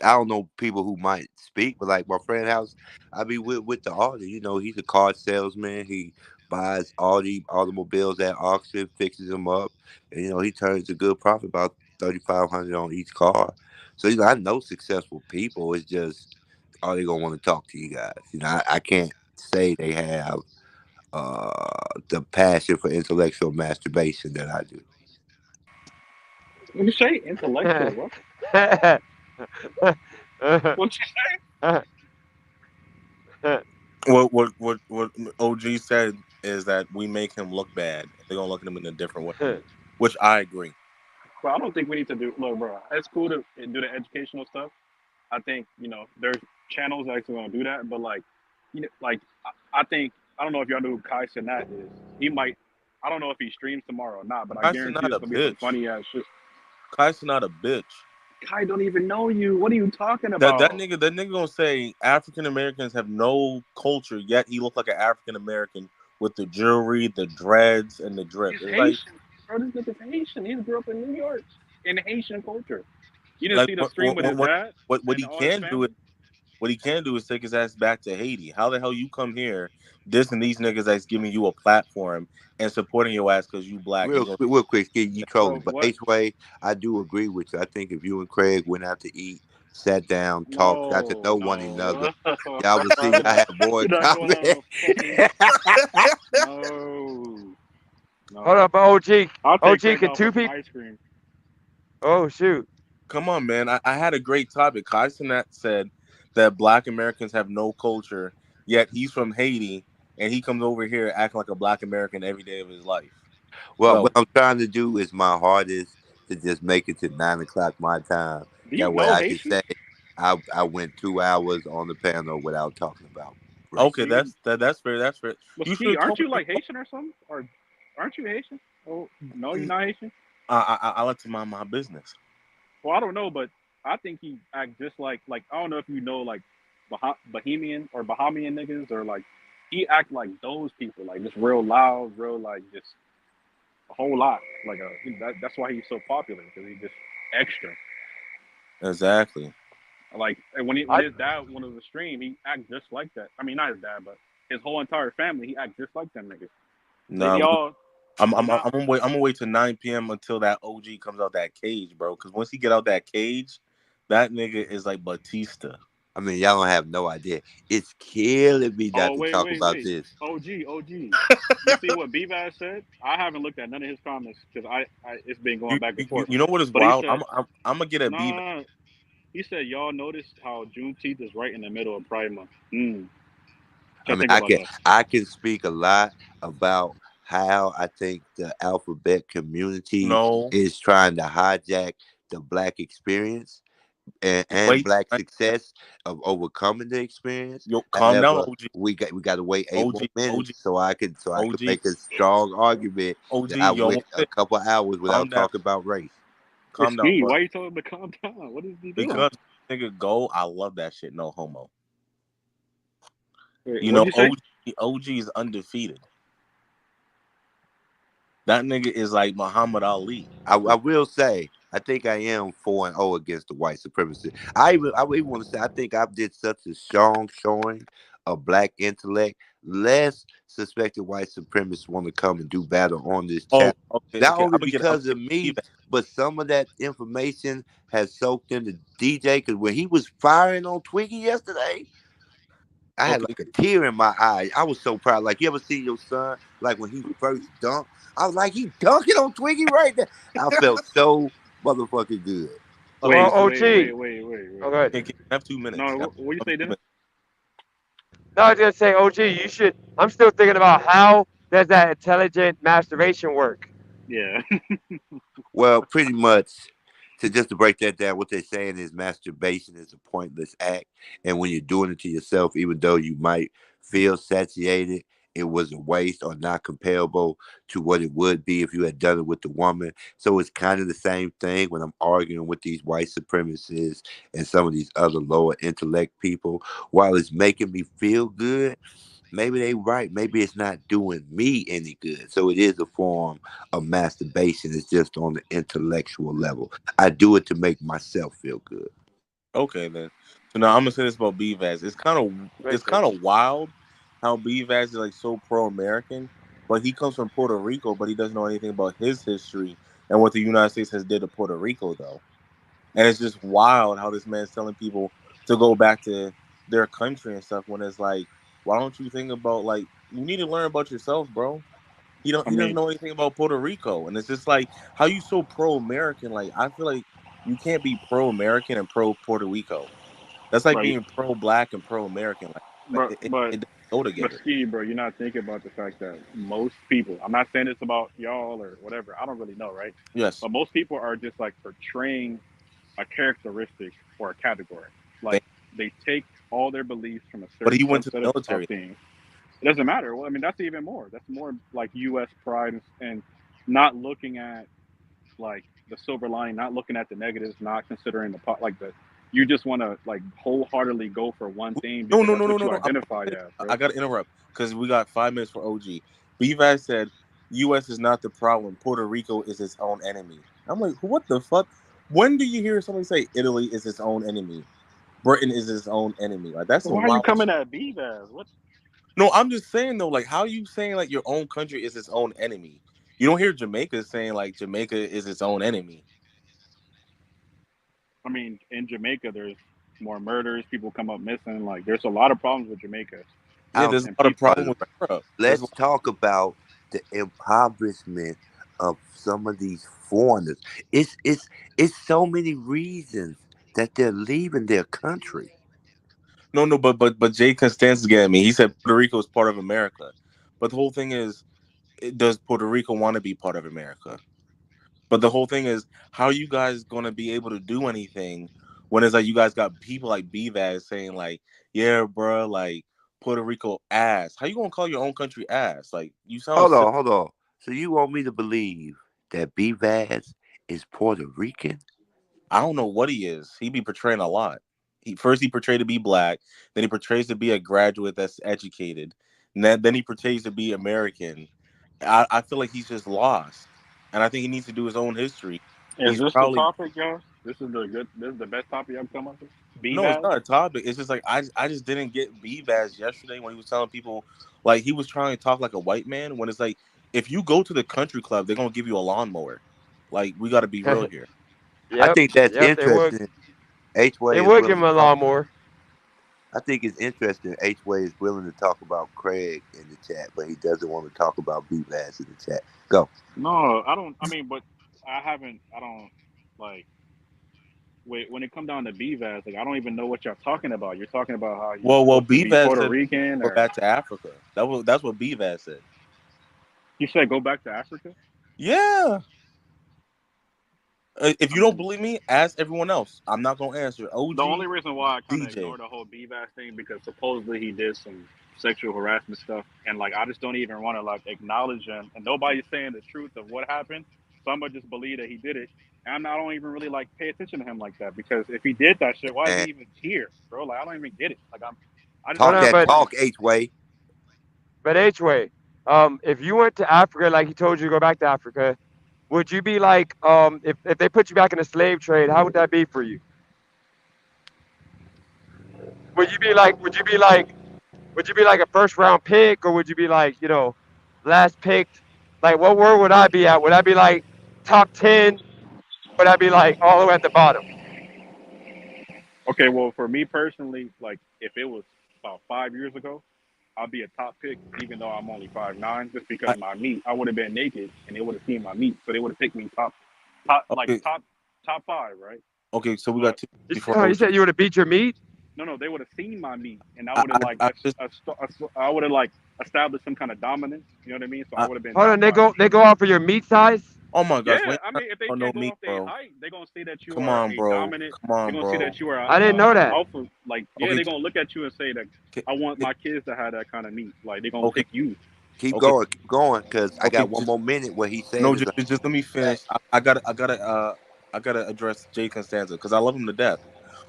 I don't know people who might speak, but like my friend house, I be with the artist. He's a car salesman. He buys all the automobiles at auction, fixes them up, and he turns a good profit, about 3,500 on each car. So I know successful people. It's just, are they gonna want to talk to you guys? I can't say they have the passion for intellectual masturbation that I do. What you say? Intellectual? What? What you say? What OG said is that we make him look bad. They're gonna look at him in a different way, which I agree. Well, I don't think we need to do. Look, bro, it's cool to do the educational stuff. I think there's channels that actually want to do that, but like, like I think I don't know if y'all know who Kai Cenat is. He might. I don't know if he streams tomorrow or not, but I Kai's guarantee not it's a gonna be some bitch. funny ass shit. Kai's not a bitch. Kai don't even know you. What are you talking That about? nigga gonna say African Americans have no culture, yet he looked like an African American with the jewelry, the dreads, and the drip. He's It's like, Haitian, bro. This nigga's Haitian. He grew up in New York in Haitian culture. You didn't like see the stream with his dad what and he all his can do is family. take his ass back to Haiti. How the hell you come here, dissing these niggas that's giving you a platform and supporting your ass because you black and you Real quick, Skid, you Bro, trolling, but what? H-Way, I do agree with you. I think if you and Craig went out to eat, sat down, talked, got to No, know one another, no. y'all would see y'all have more You're in not going on common. a fucking. No, Hold no. up, OG. I'll take OG, Craig can out for two some people? ice cream. Oh, shoot. come on, man. I had a great topic. Kai Cenat said that black Americans have no culture, yet he's from Haiti and he comes over here acting like a black American every day of his life. Well, what Go. I'm trying to do is my hardest to just make it to 9 o'clock my time. Do you That way know I can Haitian? say I went 2 hours on the panel without talking about race. Okay, that's fair. That's fair. But You should Ski, have aren't told me. you like Haitian or something? Or aren't you Haitian? Oh, no, you're not Haitian. I like to mind my business. Well, I don't know, but I think he act just like I don't know if you know like Bahamian or Bahamian niggas or like he act like those people, like just real loud, real like just a whole lot. Like that's why he's so popular because he's just extra. Exactly. Like and when I, his dad went on the stream, he act just like that. I mean, not his dad, but his whole entire family, he act just like them niggas. They No, all they not. I'm gonna wait till 9 p.m. until that OG comes out that cage, bro. Because once he get out that cage, that nigga is like Batista. I mean, y'all don't have no idea. It's killing me Oh not to wait, talk wait, about wait. this. OG. You see what Bevash said? I haven't looked at none of his comments because I it's been going back and forth. You know what is But he wild? said, I'm gonna get a no, B. no, no. He said, y'all noticed how Juneteenth is right in the middle of Pride Month. What I y'all mean, think about that? I can speak a lot about how I think the alphabet community No, is trying to hijack the black experience and wait, black success of overcoming the experience. yo, calm down, However, OG, we got to wait 8 more OG, minutes so I could OG, make a strong argument OG. that I You went almost a there. couple hours Calm without down, talking about race. Hey, calm down, Speed, but why you telling him to calm down? What is he doing? because nigga go, I love that shit. No homo. Wait, You what'd know, you say? OG is undefeated. That nigga is like Muhammad Ali. I will say I think I am 4-0 against the white supremacy. I would even want to say I think I did such a strong showing of black intellect. Less suspected white supremacists want to come and do battle on this Oh, channel. okay, Not okay. only I'm because gonna of get me, that. but some of that information has soaked into DJ. Because when he was firing on Twiggy yesterday, I had Okay, like a tear in my eye. I was so proud. Like you ever see your son, like when he first dunked, I was like, he dunking on Twiggy right there. I felt so motherfucking good. okay. Well, Wait, So wait, OG. wait, wait, wait, Oh, wait. good. can I have 2 minutes? No, what you I'll say, be 2 Dennis? minutes. No, I was gonna say, OG. You should. I'm still thinking about how does that intelligent masturbation work? Yeah. Well, pretty much to break that down, what they're saying is masturbation is a pointless act, and when you're doing it to yourself, even though you might feel satiated, it was a waste or not comparable to what it would be if you had done it with the woman. So it's kind of the same thing when I'm arguing with these white supremacists and some of these other lower intellect people. While it's making me feel good, maybe they right. Maybe it's not doing me any good. So it is a form of masturbation. It's just on the intellectual level. I do it to make myself feel good. Okay, then. So now I'm gonna say this about BVAS. It's Makes kind sense. of wild how BVAS is like so pro American, but he comes from Puerto Rico, but he doesn't know anything about his history and what the United States has did to Puerto Rico though. And it's just wild how this man's telling people to go back to their country and stuff when it's like, why don't you think about like you need to learn about yourself, bro? I He doesn't mean, know anything about Puerto Rico. And it's just like how you so pro American, like I feel like you can't be pro American and pro Puerto Rico. That's like right. being pro black and pro American. Like But but it doesn't go but together. Steve, bro, you're not thinking about the fact that most people. I'm not saying this about y'all or whatever. I don't really know, right? Yes. But most people are just like portraying a characteristic or a category. Like Thank, they take all their beliefs from a but certain he went to the subset of military. things. It doesn't matter. Well, I mean, that's even more. That's more like U.S. pride and not looking at like the silver lining, not looking at the negatives, not considering the pot like the. You just want to like wholeheartedly go for one thing No, because no, that's no, no, what no, you no. identify as, I bro. got to interrupt because we got 5 minutes for OG. BVAS said U.S. is not the problem. Puerto Rico is its own enemy. I'm like, what the fuck? When do you hear somebody say Italy is its own enemy? Britain is its own enemy. Like that's Why some are you wild shit. coming at Bevaz? What? No, I'm just saying though, like how are you saying like your own country is its own enemy? You don't hear Jamaica saying like Jamaica is its own enemy. I mean, in Jamaica, there's more murders. People come up missing. Like, there's a lot of problems with Jamaica, Yeah, I'll there's a and lot of people. problem with Europe. There's let's talk about the impoverishment of some of these foreigners. It's so many reasons that they're leaving their country. no, but Jay Constance getting me. He said Puerto Rico is part of America, but the whole thing is, does Puerto Rico want to be part of America? But the whole thing is, how are you guys gonna be able to do anything when it's like you guys got people like BVAS saying like, yeah, bro, like Puerto Rico ass. How you gonna call your own country ass? Like you sound Hold sick. on, hold on. So you want me to believe that B Vaz is Puerto Rican? I don't know what he is. He be portraying a lot. He portrayed to be black, then he portrays to be a graduate that's educated, and then he portrays to be American. I feel like he's just lost, and I think he needs to do his own history. And Is he's this the probably topic, y'all? This is the good. This is the best topic y'all come up with. no, it's Bevaz. not a topic. It's just like I just didn't get Bvaz yesterday when he was telling people like he was trying to talk like a white man when it's like if you go to the country club they're gonna give you a lawnmower. Like we got to be real here. I Yep. think that's Yep. They would. interesting. H They way is would give willing him to a talk. lawnmower. I think it's interesting. H Way is willing to talk about Craig in the chat, but he doesn't want to talk about B-Bass in the chat. Go. No, I don't. I mean, but I haven't. I don't like. Wait, when it come down to BVAS, like I don't even know what y'all talking about. You're talking about how you're Well, supposed to be BVAS Puerto said Rican, go or back to Africa. That's what BVAS said. you said go back to Africa. Yeah. If I you don't mean, believe me, ask everyone else. I'm not gonna answer. the OG, only reason why I kind of DJ. ignore the whole BVAS thing because supposedly he did some sexual harassment stuff, and like I just don't even want to like acknowledge him, and nobody's saying the truth of what happened, so I'm gonna just believe that he did it, and I don't even really like pay attention to him like that because if he did that shit, why is he And even here, bro? Like I don't even get it. Like I just Hold talk want on, him to that but bring. talk, H Way. but H way, if you went to Africa like he told you to go back to Africa, would you be like, if they put you back in the slave trade, how would that be for you? Would you be like a first round pick, or would you be like, last picked? Like, what word would I be at? Would I be like top 10? Would I be like all the way at the bottom? Okay, well, for me personally, like if it was about 5 years ago, I'd be a top pick, even though I'm only 5'9", just because I, my meat, I would have been naked and they would have seen my meat, so they would have picked me top, like okay, top five, right? okay. So we got But two You, before you OG. said you would have beat your meat? no, they would have seen my meat, and I I, would have I, like, I just, I would have like established some kind of dominance. You know what I mean? So I I, would have been Hold on, top they five go for they sure. go off of your meat size. oh my gosh, Yeah, wait, I mean, if they don't know can't go me, off their bro. height, they're gonna say that you Come are on, a bro. dominant. Come on, They're gonna see bro. that you are I didn't know that. alpha. Like, yeah, Okay, they're gonna look at you and say that I want my kids to have that kind of meat. Like, they're gonna okay, pick you. okay, Keep going, because I okay. got one more minute. What he's saying No, is just let me fact. finish. I gotta address Jay Constanza because I love him to death.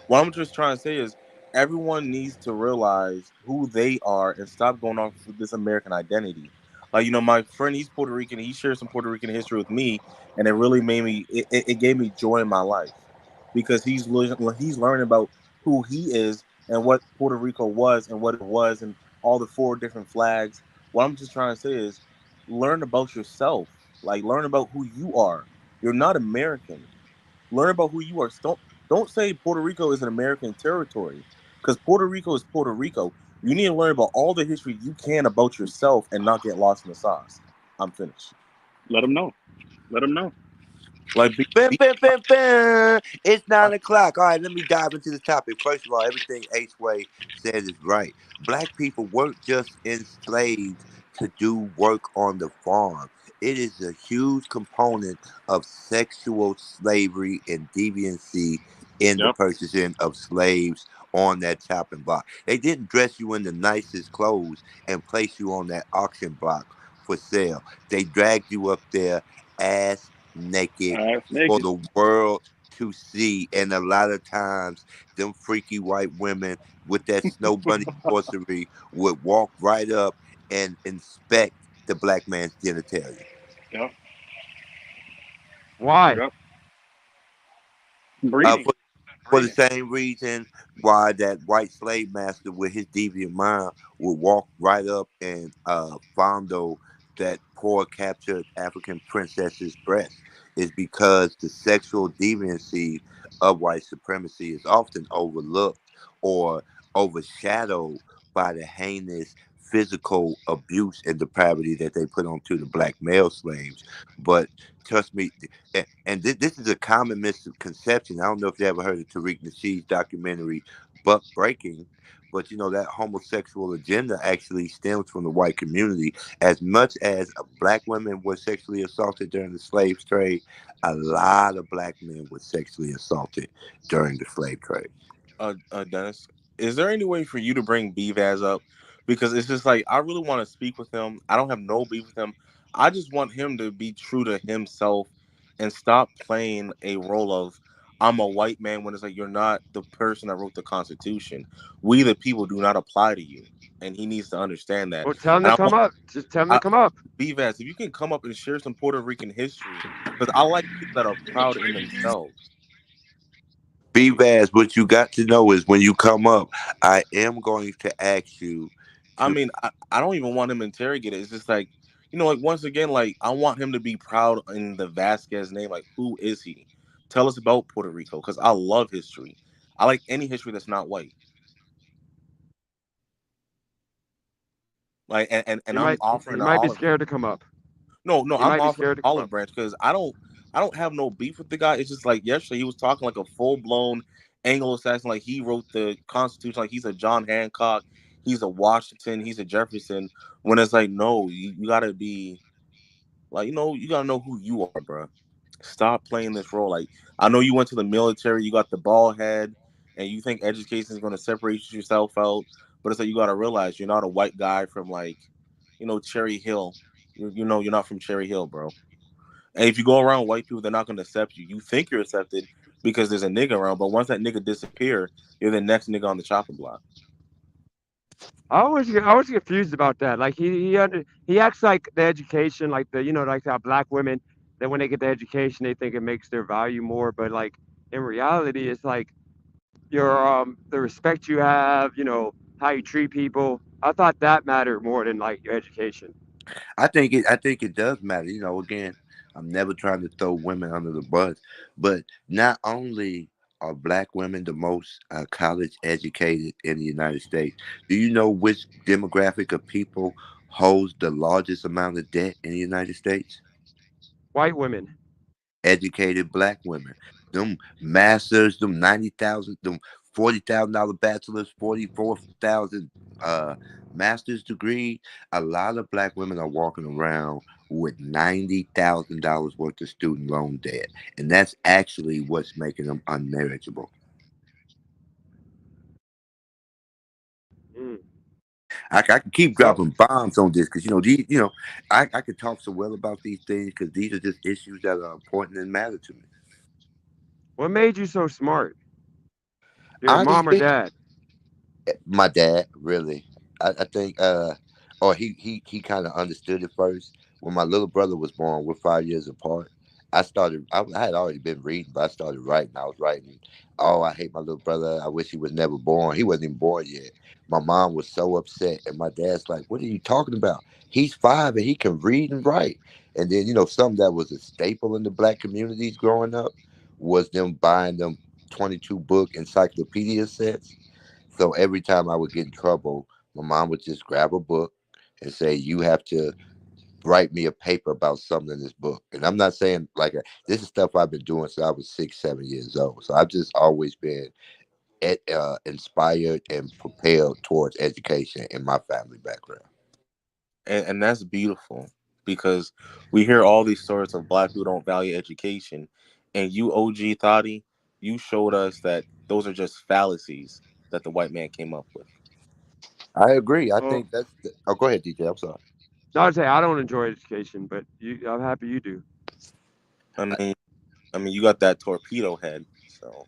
What I'm just trying to say is everyone needs to realize who they are and stop going off with this American identity. Like my friend, he's Puerto Rican. He shared some Puerto Rican history with me, and it really made me. It gave me joy in my life because he's learning about who he is and what Puerto Rico was and what it was and all the four different flags. What I'm just trying to say is learn about yourself. Like learn about who you are. You're not American. Learn about who you are. Don't say Puerto Rico is an American territory because Puerto Rico is Puerto Rico. You need to learn about all the history you can about yourself and not get lost in the sauce. I'm finished. Let them know. Let them know. Like Bam, be bam, bam, bam. It's I, 9 o'clock. All right, let me dive into the topic. First of all, everything H Way says is right. Black people weren't just enslaved to do work on the farm. It is a huge component of sexual slavery and deviancy in the Yep. purchasing of slaves on that chopping block. They didn't dress you in the nicest clothes and place you on that auction block for sale. They dragged you up there ass naked Ass for naked. the world to see. And a lot of times, them freaky white women with that snow bunny sorcery would walk right up and inspect the black man's genitalia. Yep. Why? Yep. Uh, Breeding. for for the Breeding. same reason why that white slave master with his deviant mind would walk right up and fondle that poor captured African princess's breast is because the sexual deviancy of white supremacy is often overlooked or overshadowed by the heinous physical abuse and depravity that they put onto the black male slaves. But trust me, this is a common misconception. I don't know if you ever heard of Tariq Nasheed's documentary Buck Breaking, but that homosexual agenda actually stems from the white community. As much as black women were sexually assaulted during the slave trade, a lot of black men were sexually assaulted during the slave trade. Dennis, is there any way for you to bring BVAS up? Because it's just like I really want to speak with him. I don't have no beef with him. I just want him to be true to himself and stop playing a role of I'm a white man when it's like you're not the person that wrote the Constitution. We the people do not apply to you, and he needs to understand that. Well, tell him And to I come want up. Just tell him to I, come up. BVAS, if you can come up and share some Puerto Rican history, because I like people that are proud in themselves. B-Vaz, what you got to know is when you come up, I am going to ask you I to mean, I don't even want him interrogated. It's just like, like once again, like I want him to be proud in the Vasquez name. Like, who is he? Tell us about Puerto Rico because I love history. I like any history that's not white. Like, and He I'm might offering he an might be olive. scared to come up. No, He I'm might be offering scared to an come olive up. branch because I don't have no beef with the guy. It's just like yesterday he was talking like a full blown Anglo-Saxon, like he wrote the Constitution, like he's a John Hancock, he's a Washington, he's a Jefferson. When it's like, no, you gotta be like, you gotta know who you are, bro. Stop playing this role. Like, I know you went to the military, you got the ball head, and you think education is gonna separate yourself out, but it's like you gotta realize you're not a white guy from like, Cherry Hill. You're not from Cherry Hill, bro. And if you go around white people, they're not going to accept you. You think you're accepted because there's a nigga around, but once that nigga disappear, you're the next nigga on the chopping block. I was confused about that. Like he acts like the education, like like how black women that when they get the education they think it makes their value more, but like in reality it's like your the respect you have, how you treat people. I thought that mattered more than like your education. I think it does matter. Again, I'm never trying to throw women under the bus, but not only are black women the most college educated in the United States, do you know which demographic of people holds the largest amount of debt in the United States? White women. Educated black women. Them masters, them 90,000, them $40,000 bachelors, 44,000 master's degree. A lot of black women are walking around with $90,000 worth of student loan debt, and that's actually what's making them unmarriageable. Mm. I can keep So dropping bombs on this because I could talk so well about these things because these are just issues that are important and matter to me. what made you so smart? Your mom or Honestly, dad? my dad, really. I think or he kind of understood it first. When my little brother was born, we're 5 years apart. I had already been reading, but I started writing. I was writing, oh, I hate my little brother. I wish he was never born. He wasn't even born yet. My mom was so upset, and my dad's like, what are you talking about? He's 5 and he can read and write. And then, something that was a staple in the black communities growing up was them buying them 22 book encyclopedia sets. So every time I would get in trouble, my mom would just grab a book and say, "You have to write me a paper about something in this book." And I'm not saying like this is stuff I've been doing since I was 6, 7 years old. So I've just always been inspired and propelled towards education in my family background. And that's beautiful because we hear all these stories of black people don't value education, and you, OG Thotty, you showed us that those are just fallacies that the white man came up with. I agree. I Well, think oh, go ahead, DJ. I'm sorry. I'd say I don't enjoy education, but I'm happy you do. I mean, you got that torpedo head, so.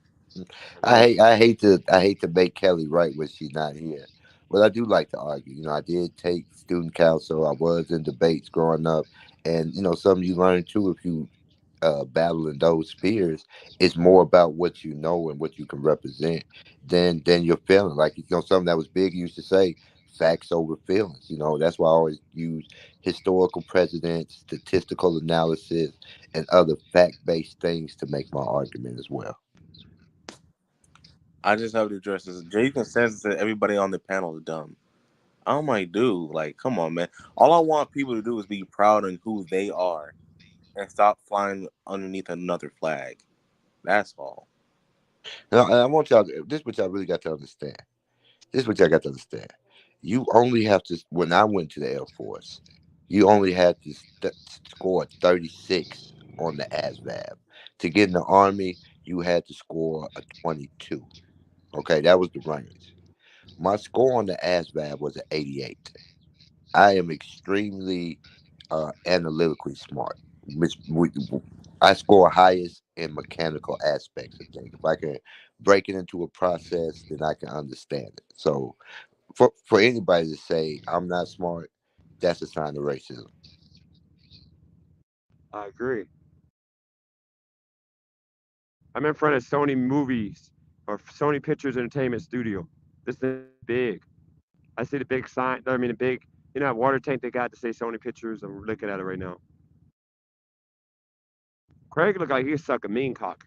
Right. I hate to make Kelly right when she's not here. But I do like to argue. I did take student council. I was in debates growing up, and something you learn too if you battling those spheres. It's more about what you know and what you can represent than your feeling. Like something that was big used to say, facts over feelings. That's why I always use historical precedents, statistical analysis, and other fact-based things to make my argument as well. I just have to address this. Jay Consensus said everybody on the panel is dumb. I'm like, dude, like, come on, man. All I want people to do is be proud in who they are and stop flying underneath another flag. That's all. Now, and I want y'all. This is what y'all really got to understand. This is what y'all got to understand. You only have to. When I went to the Air Force, you only had to score 36 on the ASVAB. To get in the Army, you had to score a 22. Okay, that was the range. My score on the ASVAB was an 88. I am extremely analytically smart. I score highest in mechanical aspects of things. If I can break it into a process, then I can understand it. So for anybody to say I'm not smart, that's a sign of racism. I agree. I'm in front of Sony Movies or Sony Pictures Entertainment Studio. This thing is big. I see the big sign. I mean, the big, that water tank they got to say Sony Pictures. I'm looking at it right now. Craig look like he's suck a mean cock.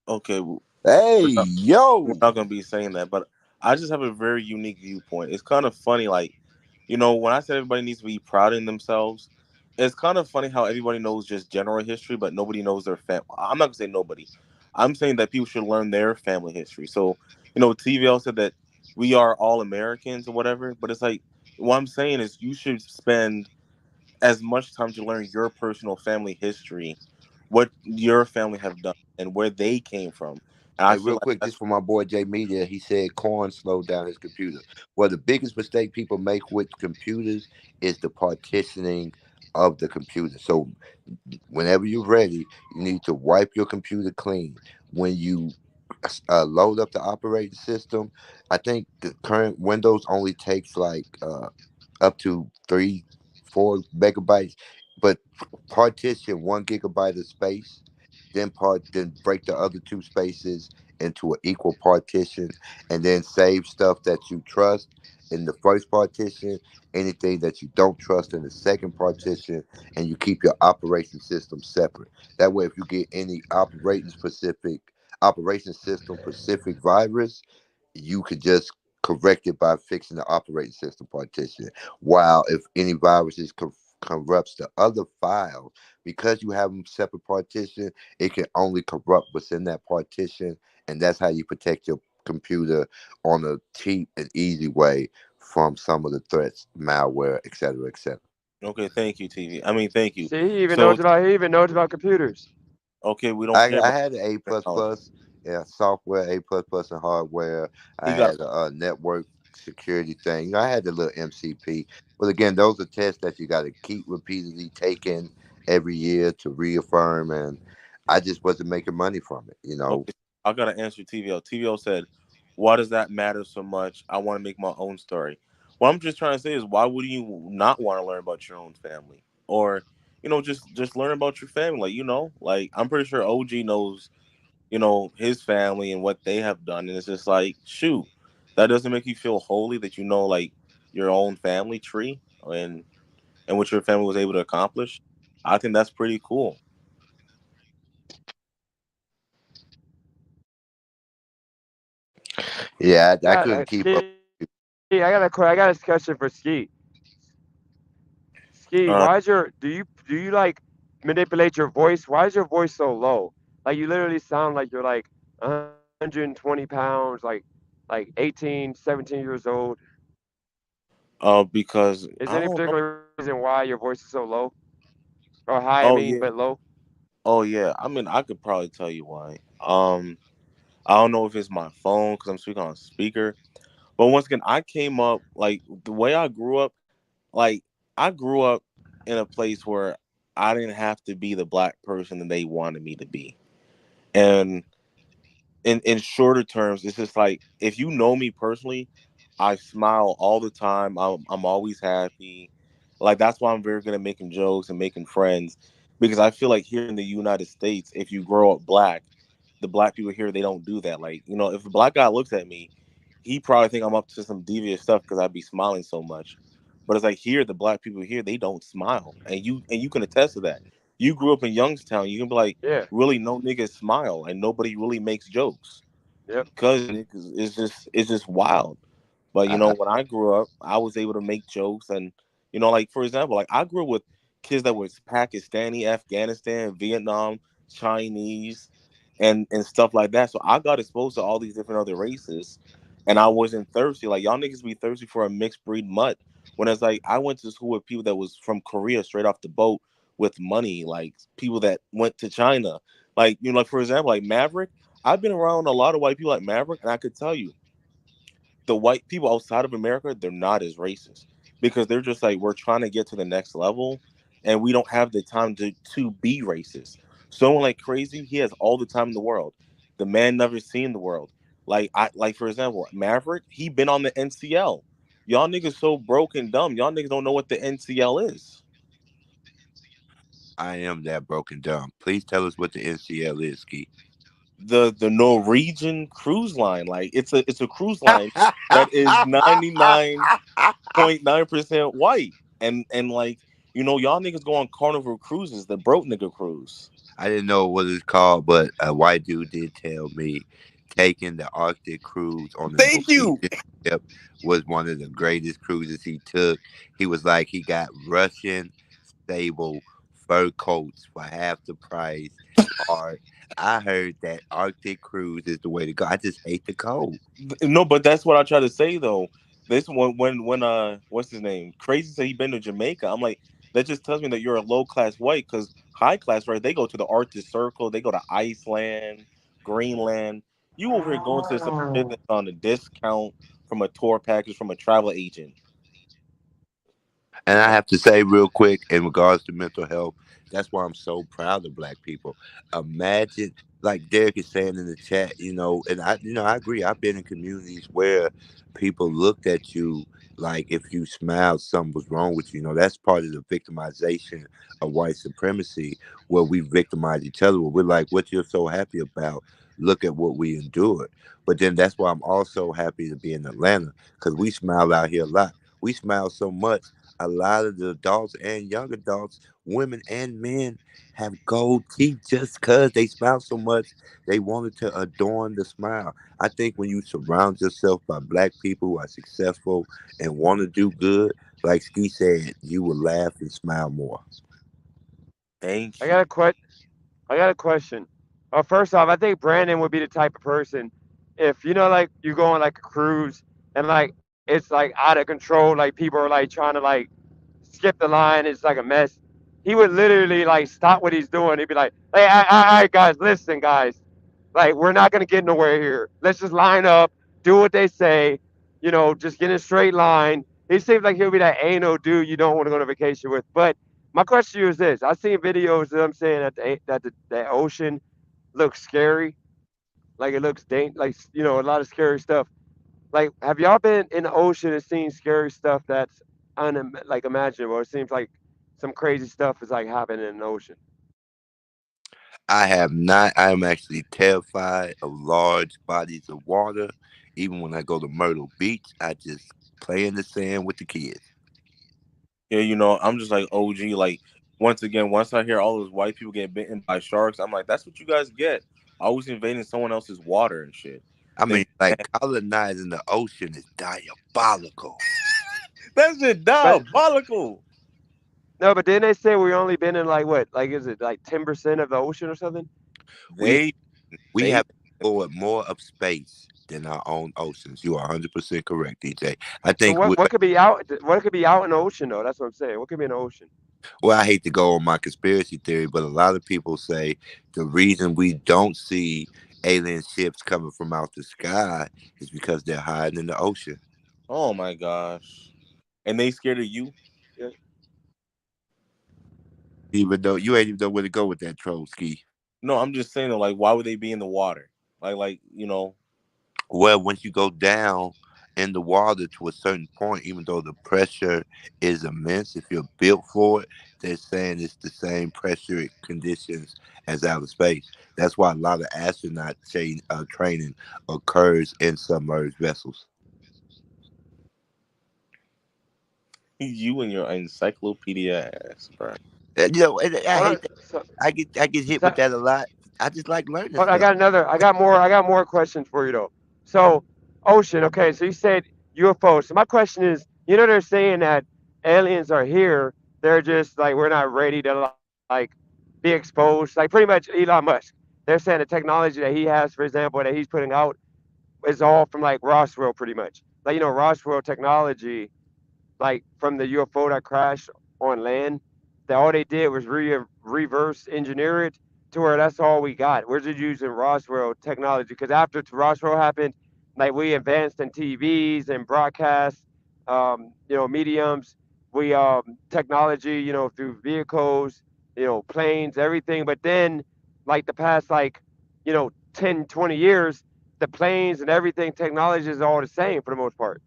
Okay, Hey, we're yo. not gonna be saying that, but I just have a very unique viewpoint. It's kind of funny, like When I said everybody needs to be proud in themselves, it's kind of funny how everybody knows just general history, but nobody knows their family. I'm not gonna say nobody. I'm saying that people should learn their family history. So, TVL said that we are all Americans or whatever, but it's like what I'm saying is you should spend as much time to learn your personal family history, what your family have done, and where they came from. And I Hey, feel real like quick, this that's for my boy Jay Media. He said corn slowed down his computer. Well, the biggest mistake people make with computers is the partitioning of the computer. So whenever you're ready, you need to wipe your computer clean. When you load up the operating system, I think the current Windows only takes like up to 3-4 megabytes, but partition 1 gigabyte of space, then break the other two spaces into an equal partition, and then save stuff that you trust in the first partition, anything that you don't trust in the second partition, and you keep your operation system separate. That way, if you get any operation system specific virus, you could just correct it by fixing the operating system partition. While if any viruses corrupts the other files, because you have them separate partition, it can only corrupt what's in that partition, and that's how you protect your computer on a cheap and easy way from some of the threats, malware, etc., etc. okay. Thank you, TV. I mean, thank you. See, So, he even knows about computers. okay, we don't I, care I about had an A plus technology. plus, yeah, software A plus plus and hardware. I He got had a network security thing. I had the little MCP. But again, those are tests that you got to keep repeatedly taking every year to reaffirm, and I just wasn't making money from it. okay. I gotta answer TVL. TVL said, "Why does that matter so much? I want to make my own story." What I'm just trying to say is, why would you not want to learn about your own family, or just learn about your family? Like I'm pretty sure OG knows, his family and what they have done, and it's just like, shoot, that doesn't make you feel holy that like your own family tree and what your family was able to accomplish. I think that's pretty cool. Yeah, I God, couldn't keep up. Ski, I got a question for Ski. Ski, Uh, why is your do you like manipulate your voice? Why is your voice so low? Like you literally sound like you're like 120 pounds, like 18, 17 years old. because Is there I any don't know. particular reason why your voice is so low? Or high, I Oh mean, yeah, but low? oh yeah. I mean, I could probably tell you why. I don't know if it's my phone because I'm speaking on speaker. But once again, I came up like the way I grew up. Like I grew up in a place where I didn't have to be the black person that they wanted me to be, and in shorter terms, it's just like if you know me personally, I smile all the time. I'm always happy. Like that's why I'm very good at making jokes and making friends because I feel like here in the United States, if you grow up black, the black people here they don't do that. Like if a black guy looks at me, he probably think I'm up to some devious stuff because I'd be smiling so much. But it's like here, the black people here they don't smile, and you can attest to that. You grew up in Youngstown, you can be like, Yeah. really, no niggas smile, and nobody really makes jokes Yep. because it's just wild. But when I grew up, I was able to make jokes, and like for example, like I grew up with kids that were Pakistani, Afghanistan, Vietnam, Chinese, and stuff like that. So I got exposed to all these different other races, and I wasn't thirsty. Like y'all niggas be thirsty for a mixed breed mutt. When it's like I went to school with people that was from Korea straight off the boat with money, like people that went to China. Like like for example, like Maverick. I've been around a lot of white people like Maverick, and I could tell you the white people outside of America, they're not as racist because they're just like we're trying to get to the next level, and we don't have the time to be racist. Someone like Crazy, he has all the time in the world. The man never seen the world. Like for example, Maverick, he been on the NCL. Y'all niggas so broke and dumb. Y'all niggas don't know what the NCL is. I am that broken down. Please tell us what the NCL is, Ski. The Norwegian cruise line. Like it's a cruise line that is 99.9% white. And like, y'all niggas go on Carnival cruises, the broke nigga cruise. I didn't know what it's called, but a white dude did tell me taking the Arctic cruise on the Thank you. Norwegian. ship was one of the greatest cruises he took. He was like he got Russian stable fur coats for half the price. Or I heard that Arctic cruise is the way to go. I just hate the cold. No, but that's what I try to say though. This when what's his name? Crazy said he been to Jamaica. I'm like, that just tells me that you're a low class white because high class, right? They go to the Arctic Circle, they go to Iceland, Greenland. You over here going to some shit that's on a discount from a tour package from a travel agent. And I have to say, real quick, in regards to mental health, that's why I'm so proud of Black people. Imagine, like Derek is saying in the chat, and I agree. I've been in communities where people looked at you like if you smiled, something was wrong with you. That's part of the victimization of white supremacy, where we victimize each other. Where we're like, what you're so happy about? Look at what we endured. But then that's why I'm also happy to be in Atlanta because we smile out here a lot. We smile so much a lot of the adults and young adults, women and men, have gold teeth just because they smile so much. They wanted to adorn the smile. I think when you surround yourself by Black people who are successful and want to do good, like Ski said, you will laugh and smile more. Thank I you. got a I got a question. First off, I think Brandon would be the type of person if like you go on like a cruise and like it's like out of control, like people are like trying to like skip the line, it's like a mess. He would literally like stop what he's doing. He'd be like, "Hey, all right, guys, listen, guys, like we're not gonna get nowhere here. Let's just line up, do what they say, just get in a straight line." He seems like he'll be that anal dude you don't want to go on vacation with. But my question to you is this: I've seen videos of them saying that the ocean looks scary, like it looks like a lot of scary stuff. Like, have y'all been in the ocean and seen scary stuff that's like imaginable? It seems like some crazy stuff is like happening in the ocean. I have not. I am actually terrified of large bodies of water. Even when I go to Myrtle Beach, I just play in the sand with the kids. Yeah, I'm just like OG. Like once again, once I hear all those white people get bitten by sharks, I'm like, that's what you guys get. Always invading someone else's water and shit. I Think mean, like colonizing the ocean is diabolical. that's just But diabolical. no, but then they say we only been in like what? Like is it like 10% of the ocean or something? We They we they have explored more of space than our own oceans. You are 100% correct, DJ. I So think we. what could be out? What could be out in the ocean though? That's what I'm saying. What could be in the ocean? Well, I hate to go on my conspiracy theory, but a lot of people say the reason we don't see alien ships coming from out the sky is because they're hiding in the ocean. Oh my gosh. And they scared of you? Yeah. Even though you ain't even know where to go with that troll ski. No, I'm just saying like why would they be in the water? Like Well, once you go down in the water to a certain point, even though the pressure is immense, if you're built for it, they're saying it's the same pressure conditions as outer space. That's why a lot of astronaut training occurs in submerged vessels. you and your encyclopedia ass, bro. And I Hold on. hate that. I get hit with So, that a lot. I just like learning hold on, I stuff. got another. I got more questions for you though. So ocean. Okay. So you said UFOs. So my question is, they're saying that aliens are here. They're just like we're not ready to like be exposed. Like pretty much Elon Musk. They're saying the technology that he has, for example, that he's putting out is all from like Roswell, pretty much. Like Roswell technology, like from the UFO that crashed on land, that all they did was reverse engineer it to where that's all we got. We're just using Roswell technology because after Roswell happened, like we advanced in TVs and broadcast, mediums. We technology, through vehicles, planes, everything. But then, like the past, like 10, 20 years, the planes and everything, technology is all the same for the most part.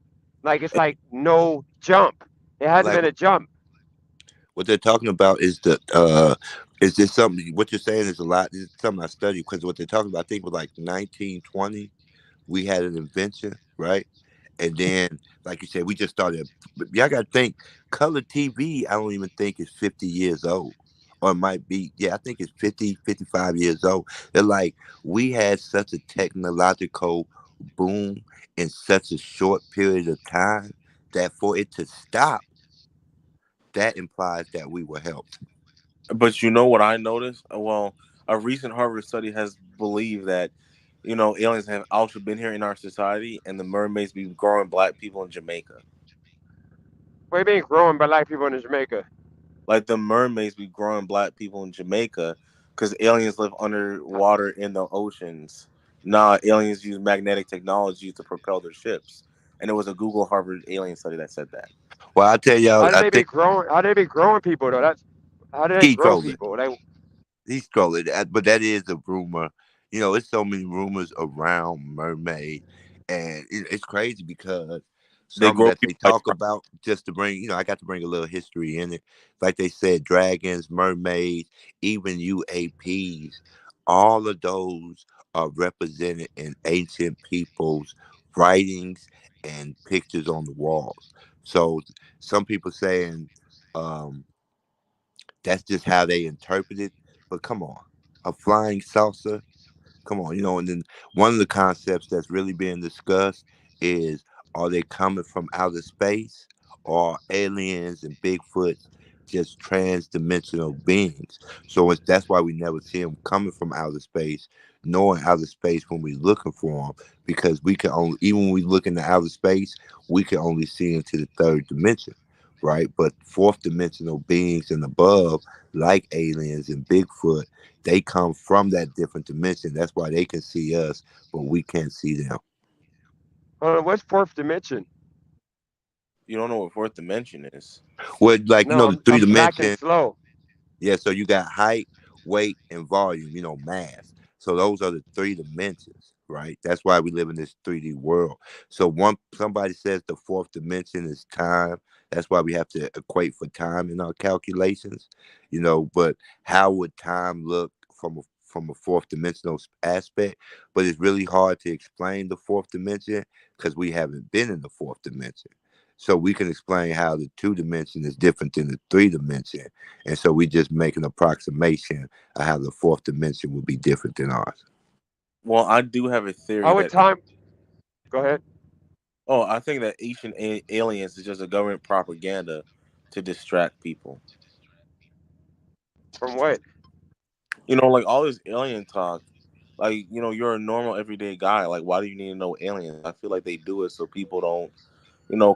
Like it's like no jump. It hasn't Like been a jump. what they're talking about is this something what you're saying is a lot. This is something I study because what they're talking about, I think was like 1920, we had an invention, right? And then, like you said, we just started. Y'all got to think, color TV, I don't even think is 50 years old. Or it might be, yeah, I think it's 50, 55 years old. They're like, we had such a technological boom in such a short period of time that for it to stop, that implies that we were helped. But you know what I noticed? Well, a recent Harvard study has believed that, aliens have also been here in our society, and the mermaids be growing black people in Jamaica. What do you mean growing by black people in Jamaica? Like the mermaids be growing black people in Jamaica because aliens live underwater in the oceans. Nah, aliens use magnetic technology to propel their ships. And it was a Google Harvard alien study that said that. Well, I tell y'all, How did I they be think growing? How did they be growing people though? That's how do they he grow trolling. people? Like He's trolling, but that is a rumor. It's so many rumors around mermaid, and it's crazy because They some grow that they people like talk about just to bring. I got to bring a little history in it. Like they said, dragons, mermaids, even UAPs, all of those are represented in ancient people's writings and pictures on the walls. So some people saying. That's just how they interpret it. But come on, a flying saucer. Come on, and then one of the concepts that's really being discussed is, are they coming from outer space, or are aliens and Bigfoots just trans-dimensional beings? So that's why we never see them coming from outer space, nor in outer space when we're looking for them, because we can only, even when we look into outer space, we can only see into the third dimension, right? But fourth dimensional beings and above, like aliens and Bigfoot, they come from that different dimension. That's why they can see us, but we can't see them. what's fourth dimension? You don't know what fourth dimension is. Well, like No, the I'm three I'm tracking dimension. slow. Yeah, so you got height, weight, and volume, mass. So those are the three dimensions, right? That's why we live in this 3D world. So somebody says the fourth dimension is time. That's why we have to equate for time in our calculations, but how would time look from a fourth dimensional aspect? But it's really hard to explain the fourth dimension because we haven't been in the fourth dimension. So we can explain how the two dimension is different than the three dimension, and so we just make an approximation of how the fourth dimension would be different than ours. Well, I do have a theory How would that, time? Go ahead. I think that ancient aliens is just a government propaganda to distract people. From what? Like all this alien talk, like, you're a normal everyday guy. Like, why do you need to know aliens? I feel like they do it so people don't,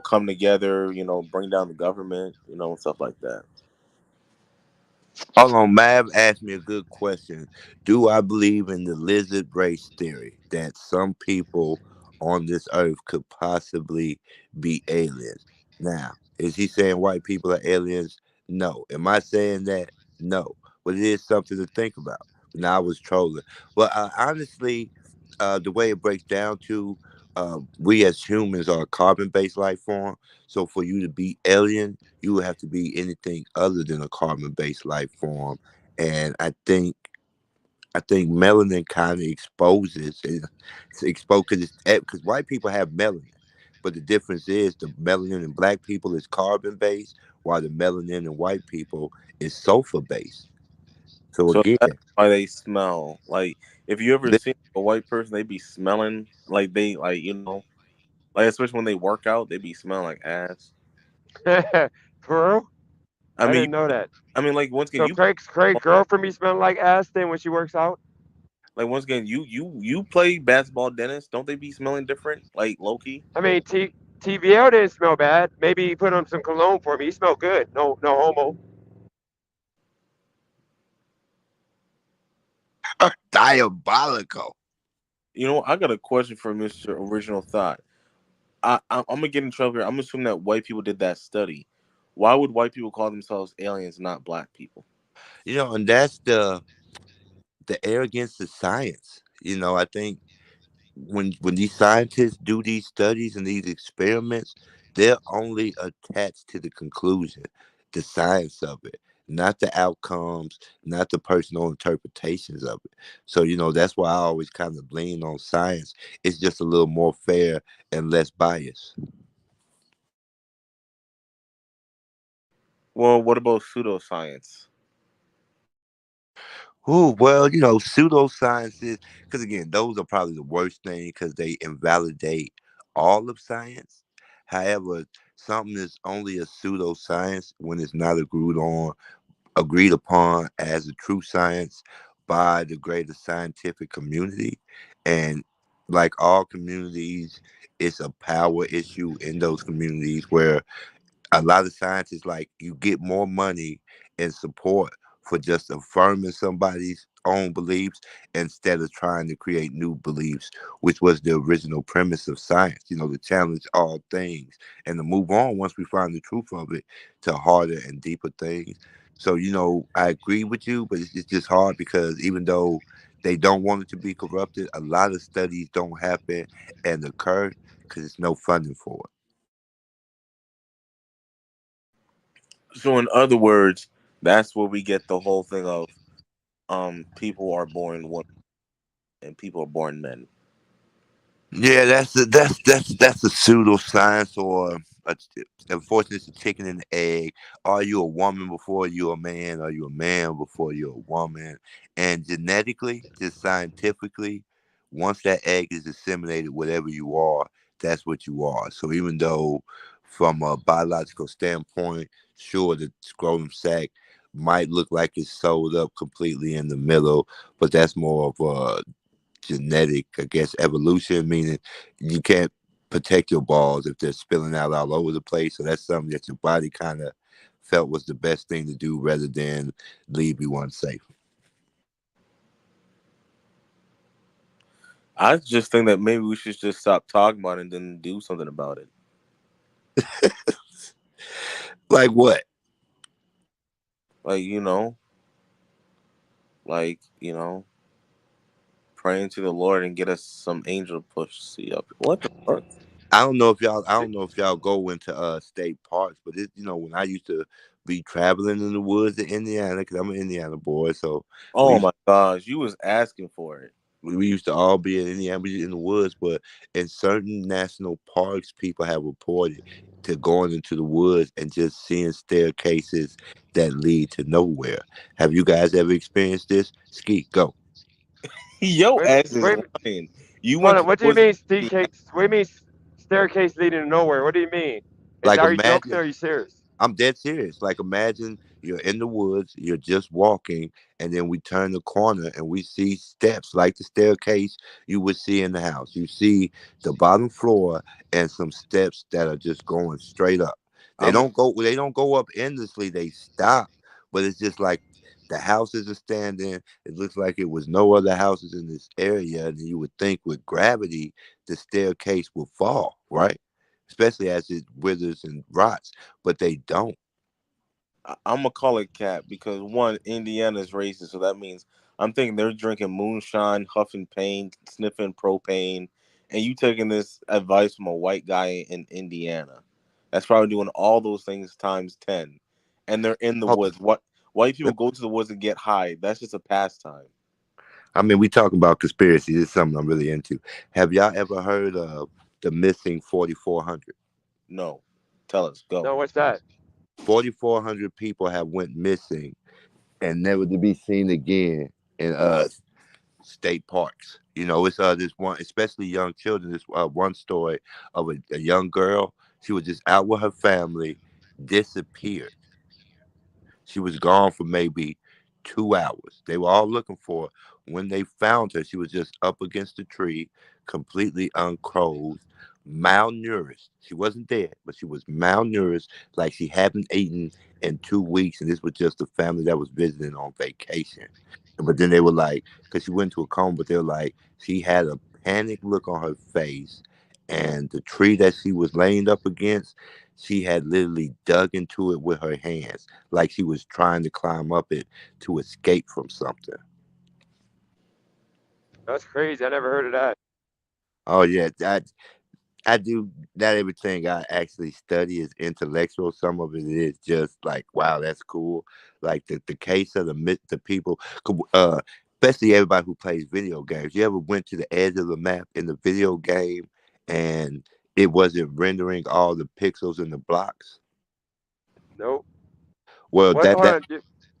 come together, bring down the government, and stuff like that. Hold on, Mav asked me a good question. Do I believe in the lizard race theory that some people on this earth could possibly be aliens? Now, is he saying white people are aliens? No. Am I saying that? No. But it is something to think about. Now I was trolling. But honestly, the way it breaks down to, we as humans are a carbon-based life form. So for you to be alien, you would have to be anything other than a carbon-based life form. And I think melanin kind of exposes it. It's exposed because white people have melanin, but the difference is the melanin in black people is carbon-based, while the melanin in white people is sulfur-based. So So again, that's why they smell. Like, if you ever see a white person, they be smelling like they, like, like, especially when they work out, they be smelling like ass. For real? I I mean, didn't know that. like, once again, So Craig girlfriend be smelling like ass then when she works out. you play basketball, Dennis. Don't they be smelling different, like low key? I mean, TVL didn't smell bad. Maybe he put on some cologne for me. He smelled good. No, no homo. diabolical. I got a question for Mister Original Thought. I'm gonna get in trouble here. I'm assuming that white people did that study. Why would white people call themselves aliens, not black people? And that's the arrogance of science. I think when these scientists do these studies and these experiments, they're only attached to the conclusion, the science of it, not the outcomes, not the personal interpretations of it. So, that's why I always kind of lean on science. It's just a little more fair and less biased. Well, what about pseudoscience? Oh, well, pseudosciences, because again, those are probably the worst thing because they invalidate all of science. However, something is only a pseudoscience when it's not agreed upon as a true science by the greater scientific community. And like all communities, it's a power issue in those communities where a lot of scientists like you get more money and support for just affirming somebody's own beliefs instead of trying to create new beliefs, which was the original premise of science, to challenge all things and to move on once we find the truth of it to harder and deeper things. So, I agree with you, but it's just hard because even though they don't want it to be corrupted, a lot of studies don't happen and occur because there's no funding for it. So in other words, that's where we get the whole thing of people are born women and people are born men. Yeah, that's a pseudoscience or unfortunately it's a chicken and egg. Are you a woman before you're a man? Are you a man before you're a woman? And genetically, just scientifically, once that egg is disseminated, whatever you are, that's what you are. So even though from a biological standpoint, sure the scrotum sac might look like it's sewed up completely in the middle, but that's more of a genetic, I guess, evolution, meaning you can't protect your balls if they're spilling out all over the place. So that's something that your body kind of felt was the best thing to do rather than leave you unsafe. I just think that maybe we should just stop talking about it and then do something about it. Like what? Like, like, praying to the Lord and get us some angel to push see up. What the fuck? I don't know if y'all go into state parks, but when I used to be traveling in the woods in Indiana, because I'm an Indiana boy, so we Oh my gosh, you was asking for it. we used to all be in Indiana, in the woods, but in certain national parks, people have reported to going into the woods and just seeing staircases that lead to nowhere. Have you guys ever experienced this? Ski, go. Yo Wait, ass is wait, lying. You hold went on. to the What do you woods. mean staircase? What do you mean staircase leading to nowhere? What do you mean? Like Are you joking or imagine are you serious? I'm dead serious. Like imagine you're in the woods, you're just walking, and then we turn the corner and we see steps like the staircase you would see in the house. You see the bottom floor and some steps that are just going straight up. They I'm don't go they don't go up endlessly, they stop, but it's just like the houses are standing. It looks like it was no other houses in this area, and you would think with gravity the staircase will fall, right? Especially as it withers and rots, but they don't. I'm gonna call it cap because one, Indiana's racist, so that means I'm thinking they're drinking moonshine, huffing pain, sniffing propane, and you taking this advice from a white guy in Indiana. That's probably doing all those things times 10, and they're in the Oh, woods. What white people go to the woods and get high? That's just a pastime. I mean, we talking about conspiracy. This is something I'm really into. Have y'all ever heard of the missing 4,400? No, tell us, go. No, what's that? 4,400 people have went missing and never to be seen again in state parks. It's this one, especially young children. This one story of a young girl. She was just out with her family, disappeared. She was gone for maybe 2 hours. They were all looking for her. When they found her, she was just up against a tree, completely unclothed, malnourished. She wasn't dead, but she was malnourished, like she hadn't eaten in 2 weeks. And this was just a family that was visiting on vacation. But then they were like, because she went to a coma, but they were like, she had a panic look on her face. And the tree that she was laying up against, she had literally dug into it with her hands like she was trying to climb up it to escape from something. That's crazy. I never heard of that. Oh yeah, I do not everything I actually study is intellectual. Some of it is just like, wow, that's cool. Like the case of the people, especially everybody who plays video games. You ever went to the edge of the map in the video game and it wasn't rendering all the pixels in the blocks? Nope. Well, What? that Hold that on.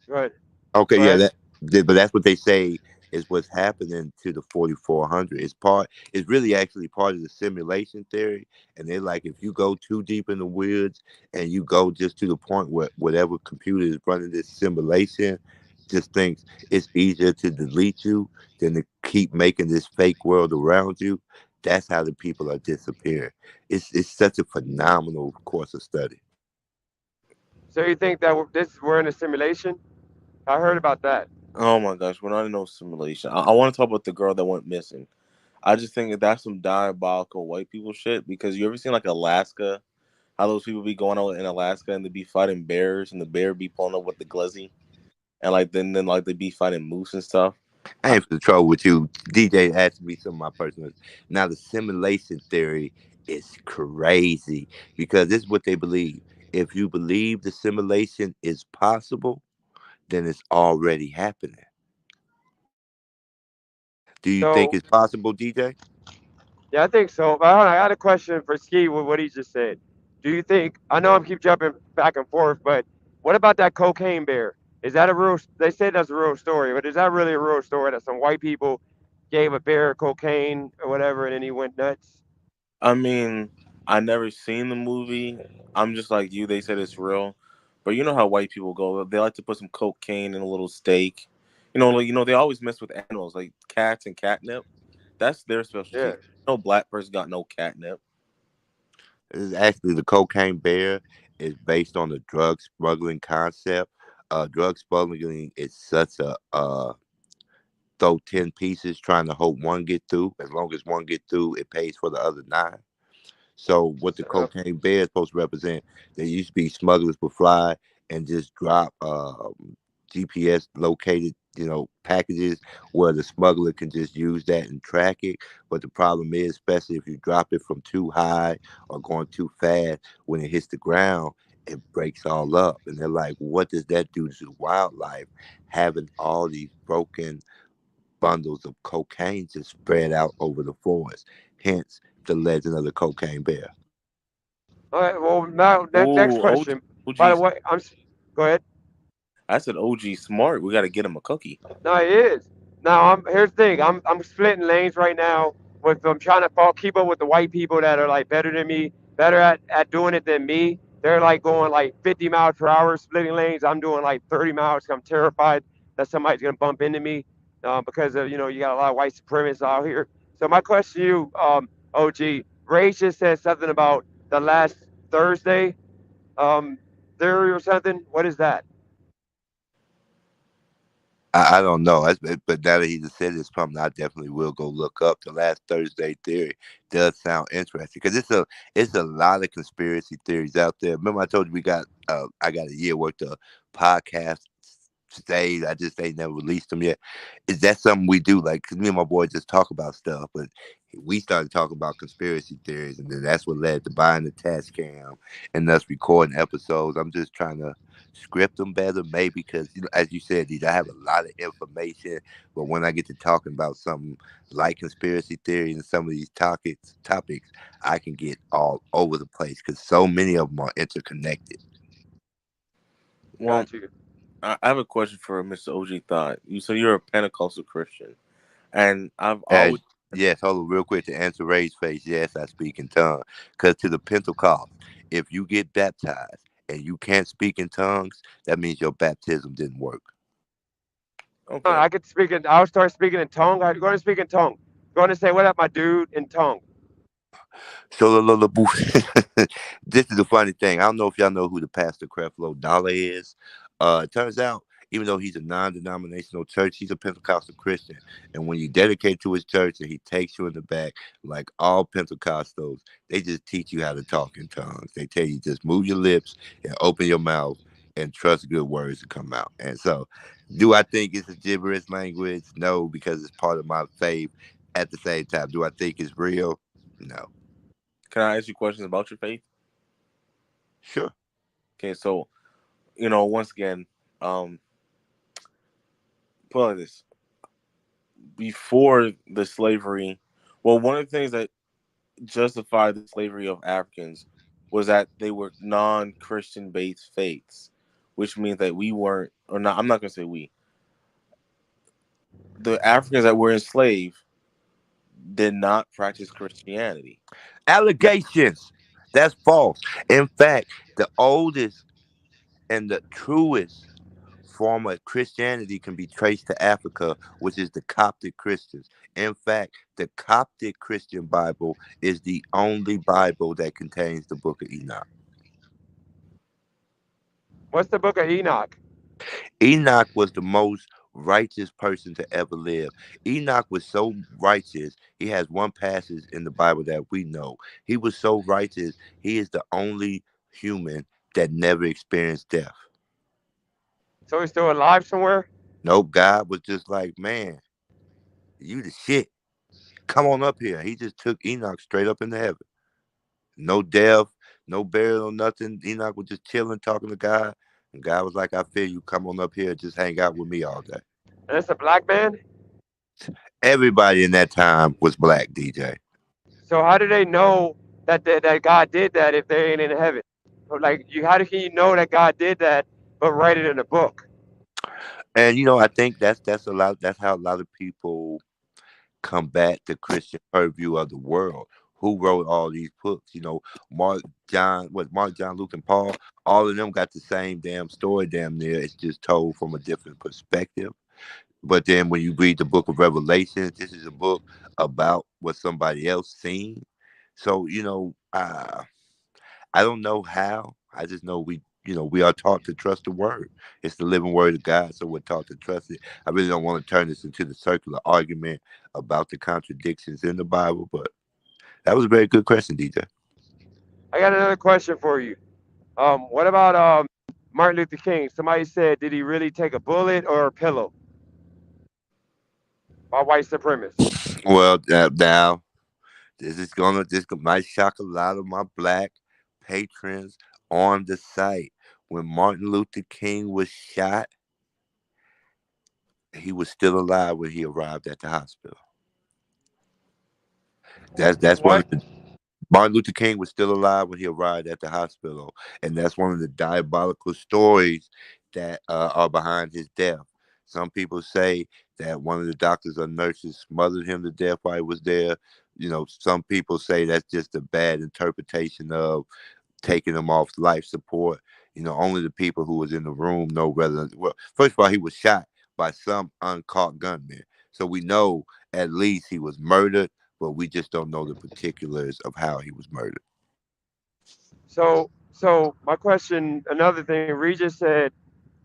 Go ahead. okay, Go yeah, ahead. But that's what they say is what's happening to the 4400. It's really actually part of the simulation theory. And they're like, if you go too deep in the woods and you go just to the point where whatever computer is running this simulation just thinks it's easier to delete you than to keep making this fake world around you. That's how the people are disappearing. It's such a phenomenal course of study. So you think that we're in a simulation? I heard about that. Oh my gosh, we're not in no simulation. I want to talk about the girl that went missing. I just think that that's some diabolical white people shit because you ever seen like Alaska? How those people be going out in Alaska and they be fighting bears and the bear be pulling up with the glizzy and like then like they be fighting moose and stuff. I ain't for the trouble with you. DJ asked me some of my personal. Now the simulation theory is crazy because this is what they believe. If you believe the simulation is possible, then it's already happening. Do you think So it's possible, DJ? yeah, I think so. But hold on, I got a question for Ski with what he just said. Do you think? I know I'm keep jumping back and forth, but what about that cocaine bear? Is that a real? They say that's a real story, but is that really a real story that some white people gave a bear cocaine or whatever, and then he went nuts? I mean, I never seen the movie. I'm just like you. They said it's real, but you know how white people go. They like to put some cocaine in a little steak. They always mess with animals like cats and catnip. That's their Yeah. specialty. No black person got no catnip. This is actually the cocaine bear is based on the drug smuggling concept. Drug smuggling is such a throw 10 pieces trying to hope one get through. As long as one get through, it pays for the other nine. So what the Yep. cocaine bear is supposed to represent, there used to be smugglers would fly and just drop GPS located, packages where the smuggler can just use that and track it. But the problem is, especially if you drop it from too high or going too fast, when it hits the ground, it breaks all up. And they're like, what does that do to wildlife? Having all these broken bundles of cocaine just spread out over the forest. Hence the legend of the cocaine bear. All right. Well, now next Oh, question. By the OG. way, go ahead. I said OG smart. We got to get him a cookie. No, it is. Now, here's the thing. I'm splitting lanes right now. I'm trying to keep up with the white people that are like better than me, better at doing it than me. They're like going like 50 miles per hour splitting lanes. I'm doing like 30 miles. I'm terrified that somebody's gonna bump into me because of you got a lot of white supremacists out here. So my question to you, OG, Ray just said something about the last Thursday um, theory or something. What is that? I don't know, but now that he just said it's something I definitely will go look up. The last Thursday theory does sound interesting because it's a lot of conspiracy theories out there. Remember, I told you I got a year worth of podcasts saved. I just ain't never released them yet. Is that something we do? Like, 'cause me and my boy just talk about stuff, but we started talking about conspiracy theories, and then that's what led to buying the test cam and us recording episodes. I'm just trying to script them better, maybe because as you said, I have a lot of information, but when I get to talking about something like conspiracy theory and some of these topics, I can get all over the place because so many of them are interconnected. Well, Got you. I have a question for Mr. OG Thought. You said you're a Pentecostal Christian, and I've As always yes, hold on real quick to answer Ray's face. Yes, I speak in tongues. Because to the Pentecost, if you get baptized and you can't speak in tongues, that means your baptism didn't work. okay. I could speak in. I'll start speaking in tongue. I'm going to speak in tongue. Going to say what up, my dude, in tongue. So this is the funny thing. I don't know if y'all know who the Pastor Creflo Dollar is. It turns out, even though he's a non-denominational church, he's a Pentecostal Christian. And when you dedicate to his church and he takes you in the back, like all Pentecostals, they just teach you how to talk in tongues. They tell you just move your lips and open your mouth and trust good words to come out. And so, do I think it's a gibberish language? No, because it's part of my faith. At the same time, do I think it's real? No. Can I ask you questions about your faith? Sure. Okay, so once again, um, put it like this: before the slavery, well, one of the things that justified the slavery of Africans was that they were non-Christian based faiths, which means that we weren't, or not. I'm not gonna say we. The Africans that were enslaved did not practice Christianity. Allegations. That's false. In fact, the oldest and the truest form of Christianity can be traced to Africa, which is the Coptic Christians. In fact, the Coptic Christian Bible is the only Bible that contains the book of Enoch. What's the book of Enoch? Enoch was the most righteous person to ever live. Enoch was so righteous, he has one passage in the Bible that we know. He was so righteous, he is the only human that never experienced death. So he's still alive somewhere? Nope, God was just like, man, you the shit. Come on up here. He just took Enoch straight up into heaven. No death, no burial, no nothing. Enoch was just chilling, talking to God. And God was like, I feel you. Come on up here. Just hang out with me all day. And it's a black man? Everybody in that time was black, DJ. So how do they know that God did that if they ain't in heaven? Or like you, how can you know that God did that, but write it in a book? And I think that's a lot. That's how a lot of people combat the Christian purview of the world. Who wrote all these books? Mark, John, Luke, and Paul. All of them got the same damn story, damn near. It's just told from a different perspective. But then when you read the book of Revelation, this is a book about what somebody else seen. So I don't know how. I just know we are taught to trust the word. It's the living word of God, so we're taught to trust it. I really don't want to turn this into the circular argument about the contradictions in the Bible, but that was a very good question, DJ. I got another question for you. What about Martin Luther King? Somebody said, did he really take a bullet or a pillow by white supremacists? Well, now this might shock a lot of my black patrons on the site. When Martin Luther King was shot, he was still alive when he arrived at the hospital. That's one of What? the Martin Luther King was still alive when he arrived at the hospital, and that's one of the diabolical stories that are behind his death. Some people say that one of the doctors or nurses smothered him to death while he was there. Some people say that's just a bad interpretation of taking him off life support. Only the people who was in the room know whether. Well, first of all, he was shot by some uncaught gunman, so we know at least he was murdered, but we just don't know the particulars of how he was murdered. So my question, another thing, Regis said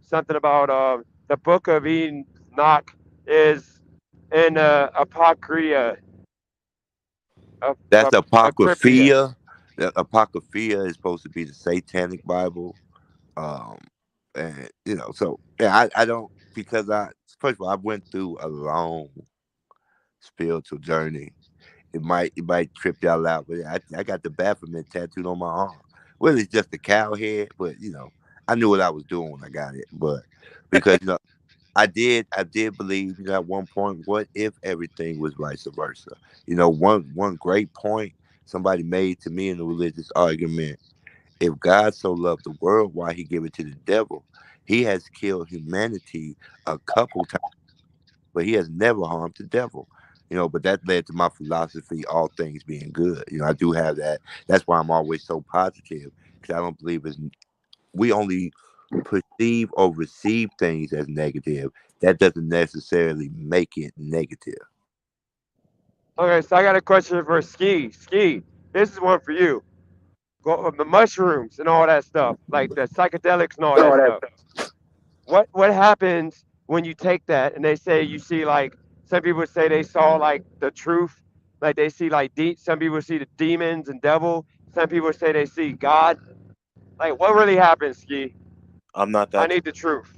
something about the book of Enoch is in Apocrypha. That's Apocrypha. Apocrypha. The Apocrypha is supposed to be the Satanic Bible. Um, and so yeah, I don't because I first of all I went through a long spiritual journey. It might trip y'all out, but I got the Baphomet tattooed on my arm. Well, it's just a cow head, but I knew what I was doing when I got it. But because I did believe at one point, what if everything was vice versa? One great point somebody made to me in a religious argument: if God so loved the world, why he gave it to the devil? He has killed humanity a couple times, but he has never harmed the devil. But that led to my philosophy, all things being good. I do have that. That's why I'm always so positive, because I don't believe we only perceive or receive things as negative. That doesn't necessarily make it negative. Okay, so I got a question for Ski. Ski, this is one for you. The mushrooms and all that stuff, like the psychedelics and all that stuff. What happens when you take that and they say you see like some people say they saw like the truth, like they see like some people see the demons and devil. Some people say they see God. Like what really happens, Ski? I'm not I that. need the truth.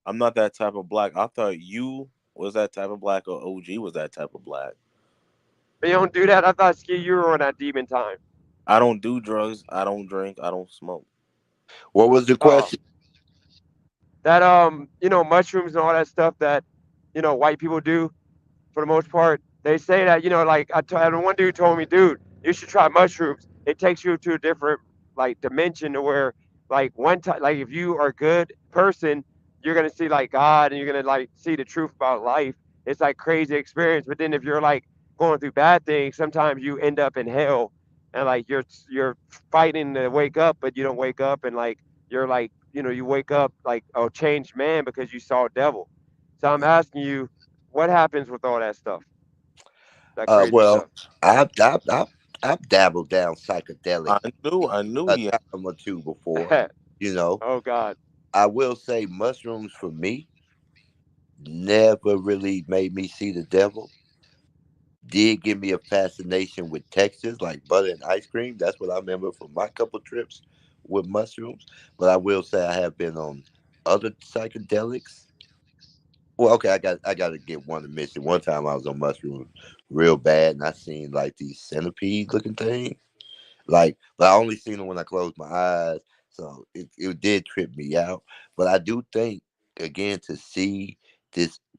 I'm not that type of black. I thought you was that type of black, or OG was that type of black. But you don't do that. I thought Ski you were on that demon time. I don't do drugs. I don't drink. I don't smoke. What was the Oh, question? that mushrooms and all that stuff that white people do for the most part. They say that like one dude told me, dude, you should try mushrooms. It takes you to a different like dimension to where like one time like if you are a good person, you're gonna see like God and you're gonna like see the truth about life. it's like crazy experience. But then if you're like going through bad things, sometimes you end up in hell, and like you're fighting to wake up, but you don't wake up, and like you're like you wake up like a changed man because you saw devil. So I'm asking you, what happens with all that stuff, that crazy Well, stuff? I've dabbled down psychedelic I knew a he. time or two before. You know, Oh God. I will say mushrooms for me never really made me see the devil. Did give me a fascination with textures like butter and ice cream. That's what I remember from my couple trips with mushrooms. But I will say I have been on other psychedelics. Well, okay, I got to get one admission. One time I was on mushrooms real bad, and I seen like these centipede looking things. Like, but I only seen them when I closed my eyes, so it did trip me out. But I do think, again, to see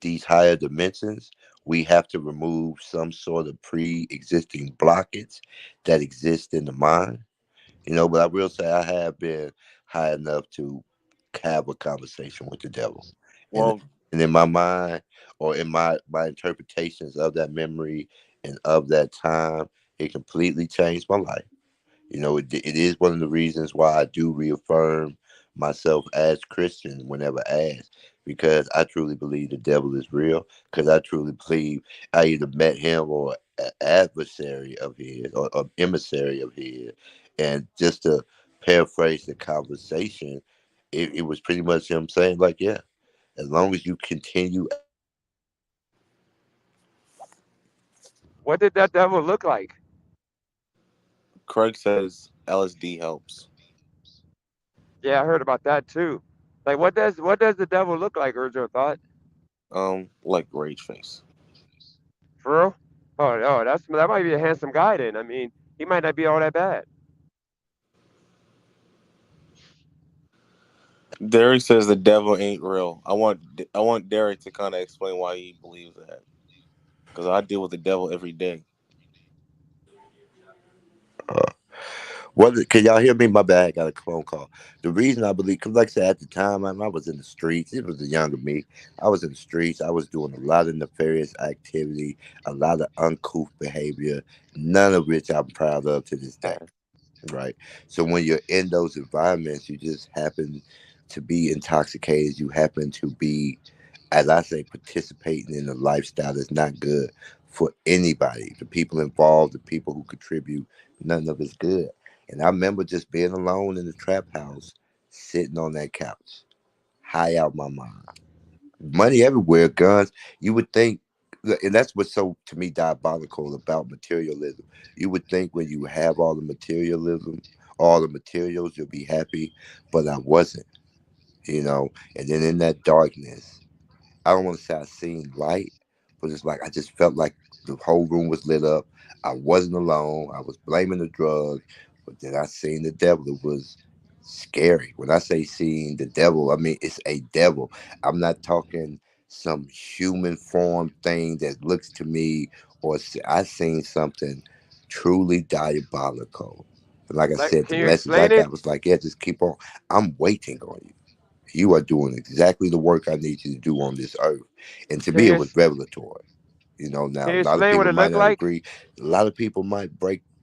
these higher dimensions, we have to remove some sort of pre-existing blockage that exists in the mind. But I will say I have been high enough to have a conversation with the devil, and Well, and in my mind or in my interpretations of that memory and of that time, it completely changed my life. It is one of the reasons why I do reaffirm myself as Christian whenever asked, because I truly believe the devil is real, because I truly believe I either met him or an adversary of his or emissary of his. And just to paraphrase the conversation, it was pretty much him saying, like, yeah, as long as you continue. What did that devil look like? Craig says LSD helps. Yeah, I heard about that too. Like, what does the devil look like? Original thought. Like Rage Face. For real? Oh, that might be a handsome guy then. I mean, he might not be all that bad. Derek says the devil ain't real. I want Derek to kind of explain why he believes that, because I deal with the devil every day. Can y'all hear me? My bad. I got a phone call. The reason I believe, because like I said, at the time, I was in the streets. It was the younger me. I was in the streets. I was doing a lot of nefarious activity, a lot of uncouth behavior, none of which I'm proud of to this day. Right. So when you're in those environments, you just happen to be intoxicated. You happen to be, as I say, participating in a lifestyle that's not good for anybody. The people involved, the people who contribute, none of it's good. And I remember just being alone in the trap house, sitting on that couch, high out my mind. Money everywhere, guns. You would think, and that's what's so to me diabolical about materialism. You would think when you have all the materialism, all the materials, you'll be happy, but I wasn't. And then in that darkness, I don't want to say I seen light, but it's like I just felt like the whole room was lit up. I wasn't alone. I was blaming the drugs, but then I seen the devil. It was scary. When I say seeing the devil, I mean it's a devil. I'm not talking some human form thing that looks to me, I seen something truly diabolical. And like I Like, said, the can you message I explain it? got was like, yeah, just keep on. I'm waiting on you. You are doing exactly the work I need you to do on this earth. And to Can me, it you was revelatory. Now can a you lot of explain what people it might looked not like? agree. A lot of people might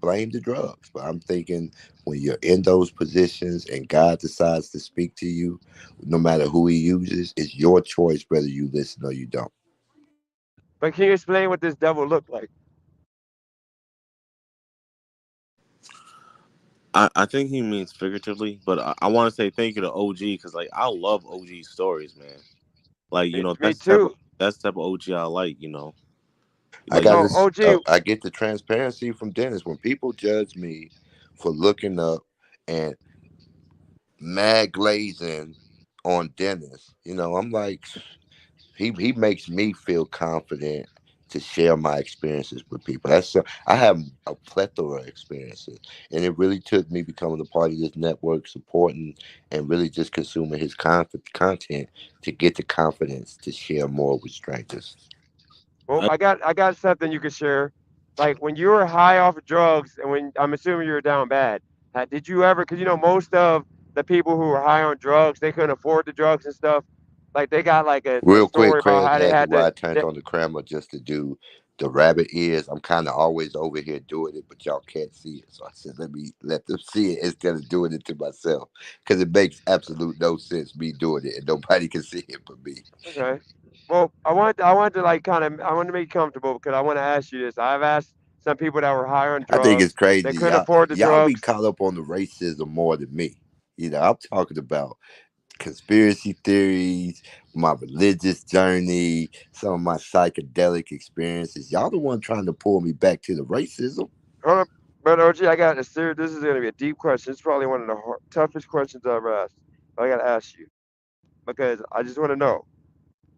blame the drugs, but I'm thinking when you're in those positions and God decides to speak to you, no matter who He uses, it's your choice whether you listen or you don't. But can you explain what this devil looked like? I think he means figuratively, but I want to say thank you to OG, because like I love OG stories, man. Like Me too. that's the type of OG I like. I Like got So this. OG, I get the transparency from Dennis when people judge me for looking up and mad glazing on Dennis. I'm like, he makes me feel confident to share my experiences with people. I have a plethora of experiences, and it really took me becoming a part of this network, supporting and really just consuming his content to get the confidence to share more with strangers. well, I got something you could share. Like when you were high off of drugs, and when I'm assuming you were down bad, did you ever? Because most of the people who were high on drugs, they couldn't afford the drugs and stuff. Like they got like a Real quick, story about Craig how they asked me had why to. I turned on the camera just to do the rabbit ears. I'm kind of always over here doing it, but y'all can't see it. So I said, let me let them see it instead of doing it to myself because it makes absolute no sense me doing it and nobody can see it but me. Okay. Well, I wanted to like kind of I wanted to make you comfortable because I want to ask you this. I've asked some people that were high on I think it's drugs. They crazy. couldn't afford the Y'all be drugs. caught up on the racism more than me. I'm talking about conspiracy theories, my religious journey, some of my psychedelic experiences. Y'all the one trying to pull me back to the racism. Hold up, but OG, I got a serious. This is going to be a deep question. It's probably one of the toughest questions I've ever asked. I got to ask you because I just want to know.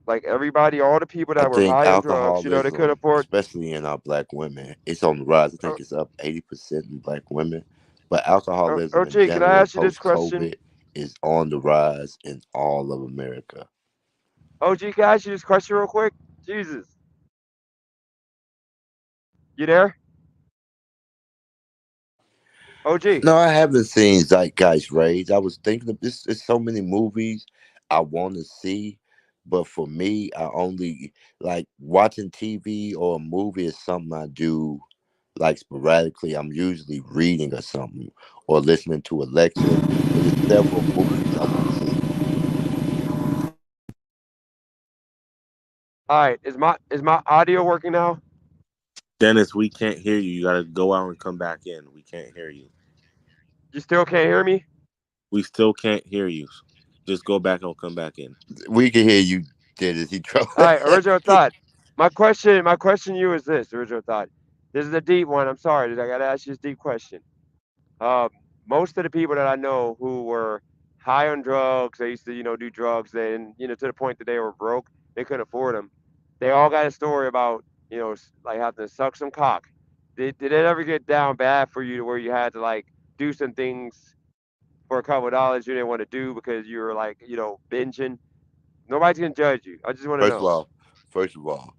Like everybody, all the people I that were think high on drugs, they couldn't alcoholism, afford. especially in our black women, it's on the rise. I Uh, think it's up 80% in black women. But alcoholism in OG, can I general, ask you this post question? COVID, is on the rise in all of America. OG, can I ask you this question real quick? Jesus, you there? OG. No, I haven't seen Zeitgeist Rage. I was thinking of this. There's so many movies I want to see, but for me, I only like watching TV or a movie is something I do like sporadically. I'm usually reading or something or listening to a lecture, but there's several movies I want to see. All right, is my audio working now? Dennis, we can't hear you. You gotta go out and come back in. We can't hear you. You still can't hear me? We still can't hear you. Just go back and come back in. We can hear you, Dennis. He trouble. All right, original thought. My question to you is this, original thought. This is a deep one. I'm sorry, dude. I gotta ask you this deep question. Um, Most of the people that I know who were high on drugs, they used to, do drugs, and to the point that they were broke, they couldn't afford them. They all got a story about, like having to suck some cock. Did it ever get down bad for you to where you had to like do some things for a couple of dollars you didn't want to do because you were like, binging? Nobody's gonna judge you. I just want to First of know. all, first of all,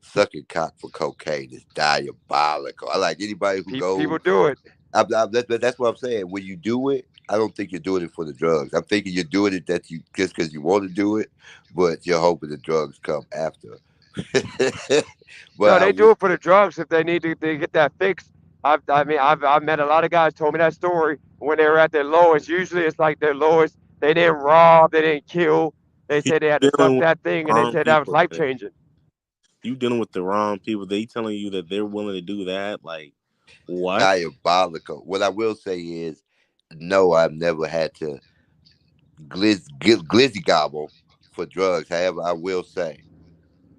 sucking cock for cocaine is diabolical. I like anybody who People goes. do it. That's what I'm saying. When you do it, I don't think you're doing it for the drugs. I'm thinking you're doing it that you just because you want to do it, but you're hoping the drugs come after. But No, I they do will. it for the drugs if they need to get that fixed. I've met a lot of guys told me that story when they were at their lowest. Usually it's like their lowest. They didn't rob, they didn't kill. They You said they had to suck dealing with that the thing, and they wrong said that was people. life Man. changing. You dealing with the wrong people. They telling you that they're willing to do that. Like what? Diabolical. What I will say is, no, I've never had to glizzy gobble for drugs. However, I will say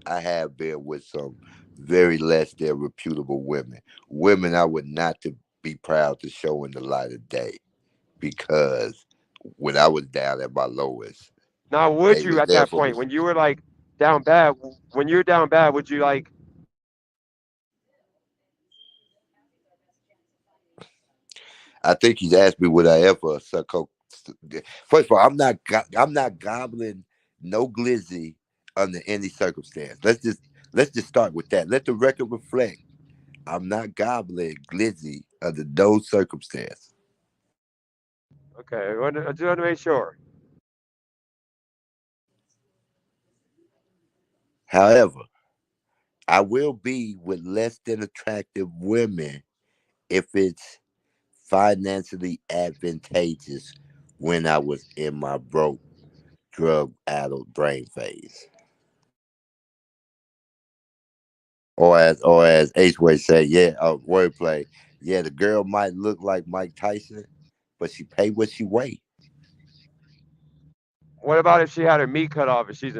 I have been with some very less than reputable women. Women I would not to be proud to show in the light of day because when I was down at my lowest, Now, would they you was at there that for point me. when you were like down bad? When you're down bad, would you like? I think he's asked me would I ever suck coke. First of all, I'm not gobbling no glizzy under any circumstance. Let's just start with that. Let the record reflect. I'm not gobbling glizzy under no circumstance. Okay, I just want to make sure. However, I will be with less than attractive women if it's financially advantageous when I was in my broke, drug addled brain phase. Or as H Way say, yeah, wordplay. Yeah, the girl might look like Mike Tyson, but she pay what she weigh. What about if she had her meat cut off and she's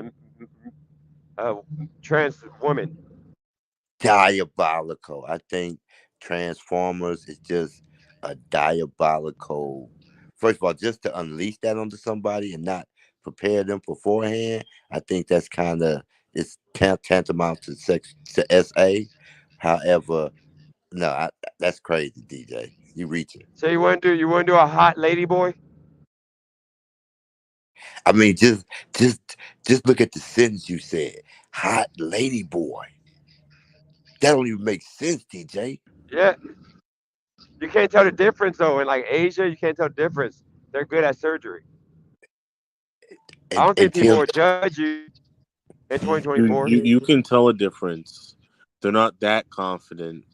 a trans woman? Diabolical. I think Transformers is just a diabolical. First of all, just to unleash that onto somebody and not prepare them beforehand, I think that's kind of it's tantamount to sex to SA. However, no, that's crazy, DJ. You reaching? So you wouldn't do a hot lady boy? I mean, just look at the sentence you said. Hot lady boy. That don't even make sense, DJ. Yeah, you can't tell the difference though. In like Asia, you can't tell the difference. They're good at surgery. I don't think people Tim, will judge you in you, 2024. you can tell a difference. They're not that confident.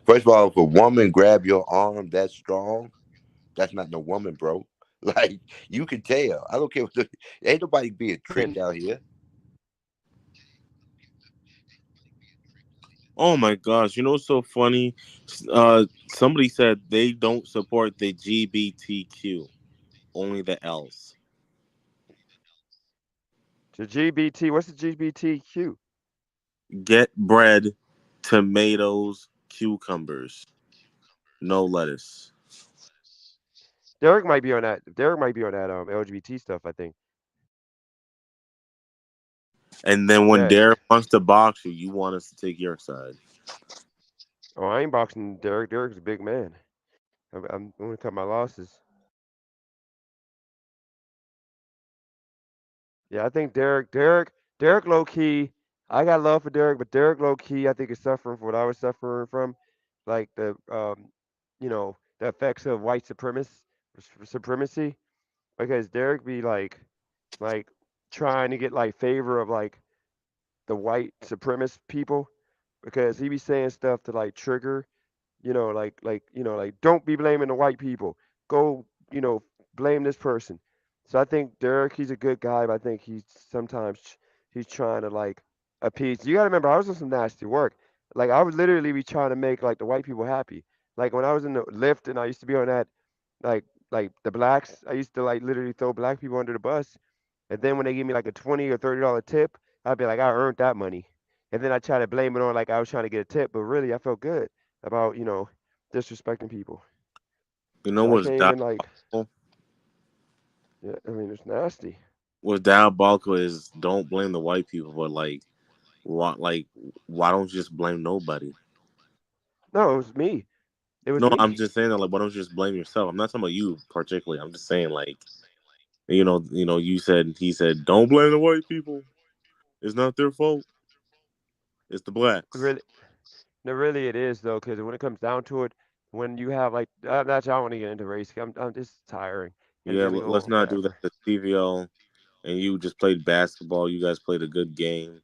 First of all, if a woman grab your arm that strong, that's not no woman, bro. Like you can tell. I don't care. Ain't nobody being tricked out here. Oh my gosh! You know what's so funny? Somebody said they don't support the GBTQ, only the L's. The GBT, what's the GBTQ? Get bread, tomatoes, cucumbers, no lettuce. Derek might be on that. Derek might be on that LGBT stuff. I think. And then when Yeah. Derek wants to box you, you want us to take your side. Oh, I ain't boxing Derek. Derek's a big man. I'm going to cut my losses. Yeah, I think Derek low key. I got love for Derek, but Derek low key, I think is suffering from what I was suffering from, like the effects of white supremacy. Because Derek be like trying to get like favor of like the white supremacist people, because he be saying stuff to like trigger, like don't be blaming the white people. Go, blame this person. So I think Derek, he's a good guy, but I think he's sometimes he's trying to like appease. You got to remember, I was on some nasty work. Like I would literally be trying to make like the white people happy. Like when I was in the lift and I used to be on that, like the blacks, I used to like literally throw black people under the bus. And then when they give me like a $20 or $30 tip, I'd be like, I earned that money. And then I try to blame it on like I was trying to get a tip, but really I felt good about, disrespecting people. You know So I what's can't even like, diabolical? yeah, I mean, it's nasty. What's diabolical is don't blame the white people, but why don't you just blame nobody? No, it was me. It was No, me. I'm just saying that why don't you just blame yourself? I'm not talking about you particularly. I'm just saying he said don't blame the white people. It's not their fault. It's the blacks. Really, no, really it is though, because when it comes down to it, when you have like, that's I don't want to get into race. I'm just tiring, and it's Yeah, gonna go let's on not do that. forever. The TVL and you just played basketball. You guys played a good game.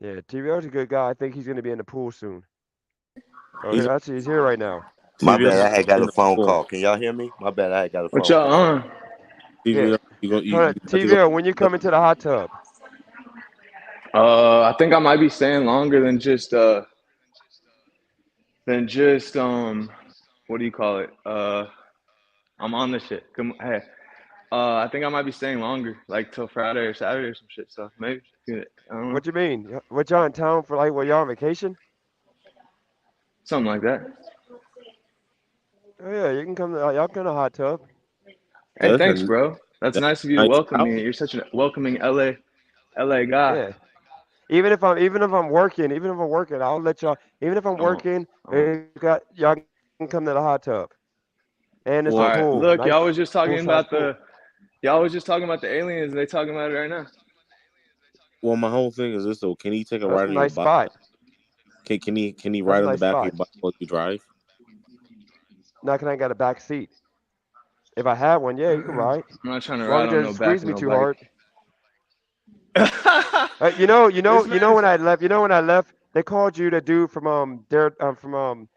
Yeah, TVL's a good guy. I think he's gonna be in the pool soon. Oh, He's actually, he's here right now. My TVL bad, I had got in a the phone pool. call. Can y'all hear me? My bad, I had got a What phone y'all call. on? Yeah, TVL, you hold on, guys to go. TVL. When you come into the hot tub, I think I might be staying longer than just what do you call it? I'm on this shit. Come hey. I think I might be staying longer, like till Friday or Saturday or some shit. So maybe I don't know, what you mean? What y'all in town for? Like, what y'all on vacation? something like that. Oh yeah, you can come. Y'all come to hot tub. Hey, That's thanks, a bro. That's that's nice of you a to nice welcome me. house. You're such a welcoming LA guy. Yeah. Even if I'm working, I'll let y'all. Even if I'm Oh, working, oh. y'all can come to the hot tub, and it's a All Well, pool, right. nice Look, pool-sized pool. y'all was just talking about the aliens. They talking about it right now. my whole thing is this though. Can he take a That's ride a on your nice bike? spot. Can he That's a ride on the nice back of your spot. bike while you drive? Now can I get a back seat? If I had one, yeah, you can ride. I'm not trying to As long ride as on it no doesn't back squeeze of me no too bike. hard. You know, you know, This you know man's. when I left. You know when I left, they called you the dude from Deadpool.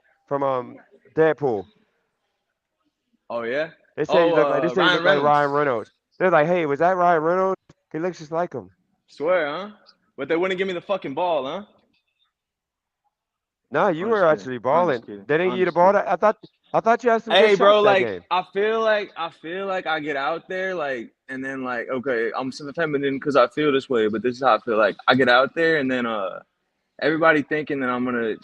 Oh yeah. They said Oh, you look like they said you Ryan look like Reynolds. Ryan Reynolds. They're like, hey, was that Ryan Reynolds? He looks just like him. Swear, huh? But they wouldn't give me the fucking ball, huh? No, you I'm were just kidding. actually I'm just balling. kidding. They didn't give I'm you the just ball. kidding. I thought you had some good Hey, shots bro, that like game. I feel like I get out there, like, and then like, okay, I'm sympathetic because I feel this way, but this is how I feel. Like, I get out there, and then everybody thinking that I'm gonna,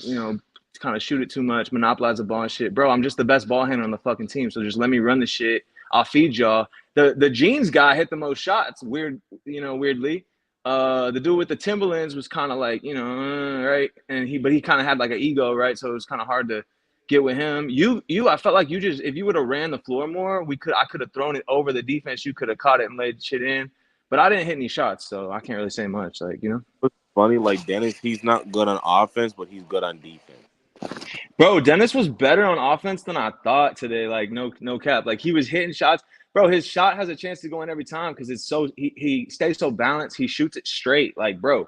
kind of shoot it too much, monopolize the ball and shit. Bro, I'm just the best ball handler on the fucking team, so just let me run the shit. I'll feed y'all. The jeans guy hit the most shots. Weirdly. The dude with the Timberlands was kind of like, right, and he kind of had like an ego, right? So it was kind of hard to get with him. I felt like you just if you would have ran the floor more, I could have thrown it over the defense. You could have caught it and laid shit in, but I didn't hit any shots, so I can't really say much. Like. What's funny, like Dennis, he's not good on offense, but he's good on defense. Bro, Dennis was better on offense than I thought today. Like no cap. Like he was hitting shots. bro, his shot has a chance to go in every time because it's so he stays so balanced. He shoots it straight. Like, bro,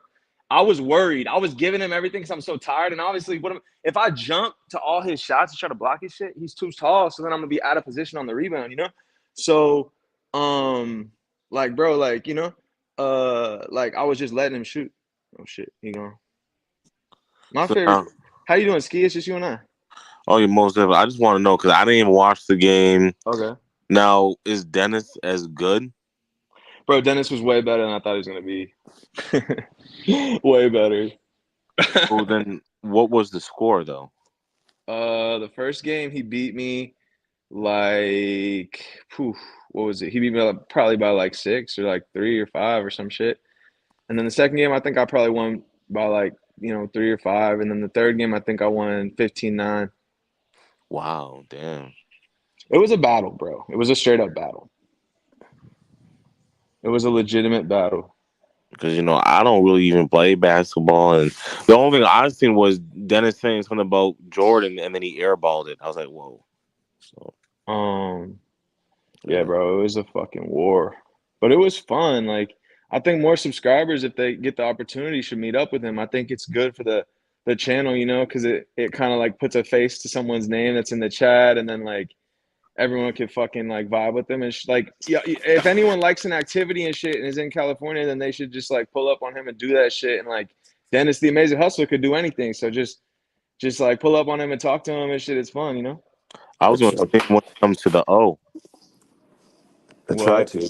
I was worried. I was giving him everything because I'm so tired. And obviously, if I jump to all his shots and try to block his shit, he's too tall. So then I'm gonna be out of position on the rebound, you know. So, like, bro, like, you know, like I was just letting him shoot. Oh shit, he gone. My So favorite. How you doing, Ski? It's just you and I. oh, you most definitely. I just want to know because I didn't even watch the game. Okay. Now, is Dennis as good? Bro, Dennis was way better than I thought he was gonna be. Way better. Well, then what was the score though? The first game he beat me like, what was it? He beat me probably by like 6 or like 3 or 5 or some shit. And then the second game, I think I probably won by like, 3 or 5. And then the third game, I think I won 15-9. Wow, damn. It was a battle, bro. It was a straight up battle. It was a legitimate battle. Because I don't really even play basketball, and the only thing I seen was Dennis saying something about Jordan, and then he airballed it. I was like, whoa. So, yeah, bro, it was a fucking war, but it was fun. Like, I think more subscribers, if they get the opportunity, should meet up with him. I think it's good for the channel, because it kind of like puts a face to someone's name that's in the chat, and then like everyone can fucking like vibe with them. And like, yeah, if anyone likes an activity and shit and is in California, then they should just like pull up on him and do that shit. And like Dennis, the Amazing Hustler, could do anything. So just like pull up on him and talk to him and shit. It's fun. I was going to say when it comes to the O. I try to.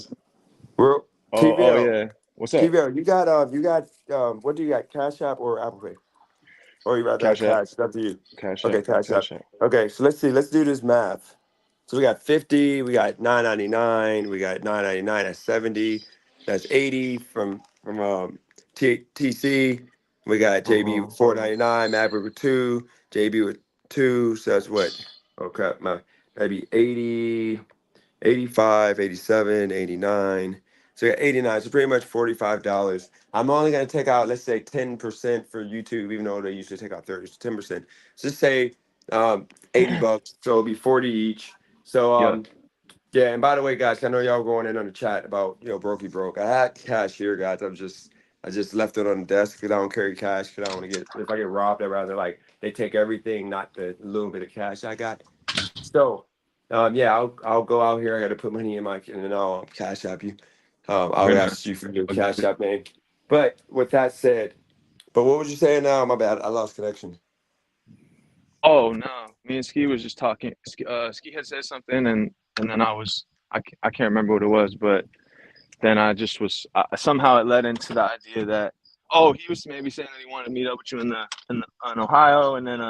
Bro, Oh TVL. yeah. What's up? TVL, you got what do you got? Cash App or Apple Pay? Or you rather have Cash App. cash? It's up to you. Cash Okay, App. Cash App. Cash App. Okay, so let's see. Let's do this math. So we got 50, we got 9.99, we got 9.99 at 70. That's 80 from TC. We got JB with 4.99, Maverick with 2, JB with 2. So that's what? Oh crap, that'd be 80, 85, 87, 89. So you got 89. So pretty much $45. I'm only gonna take out, let's say 10% for YouTube, even though they usually take out 30, so 10%. So just say $80. So it'll be 40 each. So Yeah. yeah, and by the way, guys, I know y'all going in on the chat about brokey broke. I had cash here, guys. I just left it on the desk because I don't carry cash because I don't want to if I get robbed, I'd rather like they take everything, not the little bit of cash I got. So yeah, I'll go out here. I got to put money in and then I'll cash app you. I'll ask you for your cash app name. But with that said, but what was you saying now? My bad, I lost connection. Oh no, me and Ski was just talking. Ski had said something, and then I can't remember what it was, but then I just was somehow it led into the idea that he was maybe saying that he wanted to meet up with you in Ohio, and then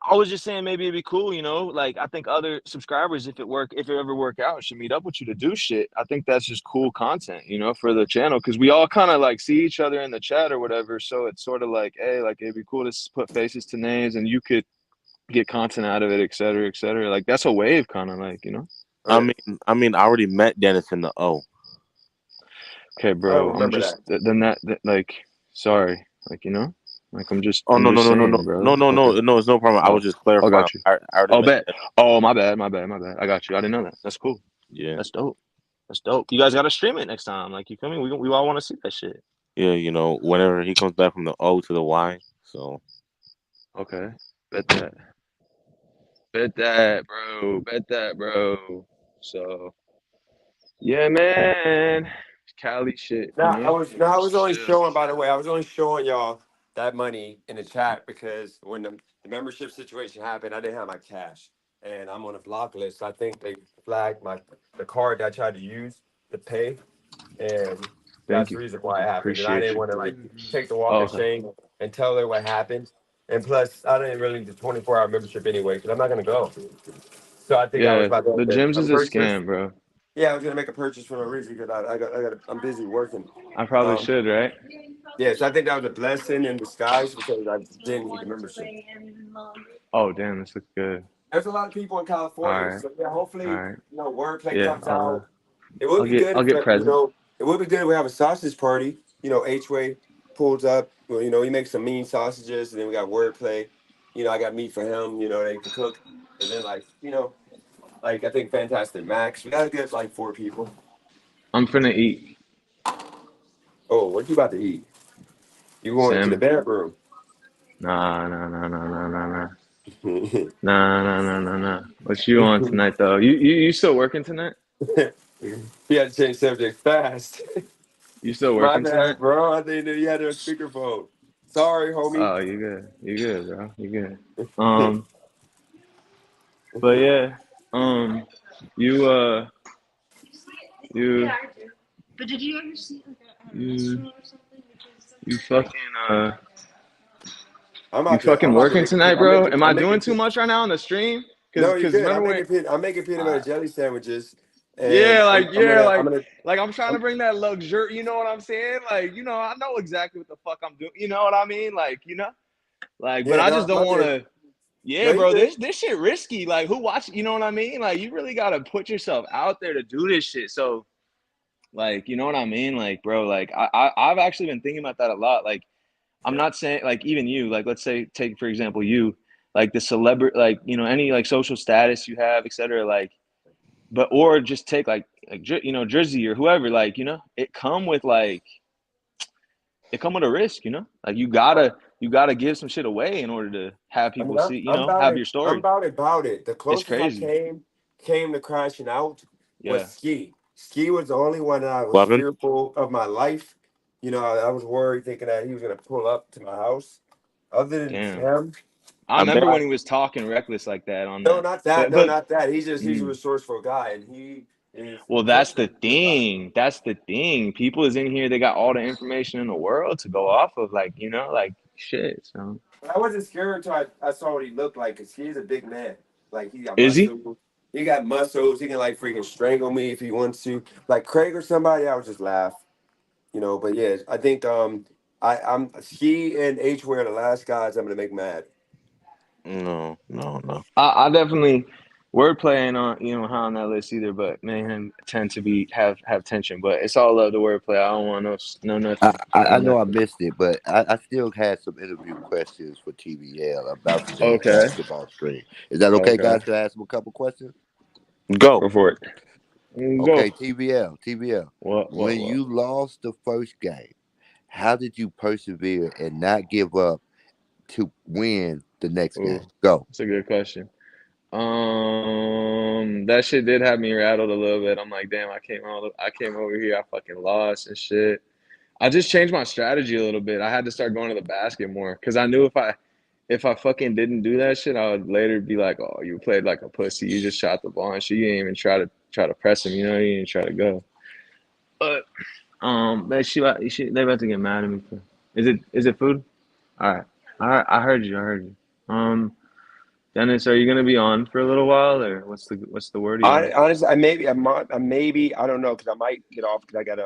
I was just saying maybe it'd be cool, like I think other subscribers, if it ever work out, should meet up with you to do shit. I think that's just cool content, for the channel, because we all kind of like see each other in the chat or whatever. So it's sort of like, hey, like it'd be cool to put faces to names, and you could get content out of it, et cetera, et cetera. Like that's a wave, kind of like, I mean, I already met Dennis in the O. Okay, bro. I'm just like, sorry, like like I'm just. Oh, I'm no, just no, no, saying, no, bro. no, no, no, Okay. no. It's no problem. I was just I clarifying. got you. I already met Bet. Dennis. Oh, my bad. I got you. I didn't know that. That's cool. Yeah. That's dope. That's dope. You guys got to stream it next time. Like, you feel me? We all want to see that shit. Yeah, whenever he comes back from the O to the Y. So. Okay. Bet that. Bet that, bro. Bet that, bro. So. Yeah, man. Cali shit. No, I was only showing, by the way, I was only showing y'all that money in the chat because when the membership situation happened, I didn't have my cash. And I'm on a block list. I think they flagged the card that I tried to use to pay. And Thank that's the you. reason why it happened. And I Appreciate didn't you. want to like take the walk of Okay. shame and tell her what happened. And plus, I didn't really need the 24-hour membership anyway, because I'm not gonna go. So I think I was Yeah, about to the make gyms a is a purchase. scam, bro. Yeah, I was gonna make a purchase for no reason because I'm busy working. I probably should, right? Yes, I think that was a blessing in disguise because I didn't need the membership. Oh, damn, this looks good. There's a lot of people in California, Alright. so yeah, hopefully, Alright. wordplay Yeah, comes out. It would I'll be good I'll if get presents. it would be good if we have a sausage party. H-Way pulls up. Well, he makes some mean sausages, and then we got wordplay. I got meat for him. They can cook, and then Like I think Fantastic Max. We gotta get like 4 people. I'm finna eat Oh, what you about to eat? You going to the salmon. bedroom? Nah. Nah. What you on tonight though? You still working tonight? You had to change subject fast. You still My working tonight? bad, bro. I didn't know you had it on speakerphone. Sorry, homie. Oh, you good. You good, bro. You good. But yeah. You you But did you ever see like a you restaurant or something? you fucking I'm you fucking about to working make. tonight, bro? Am I I'm doing making. too much right now on the stream? No, you're Cause good. remember when I'm making peanut butter jelly sandwiches, and yeah, I'm gonna. like I'm trying to I'm, bring that luxury, you know what I'm saying? Like, I know exactly what the fuck I'm doing. You know what I mean? Like, but yeah, I no, just I'm don't about want to. to. No, Yeah, you bro, good. this shit risky. Like, who watch? You know what I mean? Like, you really gotta put yourself out there to do this shit. So, like, you know what I mean? Like, bro, like I've actually been thinking about that a lot. Like, I'm not saying like even you, like, let's say take for example you, like the celebrity, like any like social status you have, etc. Like, but or just take like Jersey or whoever. Like, it come with a risk. Like you gotta give some shit away in order to have I mean, people see. I'm about Have it. your I'm story. about it. The It's closest I crazy. came to crashing out was Yeah. Ski. Ski was the only one that I was Weapon. fearful of my life. I was worried, thinking that he was gonna pull up to my house. Other than Damn. him, I I bet. remember when he was talking reckless like that on no, that. not that. No, But not that. He's a mm. resourceful guy, and he is Well, that's the trustworthy guy. thing. That's the thing. People is in here. They got all the information in the world to go off of. Like, like shit. So But I wasn't scared until I saw what he looked like, because he's a big man. Like he got is he? muscle. He got muscles. He can like freaking strangle me if he wants to. Like Craig or somebody, I would just laugh. But yeah, I think I'm he and H were the last guys I'm gonna make mad. No. I definitely wordplay ain't on high on that list either. But man, tend to be have tension. But it's all love the wordplay. I don't want no nothing. I No know I nothing. missed it, but I still had some interview questions for TVL about today's Okay. basketball stream. Is that okay, Okay. guys? Can I ask him a couple questions? Go. Go for it. Go. Okay, TVL. When What? you lost the first game, how did you persevere and not give up to win the next game? Ooh, Go. that's a good question. That shit did have me rattled a little bit. I'm like, damn, I came over here, I fucking lost and shit. I just changed my strategy a little bit. I had to start going to the basket more because I knew if I fucking didn't do that shit, I would later be like, oh, you played like a pussy. You just shot the ball and shit. You didn't even try to press him. You didn't try to go. But they about to get mad at me for. Is it food? All right. I heard you. Dennis, are you gonna be on for a little while, or what's the word? Are you I on? honestly, I maybe I don't know, because I might get off because I gotta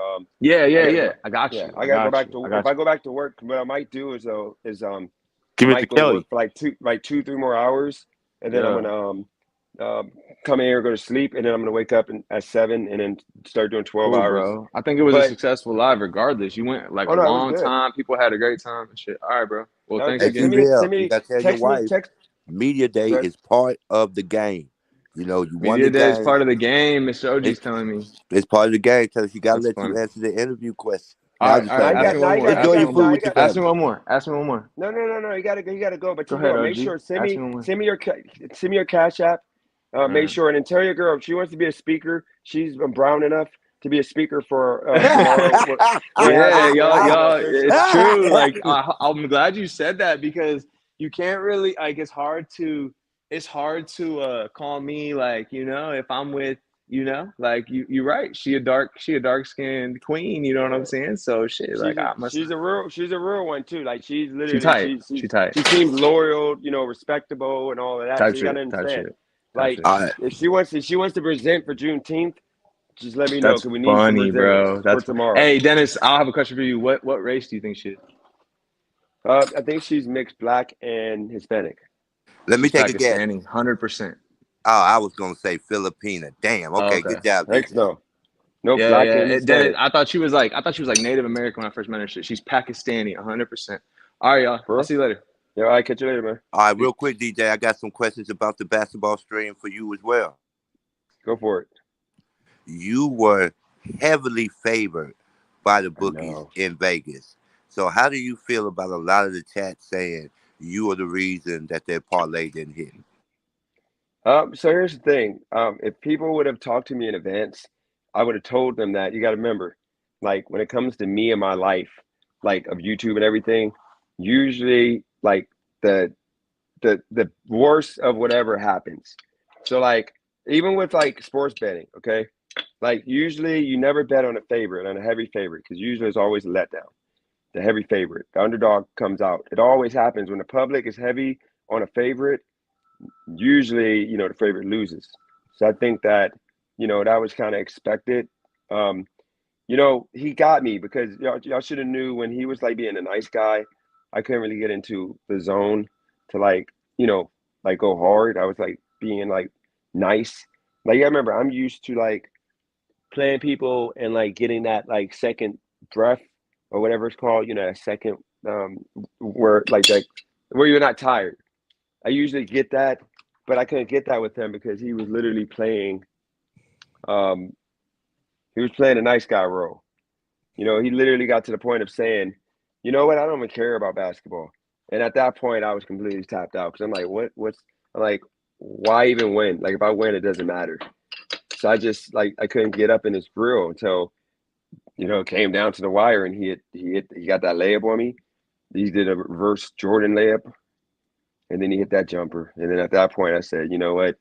I gotta Yeah. go. I got Yeah, you. I gotta go back to. If I go back to work, what I might do is I Give it to might go to work Kelly. for like 2-3 more hours, and then I'm Yeah. gonna come in here, go to sleep, and then I'm gonna wake up at 7 and then start doing 12 Cool, hours. bro. I think it was a But successful live regardless. You went like oh a no, it was long good. time. People had a great time and shit. All right, bro. Well, No, thanks Hey, again. send TVL, you me, got to tell your text me, wife text. Media Day Good. is part of the game. You won Media the Day is game. part of the game. Mr. OG's It's, telling me. it's part of the game. Tell her she got to That's let you funny. answer the interview question. All Now I'm right, just all right. Now playing. you Ask got, me now one you more. got, you Enjoy Ask me your got, one food now more. you with your got. Ask me family. one more. Ask me one more. No, you gotta go. But Go ahead, make OG. sure Ask me one more. send me your cash app. All Make right. sure, and tell your girl if she wants to be a speaker, she's brown enough to be a speaker for tomorrow. We have Yeah, it. it's true. Like I'm glad you said that because you can't really like it's hard to call me like, if I'm with, like you're right. She a dark skinned queen, you know what I'm saying? So shit, like I must She's a real one too. Like she's she literally tight. She tight. she seems loyal, respectable and all of that. So Type you gotta shit. Type understand. shit. Type Like shit. All right. if she wants to present for Juneteenth, just let me know That's because we need some funny, presenters bro. for That's tomorrow. Hey Dennis, I'll have a question for you. What race do you think she is? I think she's mixed black and Hispanic. Let me She's take a guess. Pakistani, 100%. Oh, I was going to say Filipina. Damn. Oh, Okay. okay. Good job, Heck DJ. no. No Yeah, black yeah. and Dennis, Hispanic. I thought she was like Native American when I first met her. She's Pakistani, 100%. All right, y'all. I'll Bro. see you later. Yeah, all right, catch you later, man. All right. Real quick, DJ, I got some questions about the basketball stream for you as well. Go for it. You were heavily favored by the I bookies know. in Vegas. So how do you feel about a lot of the chat saying you are the reason that their parlay didn't hit? So here's the thing. If people would have talked to me in advance, I would have told them that you got to remember, like when it comes to me and my life, like of YouTube and everything, usually like the the worst of whatever happens. So like even with like sports betting, okay, like usually you never bet on a favorite, on a heavy favorite, because usually it's always a letdown. The heavy favorite, the underdog comes out. It always happens when the public is heavy on a favorite. Usually, the favorite loses. So I think that, that was kind of expected. Um, he got me because y'all should have knew when he was like being a nice guy. I couldn't really get into the zone to you know, like go hard. I was like being like nice. Like I remember I'm used to like playing people and like getting that like second breath or whatever it's called, a second where like where you're not tired. I usually get that, but I couldn't get that with him because he was literally playing. Um, he was playing a nice guy role. He literally got to the point of saying, "You know what? I don't even care about basketball." And at that point, I was completely tapped out because I'm like, "What? I'm like, why even win? Like, if I win, it doesn't matter." So I just like I couldn't get up in his grill until it came down to the wire, and he got that layup on me. He did a reverse Jordan layup, and then he hit that jumper. And then at that point, I said, "You know what?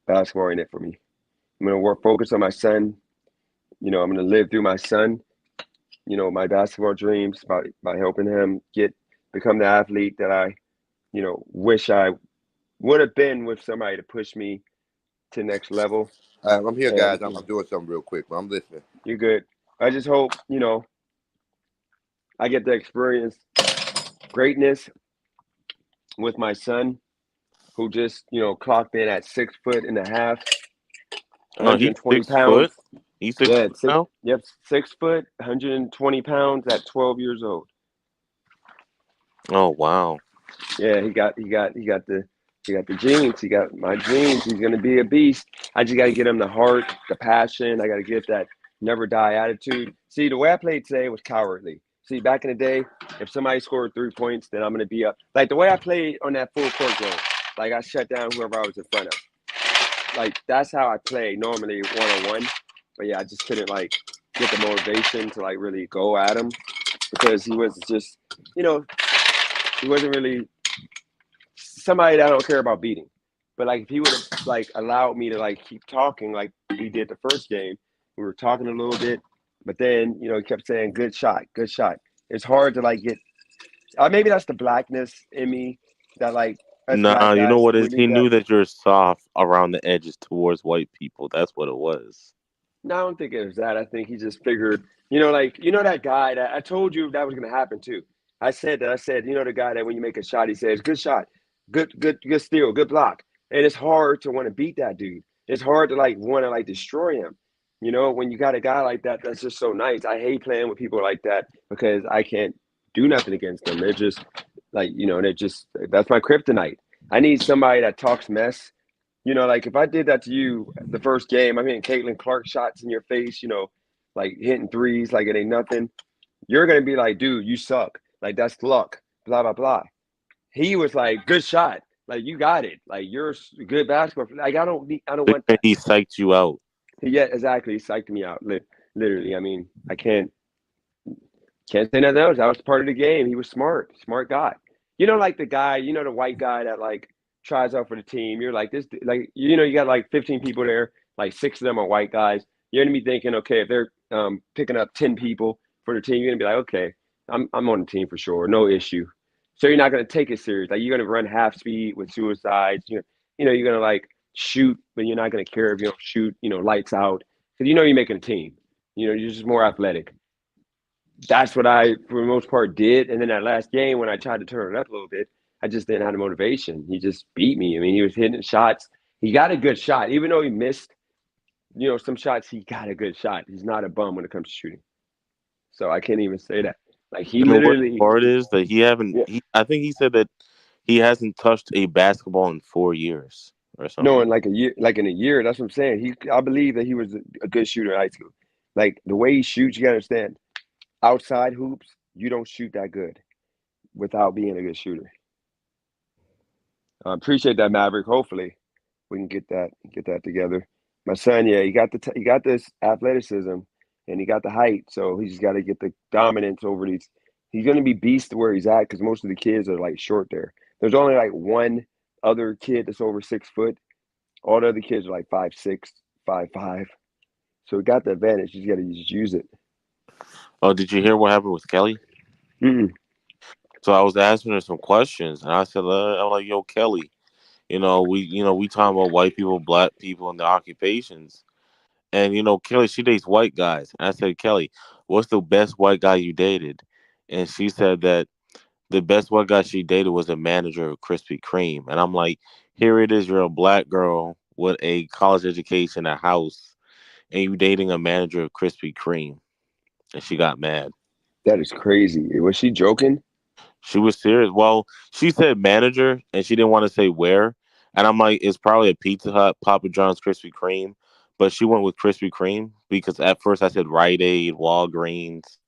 Basketball ain't it for me. I'm gonna focus on my son. I'm gonna live through my son. My basketball dreams by helping him become the athlete that I, wish I would have been with somebody to push me to next level." I'm here, guys. And I'm doing something real quick, but I'm listening. you're good. I just hope I get to experience greatness with my son, who just clocked in at 6 foot and a half, No, he's 120 6 foot. pounds. He's 6 Yeah, foot now. yep, 6 foot, 120 pounds at 12 years old. Oh wow. Yeah, he got the genes. He got my genes. He's gonna be a beast. I just gotta get him the heart, the passion. I gotta get that never die attitude. See, the way I played today was cowardly. See, back in the day, if somebody scored 3 points, then I'm gonna be up. Like the way I played on that full court game, like I shut down whoever I was in front of. Like that's how I play normally 1-on-1. But yeah, I just couldn't like get the motivation to like really go at him because he was just, you know, he wasn't really somebody that I don't care about beating. But like if he would have like allowed me to like keep talking like we did the first game, we were talking a little bit, but then he kept saying good shot, good shot. It's hard to like get. Maybe that's the blackness in me that like us Nah, black you know guys what we is? He need that. knew that you're soft around the edges towards white people. That's what it was. No, I don't think it was that. I think he just figured, like that guy that I told you that was gonna happen too. I said that. I said, the guy that when you make a shot, he says, "Good shot, good steal, good block." And it's hard to want to beat that dude. It's hard to like want to like destroy him. When you got a guy like that, that's just so nice. I hate playing with people like that because I can't do nothing against them. They're just like, they're just that's my kryptonite. I need somebody that talks mess. Like if I did that to you the first game, I'm hitting Caitlin Clark shots in your face, like hitting threes, like it ain't nothing. You're gonna be like, dude, you suck. Like that's luck. Blah blah blah. He was like, good shot. Like you got it. Like you're a good basketball. Like I don't want Because that. he psyched you out. Yeah, exactly. He psyched me out. Literally. I mean, I can't say nothing else. That was part of the game. He was smart guy. Like the guy, the white guy that like tries out for the team. You're like this, like you got like 15 people there, like 6 of them are white guys. You're gonna be thinking, okay, if they're picking up 10 people for the team, you're gonna be like, okay, I'm on the team for sure, no issue. So you're not gonna take it serious. Like you're gonna run half speed with suicides. You're gonna like shoot, but you're not gonna care if you don't shoot. Lights out because you're making a team. You're just more athletic. That's what I, for the most part, did. And then that last game, when I tried to turn it up a little bit, I just didn't have the motivation. He just beat me. I mean, he was hitting shots. He got a good shot, even though he missed. Some shots. He got a good shot. He's not a bum when it comes to shooting. So I can't even say that. Like he And the worst literally, part is that he haven't. yeah, I think he said that he hasn't touched a basketball in 4 years. or No, something. in like a year, like in a year. That's what I'm saying. I believe that he was a good shooter in high school. Like the way he shoots, you gotta understand. Outside hoops, you don't shoot that good without being a good shooter. I appreciate that, Maverick. Hopefully, we can get that together. My son, yeah, he got this athleticism, and he got the height. So he's got to get the dominance over these. He's going to be beast where he's at because most of the kids are like short there. There's only like one other kid that's over 6 foot. All the other kids are like 5'6", 5'5". So he got the advantage. He's got to just use it. Oh, did you hear what happened with Kelly? Mm-mm. So I was asking her some questions, and I said, "I'm like, yo, Kelly, we talking about white people, black people, and the occupations, and Kelly, she dates white guys." And I said, "Kelly, what's the best white guy you dated?" And she said that the best white guy she dated was a manager of Krispy Kreme. And I'm like, here it is, you're a black girl with a college education, a house, and you dating a manager of Krispy Kreme. And she got mad. That is crazy. Was she joking? She was serious. Well, she said manager, and she didn't want to say where. And I'm like, it's probably a Pizza Hut, Papa John's, Krispy Kreme. But she went with Krispy Kreme because at first I said Rite Aid, Walgreens.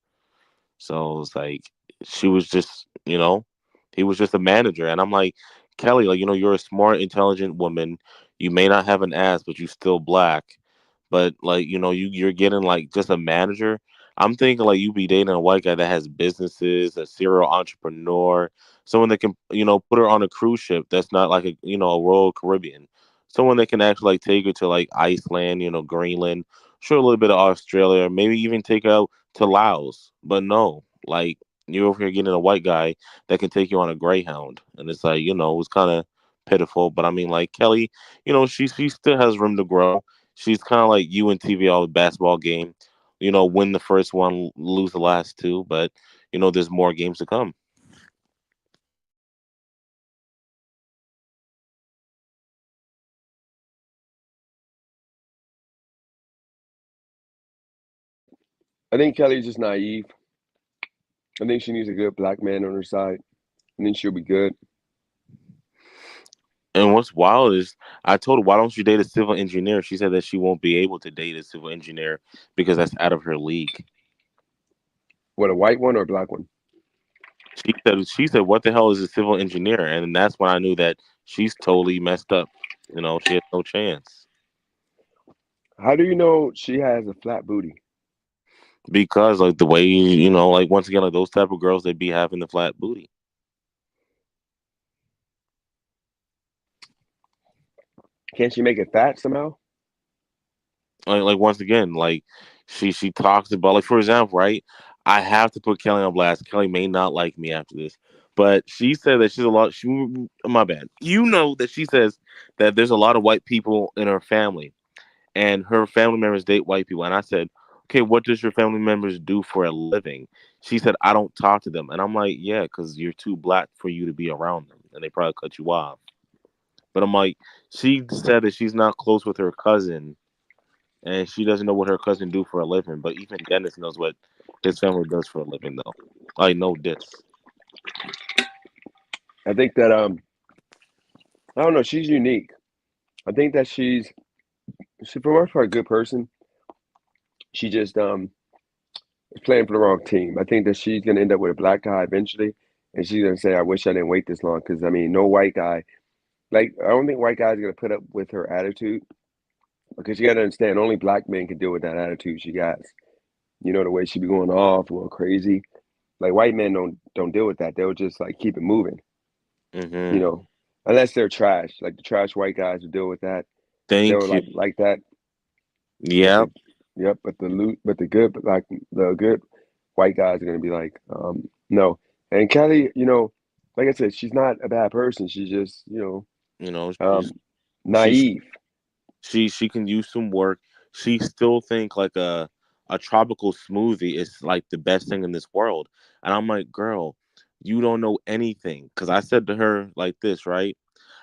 So it's like she was just, he was just a manager. And I'm like, Kelly, like, you're a smart, intelligent woman. You may not have an ass, but you still black. But like, you're getting like just a manager. I'm thinking like you be dating a white guy that has businesses, a serial entrepreneur, someone that can, put her on a cruise ship that's not like a Royal Caribbean. Someone that can actually like take her to like Iceland, Greenland, sure a little bit of Australia, maybe even take her out to Laos. But no, like you're over here getting a white guy that can take you on a Greyhound, and it's like it's kind of pitiful. But I mean, like Kelly, she still has room to grow. She's kind of like you in TVL basketball game. Win the first one, lose the last two, but there's more games to come. I think Kelly's just naive. I think she needs a good black man on her side. I think she'll be good. And what's wild is I told her, why don't you date a civil engineer? She said that she won't be able to date a civil engineer because that's out of her league. What, a white one or a black one? She said, what the hell is a civil engineer? And that's when I knew that she's totally messed up. She has no chance. How do you know she has a flat booty? Because like the way like once again, like those type of girls, they be having the flat booty. Can't she make it fat somehow? Like once again, like she talks about, like, for example, right? I have to put Kelly on blast. Kelly may not like me after this, but she said that she's a lot. My bad. That she says that there's a lot of white people in her family, and her family members date white people. And I said, okay, what does your family members do for a living? She said, I don't talk to them, and I'm like, yeah, because you're too black for you to be around them, and they probably cut you off. But I'm like, she said that she's not close with her cousin, and she doesn't know what her cousin do for a living. But even Dennis knows what his family does for a living, though. I know this. I think that I don't know. She's unique. I think that she's for the most part a good person. She just is playing for the wrong team. I think that she's gonna end up with a black guy eventually, and she's gonna say, "I wish I didn't wait this long." Because I mean, no white guy. Like I don't think white guys are gonna put up with her attitude because you gotta understand, only black men can deal with that attitude she got. The way she be going off, going crazy. Like white men don't deal with that. They'll just like keep it moving. You Mm-hmm. know, unless they're trash. Like the trash white guys will deal with that. They were Thank you. like that. But Yeah. the yep, but the good, but like the good white guys are gonna be like, no. And Kelly, like I said, she's not a bad person. She's just, She's she naive. she can use some work. She still think like a tropical smoothie is like the best thing in this world. And I'm like, girl, you don't know anything. Because I said to her like this, right?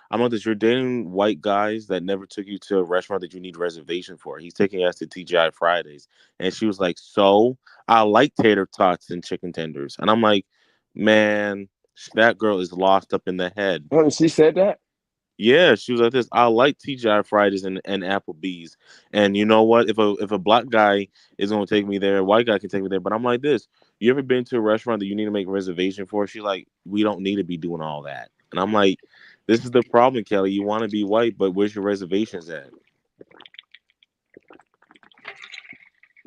I'm like this. You're dating white guys that never took you to a restaurant that you need reservation for. He's taking us to TGI Fridays, and she was like, "So I like tater tots and chicken tenders," and I'm like, "Man, that girl is lost up in the head." Oh, she said that? Yeah, she was like this. I like TGI Fridays and Applebee's. And you know what? If a black guy is gonna take me there, a white guy can take me there. But I'm like this. You ever been to a restaurant that you need to make a reservation for? She's like, we don't need to be doing all that. And I'm like, this is the problem, Kelly. You want to be white, but where's your reservations at?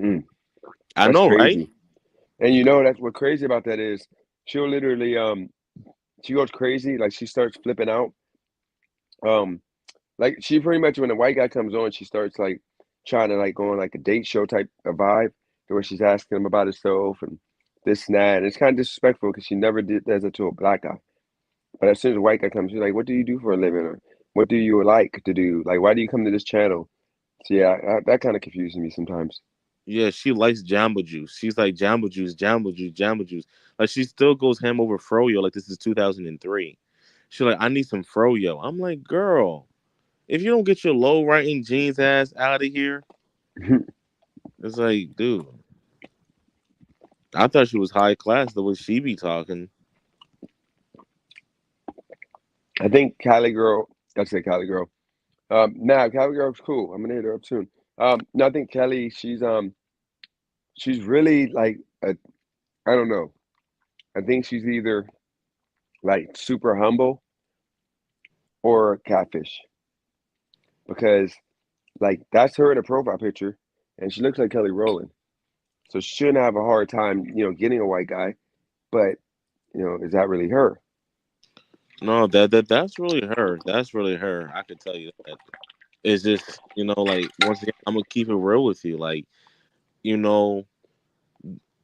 Mm, I that's know, right? crazy. And you know that's what crazy about that is she'll literally she goes crazy, like she starts flipping out. Um like she pretty much when the white guy comes on, she starts like trying to like go on like a date show type of vibe where she's asking him about herself and this and that. And it's kind of disrespectful because she never did does it to a black guy. But as soon as a white guy comes, she's like, "What do you do for a living? Or what do you like to do? Like, why do you come to this channel?" So yeah, that kind of confuses me sometimes. Yeah, she likes Jamba Juice. She's like Jamba Juice, Jamba Juice, Jamba Juice. Like she still goes ham over Froyo like this is 2003. She's like, I need some Froyo. I'm like, girl, if you don't get your low writing jeans ass out of here, it's like, dude, I thought she was high class the way she be talking. I think Cali girl, I say Cali girl. Nah, Cali girl's cool. I'm gonna hit her up soon. No, I think Kelly, she's really like I don't know. I think she's either like super humble or catfish because like that's her in a profile picture, and she looks like Kelly Rowland. So she shouldn't have a hard time, getting a white guy. But is that really her? No, that's really her. That's really her. I could tell you that. It's just, like once again, I'm gonna keep it real with you. Like, you know,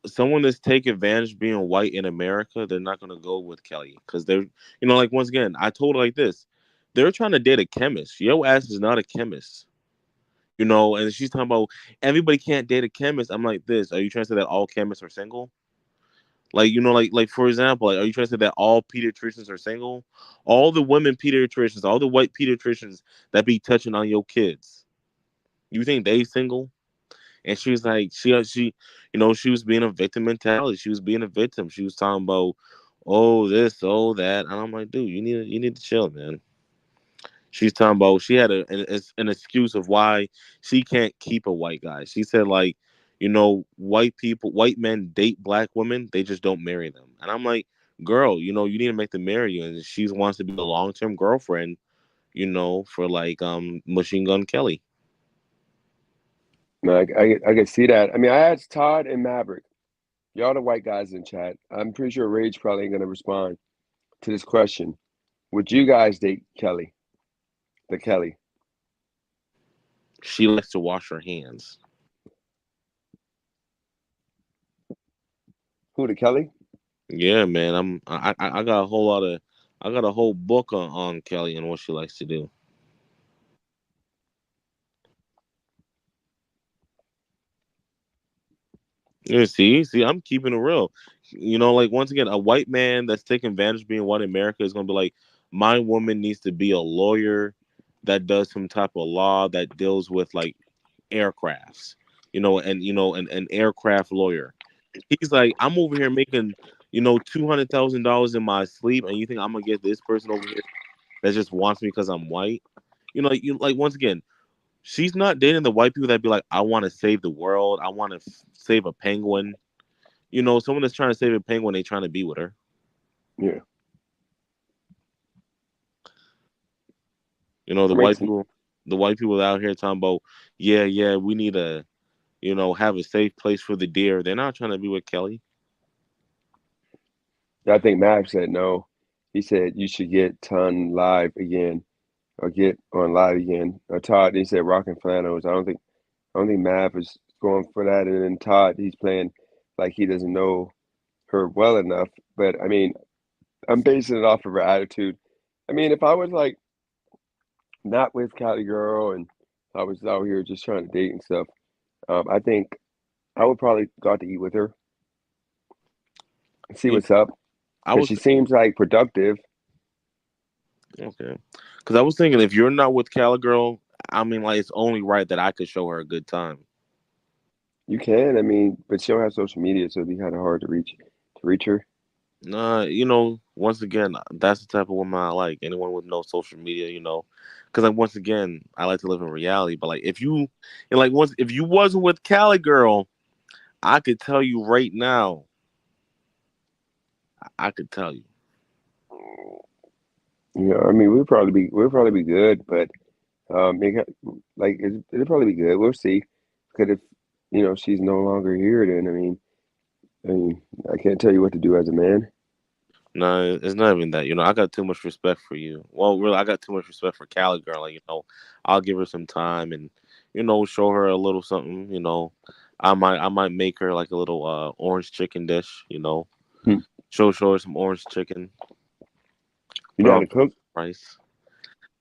someone that's take advantage being white in America, they're not gonna go with Kelly because they're, like once again, I told her like this, they're trying to date a chemist. Your ass is not a chemist, and she's talking about everybody can't date a chemist. I'm like this. Are you trying to say that all chemists are single? Like, like for example, like, are you trying to say that all pediatricians are single? All the women pediatricians, all the white pediatricians that be touching on your kids, you think they single? And she was like, she was being a victim mentality. She was being a victim. She was talking about, oh this, oh that, and I'm like, dude, you need to chill, man. She's talking about she had an excuse of why she can't keep a white guy. She said like, white men date black women, they just don't marry them. And I'm like, girl, you need to make them marry you. And she wants to be a long term girlfriend, for like Machine Gun Kelly. No, I can see that. I mean, I asked Todd and Maverick, y'all the white guys in chat. I'm pretty sure Rage probably ain't gonna respond to this question. Would you guys date Kelly? The Kelly? She likes to wash her hands. Who the Kelly? Yeah, man. I got a whole lot of I got a whole book on Kelly and what she likes to do. Yeah, see, I'm keeping it real. Like once again, a white man that's taking advantage of being white in America is gonna be like, my woman needs to be a lawyer that does some type of law that deals with like aircrafts, an aircraft lawyer. He's like, I'm over here making, $200,000 in my sleep, and you think I'm gonna get this person over here that just wants me because I'm white? You like once again, she's not dating the white people that be like, I want to save the world, I want to save a penguin. Someone that's trying to save a penguin, they trying to be with her. Yeah. The Makes white people, the white people out here talking about, yeah, we need to, have a safe place for the deer. They're not trying to be with Kelly. I think Mav said no. He said you should get Ton live again or get on live again. Todd, he said rocking flannels. I don't think Mav is going for that. And then Todd, he's playing like he doesn't know her well enough. But I mean, I'm basing it off of her attitude. I mean, if I was like not with Cali girl and I was out here just trying to date and stuff, I think I would probably go out to eat with her and see You what's up I because was she seems like productive. okay, because I was thinking if you're not with Cali girl, I mean, like it's only right that I could show her a good time. You can, I mean, but she don't have social media, so it'd be kind of hard to reach her. Once again, that's the type of woman I like. Anyone with no social media, because like once again, I like to live in reality. But like if you wasn't with Cali girl, I could tell you right now, I could tell you. I mean, we'll probably be good, but it'll probably be good. We'll see. Because if she's no longer here, then I mean, I can't tell you what to do as a man. No, it's not even that. I got too much respect for you. Well, really, I got too much respect for Cali girl. Like, I'll give her some time and, show her a little something. I might make her like a little orange chicken dish. Hmm. Show her some orange chicken. You Put know how on to cook? rice.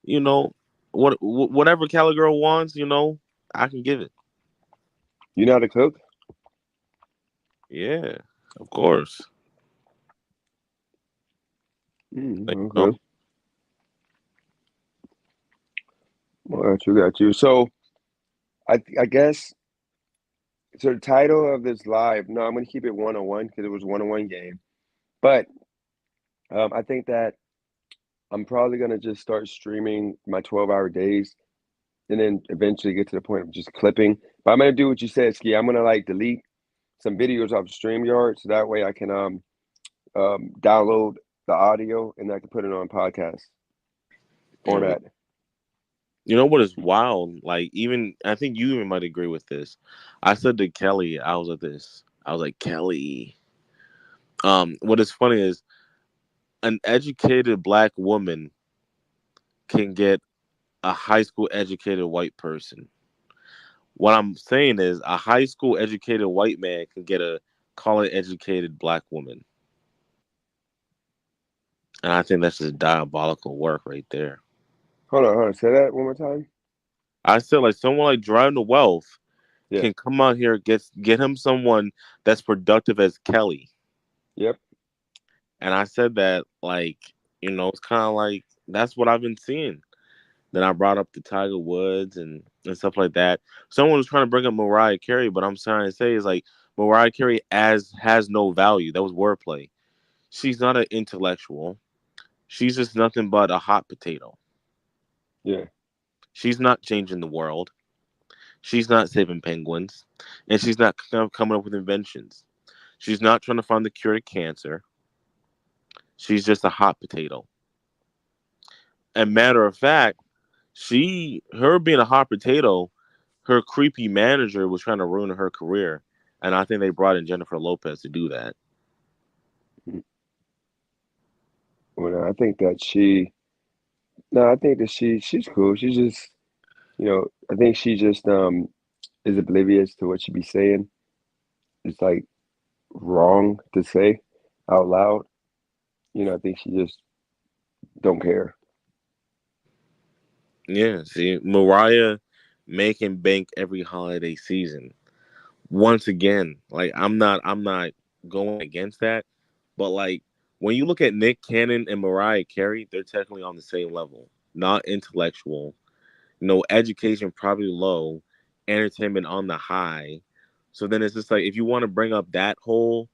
You know, whatever Cali girl wants. I can give it. You know how to cook? Yeah, of course. Okay. Well, got you. So I guess so. The title of this live. No, I'm gonna keep it 1-on-1 because it was 1-on-1 game. But I think that I'm probably gonna just start streaming my 12-hour days, and then eventually get to the point of just clipping. But I'm gonna do what you said, Ski. I'm gonna like delete some videos off StreamYard so that way I can download the audio and I can put it on podcast Yeah. format. You know what is wild? Like, even I think you even might agree with this. I said to Kelly, I was at this. I was like, Kelly. What is funny is an educated black woman can get a high school educated white person. What I'm saying is a high school educated white man can get a college educated black woman. And I think that's just diabolical work right there. Hold on. Say that one more time. I said like someone like Driving the Wealth Yeah. can come out here get him someone that's productive as Kelly. Yep. And I said that like, it's kind of like that's what I've been seeing. Then I brought up the Tiger Woods and stuff like that. Someone was trying to bring up Mariah Carey, but I'm trying to say is like Mariah Carey as has no value. That was wordplay. She's not an intellectual. She's just nothing but a hot potato. Yeah. She's not changing the world. She's not saving penguins, and she's not coming up with inventions. She's not trying to find the cure to cancer. She's just a hot potato. And matter of fact, her being a hot potato, her creepy manager was trying to ruin her career, and I think they brought in Jennifer Lopez to do that. Well, I think that she. No, I think that she's cool. She's just, I think she just is oblivious to what she be saying. It's like wrong to say out loud. I think she just don't care. Yeah, see, Mariah making bank every holiday season. Once again, like I'm not going against that, but like when you look at Nick Cannon and Mariah Carey, they're technically on the same level. Not intellectual, no education probably low, entertainment on the high. So then it's just like if you want to bring up that whole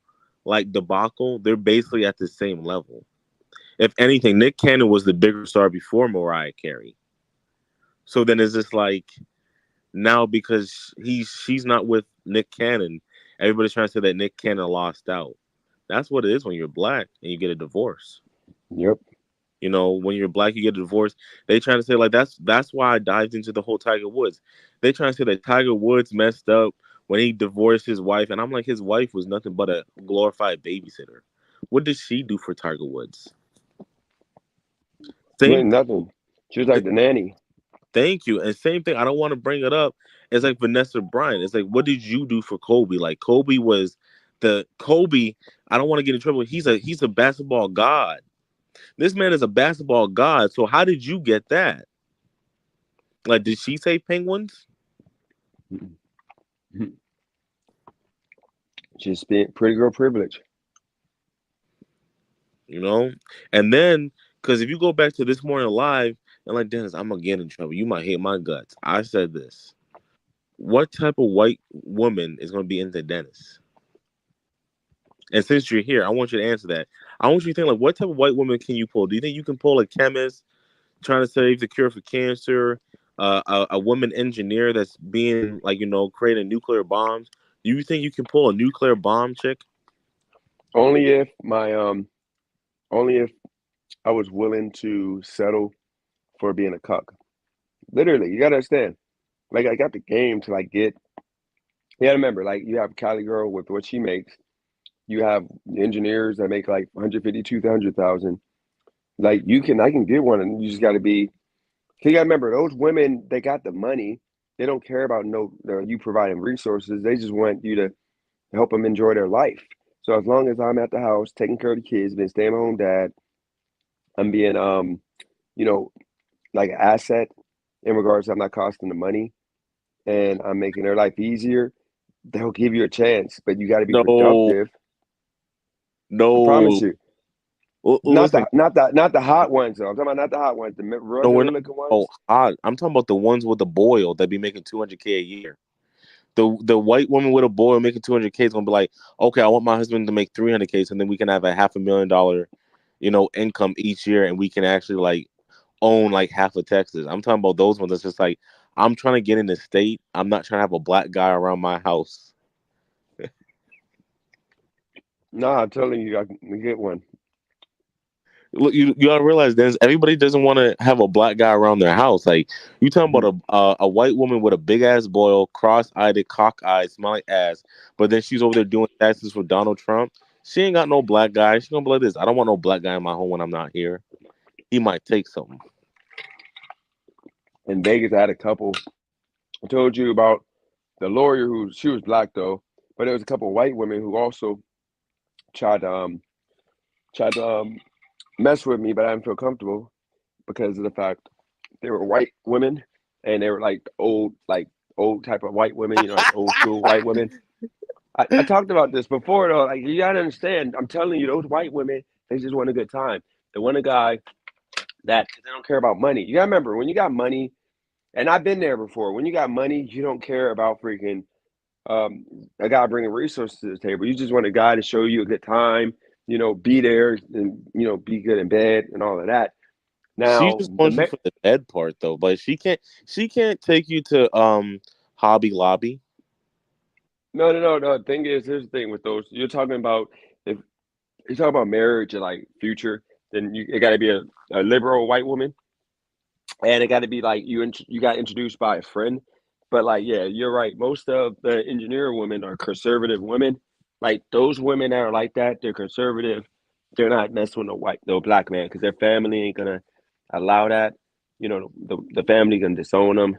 like debacle, they're basically at the same level. If anything, Nick Cannon was the bigger star before Mariah Carey. So then it's just like now because she's not with Nick Cannon, everybody's trying to say that Nick Cannon lost out. That's what it is when you're black and you get a divorce. Yep. When you're black, you get a divorce. They trying to say like that's why I dived into the whole Tiger Woods. They trying to say that Tiger Woods messed up when he divorced his wife, and I'm like, his wife was nothing but a glorified babysitter. What did she do for Tiger Woods? She Same. ain't nothing. She was like the nanny. Thank you. And same thing. I don't want to bring it up. It's like Vanessa Bryant. It's like, what did you do for Kobe? Like Kobe was the Kobe. I don't want to get in trouble. He's a basketball god. This man is a basketball god. So how did you get that? Like, did she say penguins? Just being pretty girl privilege. And then because if you go back to This Morning Live and like Dennis, I'm gonna get in trouble. You might hate my guts. I said this. What type of white woman is gonna be into Dennis? And since you're here, I want you to answer that. I want you to think like, what type of white woman can you pull? Do you think you can pull a chemist trying to save the cure for cancer, a woman engineer that's being like creating nuclear bombs? Do you think you can pull a nuclear bomb chick? Only if only if I was willing to settle for being a cuck. Literally, you gotta understand. Like I got the game to like get. You gotta remember, like you have Cali girl with what she makes. You have engineers that make like 150, 200,000. Like I can get one, and you just gotta be. You gotta remember, those women, they got the money. They don't care about you providing resources. They just want you to help them enjoy their life. So as long as I'm at the house taking care of the kids, being stay at home dad, I'm being you know, like an asset in regards to I'm not costing the money and I'm making their life easier, they'll give you a chance, but you got to be No, productive. I promise no. you. Listen, Not the hot ones though. I'm talking about not the hot ones, the no, we're regular not. looking Oh, ones. hot. I'm talking about the ones with the boil that be making 200K a year. The white woman with a boil making 200K is gonna be like, okay, I want my husband to make 300K, so then we can have a $500,000, income each year, and we can actually like own like half of Texas. I'm talking about those ones that's just like, I'm trying to get in the state. I'm not trying to have a black guy around my house. No, I'm telling you, I can get one. Look, you gotta realize this. Everybody doesn't want to have a black guy around their house. Like you talking Mhm. about a white woman with a big ass boil, cross-eyed, cock-eyed, smelling ass, but then she's over there doing taxes for Donald Trump. She ain't got no black guy. She's gonna be like this. I don't want no black guy in my home when I'm not here. He might take something. In Vegas, I had a couple. I told you about the lawyer who she was black though, but there was a couple of white women who also tried to tried to mess with me, but I didn't feel comfortable because of the fact they were white women and they were like old type of white women, like old school white women. I talked about this before though. Like you gotta understand, I'm telling you, those white women, they just want a good time. They want a guy that they don't care about money. You gotta remember when you got money, and I've been there before. When you got money, you don't care about freaking um, a guy bringing resources to the table. You just want a guy to show you a good time, be there and be good in bed and all of that. She Now just wants you for the bed part though, but she can't take you to Hobby Lobby. no. The thing is, here's the thing with those. You're talking about if you're talking about marriage and like future, then it got to be a liberal white woman, and it got to be like you got introduced by a friend. But like, yeah, you're right. Most of the engineer women are conservative women. Like those women that are like that, they're conservative. They're not messing with no black man because their family ain't gonna allow that. The family gonna disown them.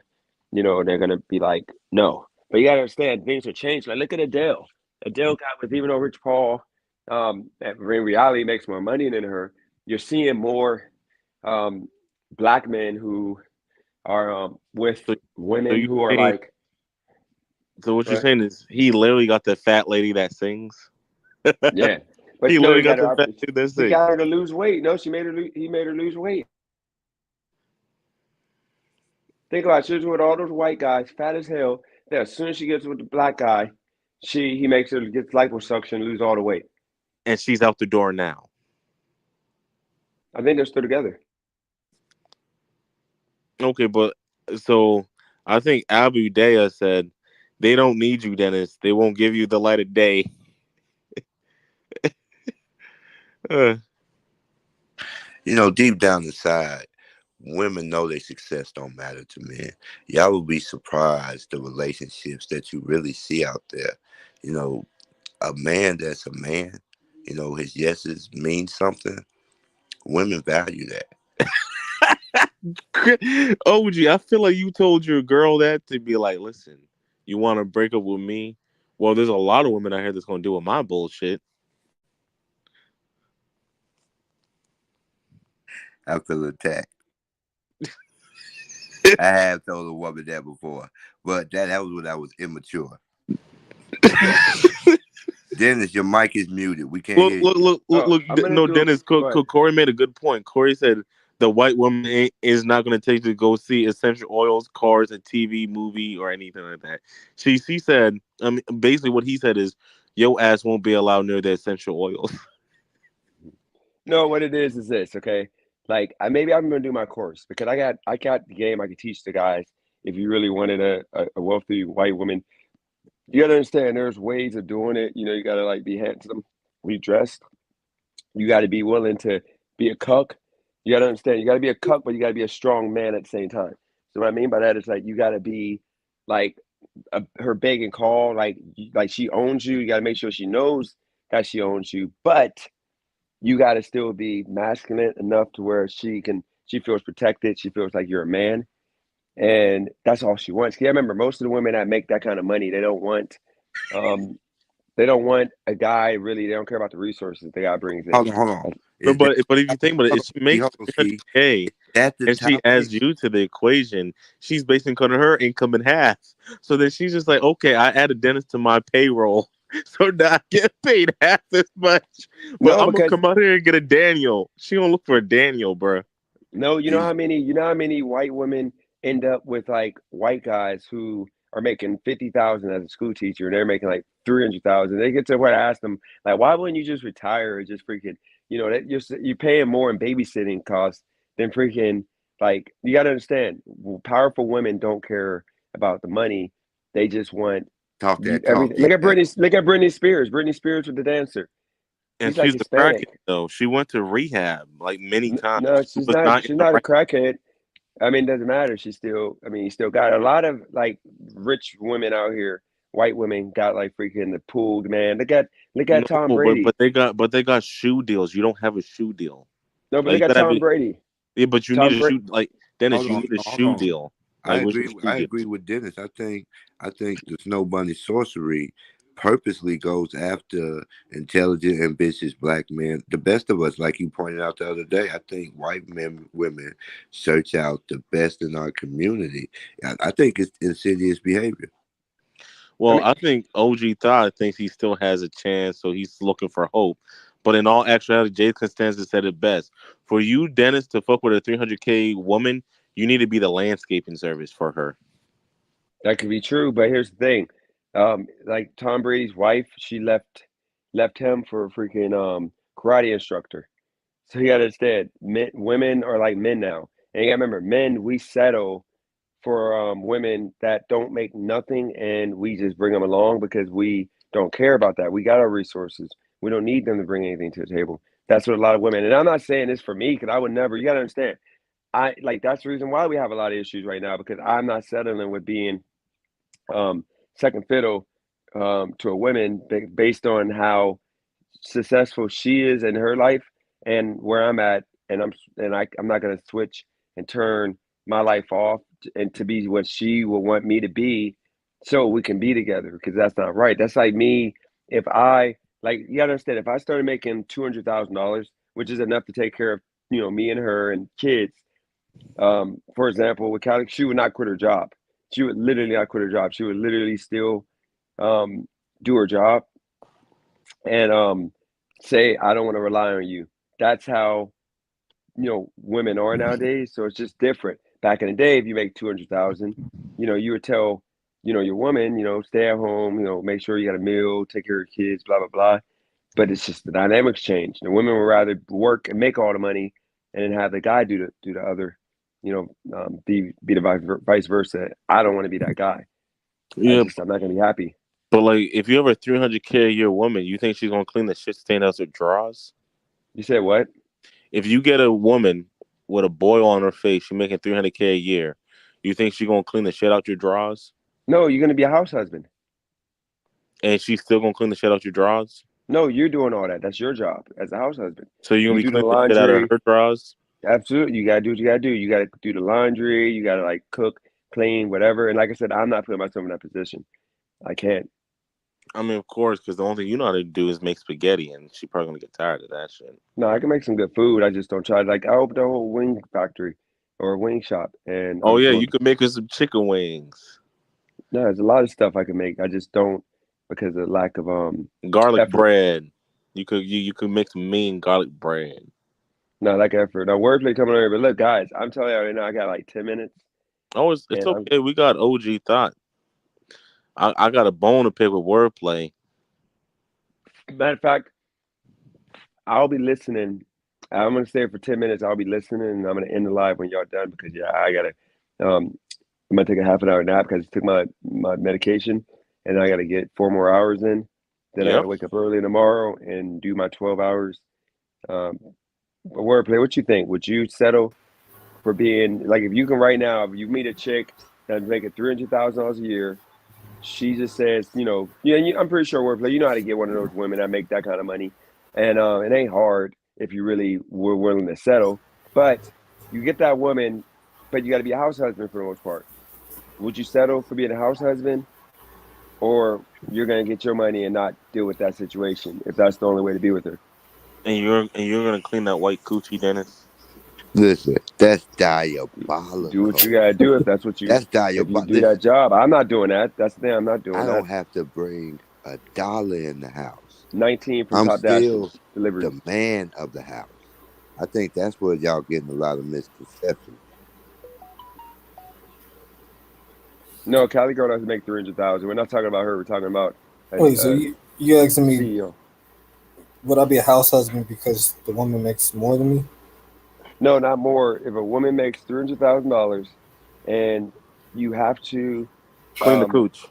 They're gonna be like, no. But you gotta understand, things are changed. Like look at Adele. Adele got with even though Rich Paul, in reality makes more money than her. You're seeing more um, black men who are with So, so women you who are saying like, so what you're right? saying is he literally got the fat lady that sings. Yeah, He but no, literally got the fat lady that he sings. got her to lose weight. No, he made her lose weight. Think about it. She was with all those white guys, fat as hell. Then as soon as she gets with the black guy, he makes her get liposuction, lose all the weight. And she's out the door now. I think they're still together. Okay, but so I think Abu Daya said they don't need you, Dennis. They won't give you the light of day. Uh, Deep down inside, women know their success don't matter to men. Y'all will be surprised the relationships that you really see out there. You know, a man that's a man, his yeses mean something. Women value that. OG, I feel like you told your girl that to be like, listen, you want to break up with me? Well, there's a lot of women out here that's gonna do with my bullshit. I feel attacked. I have told a woman that before, but that was when I was immature. Dennis, your mic is muted. We can't Look, hear look, you. look, look, Oh, look. I'm gonna No, do. Dennis, Go ahead. Corey made a good point. Corey said the white woman is not going to take you to go see essential oils, cars, a TV, movie, or anything like that. She said, basically what he said is, your ass won't be allowed near the essential oils. No, what it is this, okay? Like maybe I'm gonna do my course because I got the game I could teach the guys. If you really wanted a wealthy white woman, you gotta understand there's ways of doing it. You know, you gotta like be handsome, be dressed. You gotta be willing to be a cuck. You gotta understand you gotta be a cuck, but you gotta be a strong man at the same time. So what I mean by that is like you gotta be like her beg and call, like she owns you. You gotta make sure she knows that she owns you, but you got to still be masculine enough to where she feels protected, she feels like you're a man, and that's all she wants. Yeah, remember most of the women that make that kind of money, um they don't want a guy really. They don't care about the resources the guy brings in. Hold on. No, Is that but if you think about it, hold if on, she makes hold on, Ski? 300K Is that the and she topic? adds you to the equation, she's basically cutting her income in half. So then she's just like, okay, I added Dennis to my payroll, so now I get paid half as much. But No, I'm gonna because come out here and get a Daniel. She gonna look for a Daniel, bro. no, Is you know how many white women end up with like white guys who are making 50,000 as a school teacher, and they're making like 300,000. They get to where I ask them like, why wouldn't you just retire or just freaking, that you're paying more in babysitting costs than freaking like you got to understand. Powerful women don't care about the money; they just want talk you that talk? everything. Yeah. Look at Britney Spears. Britney Spears with the dancer. And She's like she's a crackhead Hispanic. though. She went to rehab like many times. No, She was not in she's the not a right. crackhead. I mean, it doesn't matter. She's still, I mean, you still got a lot of like rich women out here. White women got like freaking the pooled man. Look No, at Tom but Brady. they got shoe deals. You don't have a shoe deal. No, but Like look you at gotta have Tom it. Brady. Yeah, but you need Tom a Brady. shoe. Like Dennis, Hold you on, need a hold shoe on. deal. Like what's your shoe I deal? agree with Dennis. I think the Snow Bunny sorcery purposely goes after intelligent, ambitious black men. The best of us, like you pointed out the other day. I think white men, women search out the best in our community. I think it's insidious behavior. I Well, mean, I think OG Todd thinks he still has a chance, so he's looking for hope. But in all actuality, Jay Constanza said it best. For you, Dennis, to fuck with a 300K woman, you need to be the landscaping service for her. that could be true, but here's the thing. Like Tom Brady's wife, she left him for a freaking karate instructor. So you gotta understand, women are like men now. And you gotta remember, men, we settle for women that don't make nothing and we just bring them along because we don't care about that. We got our resources. We don't need them to bring anything to the table. That's what a lot of women, and I'm not saying this for me because I would never, you got to understand. I like that's the reason why we have a lot of issues right now because I'm not settling with being um, second fiddle to a woman based on how successful she is in her life and where I'm at, and I'm not gonna switch and turn my life off and to be what she will want me to be, so we can be together because that's not right. That's like me if I like you gotta understand if I started making $200,000, which is enough to take care of me and her and kids. For example, with Callie, she would not quit her job. She would literally not quit her job. She would literally still um, do her job and say, I don't want to rely on you. That's how, women are nowadays. So it's just different. Back in the day, if you make 200,000, you would tell, your woman, stay at home, make sure you got a meal, take care of your kids, blah, blah, blah. But it's just the dynamics change. The women would rather work and make all the money and then have the guy do the other, be the vice versa. I don't want to be that guy. Yeah, I'm not gonna be happy. but like if you have a 300K a year woman, you think she's gonna clean the shit stain out her drawers? You said what? If you get a woman with a boil on her face, she making 300K a year, you think she gonna clean the shit out your drawers? No, you're gonna be a house husband. And she's still gonna clean the shit out your drawers? No, you're doing all that. That's your job as a house husband. So you're gonna You be do the cleaning the shit out of laundry. her drawers? Absolutely. You gotta do what you gotta do. You gotta do the laundry. You gotta like cook, clean, whatever. And like I said, I'm not putting myself in that position. I can't. I mean, of course, because the only thing you know how to do is make spaghetti, and she probably gonna get tired of that shit. No, I can make some good food. I just don't try. Like I opened a whole wing factory or a wing shop, and Oh yeah, you could make her some chicken wings, no, there's a lot of stuff I can make. I just don't because of lack of garlic effort. bread. You could make some mean garlic bread. No, like effort. Now wordplay coming over. But look, guys, I'm telling you right now, I got like 10 minutes, Oh, it's and I'm okay. We got OG thought. I got a bone to pick with wordplay. Matter of fact, I'll be listening. I'm gonna stay for 10 minutes. I'll be listening, and I'm gonna end the live when y'all done because yeah, I gotta. I'm gonna take a half an hour nap because I took my medication, and I gotta get 4 more hours in. Then I Yep. gotta wake up early tomorrow and do my 12 hours. Um, but wordplay, what you think? Would you settle for being like if you can right now? If you meet a chick that's making $300,000 a year, she just says, I'm pretty sure wordplay. You know how to get one of those women that make that kind of money, and it ain't hard if you really were willing to settle. But you get that woman, but you got to be a house husband for the most part. Would you settle for being a house husband, or you're gonna get your money and not deal with that situation if that's the only way to be with her? And you're gonna clean that white coochie, Dennis. Listen, that's Do what you diabolical. gotta do if that's what you That's if you diabolical. do that Listen, job. I'm not doing that. That's the thing. I'm not I doing that. don't have to bring $1 in the house. 19 from I'm Top still Dashers deliveries. the man of the house. I think that's where y'all getting a lot of misconceptions. No, Cali girl doesn't make 300,000. We're not talking about her. We're talking about Wait, so a you asking me, CEO. would I be a house husband because the woman makes more than me? No, not more. If a woman makes $300,000 and you have to, Clean the um, cooch.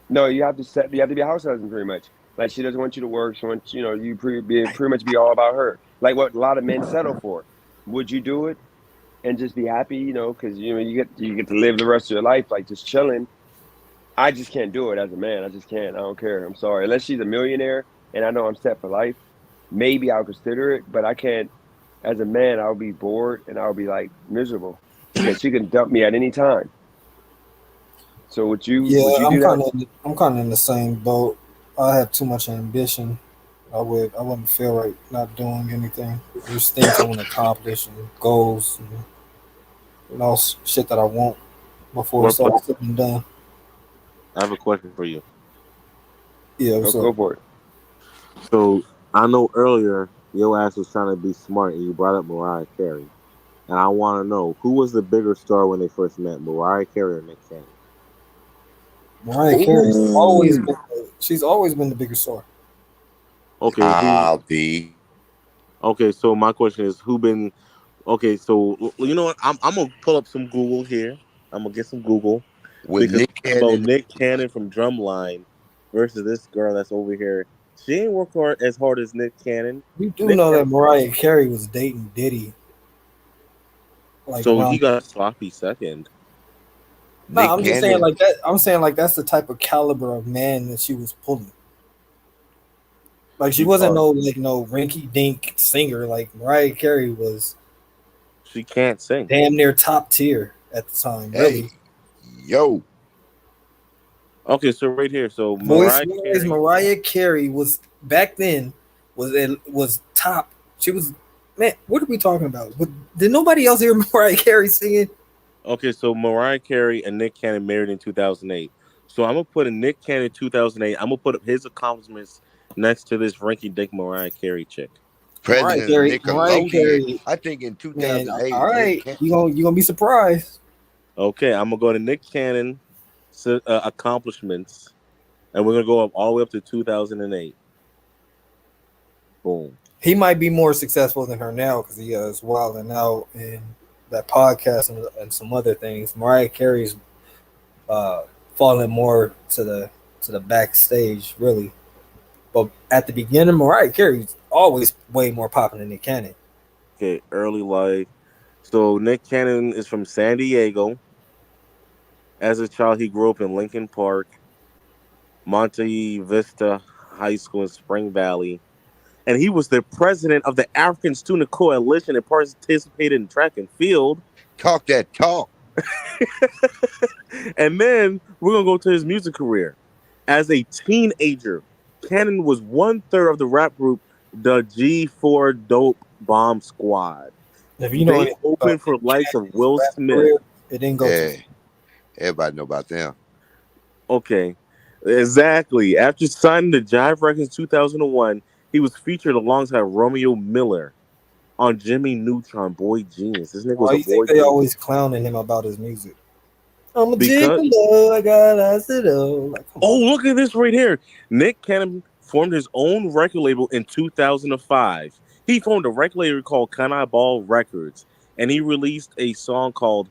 no, you have to set. You have to be a house husband pretty much. Like she doesn't want you to work. She wants you pretty much be all about her. Like what a lot of men settle for. Would you do it and just be happy? Because you get to live the rest of your life like just chilling. I just can't do it as a man. I just can't. I don't care. I'm sorry. Unless she's a millionaire and I know I'm set for life, maybe I'll consider it. But I can't. As a man, I'll be bored and I'll be like miserable because she can dump me at any time. So would Yeah, you do that? I'm kind of in the same boat. I have too much ambition. I wouldn't feel right not doing anything. There's things I want to accomplish and goals and all shit that I want before it's Wordplay. all said and done. I have a question for you. Yeah, Go what's up? go for it. So I know earlier your ass was trying to be smart and you brought up Mariah Carey. And I want to know who was the bigger star when they first met, Mariah Carey or Nick Cannon? Mariah Carey's always been she's always been the bigger star. Okay, who? Javi. Okay, so my question is, who been? Okay, so you know what? I'm gonna pull up some Google here. I'm gonna get some Google With because Nick it's about Cannon. Nick Cannon from Drumline versus this girl that's over here. She ain't work hard as hard as Nick Cannon. You do Nick know that Cannon, Mariah Carey was dating Diddy like so he around. got a sloppy second. No, Nick I'm just saying Cannon. like that. I'm saying like that's the type of caliber of man that she was pulling. Like she You wasn't are. no rinky dink singer. Like Mariah Carey was She can't sing. damn near top tier at the time, Hey, really. yo. Okay, so right here, so Voice Mariah wise, Carey. Mariah Carey was back then was top. She was man. What are we talking about? Did nobody else hear Mariah Carey singing? Okay, so Mariah Carey and Nick Cannon married in 2008. So I'm gonna put in Nick Cannon 2008. I'm gonna put up his accomplishments next to this rinky dink Mariah Carey chick. President of Mariah Nickelodeon. Carey, I think in man. 2008, All Nick right, Cannon. you gonna be surprised. Okay, I'm gonna go to Nick Cannon accomplishments, and we're gonna go up all the way up to 2008. Boom. He might be more successful than her now because he is wilding out in that podcast and some other things. Mariah Carey's falling more to the backstage, really. But at the beginning, Mariah Carey's always way more popular than Nick Cannon. Okay, early life. So Nick Cannon is from San Diego. As a child, he grew up in Lincoln Park, Monte Vista High School in Spring Valley, and he was the president of the African Student Coalition and participated in track and field. Talk that talk. And then we're gonna go to his music career. As a teenager, Cannon was 1/3 of the rap group the G4 Dope Bomb Squad. If you know They anything opened about for likes of Will rap Smith. career, it didn't go Yeah, too. everybody know about them. Okay, exactly. After signing to Jive Records in 2001, he was featured alongside Romeo Miller on Jimmy Neutron, Boy Genius. This nigga was Why a you think boy they genius. always clowning him about his music? I'm a Because gigolo, I got acid. Like, come oh, on. look at this right here. Nick Cannon formed his own record label in 2005. He formed a record label called Can I Ball Records, and he released a song called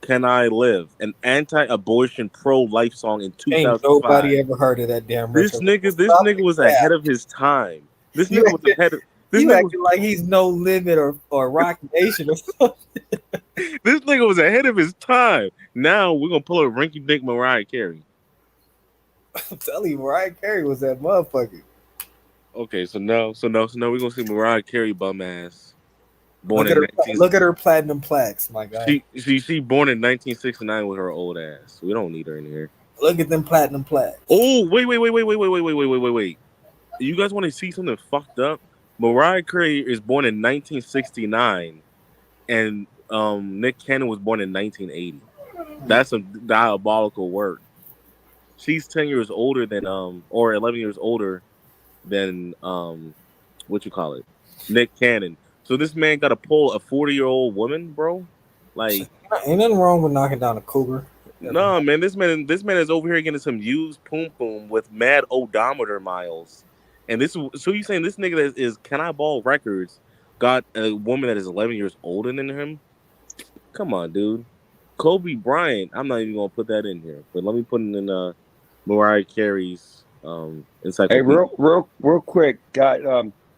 Can I Live, an anti-abortion pro-life song in Ain't 2005. nobody ever heard of that damn This record. nigga, this Stop nigga the was cap. ahead of his time. This You nigga was acting, ahead of this you nigga was, acting like he's No Limit or Rock Nation or something. this nigga was ahead of his time. Now we're gonna pull a rinky dink Mariah Carey. I'm telling you, Mariah Carey was that motherfucker. Okay, so now we're gonna see Mariah Carey bum ass. Born Look at in her. 19 Look at her platinum plaques, my guy. she born in 1969 with her old ass. We don't need her in here. Look at them platinum plaques. Oh, wait. You guys want to see something fucked up? Mariah Carey is born in 1969 and Nick Cannon was born in 1980. That's some diabolical work. She's 10 years older than or 11 years older than what you call it? Nick Cannon. So this man got to pull a 40-year-old woman, bro? Like, ain't nothing wrong with knocking down a cougar. no, man, this man is over here getting some used poom poom with mad odometer miles. And this so you saying this nigga that is Can I Ball Records got a woman that is 11 years older than him? Come on, dude. Kobe Bryant, I'm not even gonna put that in here, but let me put it in Mariah Carey's Hey, encyclopedia. real quick, got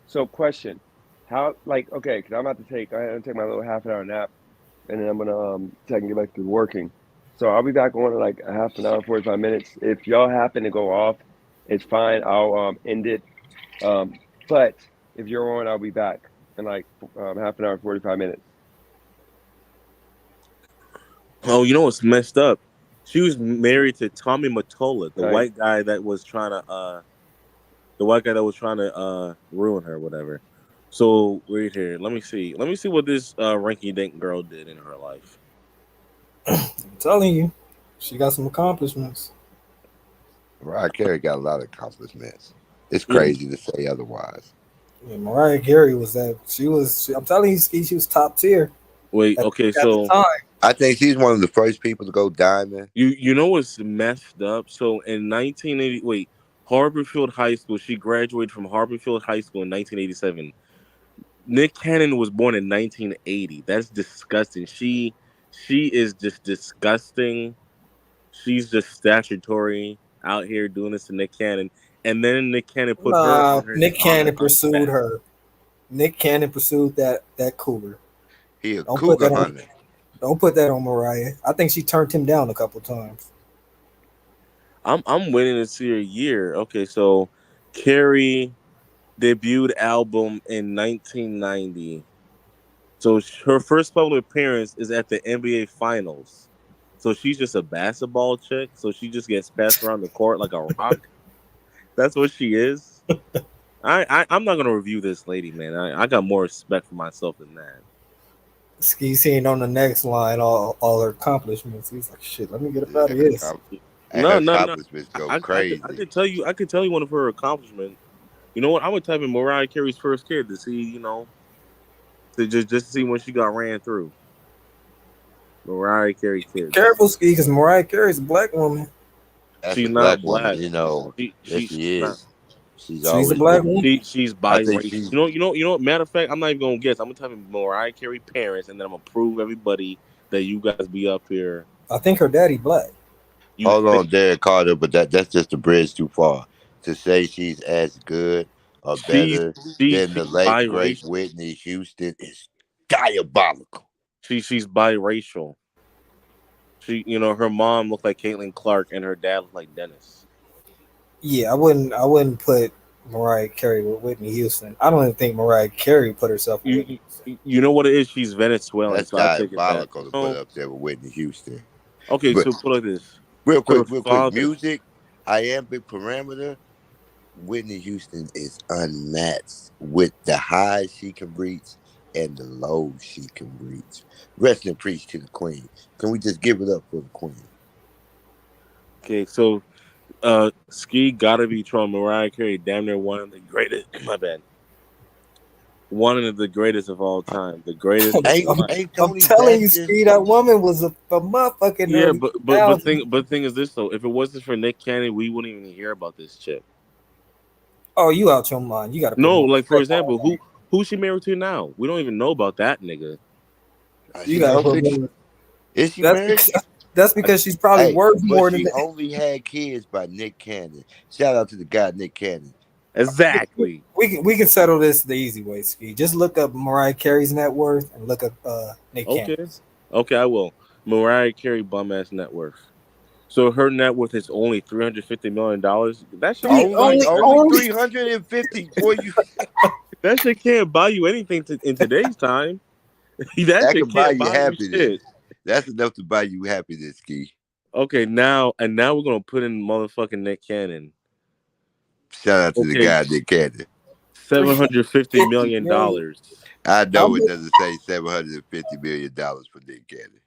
so question, how okay, because I'm about to take my little half an hour nap, and then I'm gonna take and get back to working. So I'll be back on in like a half an hour, 45 minutes. If y'all happen to go off, it's fine. I'll end it. But if you're on, I'll be back in like half an hour, 45 minutes. Oh, you know what's messed up? She was married to Tommy Mottola, the Nice. white guy that was trying to ruin her, whatever. So wait here. Let me see what this Ranky Dink girl did in her life. I'm telling you, she got some accomplishments. Mariah Carey got a lot of accomplishments. It's crazy to say otherwise. Yeah, Mariah Carey was that. I'm telling you, Ski, she was top tier. Wait, okay, so I think she's one of the first people to go diamond. you know what's messed up? So in 1980, Harborfield High School, she graduated from Harborfield High School in 1987. Nick Cannon was born in 1980. That's disgusting. She is just disgusting. She's just statutory out here doing this to Nick Cannon. And then Nick Cannon put her on her. Nick Cannon pursued her. Nick Cannon pursued that cougar. He a cougar hunter. Don't put that on Mariah. I think she turned him down a couple times. I'm waiting to see her year. Okay, so Carrie debuted album in 1990. So her first public appearance is at the NBA Finals. So she's just a basketball chick. So she just gets passed around the court like a rock. That's what she is. I'm not gonna review this lady, man. I got more respect for myself than that. Ski seen on the next line all her accomplishments. He's like, shit, let me get up out of this. No. Go crazy. I could tell you one of her accomplishments. You know what? I'm gonna type in Mariah Carey's first kid to see, to just see when she got ran through. Mariah Carey kid. Careful, Ski, because Mariah Carey's a black woman. She's not black. Woman, she is. She's a black woman. She's biracial. You know. Matter of fact, I'm not even gonna guess. I'm gonna type in Mariah Carey parents, and then I'm gonna prove everybody that you guys be up here. I think her daddy black. Hold on, Derek Carter, but that's just a bridge too far to say she's as good or better than the late great Whitney Houston is diabolical. She's biracial. Her mom looked like Caitlin Clark, and her dad looked like Dennis. Yeah, I wouldn't put Mariah Carey with Whitney Houston. I don't even think Mariah Carey put herself with Whitney Houston. You know what it is? She's Venezuelan. That's so diabolical to put up there with Whitney Houston. Okay, so put like this. Real quick. Music, iambic parameter. Whitney Houston is unmatched with the highs she can reach and the lows she can reach. Rest in peace to the queen. Can we just give it up for the queen? Okay, so Ski gotta be Tron. Mariah Carey, damn near one of the greatest. My bad. One of the greatest of all time. The greatest. I'm telling you, Ski, that woman was a motherfucking. Yeah, but thing is this though. If it wasn't for Nick Cannon, we wouldn't even hear about this chick. Oh, you out your mind? You got to put No, more like for respect on example, her name. who's she married to now? We don't even know about that nigga. You She got to don't put think more. is she That's married? because she's probably Hey, worth but more than she that. only had kids by Nick Cannon. Shout out to the guy Nick Cannon. Exactly. We can settle this the easy way, Ski. Just look up Mariah Carey's net worth and look up Nick Okay. Cannon's. Okay, I will. Mariah Carey bum ass net worth. So her net worth is only $350 million. That shit can't buy Only you. only 350. Boy, you That shit can't buy you anything in today's time. That that shit can buy can't you buy you happiness. shit. That's enough to buy you happiness, Ski. Okay, now we're gonna put in motherfucking Nick Cannon. Shout out to the Okay, guy Nick Cannon. $750 million. I How know it much? doesn't say $750 million for Nick Cannon.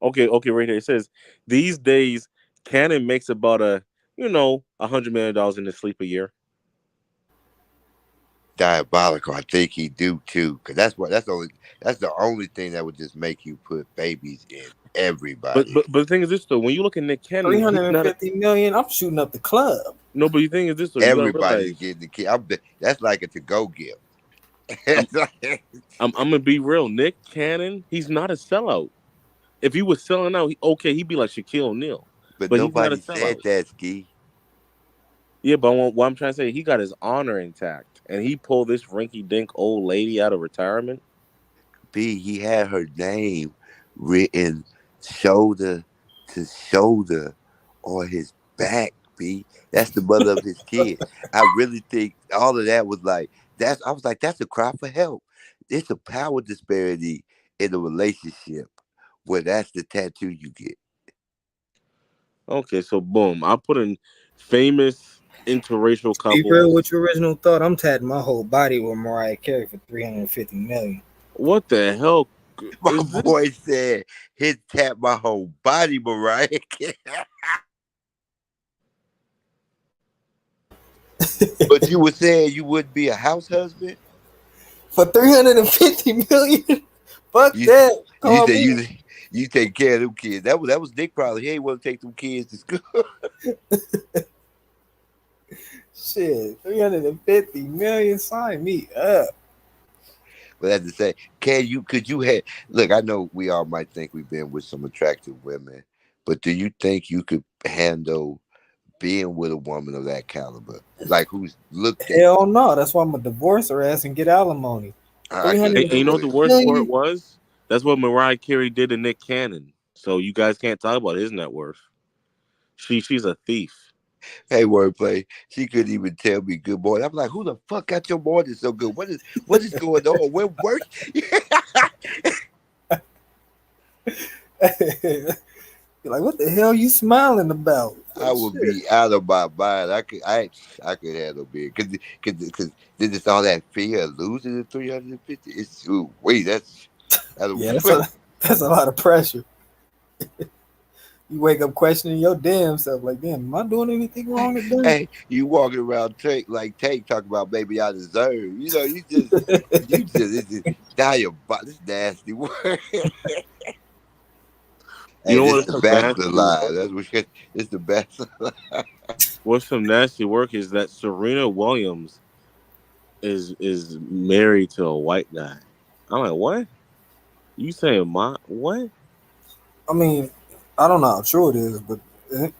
Okay, right here it says these days Cannon makes about $100 million in his sleep a year. Diabolical. I think he do too, because that's the only thing that would just make you put babies in But everybody. but but the thing is this though, when you look at Nick Three Cannon, he's hundred and not a fifty million. I'm shooting up the club. no. But the thing is this though, you gotta Everybody's realize getting the kid. That's like a to-go gift. I'm I'm gonna be real. Nick Cannon, he's not a sellout. If he was selling out, he'd be like Shaquille O'Neal, But but he's not a nobody said sellout. that, Ski. Yeah, but what I'm trying to say, he got his honor intact, and he pulled this rinky-dink old lady out of retirement. He had her name written shoulder to shoulder on his back. That's the mother of his kid. I really think all of that was like that's. I was like, that's a cry for help. It's a power disparity in a relationship where that's the tattoo you get. Okay, so boom, I put in famous interracial Be real couples. with your original thought. I'm tatting my whole body with Mariah Carey for 350 million. What the hell My is boy this? said, "Hit tap my whole body, Mariah." But you were saying you wouldn't be a house husband. For 350 million? Fuck You that. you Call said me. you take care of them kids. That was Nick probably. He ain't want to take them kids to school. Shit. 350 million. Sign me up. But as to say, could you have look, I know we all might think we've been with some attractive women, but do you think you could handle being with a woman of that caliber? Like who's looked at Hell no. That's why I'm going to divorce her ass and get alimony. I couldn't And you know do what the it. 350 worst part million? was? That's what Mariah Carey did to Nick Cannon. So you guys can't talk about his net worth. She's a thief. Hey, wordplay. She couldn't even tell me good morning. I'm like, who the fuck got your morning so good? What is going on? Where work? You're like, what the hell you smiling about? I would be out of my mind. I could handle being because then it's all that fear of losing the 350. It's wait, that's Yeah, that's a lot of pressure. You wake up questioning your damn self, like, damn, am I doing anything wrong today? hey, you walking around Tank talking about maybe I deserve. It's just this nasty word. You Hey, know this what's the some bachelor nasty lie. work? It's the bachelor lie. What's some nasty work is that Serena Williams is married to a white guy. I'm like, what? You saying what? I mean, I don't know how true it is, but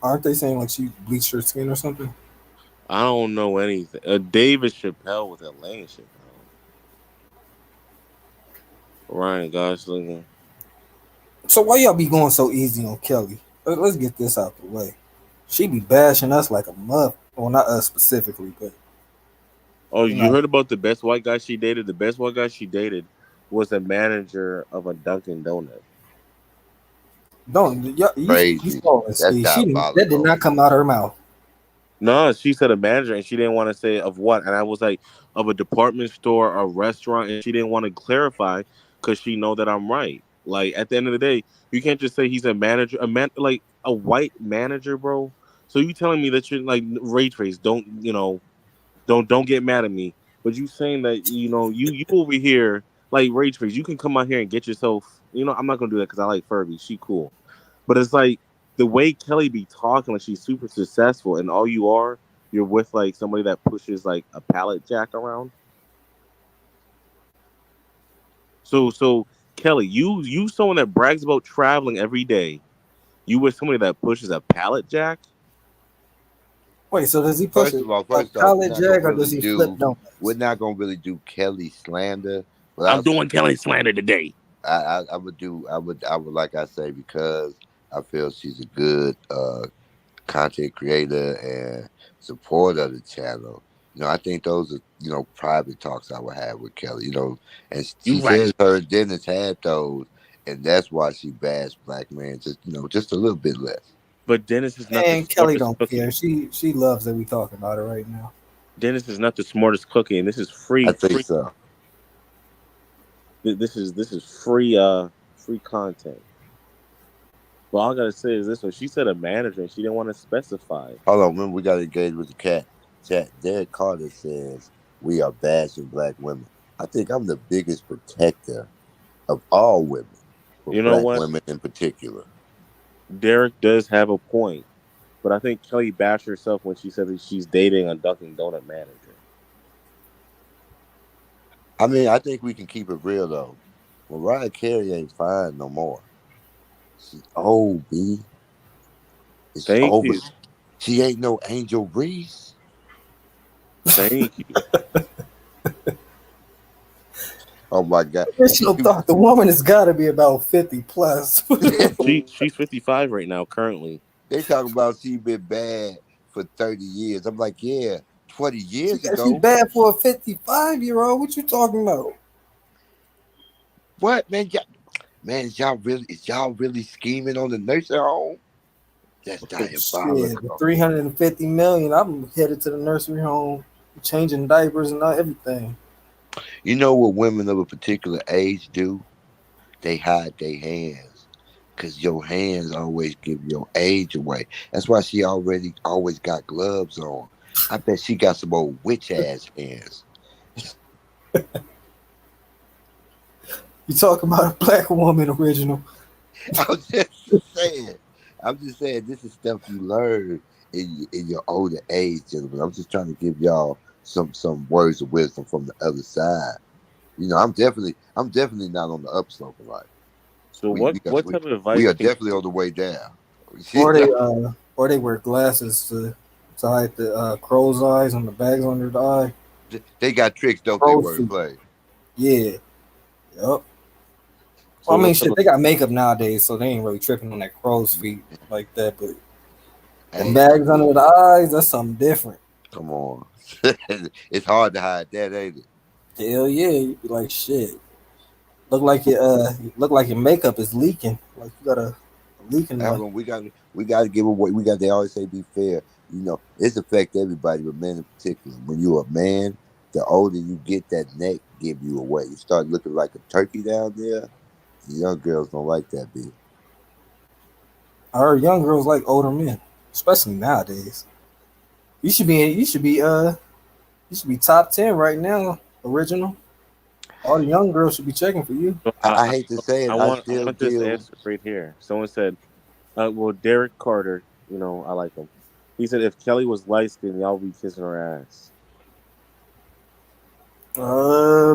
aren't they saying like she bleached her skin or something? I don't know anything. David Chappelle with Elaine Chappelle. Ryan Gosling. So why y'all be going so easy on Kelly? Let's get this out the way. She be bashing us like a muff. Well, not us specifically, but Oh, you you know, heard about the best white guy she dated? The best white guy she dated was a manager of a Dunkin' Donut. don't you Crazy. saw it, That's Steve. That did diabolical. not come out her mouth. No, she said a manager, and she didn't want to say of what. And I was like, of a department store, a restaurant, and she didn't want to clarify because she know that I'm right. Like at the end of the day, you can't just say he's a manager, like a white manager, bro. So you telling me that you're like Ray Trace? Don't get mad at me. But you saying that you over here like Ray Trace, you can come out here and get yourself. I'm not gonna do that because I like Furby. She cool, but it's like the way Kelly be talking like she's super successful, and all you are you're with like somebody that pushes like a pallet jack around. So Kelly, you someone that brags about traveling every day. You with somebody that pushes a pallet jack? Wait, so does he push First a, of all, a we're pallet not gonna jack or really does he flip do. We're donuts? not gonna really do Kelly slander. But I'm I'll say doing Kelly slander today. I would do. I would like I say because I feel she's a good content creator and supporter of the channel. I think those are private talks I would have with Kelly. And she You right. says her and Dennis had those, and that's why she bashed black men just a little bit less. But Dennis is not the And Kelly smartest don't care. cookie. She loves that we talking about it right now. Dennis is not the smartest cookie, and this is I free. think Free. so. This is free. Free content. But all I gotta say is this: one. She said a manager, and she didn't want to specify. Hold on, remember we got to engage with the cat. Chat. Derek Carter says we are bashing black women. I think I'm the biggest protector of all women, but You know black what? women in particular. Derek does have a point, but I think Kelly bashed herself when she said that she's dating a Dunkin' Donut manager. I mean, I think we can keep it real though. Mariah Carey ain't fine no more. She's old, B. It's Thank over. you, She ain't no Angel Reese. thank you. Oh my God. Original thought the woman has got to be about 50 plus. She's 55 right now currently. They talking about she been bad for 30 years. I'm like, yeah, 20 years She ago. bad for a 55-year-old. What you talking about? What, man? Man, is y'all really scheming on the nursing home? That's Shit, with diabolical. 350 million, I'm headed to the nursery home, changing diapers and everything. You know what women of a particular age do? They hide their hands. Cause your hands always give your age away. That's why she already always got gloves on. I bet she got some old witch ass hands. You talk about a black woman original. I'm just saying. I'm just saying this is stuff you learn in your older age, gentlemen. I'm just trying to give y'all some words of wisdom from the other side. I'm definitely not on the upslope of life. So We what we are, what we, type of we advice are can definitely on the way down. Or they wear glasses to hide the crow's eyes and the bags under the eye. They got tricks, don't they, Crow's feet. wordplay? Yeah. Yep. Well, so I mean, what type shit, of they got makeup nowadays, so they ain't really tripping on that crow's feet like that. But the Hey, bags under the eyes, that's something different. come on. It's hard to hide that, ain't it? Hell yeah, you be like shit. Look like your makeup is leaking. Like you got a leaking Hold one. on, we got to give away. They always say be fair. It's affect everybody, but men in particular. When you're a man, the older you get, that neck give you away. You start looking like a turkey down there. Young girls don't like that, B. I heard young girls like older men, especially nowadays. You should be top 10 right now. Original. All the young girls should be checking for you. so I hate to say I it, I want I still want this deal. answer right here. Someone said, well, Derek Carter, I like him. He said if Kelly was light skinned, y'all be kissing her ass.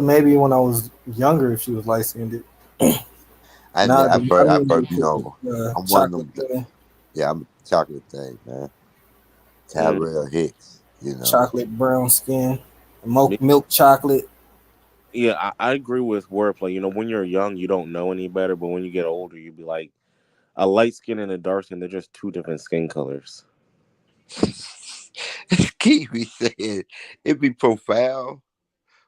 Maybe when I was younger, if she was light skinned. I mean, Nah, I I first, I mean, first, I'm one of chocolate. them. Yeah, I'm a chocolate thing, man. Tyrell Hicks. Chocolate brown skin, Me- milk chocolate. Yeah, I agree with wordplay. When you're young, you don't know any better, but when you get older, you be like, a light skin and a dark skin, they're just two different skin colors. Kiwi said it be profound,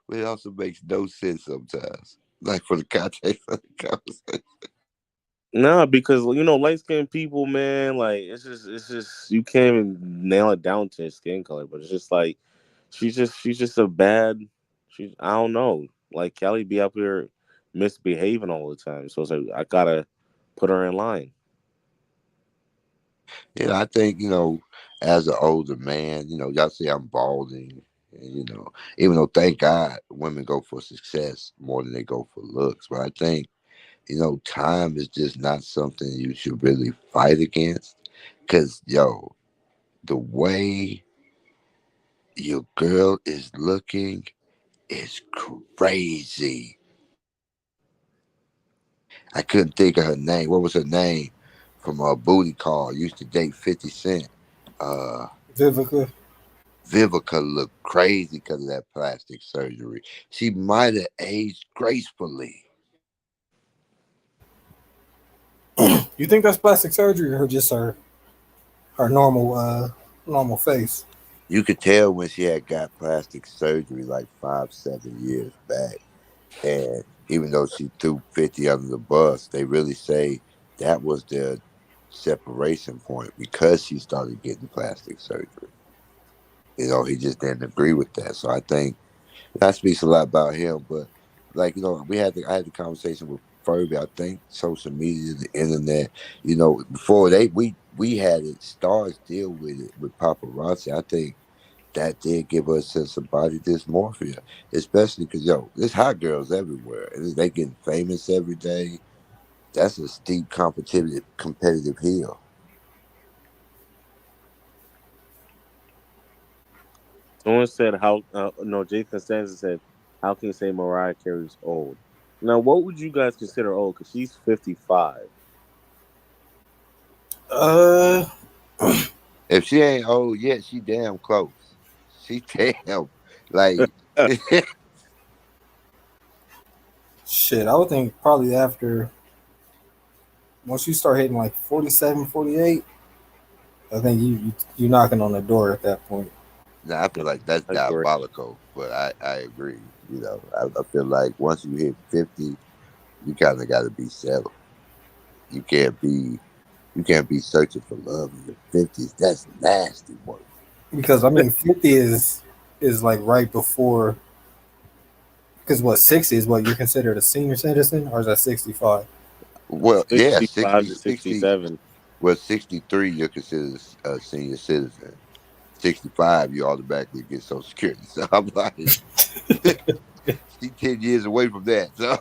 but it also makes no sense sometimes. Like for the context of the conversation. No, because light skinned people, man, like it's just you can't even nail it down to his skin color, but it's just like she's just a bad. I don't know. Like Kelly be up here misbehaving all the time, so it's like I gotta put her in line. I think, as an older man, y'all say I'm balding. And, even though thank God women go for success more than they go for looks. But I think, time is just not something you should really fight against. Because, the way Your girl is looking is crazy. I couldn't think of her name. What was her name from Booty Call? Used to date 50 Cent. Uh, Vivica. Vivica looked crazy because of that plastic surgery. She might have aged gracefully. You think that's plastic surgery or just her normal face? You could tell when she had got plastic surgery like 5, 7 years back. And even though she threw 50 under the bus, they really say that was their separation point because she started getting plastic surgery. He just didn't agree with that. So I think that speaks a lot about him. But I had the conversation with Furby. I think social media, the internet, before we had it, stars deal with it with paparazzi. I think that did give us a sense of body dysmorphia, especially because there's hot girls everywhere, and they getting famous every day. That's a steep competitive hill. Someone said how no, Jay Constanza said, how can you say Mariah Carey's old? Now, what would you guys consider old? Because she's 55. Uh, If she ain't old yet, she damn close. She damn like shit. I would think probably after once you start hitting like 47, 48, I think you knocking on the door at that point. Nah, I feel like that's I agree. diabolical, but I agree. I feel like once you hit 50, you kind of got to be settled. You can't be you can't be searching for love in your 50s. That's nasty work. Because I mean, 50 is like right before. Because what 60 is what you're considered a senior citizen, or is that 65? Well, yeah, 65 60, to 60. 67. Well, 63, you're considered a senior citizen. 65, you automatically get Social Security. So I'm like, she 10 years away from that. So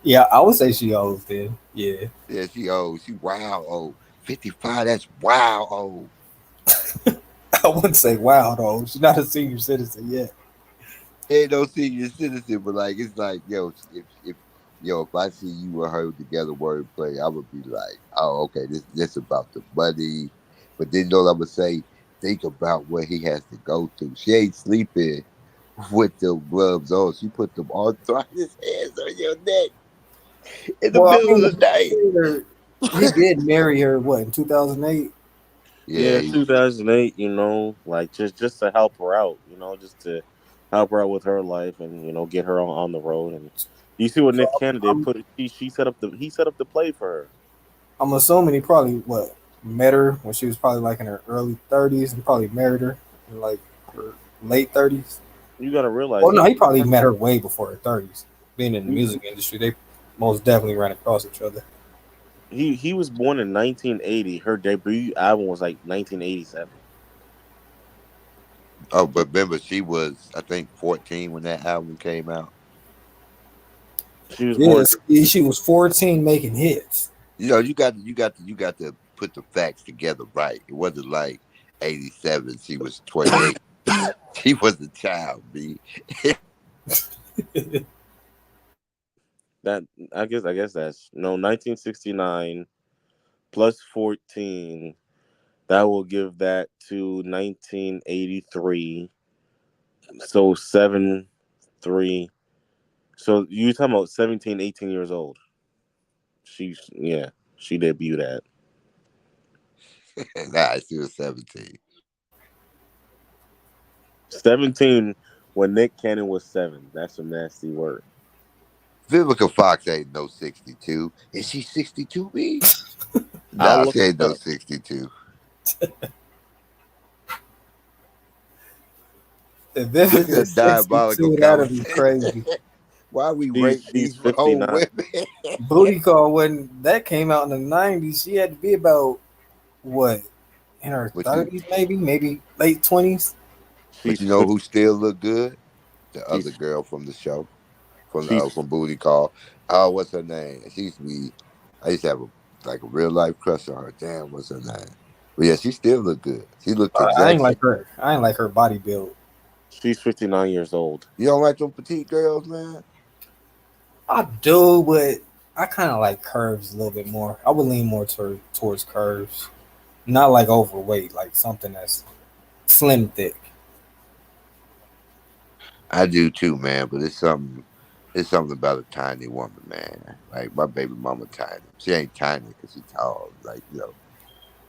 Yeah, I would say she old then. Yeah, yeah, she old. She wow old. 55, that's wow old. I wouldn't say wow though. She's not a senior citizen yet. Ain't no senior citizen, but like it's like, if I see you and her together wordplay, I would be like, oh, okay, this about the money. But then I'm gonna say, think about what he has to go through. She ain't sleeping with them gloves on. She put them arthritis hands on your neck in the Well, I middle mean, of the night. he did marry her what in 2008. Yeah, Yeah, 2008, like just to help her out, just to help her out with her life and, get her on the road. And you see what So Nick Cannon did, she set up he set up the play for her. I'm assuming he probably what met her when she was probably like in her early 30s and probably married her in like her late 30s. You got to realize Well, no, he probably met her way before her 30s. Being in the he, music industry, they most definitely ran across each other. he was born in 1980. Her debut album was like 1987. Oh, but remember, she was I think 14 when that album came out. She was born. Yes, she was 14 making hits. You got to put the facts together right. It wasn't like 87. She was 28. She was a child, B. That I guess that's no 1969 plus 14. That will give that to 1983. So 7 3. So you talking about 17, 18 years old. She debuted at Nah, she was 17. 17 when Nick Cannon was 7. That's a nasty word. Vivica Fox ain't no 62. Is she 62, B? I'll Nah, look she ain't it no up. 62. If This is Vivica a is diabolical 62, that'd be conversation. crazy. Why we She's rate she's these old 59. women? Booty Call when that came out in the 90s, she had to be about what in her But you, 30s, maybe late 20s. but She's you know fif- who still look good? The other she's girl from the show, she's from Booty Call. Oh, what's her name? She used to be. I used to have a real life crush on her. Damn, what's her name? But yeah, she still look good. She looked the I ain't exact same. like her. I ain't like her body build. She's 59 years old. You don't like them petite girls, man? I do, but I kind of like curves a little bit more. I would lean more towards curves, not like overweight, like something that's slim thick. I do too, man. But it's something about a tiny woman, man. Like my baby mama tiny. She ain't tiny because she tall. Like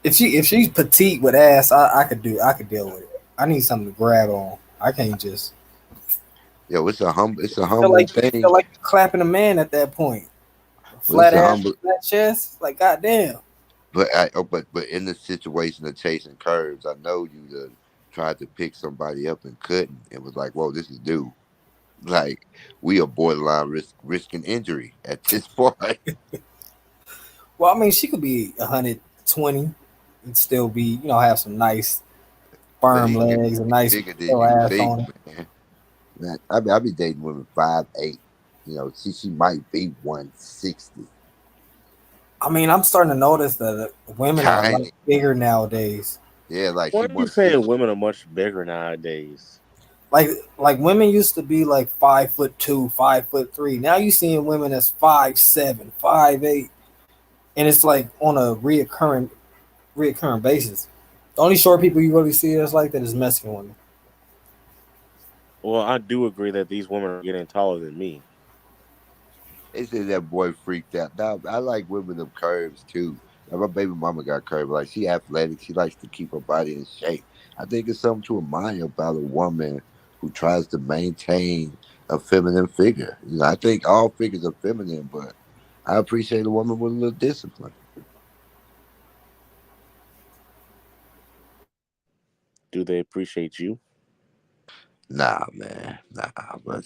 If she's petite with ass, I could deal with it. I need something to grab on. I can't just it's a humbling feel thing. like you're clapping a man at that point. But it's Flat a ass, humble. flat chest, like goddamn. But in the situation of chasing curves, I know you tried to pick somebody up and couldn't. It was like, whoa, this is due. Like we are borderline risking injury at this point. Well, I mean, she could be 120 and still be, have some nice But firm he could legs, a be nice bigger than little you ass think, on her. man. I be dating women 5'8". She might be 160. I mean, I'm starting to notice that women are a lot Tiny. bigger nowadays. Yeah, like Why she are you saying 160. women are much bigger nowadays? Like women used to be like 5'2", 5'3". Now you seeing women that's 5'7", 5'8", and it's like on a reoccurring basis. The only short people you really see that's like that is Mexican women. Well, I do agree that these women are getting taller than me. They said that boy freaked out. Now I like women with curves too. Like my baby mama got curves. Like she athletic. She likes to keep her body in shape. I think it's something to admire about a woman who tries to maintain a feminine figure. I think all figures are feminine, but I appreciate a woman with a little discipline. Do they appreciate you? Nah, man, nah. But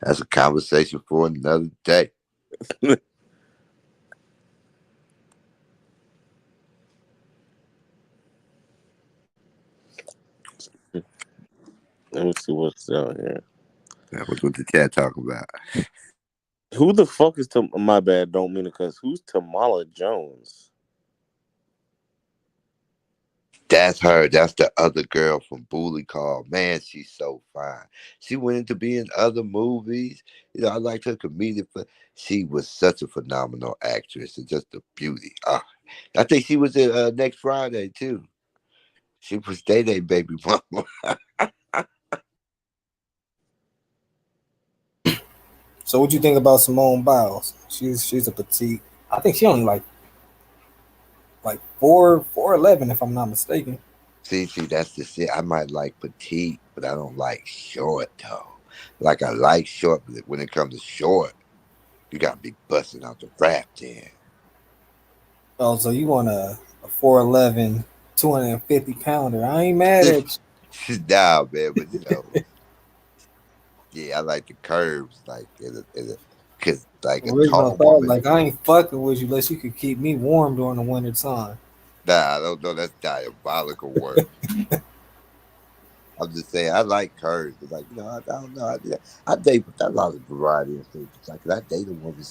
that's a conversation for another day. Let me see what's down here. What's what the chat talking about? Who the fuck is my bad? Don't mean it, cause who's Tamala Jones? That's her. That's the other girl from Bully Call. Man, she's so fine. She went into being other movies. I liked her comedic, but she was such a phenomenal actress and just a beauty. I think she was in next Friday too. She was Day Day baby mama. So what you think about Simone Biles? She's a petite. I think she only like 4'11" if I'm not mistaken. See, that's the shit. I might like petite, but I don't like short though. Like I like short, but when it comes to short, you gotta be busting out the rap then. Oh, so you want a 4'11", 250 pounder? I ain't mad at Nah, man, but yeah, I like the curves, like cause like you. a Original tall thought, woman. like I ain't fucking with you unless you could keep me warm during the winter time. Nah, I don't know. That's diabolical work. I'm just saying, I like curves, but I don't know. I date with a lot of variety of things. Like, I date a woman.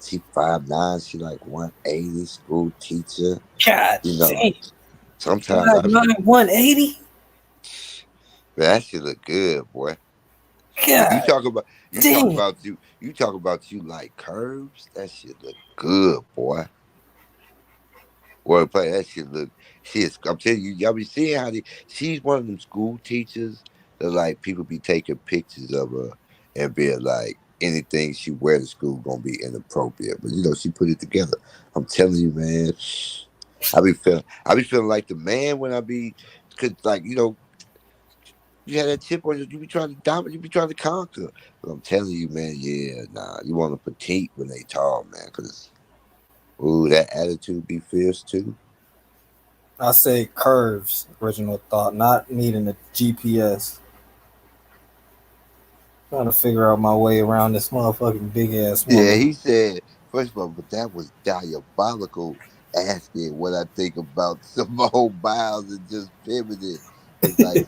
She 5'9". She like 180. School teacher. God You know, damn. sometimes 5'9", 180. that shit look good, boy. If God damn. you talk about you like curves. That shit look good, boy. Wordplay, that shit look. I'm telling you, y'all be seeing how she's one of them school teachers that like people be taking pictures of her and being like anything she wear to school gonna be inappropriate. But she put it together. I'm telling you, man. I be feeling like the man when I be, cause like you had that chip on you. You be trying to dominate. You be trying to conquer. But I'm telling you, man. Yeah, nah. You want a petite when they tall, man. Cause that attitude be fierce too. I say curves. Original thought, not needing a GPS. Trying to figure out my way around this motherfucking big ass Yeah, woman. he said, first of all, but that was diabolical asking what I think about Simone Biles and just feminine. It's like,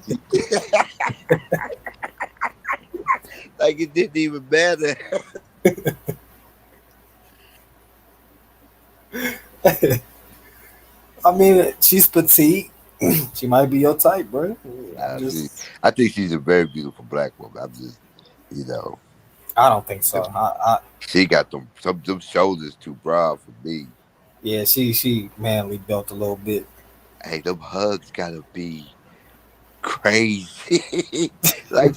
like it didn't even matter. I mean, she's petite. She might be your type, bro. I'm just. I think she's a very beautiful black woman. I'm just, you know, I don't think so. she got them shoulders too broad for me. Yeah, she manly built a little bit. Hey, them hugs gotta be crazy. Like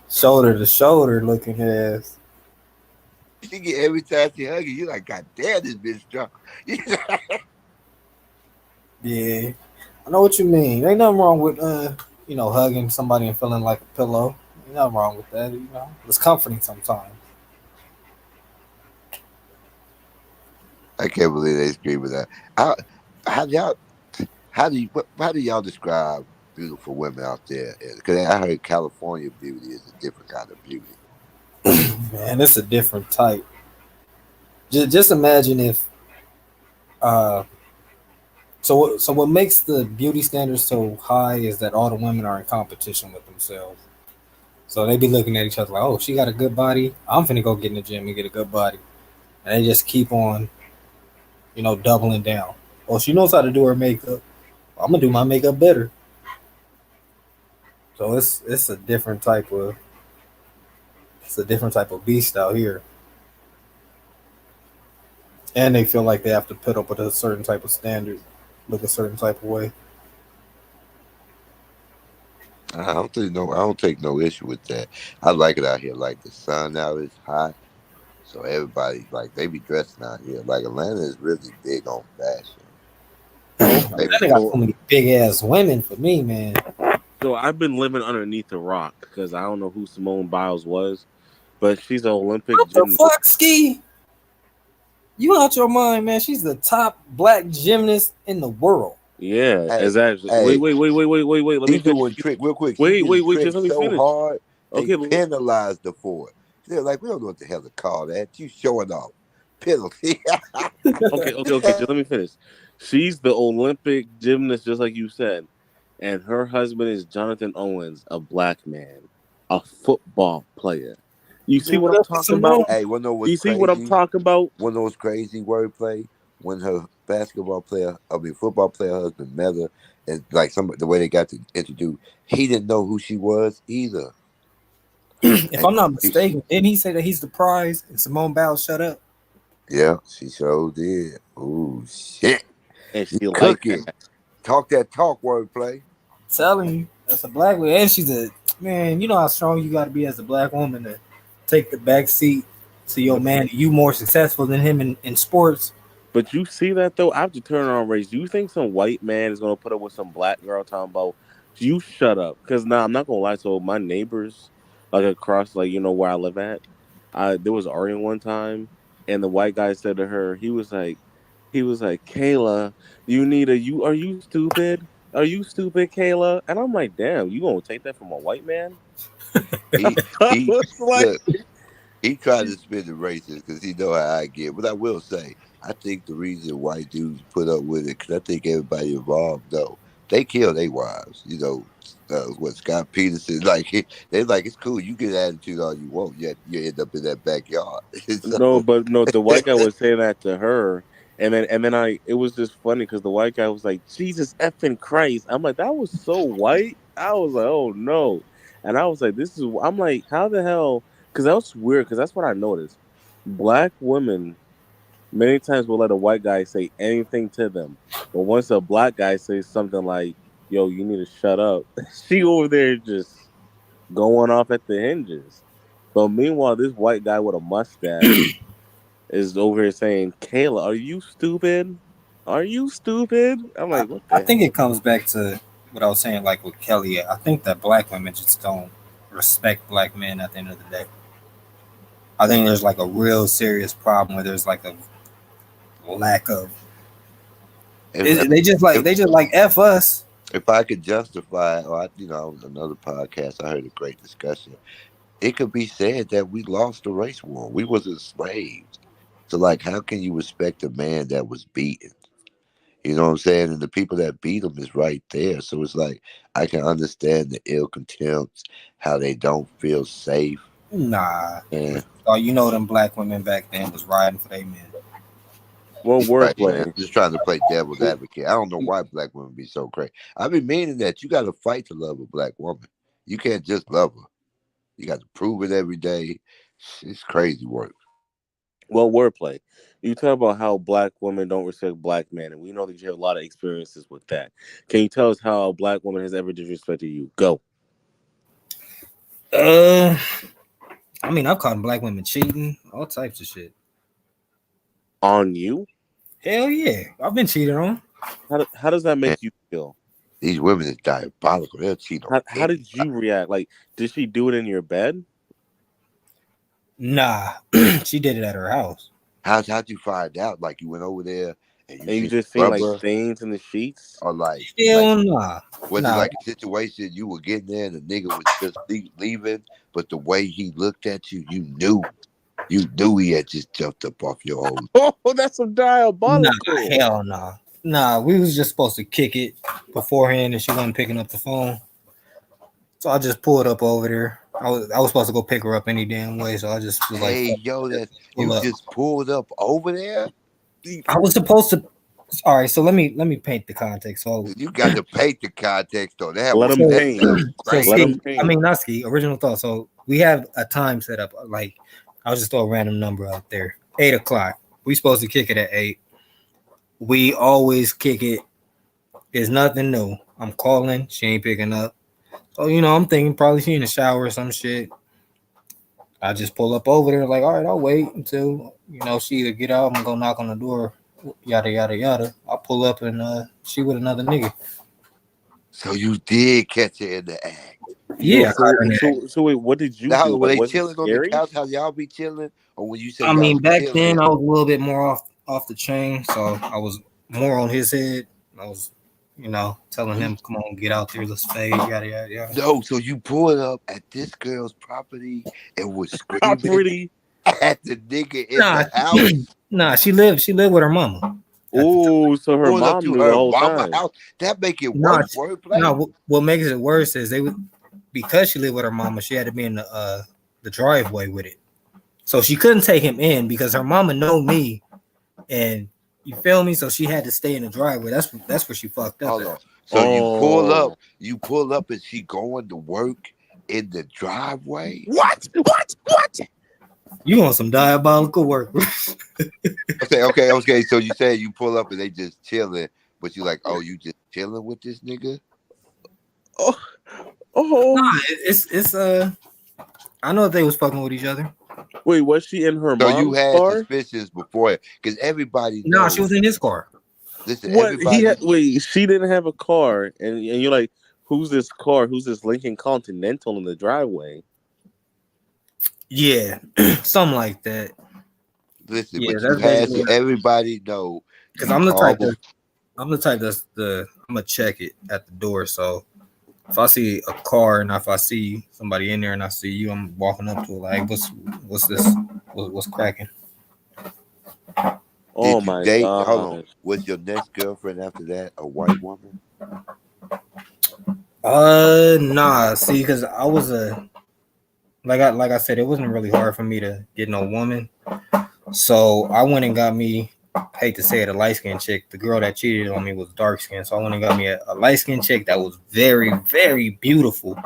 Shoulder to shoulder looking ass. she get every time she hug you like, God damn, this bitch strong. Yeah, I know what you mean. Ain't nothing wrong with hugging somebody and feeling like a pillow. Ain't nothing wrong with that. It's comforting sometimes. I can't believe they screaming that. How, how y'all? How do y'all describe beautiful women out there? Because I heard California beauty is a different kind of beauty. Man, it's a different type. Just imagine if uh so what makes the beauty standards so high is that all the women are in competition with themselves. So they be looking at each other like, oh, she got a good body. I'm finna go get in the gym and get a good body. And they just keep on, doubling down. Oh, she knows how to do her makeup. I'm gonna do my makeup better. So it's a different type of beast out here. And they feel like they have to put up with a certain type of standard, look a certain type of way. I don't take no issue with that. I like it out here. Like the sun out is hot, so everybody like they be dressing out here. Like Atlanta is really big on fashion. Okay, Atlanta got so many big ass women for me, man. so I've been living underneath a rock because I don't know who Simone Biles was, but she's an Olympic What the gymnast. fuck, Ski? You out your mind, man? She's the top black gymnast in the world. Yeah, Hey, exactly. hey, Wait. Let me she finish. doing trick real quick. She Wait, getting wait, wait. Just tricked let me so finish. hard they Okay, but penalized her for it. They're like, we don't know what the hell to call that. You showing off penalty. okay. Just let me finish. She's the Olympic gymnast, just like you said, and her husband is Jonathan Owens, a black man, a football player. You see Dude, what what I'm up with talking Simone? about? Hey, one know what's You see what I'm crazy? talking about? One of those crazy wordplay when her football player husband met her, and like the way they got to introduce, he didn't know who she was either. If And I'm not mistaken, didn't he say that he's the prize and Simone Biles shut up? yeah, she sure did. Ooh, shit. And She she like cooking. that. Talk that talk, wordplay. Telling you, that's a black woman, and she's a man. You know how strong you got to be as a black woman to take the back seat to your man. You more successful than him in sports. But you see that though, after turning on race, do you think some white man is gonna put up with some black girl talking about you shut up? Because now I'm not gonna lie. So my neighbors, like across, like where I live at, there was arguing one time, and the white guy said to her, he was like, Kayla, you are you stupid? Are you stupid, Kayla? And I'm like, damn, you gonna take that from a white man? He I he was like, look. He tried to spin the racist because he know how I get. But I will say, I think the reason white dudes put up with it because I think everybody involved though they kill their wives. What Scott Peterson they like it's cool. You get attitude all you want, yet you end up in that backyard. No, So but no, the white guy was saying that to her, and then it was just funny because the white guy was like, "Jesus effing Christ!" I'm like, that was so white. I was like, "Oh no," and I was like, I'm like, how the hell? Because that was weird. Because that's what I noticed. Black women many times will let a white guy say anything to them, but once a black guy says something like, "Yo, you need to shut up," she over there just going off at the hinges. But meanwhile, this white guy with a mustache is over here saying, Kayla, are you stupid? Are you stupid? I'm I, like, what I the think hell? it comes back to what I was saying, like with Kelly. I think that black women just don't respect black men at the end of the day. I think there's like a real serious problem where there's like a lack of. if, if They just like f us. if I could justify, on another podcast, I heard a great discussion. It could be said that we lost the race war. We was enslaved. So, like, how can you respect a man that was beaten? You know what I'm saying? And the people that beat him is right there. So it's like I can understand the ill contempt, how they don't feel safe. Nah. And Oh, them black women back then was riding for their men. Well, Right, man. wordplay. I'm just trying to play devil's advocate. I don't know why black women be so crazy. I be meaning that you got to fight to love a black woman. You can't just love her. You got to prove it every day. It's crazy work. Well, wordplay. You talk about how black women don't respect black men, and we know that you have a lot of experiences with that. Can you tell us how a black woman has ever disrespected you? Go. Uh, I mean, I've caught black women cheating, all types of shit. On you? Hell yeah, I've been cheated on. How does that Man, make you feel? these women is diabolical. They'll cheat on How did you react? Like, did she do it in your bed? Nah, she did it at her house. How'd you find out? Like you went over there and And you seen just seen like rubber, stains in the sheets? or like Hell nah. was it Nah. like a situation you were getting there and the nigga was just leaving, but the way he looked at you, you knew he had just jumped up off your old. Oh, that's some diabolical. Nah, hell nah. Nah, we was just supposed to kick it beforehand, and she wasn't picking up the phone. So I just pulled up over there. I was supposed to go pick her up any damn way, so I just was like, Hey, fuck yo, it, that pull you up. just pulled up over there. I was supposed to. All right, so let me paint the context. So You got to paint the context on that Let one. him That paint. sounds So crazy. Let him ski, paint. I mean not ski. Original thought. So we have a time set up. Like I'll just throw a random number out there. 8:00. We supposed to kick it at 8. We always kick it. There's nothing new. I'm calling. She ain't picking up. So I'm thinking probably she in the shower or some shit. I just pull up over there like, all right, I'll wait until she either get out. I'm gonna go knock on the door. Yada yada yada. I pull up and she with another nigga. So you did catch her in the act. Yeah. So wait, what did you Now, do? were Like, they was it chilling on the scary? couch? How y'all be chilling? Or when you say I y'all mean, was back chilling, then I was a little bit more off the chain, so I was more on his head. I was, telling him, "Come on, get out there, let's fade." Yada yada yada. no, so you pulled up at this girl's property and was screaming Property. at the nigga in Nah, the house. nah. She lived with her mama. Oh, so her Pulled up mom to knew the her whole mama time. house. That make it Nah, worse wordplay. nah. What makes it worse is because she lived with her mama. She had to be in the driveway with it, so she couldn't take him in because her mama know me, and you feel me. So she had to stay in the driveway. That's where she fucked up. Hold At. on. So you pull up and she going to work in the driveway? What? You on some diabolical work. Okay. So you said you pull up and they just chilling, but you like, oh, you just chilling with this nigga? Nah, it's I know that they was fucking with each other. Wait, was she in her So you mom's had car? suspicions before, because everybody No, knows. she was in his car. Listen, What everybody. wait, she didn't have a car, and you're like, who's this car? Who's this Lincoln Continental in the driveway? Yeah, something like that. Listen, Yeah, but you that's had basically so everybody know. because You I'm the call type that's I'm gonna check it at the door. So if I see a car and if I see somebody in there and I see you, I'm walking up to it like, what's this? What's cracking? Oh Did you my date? Hold on. god! Was your next girlfriend after that a white woman? Nah. See, because I was like I said, it wasn't really hard for me to get no woman. So I went and got me. I hate to say it, a light skinned chick. The girl that cheated on me was dark skinned, so I went and got me a light skinned chick that was very, very beautiful.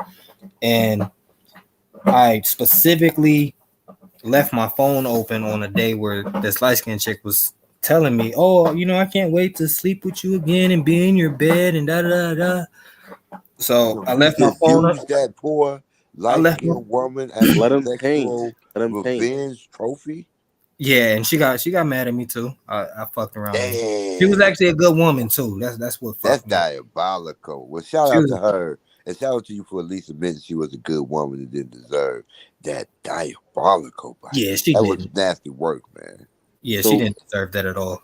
And I specifically left my phone open on a day where this light skinned chick was telling me, "Oh, I can't wait to sleep with you again and be in your bed and da da da." So I You left my just phone up. used that poor I light left my skinned woman as a Let him paint. sexual Let him paint. revenge trophy. Yeah, and she got mad at me too. I fucked around. She was Damn, actually a good woman too. That's what that's fucked me. diabolical. Well, shout She out was to her, and shout out to you for at least admitting she was a good woman and didn't deserve that diabolical. Yeah, she That was didn't. nasty work, man. Yeah, she So didn't deserve that at all.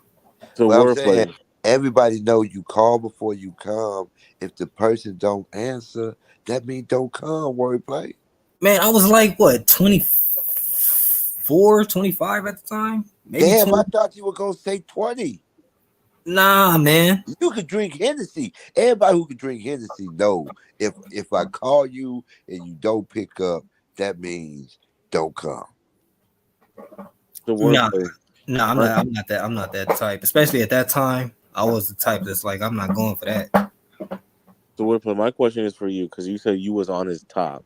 Well, I'm wordplay. saying everybody know you call before you come. If the person don't answer, that means don't come. Wordplay. Man, I was like what 24, 25 at the time, maybe Damn, I 20. thought you were gonna say 20. Nah, man. You could drink Hennessy. Everybody who can drink Hennessy know if I call you and you don't pick up, that means don't come. The Nah, wordplay. No, I'm not. I'm not that. I'm not that type. Especially at that time, I was the type that's like, I'm not going for that. So, Wordplay, my question is for you because you said you was on his top,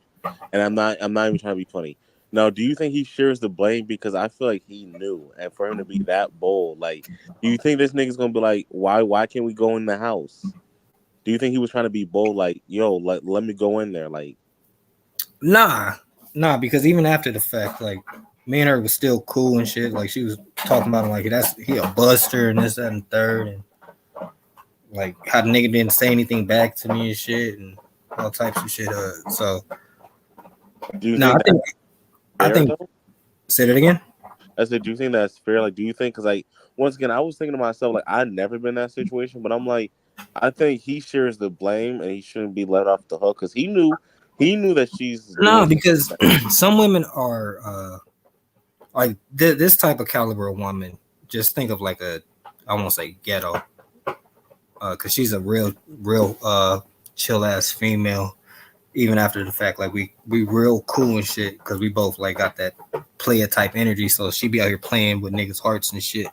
and I'm not. I'm not even trying to be funny. Now, do you think he shares the blame? Because I feel like he knew, and for him to be that bold, like, do you think this nigga's gonna be like, why can't we go in the house? Do you think he was trying to be bold, like, yo, let me go in there, like? Nah, because even after the fact, like, me and her was still cool and shit. Like, she was talking about him like he a buster and this, that, and third, and like how the nigga didn't say anything back to me and shit, and all types of shit. So Do you no, think I think. though? Say that again. I said, do you think that's fair? Like, do you think? Because, like, once again, I was thinking to myself, like, I've never been in that situation, but I'm like, I think he shares the blame, and he shouldn't be let off the hook because he knew that she's No, doing because some women are like this type of caliber of woman. Just think of like I won't say ghetto, because she's a real chill ass female. Even after the fact, like we real cool and shit, because we both like got that player type energy. So she be out here playing with niggas' hearts and shit.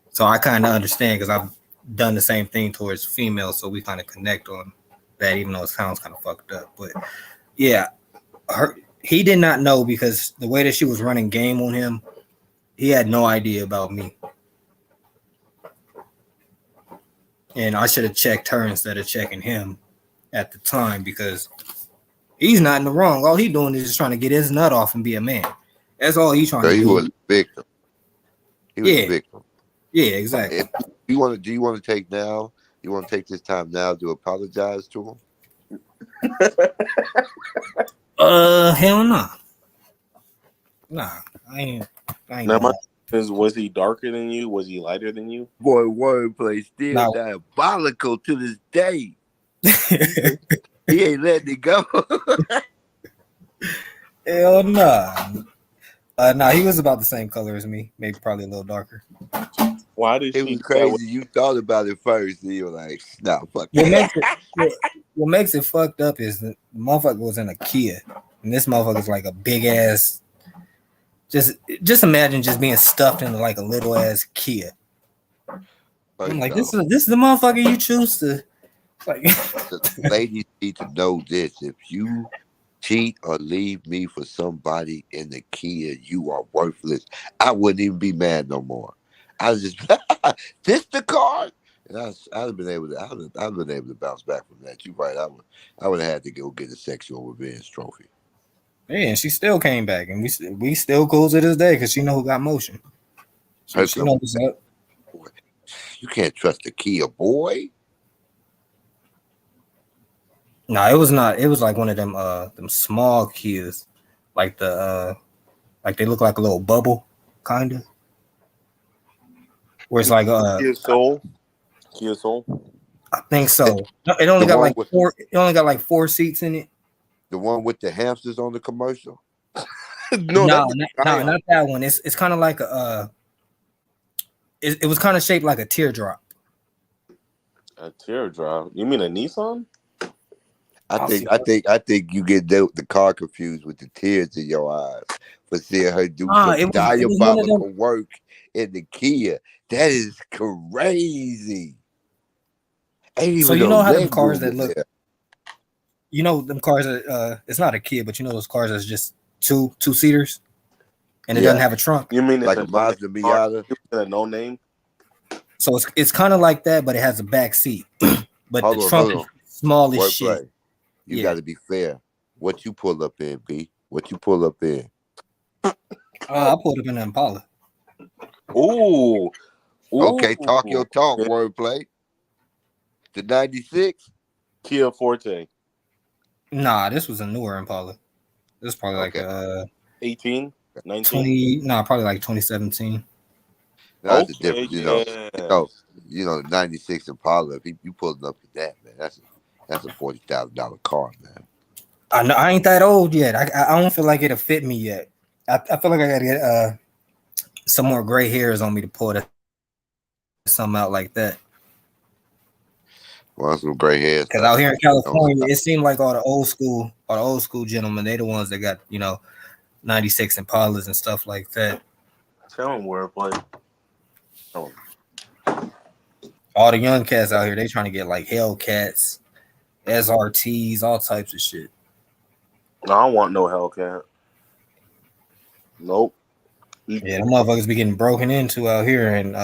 So I kind of understand because I've done the same thing towards females, so we kind of connect on that, even though it sounds kind of fucked up. But yeah, he did not know because the way that she was running game on him, he had no idea about me. And I should have checked her instead of checking him at the time because he's not in the wrong. All he doing is just trying to get his nut off and be a man. That's all he's trying to do. He was a victim. He was a victim. Yeah, exactly. Do you want to take now? You want to take this time now to apologize to him? Hell no. Nah, I ain't. Now, my question is, was he darker than you? Was he lighter than you? Boy, wordplay still diabolical to this day. He ain't letting it go. Hell nah. Nah, he was about the same color as me, maybe probably a little darker. Why did it was crazy? You thought about it first, and you were like, "Nah, fuck." What makes it fucked up is the motherfucker was in a Kia, and this motherfucker's like a big ass. Just imagine just being stuffed into like a little ass Kia. I'm like, this is the motherfucker you choose to like. The ladies need to know this: if you cheat or leave me for somebody in the Kia, you are worthless. I wouldn't even be mad no more. I was just this the car, and I'd have been able to bounce back from that. You're right. I would have had to go get a sexual revenge trophy. Yeah, and she still came back, and we still cool to this day because she know who got motion. So she knows what's up. You can't trust the Kia, boy. No, it was not. It was like one of them small Kias, like like they look like a little bubble, kind of. Where it's like Kia Soul. I think so. It only got like four. It only got like 4 seats in it. The one with the hamsters on the commercial. No, not that one. It's kind of like it was kind of shaped like a teardrop. A teardrop? You mean a Nissan? I think you get the car confused with the tears in your eyes for seeing her do some diabolical work in the Kia. That is crazy. So you know how them cars that look. You know them cars that it's not a Kia, but you know those cars that's just two seaters, and it doesn't have a trunk. You mean like a Mazda Miata? No name. So it's kind of like that, but it has a back seat. But the trunk is small as shit. You got to be fair. What you pull up in, B? What you pull up in? I pulled up in an Impala. Ooh. Okay, talk your talk, wordplay. The 96 Kia Forte. Nah, this was a newer Impala. This is probably like 18, 19. 20. Nah, probably like 2017. That's the difference, you know, the 96 Impala. If you pulling up to that, man, that's a $40,000 car, man. I know I ain't that old yet. I don't feel like it'll fit me yet. I feel like I gotta get some more gray hairs on me to pull that something out like that. Well, some gray hairs. Because out here in California, it seemed like all the old school gentlemen, they the ones that got 96 Impalas and stuff like that. Tell them wordplay. Oh, All the young cats out here, they trying to get like Hellcats, SRTs, all types of shit. No, I don't want no Hellcat. Nope. Yeah, them motherfuckers be getting broken into out here and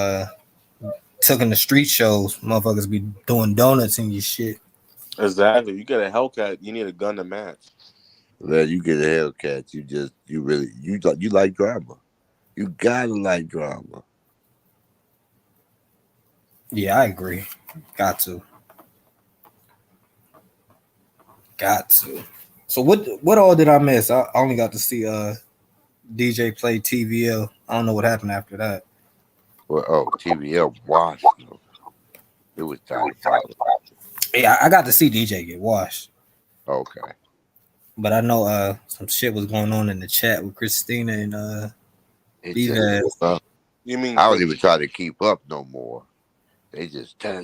took in the street shows. Motherfuckers be doing donuts and your shit. Exactly. You get a Hellcat, you need a gun to match. well, you get a Hellcat. You like drama. You gotta like drama. Yeah, I agree. Got to. So what all did I miss? I only got to see DJ play TVL. I don't know what happened after that. Well, TVL washed them. It was diabolical. Yeah, I got to see DJ get washed. Okay. But I know some shit was going on in the chat with Christina and It these just, guys. You mean I don't even try to keep up no more. They just Yeah,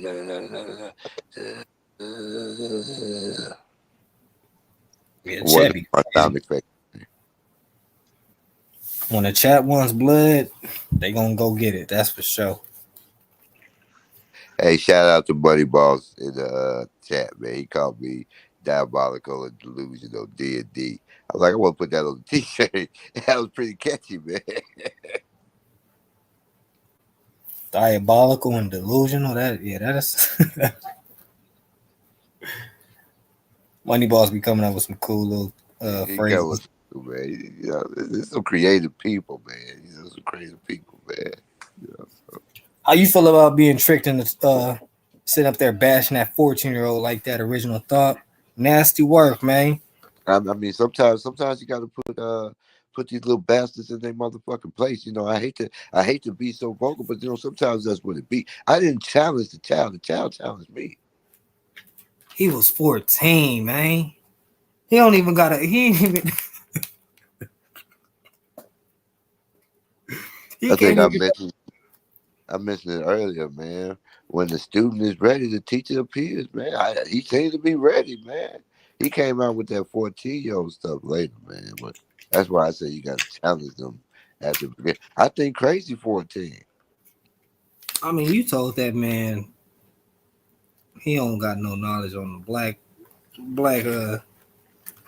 what chat be my crazy. sound effect. When the chat wants blood, they gonna go get it. That's for sure. Hey, shout out to Buddy Boss in the chat, man. He called me diabolical and delusional, D&D. I was like, I want to put that on the t-shirt. That was pretty catchy, man. Diabolical and delusional. That is Money Boss be coming up with some cool little He got phrases. with man. You know, there's some creative people, man. You know, some creative people, man. You know, so. How you feel about being tricked into sitting up there bashing that 14-year-old like that? Original thought, nasty work, man. I mean, sometimes you got to put these little bastards in their motherfucking place. You know, I hate to be so vocal, but you know, sometimes that's what it be. I didn't challenge the child. The child challenged me. He was 14, man. He don't even got a. He ain't even. I think I mentioned it earlier, man. When the student is ready, the teacher appears, man. He seems to be ready, man. He came out with that 14-year-old stuff later, man. But that's why I say you got to challenge them at the beginning. I think crazy 14. I mean, you told that man he don't got no knowledge on the black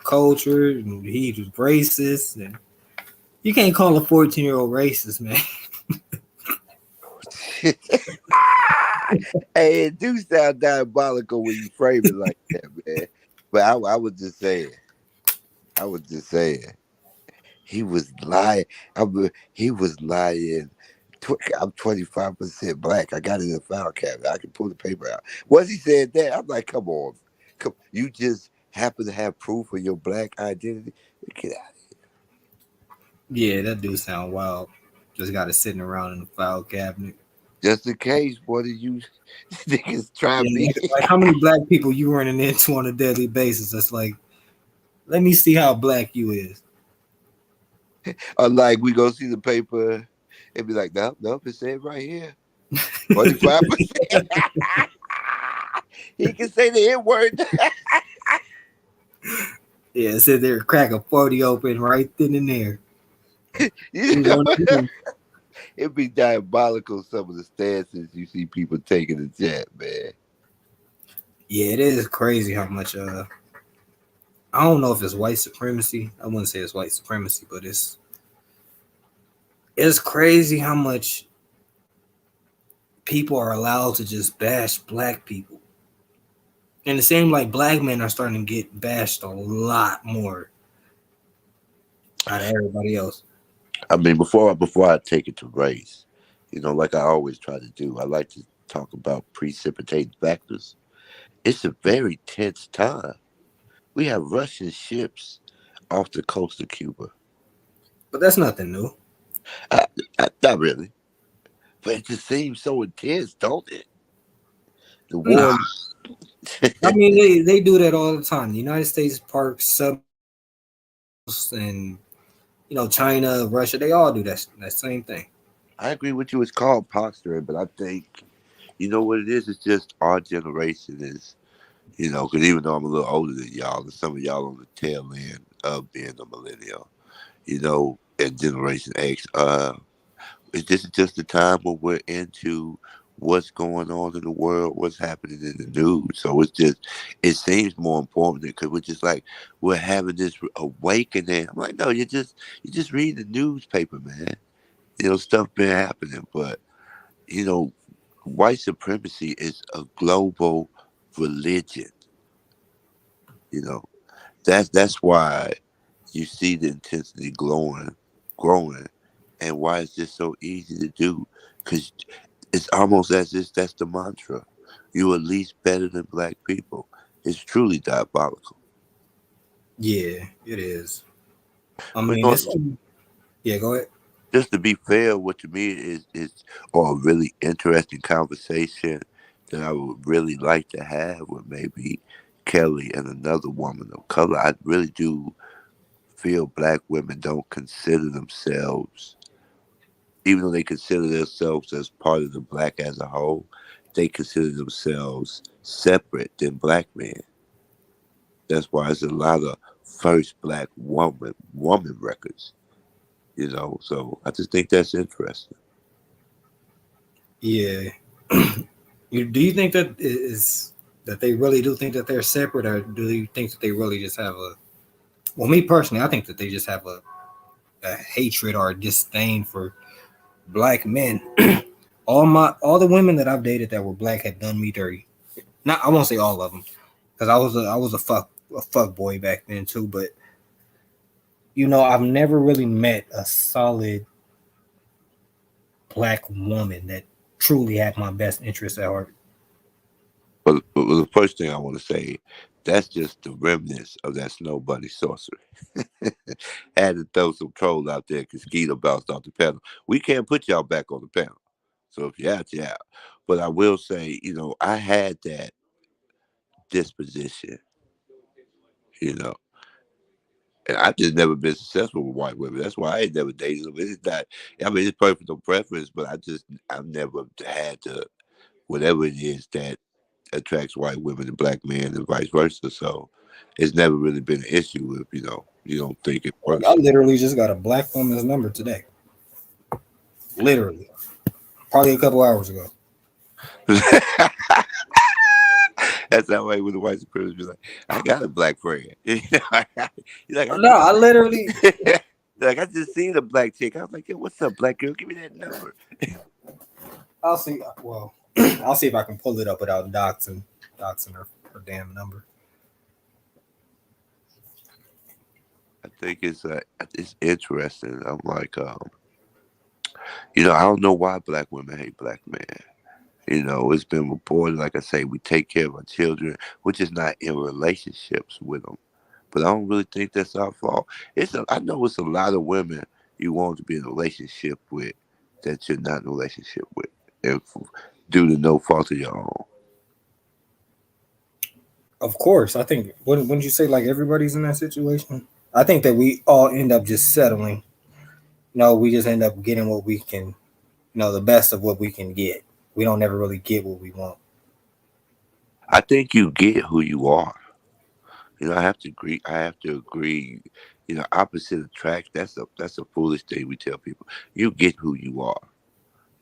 culture, and he was racist, and you can't call a 14-year-old racist, man. Hey, it do sound diabolical when you frame it like that, man. But I was just saying. He was lying. He was lying. I'm 25% black. I got it in a file cabinet. I can pull the paper out. Once he said that, I'm like, come on. You just happen to have proof of your black identity? Get out. Yeah, that do sound wild. Just got it sitting around in the file cabinet. Just in case, what did you niggas try me? Like how many black people you running into on a daily basis? That's like, let me see how black you is. Or like we go see the paper and be like, nope, it said right here. 45%. He can say the N-word. Yeah, it said there, crack a 40 open right then and there. You know, it'd be diabolical, some of the stances you see people taking in the chat, man. Yeah, it is crazy how much I don't know if it's white supremacy. I wouldn't say it's white supremacy, but it's crazy how much people are allowed to just bash black people. And it seems like black men are starting to get bashed a lot more out of everybody else. I mean, before I take it to race, you know, like I always try to do, I like to talk about precipitating factors. It's a very tense time. We have Russian ships off the coast of Cuba. But that's nothing new. Not really. But it just seems so intense, don't it? The war. I mean, they do that all the time. The United States parks subs and, you know, China, Russia, they all do that same thing. I agree with you. It's called posturing, but I think, you know what it is? It's just our generation is, you know, because even though I'm a little older than y'all, and some of y'all on the tail end of being a millennial, you know, and Generation X, this is just the time when we're into what's going on in the world, what's happening in the news. So it seems more important because we're just like we're having this awakening. I'm like, no, you just read the newspaper, man. Stuff been happening, but you know, white supremacy is a global religion. You know, that's why you see the intensity growing, and why it's just so easy to do. Because it's almost as if that's the mantra. You at least better than black people. It's truly diabolical. Yeah, it is. I But mean, it's yeah. Go ahead. just to be fair, what to me is or a really interesting conversation that I would really like to have with maybe Kelly and another woman of color. I really do feel black women don't consider themselves, even though they consider themselves as part of the black as a whole, they consider themselves separate than black men. That's why there's a lot of first black woman records. So I just think that's interesting. Yeah. Do you think that is that they really do think that they're separate, or do you think that they really just have a? Well, me personally, I think that they just have a hatred or a disdain for black men. All the women that I've dated that were black had done me dirty. Not I won't say all of them, because I was a fuck boy back then too. But I've never really met a solid black woman that truly had my best interest at heart. But the first thing I want to say, that's just the remnants of that snow bunny sorcery. Had to throw some trolls out there because Skeeter bounced off the panel. We can't put y'all back on the panel. So if you're out, you're out. But I will say, I had that disposition, you know. And I've just never been successful with white women. That's why I ain't never dated them. It's not, I mean, it's personal preference, but I've never had to, whatever it is that attracts white women to black men and vice versa. So it's never really been an issue if, you don't think it Like, works. I literally just got a black woman's number today. Literally, probably a couple hours ago. That's that way with the white supremacists be like, I got a black friend. You're like, No, I literally. like, I just seen a black chick. I was like, yo, what's up, black girl? Give me that number. I'll see. Well, I'll see if I can pull it up without doxing her damn number. I think it's interesting. I'm like, I don't know why black women hate black men. It's been reported, like I say, we take care of our children. We're just not in relationships with them. But I don't really think that's our fault. I know it's a lot of women you want to be in a relationship with that you're not in a relationship with, if, due to no fault of your own. Of course, I think. Wouldn't you say like everybody's in that situation? I think that we all end up just settling. No, we just end up getting what we can. The best of what we can get. We don't ever really get what we want. I think you get who you are. I have to agree. I have to agree. Opposite attract. That's a foolish thing we tell people. You get who you are.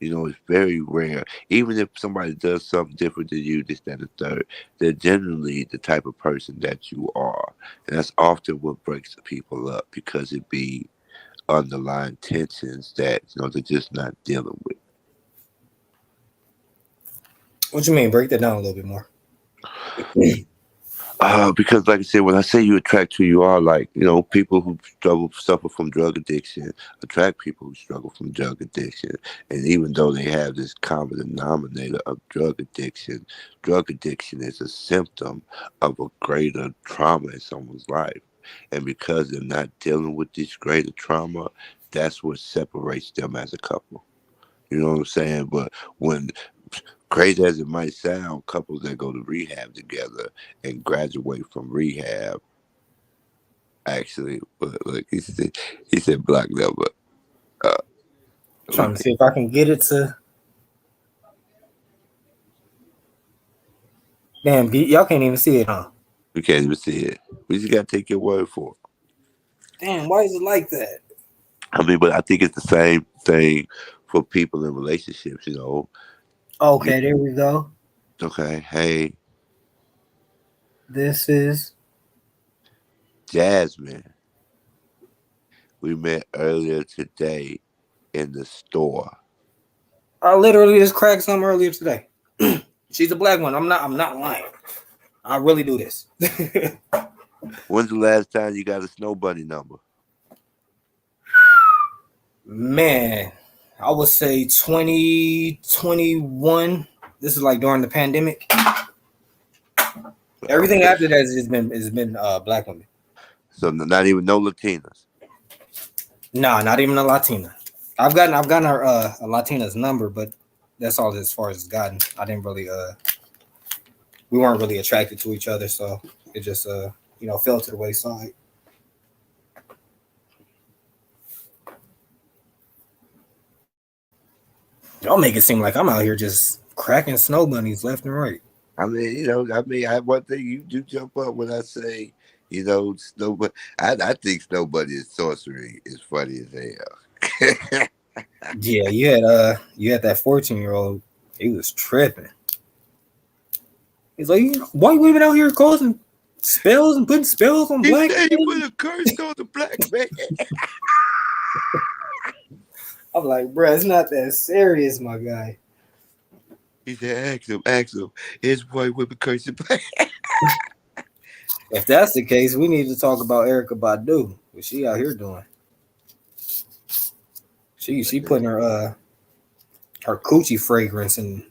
It's very rare. Even if somebody does something different than you, this, that, and the third, they're generally the type of person that you are. And that's often what breaks people up because it be underlying tensions that, they're just not dealing with. What you mean? Break that down a little bit more. Because, like I said, when I say you attract who you are, like, people who suffer from drug addiction attract people who struggle from drug addiction. And even though they have this common denominator of drug addiction is a symptom of a greater trauma in someone's life. And because they're not dealing with this greater trauma, that's what separates them as a couple. You know what I'm saying? But when crazy as it might sound, couples that go to rehab together and graduate from rehab actually, look, he said block number. Trying to see if I can get it to. Damn, y'all can't even see it, huh? We can't even see it. We just gotta take your word for it. Damn, why is it like that? I mean, but I think it's the same thing for people in relationships. You know. Okay, there we go. Okay. Hey, This is Jasmine. We met earlier today in the store. I literally just cracked some earlier today. She's a black one. I'm not lying. I really do this. When's the last time you got a snow bunny number? Man, I would say 2021. This is like during the pandemic. Everything after that has been black women. So not even no Latinas. Nah, not even a Latina. I've gotten her a Latina's number, but that's all as far as it's gotten. I didn't really we weren't really attracted to each other, so it just fell to the wayside. Y'all make it seem like I'm out here just cracking snow bunnies left and right. I mean, one thing you do jump up when I say, snow bunny. I think snow bunny is sorcery is funny as hell. Yeah, you had that 14-year-old. He was tripping. He's like, why you women out here causing spells and putting spells on black men? You put a curse on the black man. I'm like, bro, it's not that serious, my guy. He said, ask him. Is white women cursing black? If that's the case, we need to talk about Erykah Badu. What she out here doing? She putting her coochie fragrance and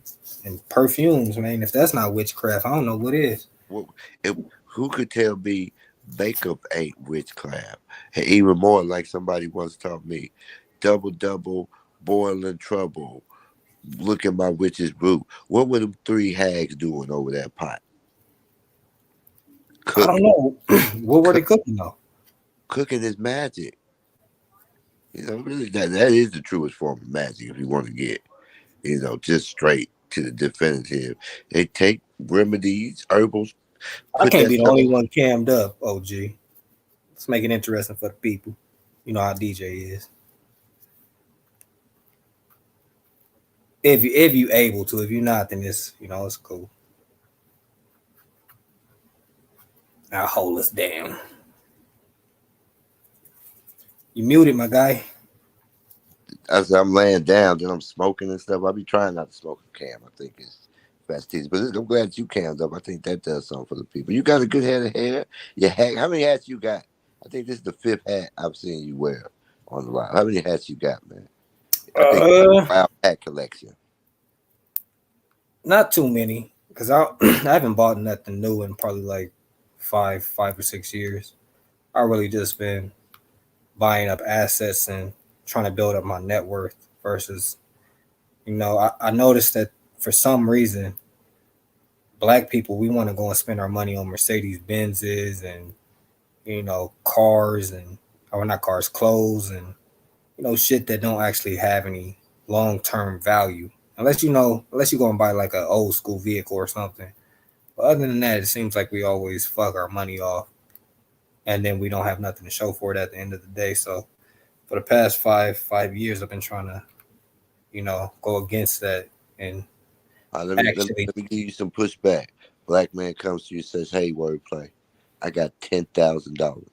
perfumes, man. If that's not witchcraft, I don't know what is. Who could tell me makeup ain't witchcraft? And even more, like somebody once taught me, double, boiling trouble. Look at my witch's brew. What were them three hags doing over that pot? Cooking. I don't know. What were they cooking though? Cooking is magic. Really, that is the truest form of magic. If you want to get, just straight to the definitive, they take remedies, herbals. I can't be the only one cammed up, OG. Let's make it interesting for the people. You know how DJ is. If you able to, if you're not, then it's it's cool. I'll hold us down. You muted, my guy. As I'm laying down, then I'm smoking and stuff. I be trying not to smoke a cam. I think it's fastidious, but I'm glad you cammed up. I think that does something for the people. You got a good head of hair. Your hat. How many hats you got? I think this is the 5th hat I've seen you wear on the line. How many hats you got, man? I think wild hat collection. Not too many, because I haven't bought nothing new in probably like 5 or 6 years. I really just been buying up assets and trying to build up my net worth versus, I noticed that for some reason, black people, we want to go and spend our money on Mercedes Benzes and, cars not cars, clothes and, shit that don't actually have any long-term value. Unless you go and buy like an old school vehicle or something. But other than that, it seems like we always fuck our money off. And then we don't have nothing to show for it at the end of the day. So for the past five years, I've been trying to, go against that. And let me give you some pushback. Black man comes to you and says, hey, wordplay, I got $10,000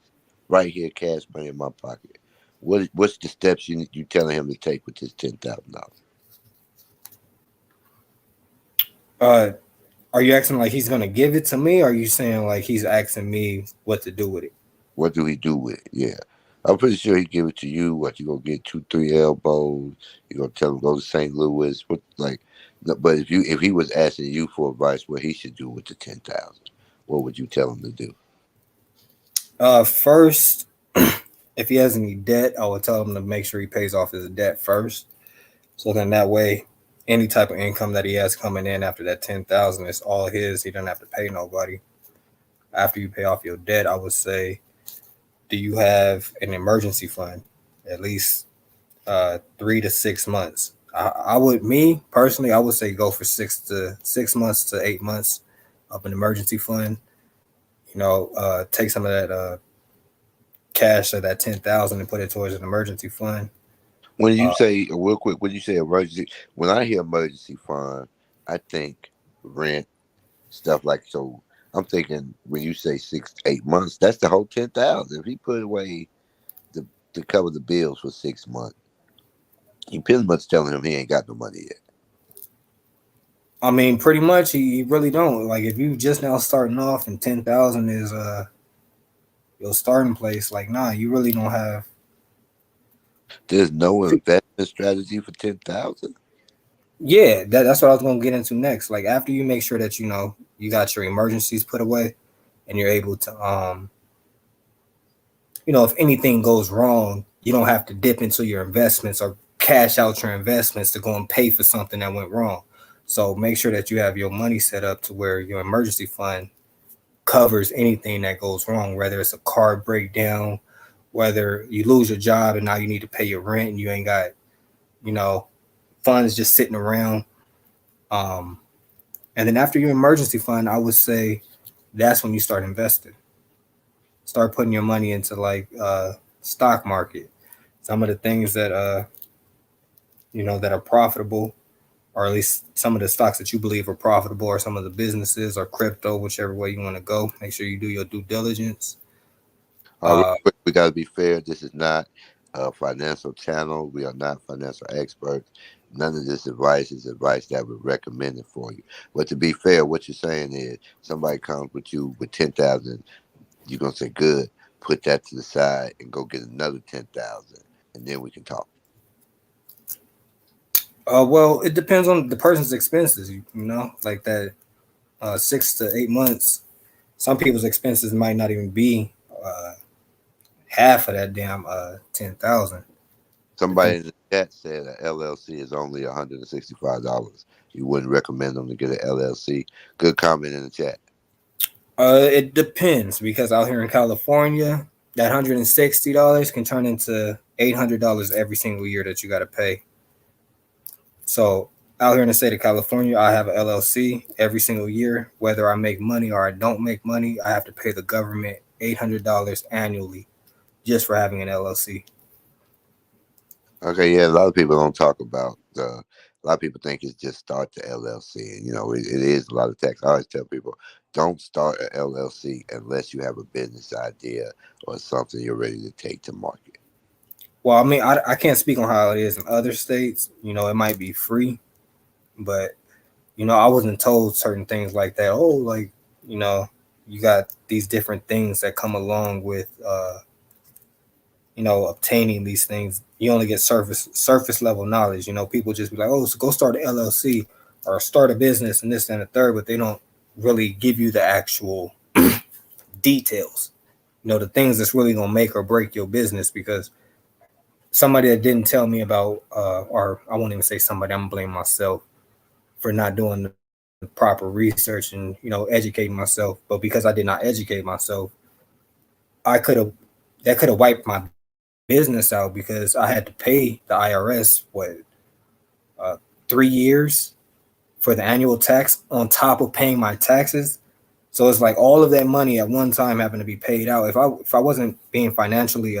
right here, cash money in my pocket. What's the steps you telling him to take with this $10,000? Are you asking like he's gonna give it to me, or are you saying like he's asking me what to do with it? What do he do with it? Yeah. I'm pretty sure he'd give it to you. What, you gonna get 2-3 elbows? You gonna tell him go to St. Louis? But if he was asking you for advice what he should do with the 10,000, what would you tell him to do? First, if he has any debt, I would tell him to make sure he pays off his debt first. So then that way, any type of income that he has coming in after that 10,000 is all his. He doesn't have to pay nobody. After you pay off your debt, I would say, do you have an emergency fund? At least 3 to 6 months. I would say go for 6 months to 8 months of an emergency fund. Take some of that cash of that 10,000 and put it towards an emergency fund. When you Uh, say real quick, when you say emergency, when I hear emergency fund, I think rent stuff like so. I'm thinking when you say 6 to 8 months, that's the whole 10,000. If he put away the to cover the bills for 6 months, you pretty much telling him he ain't got no money yet. I mean, pretty much, you really don't. Like, if you just now starting off and 10,000 is your starting place, like, nah, you really don't have. There's no investment strategy for 10,000. Yeah, that's what I was gonna get into next. Like, after you make sure that you got your emergencies put away, and you're able to if anything goes wrong, you don't have to dip into your investments or cash out your investments to go and pay for something that went wrong. So make sure that you have your money set up to where your emergency fund covers anything that goes wrong, whether it's a car breakdown, whether you lose your job and now you need to pay your rent and you ain't got, you know, funds just sitting around. Um, and then after your emergency fund, I would say that's when you start investing. Start putting your money into like stock market. Some of the things that that are profitable, or at least some of the stocks that you believe are profitable, or some of the businesses or crypto, whichever way you want to go. Make sure you do your due diligence. Real Uh, quick, we got to be fair. This is not a financial channel. We are not financial experts. None of this advice is advice that we recommended for you. But to be fair, what you're saying is somebody comes with you with 10,000, you're gonna say, "Good, put that to the side and go get another 10,000, and then we can talk." well, it depends on the person's expenses. Like that 6 to 8 months. Some people's expenses might not even be uh, half of that damn 10,000. Somebody Depends. in the chat said a LLC is only $165. You wouldn't recommend them to get an LLC. Good comment in the chat. It depends because out here in California, that $160 can turn into $800 every single year that you got to pay. So out here in the state of California, I have an LLC every single year. Whether I make money or I don't make money, I have to pay the government $800 annually just for having an LLC. Okay, yeah, a lot of people don't talk about a lot of people think it's just start the LLC, and it is a lot of tax. I always tell people, don't start an LLC unless you have a business idea or something you're ready to take to market. Well, I mean, I can't speak on how it is in other states. It might be free, but I wasn't told certain things like that. Oh, like you know, you got these different things that come along with obtaining these things. You only get surface level knowledge. People just be like, oh, so go start an LLC or start a business and this and the third, but they don't really give you the actual details. The things that's really gonna make or break your business because somebody that didn't tell me about, or I won't even say somebody, I'm gonna blame myself for not doing the proper research and educating myself. But because I did not educate myself, I could have that could have wiped my business out because I had to pay the IRS uh, 3 years for the annual tax on top of paying my taxes. So it's like all of that money at one time having to be paid out. If I wasn't being financially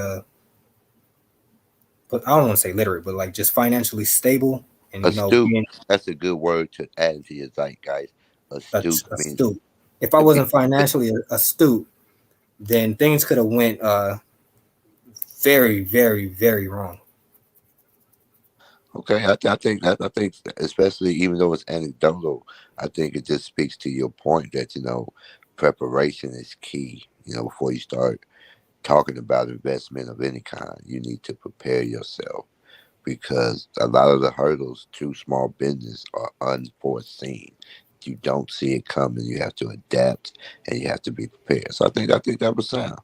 but I don't want to say literate, but like just financially stable and Astute. being That's a good word to add into your zeitgeist. Astute means astute. If I to be. wasn't financially astute, then things could have went very, very, very wrong. Okay, I think especially even though it's anecdotal, I think it just speaks to your point that preparation is key. Before you start talking about investment of any kind, you need to prepare yourself because a lot of the hurdles to small business are unforeseen. You don't see it coming. You have to adapt and you have to be prepared. So I think that was sound.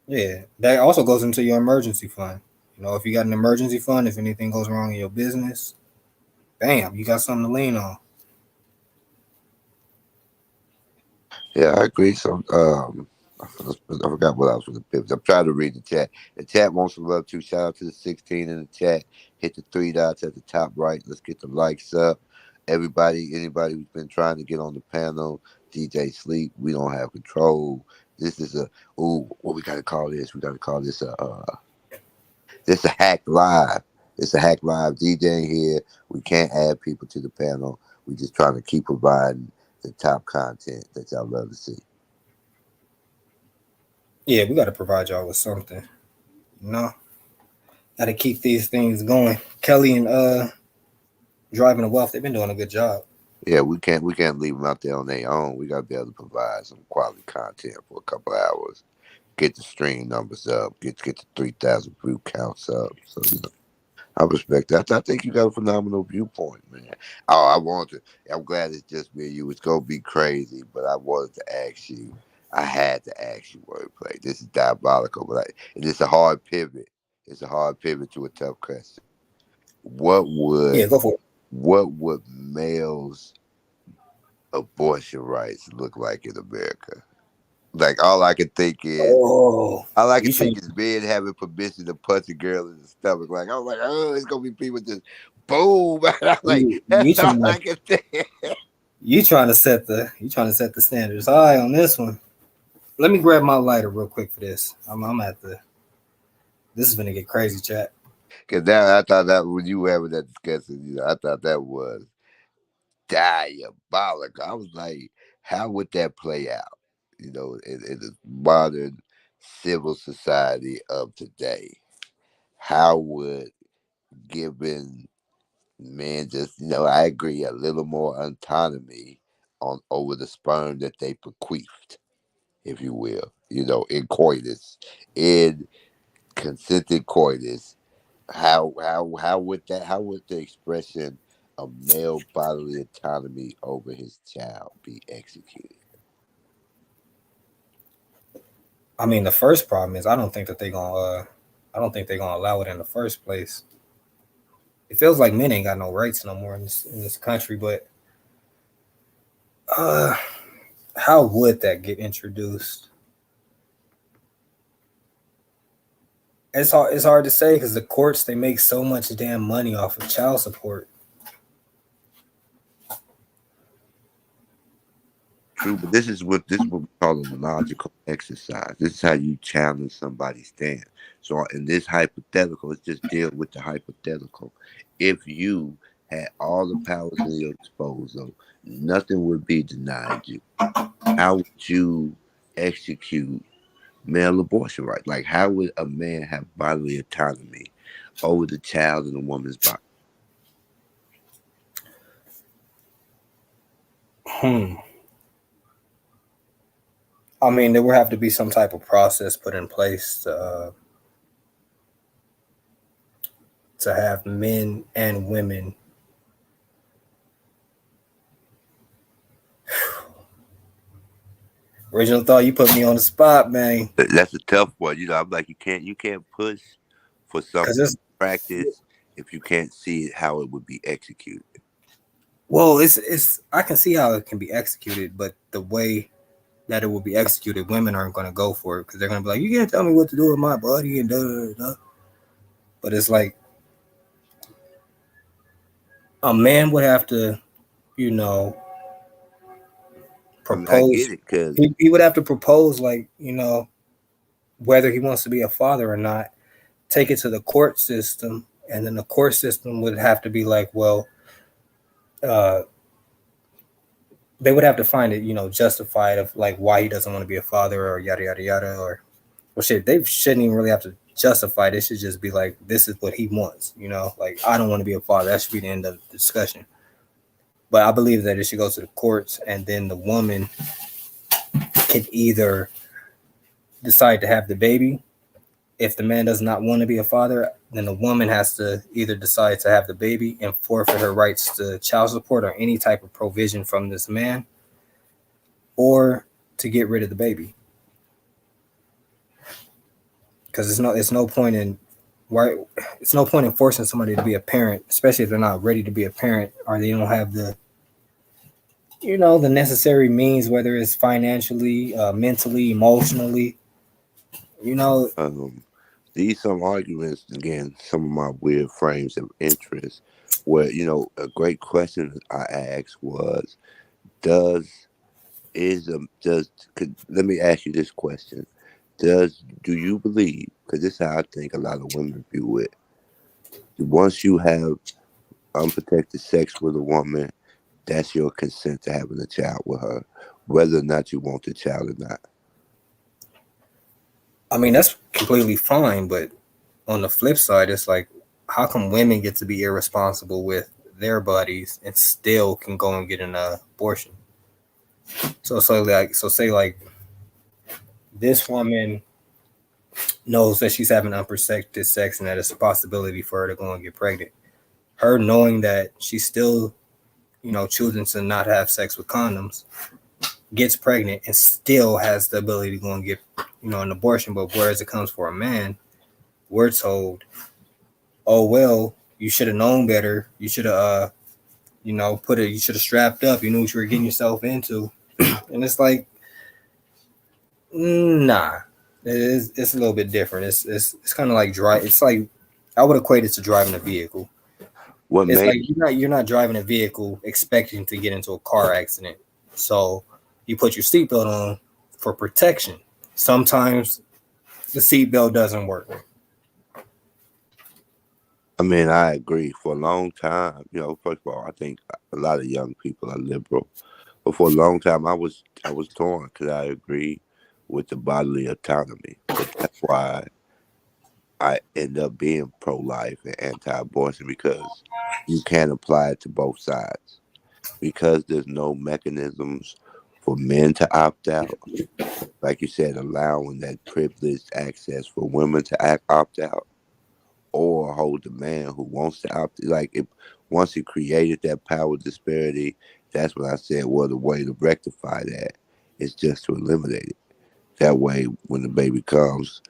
Yeah, that also goes into your emergency fund. If you got an emergency fund, if anything goes wrong in your business, bam, you got something to lean on. Yeah, I agree. So I forgot what I was going to pivot. I'm trying to read the chat. The chat wants some love too. Shout out to the 16 in the chat. Hit the three dots at the top right. Let's get the likes up. Anybody who's been trying to get on the panel, DJ Sleep, we don't have control. This is what we got to call this? We got to call this this a hack live. It's a Hack Live DJ here. We can't add people to the panel. We just trying to keep providing the top content that y'all love to see. Yeah, we got to provide y'all with something. You know, got to keep these things going. Kelly and Driving the Wealth, they've been doing a good job. Yeah, we can't leave them out there on their own. We got to be able to provide some quality content for a couple hours. Get the stream numbers up. Get the 3,000 view counts up. So I respect that. I think you got a phenomenal viewpoint, man. Oh, I want to. I'm glad it's just me and you. It's gonna be crazy, but I wanted to ask you. I had to ask you wordplay. This is diabolical, but and it's a hard pivot. It's a hard pivot to a tough question. What Yeah, would go for it. what would males' abortion rights look like in America? Like all I can think is Oh, all I you can think should. is men having permission to punch a girl in the stomach. Like I'm like, oh, it's gonna be people just boom. I'm like, You that's all trying I to can think. you trying to set the standards high on this one. Let me grab my lighter real quick for this. I'm at the. This is gonna get crazy, chat. Cause now I thought that when you were having that discussion, I thought that was diabolical. I was like, how would that play out? In the modern civil society of today, how would given men just I agree a little more autonomy on over the sperm that they bequeathed, if you will, in coitus, in consented coitus. How would the expression of male bodily autonomy over his child be executed? I mean, the first problem is I don't think that they gonna. I don't think they're gonna allow it in the first place. It feels like men ain't got no rights no more in this country. But uh, how would that get introduced? It's hard to say because the courts they make so much damn money off of child support. True, but this is what we call a logical exercise. This is how you challenge somebody's stance. So in this hypothetical, let's just deal with the hypothetical. If you had all the powers in your disposal, nothing would be denied you. How would you execute male abortion rights? Like, how would a man have bodily autonomy over the child in a woman's body? Hmm. I mean, there would have to be some type of process put in place to have men and women. Original thought, you put me on the spot, man. That's a tough one. I'm like, you can't push for Because something it's in practice if you can't see how it would be executed. well, it's I can see how it can be executed, but the way that it will be executed, women aren't going to go for it because they're going to be like, you can't tell me what to do with my body and da da da. But it's like a man would have to, you know, I mean, I propose. get it because He would have to propose, like, whether he wants to be a father or not, take it to the court system, and then the court system would have to be like, well, uh, they would have to find it, justified of like why he doesn't want to be a father or yada yada yada or well shit. They shouldn't even really have to justify. They should just be like, this is what he wants, like I don't want to be a father. That should be the end of the discussion. But I believe that it should go to the courts, and then the woman can either decide to have the baby. If the man does not want to be a father, then the woman has to either decide to have the baby and forfeit her rights to child support or any type of provision from this man, or to get rid of the baby. Because it's no point in why it's no point in forcing somebody to be a parent, especially if they're not ready to be a parent or they don't have the necessary means, whether it's financially, mentally, emotionally. these some arguments again. Some of my weird frames of interest. Where a great question I asked was, does let me ask you this question. Do you believe, because this is how I think a lot of women view it, Once you have unprotected sex with a woman, that's your consent to having a child with her, whether or not you want the child or not. I mean, that's completely fine, but on the flip side, it's like, how come women get to be irresponsible with their bodies and still can go and get an abortion? So say like this woman knows that she's having unprotected sex and that it's a possibility for her to go and get pregnant. Her knowing that she's still, choosing to not have sex with condoms, gets pregnant and still has the ability to go and get, an abortion. But whereas it comes for a man, we're told, oh well, you should have known better. You should have, you should have strapped up. You knew what you were getting yourself into. And it's like, nah, it's a little bit different. It's kind of like drive. It's like I would equate it to driving a vehicle. It's like you're not driving a vehicle expecting to get into a car accident. So you put your seatbelt on for protection. Sometimes the seatbelt doesn't work. I mean, I agree. For a long time, first of all, I think a lot of young people are liberal, but for a long time, I was torn because I agree with the bodily autonomy. But that's why I end up being pro-life and anti-abortion, because you can't apply it to both sides. Because there's no mechanisms for men to opt out. Like you said, allowing that privileged access for women to opt out, or hold the man who wants to opt. Like, once it created that power disparity, that's when I said, well, the way to rectify that is just to eliminate it. That way, when the baby comes,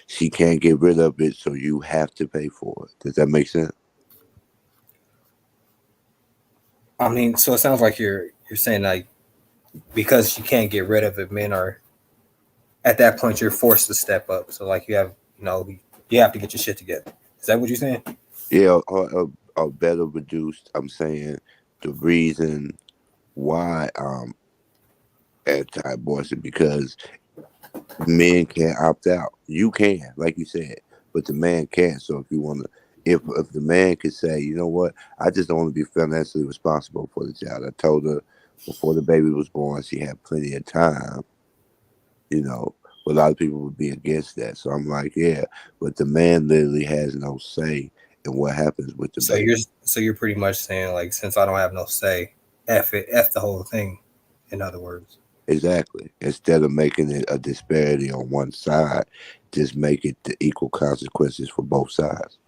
she can't get rid of it, so you have to pay for it. Does that make sense? I mean, so it sounds like you're saying, like, because you can't get rid of it, men are at that point you're forced to step up. So like you have to get your shit together. Is that what you're saying? Yeah, or better reduced. I'm saying the reason why I'm anti-abortion, because men can't opt out. You can, like you said, but the man can't. So if the man could say, you know what, I just don't want to be financially responsible for the child. I told her before the baby was born, she had plenty of time. But a lot of people would be against that. So I'm like, yeah, but the man literally has no say in what happens with the baby. So you're pretty much saying, like, since I don't have no say, F it, F the whole thing. In other words. Exactly. Instead of making it a disparity on one side, just make it the equal consequences for both sides.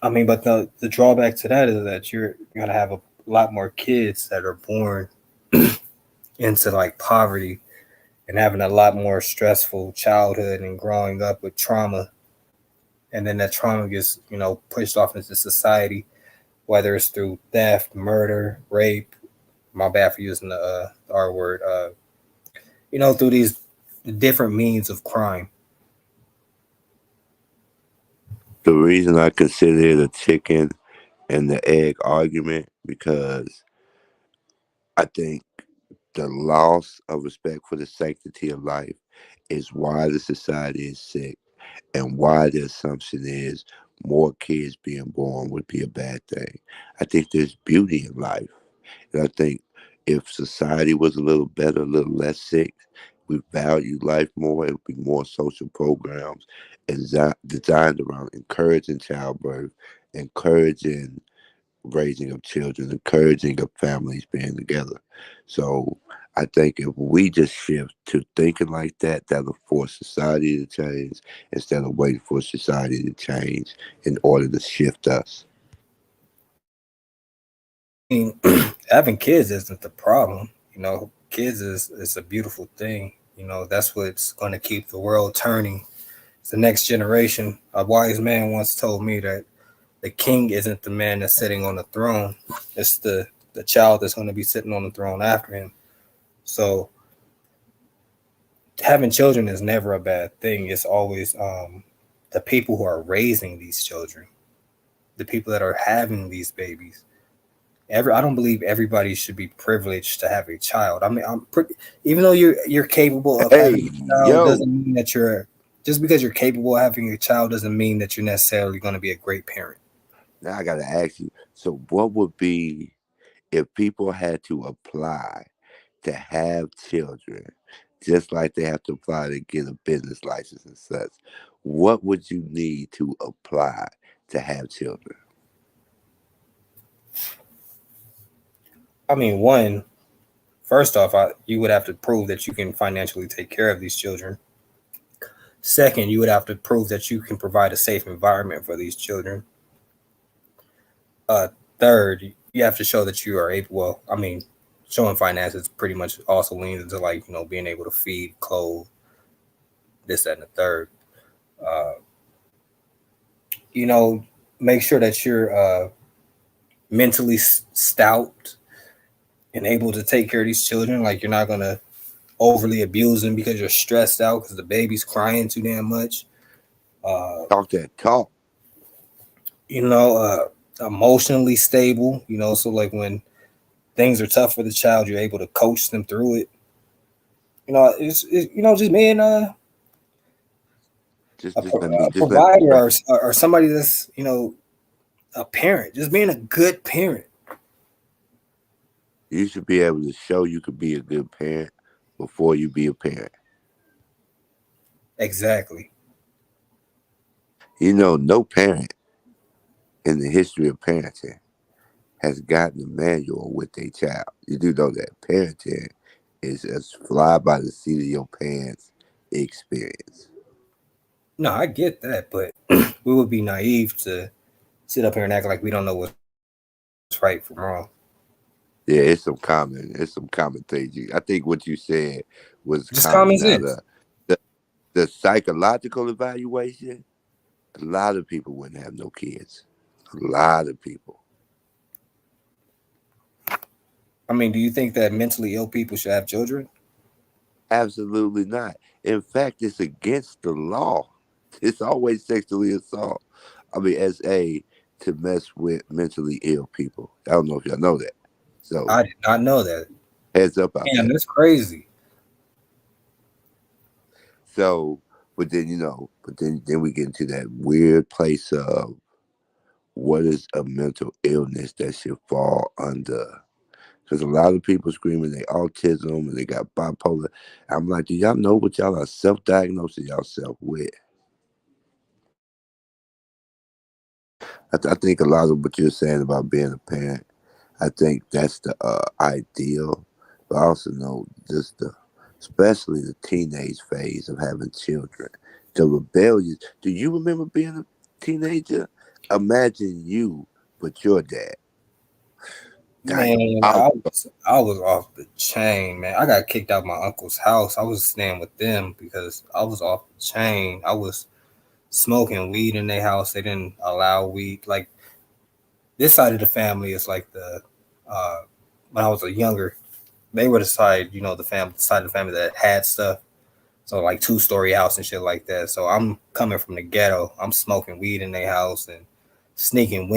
I mean, but the drawback to that is that you're gonna have a lot more kids that are born into like poverty and having a lot more stressful childhood and growing up with trauma. And then that trauma gets, pushed off into society, whether it's through theft, murder, rape. My bad for using the R word. Through these different means of crime. The reason I consider it a chicken and the egg argument, because I think the loss of respect for the sanctity of life is why the society is sick, and why the assumption is more kids being born would be a bad thing. I think there's beauty in life. And I think if society was a little better, a little less sick, we value life more, it would be more social programs designed around encouraging childbirth, encouraging raising of children, encouraging of families being together. So I think if we just shift to thinking like that, that'll force society to change instead of waiting for society to change in order to shift us. I mean, having kids isn't the problem. Kids is a beautiful thing. That's what's going to keep the world turning. It's the next generation. A wise man once told me that the king isn't the man that's sitting on the throne. It's the child that's going to be sitting on the throne after him. So having children is never a bad thing. It's always the people who are raising these children, the people that are having these babies. I don't believe everybody should be privileged to have a child. I mean, even though you're capable of having a child, doesn't mean that you're just because you're capable of having a child doesn't mean that you're necessarily going to be a great parent. Now I got to ask you. So, what would be if people had to apply to have children, just like they have to apply to get a business license and such? What would you need to apply to have children? I mean, first off, you would have to prove that you can financially take care of these children. Second, you would have to prove that you can provide a safe environment for these children. Third, you have to show that you are able. Well, I mean, showing finances pretty much also leans into like being able to feed, clothe, this, that, and the third. Uh, make sure that you're mentally stout and able to take care of these children. Like you're not gonna overly abuse them because you're stressed out because the baby's crying too damn much. Talk that talk. Emotionally stable. So like when things are tough for the child, you're able to coach them through it. It's just being Just a let me provider or somebody that's a parent. Just being a good parent. You should be able to show you could be a good parent before you be a parent. Exactly. No parent in the history of parenting has gotten a manual with their child. You do know that parenting is a fly by the seat of your pants experience. No, I get that, but we would be naive to sit up here and act like we don't know what's right from wrong. Yeah, it's some common things. I think what you said was just common common. sense. Now, the psychological evaluation, a lot of people wouldn't have no kids. A lot of people. I mean, do you think that mentally ill people should have children? Absolutely not. In fact, it's against the law. It's always sexually assault. I mean, to mess with mentally ill people. I don't know if y'all know that. So I did not know that. Heads up out there. That's crazy. So, but then then we get into that weird place of what is a mental illness that should fall under. Because a lot of people screaming they autism and they got bipolar. I'm like, do y'all know what y'all are self-diagnosing yourself with? I think a lot of what you're saying about being a parent, I think that's the ideal. But I also know just especially the teenage phase of having children, the rebellious. Do you remember being a teenager? Imagine you, but your dad. Man, I was off the chain, man. I got kicked out of my uncle's house. I was staying with them because I was off the chain. I was smoking weed in their house. They didn't allow weed. Like this side of the family is like when I was younger, they were the side, the side of the family that had stuff. So like 2-story house and shit like that. So I'm coming from the ghetto. I'm smoking weed in their house and sneaking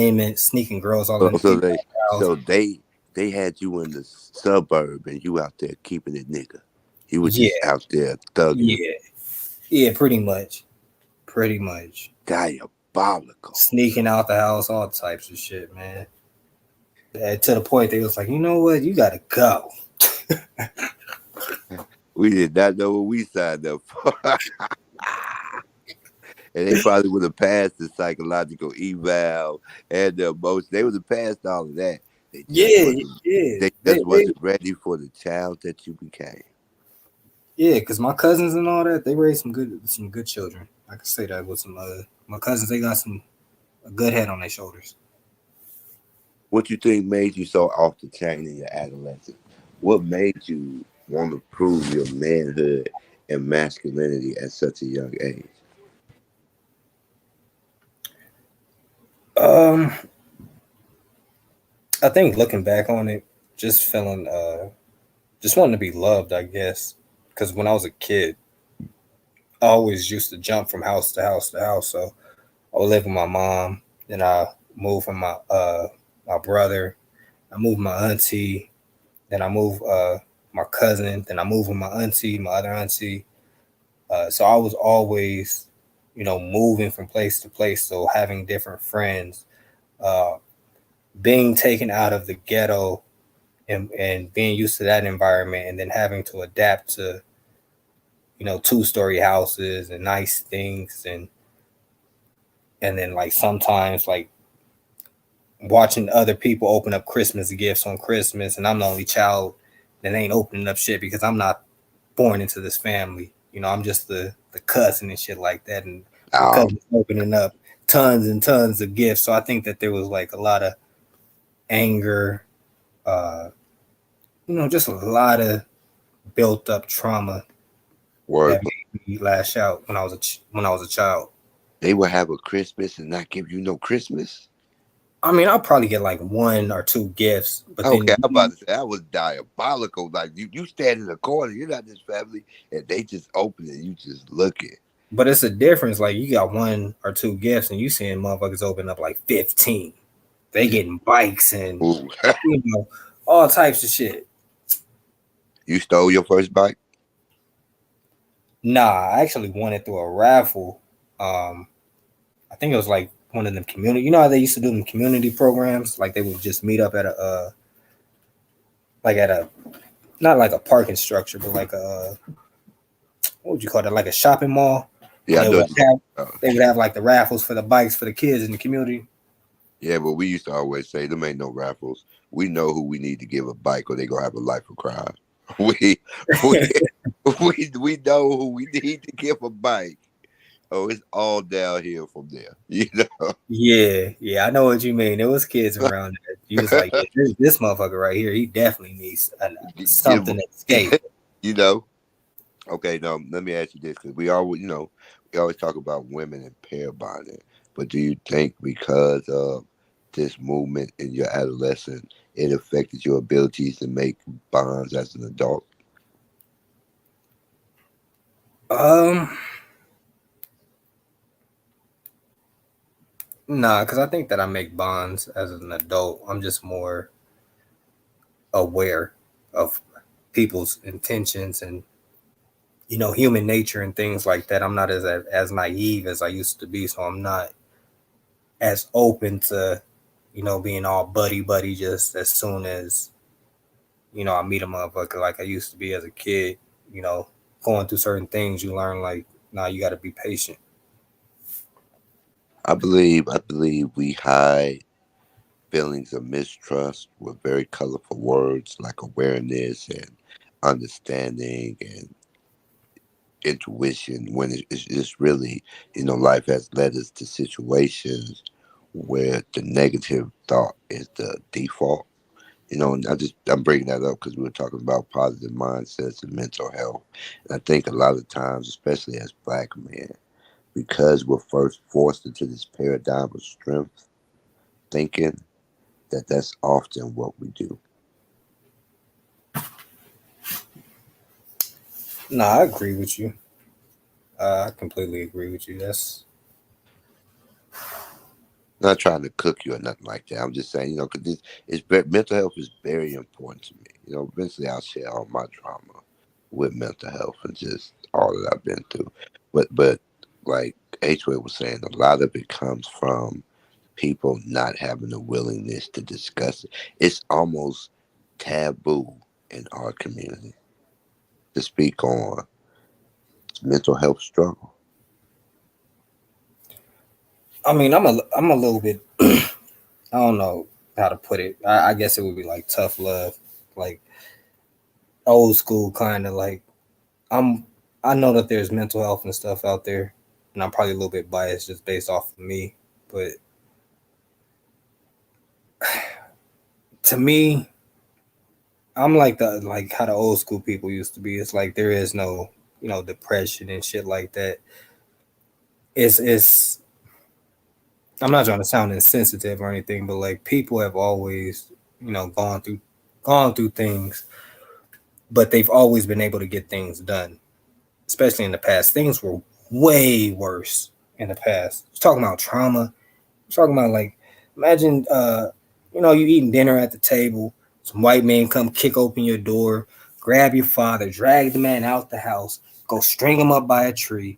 girls all in the house. So they had you in the suburb and you out there keeping it nigga. You were just out there thugging. Yeah, pretty much. Diabolical. Sneaking out the house, all types of shit, man. And to the point they was like, you know what, you gotta go. We did not know what we signed up for. And they probably would have passed the psychological eval and the emotion. They would have passed all of that. They just wasn't ready for the child that you became. Yeah, because my cousins and all that, they raised some good children. I can say that with some my cousins, they got a good head on their shoulders. What you think made you so off the chain in your adolescence? What made you want to prove your manhood and masculinity at such a young age? I think looking back on it, just feeling, just wanting to be loved, I guess. Because when I was a kid, I always used to jump from house to house to house. So I would live with my mom, then I moved from my brother, I moved my auntie, then I moved my cousin, then I moved with my auntie, my other auntie. So I was always, moving from place to place. So having different friends, uh, being taken out of the ghetto and being used to that environment, and then having to adapt to, 2-story houses and nice things, and then like sometimes like watching other people open up Christmas gifts on Christmas, and I'm the only child that ain't opening up shit because I'm not born into this family. I'm just the cousin and shit like that, and my cousin's opening up tons and tons of gifts. So I think that there was like a lot of anger, just a lot of built up trauma Word. that made me lash out when I was a child. They would have a Christmas and not give you no Christmas. I mean, I'll probably get like 1 or 2 gifts, but Okay, then I'm about to say that was diabolical. Like you stand in the corner, you're not this family, and they just open it, you just looking. but it's a difference. Like you got 1 or 2 gifts, and you seeing motherfuckers open up like 15. They getting bikes and all types of shit. You stole your first bike? Nah, I actually won it through a raffle. I think it was like one of them community. You know how they used to do them community programs? Like they would just meet up at a not like a parking structure, but like what would you call it? Like a shopping mall. Yeah, They would have like the raffles for the bikes for the kids in the community. Yeah, but we used to always say them ain't no raffles. We know who we need to give a bike, or they gonna have a life of crime. We we know who we need to give a bike. Oh, it's all downhill from there. Yeah, I know what you mean. There was kids around that you was like, yeah, this motherfucker right here, he definitely needs something to escape. Okay, now let me ask you this, because we always talk about women and pair bonding, but do you think because of this movement in your adolescence, it affected your abilities to make bonds as an adult? Nah, because I think that I make bonds as an adult. I'm just more aware of people's intentions and human nature and things like that. I'm not as naive as I used to be, so I'm not as open to being all buddy buddy just as soon as I meet a motherfucker like I used to be as a kid. Going through certain things, you learn like, nah, you got to be patient. I believe we hide feelings of mistrust with very colorful words like awareness and understanding and intuition, when it's just really, life has led us to situations where the negative thought is the default. And I'm bringing that up because we were talking about positive mindsets and mental health. And I think a lot of times, especially as Black men, because we're first forced into this paradigm of strength thinking, that's often what we do. No, I agree with you. I completely agree with you. That's Not trying to cook you or nothing like that. I'm just saying, because mental health is very important to me. Eventually I'll share all my drama with mental health and just all that I've been through. But like H-Way was saying, a lot of it comes from people not having the willingness to discuss it. It's almost taboo in our community to speak on mental health struggle. I mean, I'm a little bit. I don't know how to put it. I guess it would be like tough love, like old school kind of like. I know that there's mental health and stuff out there, and I'm probably a little bit biased just based off of me, but to me, I'm like how the old school people used to be. It's like there is no depression and shit like that. It's I'm not trying to sound insensitive or anything, but like people have always gone through things, but they've always been able to get things done. Especially in the past, things were way worse in the past. Talking about trauma, talking about like imagine you eating dinner at the table, some white man come kick open your door, grab your father, drag the man out the house, go string him up by a tree.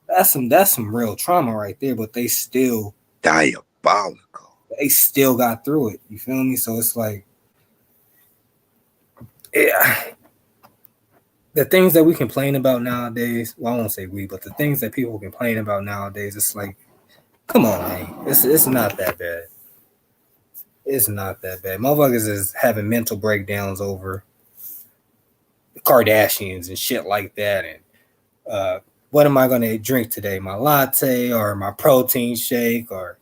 That's some real trauma right there. But they still diabolical. They still got through it. You feel me? So it's like, yeah, the things that we complain about nowadays. Well, I won't say we, but the things that people complain about nowadays. It's like, come on, man. It's not that bad. It's not that bad. Motherfuckers is having mental breakdowns over Kardashians and shit like that. And what am I gonna drink today? My latte or my protein shake? Or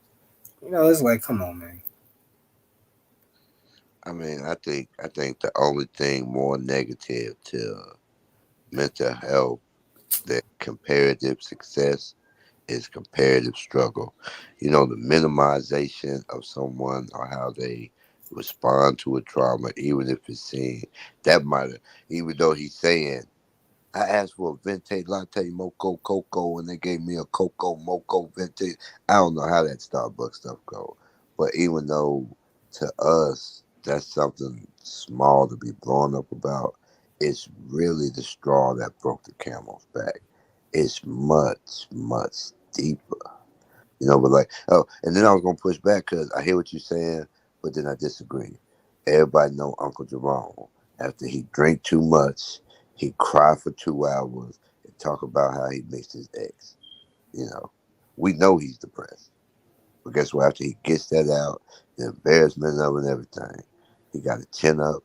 it's like, come on, man. I mean, I think the only thing more negative to mental health than comparative success is comparative struggle. The minimization of someone or how they respond to a trauma, even if it's seen, that might have, even though he's saying, I asked for a venti latte mocha cocoa and they gave me a cocoa mocha venti. I don't know how that Starbucks stuff go, but even though to us that's something small to be blown up about, it's really the straw that broke the camel's back. It's much, much deeper. But like, oh, and then I was gonna push back because I hear what you're saying, but then I disagree. Everybody know Uncle Jerome. After he drank too much, he cried for 2 hours and talk about how he missed his ex. We know he's depressed, but guess what? After he gets that out, the embarrassment of it and everything, he got to chin up.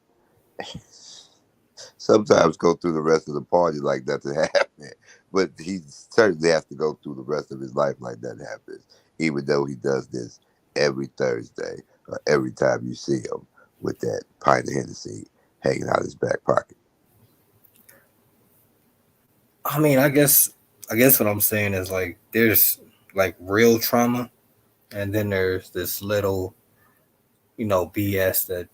Sometimes go through the rest of the party like nothing happened. But he certainly has to go through the rest of his life like that happens, even though he does this every Thursday or every time you see him with that pint of Hennessy hanging out his back pocket. I mean, I guess what I'm saying is like there's like real trauma, and then there's this little, BS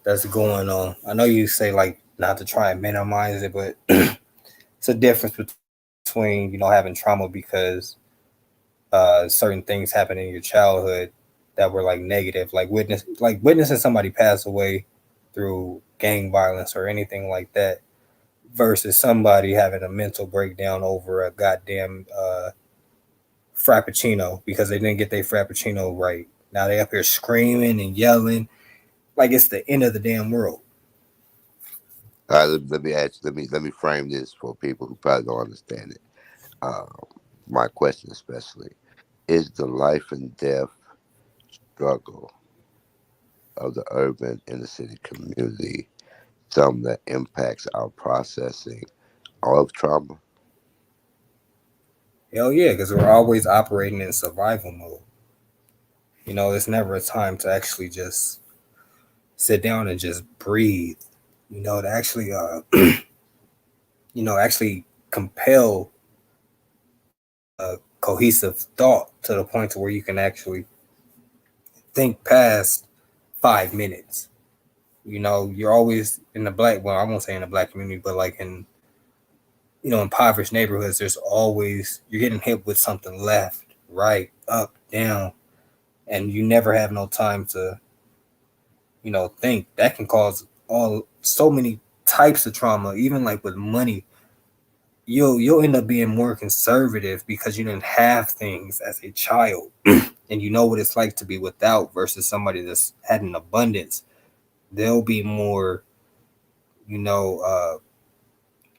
that's going on. I know you say like not to try and minimize it, but it's a difference between having trauma because certain things happened in your childhood that were like negative, like witnessing somebody pass away through gang violence or anything like that, versus somebody having a mental breakdown over a goddamn frappuccino because they didn't get their frappuccino right. Now they up here screaming and yelling like it's the end of the damn world. Let me ask. Let me frame this for people who probably don't understand it. Uh, my question, especially, is the life and death struggle of the urban inner city community something that impacts our processing of trauma? Hell yeah, because we're always operating in survival mode. It's never a time to actually just sit down and just breathe. To actually, actually compel cohesive thought to the point to where you can actually think past 5 minutes. You're always in the black. Well, I won't say in the black community, but like in impoverished neighborhoods, there's always you're getting hit with something left, right, up, down, and you never have no time to think. That can cause all so many types of trauma. Even like with money, you'll end up being more conservative because you didn't have things as a child, and you know what it's like to be without versus somebody that's had an abundance. They'll be more, you know, uh,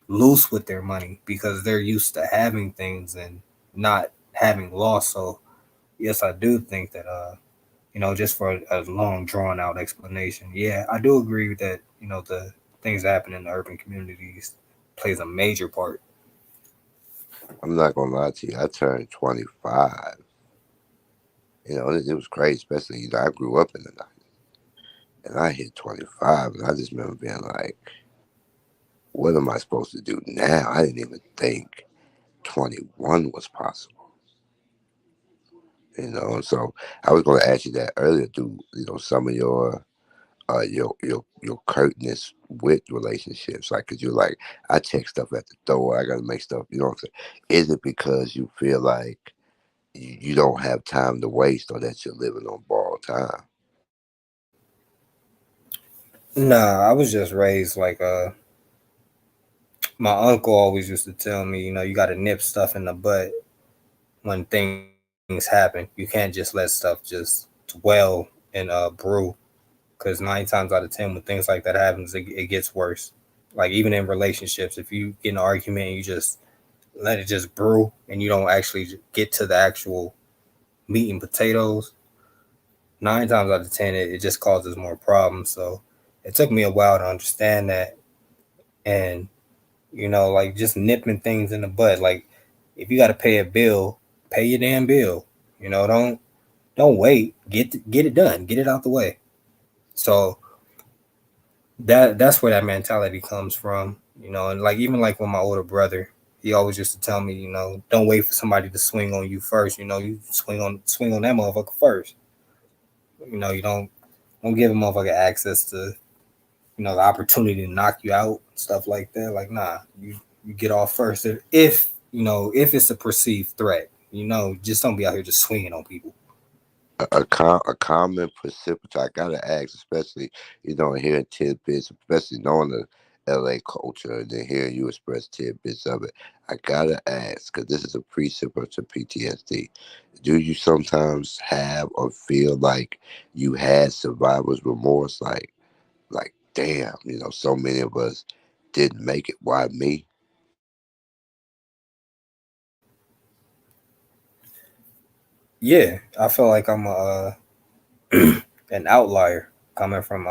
loose with their money because they're used to having things and not having loss. So yes, I do think that just for a long drawn out explanation, yeah, I do agree that the things that happen in the urban communities plays a major part. I'm not gonna lie to you. I turned 25. It was crazy, especially I grew up in the 90s, and I hit 25, and I just remember being like, "What am I supposed to do now?" I didn't even think 21 was possible. And so I was going to ask you that earlier. Do some of your curtness with relationships, like, cause you're like, I check stuff at the door, I gotta make stuff, what I'm saying? Is it because you feel like you don't have time to waste, or that you're living on borrowed time? Nah, I was just raised like my uncle always used to tell me, you got to nip stuff in the butt when things happen. You can't just let stuff just dwell and brew, because 9 times out of 10 when things like that happens, it gets worse. Like even in relationships, if you get in an argument and you just let it just brew and you don't actually get to the actual meat and potatoes, 9 times out of 10 it just causes more problems. So it took me a while to understand that, and like just nipping things in the bud. Like if you got to pay a bill, pay your damn bill. Don't wait. Get it done. Get it out the way. So that's where that mentality comes from. And like even like with my older brother, he always used to tell me, don't wait for somebody to swing on you first. You swing on that motherfucker first. You don't give a motherfucker access to the opportunity to knock you out, stuff like that. Like nah, you get off first if it's a perceived threat. Just don't be out here just swinging on people. A common precipitate. I gotta ask, especially hearing tidbits, especially knowing the LA culture, and then hearing you express tidbits of it. I gotta ask because this is a precipient to PTSD. Do you sometimes have or feel like you had survivor's remorse? Like, damn, so many of us didn't make it. Why me? Yeah, I feel like I'm an outlier coming from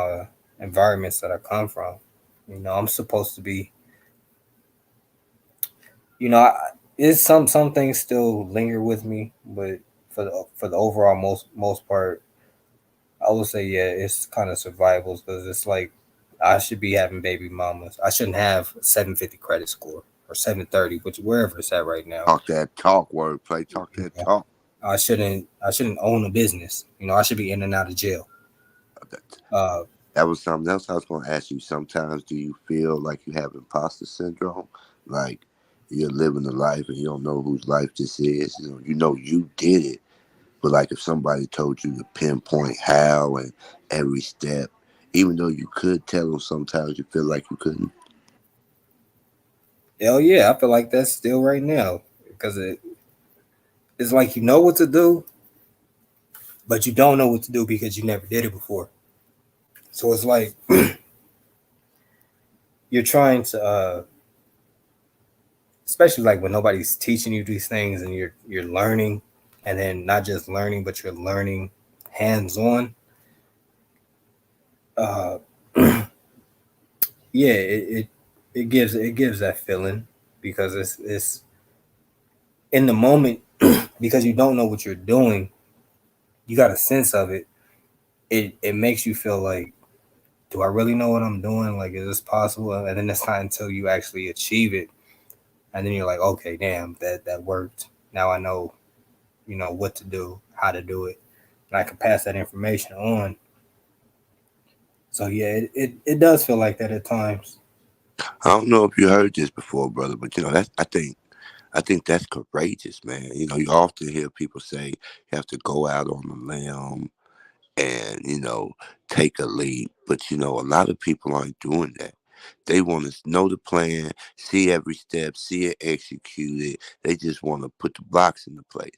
environments that I come from. I'm supposed to be. I, it's some things still linger with me, but for the overall most part, I would say yeah, it's kind of survivals because it's like I should be having baby mamas. I shouldn't have 750 credit score or 730, which wherever it's at right now. Talk that talk, wordplay. Talk that talk. I shouldn't own a business. I should be in and out of jail. Uh, That was something else I was going to ask you. Sometimes do you feel like you have imposter syndrome? Like you're living a life and you don't know whose life this is. You did it. But like if somebody told you to pinpoint how and every step, even though you could tell them, sometimes you feel like you couldn't. Hell yeah, I feel like that's still right now because it's like you know what to do, but you don't know what to do because you never did it before. So it's like you're trying to, especially like when nobody's teaching you these things and you're learning, and then not just learning, but you're learning hands on. Uh, yeah, it gives that feeling because it's in the moment because you don't know what you're doing. You got a sense of it. It makes you feel like, do I really know what I'm doing? Like, is this possible? And then it's not until you actually achieve it, and then you're like, okay, damn, that worked. Now I know, what to do, how to do it, and I can pass that information on. So yeah, it does feel like that at times. I don't know if you heard this before, brother, but that's I think that's courageous, man. You often hear people say you have to go out on a limb and take a leap, but a lot of people aren't doing that. They want to know the plan, see every step, see it executed. They just want to put the blocks into place.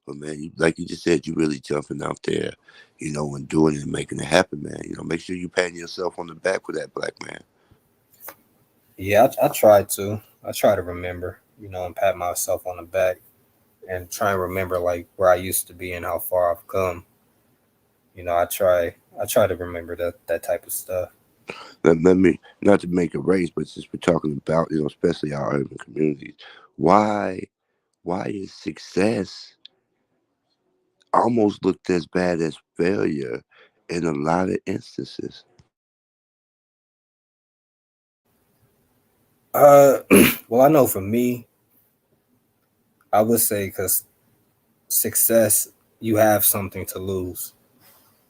But man, like you just said, you really jumping out there, and doing it and making it happen, man. Make sure you pat yourself on the back for that, black man. Yeah, I try to. I try to remember, and pat myself on the back and try and remember like where I used to be and how far I've come. I try to remember that type of stuff. Let me, not to make a race, but since we're talking about, especially our urban communities, why why is success almost looked as bad as failure in a lot of instances? Uh, well, I know for me, I would say because success, you have something to lose.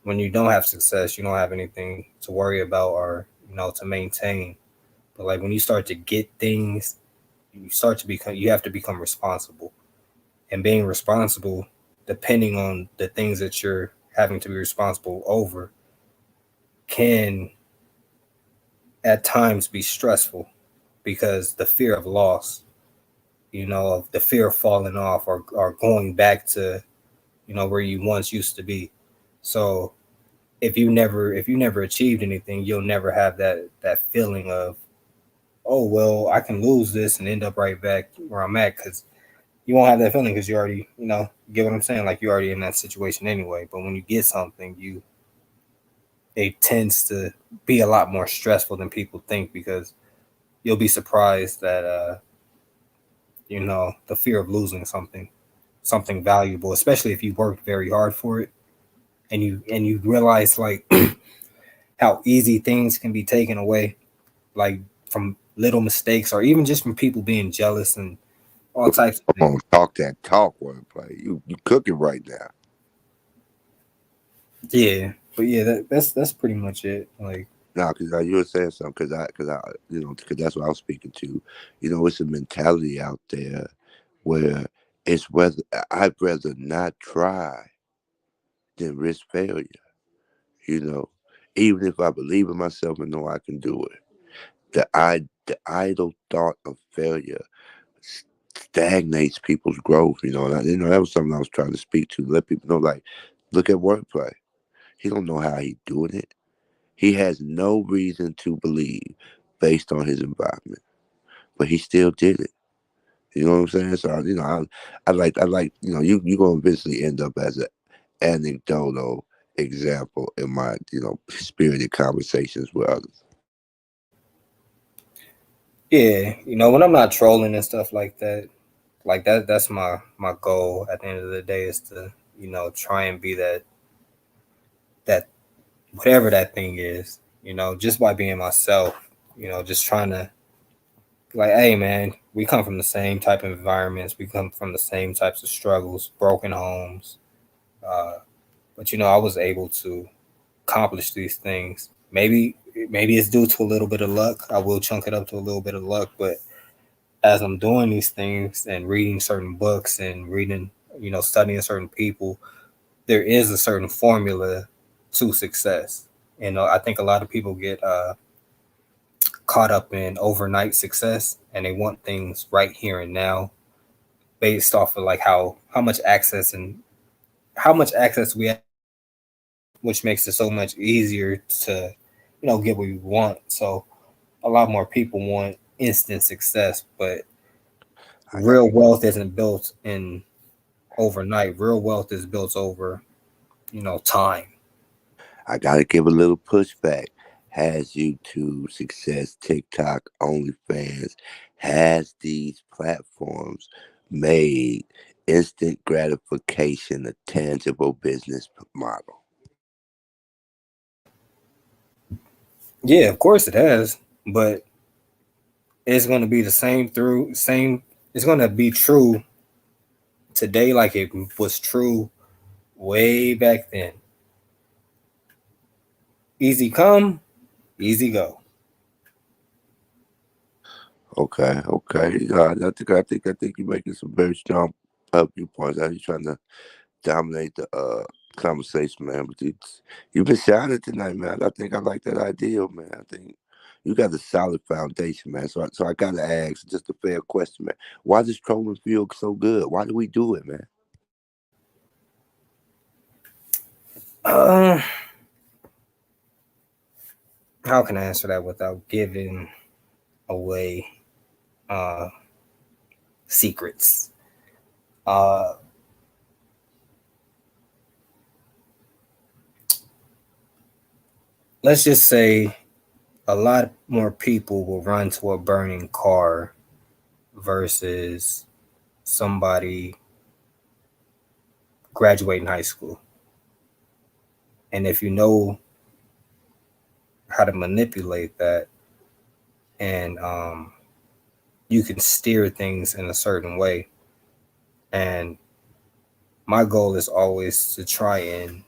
When you don't have success, you don't have anything to worry about or to maintain. But like when you start to get things, you have to become responsible. And being responsible, depending on the things that you're having to be responsible over, can at times be stressful because the fear of loss, of the fear of falling off or going back to, where you once used to be. So if you never achieved anything, you'll never have that feeling of, oh well, I can lose this and end up right back where I'm at, because you won't have that feeling because you already, you get what I'm saying? Like you're already in that situation anyway. But when you get something, it tends to be a lot more stressful than people think, because you'll be surprised that the fear of losing something valuable, especially if you worked very hard for it, and you realize like how easy things can be taken away, like from little mistakes or even just from people being jealous and all types of Come things. on, talk that talk, wordplay. You cooking right now. Yeah, but yeah, that's pretty much it. Like, Now, because you were saying something, because that's what I was speaking to. It's a mentality out there where it's whether I'd rather not try than risk failure. You know, even if I believe in myself and know I can do it, the idle thought of failure stagnates people's growth. And that was something I was trying to speak to. Let people know, like, look at wordplay. He don't know how he's doing it. He has no reason to believe based on his environment, but he still did it. You know what I'm saying? So I like you gonna eventually end up as an anecdotal example in my spirited conversations with others. yeah, when I'm not trolling and stuff like that's my goal at the end of the day, is to try and be that whatever that thing is, just by being myself, just trying to, like, hey man, we come from the same type of environments, we come from the same types of struggles, broken homes, uh, but I was able to accomplish these things. Maybe it's due to a little bit of luck. I will chunk it up to a little bit of luck, but as I'm doing these things and reading certain books and reading, studying certain people, there is a certain formula to success. I think a lot of people get caught up in overnight success, and they want things right here and now, based off of like how much access we have, which makes it so much easier to get what we want. So a lot more people want instant success, but real wealth isn't built in overnight. Real wealth is built over time. I gotta give a little pushback. Has YouTube success, TikTok, OnlyFans, has these platforms made instant gratification a tangible business model? Yeah, of course it has, but it's going to be the same. It's going to be true today like it was true way back then. Easy come, easy go. Okay. I think you're making some very strong viewpoints. Are you trying to dominate the conversation, man? But you've been shining tonight, man. I think I like that idea, man. I think you got a solid foundation, man. So I gotta ask just a fair question, man. Why does trolling feel so good? Why do we do it, man? Uh, how can I answer that without giving away uh, secrets? Uh, let's just say a lot more people will run to a burning car versus somebody graduating high school. And if you know how to manipulate that, and you can steer things in a certain way. And my goal is always to try and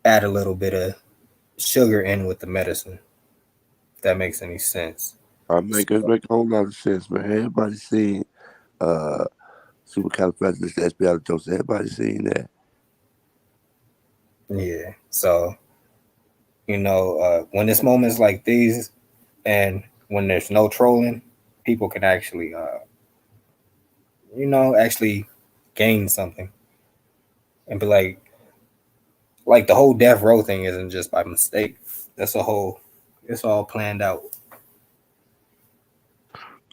add a little bit of sugar in with the medicine, if that makes any sense. Make a whole lot of sense, man. Everybody seen uh supercalifragilisticexpialidocious. Everybody seen that. Yeah. So, When it's moments like these, and when there's no trolling, people can actually, actually gain something and be like the whole death row thing isn't just by mistake. That's a whole. It's all planned out.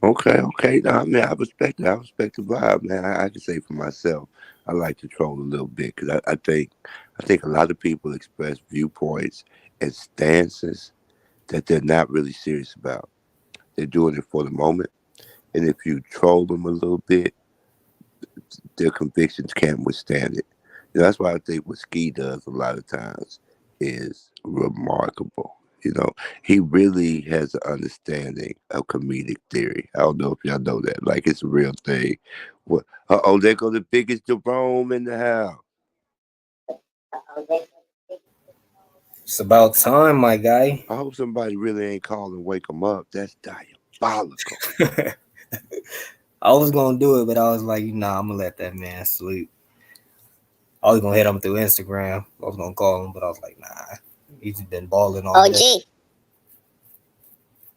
Okay. No, I mean, I respect it. I respect the vibe, man. I can say for myself, I like to troll a little bit because I think a lot of people express viewpoints and stances that they're not really serious about. They're doing it for the moment, and if you troll them a little bit, their convictions can't withstand it. That's why I think what Ski does a lot of times is remarkable. He really has an understanding of comedic theory. I don't know if y'all know that. Like, it's a real thing. What? Oh, there go the biggest Jerome in the house. It's about time, my guy. I hope somebody really ain't called and wake him up. That's diabolical. I was gonna do it, but I was like, nah, I'm gonna let that man sleep. I was gonna hit him through Instagram. I was gonna call him, but I was like, nah, he's been balling all day.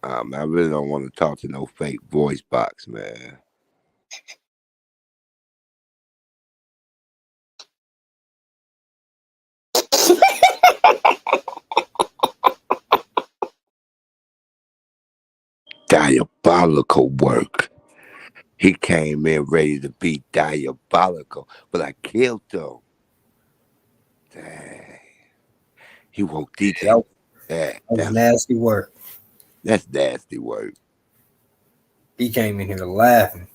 I really don't want to talk to no fake voice box, man. Diabolical work. He came in ready to be diabolical, but I killed him. Dang. He won't detail. That was nasty work. That's nasty work. He came in here laughing.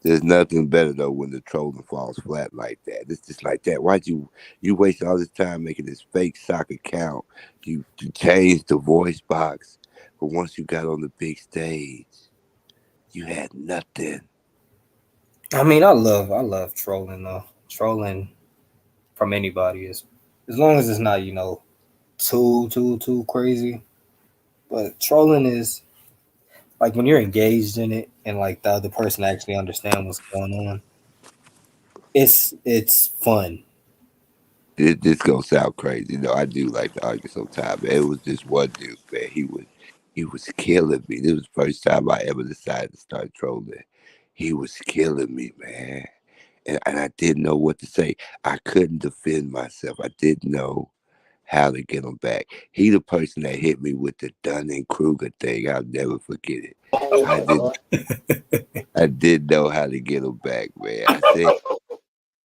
There's nothing better though when the trolling falls flat like that. It's just like that. Why'd you waste all this time making this fake sock account? You changed the voice box, but once you got on the big stage, you had nothing. I mean, I love trolling though. Trolling from anybody is, as long as it's not too crazy. But trolling is like when you're engaged in it and like the other person actually understand what's going on. It's fun. This gonna sound crazy. I do like to argue sometimes. It was this one dude, man. He was killing me. This was the first time I ever decided to start trolling. He was killing me, man. And I didn't know what to say. I couldn't defend myself. I didn't know how to get him back. He the person that hit me with the Dunning-Kruger thing. I'll never forget it. I didn't know how to get him back, man.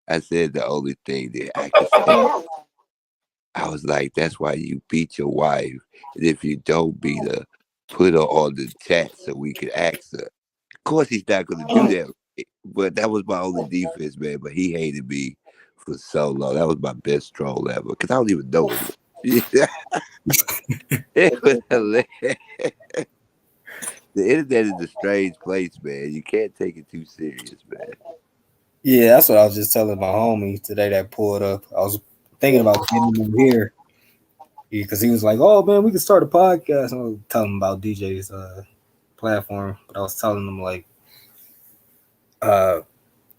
I said the only thing that I could say. I was like, that's why you beat your wife. And if you don't beat her, put her on the chat so we can ask her. Of course, he's not going to do that. But that was my only defense, man. But he hated me for so long. That was my best troll ever. Because I don't even know him. It was hilarious. The internet is a strange place, man. You can't take it too serious, man. Yeah, that's what I was just telling my homie today that pulled up. I was thinking about getting him here because he was like, "Oh man, we could start a podcast." And I was telling him about DJ's platform, but I was telling him like,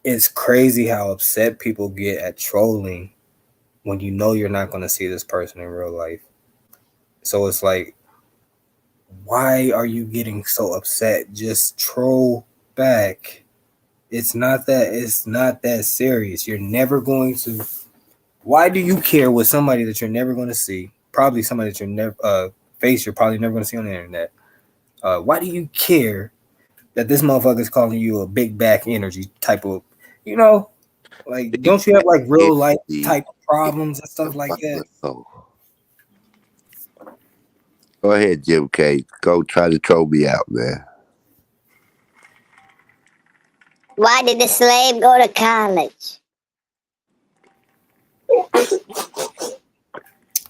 it's crazy how upset people get at trolling when you know you're not going to see this person in real life. So it's like, why are you getting so upset? Just troll back. It's not that serious. You're never going to. Why do you care with somebody that you're never going to see? Probably somebody that you're never face you're probably never going to see on the internet. Why do you care that this motherfucker is calling you a big back energy type of, like, don't you have like real life type problems and stuff like that? Go ahead, Jim K. Go try to troll me out, man. Why did the slave go to college?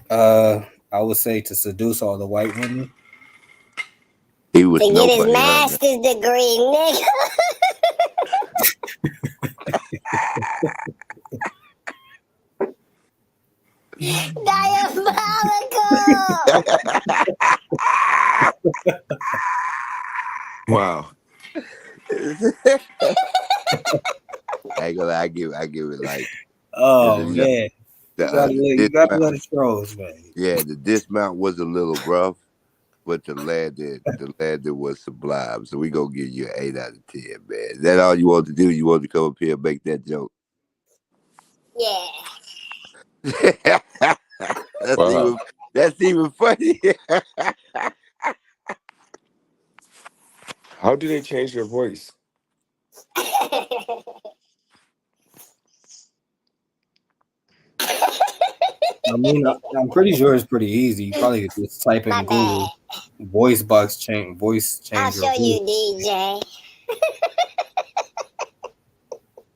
I would say to seduce all the white women. He was to get his master's degree, nigga. Wow. I give it like. Oh man, You gotta let it shows, man. Yeah, the dismount was a little rough, but the landing was sublime. So we gonna give you an 8 out of 10, man. Is that all you want to do? You want to come up here and make that joke? Yeah. Wow. That's even funny. How do they change their voice? I mean, I'm pretty sure it's pretty easy. You probably could just type My in bad. Google voice I'll changer. show you, DJ.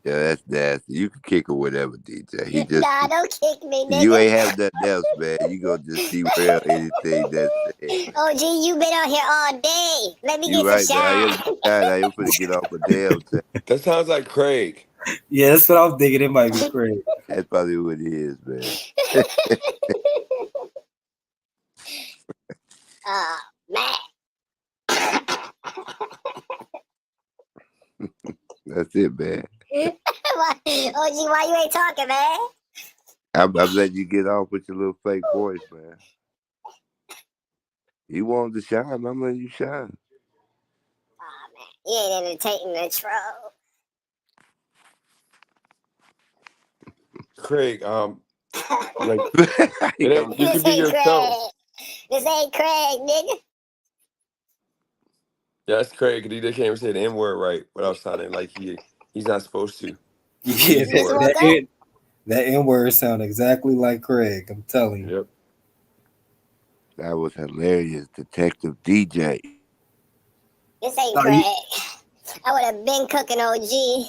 Yeah, that's nasty. You can kick or whatever, DJ. Nah, don't kick me, You nigga. ain't have nothing else, man. You gonna just derail anything that's said. OG, you been on here all day. Let me You get right, some man. I am shine. tired. I am finna get off a damn time. That sounds like Craig. Yeah, that's what I'm thinking. It might be crazy. That's probably who it is, man. Oh, man. That's it, man. OG, why you ain't talking, man? I'm letting you get off with your little fake voice, man. You wanted to shine, I'm letting you shine. You ain't entertaining the troll. Craig, like He you gonna- can This be ain't yourself. Craig. This ain't Craig, nigga. Yeah, that's Craig. 'Cause he can't even say the N word right without sounding like he's not supposed to. He Yeah, use the word. that N word sound exactly like Craig. I'm telling you. Yep. That was hilarious, Detective DJ. This ain't Are Craig. you- I would have been cooking, OG.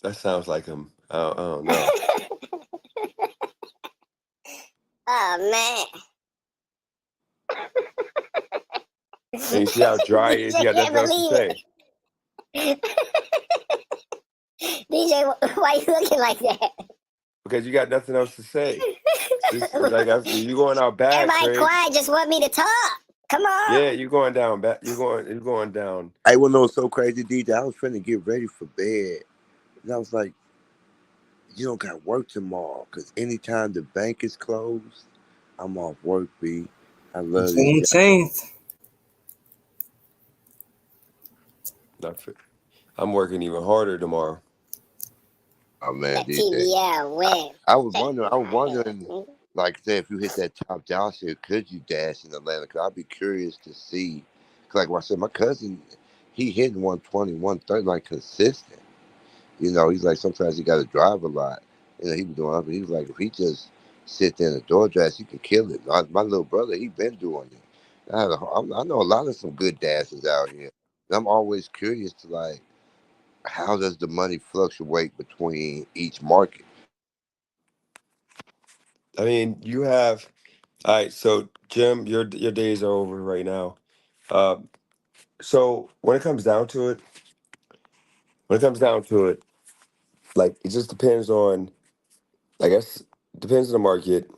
That sounds like him. I don't know. Oh, man. And you see how dry he is? He DJ got can't nothing else to believe say. it. DJ, why you looking like that? Because you got nothing else to say. Just like you going out bad, Everybody Craig. quiet, just want me to talk. Come on. Yeah, you going down bad. You're going down. I wanna know what's so crazy, DJ. I was trying to get ready for bed. And I was like, you don't got work tomorrow. Cause anytime the bank is closed, I'm off work, B. I love this job. I'm working even harder tomorrow. Oh man, DJ. TVL win. I was wondering, like I said, if you hit that top job shit, could you dash in Atlanta? Cause I'd be curious to see. 'Cause like I said, my cousin, he hitting 120, 130, like consistent. He's like sometimes he got to drive a lot. He was doing it, but he was like, if he just sit there in the DoorDash, he can kill it. My little brother, he been doing it. I know a lot of some good dashes out here. And I'm always curious to like, how does the money fluctuate between each market? I mean, you have. All right, so Jim, your days are over right now. So when it comes down to it, like it just depends on. I guess depends on the market.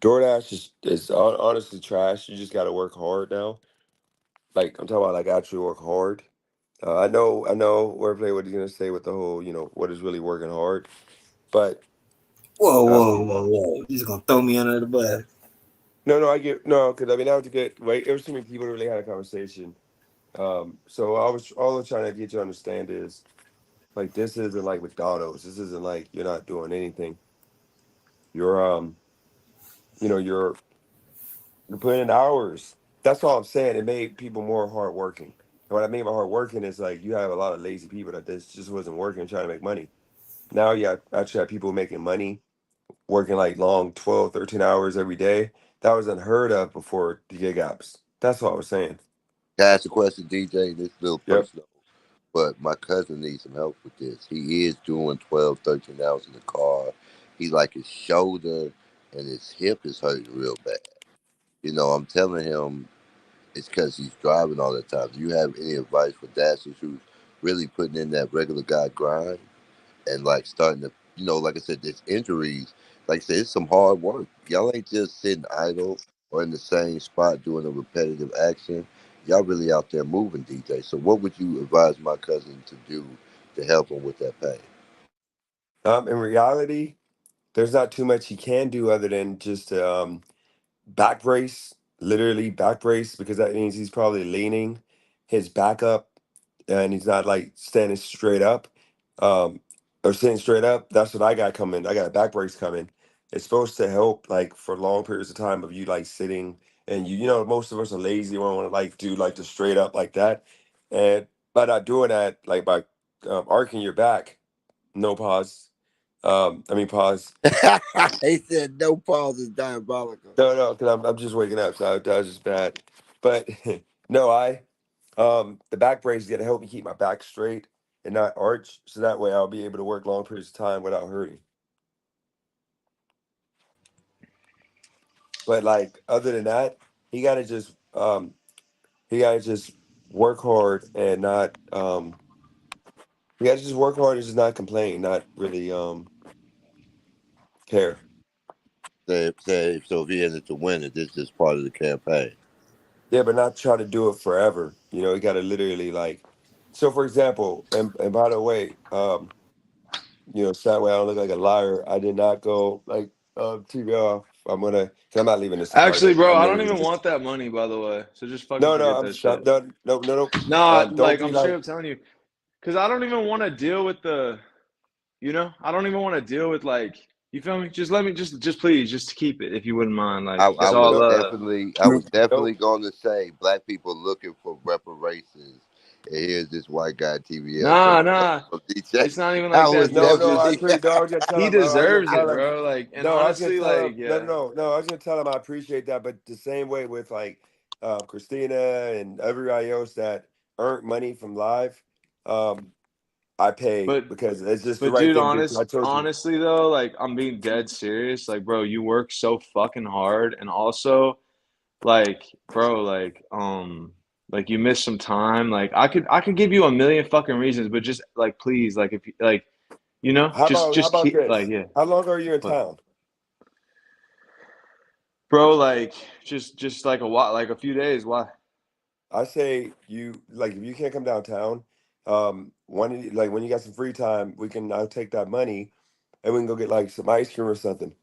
DoorDash is honestly trash. You just got to work hard now. Like I'm talking about, like actually work hard. I know. Wordplay. What he's gonna say with the whole, what is really working hard, but uh, Whoa. You just gonna throw me under the bus. no, I get no, because I mean that was a good. Wait, there was too many people that really had a conversation. So all I was trying to get you to understand is like this isn't like McDonald's. This isn't like you're not doing anything. You're you're putting in hours. That's all I'm saying. It made people more hardworking. And what I mean by hardworking is like you have a lot of lazy people that this just wasn't working trying to make money. Now you actually have people making money, working like long 12, 13 hours every day. That was unheard of before the gig apps. That's what I was saying. Can I ask a question, DJ? This is a little Yep. personal, but my cousin needs some help with this. He is doing 12, 13 hours in the car. He like his shoulder and his hip is hurting real bad. I'm telling him it's because he's driving all the time. Do you have any advice for dashers who's really putting in that regular guy grind and like starting to, like I said, there's injuries. Like I said, it's some hard work. Y'all ain't just sitting idle or in the same spot doing a repetitive action. Y'all really out there moving, DJ. So what would you advise my cousin to do to help him with that pain? In reality, there's not too much he can do other than just back brace, literally back brace, because that means he's probably leaning his back up and he's not like standing straight up, um, or sitting straight up. That's what I got coming. I got a back brace coming. It's supposed to help like for long periods of time of you like sitting and you know most of us are lazy. We don't want to like do like the straight up like that, and by not doing that, like by arcing your back, no pause. I mean pause. He said no pause is diabolical. No, because I'm just waking up, so that was just bad. But no, the back brace is gonna help me keep my back straight and not arch, so that way I'll be able to work long periods of time without hurting. But like other than that, he gotta just he gotta just work hard and not he gotta just work hard and just not complain, not really care. Say so if he ended to win it, this is part of the campaign. Yeah, but not try to do it forever. You know, you gotta literally like so for example, and by the way, you know, so that way I don't look like a liar. I did not go like TVL. Cause I'm not leaving this Actually, apartment. bro, I'm I don't literally even just want that money, by the way. So just fucking no, no, forget I'm that shit. no. Nah, Don't like be I'm straight like up telling you, because I don't even want to deal with the, I don't even want to deal with like, you feel me? Just let me, just please, just keep it if you wouldn't mind. Like I it's all was nope, love. definitely nope. going to say black people looking for reparations, and here's this white guy TVL trying Nah, to help nah, from DJ. it's not even I like was that, bro. No, Just actually, definitely no, I was gonna tell he him. I was gonna deserves it, tell him. bro. Like, and No, I was gonna honestly, tell him. like, No, yeah. no, no. I was gonna tell him I appreciate that, but the same way with like Christina and everybody else that earned money from live, um, I pay But because it's just the But right dude, thing to do. I told you. honestly though, like I'm being dead serious. Like, bro, you work so fucking hard, and also, like, bro, like you missed some time. Like, I could give you a million fucking reasons, but just like, please, like, if you like, How just about keep like, this? yeah, How long are you in but town? bro, like, just like a while, like a few days. Why? I say you like if you can't come downtown, like when you got some free time, we can I'll take that money and we can go get like some ice cream or something.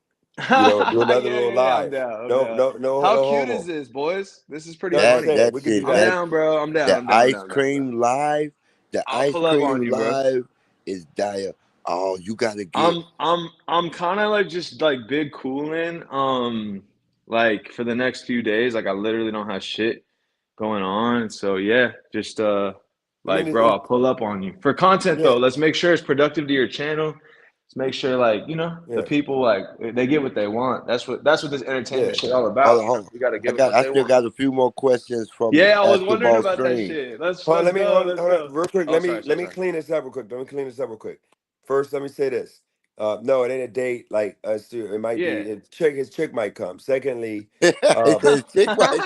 You know, do Yeah, another little yeah, I'm live. down. I'm No, down. no, no, How no cute is homo. this, boys? This is pretty No, I'm just funny. saying we could do I'm that. down, bro. I'm down. the I'm down. I'm ice down. I'm down. I'm down. cream live. The I'll ice pull up on cream you, bro. live is dire. Oh, you gotta get. I'm kind of like just like big cooling. Like for the next few days, like I literally don't have shit going on. So yeah, just I mean, like bro, I'll pull up on you for content yeah, though. Let's make sure it's productive to your channel. Let's make sure like the yeah, people like they get what they want. That's what this yeah. entertainment shit all Hold about. on, hold on. We got to give them what I they still want. got a few more questions from the Yeah, I was wondering basketball about that stream. shit. Let's Hold on, let's go. Let's hold on, go. real quick. Oh, sorry, Let sorry, me sorry. clean this up real quick. Let me clean this up real quick. First, let me say this. No, it ain't a date like us two. It might be Yeah. his chick might come. Secondly, He um, says chick right.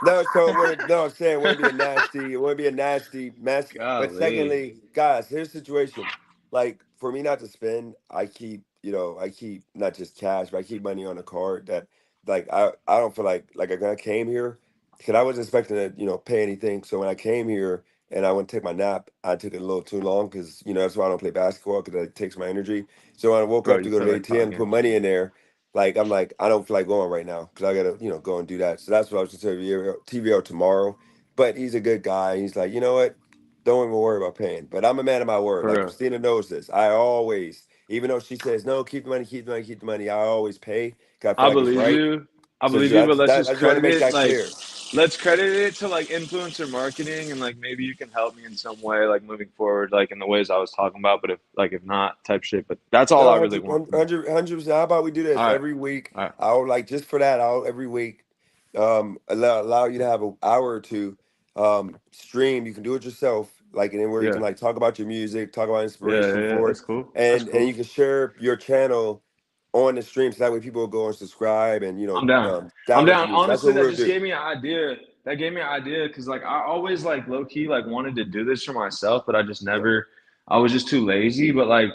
no, so it wouldn't. No, I'm saying it wouldn't be a nasty. It wouldn't be a nasty mess. But Golly. secondly, guys, here's the situation. Like for me not to spend, I keep I keep not just cash, but I keep money on a card that like I don't feel like when I came here because I wasn't expecting to pay anything. So when I came here and I went to take my nap, I took it a little too long because that's why I don't play basketball because it takes my energy. So when I woke Bro, up to you go to play the like ATM five and put games. money in there. Like I'm like I don't feel like going right now because I gotta go and do that. So that's what I was going to TVO tomorrow. But he's a good guy. He's like, you know what? Don't even worry about paying. But I'm a man of my word. For Like real. Christina knows this. I always, even though she says no, keep the money, keep the money, keep the money. I always pay because I feel I like it's believe right. you. I So believe you, but let's I just just want to credit make it that like clear. let's credit it to like influencer marketing and like maybe you can help me in some way like moving forward like in the ways I was talking about, but if not type shit, but that's all No, I really want from you. 100%. How about we do this All right. every week? All right. I'll like just for that. I'll every week allow you to have an hour or two stream. You can do it yourself, like and then where you can Yeah. like talk about your music, talk about Yeah, inspiration yeah, yeah. for it, That's cool. That's and cool. you can share your channel on the stream so that way people will go and subscribe and I'm down. I'm download down. your music. That's Honestly, what that we'll just do. gave me an idea. That gave me an idea because like I always like low key like wanted to do this for myself, but I just Yeah. never. I was just too lazy. But like,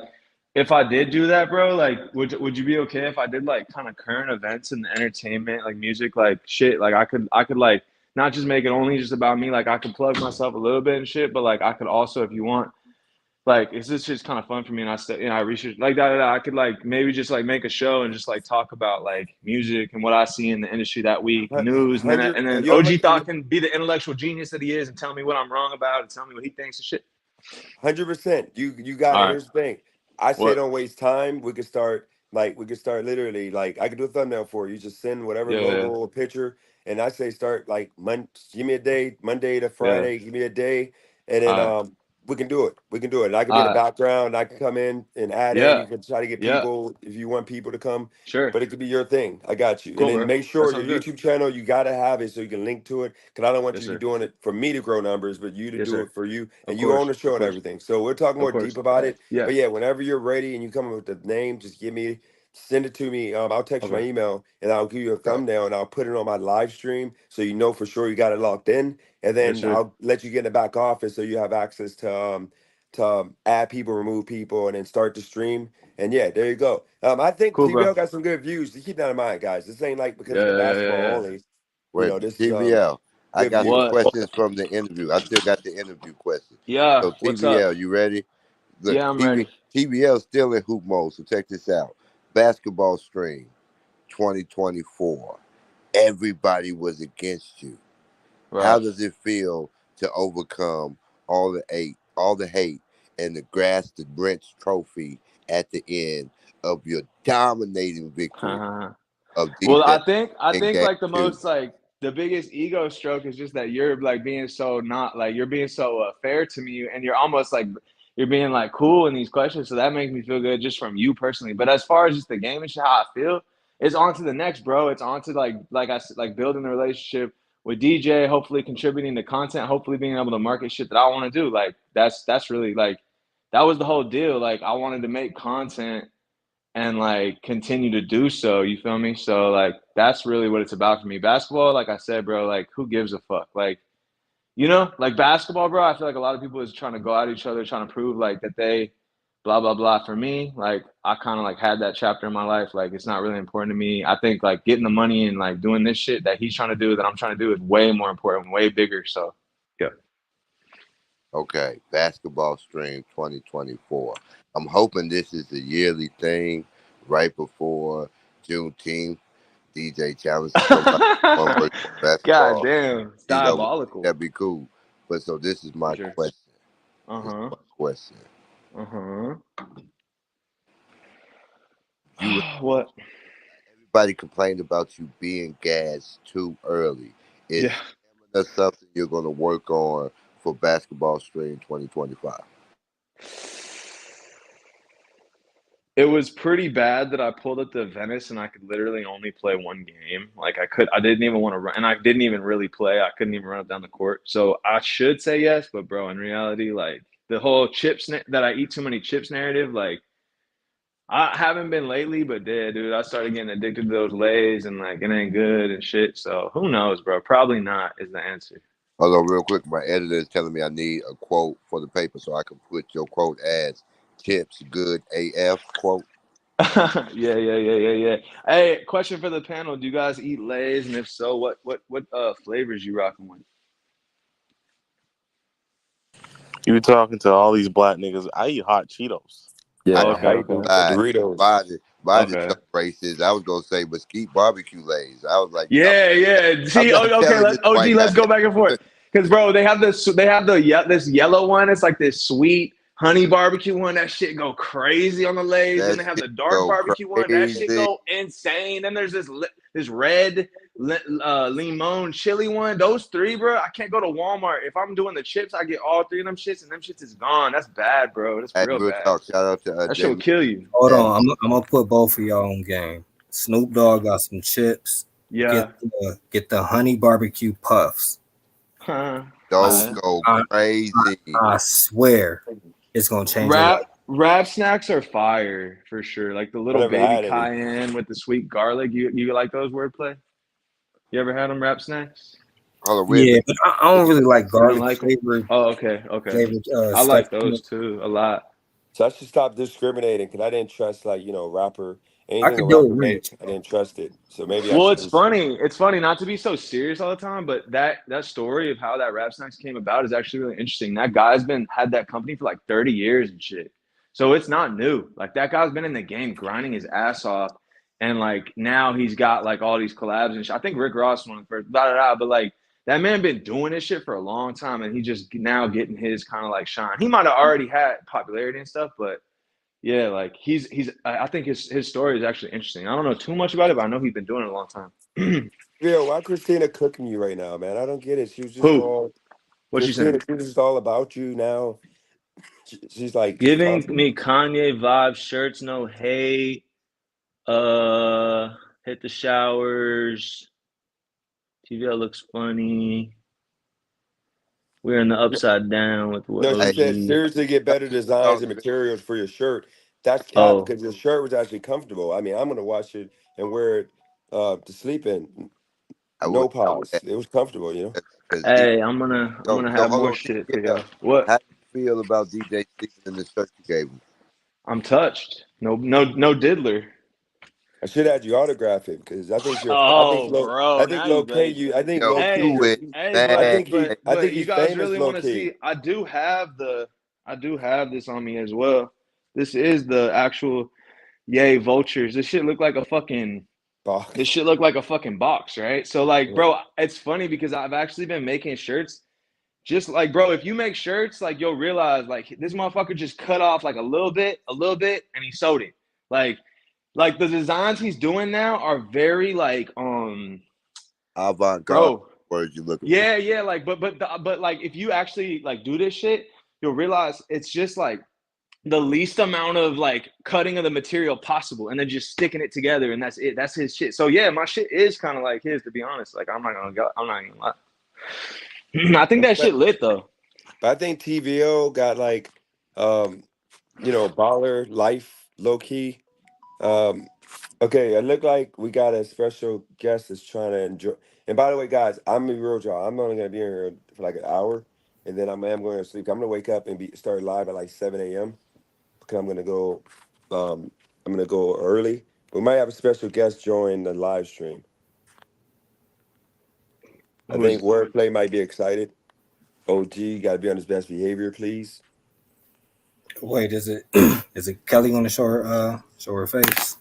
if I did do that, bro, like, would you be okay if I did like kind of current events and entertainment, like music, like shit? Like I could like not just make it only just about me. Like I could plug myself a little bit and shit, but like I could also, if you want, like it's just kind of fun for me, and I research like that. I could like maybe just like make a show and just like talk about like music and what I see in the industry that week, news, and then 100. OG Thought can be the intellectual genius that he is and tell me what I'm wrong about and tell me what he thinks and shit. 100%. You got it. All right. Here's the thing. I say What? don't waste time. We could start literally like I could do a thumbnail for you. Just send whatever Yeah. logo or picture, and I say start like give me a day, Monday to Yeah. Friday. Give me a day, and then All right. we can do it. We can do it. And I can be in All the right. background. I can come in and add in. Yeah. You can try to get Yeah. people if you want people to come. Sure. But it could be your thing. I got you. Cool, And then bro. make That sure sounds your good. YouTube channel, you got to have it so you can link to it. Because I don't want Yes, you to be sir. doing it for me to grow numbers, but you to Yes, do sir. it for you. Of And you own course. the Of show and course. everything. So we'll talk Of more course. deep about it. Yeah. But yeah, whenever you're ready and you come up with the name, just send it to me. I'll text you my Okay. email and I'll give you a thumbnail and I'll put it on my live stream so you know for sure you got it locked in. And Yes, then sir. I'll let you get in the back office so you have access to add people, remove people, and then start the stream. And yeah, there you go. I think Cool, bro. TVL got some good views. Just keep that in mind, guys. This ain't like because of the Yeah. basketball only. Wait, This is TVL. I good got some views. What? questions from the interview. I still got the interview questions. Yeah. So What's up? TVL, you ready? Look, Yeah, I'm ready. TVL still in hoop mode. So check this out. Basketball stream 2024. Everybody was against you. How Right. does it feel to overcome all the hate, and to grasp the Brent's trophy at the end of your dominating victory of Well, DJ I in think Game like the 2? most like the biggest ego stroke is just that you're like being so not like you're being so fair to me, and you're almost like you're being like cool in these questions. So that makes me feel good just from you personally. But as far as just the game and shit, how I feel, it's on to the next, bro. It's on to like I said, like building a relationship with DJ, hopefully contributing to content, hopefully being able to market shit that I want to do. Like that's really like that was the whole deal. Like I wanted to make content and like continue to do so. You feel me? So like that's really what it's about for me. Basketball, like I said, bro, like who gives a fuck? Like, like basketball, bro, I feel like a lot of people is trying to go at each other, trying to prove like that they blah blah blah. For me, like I kind of like had that chapter in my life. Like it's not really important to me. I think like getting the money and like doing this shit that he's trying to do, that I'm trying to do, is way more important, way bigger. So yeah. Okay, basketball stream 2024. I'm hoping this is a yearly thing right before Juneteenth. DJ challenges somebody to one versus God basketball. damn, it's diabolical. That'd be cool. But so this is my Sure. question. What? Everybody complained about you being gassed too early. Is that something you're going to work on for Basketball Stream 2025? It was pretty bad that I pulled up to Venice and I could literally only play one game. Like I didn't even want to run, and I didn't even really play. I couldn't even run up down the court. So I should say yes, but bro, in reality, like the whole chips that I eat too many chips narrative, like I haven't been lately, but dude, I started getting addicted to those Lays and like it ain't good and shit. So who knows, bro? Probably not is the answer. Hold on real quick. My editor is telling me I need a quote for the paper, so I can put your quote as "Chips good AF" quote. Yeah. Hey, question for the panel: do you guys eat Lays, and if so, what flavors you rocking with? You talking to all these black niggas? I eat hot Cheetos. Yeah, Doritos. Body Okay. so racist. I was gonna say mesquite barbecue Lays. I was like, Yeah. See, okay, let's go back and forth. Because bro, they have this yellow one. It's like this sweet honey barbecue one. That shit go crazy on the Lays. Then they have the dark barbecue one. That shit go insane. Then there's this red limon chili one. Those three, bro. I can't go to Walmart. If I'm doing the chips, I get all three of them shits, and them shits is gone. That's bad, bro. That's real bad. Talk. Shout out to that shit will kill you. Hold on, I'm gonna put both of y'all on game. Snoop Dogg got some chips. Yeah. Get the honey barbecue puffs. Those go crazy. I swear, it's gonna change your life. Wrap snacks are fire for sure. Like the little baby cayenne with the sweet garlic. You like those wordplay? You ever had them wrap snacks? Yeah, but I don't really like garlic flavored. Oh, okay. Flavored, I like those too a lot. So I should stop discriminating because I didn't trust rapper I anything could do around it the game, rich. I didn't trust it. So maybe I Well, should it's just. funny. It's funny not to be so serious all the time, but that story of how that Rap Snacks came about is actually really interesting. That guy's been had that company for like 30 years and shit. So it's not new. Like that guy's been in the game grinding his ass off, and like now he's got like all these collabs and shit. I think Rick Ross one of the first, blah, blah, blah, but like that man been doing this shit for a long time, and he just now getting his kind of like shine. He might have already had popularity and stuff, but yeah, like he's. I think his story is actually interesting. I don't know too much about it, but I know he's been doing it a long time. Yeah, why Christina cooking you right now, man? I don't get it. She was just Who? all What you Christina. saying? She was just all about you now. She's like Giving constantly. me Kanye vibes, shirts, no hate. Hit the showers. TVL looks funny. We're in the upside down with No, she Hey, said OG. seriously get better designs oh, and materials for your shirt. That's cap Oh, because your shirt was actually comfortable. I mean, I'm gonna wash it and wear it to sleep in. I would, No pause. It was comfortable, you know. because hey, I'm gonna yo, have hold more on, shit for DJL. y'all. What? How do you feel about DJ sleeping in the shirt you gave him? I'm touched. No diddler. I should have you autograph it because I think you're. Oh, bro, I think now you low K. begging. You. I think Yo, low key. Hey, do You're. it, hey, I man. think he. I think you he's guys famous really low want to key. see? I do have this on me as well. This is the actual yay vultures. This Box. shit look like a fucking box, right? So like, Yeah. bro, it's funny because I've actually been making shirts. Just like, bro, if you make shirts, like you'll realize like this motherfucker just cut off like a little bit, and he sewed it. Like, like the designs he's doing now are very like Avant-garde bro. words you're looking for. Yeah, like, but like, if you actually like do this shit, you'll realize it's just like the least amount of like cutting of the material possible, and then just sticking it together, and that's it. That's his shit. So yeah, my shit is kind of like his, to be honest. Like, I'm not gonna lie. I think that shit lit though. But I think TVO got like, um, baller life low key. Um, okay, it looked like we got a special guest that's trying to enjoy. And by the way, guys, I'm gonna be real, y'all. I'm only gonna be in here for like an hour, and then I am going to sleep. I'm gonna wake up and start live at like 7 a.m. because um, I'm gonna go early. We might have a special guest join the live stream. I Who is think it? Wordplay might be excited. OG got to be on his best behavior, please. Wait, is it is it Kelly gonna show her face?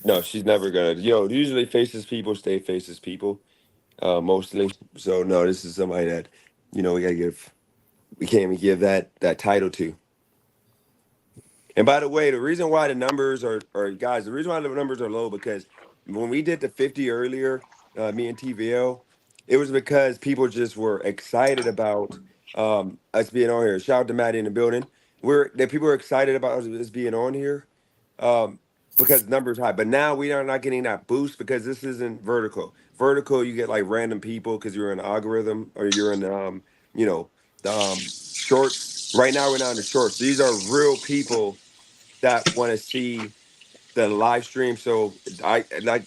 No, she's never gonna. Usually faces people stay faces people, mostly. So no, this is somebody that, we can't even give that title to. And by the way, the reason why the numbers are guys, the reason why the numbers are low because when we did the 50 earlier, me and TVL, it was because people just were excited about us being on here. Shout out to Maddie in the building. That people were excited about us being on here um, because numbers high. But now we are not getting that boost because this isn't vertical. Vertical, you get like random people because you're in the algorithm or you're in the shorts. Right now we're not in the shorts. These are real people that want to see the live stream. So I like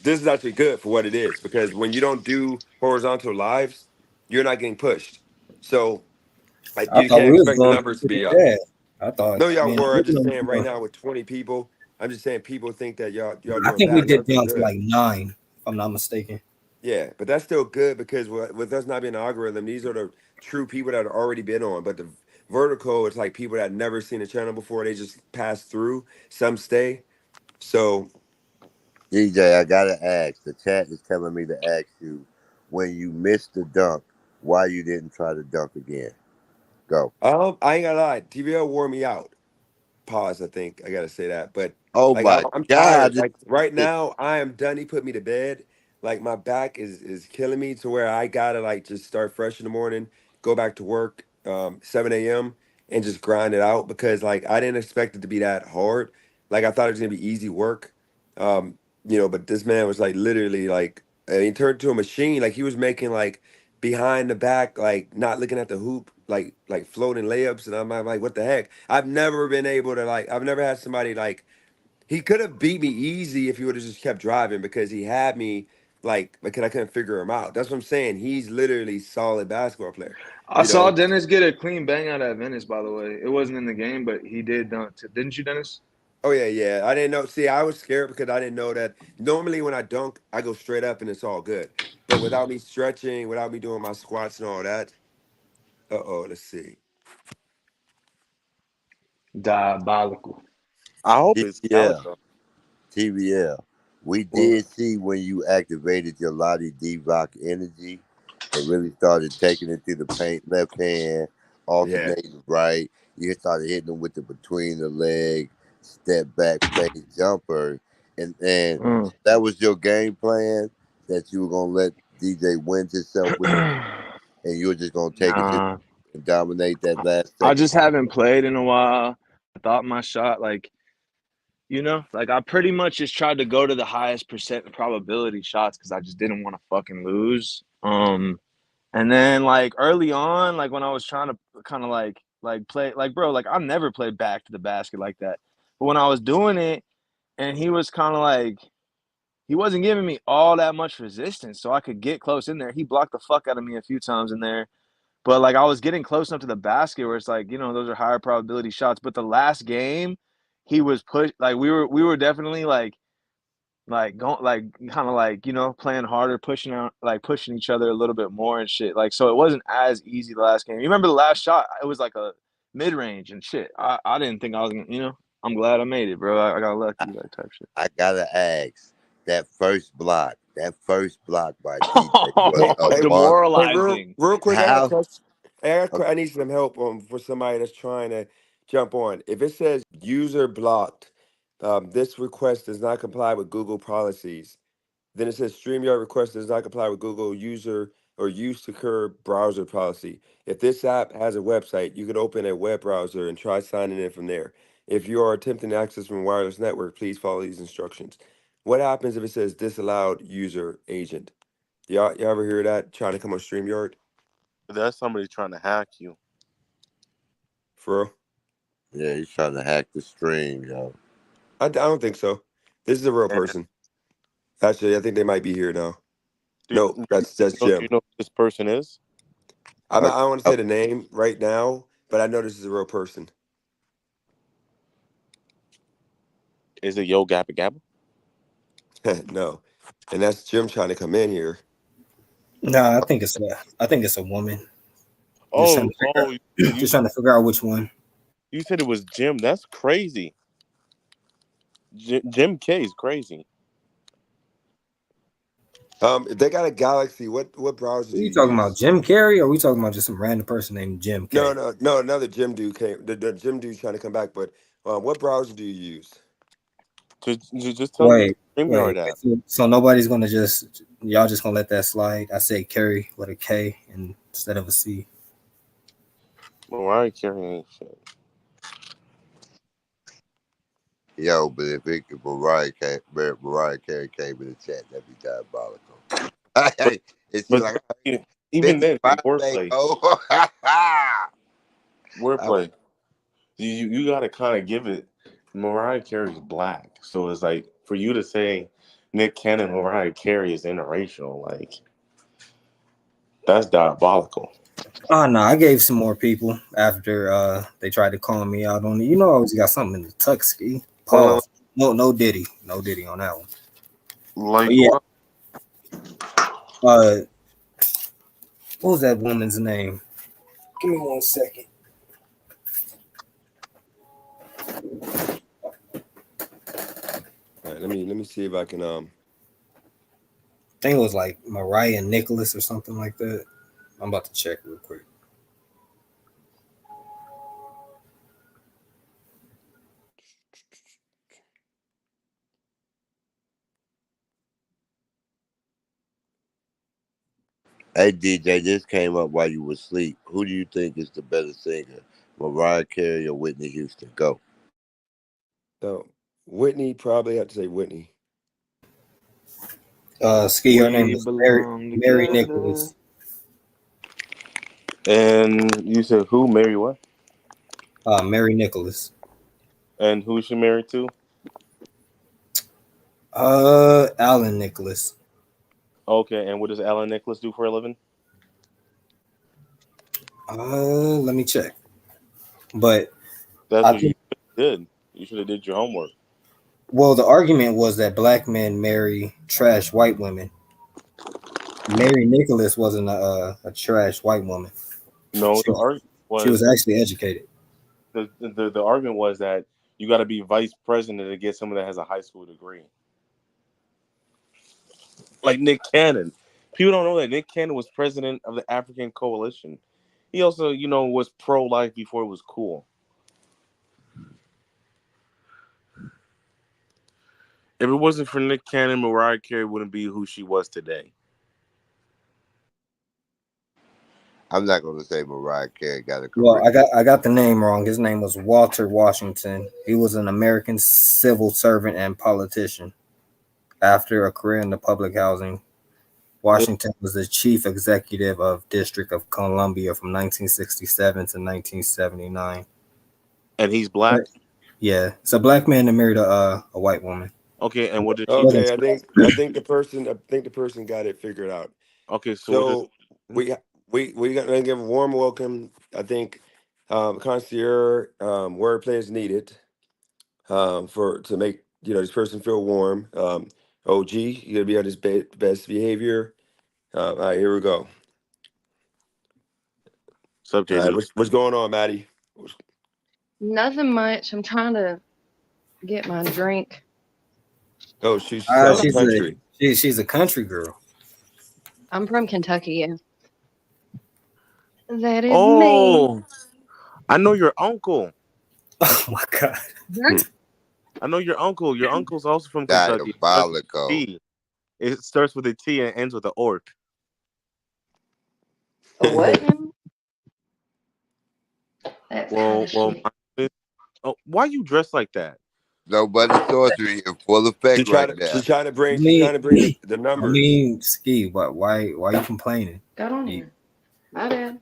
this is actually good for what it is because when you don't do horizontal lives, you're not getting pushed. So like I you thought can't we was expect the going numbers to pretty be up. bad. I thought, No, y'all man, were. I'm just saying right now with 20 people, I'm just saying people think that y'all I doing think we bad. Y'all did doing down to good. like 9, if I'm not mistaken. Yeah, but that's still good because with us not being an algorithm, these are the true people that have already been on. But the vertical, it's like people that never seen the channel before. They just pass through. Some stay. So DJ, I gotta ask. The chat is telling me to ask you when you missed the dunk, why you didn't try to dunk again. Go. I ain't gonna lie, TVL wore me out. Pause. I think I gotta say that, but Oh like my I'm God! tired. Like right now, I am done. He put me to bed. Like my back is killing me to where I gotta like just start fresh in the morning, go back to work 7 a.m. and just grind it out because like I didn't expect it to be that hard. Like I thought it was gonna be easy work. But this man was like literally like he turned to a machine. Like he was making like behind the back, like not looking at the hoop, like floating layups, and I'm like, what the heck? I've never been able to like. I've never had somebody like. He could have beat me easy if he would have just kept driving because he had me like because I couldn't figure him out. That's what I'm saying. He's literally solid basketball player. I You saw know. Dennis get a clean bang out at Venice, by the way. It wasn't in the game, but he did dunk. Didn't you, Dennis? Oh yeah, yeah. I didn't know. See, I was scared because I didn't know that. Normally, when I dunk, I go straight up and it's all good. But without me stretching, without me doing my squats and all that. Let's see. Diabolical. I hope it's TVL. calico. TVL. We Well, did see when you activated your Lottie D-Rock energy and really started taking it through the paint, left hand, yeah. alternating right. You started hitting them with the between the leg, step back, fade jumper. And Mm. that was your game plan that you were going to let DJ win yourself with it and you were just going to take it to Nah, and dominate that last I second. just haven't played in a while. I thought my shot, like I pretty much just tried to go to the highest percent probability shots because I just didn't want to fucking lose. And then like early on, like when I was trying to kind of like play, like bro, like I've never played back to the basket like that. But when I was doing it, and he was kind of like he wasn't giving me all that much resistance, so I could get close in there. He blocked the fuck out of me a few times in there. But like I was getting close enough to the basket where it's like, those are higher probability shots. But the last game, he was pushed like we were definitely like going like kind of like, playing harder, pushing out like pushing each other a little bit more and shit. Like so it wasn't as easy the last game. You remember the last shot? It was like a mid range and shit. I didn't think I was gonna. I'm glad I made it, bro. I got lucky, like type shit. I got to ask, that first block by DJ was Hey, a hey, monster. hey, real, Demoralizing. real quick, I got a How? question. I need some help for somebody that's trying to jump on. If it says user blocked, this request does not comply with Google policies. Then it says StreamYard request does not comply with Google user or use to curb browser policy. If this app has a website, you can open a web browser and try signing in from there. If you are attempting to access from a wireless network, please follow these instructions. What happens if it says disallowed user agent? Y'all ever hear that? Trying to come on StreamYard? That's somebody trying to hack you. For real? Yeah, he's trying to hack the stream, yo. I don't think so. This is a real And person. Actually, I think they might be here now. do, No, that's do you Jim. know who this person is? I'm Uh, not, I don't want to uh, say the name right now, but I know this is a real person. Is it Yo Gabba Gabba? No, and that's Jim trying to come in here. No, I think it's a woman. Just trying Oh, to figure oh, out, you just trying to figure out which one. you said it was Jim. That's crazy. Jim K is crazy. If they got a Galaxy, what browser Are do you you talking about use? Jim Carrey, or are we talking about just some random person named Jim No, K? no, no. Another Jim dude came. The Jim dude's trying to come back, but what browser do you use? Just tell him the Wait. StreamYard app. So nobody's gonna y'all just gonna let that slide? I said Carey with a K instead of a C. Mariah Carey ain't shit. yo, but if Mariah Carey came in the chat, that'd be diabolical. But And she but like, even Benny then, my wordplay, oh. wordplay. You got to kind of give it. Mariah Carey's black, so it's like for you to say Nick Cannon, Mariah Carey is interracial. Like that's diabolical. Oh no, I gave some more people after they tried to call me out on it. I always got something in the tuck ski. Uh, Pause. No Diddy. No Diddy on that one. But like yeah, what? uh what was that woman's name? Give me 1 second. All right, let me see if I can I think it was like Mariah Nicholas or something like that. I'm about to check real quick. Hey DJ, this came up while you were asleep. Who do you think is the better singer, Mariah Carey or Whitney Houston? Go. so Whitney, probably have to say Whitney. Ski, her name We is Mary belong Mary together. Nicholas. And you said who? Mary what? Mary Nicholas. And who is she married to? Alan Nicholas. Okay, and what does Alan Nicholas do for a living? Let me check. But That's I what you think did. You should have did your homework. Well, the argument was that black men marry trash white women. Mary Nicholas wasn't a trash white woman. No, She, the argument she was was actually educated. the argument was that you got to be vice president to get someone that has a high school degree. Like Nick Cannon. People don't know that Nick Cannon was president of the African Coalition. He also, was pro-life before it was cool. If it wasn't for Nick Cannon, Mariah Carey wouldn't be who she was today. I'm not going to say Mariah Carey got a career. Well, I got the name wrong. His name was Walter Washington. He was an American civil servant and politician. After a career in the public housing, Washington was the chief executive of District of Columbia from 1967 to 1979. And he's black? Yeah, it's a black man that married a white woman. Okay, and what did Okay, I think the person got it figured out. Okay, So we got to give a warm welcome. I think concierge wordplay is needed to make this person feel warm. OG, you gotta be on his best behavior. All right, here we go. All right, what's going on, Maddie? Nothing much. I'm trying to get my drink. Oh, she's country. She's a country girl. I'm from Kentucky. Yeah. That is me. Oh, I know your uncle. Oh my God. I know your uncle. Your uncle's also from Kentucky. Diabolical. It starts with a T and ends with an orc. What? Well, why you dressed like that? Nobody sorcery in full effect right now. She's trying to bring the numbers. I mean, Ski, why are you complaining? Got on here. My bad.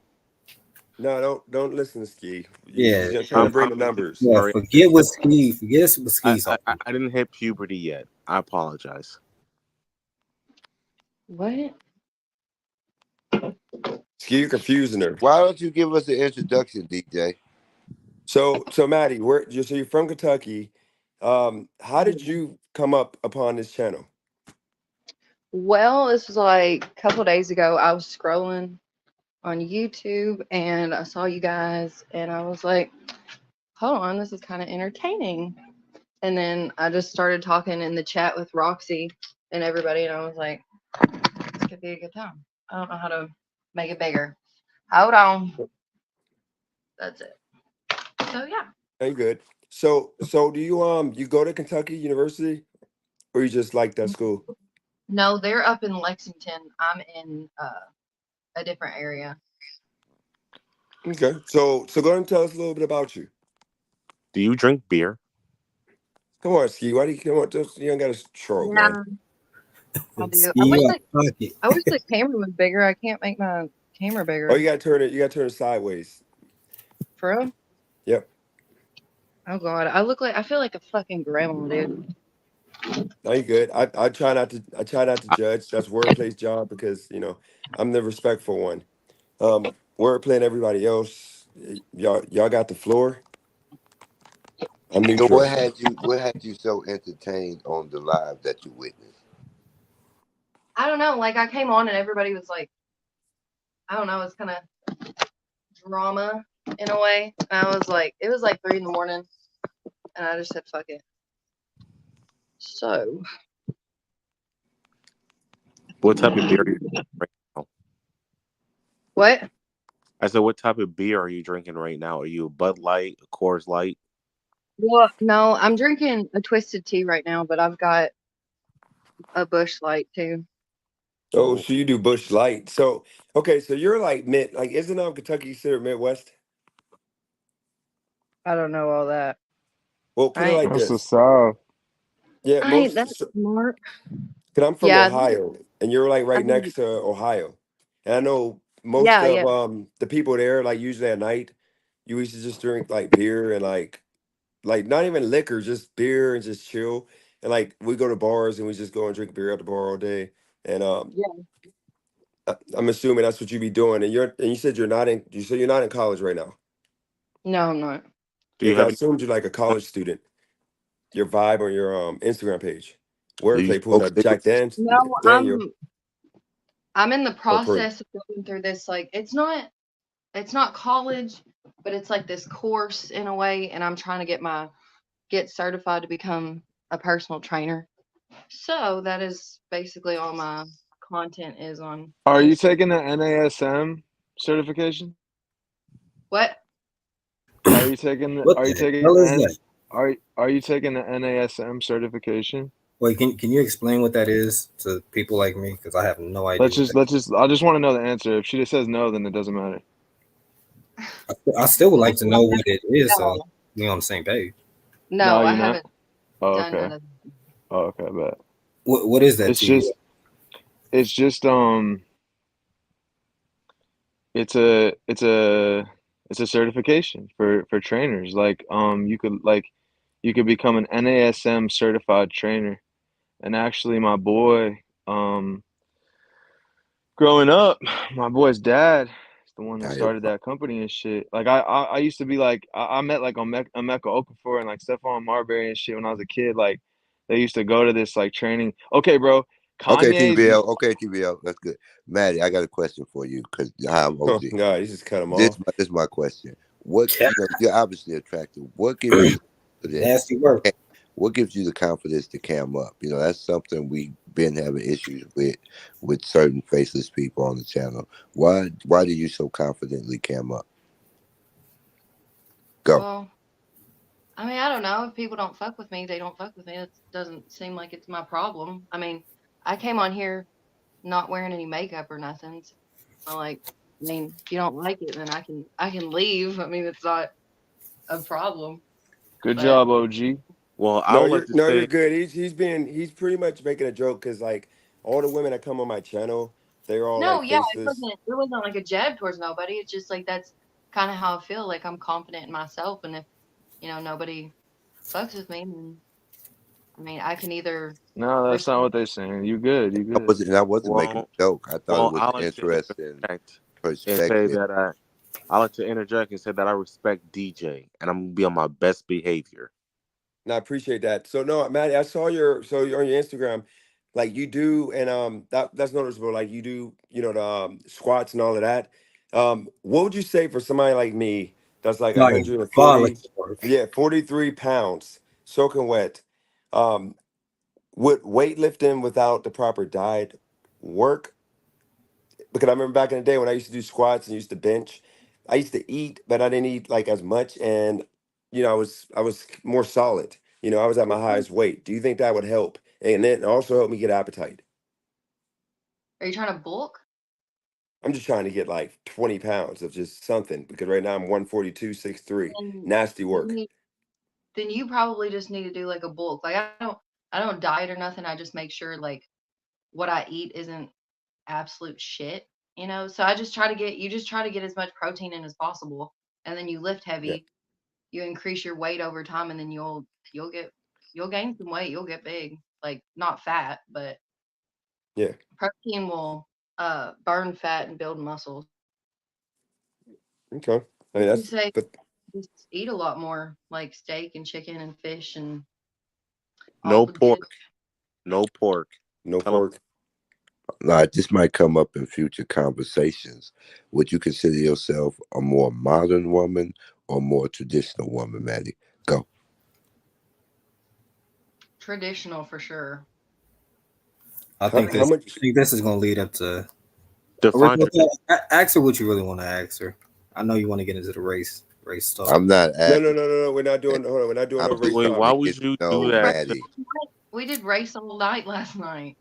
No, don't listen to Ski. Yeah, She's trying to bring the numbers. Yeah, forget what Ski's. I didn't hit puberty yet. I apologize. What? Ski, you're confusing her. Why don't you give us an introduction, DJ? So Maddie, you're from Kentucky. How did you come up upon this channel? Well, this was like a couple of days ago. I was scrolling on YouTube and I saw you guys and I was like, hold on, this is kind of entertaining. And then I just started talking in the chat with Roxy and everybody and I was like, this could be a good time. I don't know how to make it bigger. Hold on. That's it. So yeah. Very good. So do you go to Kentucky University or you just like that school? No, they're up in Lexington. I'm in a different area. Okay. So go ahead and tell us a little bit about you. Do you drink beer? Come on, Ski. Why do you come on? You don't got to troll, Yeah. man. I do. I wish the camera was bigger. I can't make my camera bigger. Oh, you gotta turn it sideways. For real? Yep. Oh God, I feel like a fucking grandma, dude. No, you good. I try not to judge. That's Wordplay's job because I'm the respectful one. Wordplay and everybody else, y'all got the floor. I'm So neutral. what had you so entertained on the live that you witnessed? I don't know. Like I came on and everybody was like, I don't know. It's kind of drama in a way. And I was like, it was like 3 a.m, and I just said, fuck it. So. What type of beer are you drinking right now? What? I said, what type of beer are you drinking right now? Are you a Bud Light, a Coors Light? Well, no, I'm drinking a twisted tea right now, but I've got a Busch Light too. Oh, so you do Busch Light. So okay, so you're like isn't Kentucky considered Midwest? I don't know all that. Well, put it like That's this. the South. Yeah, I ain't that smart. Cause I'm from Yeah. Ohio, and you're like right next to Ohio, and I know most Yeah, of yeah. the people there like usually at night, you used to just drink like beer and like not even liquor, just beer and just chill. And like we go to bars and we just go and drink beer at the bar all day. And Yeah. I'm assuming that's what you be doing. And you said you're not in college right now. No, I'm not. Do you Yeah, I have assumed you're like a college student. your vibe on your Instagram page? So you Wordplay pulling up Jack No, Daniel I'm in the or Prince. process of going through this. Like, it's not college, but it's like this course in a way, and I'm trying to get certified to become a personal trainer. So that is basically all my content is on Are you Instagram. taking the NASM certification? What? Are you taking the What are you the taking hell the is N that? are you taking the NASM certification? Wait, can you explain what that is to people like me? Because I have no idea Let's what just that. let's just I just want to know the answer. If she just says no, then it doesn't matter. I still would No, like to know what it is, so no, we on the same page. No, no, I you're not? haven't Oh, done okay. none of. Oh, okay, bet. What is that It's to you? just it's just it's a certification for trainers. Like you could become an NASM certified trainer. And actually my boy growing up, my boy's dad is the one that started that company and shit. Like I used to be like I met like Emeka Okafor and like Stephon Marbury and shit when I was a kid. Like they used to go to this like training. Okay, bro. Okay, Kanye's TVL. Okay, TVL. That's good. Maddie, I got a question for you because I'm Oh OG. God, you just cut him This off. this is my question. What you're obviously attractive. What gives you the confidence? Nasty work. What gives you the confidence to cam up? That's something we've been having issues with certain faceless people on the channel. Why do you so confidently cam up? Go. Well, I mean, I don't know. If people don't fuck with me, they don't fuck with me. It doesn't seem like it's my problem. I mean, I came on here not wearing any makeup or nothing. So I mean, if you don't like it, then I can leave. I mean, it's not a problem. good But job, OG. Well, I No, would like to you're say, good. He's pretty much making a joke because like all the women that come on my channel, they're all no, like yeah, faceless. it wasn't like a jab towards nobody. It's just like that's kind of how I feel. Like I'm confident in myself, and if nobody fucks with me, then I mean, I can either No, that's not respect. what they're saying. You good, you good. I wasn't making well, a joke. I thought it was I an like to interesting interject and say perspective. that I like to interject and say that I respect DJ, and I'm gonna be on my best behavior. And I appreciate that. So no, Maddie, I saw you're on your Instagram, like you do, and that's noticeable. Like you do, the squats and all of that. What would you say for somebody like me that's like Like 140, violent work. yeah, 43 pounds, soaking wet? Um, would weightlifting without the proper diet work? Because I remember back in the day when I used to do squats and used to bench, I used to eat, but I didn't eat like as much, and I was more solid. I was at my highest weight. Do you think that would help? And then also help me get appetite. Are you trying to bulk? I'm just trying to get like 20 pounds of just something because right now I'm 142, 6'3". Then Nasty then work. you, then you probably just need to do like a bulk. Like I don't diet or nothing. I just make sure like what I eat isn't absolute shit. So I just try to get as much protein in as possible, and then you lift Yeah, heavy. You increase your weight over time, and then you'll gain some weight. You'll get big, like not fat, but yeah. protein will burn fat and build muscles. Okay. I I mean would that's say but just eat a lot more, like steak and chicken and fish and all No the good. pork, no pork. no Tell 'em pork. This might come up in future conversations. Would you consider yourself a more modern woman or more traditional woman, Maddie? Go. Traditional for sure. I How think how this. I much? think this is gonna lead up to. define Original tradition. thought. Ask her what you really want to ask her. I know you want to get into the race talk. I'm not No, no, asking. no, no, no. We're not doing. Hold on. We're not doing I'm no just race Wait, trying why to talk. would get to you do know We that? raced Maddie. we did race all night last night.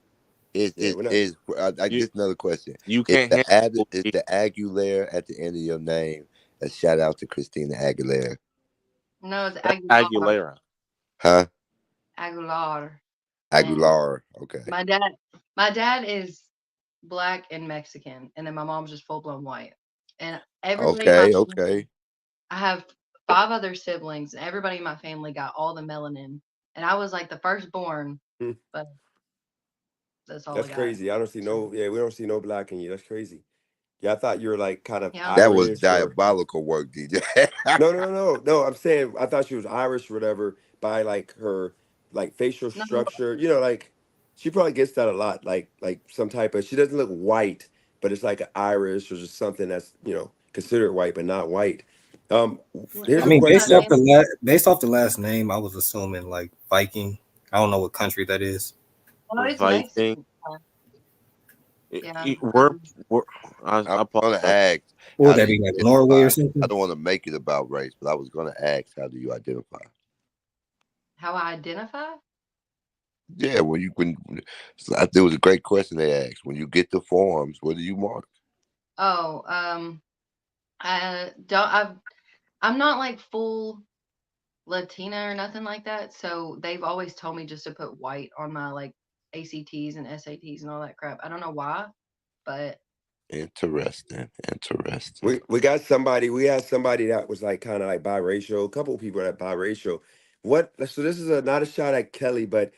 Is Yeah, is we're not. is I You guess another question. you Is can't the handle is OG. the Aguilera at the end of your name a shout out to Christina Aguilera? No, it's That's Aguilar. Aguilera. Huh? Aguilar. And Aguilar. Okay. my dad my dad is black and Mexican, and then my mom's just full blown white. And everybody in my Okay. family, Okay. I have 5 other siblings, and everybody in my family got all the melanin. And I was like the firstborn, Hmm, but that's all I that's got. crazy. I don't see So no. Yeah, we don't see no black in you. That's crazy. Yeah, I thought you were like kind of Yeah. That was Irish or diabolical work, DJ. no. I'm saying I thought she was Irish or whatever by like her like facial No, structure. You know, like she probably gets that a lot. Like some type of she doesn't look white, but it's like an Irish or just something that's considered white but not white. Um, here's I a mean, question. based off the last name, I was assuming like Viking. I don't know what country that is. well, it's Viking. Mexican. Yeah. We're I'm I gonna apologize. ask, What how would do that you be, like Norway or identify? I something? don't want to make it about race, but I was gonna ask, how do you identify? How I identify? Yeah, there was a great question they asked. When you get the forms, what do you mark? Oh, I don't. I'm not like full Latina or nothing like that. So they've always told me just to put white on my like ACTs and SATs and all that crap. I don't know why, but Interesting. We got somebody. We had somebody that was like kind of like biracial. A couple of people that biracial. What? So this is not a shot at Kelly, but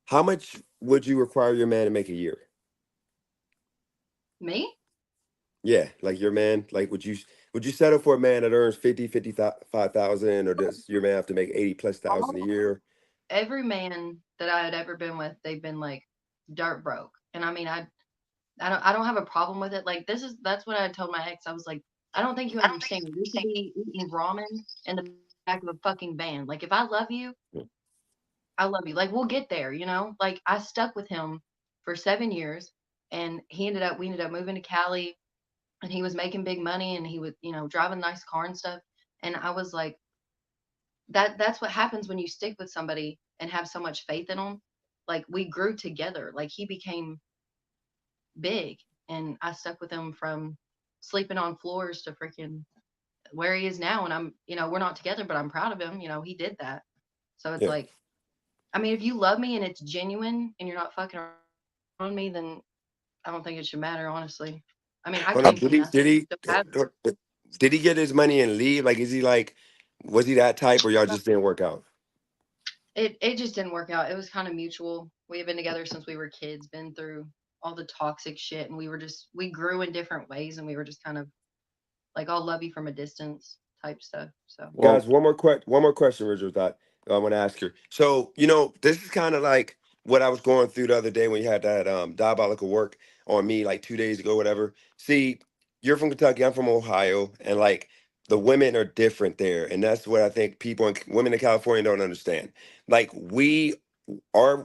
how much would you require your man to make a year? me? Yeah, like your man. Like, would you settle for a man that earns 55,000, or does your man have to make 80 plus thousand a All year? every man that I had ever been with, they've been like dirt broke. And I mean, I don't have a problem with it. Like that's what I told my ex. I was like, I don't think you understand. We should be eating ramen in the back of a fucking van. Like if I love you, I love you. Like we'll get there, you know? Like I stuck with him for 7 years and we ended up moving to Cali and he was making big money and he was, driving a nice car and stuff. And I was like, that's what happens when you stick with somebody and have so much faith in them. Like we grew together. Like he became big and I stuck with him from sleeping on floors to freaking where he is now. And we're not together, but I'm proud of him. He did that. So it's Yeah. like, I mean, if you love me and it's genuine and you're not fucking around me, then I don't think it should matter, honestly. I mean, I Hold on. came Did from he? Did nothing. he? So have, Did he get his money and leave? Like, is he like? Was he that type, or y'all just didn't work out? it just didn't work out. It was kind of mutual. We have been together since we were kids, been through all the toxic shit, and we grew in different ways, and we were just kind of like all love you from a distance type stuff. So Guys, one more question, Richard. That I want to ask you. So, this is kind of like what I was going through the other day when you had that diabolical work on me like 2 days ago, whatever. See, you're from Kentucky, I'm from Ohio, and like the women are different there, and that's what I think women in California don't understand. Like our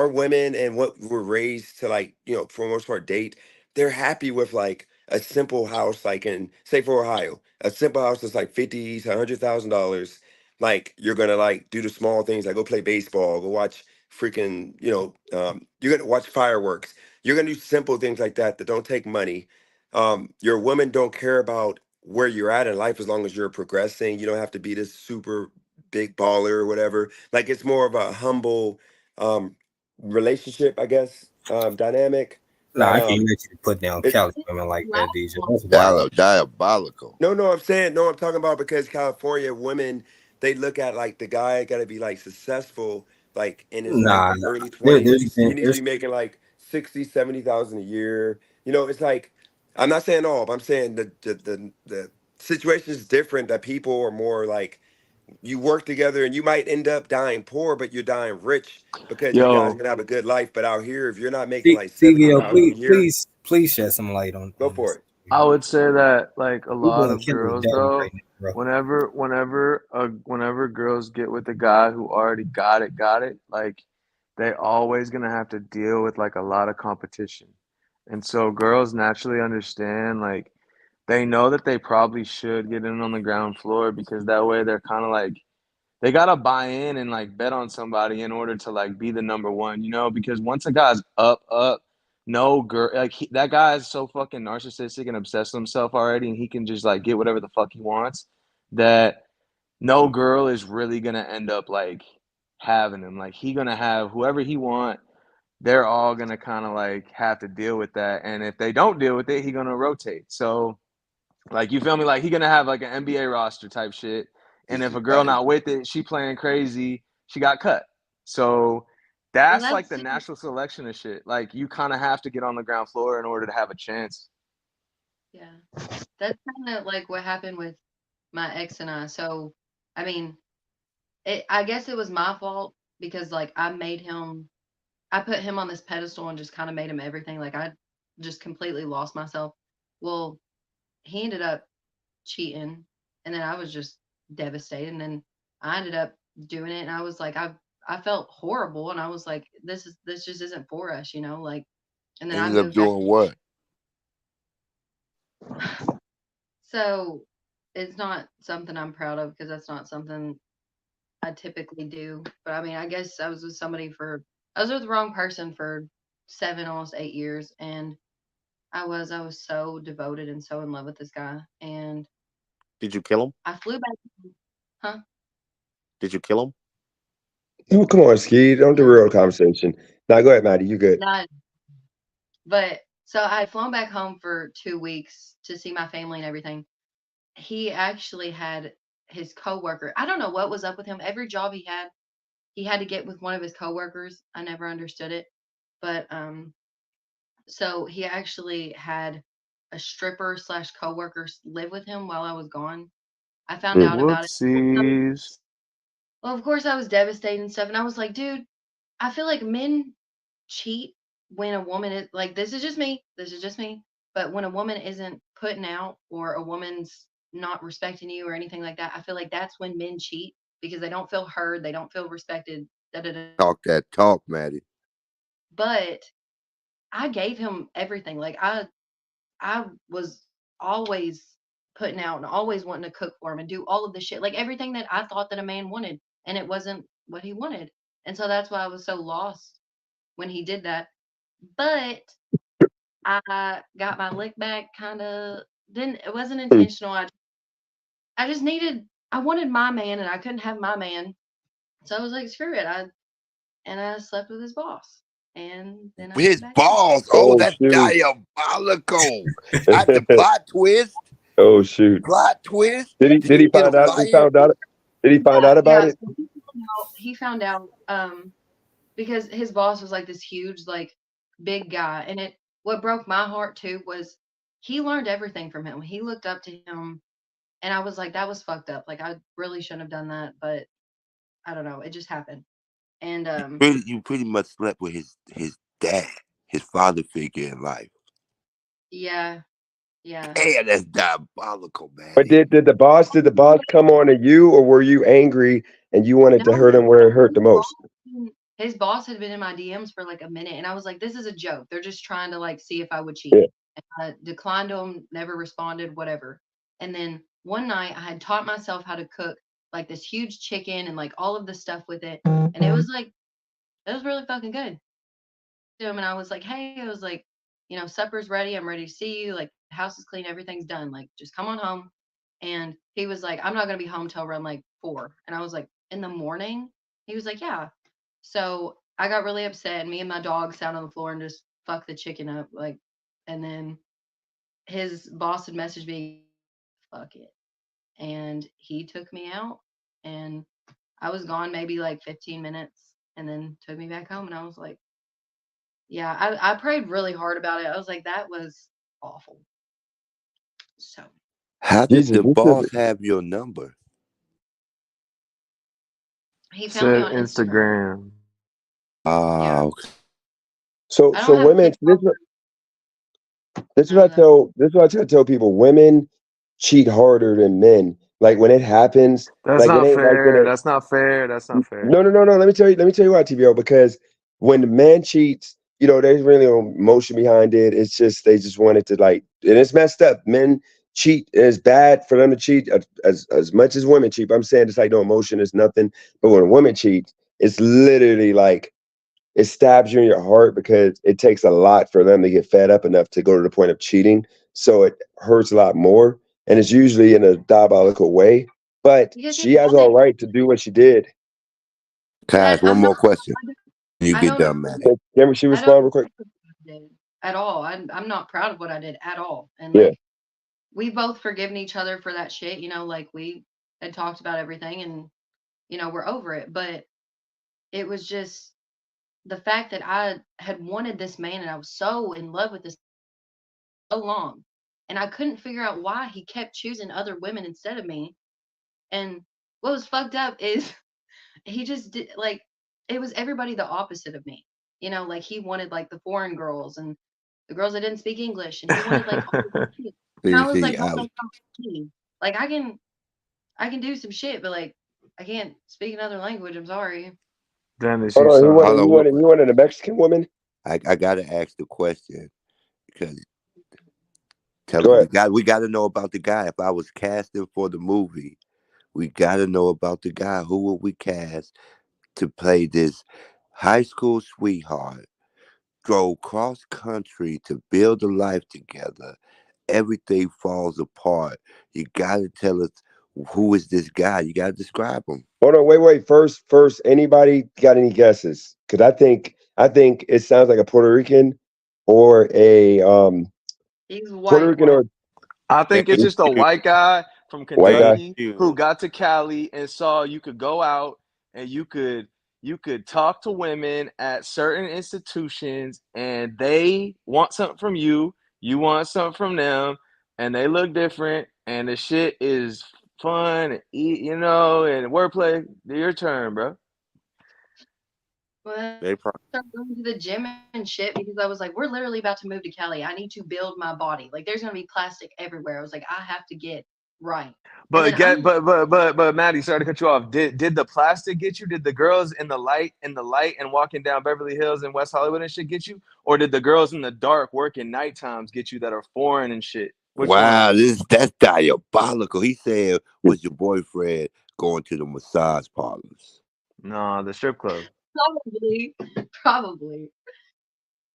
women and what we're raised to like, for the most part date, they're happy with like a simple house, like in say for Ohio, a simple house that's like 50 to $100,000. Like you're gonna like do the small things, like go play baseball, go watch freaking, you're gonna watch fireworks. You're gonna do simple things like that that don't take money. Your women don't care about where you're at in life as long as you're progressing. You don't have to be this super big baller or whatever. Like it's more of a humble relationship, I guess, dynamic. Nah, I can't Um, let you put down it, Cali women like that, DJ. That's wild. Diabolical. no, I'm talking about because California women, they look at like the guy got to be like successful, like in his like Nah, early there's 20s. He been needs to be there's making like 60, 70,000 a year. It's like, I'm not saying all, but I'm saying the situation is different, that people are more like, you work together and you might end up dying poor, but you're dying rich because you guys Yo, can have a good life. But out here, if you're not making like TVL. 70,000 a Please, year, please, please shed some light on go this. for it. I would say that like a We lot going of Kelly girls, daddy bro, right now, bro. whenever girls get with a guy who already got it, like they always gonna have to deal with like a lot of competition. And so girls naturally understand, like they know that they probably should get in on the ground floor because that way they're kind of like they gotta buy in and like bet on somebody in order to like be the number one, because once a guy's up, no girl like that guy is so fucking narcissistic and obsessed with himself already, and he can just like get whatever the fuck he wants. That no girl is really gonna end up like having him. Like he gonna have whoever he want. They're all gonna kind of like have to deal with that, and if they don't deal with it, he gonna rotate. So like you feel me? Like he gonna have like an NBA roster type shit. And if a girl not with it, she playing crazy, she got cut. So well, that's like that's the natural selection of shit. Like you kind of have to get on the ground floor in order to have a chance. Yeah. That's kind of like what happened with my ex and I. So, I mean, I guess it was my fault because like I put him on this pedestal and just kind of made him everything. Like I just completely lost myself. Well, he ended up cheating, and then I was just devastated. And then I ended up doing it, and I was like, I felt horrible, and I was like, this just isn't for us, you know. Like, and then I Ended up moved back. doing what? So it's not something I'm proud of because that's not something I typically do. But I mean, I guess I was with the wrong person for 7, almost 8 years, and I was so devoted and so in love with this guy, and Did you kill him? I flew back. Huh? Did you kill him? Oh, come on, Ski. Don't do real conversation. Now go ahead, Maddie. You good? Not, but so I had flown back home for 2 weeks to see my family and everything. He actually had his coworker. I don't know what was up with him. Every job he had to get with one of his coworkers. I never understood it, but so he actually had a stripper slash coworker live with him while I was gone. I found out about it. Whoopsies. Well, of course, I was devastated and stuff, and I was like, dude, I feel like men cheat when a woman is like, this is just me, this is just me. But when a woman isn't putting out or a woman's not respecting you or anything like that, I feel like that's when men cheat because they don't feel heard, they don't feel respected. Da, da, da. Talk that talk, Maddie. But I gave him everything. Like I was always putting out and always wanting to cook for him and do all of the shit, like everything that I thought that a man wanted, and it wasn't what he wanted. And so that's why I was so lost when he did that. But I got my lick back kind of didn't it wasn't Hmm. intentional. I just needed I wanted my man and I couldn't have my man. So I was like, screw it. I slept with his boss. And then I His came back home. balls. Oh, Oh that's shoot. diabolical. At the plot twist. Oh shoot. Plot twist. Did he Did did he he get him find out? He fired? found out. Did he find out about Yeah, it? so he found out because his boss was like this huge, like big guy. And what broke my heart too was he learned everything from him. He looked up to him, and I was like, that was fucked up. Like I really shouldn't have done that, but I don't know, it just happened. And You pretty much slept with his dad, his father figure in life. yeah, yeah. Damn, that's diabolical, But Maddie. did the boss come on to you, or were you angry and you wanted No, to hurt him where it hurt the most? his boss had been in my DMs for like a minute, and I was like, this is a joke. They're just trying to like see if I would cheat. Yeah. And I declined them, never responded, whatever. And then one night I had taught myself how to cook like this huge chicken and like all of the stuff with it. And it was really fucking good to him. And I was like, hey, I was like, supper's ready. I'm ready to see you. Like, the house is clean. Everything's done. Like, just come on home. And he was like, I'm not going to be home till around like 4. And I was like, in the morning? He was like, yeah. So I got really upset. Me and my dog sat on the floor and just fucked the chicken up. Like, and then his boss had messaged me, fuck it. And he took me out, and I was gone maybe like 15 minutes and then took me back home. And I was like, yeah, I prayed really hard about it. I was like, that was awful. So How did Jesus, the you should. boss have your number? he found me Said on Instagram. Instagram. Yeah. Okay. So I don't so have women. TikTok. This is None what of I that. tell. This is what I try to tell people. Women cheat harder than men. Like when it happens, That's like it not ain't like in fair. That's not fair. That's not fair. no, no, no, no. Let me tell you. Let me tell you why, TVL. Because when the man cheats, there's really no emotion behind it. It's just they just want it to like, and it's messed up. Men cheat. And it's bad for them to cheat as much as women cheat. But I'm saying it's like no emotion. It's nothing. But when a woman cheats, it's literally like it stabs you in your heart because it takes a lot for them to get fed up enough to go to the point of cheating. So it hurts a lot more, and it's usually in a diabolical way. But Because she has all right to do what she did. Can I but ask one more question? You I get don't done, approve Maddie. Can she I don't respond real quick? approve of what I did at all. I'm not proud of what I did at all. And Yeah. like we both forgiven each other for that shit, like we had talked about everything, and we're over it. But it was just the fact that I had wanted this man and I was so in love with this so long. and I couldn't figure out why he kept choosing other women instead of me. And what was fucked up is he just did like it was everybody the opposite of me. Like he wanted like the foreign girls and the girls that didn't speak English, and he wanted like all this shit. And I was See, like, hold on, like I can do some shit, but like I can't speak another language. I'm sorry. Dennis, Hold you on, he suck. wanted he hold on. wanted he wanted a Mexican woman. I gotta ask the question because Go ahead. we got to know about the guy. If I was casting for the movie, we got to know about the guy. Who would we cast to play this high school sweetheart? Drove cross country to build a life together. Everything falls apart. You got to tell us who is this guy. You got to describe him. Hold on, wait. First, anybody got any guesses? Because I think it sounds like a Puerto Rican or a He's Puerto white. Rican or I think it's Thank just a you. white guy from white Thank guy. Kentucky who you. got to Cali and saw you could go out and you could talk to women at certain institutions and they want something from you, you want something from them, and they look different and the shit is fun, and wordplay. Your turn, bro. Well, They probably. I started going to the gym and shit because I was like, we're literally about to move to Cali. I need to build my body. Like, there's gonna be plastic everywhere. I was like, I have to get right. And But then I'm get but Maddie, sorry to cut you off. Did the plastic get you? Did the girls in the light and walking down Beverly Hills and West Hollywood and shit get you? Or did the girls in the dark working night times get you that are foreign and shit? Which one? Wow, that's diabolical. He said, "Was your boyfriend going to the massage parlors?" No, the strip club. probably,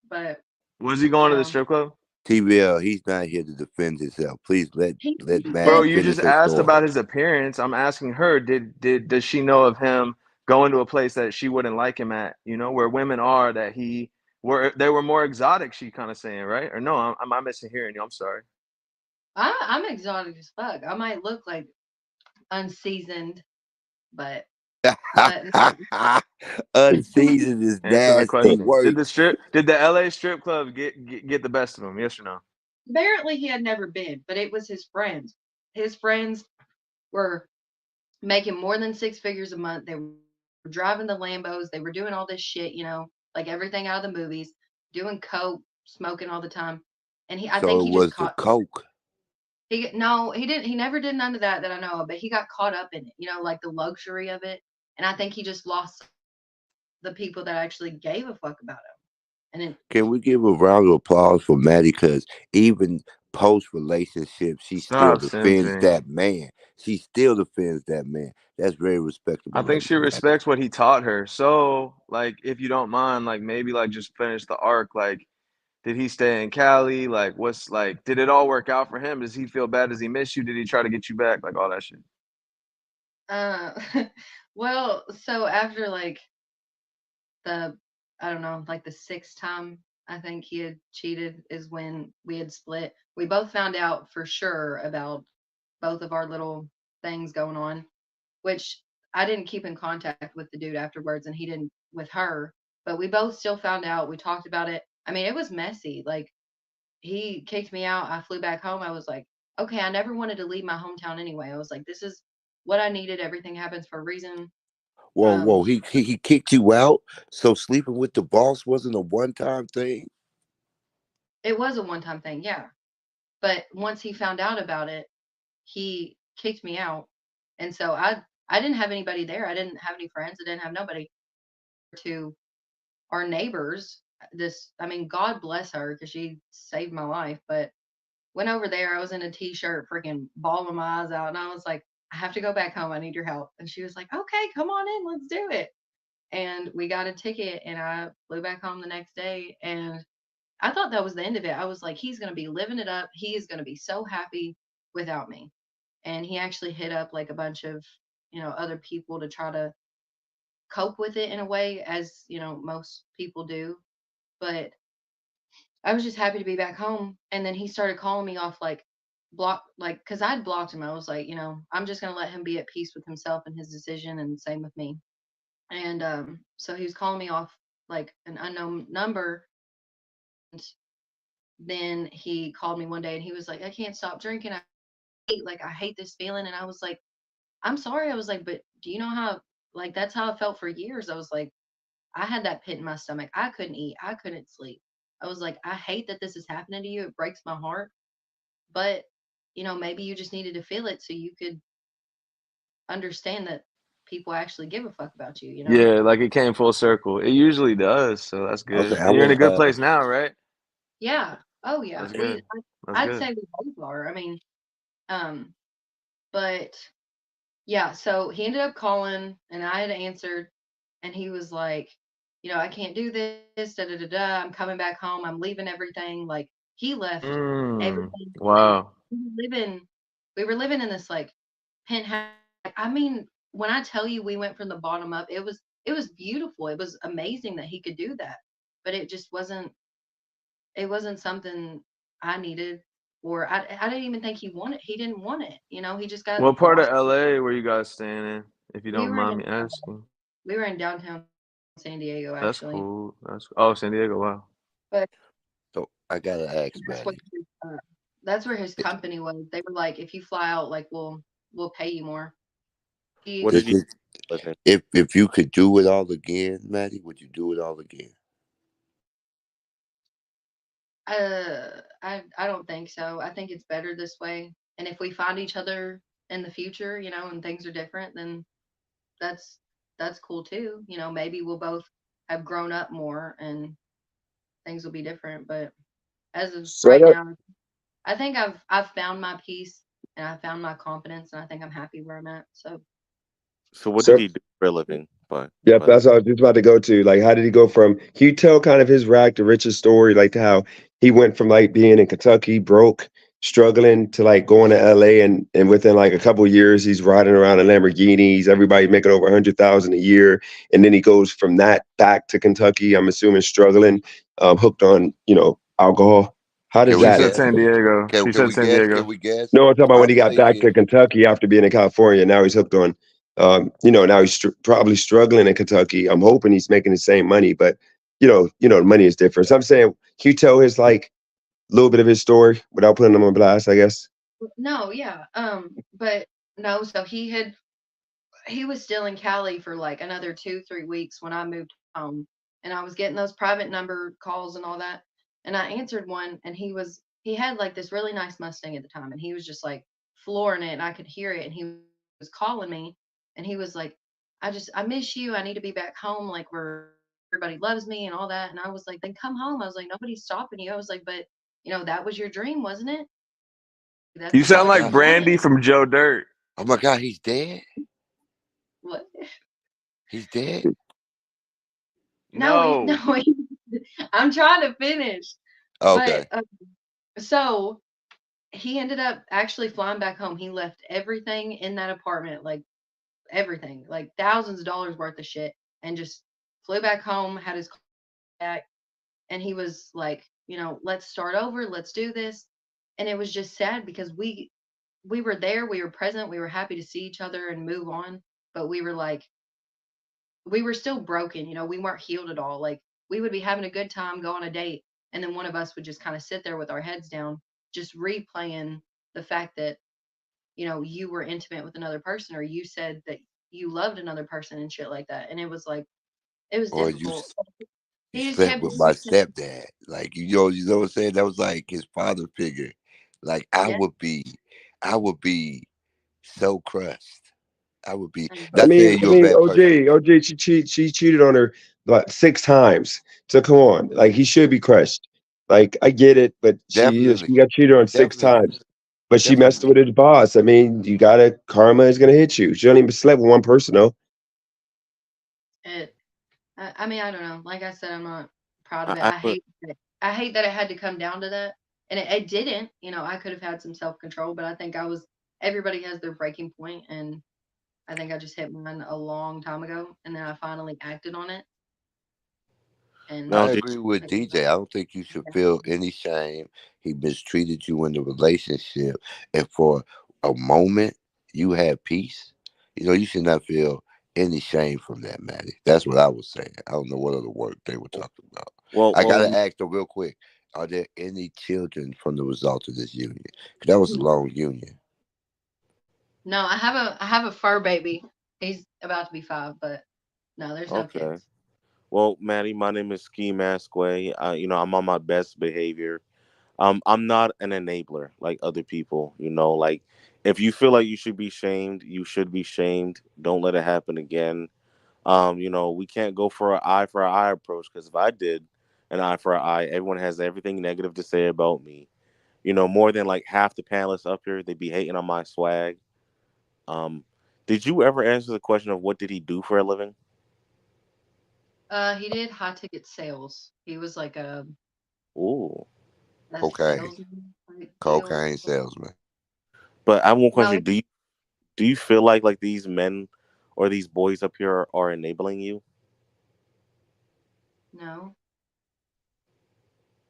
but Was he going to the yeah, strip club? TVL, he's not here to defend himself. Please he let Bro, Maddie you finish just her asked about story. his appearance. I'm asking her, does she know of him going to a place that she wouldn't like him at, where women are that they were more exotic, she kind of saying, right? Or no, I'm missing hearing you. I'm sorry. I'm exotic as fuck. I might look like unseasoned, but no. Unseasoned is Answer the nasty question. work. Did the LA strip club get the best of him? Yes or no? Apparently he had never been, but it was his friends. His friends were making more than six figures a month. They were driving the Lambos. They were doing all this shit, like everything out of the movies, doing coke, smoking all the time. And I So think it he just was the caught. coke. No, he didn't. He never did none of that I know of. But he got caught up in it, like the luxury of it. And I think he just lost the people that actually gave a fuck about him. And then, Can we give a round of applause for Maddie? Because even post relationship, she still Stop defends simping. that man. She still defends that man. That's very I respectable, think ladies she and gentlemen. respects what he taught her. So, like, if you don't mind, like, maybe like just finish the arc. Like, did he stay in Cali? Like, did it all work out for him? Does he feel bad? Does he miss you? Did he try to get you back? Like all that shit. uh, well, so after like the I don't know, like the sixth time I think he had cheated is when we had split. We both found out for sure about both of our little things going on, which I didn't keep in contact with the dude afterwards and he didn't with her, but we both still found out. We talked about it. I mean, it was messy. Like he kicked me out. I flew back home. I was like, okay, I never wanted to leave my hometown anyway. I was like, this is what I needed. Everything happens for a reason. Whoa! Um, He kicked you out. So sleeping with the boss wasn't a one time thing. it was a one-time thing, yeah. But once he found out about it, he kicked me out. And so I didn't have anybody there. I didn't have any friends. I didn't have nobody to our neighbors. This I mean, God bless her because she saved my life. But went over there, I was in a t-shirt, freaking bawling my eyes out, and I was like, I have to go back home. I need your help. And she was like, okay, come on in, let's do it. And we got a ticket and I flew back home the next day and I thought that was the end of it. I was like, he's going to be living it up. He is going to be so happy without me. And he actually hit up like a bunch of, other people to try to cope with it in a way, as, most people do. But I was just happy to be back home. And then he started calling me off like cause I'd blocked him. I was like, I'm just going to let him be at peace with himself and his decision. And same with me. And, so he was calling me off like an unknown number then he called me one day and he was like, I can't stop drinking. I hate this feeling. And I was like, I'm sorry. I was like, but do you know how, like, that's how I felt for years. I was like, I had that pit in my stomach. I couldn't eat. I couldn't sleep. I was like, I hate that this is happening to you. It breaks my heart. But, maybe you just needed to feel it so you could understand that people actually give a fuck about you, Yeah, like it came full circle. It usually does, so that's Okay, good. I And you're in a want good place now, right? Yeah. Oh yeah. That's good. That's I'd good. say we both are. I mean, um, but yeah, so he ended up calling and I had answered and he was like, I can't do this, da da da da. I'm coming back home. I'm leaving everything. Like he left everything and Wow. we were living in this like penthouse. I mean, when I tell you we went from the bottom up, it was beautiful. It was amazing that he could do that. But it wasn't something I needed or I didn't even think he didn't want it. He just got What part of lost. LA were you guys staying in, if you We don't were in mind me asking? we were in downtown San Diego That's actually. cool. Oh, San Diego. Wow. But So I gotta ask, that's what Maddie. that's where his company was. They were like, if you fly out, like we'll pay you more. What He did Does you it, live in? if you could do it all again, Maddie, would you do it all again? I don't think so. I think it's better this way. And if we find each other in the future, and things are different, then that's that's cool too. Maybe we'll both have grown up more and things will be different. But as of So right that, now, I think I've found my peace and I found my confidence and I think I'm happy where I'm at. So So what did so he do for a living? Yep, But that's what I was just about to go to. Like, how did he go from? Can you tell kind of his rag to riches story, like how he went from like being in Kentucky, broke, struggling, to like going to LA, and within like a couple of years, he's riding around in Lamborghinis. Everybody making over 100,000 a year, and then he goes from that back to Kentucky. I'm assuming struggling, hooked on alcohol. How does Can She we that? said guess? San Diego. She Can said we San guess? Can Diego. we guess? No, I'm talking about when I'll he got say back to this. Kentucky after being in California. Now he's hooked on, now he's probably struggling in Kentucky. I'm hoping he's making the same money, but the money is different. So I'm saying, can you tell his like little bit of his story without putting him on blast? I guess. no, yeah. But no, so he was still in Cali for like another 2, 3 weeks when I moved home, and I was getting those private number calls and all that. And I answered one, and he had like this really nice Mustang at the time, and he was just like flooring it, and I could hear it, and he was calling me, and he was like, I miss you. I need to be back home, like where everybody loves me and all that. And I was like, then come home. I was like, nobody's stopping you. I was like, but that was your dream, wasn't it? You Oh That's my sound what like you God! wanted. Brandy from Joe Dirt. Oh my God! He's dead. What? He's dead. No, No. I'm trying to finish. But Okay. so he ended up actually flying back home. He left everything in that apartment, like everything, like thousands of dollars worth of shit, and just flew back home, had his car back, and he was like, let's start over, let's do this. And it was just sad because we were there, we were present, we were happy to see each other and move on, but we were still broken, we weren't healed at all. Like we would be having a good time, go on a date, and then one of us would just kind of sit there with our heads down, just replaying the fact that, you were intimate with another person or you said that you loved another person and shit like that. And it was like, it was Or difficult. you He just slept kept with my reaching. stepdad. Like you know what I'm saying? That was like his father figure. Like Yeah. I would be so crushed. I would be. And I Not mean, saying I you're a mean, bad person. OJ, she cheated on her like 6 times. So come on, like he should be crushed. Like I get it, but she Definitely, got cheated on six definitely, times. But she messed definitely. with his boss. I mean, you gotta karma is gonna hit you. She don't even slept with one person though. it, I mean, I don't know. Like I said, I'm not proud of it. I would. I hate that it had to come down to that. And it didn't, I could have had some self control, but I think everybody has their breaking point, and I think I just hit mine a long time ago, and then I finally acted on it. And I Now, Jay, agree with I DJ. I don't think you should feel any shame. He mistreated you in the relationship, and for a moment you had peace. You should not feel any shame from that, Maddie. That's what I was saying. I don't know what other work they were talking about. well, I well, gotta ask though, real quick. Are there any children from the result of this union? 'Cause that was a long union. No, I have a fur baby. He's about to be 5, but no, there's no Okay. kids. Well, Maddie, my name is Ski Masque. I'm on my best behavior. I'm not an enabler like other people. Like if you feel like you should be shamed, you should be shamed. Don't let it happen again. We can't go for an eye approach because if I did an eye for an eye, everyone has everything negative to say about me. More than like half the panelists up here, they'd be hating on my swag. Um, did you ever answer the question of what did he do for a living? He did high ticket sales. He was like Ooh. a Cocaine. salesman type deal. Cocaine salesman. But I have one No, question. Do you feel like these men or these boys up here are enabling you? no.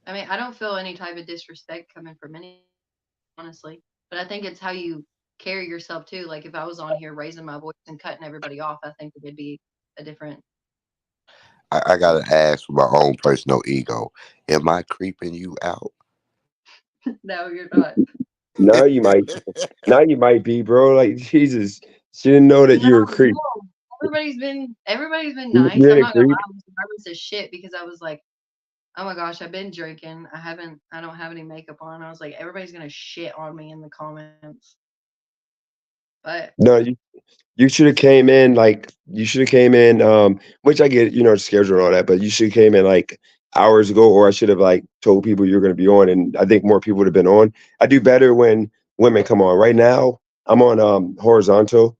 I mean, I don't feel any type of disrespect coming from any, honestly. But I think it's how you carry yourself too. Like if I was on here raising my voice and cutting everybody off, I think it'd be a different. I gotta ask for my own personal ego. Am I creeping you out? No, you're not. Now you might. Now you might be, bro. Like Jesus, she didn't know that No, you were a creep. no. Everybody's been You nice. I'm ain't a not gonna lie. creep. I was nervous as shit because I was like, oh my gosh, I've been drinking. I don't have any makeup on. I was like, everybody's gonna shit on me in the comments. But No, you should have came in like you should have came in. Which I get, the schedule and all that, but you should have came in like hours ago, or I should have like told people you're going to be on, and I think more people would have been on. I do better when women come on. Right now, I'm on horizontal.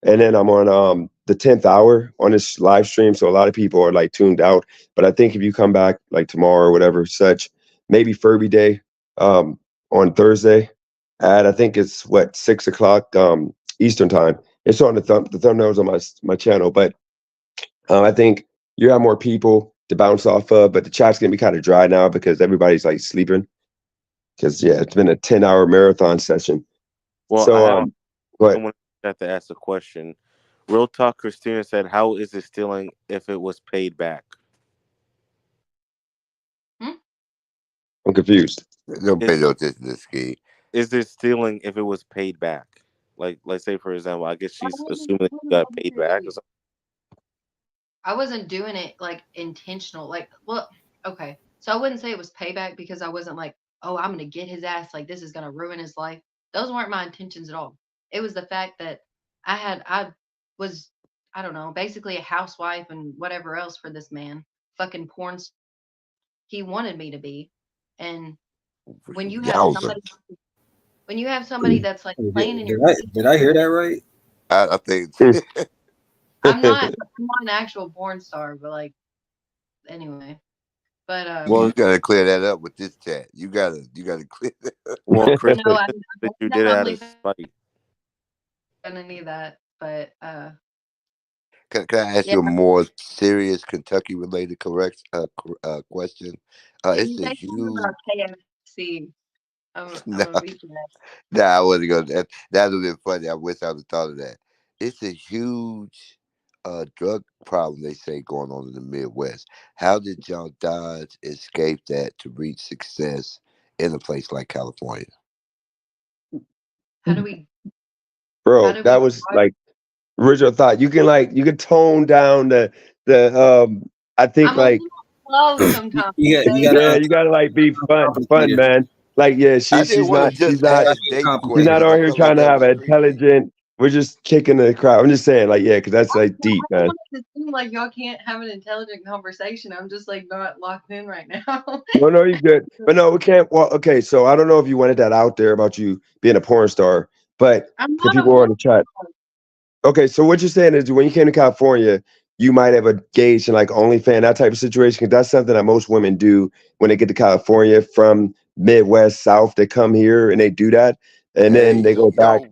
And then I'm on the 10th hour on this live stream. So a lot of people are like tuned out. But I think if you come back like tomorrow or whatever, such, maybe Furby Day on Thursday at I think it's what 6 o'clock Eastern time. It's on the thumbnails on my channel. But I think you have more people to bounce off of, but the chat's gonna be kind of dry now because everybody's like sleeping. Because yeah, it's been a 10-hour marathon session. Well, I So have but someone that to ask a question. Real talk, Christina said, "How is it stealing if it was paid back?" I'm confused. Don't pay Is no attention to this kid. is it stealing if it was paid back? Like, let's say for example, I guess I she's wasn't assuming that you doing got paid back or it. something. I wasn't doing it like intentional. Like, well, okay. So I wouldn't say it was payback because I wasn't like, oh, I'm gonna get his ass. Like this is gonna ruin his life. Those weren't my intentions at all. It was the fact that I was, I don't know, basically a housewife and whatever else for this man. Fucking he wanted me to be. And when you have Yowza. somebody that's like playing in your Did I hear that right? I think I'm not an actual porn star, but like anyway. But you gotta clear that up with this chat. You gotta clear that up. Well, Chris no, I that you that did it out of OnlyFans spite. gonna need that. But Can I ask yeah, you a more serious Kentucky related correct question? you It's a say something huge about KFC. I'm no, gonna beat that. nah, I wasn't gonna that would have been funny. I wish I would have thought of that. It's a huge drug problem they say going on in the Midwest. How did y'all Dodge escape that to reach success in a place like California? How do we? How bro, do we? that was like original thought. You can tone down the I think I'm a like little slow sometimes. You Okay. gotta yeah, you gotta like be fun, complicated. man. Like yeah, I she's didn't she's want to not just she's not ask dating she's not questions. on I here felt like trying to that have was an creepy. intelligent. We're just kicking the crowd. I'm just saying like yeah, because that's like deep, I don't man. want it to seem like y'all can't have an intelligent conversation. I'm just like not locked in right now. No, you're good. But no, we can't. Well, okay, so I don't know if you wanted that out there about you being a porn star, but I'm the not a people who are porn in the chat. star. Okay, so what you're saying is when you came to California, you might have engaged in like OnlyFans, that type of situation, because that's something that most women do when they get to California from Midwest, South. They come here and they do that, and then Hey, they go back. yo,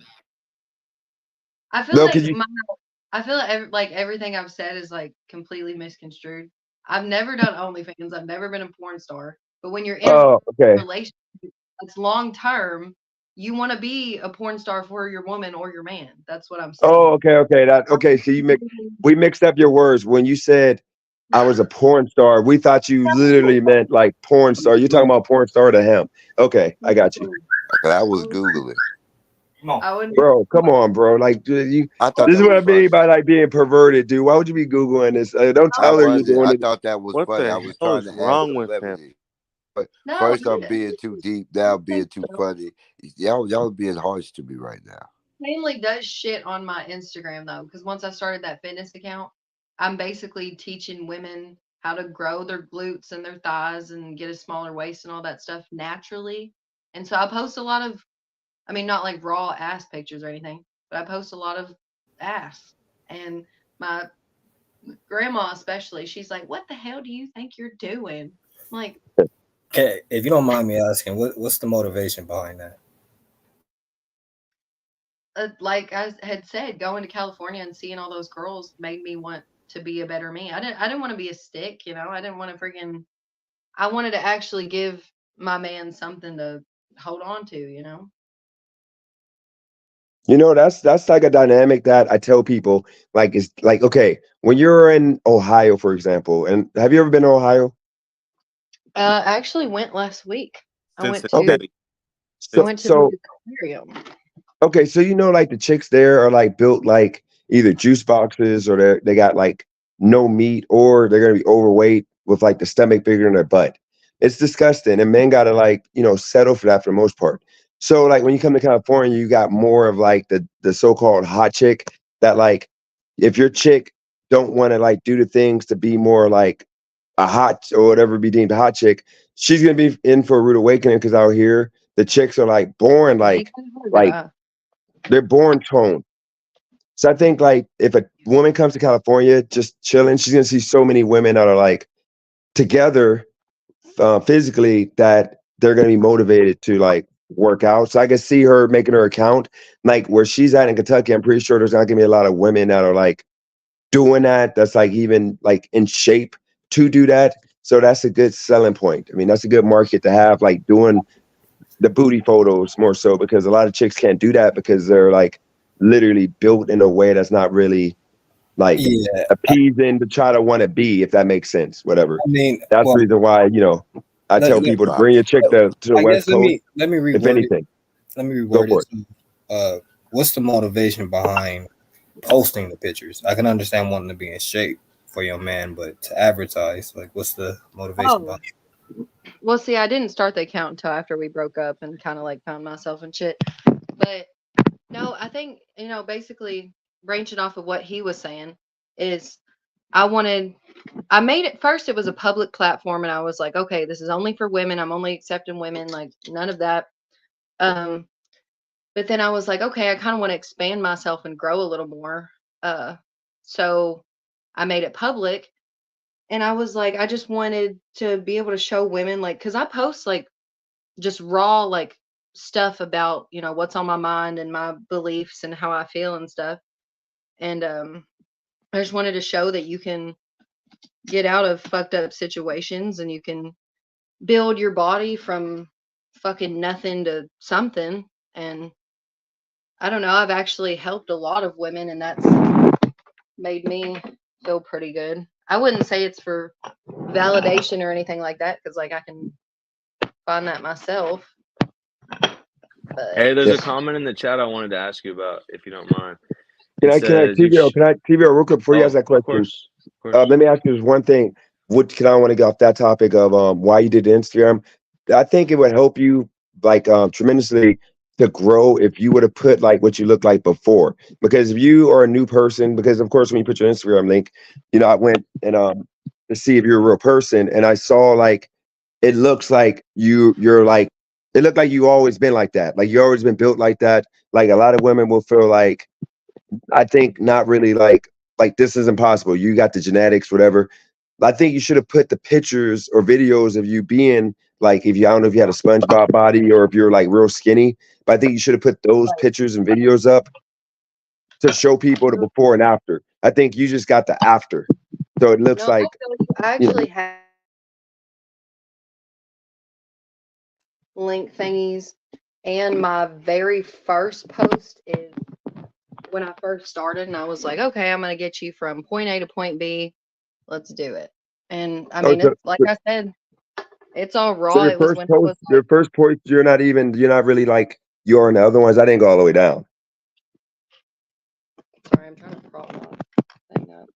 I feel No, because like you. like everything I've said is like completely misconstrued. I've never done OnlyFans. I've never been a porn star. But when you're in a Oh, okay. relationship that's long term, you want to be a porn star for your woman or your man. That's what I'm Oh, saying. okay. That okay. So we mixed up your words when you said I was a porn star. We thought you literally meant like porn star. You're talking about porn star to him. Okay, I got you. Okay, I was Googling. I wouldn't. Bro, come on, bro. Like, dude, you. I thought This is that what was I mean funny. by like being perverted, dude. Why would you be googling this? Don't I tell her you're wasn't. doing I it. thought that was What funny. I the was hell trying is to add wrong some with him? levity. But No, first, he I'm being too deep. Now I'm being too funny. Y'all being harsh to me right now. mainly does shit on my Instagram though, because once I started that fitness account, I'm basically teaching women how to grow their glutes and their thighs and get a smaller waist and all that stuff naturally. And so I post a lot of, I mean, not like raw ass pictures or anything, but I post a lot of ass. And my grandma, especially, she's like, "What the hell do you think you're doing?" I'm like, Okay, if you don't mind me asking, what's the motivation behind that? like I had said, going to California and seeing all those girls made me want to be a better me. I didn't want to be a stick, you know. I didn't want to freaking. I wanted to actually give my man something to hold on to, you know. You know, that's like a dynamic that I tell people. Like, it's like, okay, when you're in Ohio, for example, and have you ever been to Ohio? I actually went last week. I went Okay, to I so went to so the aquarium. okay, so you know, like the chicks there are like built like either juice boxes or they got like no meat or they're gonna be overweight with like the stomach bigger than their butt. It's disgusting, and men gotta like settle for that for the most part. So like when you come to California, you got more of like the so-called hot chick that like if your chick don't want to like do the things to be more like a hot or whatever be deemed a hot chick, she's gonna be in for a rude awakening because out here the chicks are like born Yeah, you kind of had a good like eye. they're born toned. So I think like if a woman comes to California just chilling, she's gonna see so many women that are like together physically that they're gonna be motivated to like work out. So I can see her making her account like where she's at in Kentucky. I'm pretty sure there's not gonna be a lot of women that are like doing that. That's like even like in shape to do that. So that's a good selling point. I mean, that's a good market to have, like doing the booty photos more so because a lot of chicks can't do that because they're like literally built in a way that's not really like Yeah, appeasing to try to want to be, if that makes sense. Whatever. I mean, That's the well, reason why I tell people to bring your chick to the I West guess Coast. let me If reword it. anything, Let me go reword for it. it. What's the motivation behind posting the pictures? I can understand wanting to be in shape for your man, but to advertise, like, what's the motivation Oh, behind well, see, I didn't start the account until after we broke up and kind of like found myself and shit. But no, I think, basically branching off of what he was saying is I wanted, I made it first, it was a public platform, and I was like, okay, this is only for women. I'm only accepting women, like none of that. Um, but then I was like, okay, I kind of want to expand myself and grow a little more. Uh, so I made it public, and I was like, I just wanted to be able to show women, like, because I post like just raw, like stuff about, what's on my mind and my beliefs and how I feel and stuff. And I just wanted to show that you can get out of fucked up situations and you can build your body from fucking nothing to something. And I don't know, I've actually helped a lot of women, and that's made me feel pretty good. I wouldn't say it's for validation or anything like that, because like I can find that myself. But Hey, there's a Yes. comment in the chat I wanted to ask you about, if you don't mind. Can It I says TVL? Can I TVL real quick before you ask oh, that of question? course, of course. Let me ask you this one thing. What can I want to get off that topic of why you did Instagram? I think it would help you like tremendously to grow if you would have put like what you looked like before. Because if you are a new person, because of course when you put your Instagram link, I went and to see if you're a real person, and I saw like it looks like you're like it looked like you always been like that. Like you always been built like that. Like a lot of women will feel like I think not really like this is impossible. You got the genetics, whatever. I think you should have put the pictures or videos of you being like if you I don't know if you had a SpongeBob body or if you're like real skinny, but I think you should have put those pictures and videos up to show people the before and after. I think you just got the after. So it looks no, I like, feel you. I you know, actually have link thingies, and my very first post is when I first started, and I was like, okay, I'm gonna get you from point A to point B. Let's do it. And I Oh, mean, it's like I said, it's all so raw. your It was first when I post, was like, you're not really like you are in the other ones. I didn't go all the way down. sorry, I'm trying to prop my thing up.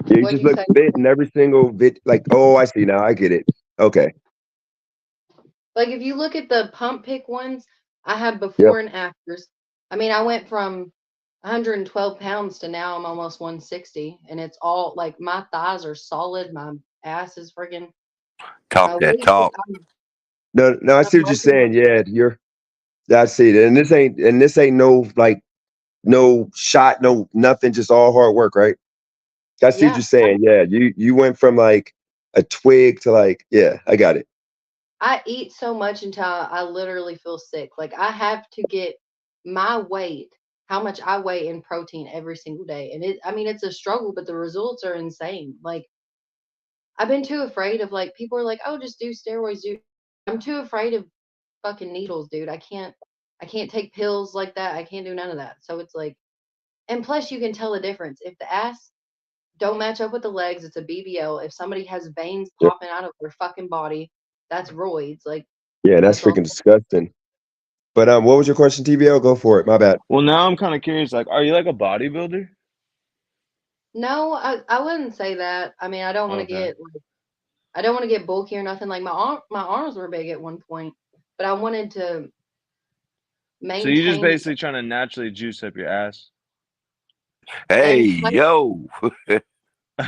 Yeah, you What'd just you look say? fit in every single vid. Like, oh, I see now. I get it. Okay. Like if you look at the pump pick ones, I have Yep. before and afters. I mean, I went from 112 pounds to now I'm almost 160, and it's all like my thighs are solid, my ass is freaking, my Talk that waist is, talk. No, I I'm see what you're working saying. on. Yeah, I see it. And this ain't no like no shot, no nothing, just all hard work, right? I see what you're Yeah, saying. Yeah, you went from like a twig to like, yeah, I got it. I eat so much until I literally feel sick. Like I have to get my weight, how much I weigh in protein every single day. And I mean, it's a struggle, but the results are insane. Like I've been too afraid of like, people are like, oh, just do steroids, dude. I'm too afraid of fucking needles, dude. I can't take pills like that. I can't do none of that. So it's like, and plus you can tell the difference. If the ass don't match up with the legs, it's a BBL. If somebody has veins Yeah, popping out of their fucking body, that's roids. Like yeah, that's that's all. freaking disgusting. But what was your question, TVL? Go for it. My bad. Well, now I'm kind of curious. Like, are you like a bodybuilder? No, I wouldn't say that. I mean, I don't want to Okay. get like, I don't want to get bulky or nothing. Like my arms were big at one point, but I wanted to So you're just maintain. basically trying to naturally juice up your ass. Hey, And yo.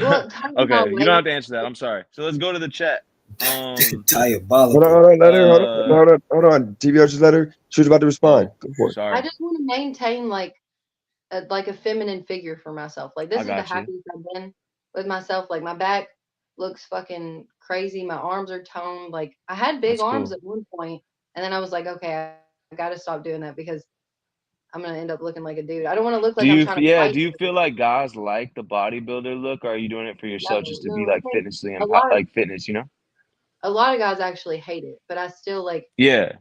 well, tighten my Okay, you don't have waist. to answer that. I'm sorry. So let's go to the chat. Hold on, Diabolical. hold on, let her, Uh, hold on. TVL, just let her. She was about to respond. oh, Go for it. I sorry. just want to maintain like a feminine figure for myself. Like I this is the got you. happiest I've been with myself. Like my back looks fucking crazy. My arms are toned. Like I had big That's arms cool. at one point, and then I was like, okay, I got to stop doing that because I'm gonna end up looking like a dude. I don't want to look like I'm trying to Yeah, fight. do you feel like guys like the bodybuilder look, or are you doing it for No, yourself just to be no. I like think fitnessly a and lot of like fitness, you know? a lot of guys actually hate it, but I still Yeah,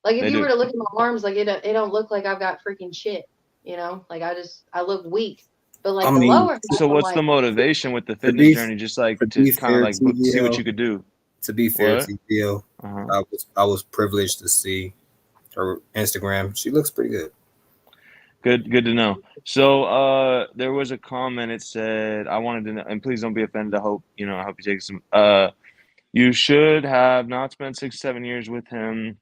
like if they you were do. to look at my arms, like it don't look like I've got freaking shit. You know, like I look weak. But I like the mean, lower half, So I'm what's like, the motivation with the to fitness be journey? Just like to to be kind of fair, like see what TVL. you could do. To be fair, What? TVL. Uh-huh. I was privileged to see her Instagram. She looks pretty good. Good to know. So there was a comment. It said, I wanted to know, and please don't be offended. I hope you take some you should have not spent 6, 7 years with him.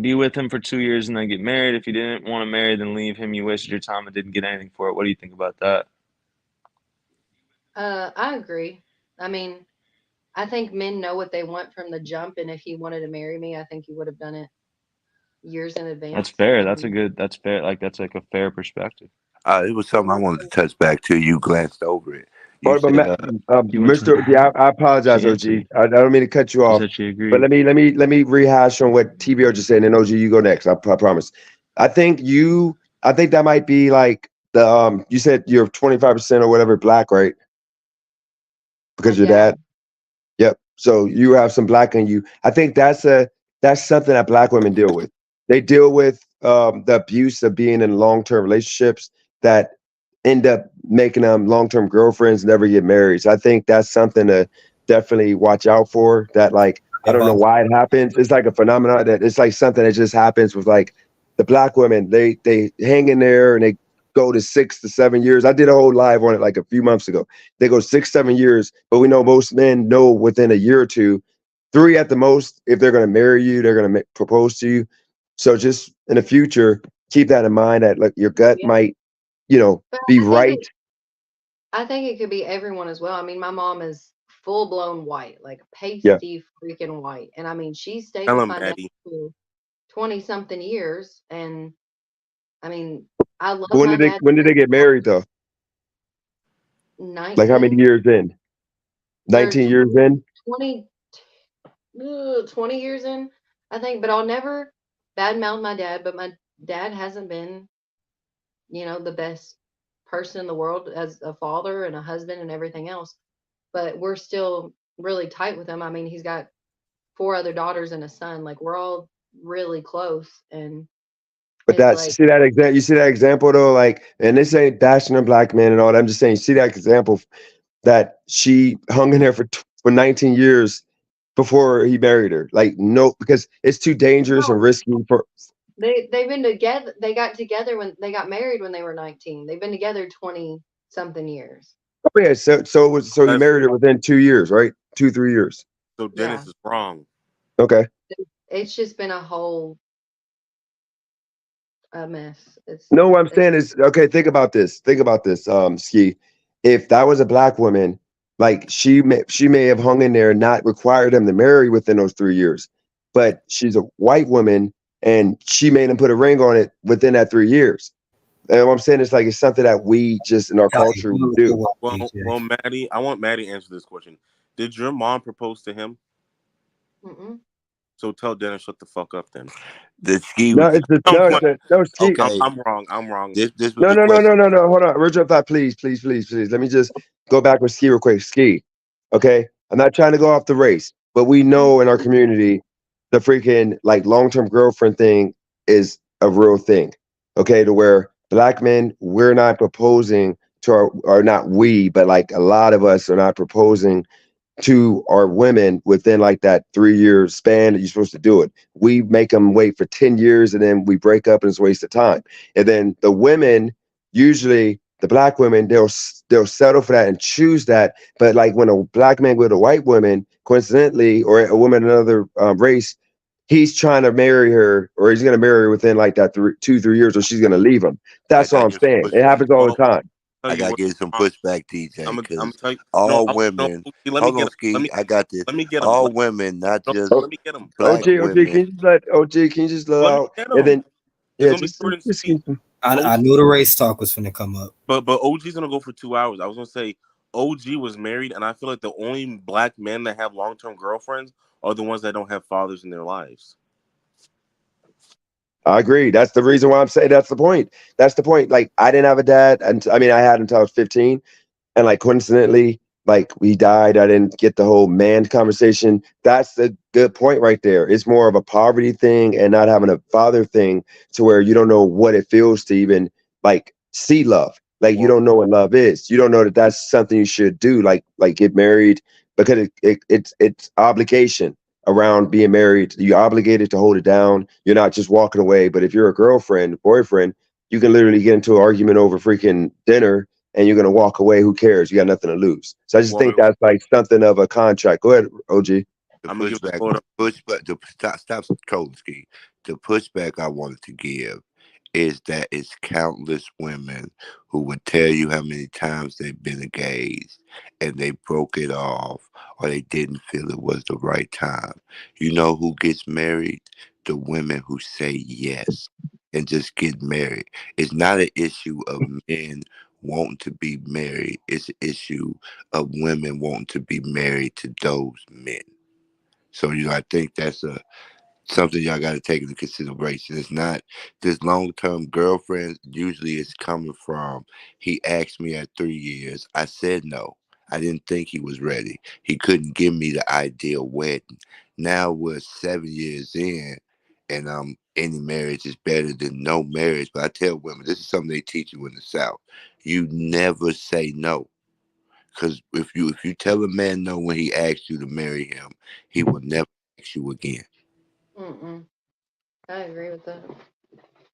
Be with him for 2 years and then get married. If you didn't want to marry, then leave him. You wasted your time and didn't get anything for it. What do you think about that? I agree. I mean, I think men know what they want from the jump, and if he wanted to marry me, I think he would have done it years in That's advance. fair. That's fair. Like that's like a fair perspective. It was something I wanted to touch back to. You glanced over it. You But said, Which one? Mr. Yeah, I apologize, She OG. answered. I don't mean to cut you She off, said she but agreed. let me rehash on what TBO just said, and then OG, you go next. I promise. I think that might be like the you said you're 25% or whatever black, right? Because your Yeah. dad. Yep. So you have some black in you. I think that's something that black women deal with. They deal with the abuse of being in long-term relationships that end up making them long-term girlfriends, never get married. So I think that's something to definitely watch out for. That like I don't know Diabolical. why it happens. It's like a phenomenon that it's like something that just happens with like the black women. They hang in there and they go to 6 to 7 years. I did a whole live on it like a few months ago. They go 6, 7 years, but we know most men know within a year or two, 3 at the most, if they're going to marry you, they're going to propose to you. So just in the future, keep that in mind that like your gut Yeah. might, But be right. I think it could be everyone as well. I mean, my mom is full blown white, like Yeah. pasty freaking white. And I mean, she stayed Tell with him, my dad Maddie. for 20 something years. And I mean, I But love my dad when did they get married though? Like how many 19 years in? or 19 years in? 20, 20 years in, I think. But I'll never badmouth my dad. But my dad hasn't been, the best person in the world as a father and a husband and everything else. But we're still really tight with him. I mean, he's got 4 other daughters and a son. Like we're all really close, and But it's that's like, see that example. You see that example though, like, and this ain't bashing on black men and all that. I'm just saying, you see that example. that she hung in there for 19 years before he married her. Like, no, because it's too dangerous and No, risky for. they've been together. They got together when they got married when they were 19. They've been together 20 something years. Oh yeah, so he That's married her within 2 years, right? 2-3 years. so Yeah, Dennis is wrong. Okay. it's just been a mess. No, what I'm It's saying is, okay, think about this. Think about this, Ski. If that was a black woman, like she may have hung in there and not required him to marry within those 3 years. But she's a white woman and she made him put a ring on it within that 3 years. And what I'm saying is like it's something that we just in our Kelly, culture you we know do. what, Well, DJ. Maddie, I want Maddie to answer this question. Did your mom propose to him? mm-mm. So tell Dennis shut the fuck up then. The ski No, was it's the I'm no, playing. no Ski. okay. I'm wrong. I'm wrong. This was No, the no, no, no, question. no, no. Hold on. Original thought, please, please, please, please. Let me just go back with Ski real quick. Ski. Okay. I'm not trying to go off the race, but we know in our community the freaking like long-term girlfriend thing is a real thing. Okay, to where black men, we're not proposing to our or not we, but like a lot of us are not proposing to our women within like that 3 year span that you're supposed to do it. We make them wait for 10 years and then we break up and it's a waste of time. And then the women, usually the black women, they'll settle for that and choose that. But like when a black man with a white woman, coincidentally, or a woman of another race, he's trying to marry her or he's going to marry her within like that 2-3 years or she's going to leave him. I That's all gotta I'm give some saying. It pushback. happens all the Well, time. tell I you gotta what. give some pushback, TJ, I'm because tell you. No, all I, no. women. Let me Hold get on, him. Let Ski. me I got this. let me get him. All women, not No, just let me get him. OG, black OG, can women. you just let OG, can you just let Let me out? get And him. then, It's yeah, gonna be short and just sweet. keep them. I OG, knew the race talk was finna come up. but OG's gonna go for 2 hours. I was gonna say OG was married, and I feel like the only black men that have long term girlfriends are the ones that don't have fathers in their lives. I agree. That's the reason why I'm saying that's the point. That's the point. Like, I didn't have a dad. And I mean, I had until I was 15. And like, coincidentally, like, we died. I didn't get the whole man conversation. That's the good point right there. It's more of a poverty thing and not having a father thing to where you don't know what it feels to even like see love. Like, you Well, don't know what love is. You don't know that that's something you should do. Like get married because it's obligation around being married. You're obligated to hold it down. You're not just walking away. But if you're a girlfriend, boyfriend, you can literally get into an argument over freaking dinner and you're gonna walk away. Who cares? You got nothing to lose. So I just well, think that's like something of a contract. Go ahead, OG. The I'm gonna give the pushback, floor to the stop trolling, Ski. The pushback I wanted to give is that it's countless women who would tell you how many times they've been engaged and they broke it off or they didn't feel it was the right time. You know who gets married? The women who say yes and just get married. It's not an issue of men wanting to be married. It's an issue of women wanting to be married to those men. So, I think that's something y'all got to take into consideration. It's not this long term girlfriend. Usually it's coming from, he asked me at 3 years. I said no. I didn't think he was ready. He couldn't give me the ideal wedding. Now we're 7 years in, and any marriage is better than no marriage. But I tell women, this is something they teach you in the South. You never say no. Because if you tell a man no when he asks you to marry him, he will never ask you again. Mm-mm. I agree with that.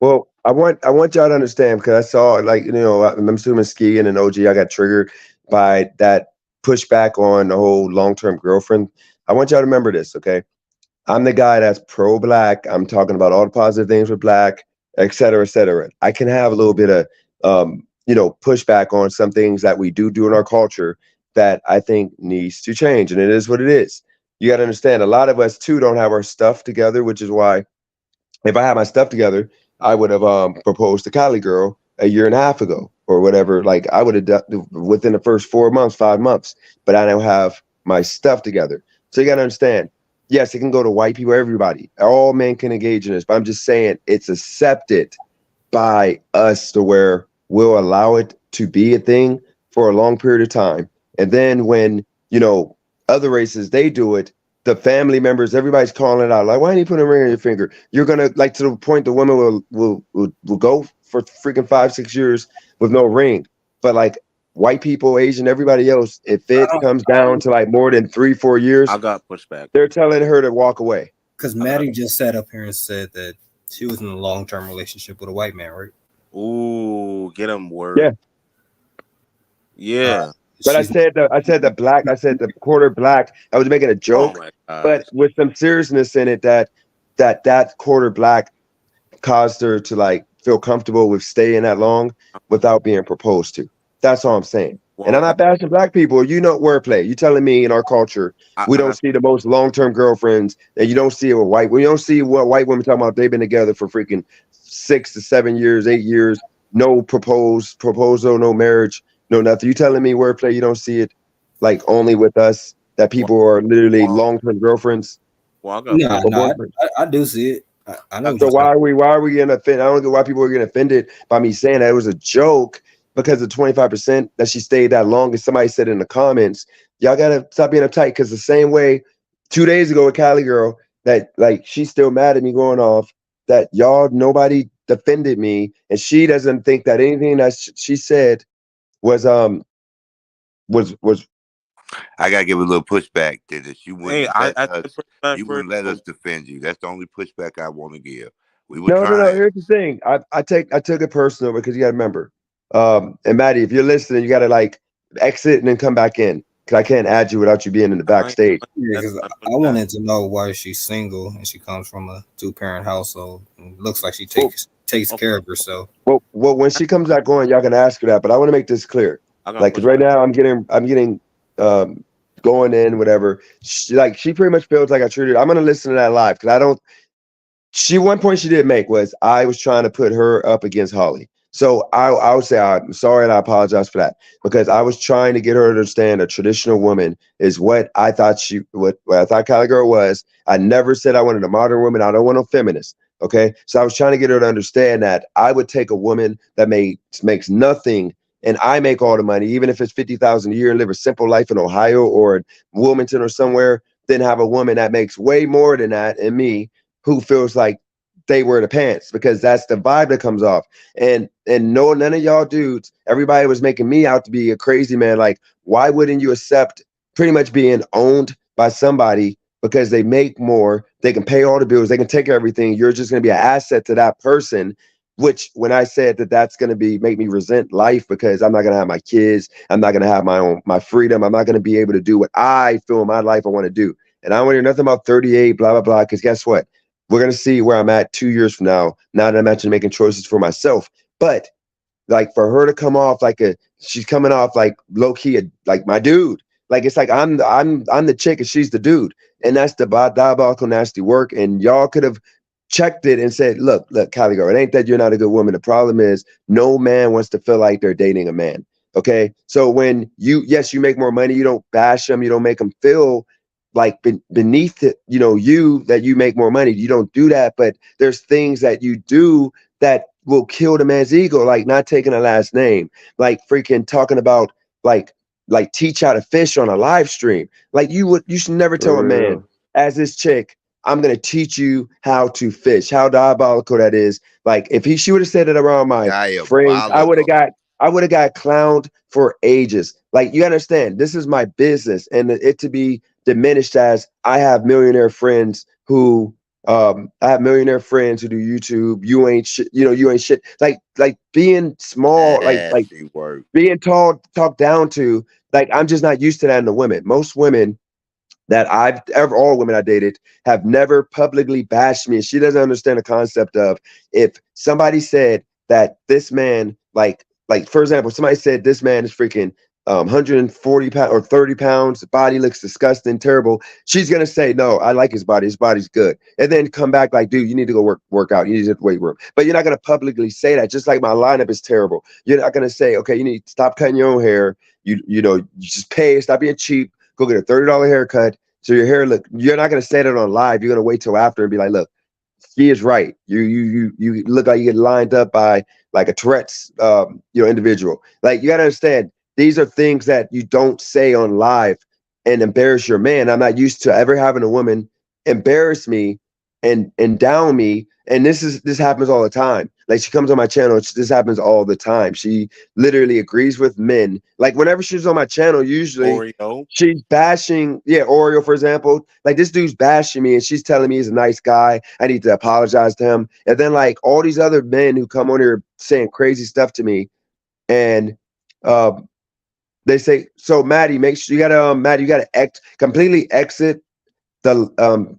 Well, I want y'all to understand because I saw like I'm assuming Ski and an OG. I got triggered by that pushback on the whole long term girlfriend. I want y'all to remember this, okay? I'm the guy that's pro black. I'm talking about all the positive things with black, et cetera, et cetera. I can have a little bit of, pushback on some things that we do in our culture that I think needs to change. And it is what it is. You got to understand, a lot of us too don't have our stuff together, which is why if I had my stuff together, I would have proposed to Cali girl a year and a half ago or whatever. Like I would have done within the first 4 months, 5 months, but I don't have my stuff together. So you got to understand, yes, it can go to white people, everybody. All men can engage in this, but I'm just saying it's accepted by us to where we'll allow it to be a thing for a long period of time. And then when, other races, they do it, the family members, everybody's calling it out. Like, why didn't you put a ring on your finger? You're gonna like to the point the women will go for freaking 5-6 years with no ring. But like white people, Asian, everybody else, if I it don't, comes down to like more than 3-4 years, I got pushback they're telling her to walk away. because Maddie just sat up here and said that she was in a long-term relationship with a white man, right? Ooh, get him word. Yeah. Yeah. But I said the quarter black. I was making a Oh joke, my gosh. but with some seriousness in it that quarter black caused her to like feel comfortable with staying that long without being proposed to. That's all I'm saying. And I'm Well, not bashing black people. You know, wordplay. You telling me in our culture we don't see the most long-term girlfriends, and you don't see it with white. We don't see what white women talking about. They've been together for freaking 6 to 7 years, 8 years, no proposal, no marriage, no nothing. You telling me wordplay? You don't see it like only with us that people are literally long-term girlfriends. well, I got No, or no, boyfriends. I do see it. I know what So you're saying. why are we getting offended? I don't get why people are getting offended by me saying that it was a joke because the 25% that she stayed that long. And somebody said in the comments, y'all gotta stop being uptight because the same way 2 days ago with Cali girl that like she's still mad at me going off that y'all nobody defended me and she doesn't think that anything that she said was was I gotta give a little pushback to this. You Hey, wouldn't I let said us. pushback You first. wouldn't let us defend you. That's the only pushback I want to give. We were No. trying. Here's the thing. I took it personal because you got to remember. And Maddie, if you're listening, you got to like exit and then come back in because I can't add you without you being in the backstage. Yeah, because I wanted to know why she's single and she comes from a 2-parent household. And looks like she takes care of herself. Well, when she comes back on, y'all can ask her that. But I want to make this clear. Like, cause right now I'm getting going in whatever. She pretty much feels like I treated. I'm gonna listen to that live because I don't. One point she did make was I was trying to put her up against Holly. So I would say I'm sorry and I apologize for that because I was trying to get her to understand a traditional woman is what I thought what I thought Cali girl was. I never said I wanted a modern woman. I don't want no feminist. Okay. So I was trying to get her to understand that I would take a woman that makes nothing and I make all the money, even if it's 50,000 a year and live a simple life in Ohio or Wilmington or somewhere, then have a woman that makes way more than that and me who feels like they wear the pants because that's the vibe that comes off. And no, none of y'all dudes, everybody was making me out to be a crazy man. Like, why wouldn't you accept pretty much being owned by somebody because they make more, they can pay all the bills, they can take everything. You're just going to be an asset to that person. Which when I said that's going to make me resent life because I'm not going to have my kids, I'm not going to have my freedom, I'm not going to be able to do what I feel in my life I want to do. And I don't want to hear nothing about 38, blah, blah, blah, because guess what? We're going to see where I'm at 2 years from now that I'm actually making choices for myself. But like for her to come off she's coming off like low key, like my dude. Like it's like I'm the chick and she's the dude. And that's the diabolical nasty work. And y'all could have checked it and said, look, Cali girl, it ain't that you're not a good woman. The problem is no man wants to feel like they're dating a man. Okay. So when you make more money, you don't bash them, you don't make them feel like beneath it, you that you make more money. You don't do that, but there's things that you do that will kill the man's ego, like not taking a last name, like freaking talking about like teach how to fish on a live stream. Like you should never tell a man as this chick, I'm gonna teach you how to fish. How diabolical that is. Like if she would have said it around my friends, I would have got clowned for ages. Like you understand, this is my business, and it to be diminished as I have millionaire friends who do YouTube. You ain't shit. You ain't shit. Like being small, like being talked down to. Like I'm just not used to that in the women. Most women that all women I dated have never publicly bashed me. And she doesn't understand the concept of if somebody said that this man, like for example, somebody said this man is freaking 140 pounds or 30 pounds, the body looks disgusting, terrible. She's gonna say, no, I like his body. His body's good. And then come back like, dude, you need to go work out. You need to hit the weight room. But you're not gonna publicly say that. Just like my lineup is terrible. You're not gonna say, okay, you need to stop cutting your own hair. You just pay, stop being cheap. Go get a $30 haircut. So your hair you're not gonna say that on live. You're gonna wait till after and be like, look, he is right. You look like you get lined up by like a Tourette's individual. Like you gotta understand, these are things that you don't say on live and embarrass your man. I'm not used to ever having a woman embarrass me and down me. And this happens all the time. Like she comes on my channel, this happens all the time. She literally agrees with men. Like whenever she's on my channel, usually Oreo. she's bashing, Oreo, for example. Like this dude's bashing me and she's telling me he's a nice guy. I need to apologize to him. And then like all these other men who come on here saying crazy stuff to me, and they say, so Maddie, make sure you gotta completely exit the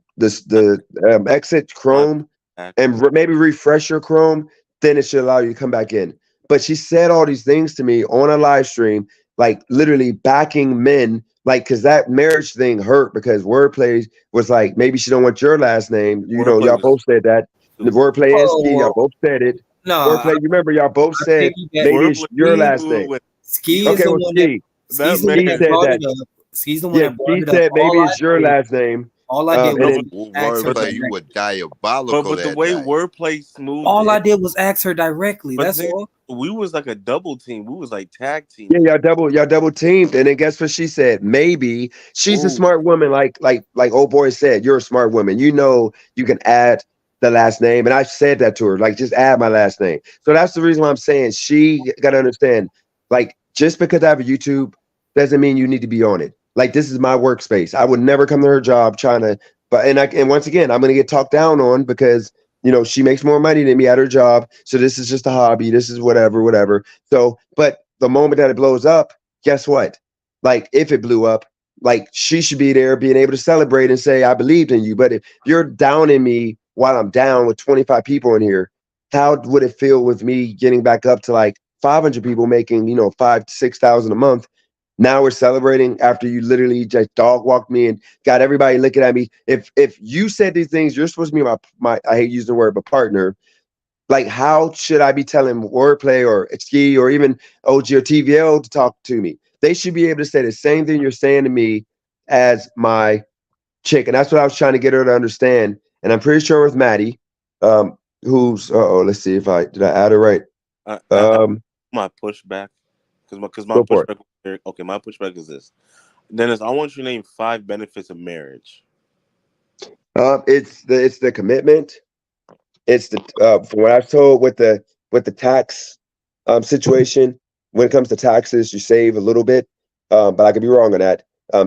exit Chrome and maybe refresh your Chrome, then it should allow you to come back in. But she said all these things to me on a live stream, like literally backing men, like because that marriage thing hurt because wordplay was like maybe she don't want your last name. You know, y'all both said that. The wordplay and ski, y'all both said it. Wordplay, you remember y'all both said maybe it's your last name. Ski is Okay, the well, one Ski. Ski's the one that said brought that. it up. Ski's the one that brought He it said up. maybe it's your last name. All I did was ask her Wordplay, you were diabolical But the that way night. wordplay smooth. All I did was ask her directly. But That's then all. we was like a double team. We was like tag team. Yeah, y'all double teamed, and then guess what she said? Maybe she's a smart woman, like old boy said. You're a smart woman. You know you can add the last name, and I said that to her, like just add my last name. So that's the reason why I'm saying she got to understand, like just because I have a YouTube doesn't mean you need to be on it. Like this is my workspace. I would never come to her job trying to, and once again I'm gonna get talked down on because she makes more money than me at her job. So this is just a hobby. This is whatever. So, but the moment that it blows up, guess what? Like if it blew up, like she should be there being able to celebrate and say, I believed in you. But if you're downing me while I'm down with 25 people in here, how would it feel with me getting back up to like 500 people making, 5,000 to 6,000 a month? Now we're celebrating after you literally just dog walked me and got everybody looking at me. If you said these things, you're supposed to be my I hate using the word, but partner. Like, how should I be telling wordplay or ski or even OG or TVL to talk to me? They should be able to say the same thing you're saying to me as my chick. And that's what I was trying to get her to understand. And I'm pretty sure with Maddie, who's let's see if did I add her right. My pushback, because my Go for pushback. Okay, my pushback is this. Dennis, I want you to name 5 benefits of marriage. It's the commitment. It's the from what I've told with the tax situation. When it comes to taxes, you save a little bit, but I could be wrong on that.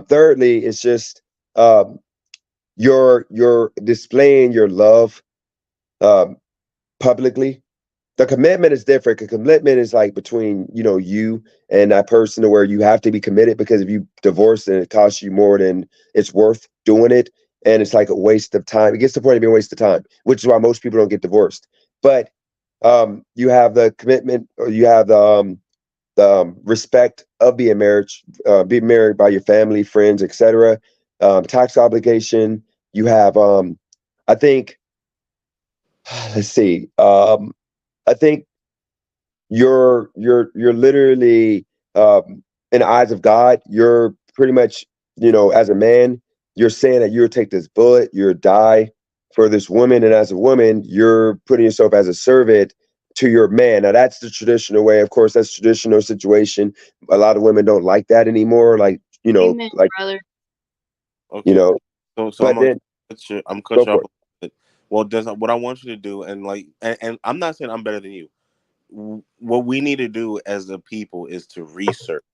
Thirdly, it's just you're displaying your love publicly. The commitment is different. Because commitment is like between you and that person, to where you have to be committed, because if you divorce, then it costs you more than it's worth doing it, and it's like a waste of time. It gets to the point of being a waste of time, which is why most people don't get divorced. But you have the commitment, or you have the respect of being being married by your family, friends, etc. Tax obligation. You have I think. Let's see. I think you're literally in the eyes of God, you're pretty much, as a man, you're saying that you'll take this bullet, you'll die for this woman, and as a woman, you're putting yourself as a servant to your man. Now that's the traditional way. Of course, that's traditional situation. A lot of women don't like that anymore. Like, Amen, like brother. Okay. So but then I'm go cut you for off. it. Well, what I want you to do, and I'm not saying I'm better than you. What we need to do as a people is to research,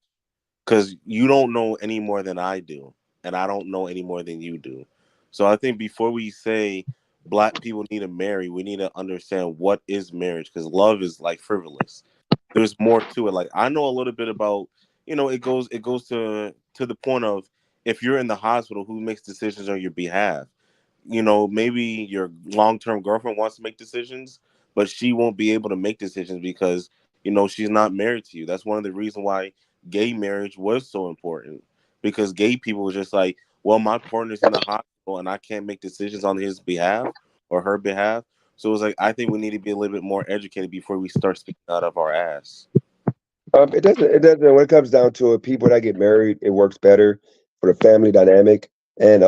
because you don't know any more than I do, and I don't know any more than you do. So I think before we say Black people need to marry, we need to understand what is marriage, because love is like frivolous. There's more to it. Like I know a little bit about, it goes to the point of, if you're in the hospital, who makes decisions on your behalf? Maybe your long-term girlfriend wants to make decisions, but she won't be able to make decisions because, she's not married to you. That's one of the reasons why gay marriage was so important, because gay people were just like, well, my partner's in the hospital and I can't make decisions on his behalf or her behalf. So it's like, I think we need to be a little bit more educated before we start speaking out of our ass. It doesn't. It doesn't. When it comes down to it, people that get married, it works better for the family dynamic, and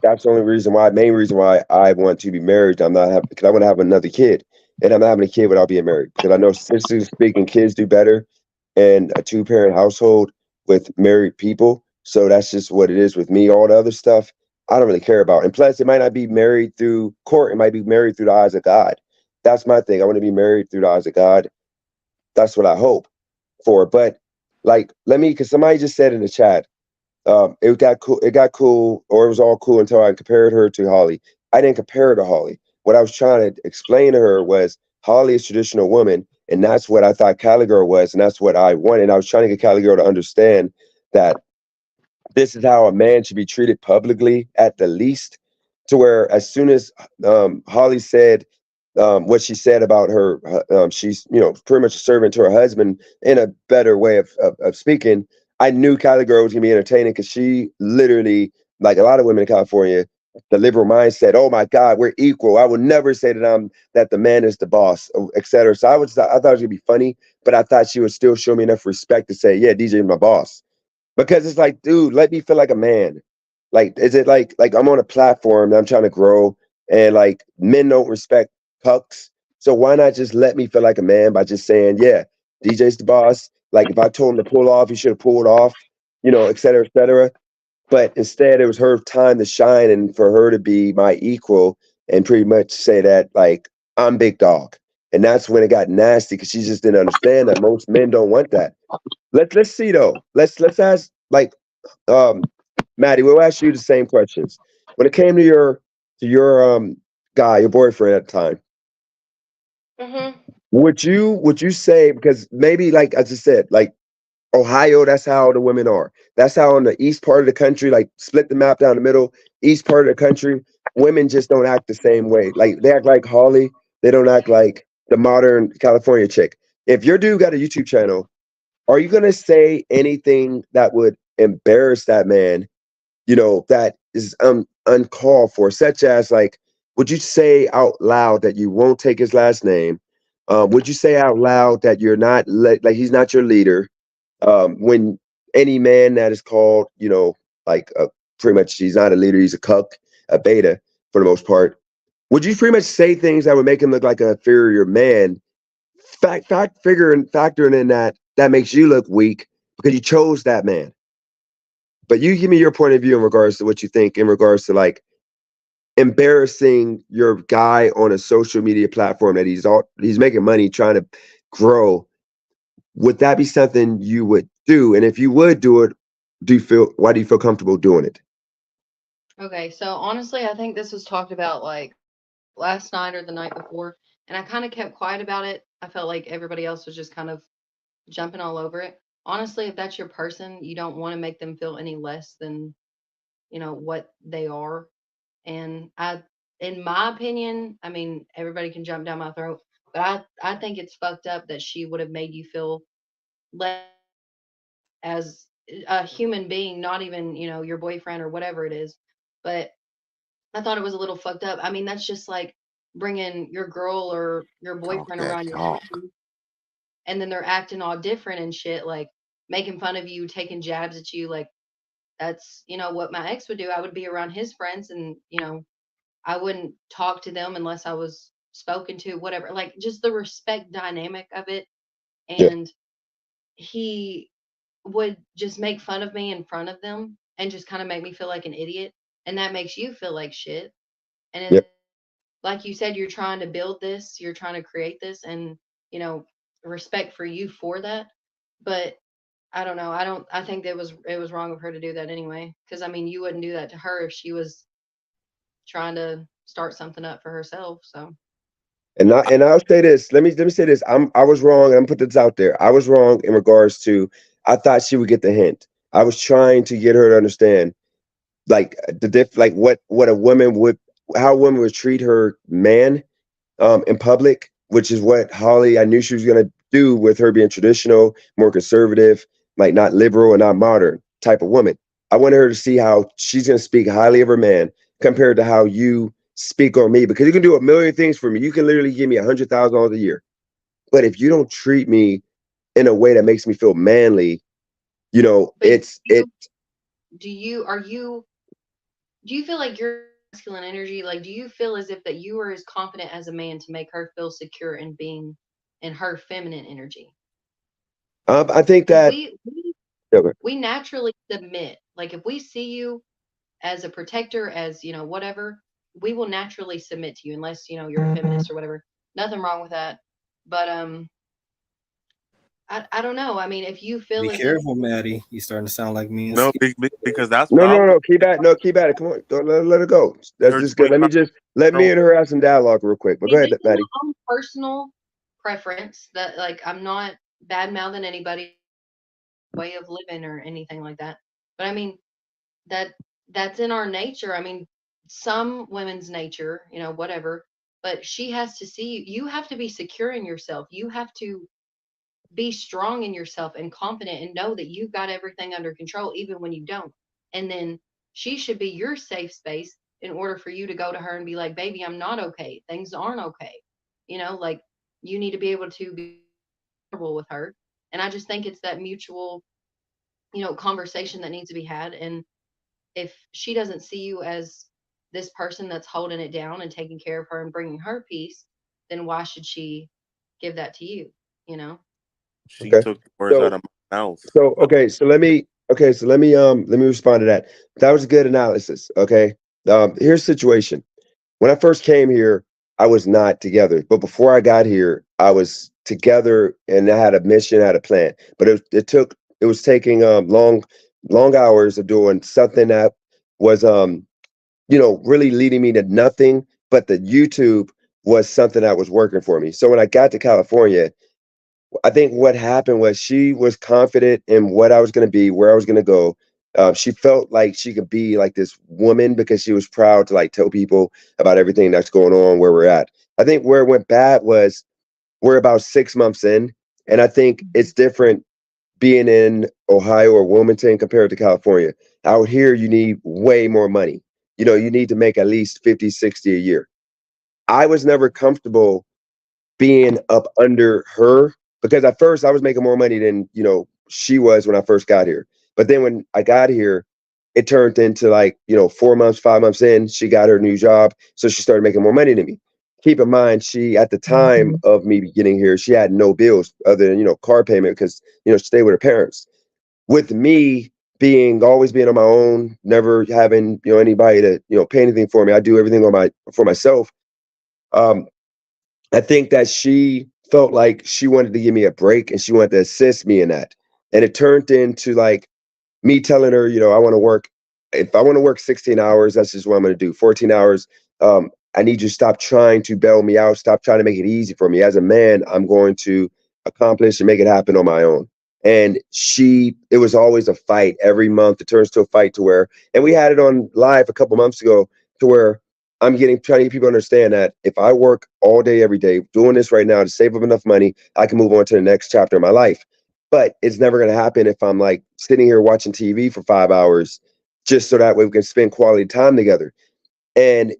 that's the only reason why. Main reason why I want to be married. I'm not having, because I want to have another kid, and I'm not having a kid without being married, because I know statistically speaking, kids do better in a 2-parent household with married people. So that's just what it is with me. All the other stuff, I don't really care about. And plus, it might not be married through court. It might be married through the eyes of God. That's my thing. I want to be married through the eyes of God. That's what I hope for. But like, because somebody just said in the chat, it got cool. It got cool, or it was all cool until I compared her to Holly. I didn't compare her to Holly. What I was trying to explain to her was Holly is a traditional woman, and that's what I thought Cali Girl was, and that's what I wanted. I was trying to get Cali Girl to understand that this is how a man should be treated publicly at the least, to where as soon as Holly said what she said about her, she's pretty much a servant to her husband in a better way of speaking. I knew Kylie Girl was gonna be entertaining because she literally, like a lot of women in California, the liberal mindset, oh my God, we're equal. I would never say that the man is the boss, etc. So I thought it was gonna be funny, but I thought she would still show me enough respect to say, yeah, DJ is my boss. Because it's like, dude, let me feel like a man. Like, is it like I'm on a platform that I'm trying to grow, and like men don't respect cucks? So why not just let me feel like a man by just saying, yeah, DJ's the boss. Like if I told him to pull off, he should have pulled off, et cetera, et cetera. But instead, it was her time to shine and for her to be my equal and pretty much say that like I'm big dog. And that's when it got nasty because she just didn't understand that most men don't want that. Let's see though. Let's ask like Maddie, we'll ask you the same questions. When it came to your guy, your boyfriend at the time, Mm-hmm. would you say, because maybe like as I said, like Ohio, that's how the women are. That's how in the east part of the country, like split the map down the middle, east part of the country, women just don't act the same way. Like they act like Holly, they don't act like the modern California chick. If your dude got a YouTube channel, are you gonna say anything that would embarrass that man, that is uncalled for, such as like, would you say out loud that you won't take his last name? Would you say out loud that you're not like he's not your leader? When any man that is called, like pretty much he's not a leader, he's a cuck, a beta for the most part. Would you pretty much say things that would make him look like an inferior man? Factoring in that makes you look weak because you chose that man. But you give me your point of view in regards to what you think in regards to like embarrassing your guy on a social media platform that he's making money trying to grow. Would that be something you would do? And if you would do it, why do you feel comfortable doing it? Okay, so honestly, I think this was talked about like last night or the night before, and I kind of kept quiet about it. I felt like everybody else was just kind of jumping all over it. Honestly, if that's your person, you don't want to make them feel any less than, what they are. And in my opinion, I mean, everybody can jump down my throat, but I think it's fucked up that she would have made you feel less as a human being, not even, your boyfriend or whatever it is. But I thought it was a little fucked up. I mean, that's just like bringing your girl or your Talk boyfriend that around your talk. house, and then they're acting all different and shit, like making fun of you, taking jabs at you. Like that's, what my ex would do. I would be around his friends, and, I wouldn't talk to them unless I was spoken to, whatever. Like just the respect dynamic of it. Yeah, And he would just make fun of me in front of them and just kind of make me feel like an idiot. And that makes you feel like shit. And yeah. like you said, you're trying to build this, you're trying to create this, and, you know, respect for you for that. But I don't know. I think it was wrong of her to do that anyway. Because I mean, you wouldn't do that to her if she was trying to start something up for herself. So And I'll say this. Let me say this. I was wrong. And I'm put this out there. I was wrong in regards to I thought she would get the hint. I was trying to get her to understand like like what a woman would, how a woman would treat her man in public, which is what Holly, I knew she was gonna do with her being traditional, more conservative, like not liberal and not modern type of woman. I wanted her to see how she's gonna speak highly of her man compared to how you speak on me, because you can do a million things for me. You can literally give me $100,000 a year, but if you don't treat me in a way that makes me feel manly, but it. do you are you do you feel like your masculine energy, like do you feel as if that you are as confident as a man to make her feel secure in being in her feminine energy? I think Because that. we Okay. we naturally submit. Like if we see you as a protector, as whatever, we will naturally submit to you unless you're a feminist or whatever. Nothing wrong with that. But I don't know. I mean, if you feel Be as if careful, Maddie. You starting to sound like me and No, Steve. because that's what No, I no, was. no. Keep at it. No, keep at it. Come on. Don't let it go. That's Her just good. Let me 25. just let me and her have some dialogue real quick. But I go mean, ahead, this is Maddie. my own personal preference that like I'm not bad mouthing anybody way of living or anything like that. But I mean that that's in our nature. I mean, some women's nature, whatever. But she has to see you have to be secure in yourself. You have to be strong in yourself and confident and know that you've got everything under control even when you don't. And then she should be your safe space in order for you to go to her and be like, baby, I'm not okay. Things aren't okay. Like you need to be able to be comfortable with her. And I just think it's that mutual, conversation that needs to be had. And if she doesn't see you as this person that's holding it down and taking care of her and bringing her peace, then why should she give that to you? You know? She Okay. took the words out So of my mouth. so okay. So let me respond to that. That was a good analysis. Okay. Here's the situation. When I first came here, I was not together. But before I got here, I was together and I had a mission, I had a plan. But it was taking long hours of doing something that was really leading me to nothing. But the YouTube was something that was working for me. So when I got to California, I think what happened was she was confident in what I was going to be, where I was going to go. She felt like she could be like this woman because she was proud to like tell people about everything that's going on where we're at. I think where it went bad was we're about 6 months in, and I think it's different being in Ohio or Wilmington compared to California. Out here, you need way more money. You need to make at least 50, 60 a year. I was never comfortable being up under her because at first I was making more money than she was when I first got here. But then when I got here, it turned into like 4 months, 5 months in, she got her new job, so she started making more money than me. Keep in mind, she at the time of me getting here, she had no bills other than car payment because she stayed with her parents. With me always being on my own, never having anybody to pay anything for me, I do everything for myself. Um, I think that she felt like she wanted to give me a break and she wanted to assist me in that. And it turned into like me telling her, I want to work. If I want to work 16 hours, that's just what I'm going to do. 14 hours. I need you to stop trying to bail me out. Stop trying to make it easy for me. As a man, I'm going to accomplish and make it happen on my own. And it was always a fight every month. It turns to a fight to where, and we had it on live a couple months ago to where trying to get people to understand that if I work all day, every day, doing this right now to save up enough money, I can move on to the next chapter of my life. But it's never going to happen if I'm like sitting here watching TV for 5 hours just so that way we can spend quality time together. And,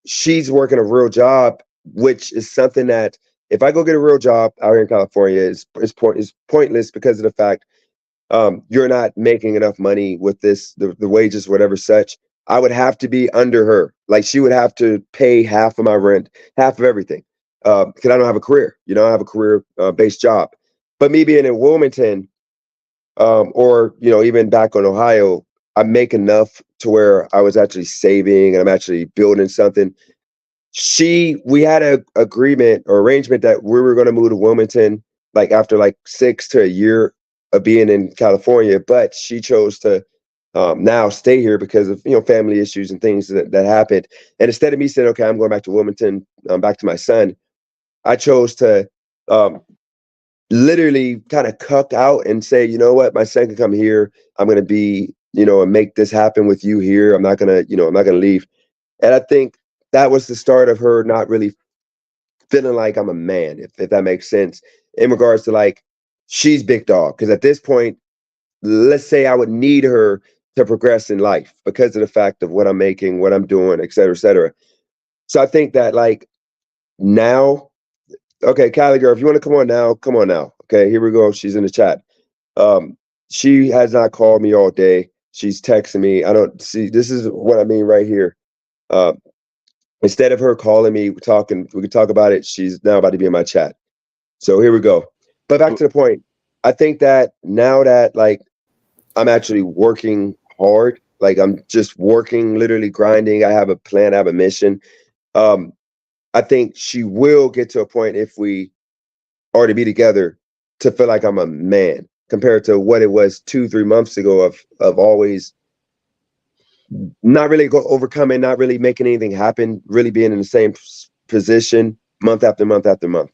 she's working a real job, which is something that if I go get a real job out here in California is pointless because of the fact you're not making enough money with the wages, whatever such. I would have to be under her. Like she would have to pay half of my rent, half of everything. Because I don't have a career. I have a career based job. But me being in Wilmington, or even back in Ohio, I make enough to where I was actually saving and I'm actually building something. We had a agreement or arrangement that we were going to move to Wilmington like after like 6 to a year of being in California, but she chose to now stay here because of family issues and things that happened. And instead of me saying, okay, I'm going back to Wilmington, back to my son, I chose to um, literally kind of cuck out and say, you know what, my son can come here. I'm going to be, and make this happen with you here. I'm not going to, I'm not going to leave. And I think that was the start of her not really feeling like I'm a man, if that makes sense, in regards to like, she's big dog. Because at this point, let's say I would need her to progress in life because of the fact of what I'm making, what I'm doing, et cetera, et cetera. So I think that like now, okay, Kylie girl, if you want to come on now, come on now. Okay, here we go. She's in the chat. Um, she has not called me all day. She's texting me. I don't see, this is what I mean right here. Uh, Instead of her calling me, we could talk about it. She's now about to be in my chat. So here we go. But back to the point. I think that now that like I'm actually working hard Like I'm just working, literally grinding. I have a plan, I have a mission. Um, I think she will get to a point if we are to be together to feel like I'm a man compared to what it was 2-3 months ago of always not really overcoming, not really making anything happen, really being in the same position month after month after month.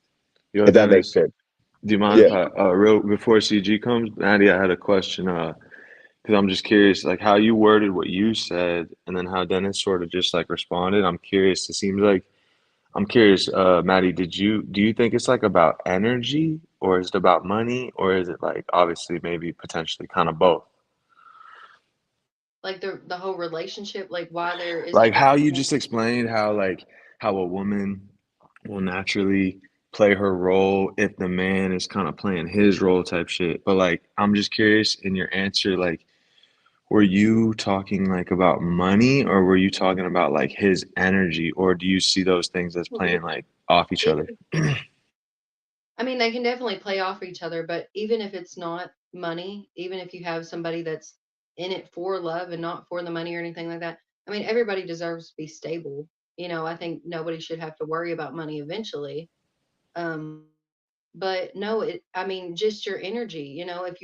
Yo, If that makes Dennis, sense. do you mind Yeah. if real before CG comes, Maddie, I had a question, because I'm just curious, like how you worded what you said, and then how Dennis sort of just like responded. I'm curious. It seems like I'm curious, Maddie, do you think it's like about energy, or is it about money, or is it like obviously maybe potentially kind of both? Like the whole relationship, like why there isn't Like just how you one. just explained how like how a woman will naturally play her role if the man is kind of playing his role type shit. But like I'm just curious in your answer, like were you talking like about money or were you talking about like his energy or do you see those things as playing like off each other? I mean, they can definitely play off each other, but even if it's not money, even if you have somebody that's in it for love and not for the money or anything like that, I mean, everybody deserves to be stable. I think nobody should have to worry about money eventually. Um, but no, I mean, just your energy, if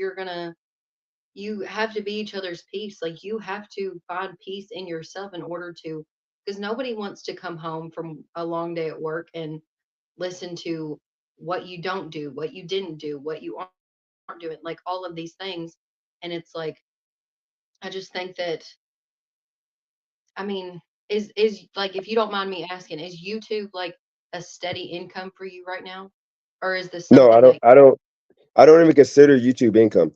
you have to be each other's peace. Like you have to find peace in yourself in order to, because nobody wants to come home from a long day at work and listen to what you don't do, what you didn't do, what you aren't doing, like all of these things. And it's like, I just think that, I mean, is like, if you don't mind me asking, is YouTube like a steady income for you right now? Or is this No, I something don't that, I don't I don't even consider YouTube income.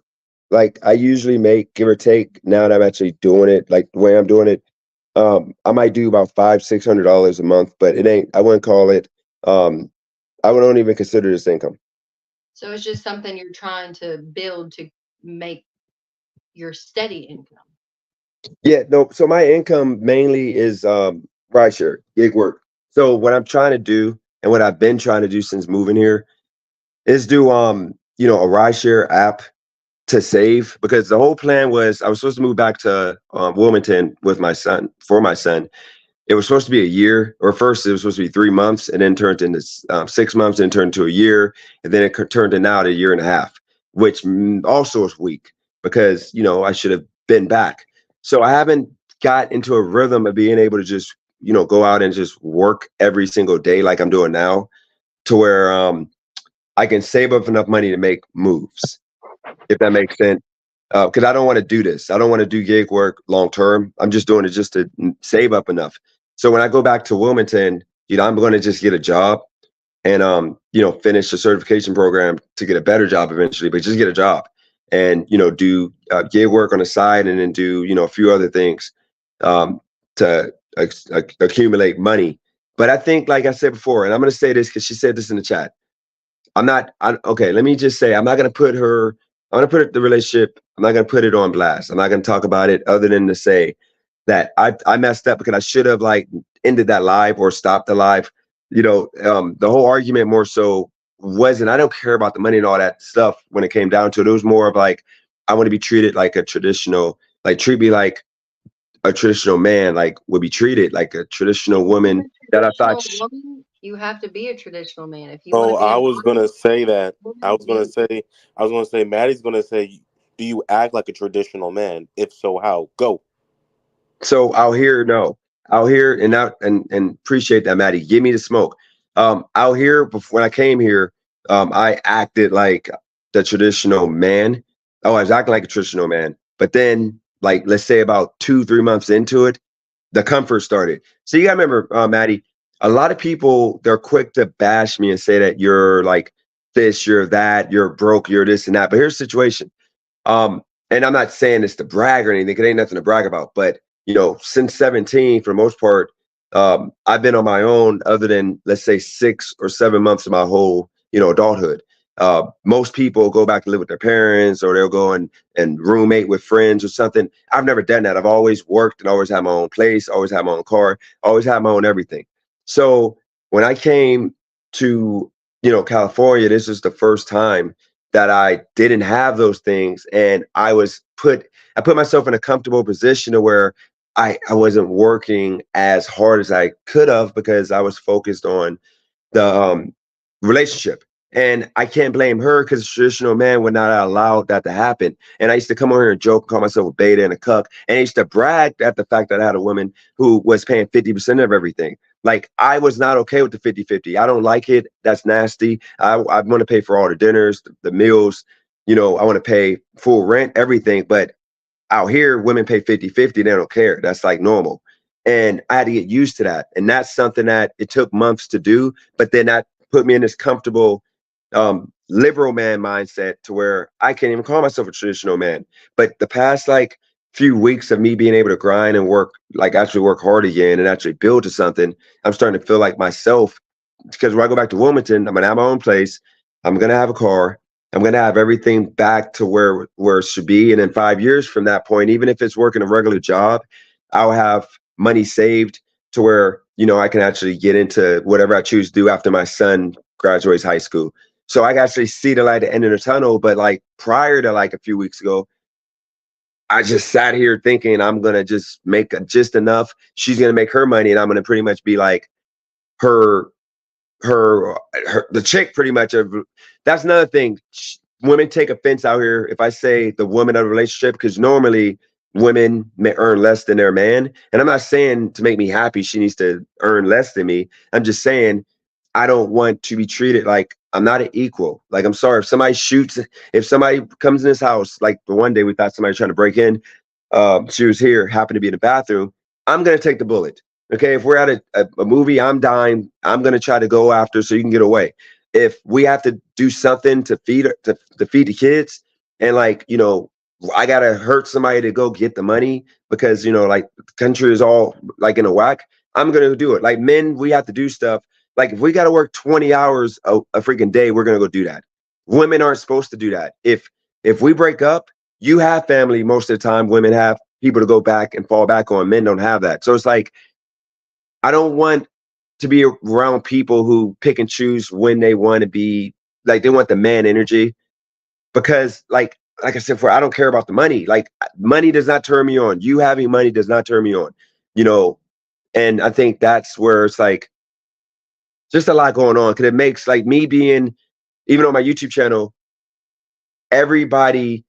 Like I usually make give or take now that I'm actually doing it, like the way I'm doing it. I might do about $500-600 a month, but it ain't I wouldn't call it um I don't even consider this income. so it's just something you're trying to build to make your steady income? Yeah, no, so my income mainly is rideshare, gig work. So what I'm trying to do and what I've been trying to do since moving here is do a rideshare app to save because the whole plan was I was supposed to move back to Wilmington with my son for my son. It was supposed to be a year, or first it was supposed to be 3 months, and then turned into 6 months, and turned into a year, and then it turned to now to a year and a half, which also is weak because I should have been back. So I haven't got into a rhythm of being able to just go out and just work every single day like I'm doing now, to where I can save up enough money to make moves, if that makes sense. Because I don't want to do this. I don't want to do gig work long term. I'm just doing it just to save up enough. So when I go back to Wilmington, I'm going to just get a job and finish the certification program to get a better job eventually. But just get a job and do gig work on the side, and then do a few other things um, to accumulate money. But I think, like I said before, and I'm going to say this because she said this in the chat. Okay, let me just say, I'm not going to put her, I'm going to put the relationship, I'm not going to put it on blast. I'm not going to talk about it other than to say that I messed up because I should have like ended that live or stopped the live. The whole argument more so wasn't, I don't care about the money and all that stuff when it came down to it. It was more of like, I want to be treated like a traditional, like treat me like a traditional man, like would be treated like a traditional woman that I thought. Traditional woman, you have to be a traditional man. If you want Oh, to be I a was gonna say that. I woman, was gonna say. I was gonna say. Maddie's gonna say. Do you act like a traditional man? If so, how? Go. So out here, no, out here, and out and appreciate that, Maddie. Give me the smoke. Out here, before when I came here, I acted like the traditional man. Oh, I was acting like a traditional man. But then, like, let's say about 2-3 months into it, the comfort started. So you gotta remember, Maddie, a lot of people they're quick to bash me and say that you're like this, you're that, you're broke, you're this and that. But here's the situation. Um, and I'm not saying this to brag or anything. It ain't nothing to brag about. But since 17, for the most part, I've been on my own. Other than let's say 6 or 7 months of my whole adulthood. Most people go back and live with their parents, or they'll go and roommate with friends or something. I've never done that. I've always worked and always had my own place, always had my own car, always had my own everything. So when I came to California, this is the first time that I didn't have those things, and I was I put myself in a comfortable position to where I wasn't working as hard as I could have because I was focused on the relationship. And I can't blame her because traditional man would not allow that to happen. And I used to come over here and joke, call myself a beta and a cuck. And I used to brag at the fact that I had a woman who was paying 50% of everything. Like, I was not okay with the 50-50. I don't like it. That's nasty. I want to pay for all the dinners, the meals. I want to pay full rent, everything. But out here, women pay 50-50. They don't care. That's like normal. And I had to get used to that. And that's something that it took months to do. But then that put me in this comfortable liberal man mindset to where I can't even call myself a traditional man. But the past like few weeks of me being able to grind and work, like actually work hard again and actually build to something, I'm starting to feel like myself. Because when I go back to Wilmington, I'm gonna have my own place. I'm gonna have a car. I'm gonna have everything back to where it should be. And in 5 years from that point, even if it's working a regular job, I'll have money saved to where I can actually get into whatever I choose to do after my son graduates high school. So I can actually see the light at the end of the tunnel. But like prior to like a few weeks ago, I just sat here thinking I'm gonna just make just enough. She's gonna make her money, and I'm gonna pretty much be like her the chick pretty much of. That's another thing. Women take offense out here if I say the woman of the relationship, because normally women may earn less than their man. And I'm not saying to make me happy she needs to earn less than me. I'm just saying I don't want to be treated like I'm not an equal. Like, I'm sorry if somebody comes in this house, like the one day we thought somebody was trying to break in, she was here, happened to be in the bathroom, I'm gonna take the bullet. Okay, if we're at a movie, I'm dying, I'm gonna try to go after so you can get away. If we have to do something to feed the kids, and like, I gotta hurt somebody to go get the money because like the country is all like in a whack, I'm gonna do it. Like, men, we have to do stuff. Like, if we gotta work 20 hours a freaking day, we're gonna go do that. Women aren't supposed to do that. If we break up, you have family most of the time. Women have people to go back and fall back on. Men don't have that. So it's like, I don't want to be around people who pick and choose when they want to be, like, they want the man energy. Because like I said before, I don't care about the money. Like, money does not turn me on. You having money does not turn me on. You know, and I think that's where it's like just a lot going on. Cause it makes like me being, even on my YouTube channel, everybody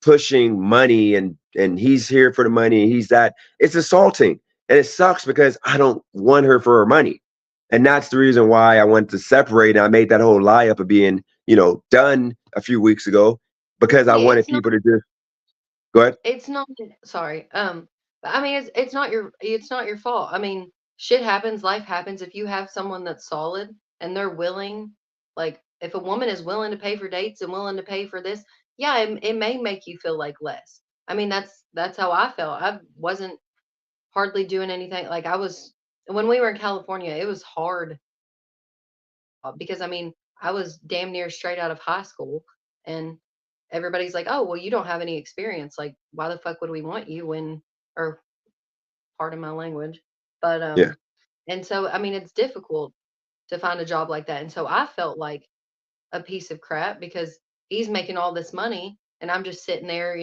pushing money and he's here for the money and he's that, it's assaulting. And it sucks because I don't want her for her money. And that's the reason why I wanted to separate. And I made that whole lie up of being, done a few weeks ago because I Yeah, wanted it's not. people to just go ahead. It's not. Sorry. But I mean, it's not your fault. I mean, shit happens. Life happens. If you have someone that's solid and they're willing, like if a woman is willing to pay for dates and willing to pay for this, yeah, it may make you feel like less. I mean, that's how I felt. I wasn't hardly doing anything. Like I was when we were in California, it was hard because I mean, I was damn near straight out of high school and everybody's like, "Oh, well, you don't have any experience. Like, why the fuck would we want you when or pardon my language." But Yeah. and so I mean, it's difficult to find a job like that. And so I felt like a piece of crap because he's making all this money and I'm just sitting there,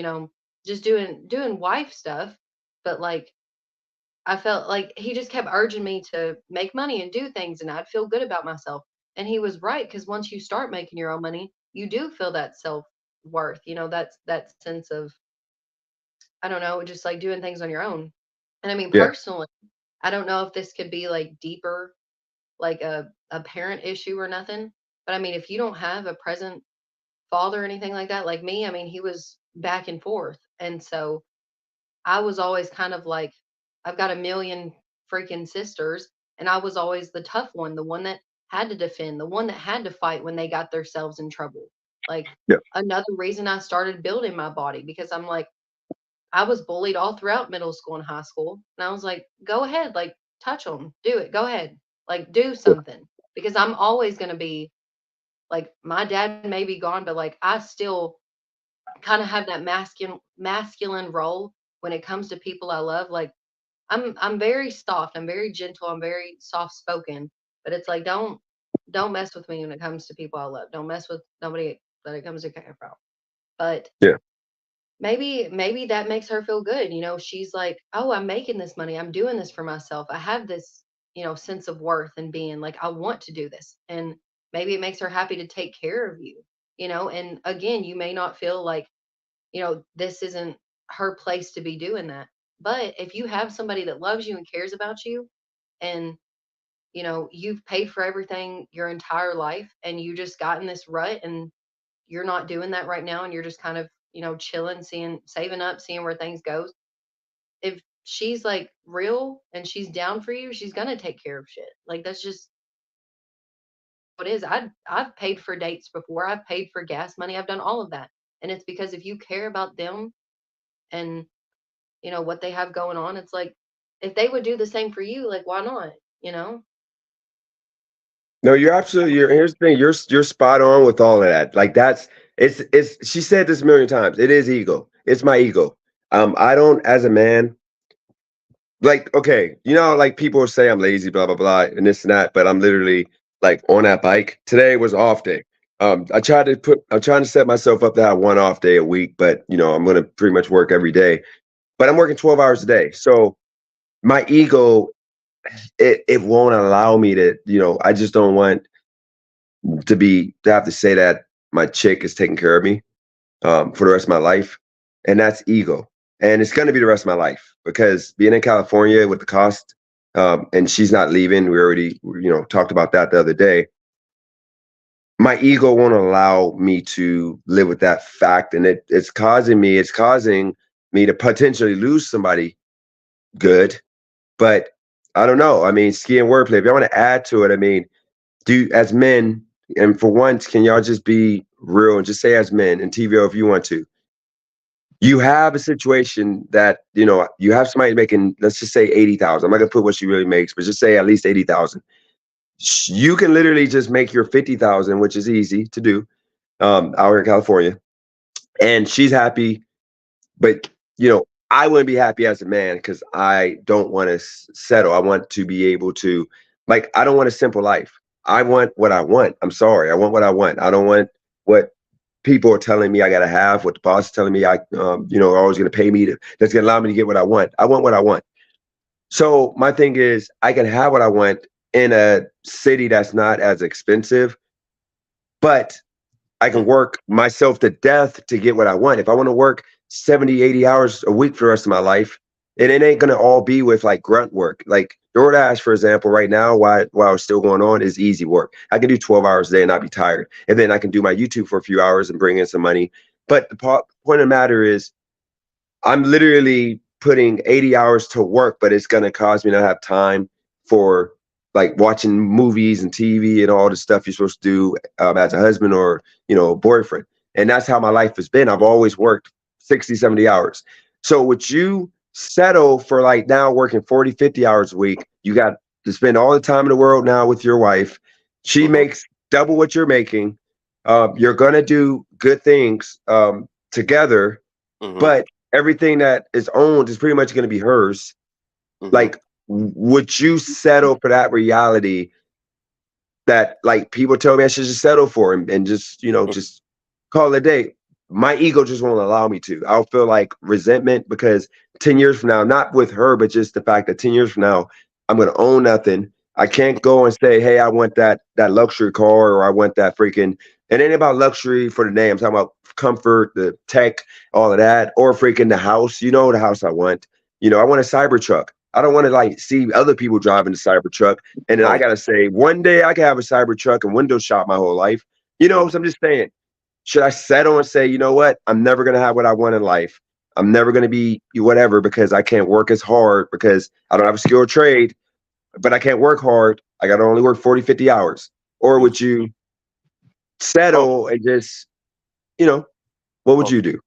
just doing wife stuff, but like I felt like he just kept urging me to make money and do things, and I'd feel good about myself. And he was right because once you start making your own money, you do feel that self worth. That's that sense of I don't know, just like doing things on your own. And I mean, Yeah. personally, I don't know if this could be like deeper, like a parent issue or nothing. But I mean, if you don't have a present father or anything like that, like me, I mean, he was back and forth, and so I was always kind of like, I've got a million freaking sisters, and I was always the tough one, the one that had to defend, the one that had to fight when they got themselves in trouble. Like, Yeah. another reason I started building my body because I'm like, I was bullied all throughout middle school and high school. And I was like, go ahead, like, touch them, do it, go ahead, like, do something. Because I'm always going to be like, my dad may be gone, but like, I still kind of have that masculine role when it comes to people I love. Like, I'm very soft. I'm very gentle. I'm very soft spoken. But it's like don't mess with me when it comes to people I love. Don't mess with nobody that it comes to care about. But Yeah. maybe that makes her feel good. You know, she's like, oh, I'm making this money. I'm doing this for myself. I have this, sense of worth and being like, I want to do this. And maybe it makes her happy to take care of you, and again, you may not feel like, this isn't her place to be doing that. But if you have somebody that loves you and cares about you, and you've paid for everything your entire life, and you just got in this rut, and you're not doing that right now, and you're just kind of, chilling, saving up, seeing where things goes. If she's like real and she's down for you, she's gonna take care of shit. Like that's just what it is. I've paid for dates before. I've paid for gas money. I've done all of that. And it's because if you care about them and what they have going on, it's like if they would do the same for you, like why not? You know? No, you're absolutely. Here's the thing. You're spot on with all of that. Like that's it's. She said this a million times. It is ego. It's my ego. I don't, as a man, like okay, like people say I'm lazy, blah blah blah, and this and that. But I'm literally like on that bike. Today was off day. I'm trying to set myself up to have one off day a week, but I'm gonna pretty much work every day. But I'm working 12 hours a day, so my ego it won't allow me to. I just don't want to have to say that my chick is taking care of me for the rest of my life, and that's ego, and it's going to be the rest of my life because being in California with the cost, and she's not leaving. We already talked about that the other day. My ego won't allow me to live with that fact, and it's causing me to potentially lose somebody good, but I don't know. I mean, ski and wordplay. If y'all want to add to it, I mean, as men, and for once, can y'all just be real and just say as men and TVO if you want to. You have a situation that, you have somebody making, let's just say 80,000. I'm not gonna put what she really makes, but just say at least 80,000. You can literally just make your 50,000, which is easy to do, out here in California. And she's happy, but I wouldn't be happy as a man because I don't want to settle. I want to be able to, like, I don't want a simple life. I want what I want. I'm sorry. I want what I want. I don't want what people are telling me I gotta have. What the boss is telling me are always gonna pay me that's gonna allow me to get what I want. I want what I want. So my thing is, I can have what I want in a city that's not as expensive, but I can work myself to death to get what I want. If I want to work 70, 80 hours a week for the rest of my life, and it ain't going to all be with like grunt work. Like DoorDash, for example, right now, while it's still going on, is easy work. I can do 12 hours a day and not be tired. And then I can do my YouTube for a few hours and bring in some money. But the point of the matter is, I'm literally putting 80 hours to work, but it's going to cause me not have time for like watching movies and TV and all the stuff you're supposed to do as a husband or, boyfriend. And that's how my life has been. I've always worked 60, 70 hours. So would you settle for like now working 40, 50 hours a week? You got to spend all the time in the world now with your wife. She makes double what you're making. You're going to do good things together, but everything that is owned is pretty much going to be hers. Like, would you settle for that reality that like people tell me I should just settle for and just, just call it a day? My ego just won't allow me to. I'll feel like resentment because 10 years from now, not with her, but just the fact that 10 years from now, I'm going to own nothing. I can't go and say, hey, I want that luxury car or I want that freaking, it ain't about luxury for the name. I'm talking about comfort, the tech, all of that, or freaking the house, the house I want. I want a Cybertruck. I don't want to like see other people driving the Cybertruck. And then I got to say, one day I can have a Cybertruck and window shop my whole life. So I'm just saying, should I settle and say, you know what? I'm never going to have what I want in life. I'm never going to be whatever because I can't work as hard because I don't have a skilled trade, but I can't work hard. I got to only work 40, 50 hours. Or would you settle and just, what would you do?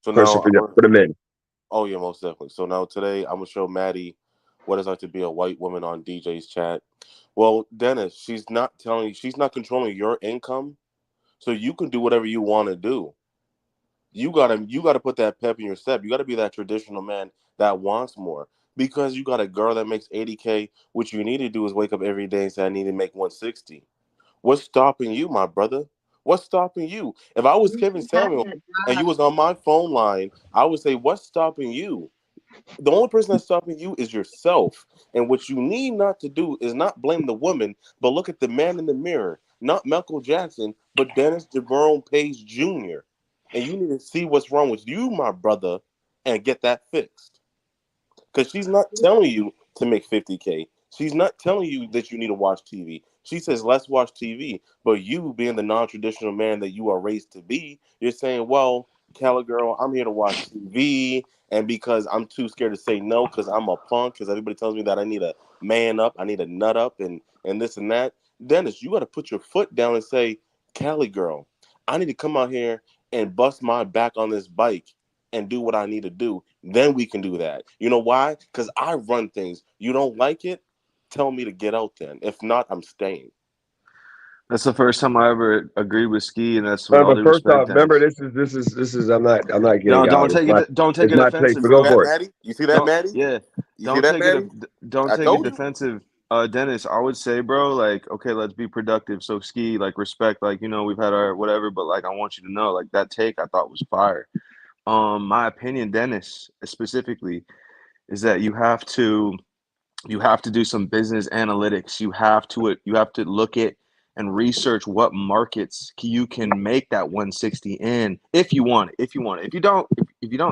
So Question now, for the men. oh yeah, most definitely. So now today I'm gonna show Maddie what it's like to be a white woman on DJ's chat. Well, Dennis, she's not controlling your income, so you can do whatever you want to do. You gotta put that pep in your step. You gotta be that traditional man that wants more. Because you got a girl that makes 80K, what you need to do is wake up every day and say, I need to make 160. What's stopping you, my brother? What's stopping you? If I was Kevin Samuel and you was on my phone line, I would say, what's stopping you? The only person that's stopping you is yourself. And what you need not to do is not blame the woman, but look at the man in the mirror. Not Michael Jackson, but Dennis Jerome Page Jr. And you need to see what's wrong with you, my brother, and get that fixed. Because she's not telling you to make 50K. She's not telling you that you need to watch TV. She says, let's watch TV. But you, being the non traditional man that you are raised to be, you're saying, well, Cali girl, I'm here to watch TV. And because I'm too scared to say no, because I'm a punk, because everybody tells me that I need a man up, I need a nut up, and this and that. Dennis, you got to put your foot down and say, Cali girl, I need to come out here and bust my back on this bike and do what I need to do. Then we can do that. You know why? Because I run things. You don't like it? Tell me to get out then. If not, I'm staying. That's the first time I ever agreed with Ski, and that's with all But due first respect, off, remember Dennis. this is I'm not getting Don't out. take it. Don't take It's it my place. offensive, But You see go bro. that, for it. Maddie? You see that, Don't Maddie? yeah. You see that, Maddie? Don't I take it told you. defensive, Dennis. I would say, bro, like, okay, let's be productive. So Ski, like, respect, like, we've had our whatever, but like, I want you to know, like, that take I thought was fire. My opinion, Dennis, specifically, is that you have to do some business analytics. You have to look at and research what markets you can make that 160 in if you want it. If you don't,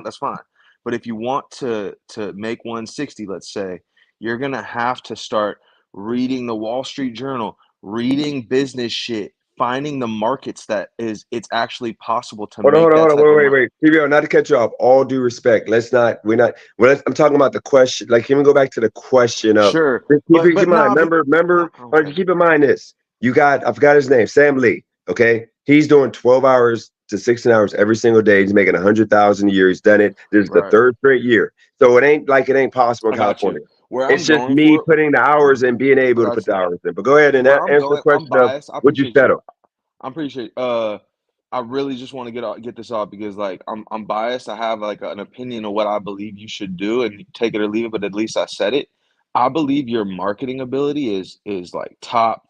that's fine. But if you want to make 160, let's say, you're gonna have to start reading the Wall Street Journal, reading business shit, finding the markets that it's actually possible to make that type of Wait, money. TVL, not to cut you off. All due respect. I'm talking about the question. Like, can we go back to the question of Sure, keep but in mind, nah, but remember, okay, keep in mind this. I forgot his name, Sam Lee. Okay. He's doing 12 hours to 16 hours every single day. He's making 100,000 a year. He's done it. This is the right. third straight year. So it ain't possible in I got you. California. Where It's I'm just going me for, putting the hours and being I able to put got the you. hours in. But go ahead and Where I'm answer the going, I'm question of biased. I would you appreciate you. settle? I appreciate. I really just want to get this off because like I'm biased. I have like an opinion of what I believe you should do, and take it or leave it. But at least I said it. I believe your marketing ability is like top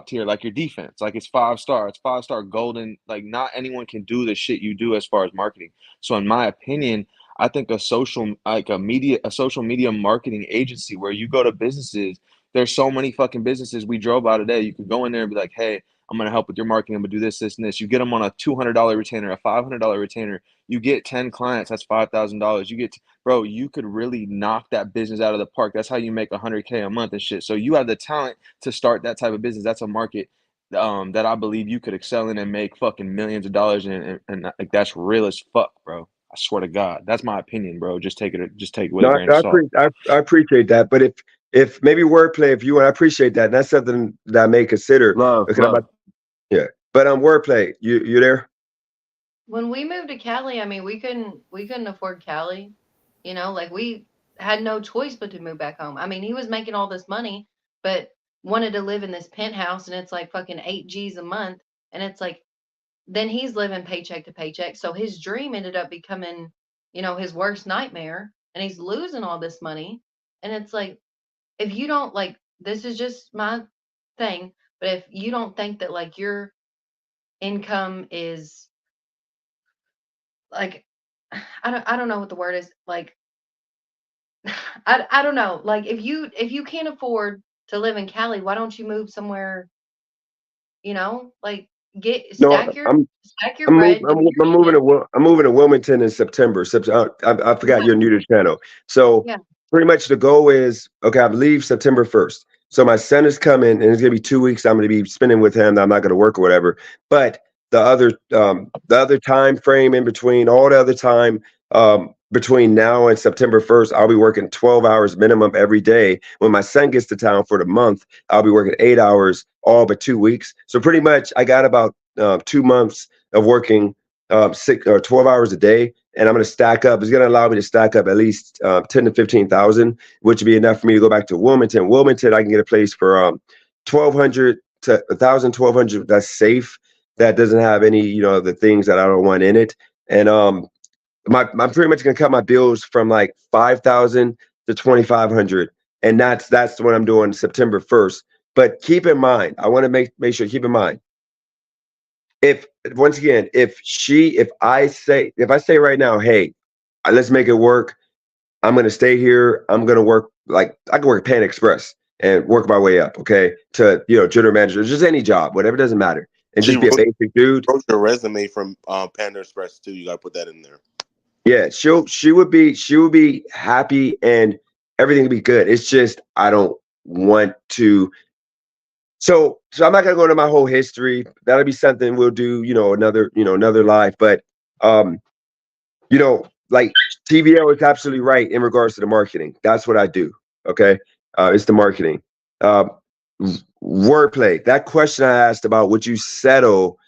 tier. Like your defense, like it's 5 star. It's 5 star golden. Like not anyone can do the shit you do as far as marketing. So in my opinion, I think a social media marketing agency where you go to businesses. There's so many fucking businesses we drove by today. You could go in there and be like, hey, I'm going to help with your marketing. I'm going to do this, this, and this. You get them on a $200 retainer, a $500 retainer. You get 10 clients. That's $5,000. Bro, you could really knock that business out of the park. That's how you make 100K a month and shit. So you have the talent to start that type of business. That's a market that I believe you could excel in and make fucking millions of dollars in. And like, that's real as fuck, bro. I swear to God. That's my opinion, bro. Just take it with a No, grain of salt. I appreciate that. But if maybe wordplay, if you want, I appreciate that. And that's something that I may consider. Love, Because love. yeah. But wordplay, you there? When we moved to Cali, I mean, we couldn't afford Cali. Like we had no choice but to move back home. I mean, he was making all this money, but wanted to live in this penthouse, and it's like fucking 8 G's a month, and it's like then he's living paycheck to paycheck. So his dream ended up becoming, his worst nightmare, and he's losing all this money. And it's like, if you don't like, this is just my thing, but if you don't think that like your income is like, I don't know what the word is, like, I don't know, like if you can't afford to live in Cali, why don't you move somewhere, like get No, stack your bread, do what I'm you need. I'm moving to Wilmington in September. I forgot you're new to the channel. So Yeah. pretty much the goal is okay. I leave September 1st. So my son is coming, and it's gonna be 2 weeks. I'm gonna be spending with him. I'm not gonna work or whatever. But the other time frame in between, all the other time between now and September 1st, I'll be working 12 hours minimum every day. When my son gets to town for the month, I'll be working 8 hours all but 2 weeks. So pretty much, I got about 2 months of working 12 hours a day, and I'm going to stack up. It's going to allow me to stack up at least 10 to 15,000, which would be enough for me to go back to Wilmington. Wilmington, I can get a place for 1,200 to 1,000, 1,200. That's safe. That doesn't have any, the things that I don't want in it. And I'm pretty much going to cut my bills from like 5,000 to 2,500, and that's what I'm doing September 1st. But keep in mind, I want to make sure keep in mind if once again, if I say right now, hey, let's make it work. I'm gonna stay here. I'm gonna work like I can work at Pan Express and work my way up, okay, to general manager, just any job, whatever, doesn't matter, and She just be a wrote, basic dude. wrote your resume from Panda Express too. You gotta put that in there. Yeah, she would be happy and everything would be good. It's just I don't want to. So I'm not gonna go into my whole history. That'll be something we'll do, another live. But like TVL is absolutely right in regards to the marketing. That's what I do. Okay. It's the marketing. Uh, Wordplay. That question I asked about would you settle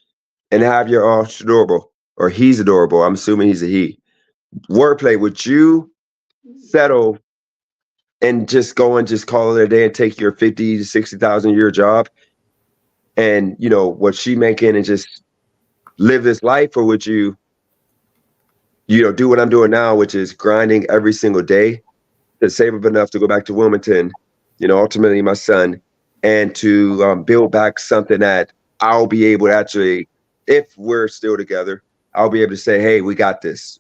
and have your adorable, or he's adorable. I'm assuming he's a he. Wordplay. Would you settle and just go and just call it a day and take your 50 to 60,000 a year job and what she making and just live this life? Or would you do what I'm doing now, which is grinding every single day to save up enough to go back to Wilmington, ultimately my son, and to build back something that I'll be able to actually, if we're still together, I'll be able to say, hey, we got this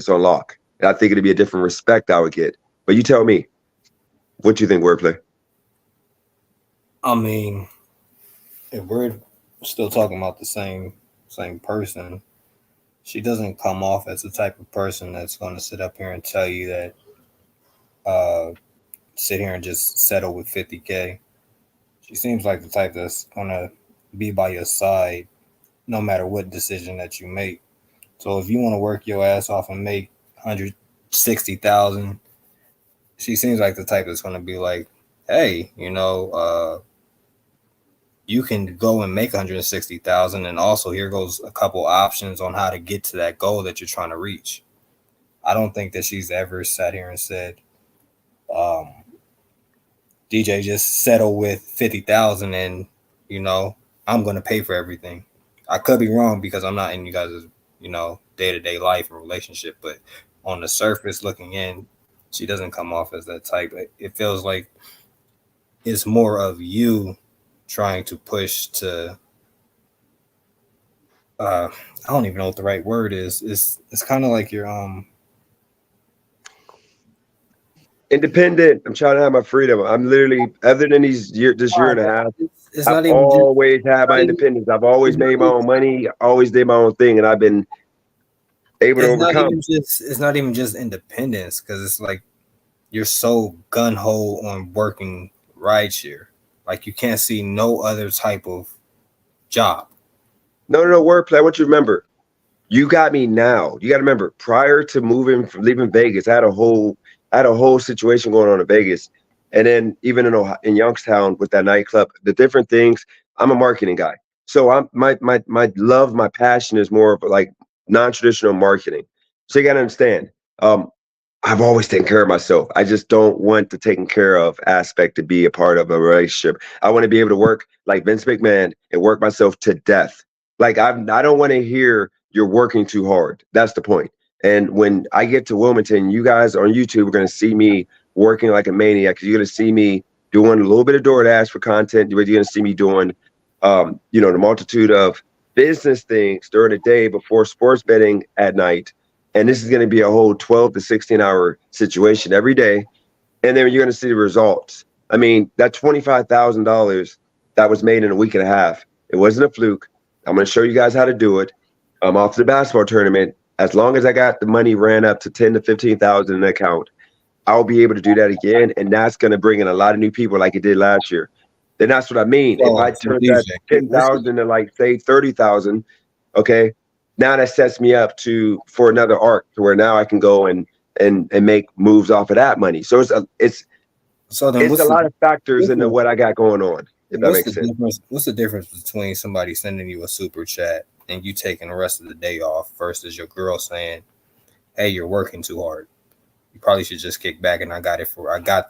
on lock. And I think it'd be a different respect I would get. But you tell me, what you think, Wordplay? I mean, if we're still talking about the same person, she doesn't come off as the type of person that's going to sit up here and tell you that sit here and just settle with 50K. She seems like the type that's going to be by your side no matter what decision that you make. So if you want to work your ass off and make 160,000, she seems like the type that's going to be like, hey, you can go and make 160,000, and also here goes a couple options on how to get to that goal that you're trying to reach. I don't think that she's ever sat here and said, DJ, just settle with 50,000 and I'm going to pay for everything. I could be wrong because I'm not in you guys' day-to-day life and relationship, but on the surface looking in, she doesn't come off as that type. It feels like it's more of you trying to push to I don't even know what the right word is. It's kind of like you're independent. I'm trying to have my freedom. I'm literally, other than this year and a half, it's I've not even always had my independence. I've always made my own money, always did my own thing, and I've been able to overcome. It's not even just independence, because it's like you're so gun ho on working rideshare, like you can't see no other type of job. No, Wordplay. I want you to remember, you got me now. You got to remember, prior to leaving Vegas, I had a whole situation going on in Vegas, and then even in Youngstown with that nightclub, the different things. I'm a marketing guy, so I'm my love, my passion is more of like non-traditional marketing. So you got to understand. I've always taken care of myself. I just don't want the taken care of aspect to be a part of a relationship. I want to be able to work like Vince McMahon and work myself to death. Like I don't want to hear you're working too hard. That's the point. And when I get to Wilmington, you guys on YouTube are going to see me working like a maniac, because you're going to see me doing a little bit of DoorDash for content. You're going to see me doing, the multitude of business things during the day before sports betting at night. And this is going to be a whole 12 to 16 hour situation every day. And then you're going to see the results. I mean, that $25,000 that was made in a week and a half, it wasn't a fluke. I'm going to show you guys how to do it. Off to the basketball tournament. As long as I got the money ran up to 10 to 15,000 in the account, I'll be able to do that again. And that's going to bring in a lot of new people like it did last year. Then that's what I mean. If I turn that 10,000 to like say 30,000, okay, now that sets me up for another arc to where now I can go and make moves off of that money. So it's a lot of factors into what I got going on. If that makes sense. What's the difference between somebody sending you a super chat and you taking the rest of the day off versus your girl saying, "Hey, you're working too hard. You probably should just kick back and I got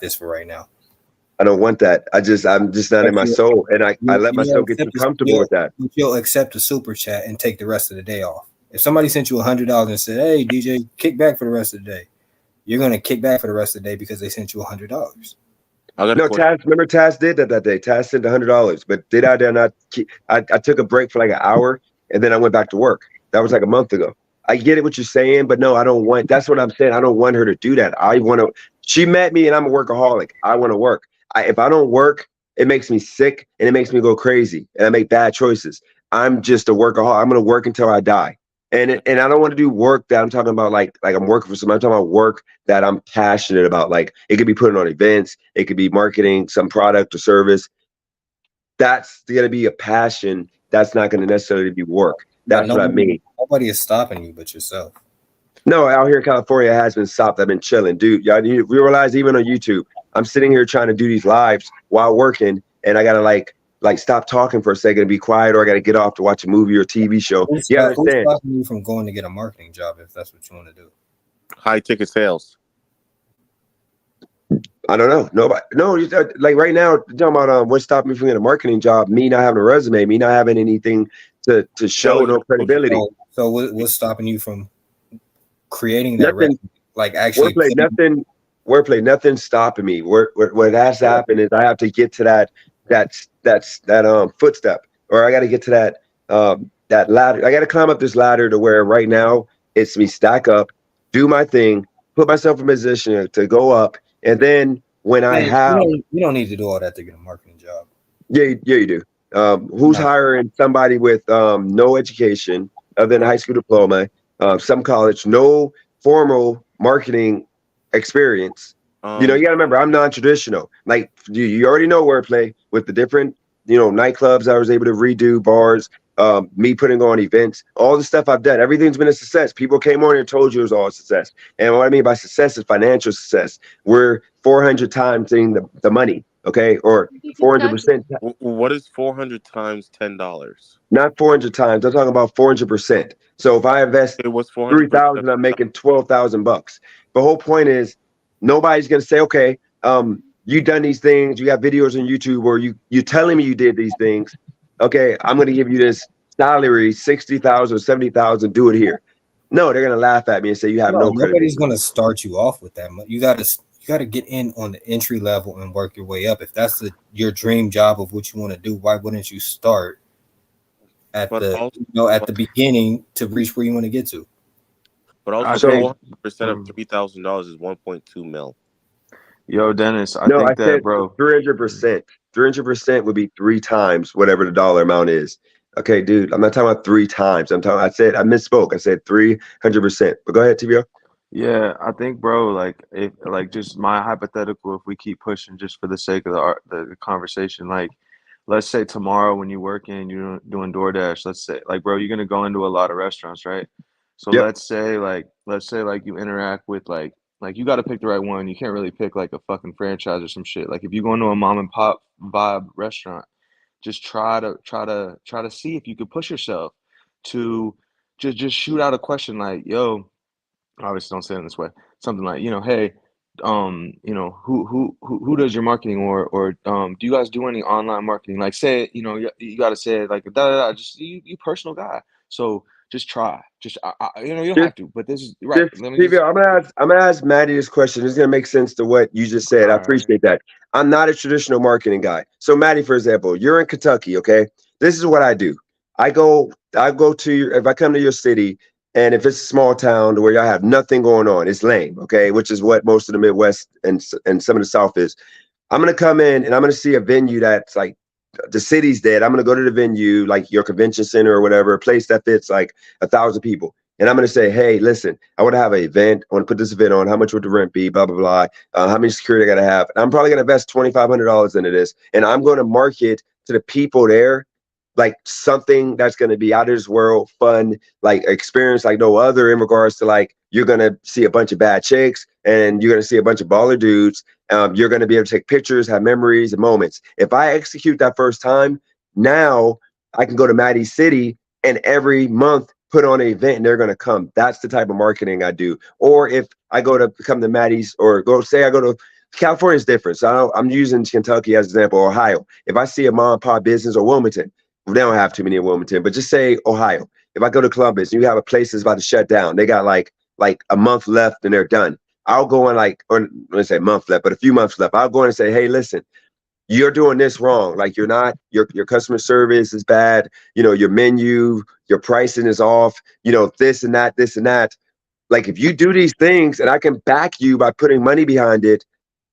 this for right now." I don't want that. I'm just not in my soul, and I let myself get too comfortable with that. You'll accept a super chat and take the rest of the day off. If somebody sent you $100 and said, "Hey, DJ, kick back for the rest of the day," you're gonna kick back for the rest of the day because they sent you $100. No, Taz. Remember, Taz did that day. Taz sent $100, but did I not? I took a break for like an hour, and then I went back to work. That was like a month ago. I get it what you're saying, but no, I don't want. That's what I'm saying. I don't want her to do that. I want to. She met me, and I'm a workaholic. I want to work. If I don't work, it makes me sick and it makes me go crazy, and I make bad choices. I'm just a workaholic. I'm gonna work until I die. And I don't want to do work that I'm talking about like I'm working for somebody. I'm talking about work that I'm passionate about. Like it could be putting on events, it could be marketing some product or service. That's gonna be a passion. That's not gonna necessarily be work. But That's what I mean. nobody is stopping you but yourself. No, out here in California it has been stopped. I've been chilling, dude. Y'all need to realize even on YouTube, I'm sitting here trying to do these lives while working, and I gotta like stop talking for a second and be quiet, or I gotta get off to watch a movie or TV show. Who's You understand? stopping you from going to get a marketing job if that's what you want to do? High ticket sales. I don't know. Nobody. No, like right now, you're talking about what's stopping me from getting a marketing job? Me not having a resume, me not having anything to show, no credibility. So what's stopping you from creating that Nothing. resume? Like actually, Wordplay, nothing's stopping me. What has to happen is I have to get to that footstep, or I got to get to that ladder. I got to climb up this ladder to where right now it's me stack up, do my thing, put myself in position to go up, and then when I have, you don't need to do all that to get a marketing job. yeah, you do. Who's hiring somebody with no education other than a high school diploma, some college, no formal marketing experience? You got to remember, I'm non-traditional. Like you already know Wordplay with the different, nightclubs I was able to redo, bars, me putting on events, all the stuff I've done. Everything's been a success. People came on and told you it was all a success. And what I mean by success is financial success. We're 400 times the money, okay, or 400%. What is 400 times $10? Not 400 times. I'm talking about 400%. So if I invest 3,000, I'm making 12,000 bucks. The whole point is nobody's gonna say, okay, you done these things. You got videos on YouTube, or you telling me you did these things. Okay, I'm gonna give you this salary, 60,000 or 70,000. Do it here. No, they're gonna laugh at me and say you have no credibility. Nobody's gonna start you off with that. You gotta get in on the entry level and work your way up. If that's your dream job of what you want to do, why wouldn't you start at the beginning to reach where you want to get to? But also, 400% of $3,000 is 1.2 mil. Yo, Dennis, I No, think I that, said bro. 300%. 300% would be 3 times whatever the dollar amount is. Okay, dude, I'm not talking about 3 times. I misspoke. I said 300%. But go ahead, TVL. Yeah, I think, bro, if just my hypothetical, if we keep pushing just for the sake of the conversation, let's say tomorrow when you work in, you're doing DoorDash, let's say, bro, you're gonna go into a lot of restaurants, right? So let's say you interact with you got to pick the right one. You can't really pick like a fucking franchise or some shit. Like if you go into a mom and pop vibe restaurant, just try to see if you could push yourself to just shoot out a question like, yo, obviously don't say it in this way. Something like, hey, who does your marketing, or do you guys do any online marketing? Like say, you got to say it like just you personal guy. So just try. Just you don't have to, but this is right. TVL, I'm gonna ask Maddie this question. It's gonna make sense to what you just said. I appreciate that. I'm not a traditional marketing guy. So Maddie, for example, you're in Kentucky, okay? This is what I do. I go to if I come to your city, and if it's a small town where y'all have nothing going on, it's lame, okay? Which is what most of the Midwest and some of the South is. I'm gonna come in and I'm gonna see a venue that's like the city's dead. I'm gonna go to the venue, like your convention center or whatever, a place that fits like 1,000 people. And I'm gonna say, hey, listen, I want to have an event. I want to put this event on. How much would the rent be? Blah blah blah. How many security I gotta have? And I'm probably gonna invest $2,500 into this, and I'm gonna market to the people there like something that's going to be out of this world, fun, like experience like no other, in regards to like, you're going to see a bunch of bad chicks and you're going to see a bunch of baller dudes. You're going to be able to take pictures, have memories and moments. If I execute that first time, now I can go to Maddie's City and every month put on an event and they're going to come. That's the type of marketing I do. Or if I come to Maddie's, or go to California is different. So I'm using Kentucky as an example, Ohio. If I see a mom and pop business, or Wilmington, they don't have too many in Wilmington, but just say Ohio. If I go to Columbus and you have a place that's about to shut down, they got like a month left and they're done. I'll go in or let's say a month left, but a few months left. I'll go in and say, hey, listen, you're doing this wrong. Like you're not, your customer service is bad. You know, your menu, your pricing is off. You know, this and that, this and that. Like if you do these things and I can back you by putting money behind it,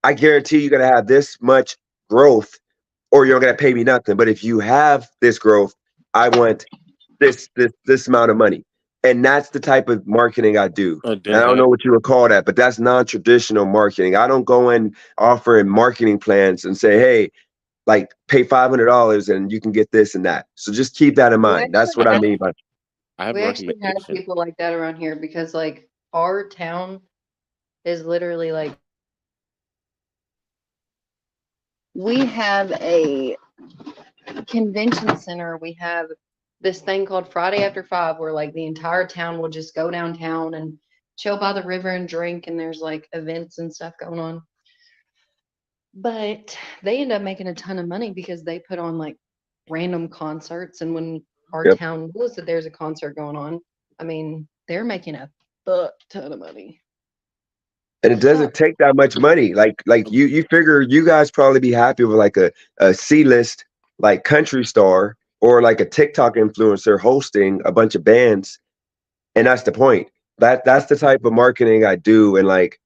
I guarantee you're gonna have this much growth, or you're gonna pay me nothing. But if you have this growth, I want this amount of money. And that's the type of marketing I do. A And I dead don't know hat. what you would call that, but that's non-traditional marketing. I don't go in offering marketing plans and say, hey, like pay $500 and you can get this and that. So just keep that in We mind. That's actually what I have mean by I have a we actually have recommendation. people like that around here because like our town is literally like we have a convention center. We have this thing called Friday After Five where like the entire town will just go downtown and chill by the river and drink, and there's like events and stuff going on. But they end up making a ton of money because they put on like random concerts, and when our Yep. town knows that there's a concert going on, I mean, they're making a fuck ton of money. and it doesn't take that much money. Like you figure you guys probably be happy with like a C-list like country star or like a TikTok influencer hosting a bunch of bands, and that's the point. That's the type of marketing I do, and like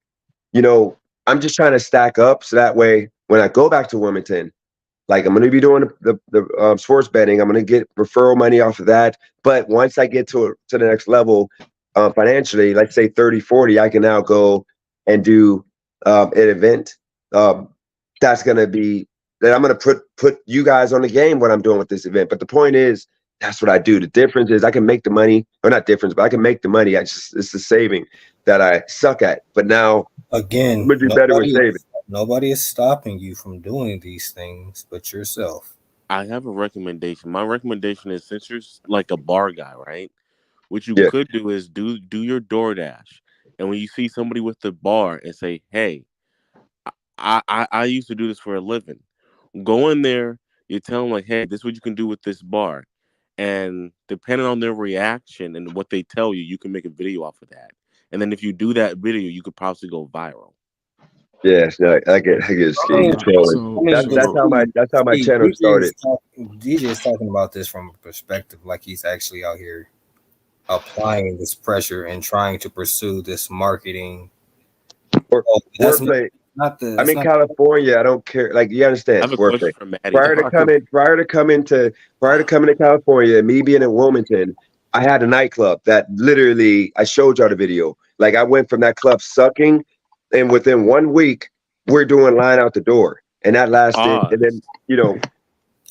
you know, I'm just trying to stack up so that way when I go back to Wilmington, like I'm going to be doing the sports betting. I'm going to get referral money off of that. But once I get to the next level financially, let's say 30, 40, I can now go and do an event. Um, that's going to be that I'm going to put you guys on the game what I'm doing with this event. But the point is, that's what I do. The difference is I can make the money, or not difference, but I can make the money. It's the saving that I suck at. But now I'm Again, gonna do better with saving. nobody is stopping you from doing these things but yourself. I have a recommendation. My recommendation is since you're like a bar guy, right? What you Yeah. could do is do your DoorDash, and when you see somebody with the bar and say, "Hey, I used to do this for a living." Go in there. You tell them like, "Hey, this is what you can do with this bar," and depending on their reaction and what they tell you, you can make a video off of that. And then if you do that video, you could possibly go viral. Yes, no, I get ski trolling. That's how my channel started. DJ is talking about this from a perspective like he's actually out here applying this pressure and trying to pursue this marketing. That's Wordplay. not the. I'm That's in not California. I don't care. Like you I understand have a wordplay. question for Maddie. Prior to coming to California, me being in Wilmington, I had a nightclub that literally I showed y'all the video. Like I went from that club sucking, and within 1 week, we're doing line out the door, and that lasted. And then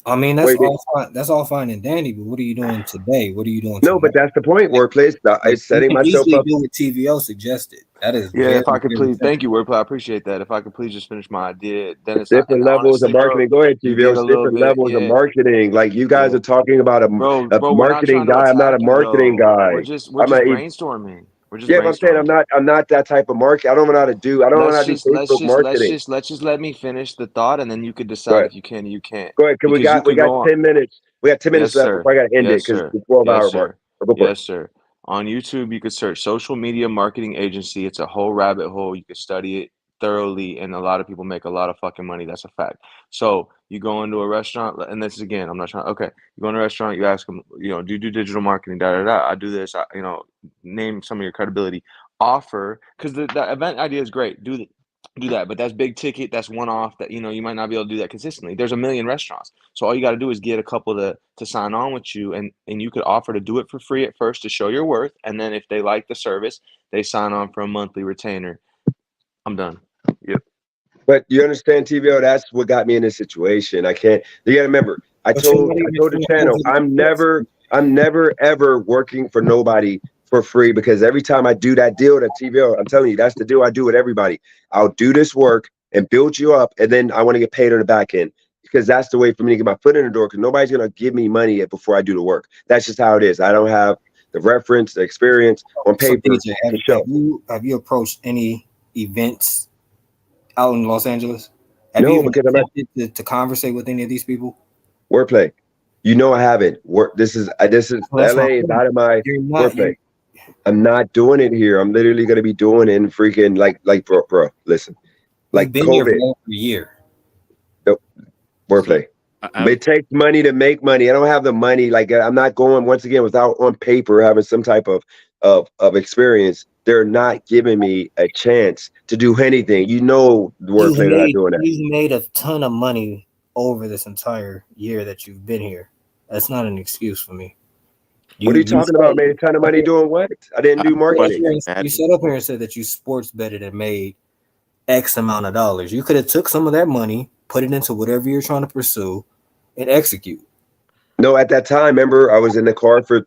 I mean, that's wait, all fine. That's all fine and dandy. But what are you doing today? What are you doing no, tomorrow? but that's the point. Wordplay. It's You setting can myself easily up. do what TVL suggested. That is Yeah, very, if I could very please, thank simple. you, Wordplay. I appreciate that. If I could please just finish my idea, Dennis. And Different levels of honestly, bro, marketing. Go ahead, you TVO. did It's a little different bit. levels of Yeah, marketing. Like you guys yeah, are talking about bro. a We're not marketing trying to guy. I'm not a attack you marketing though. We're guy. just we're I'm just a brainstorming. We're just yeah, but I'm saying brainstorming. I'm not that type of market. I don't know how to do. I don't know how Let's to do just let's Facebook just let's marketing. just let's just let me finish the thought, and then you could Go decide ahead. if you can or you can't. Go ahead. Cause Because you we could got go on. 10 minutes. We got 10 minutes Yes, left sir. before I gotta end it Yes, because sir. the 12 Yes, hour mark. sir. Go for it. Yes, sir. On YouTube, you could search social media marketing agency. It's a whole rabbit hole. You could study it thoroughly, and a lot of people make a lot of fucking money. That's a fact. So you go into a restaurant, and this is again, I'm not trying. Okay, you go into a restaurant, you ask them, do you do digital marketing? Da da da. I do this. Name some of your credibility. Offer because the event idea is great. Do that, but that's big ticket. That's one off. That you might not be able to do that consistently. There's a million restaurants, so all you got to do is get a couple to sign on with you, and you could offer to do it for free at first to show your worth, and then if they like the service, they sign on for a monthly retainer. I'm done. Yep. But you understand, TVO, that's what got me in this situation. I can't. You got to remember. I But you're told not even the finna channel, move I'm never ever working for nobody for free because every time I do that deal, that TVO, I'm telling you, that's the deal I do with everybody. I'll do this work and build you up, and then I want to get paid on the back end because that's the way for me to get my foot in the door. Because nobody's gonna give me money before I do the work. That's just how it is. I don't have the reference, the experience on So paper DJ, to show. have you approached any events out in Los Angeles? Have you No, even because I'm not attempted to conversate with any of these people? wordplay. I haven't. This is Well, that's what LA I'm is saying. out of my You're not. wordplay. I'm not doing it here. I'm literally gonna be doing it in freaking like bro. Listen, We've like been here for COVID. over a year. Nope. Wordplay. It takes money to make money. I don't have the money. Like I'm not going once again without on paper having some type of experience. They're not giving me a chance to do anything. You know, the wordplay. They're not doing that. You've made a ton of money over this entire year that you've been here. That's not an excuse for me. What are you talking about? Made a ton of money doing what? I didn't do marketing. You sat up here and said that you sports betted and made X amount of dollars. You could have took some of that money, put it into whatever you're trying to pursue, and execute. No, at that time, remember, I was in the car for.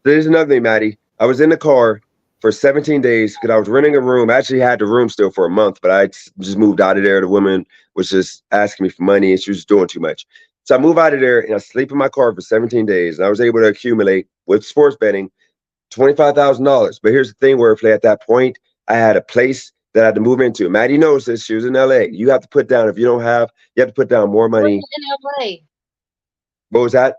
There's another thing, Maddie. I was in the car for 17 days because I was renting a room. I actually had the room still for a month, but I just moved out of there. The woman was just asking me for money, and she was doing too much. So I move out of there and I sleep in my car for 17 days. And I was able to accumulate with sports betting $25,000. But here's the thing, Wordplay. At that point, I had a place that I had to move into. Maddie knows this. She was in LA. You have to put down, if you don't have, you have to put down more money. In LA. What was that?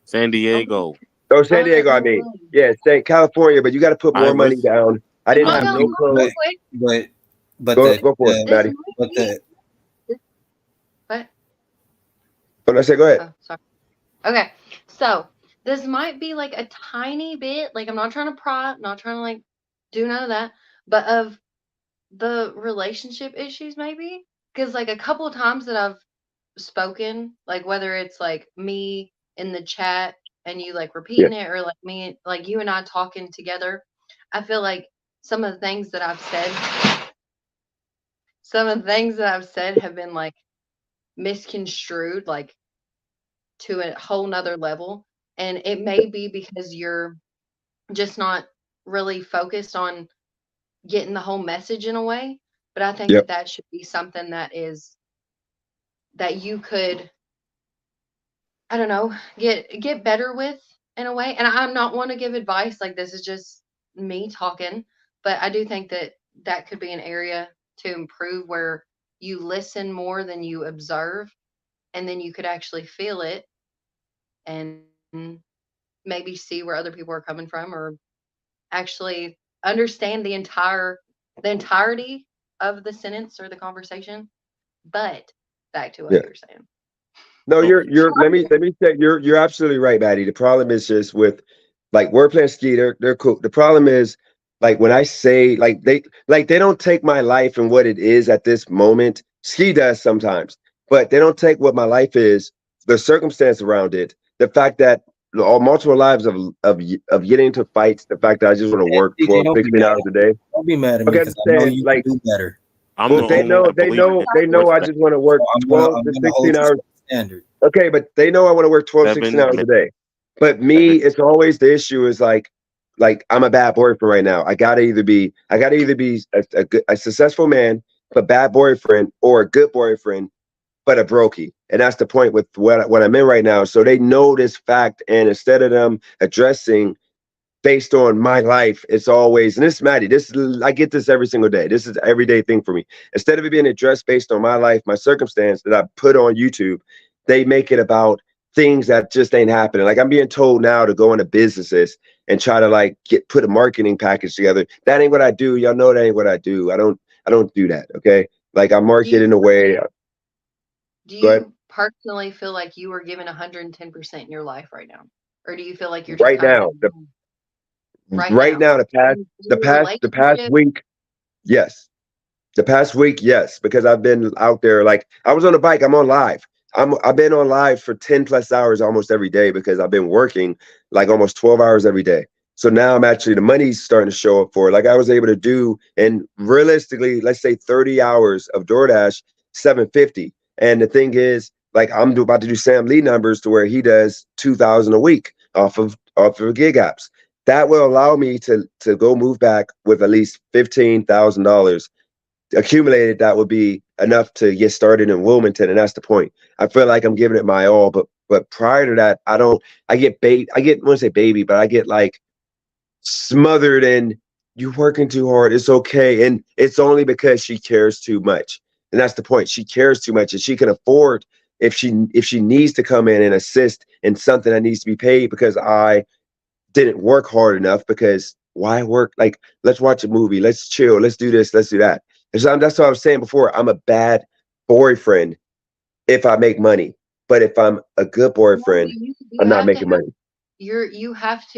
San Diego. Oh, San Diego, I mean. Yeah, say California, but you got to put more money down. I didn't have no clothes. But go for it, Maddie. But the What? What I say? Go ahead. Oh, sorry. Okay, so this might be like a tiny bit, like I'm not trying to pry, not trying to like do none of that, but of the relationship issues maybe, because like a couple of times that I've spoken, like whether it's like me in the chat and you like repeating it, or like me, like you and I talking together, I feel like some of the things that I've said have been like misconstrued, like to a whole nother level. And it may be because you're just not really focused on getting the whole message in a way. But I think that should be something that you could, I don't know, get better with in a way. And I'm not one to give advice, like this is just me talking, but I do think that could be an area to improve, where you listen more than you observe, and then you could actually feel it and maybe see where other people are coming from, or actually understand the entirety of the sentence or the conversation. But back to what you were saying. No, you're let me say you're absolutely right, Maddie. The problem is just with like Wordplay and Ski, they're cool. The problem is like when I say like they don't take my life and what it is at this moment. Ski does sometimes, but they don't take what my life is, the circumstance around it, the fact that all multiple lives of getting into fights, the fact that I just want to work 12, 16 hours a day. Don't be mad at me because I know you can do better. They know I just want to work 12 to 16 hours. Standard. Okay, but they know I want to work 12, 16 hours a day. But me, it's always the issue is like I'm a bad boyfriend right now. I gotta either be a successful man, but bad boyfriend, or a good boyfriend, but a brokey. And that's the point with what I'm in right now. So they know this fact, and instead of them addressing based on my life, it's always, and this is Maddie, I get this every single day. This is an everyday thing for me. Instead of it being addressed based on my life, my circumstance that I put on YouTube, they make it about things that just ain't happening. Like I'm being told now to go into businesses and try to like put a marketing package together. That ain't what I do. Y'all know that ain't what I do. I don't do that. Okay. Like I market in a way. Do you personally feel like you are giving 110% in your life right now? Or do you feel like you're just right now, the past week, yes. The past week, yes, because I've been out there. Like I was on a bike, I'm on live. I've been on live for 10 plus hours almost every day because I've been working like almost 12 hours every day. So now I'm actually, the money's starting to show up for it. Like I was able to do, and realistically, let's say 30 hours of DoorDash, $750. And the thing is, like I'm about to do Sam Lee numbers to where he does 2,000 a week off of gig apps. That will allow me to go move back with at least $15,000 accumulated. That would be enough to get started in Wilmington, and that's the point. I feel like I'm giving it my all, but prior to that, I want to say baby, but I get like smothered in, you're working too hard, it's okay. And it's only because she cares too much. And that's the point. She cares too much, and she can afford, if she needs to come in and assist in something that needs to be paid because I didn't work hard enough. Because why work? Like, let's watch a movie, let's chill, let's do this, let's do that. And so that's what I was saying before. I'm a bad boyfriend if I make money. But if I'm a good No, boyfriend, you I'm not have to making have money. you have to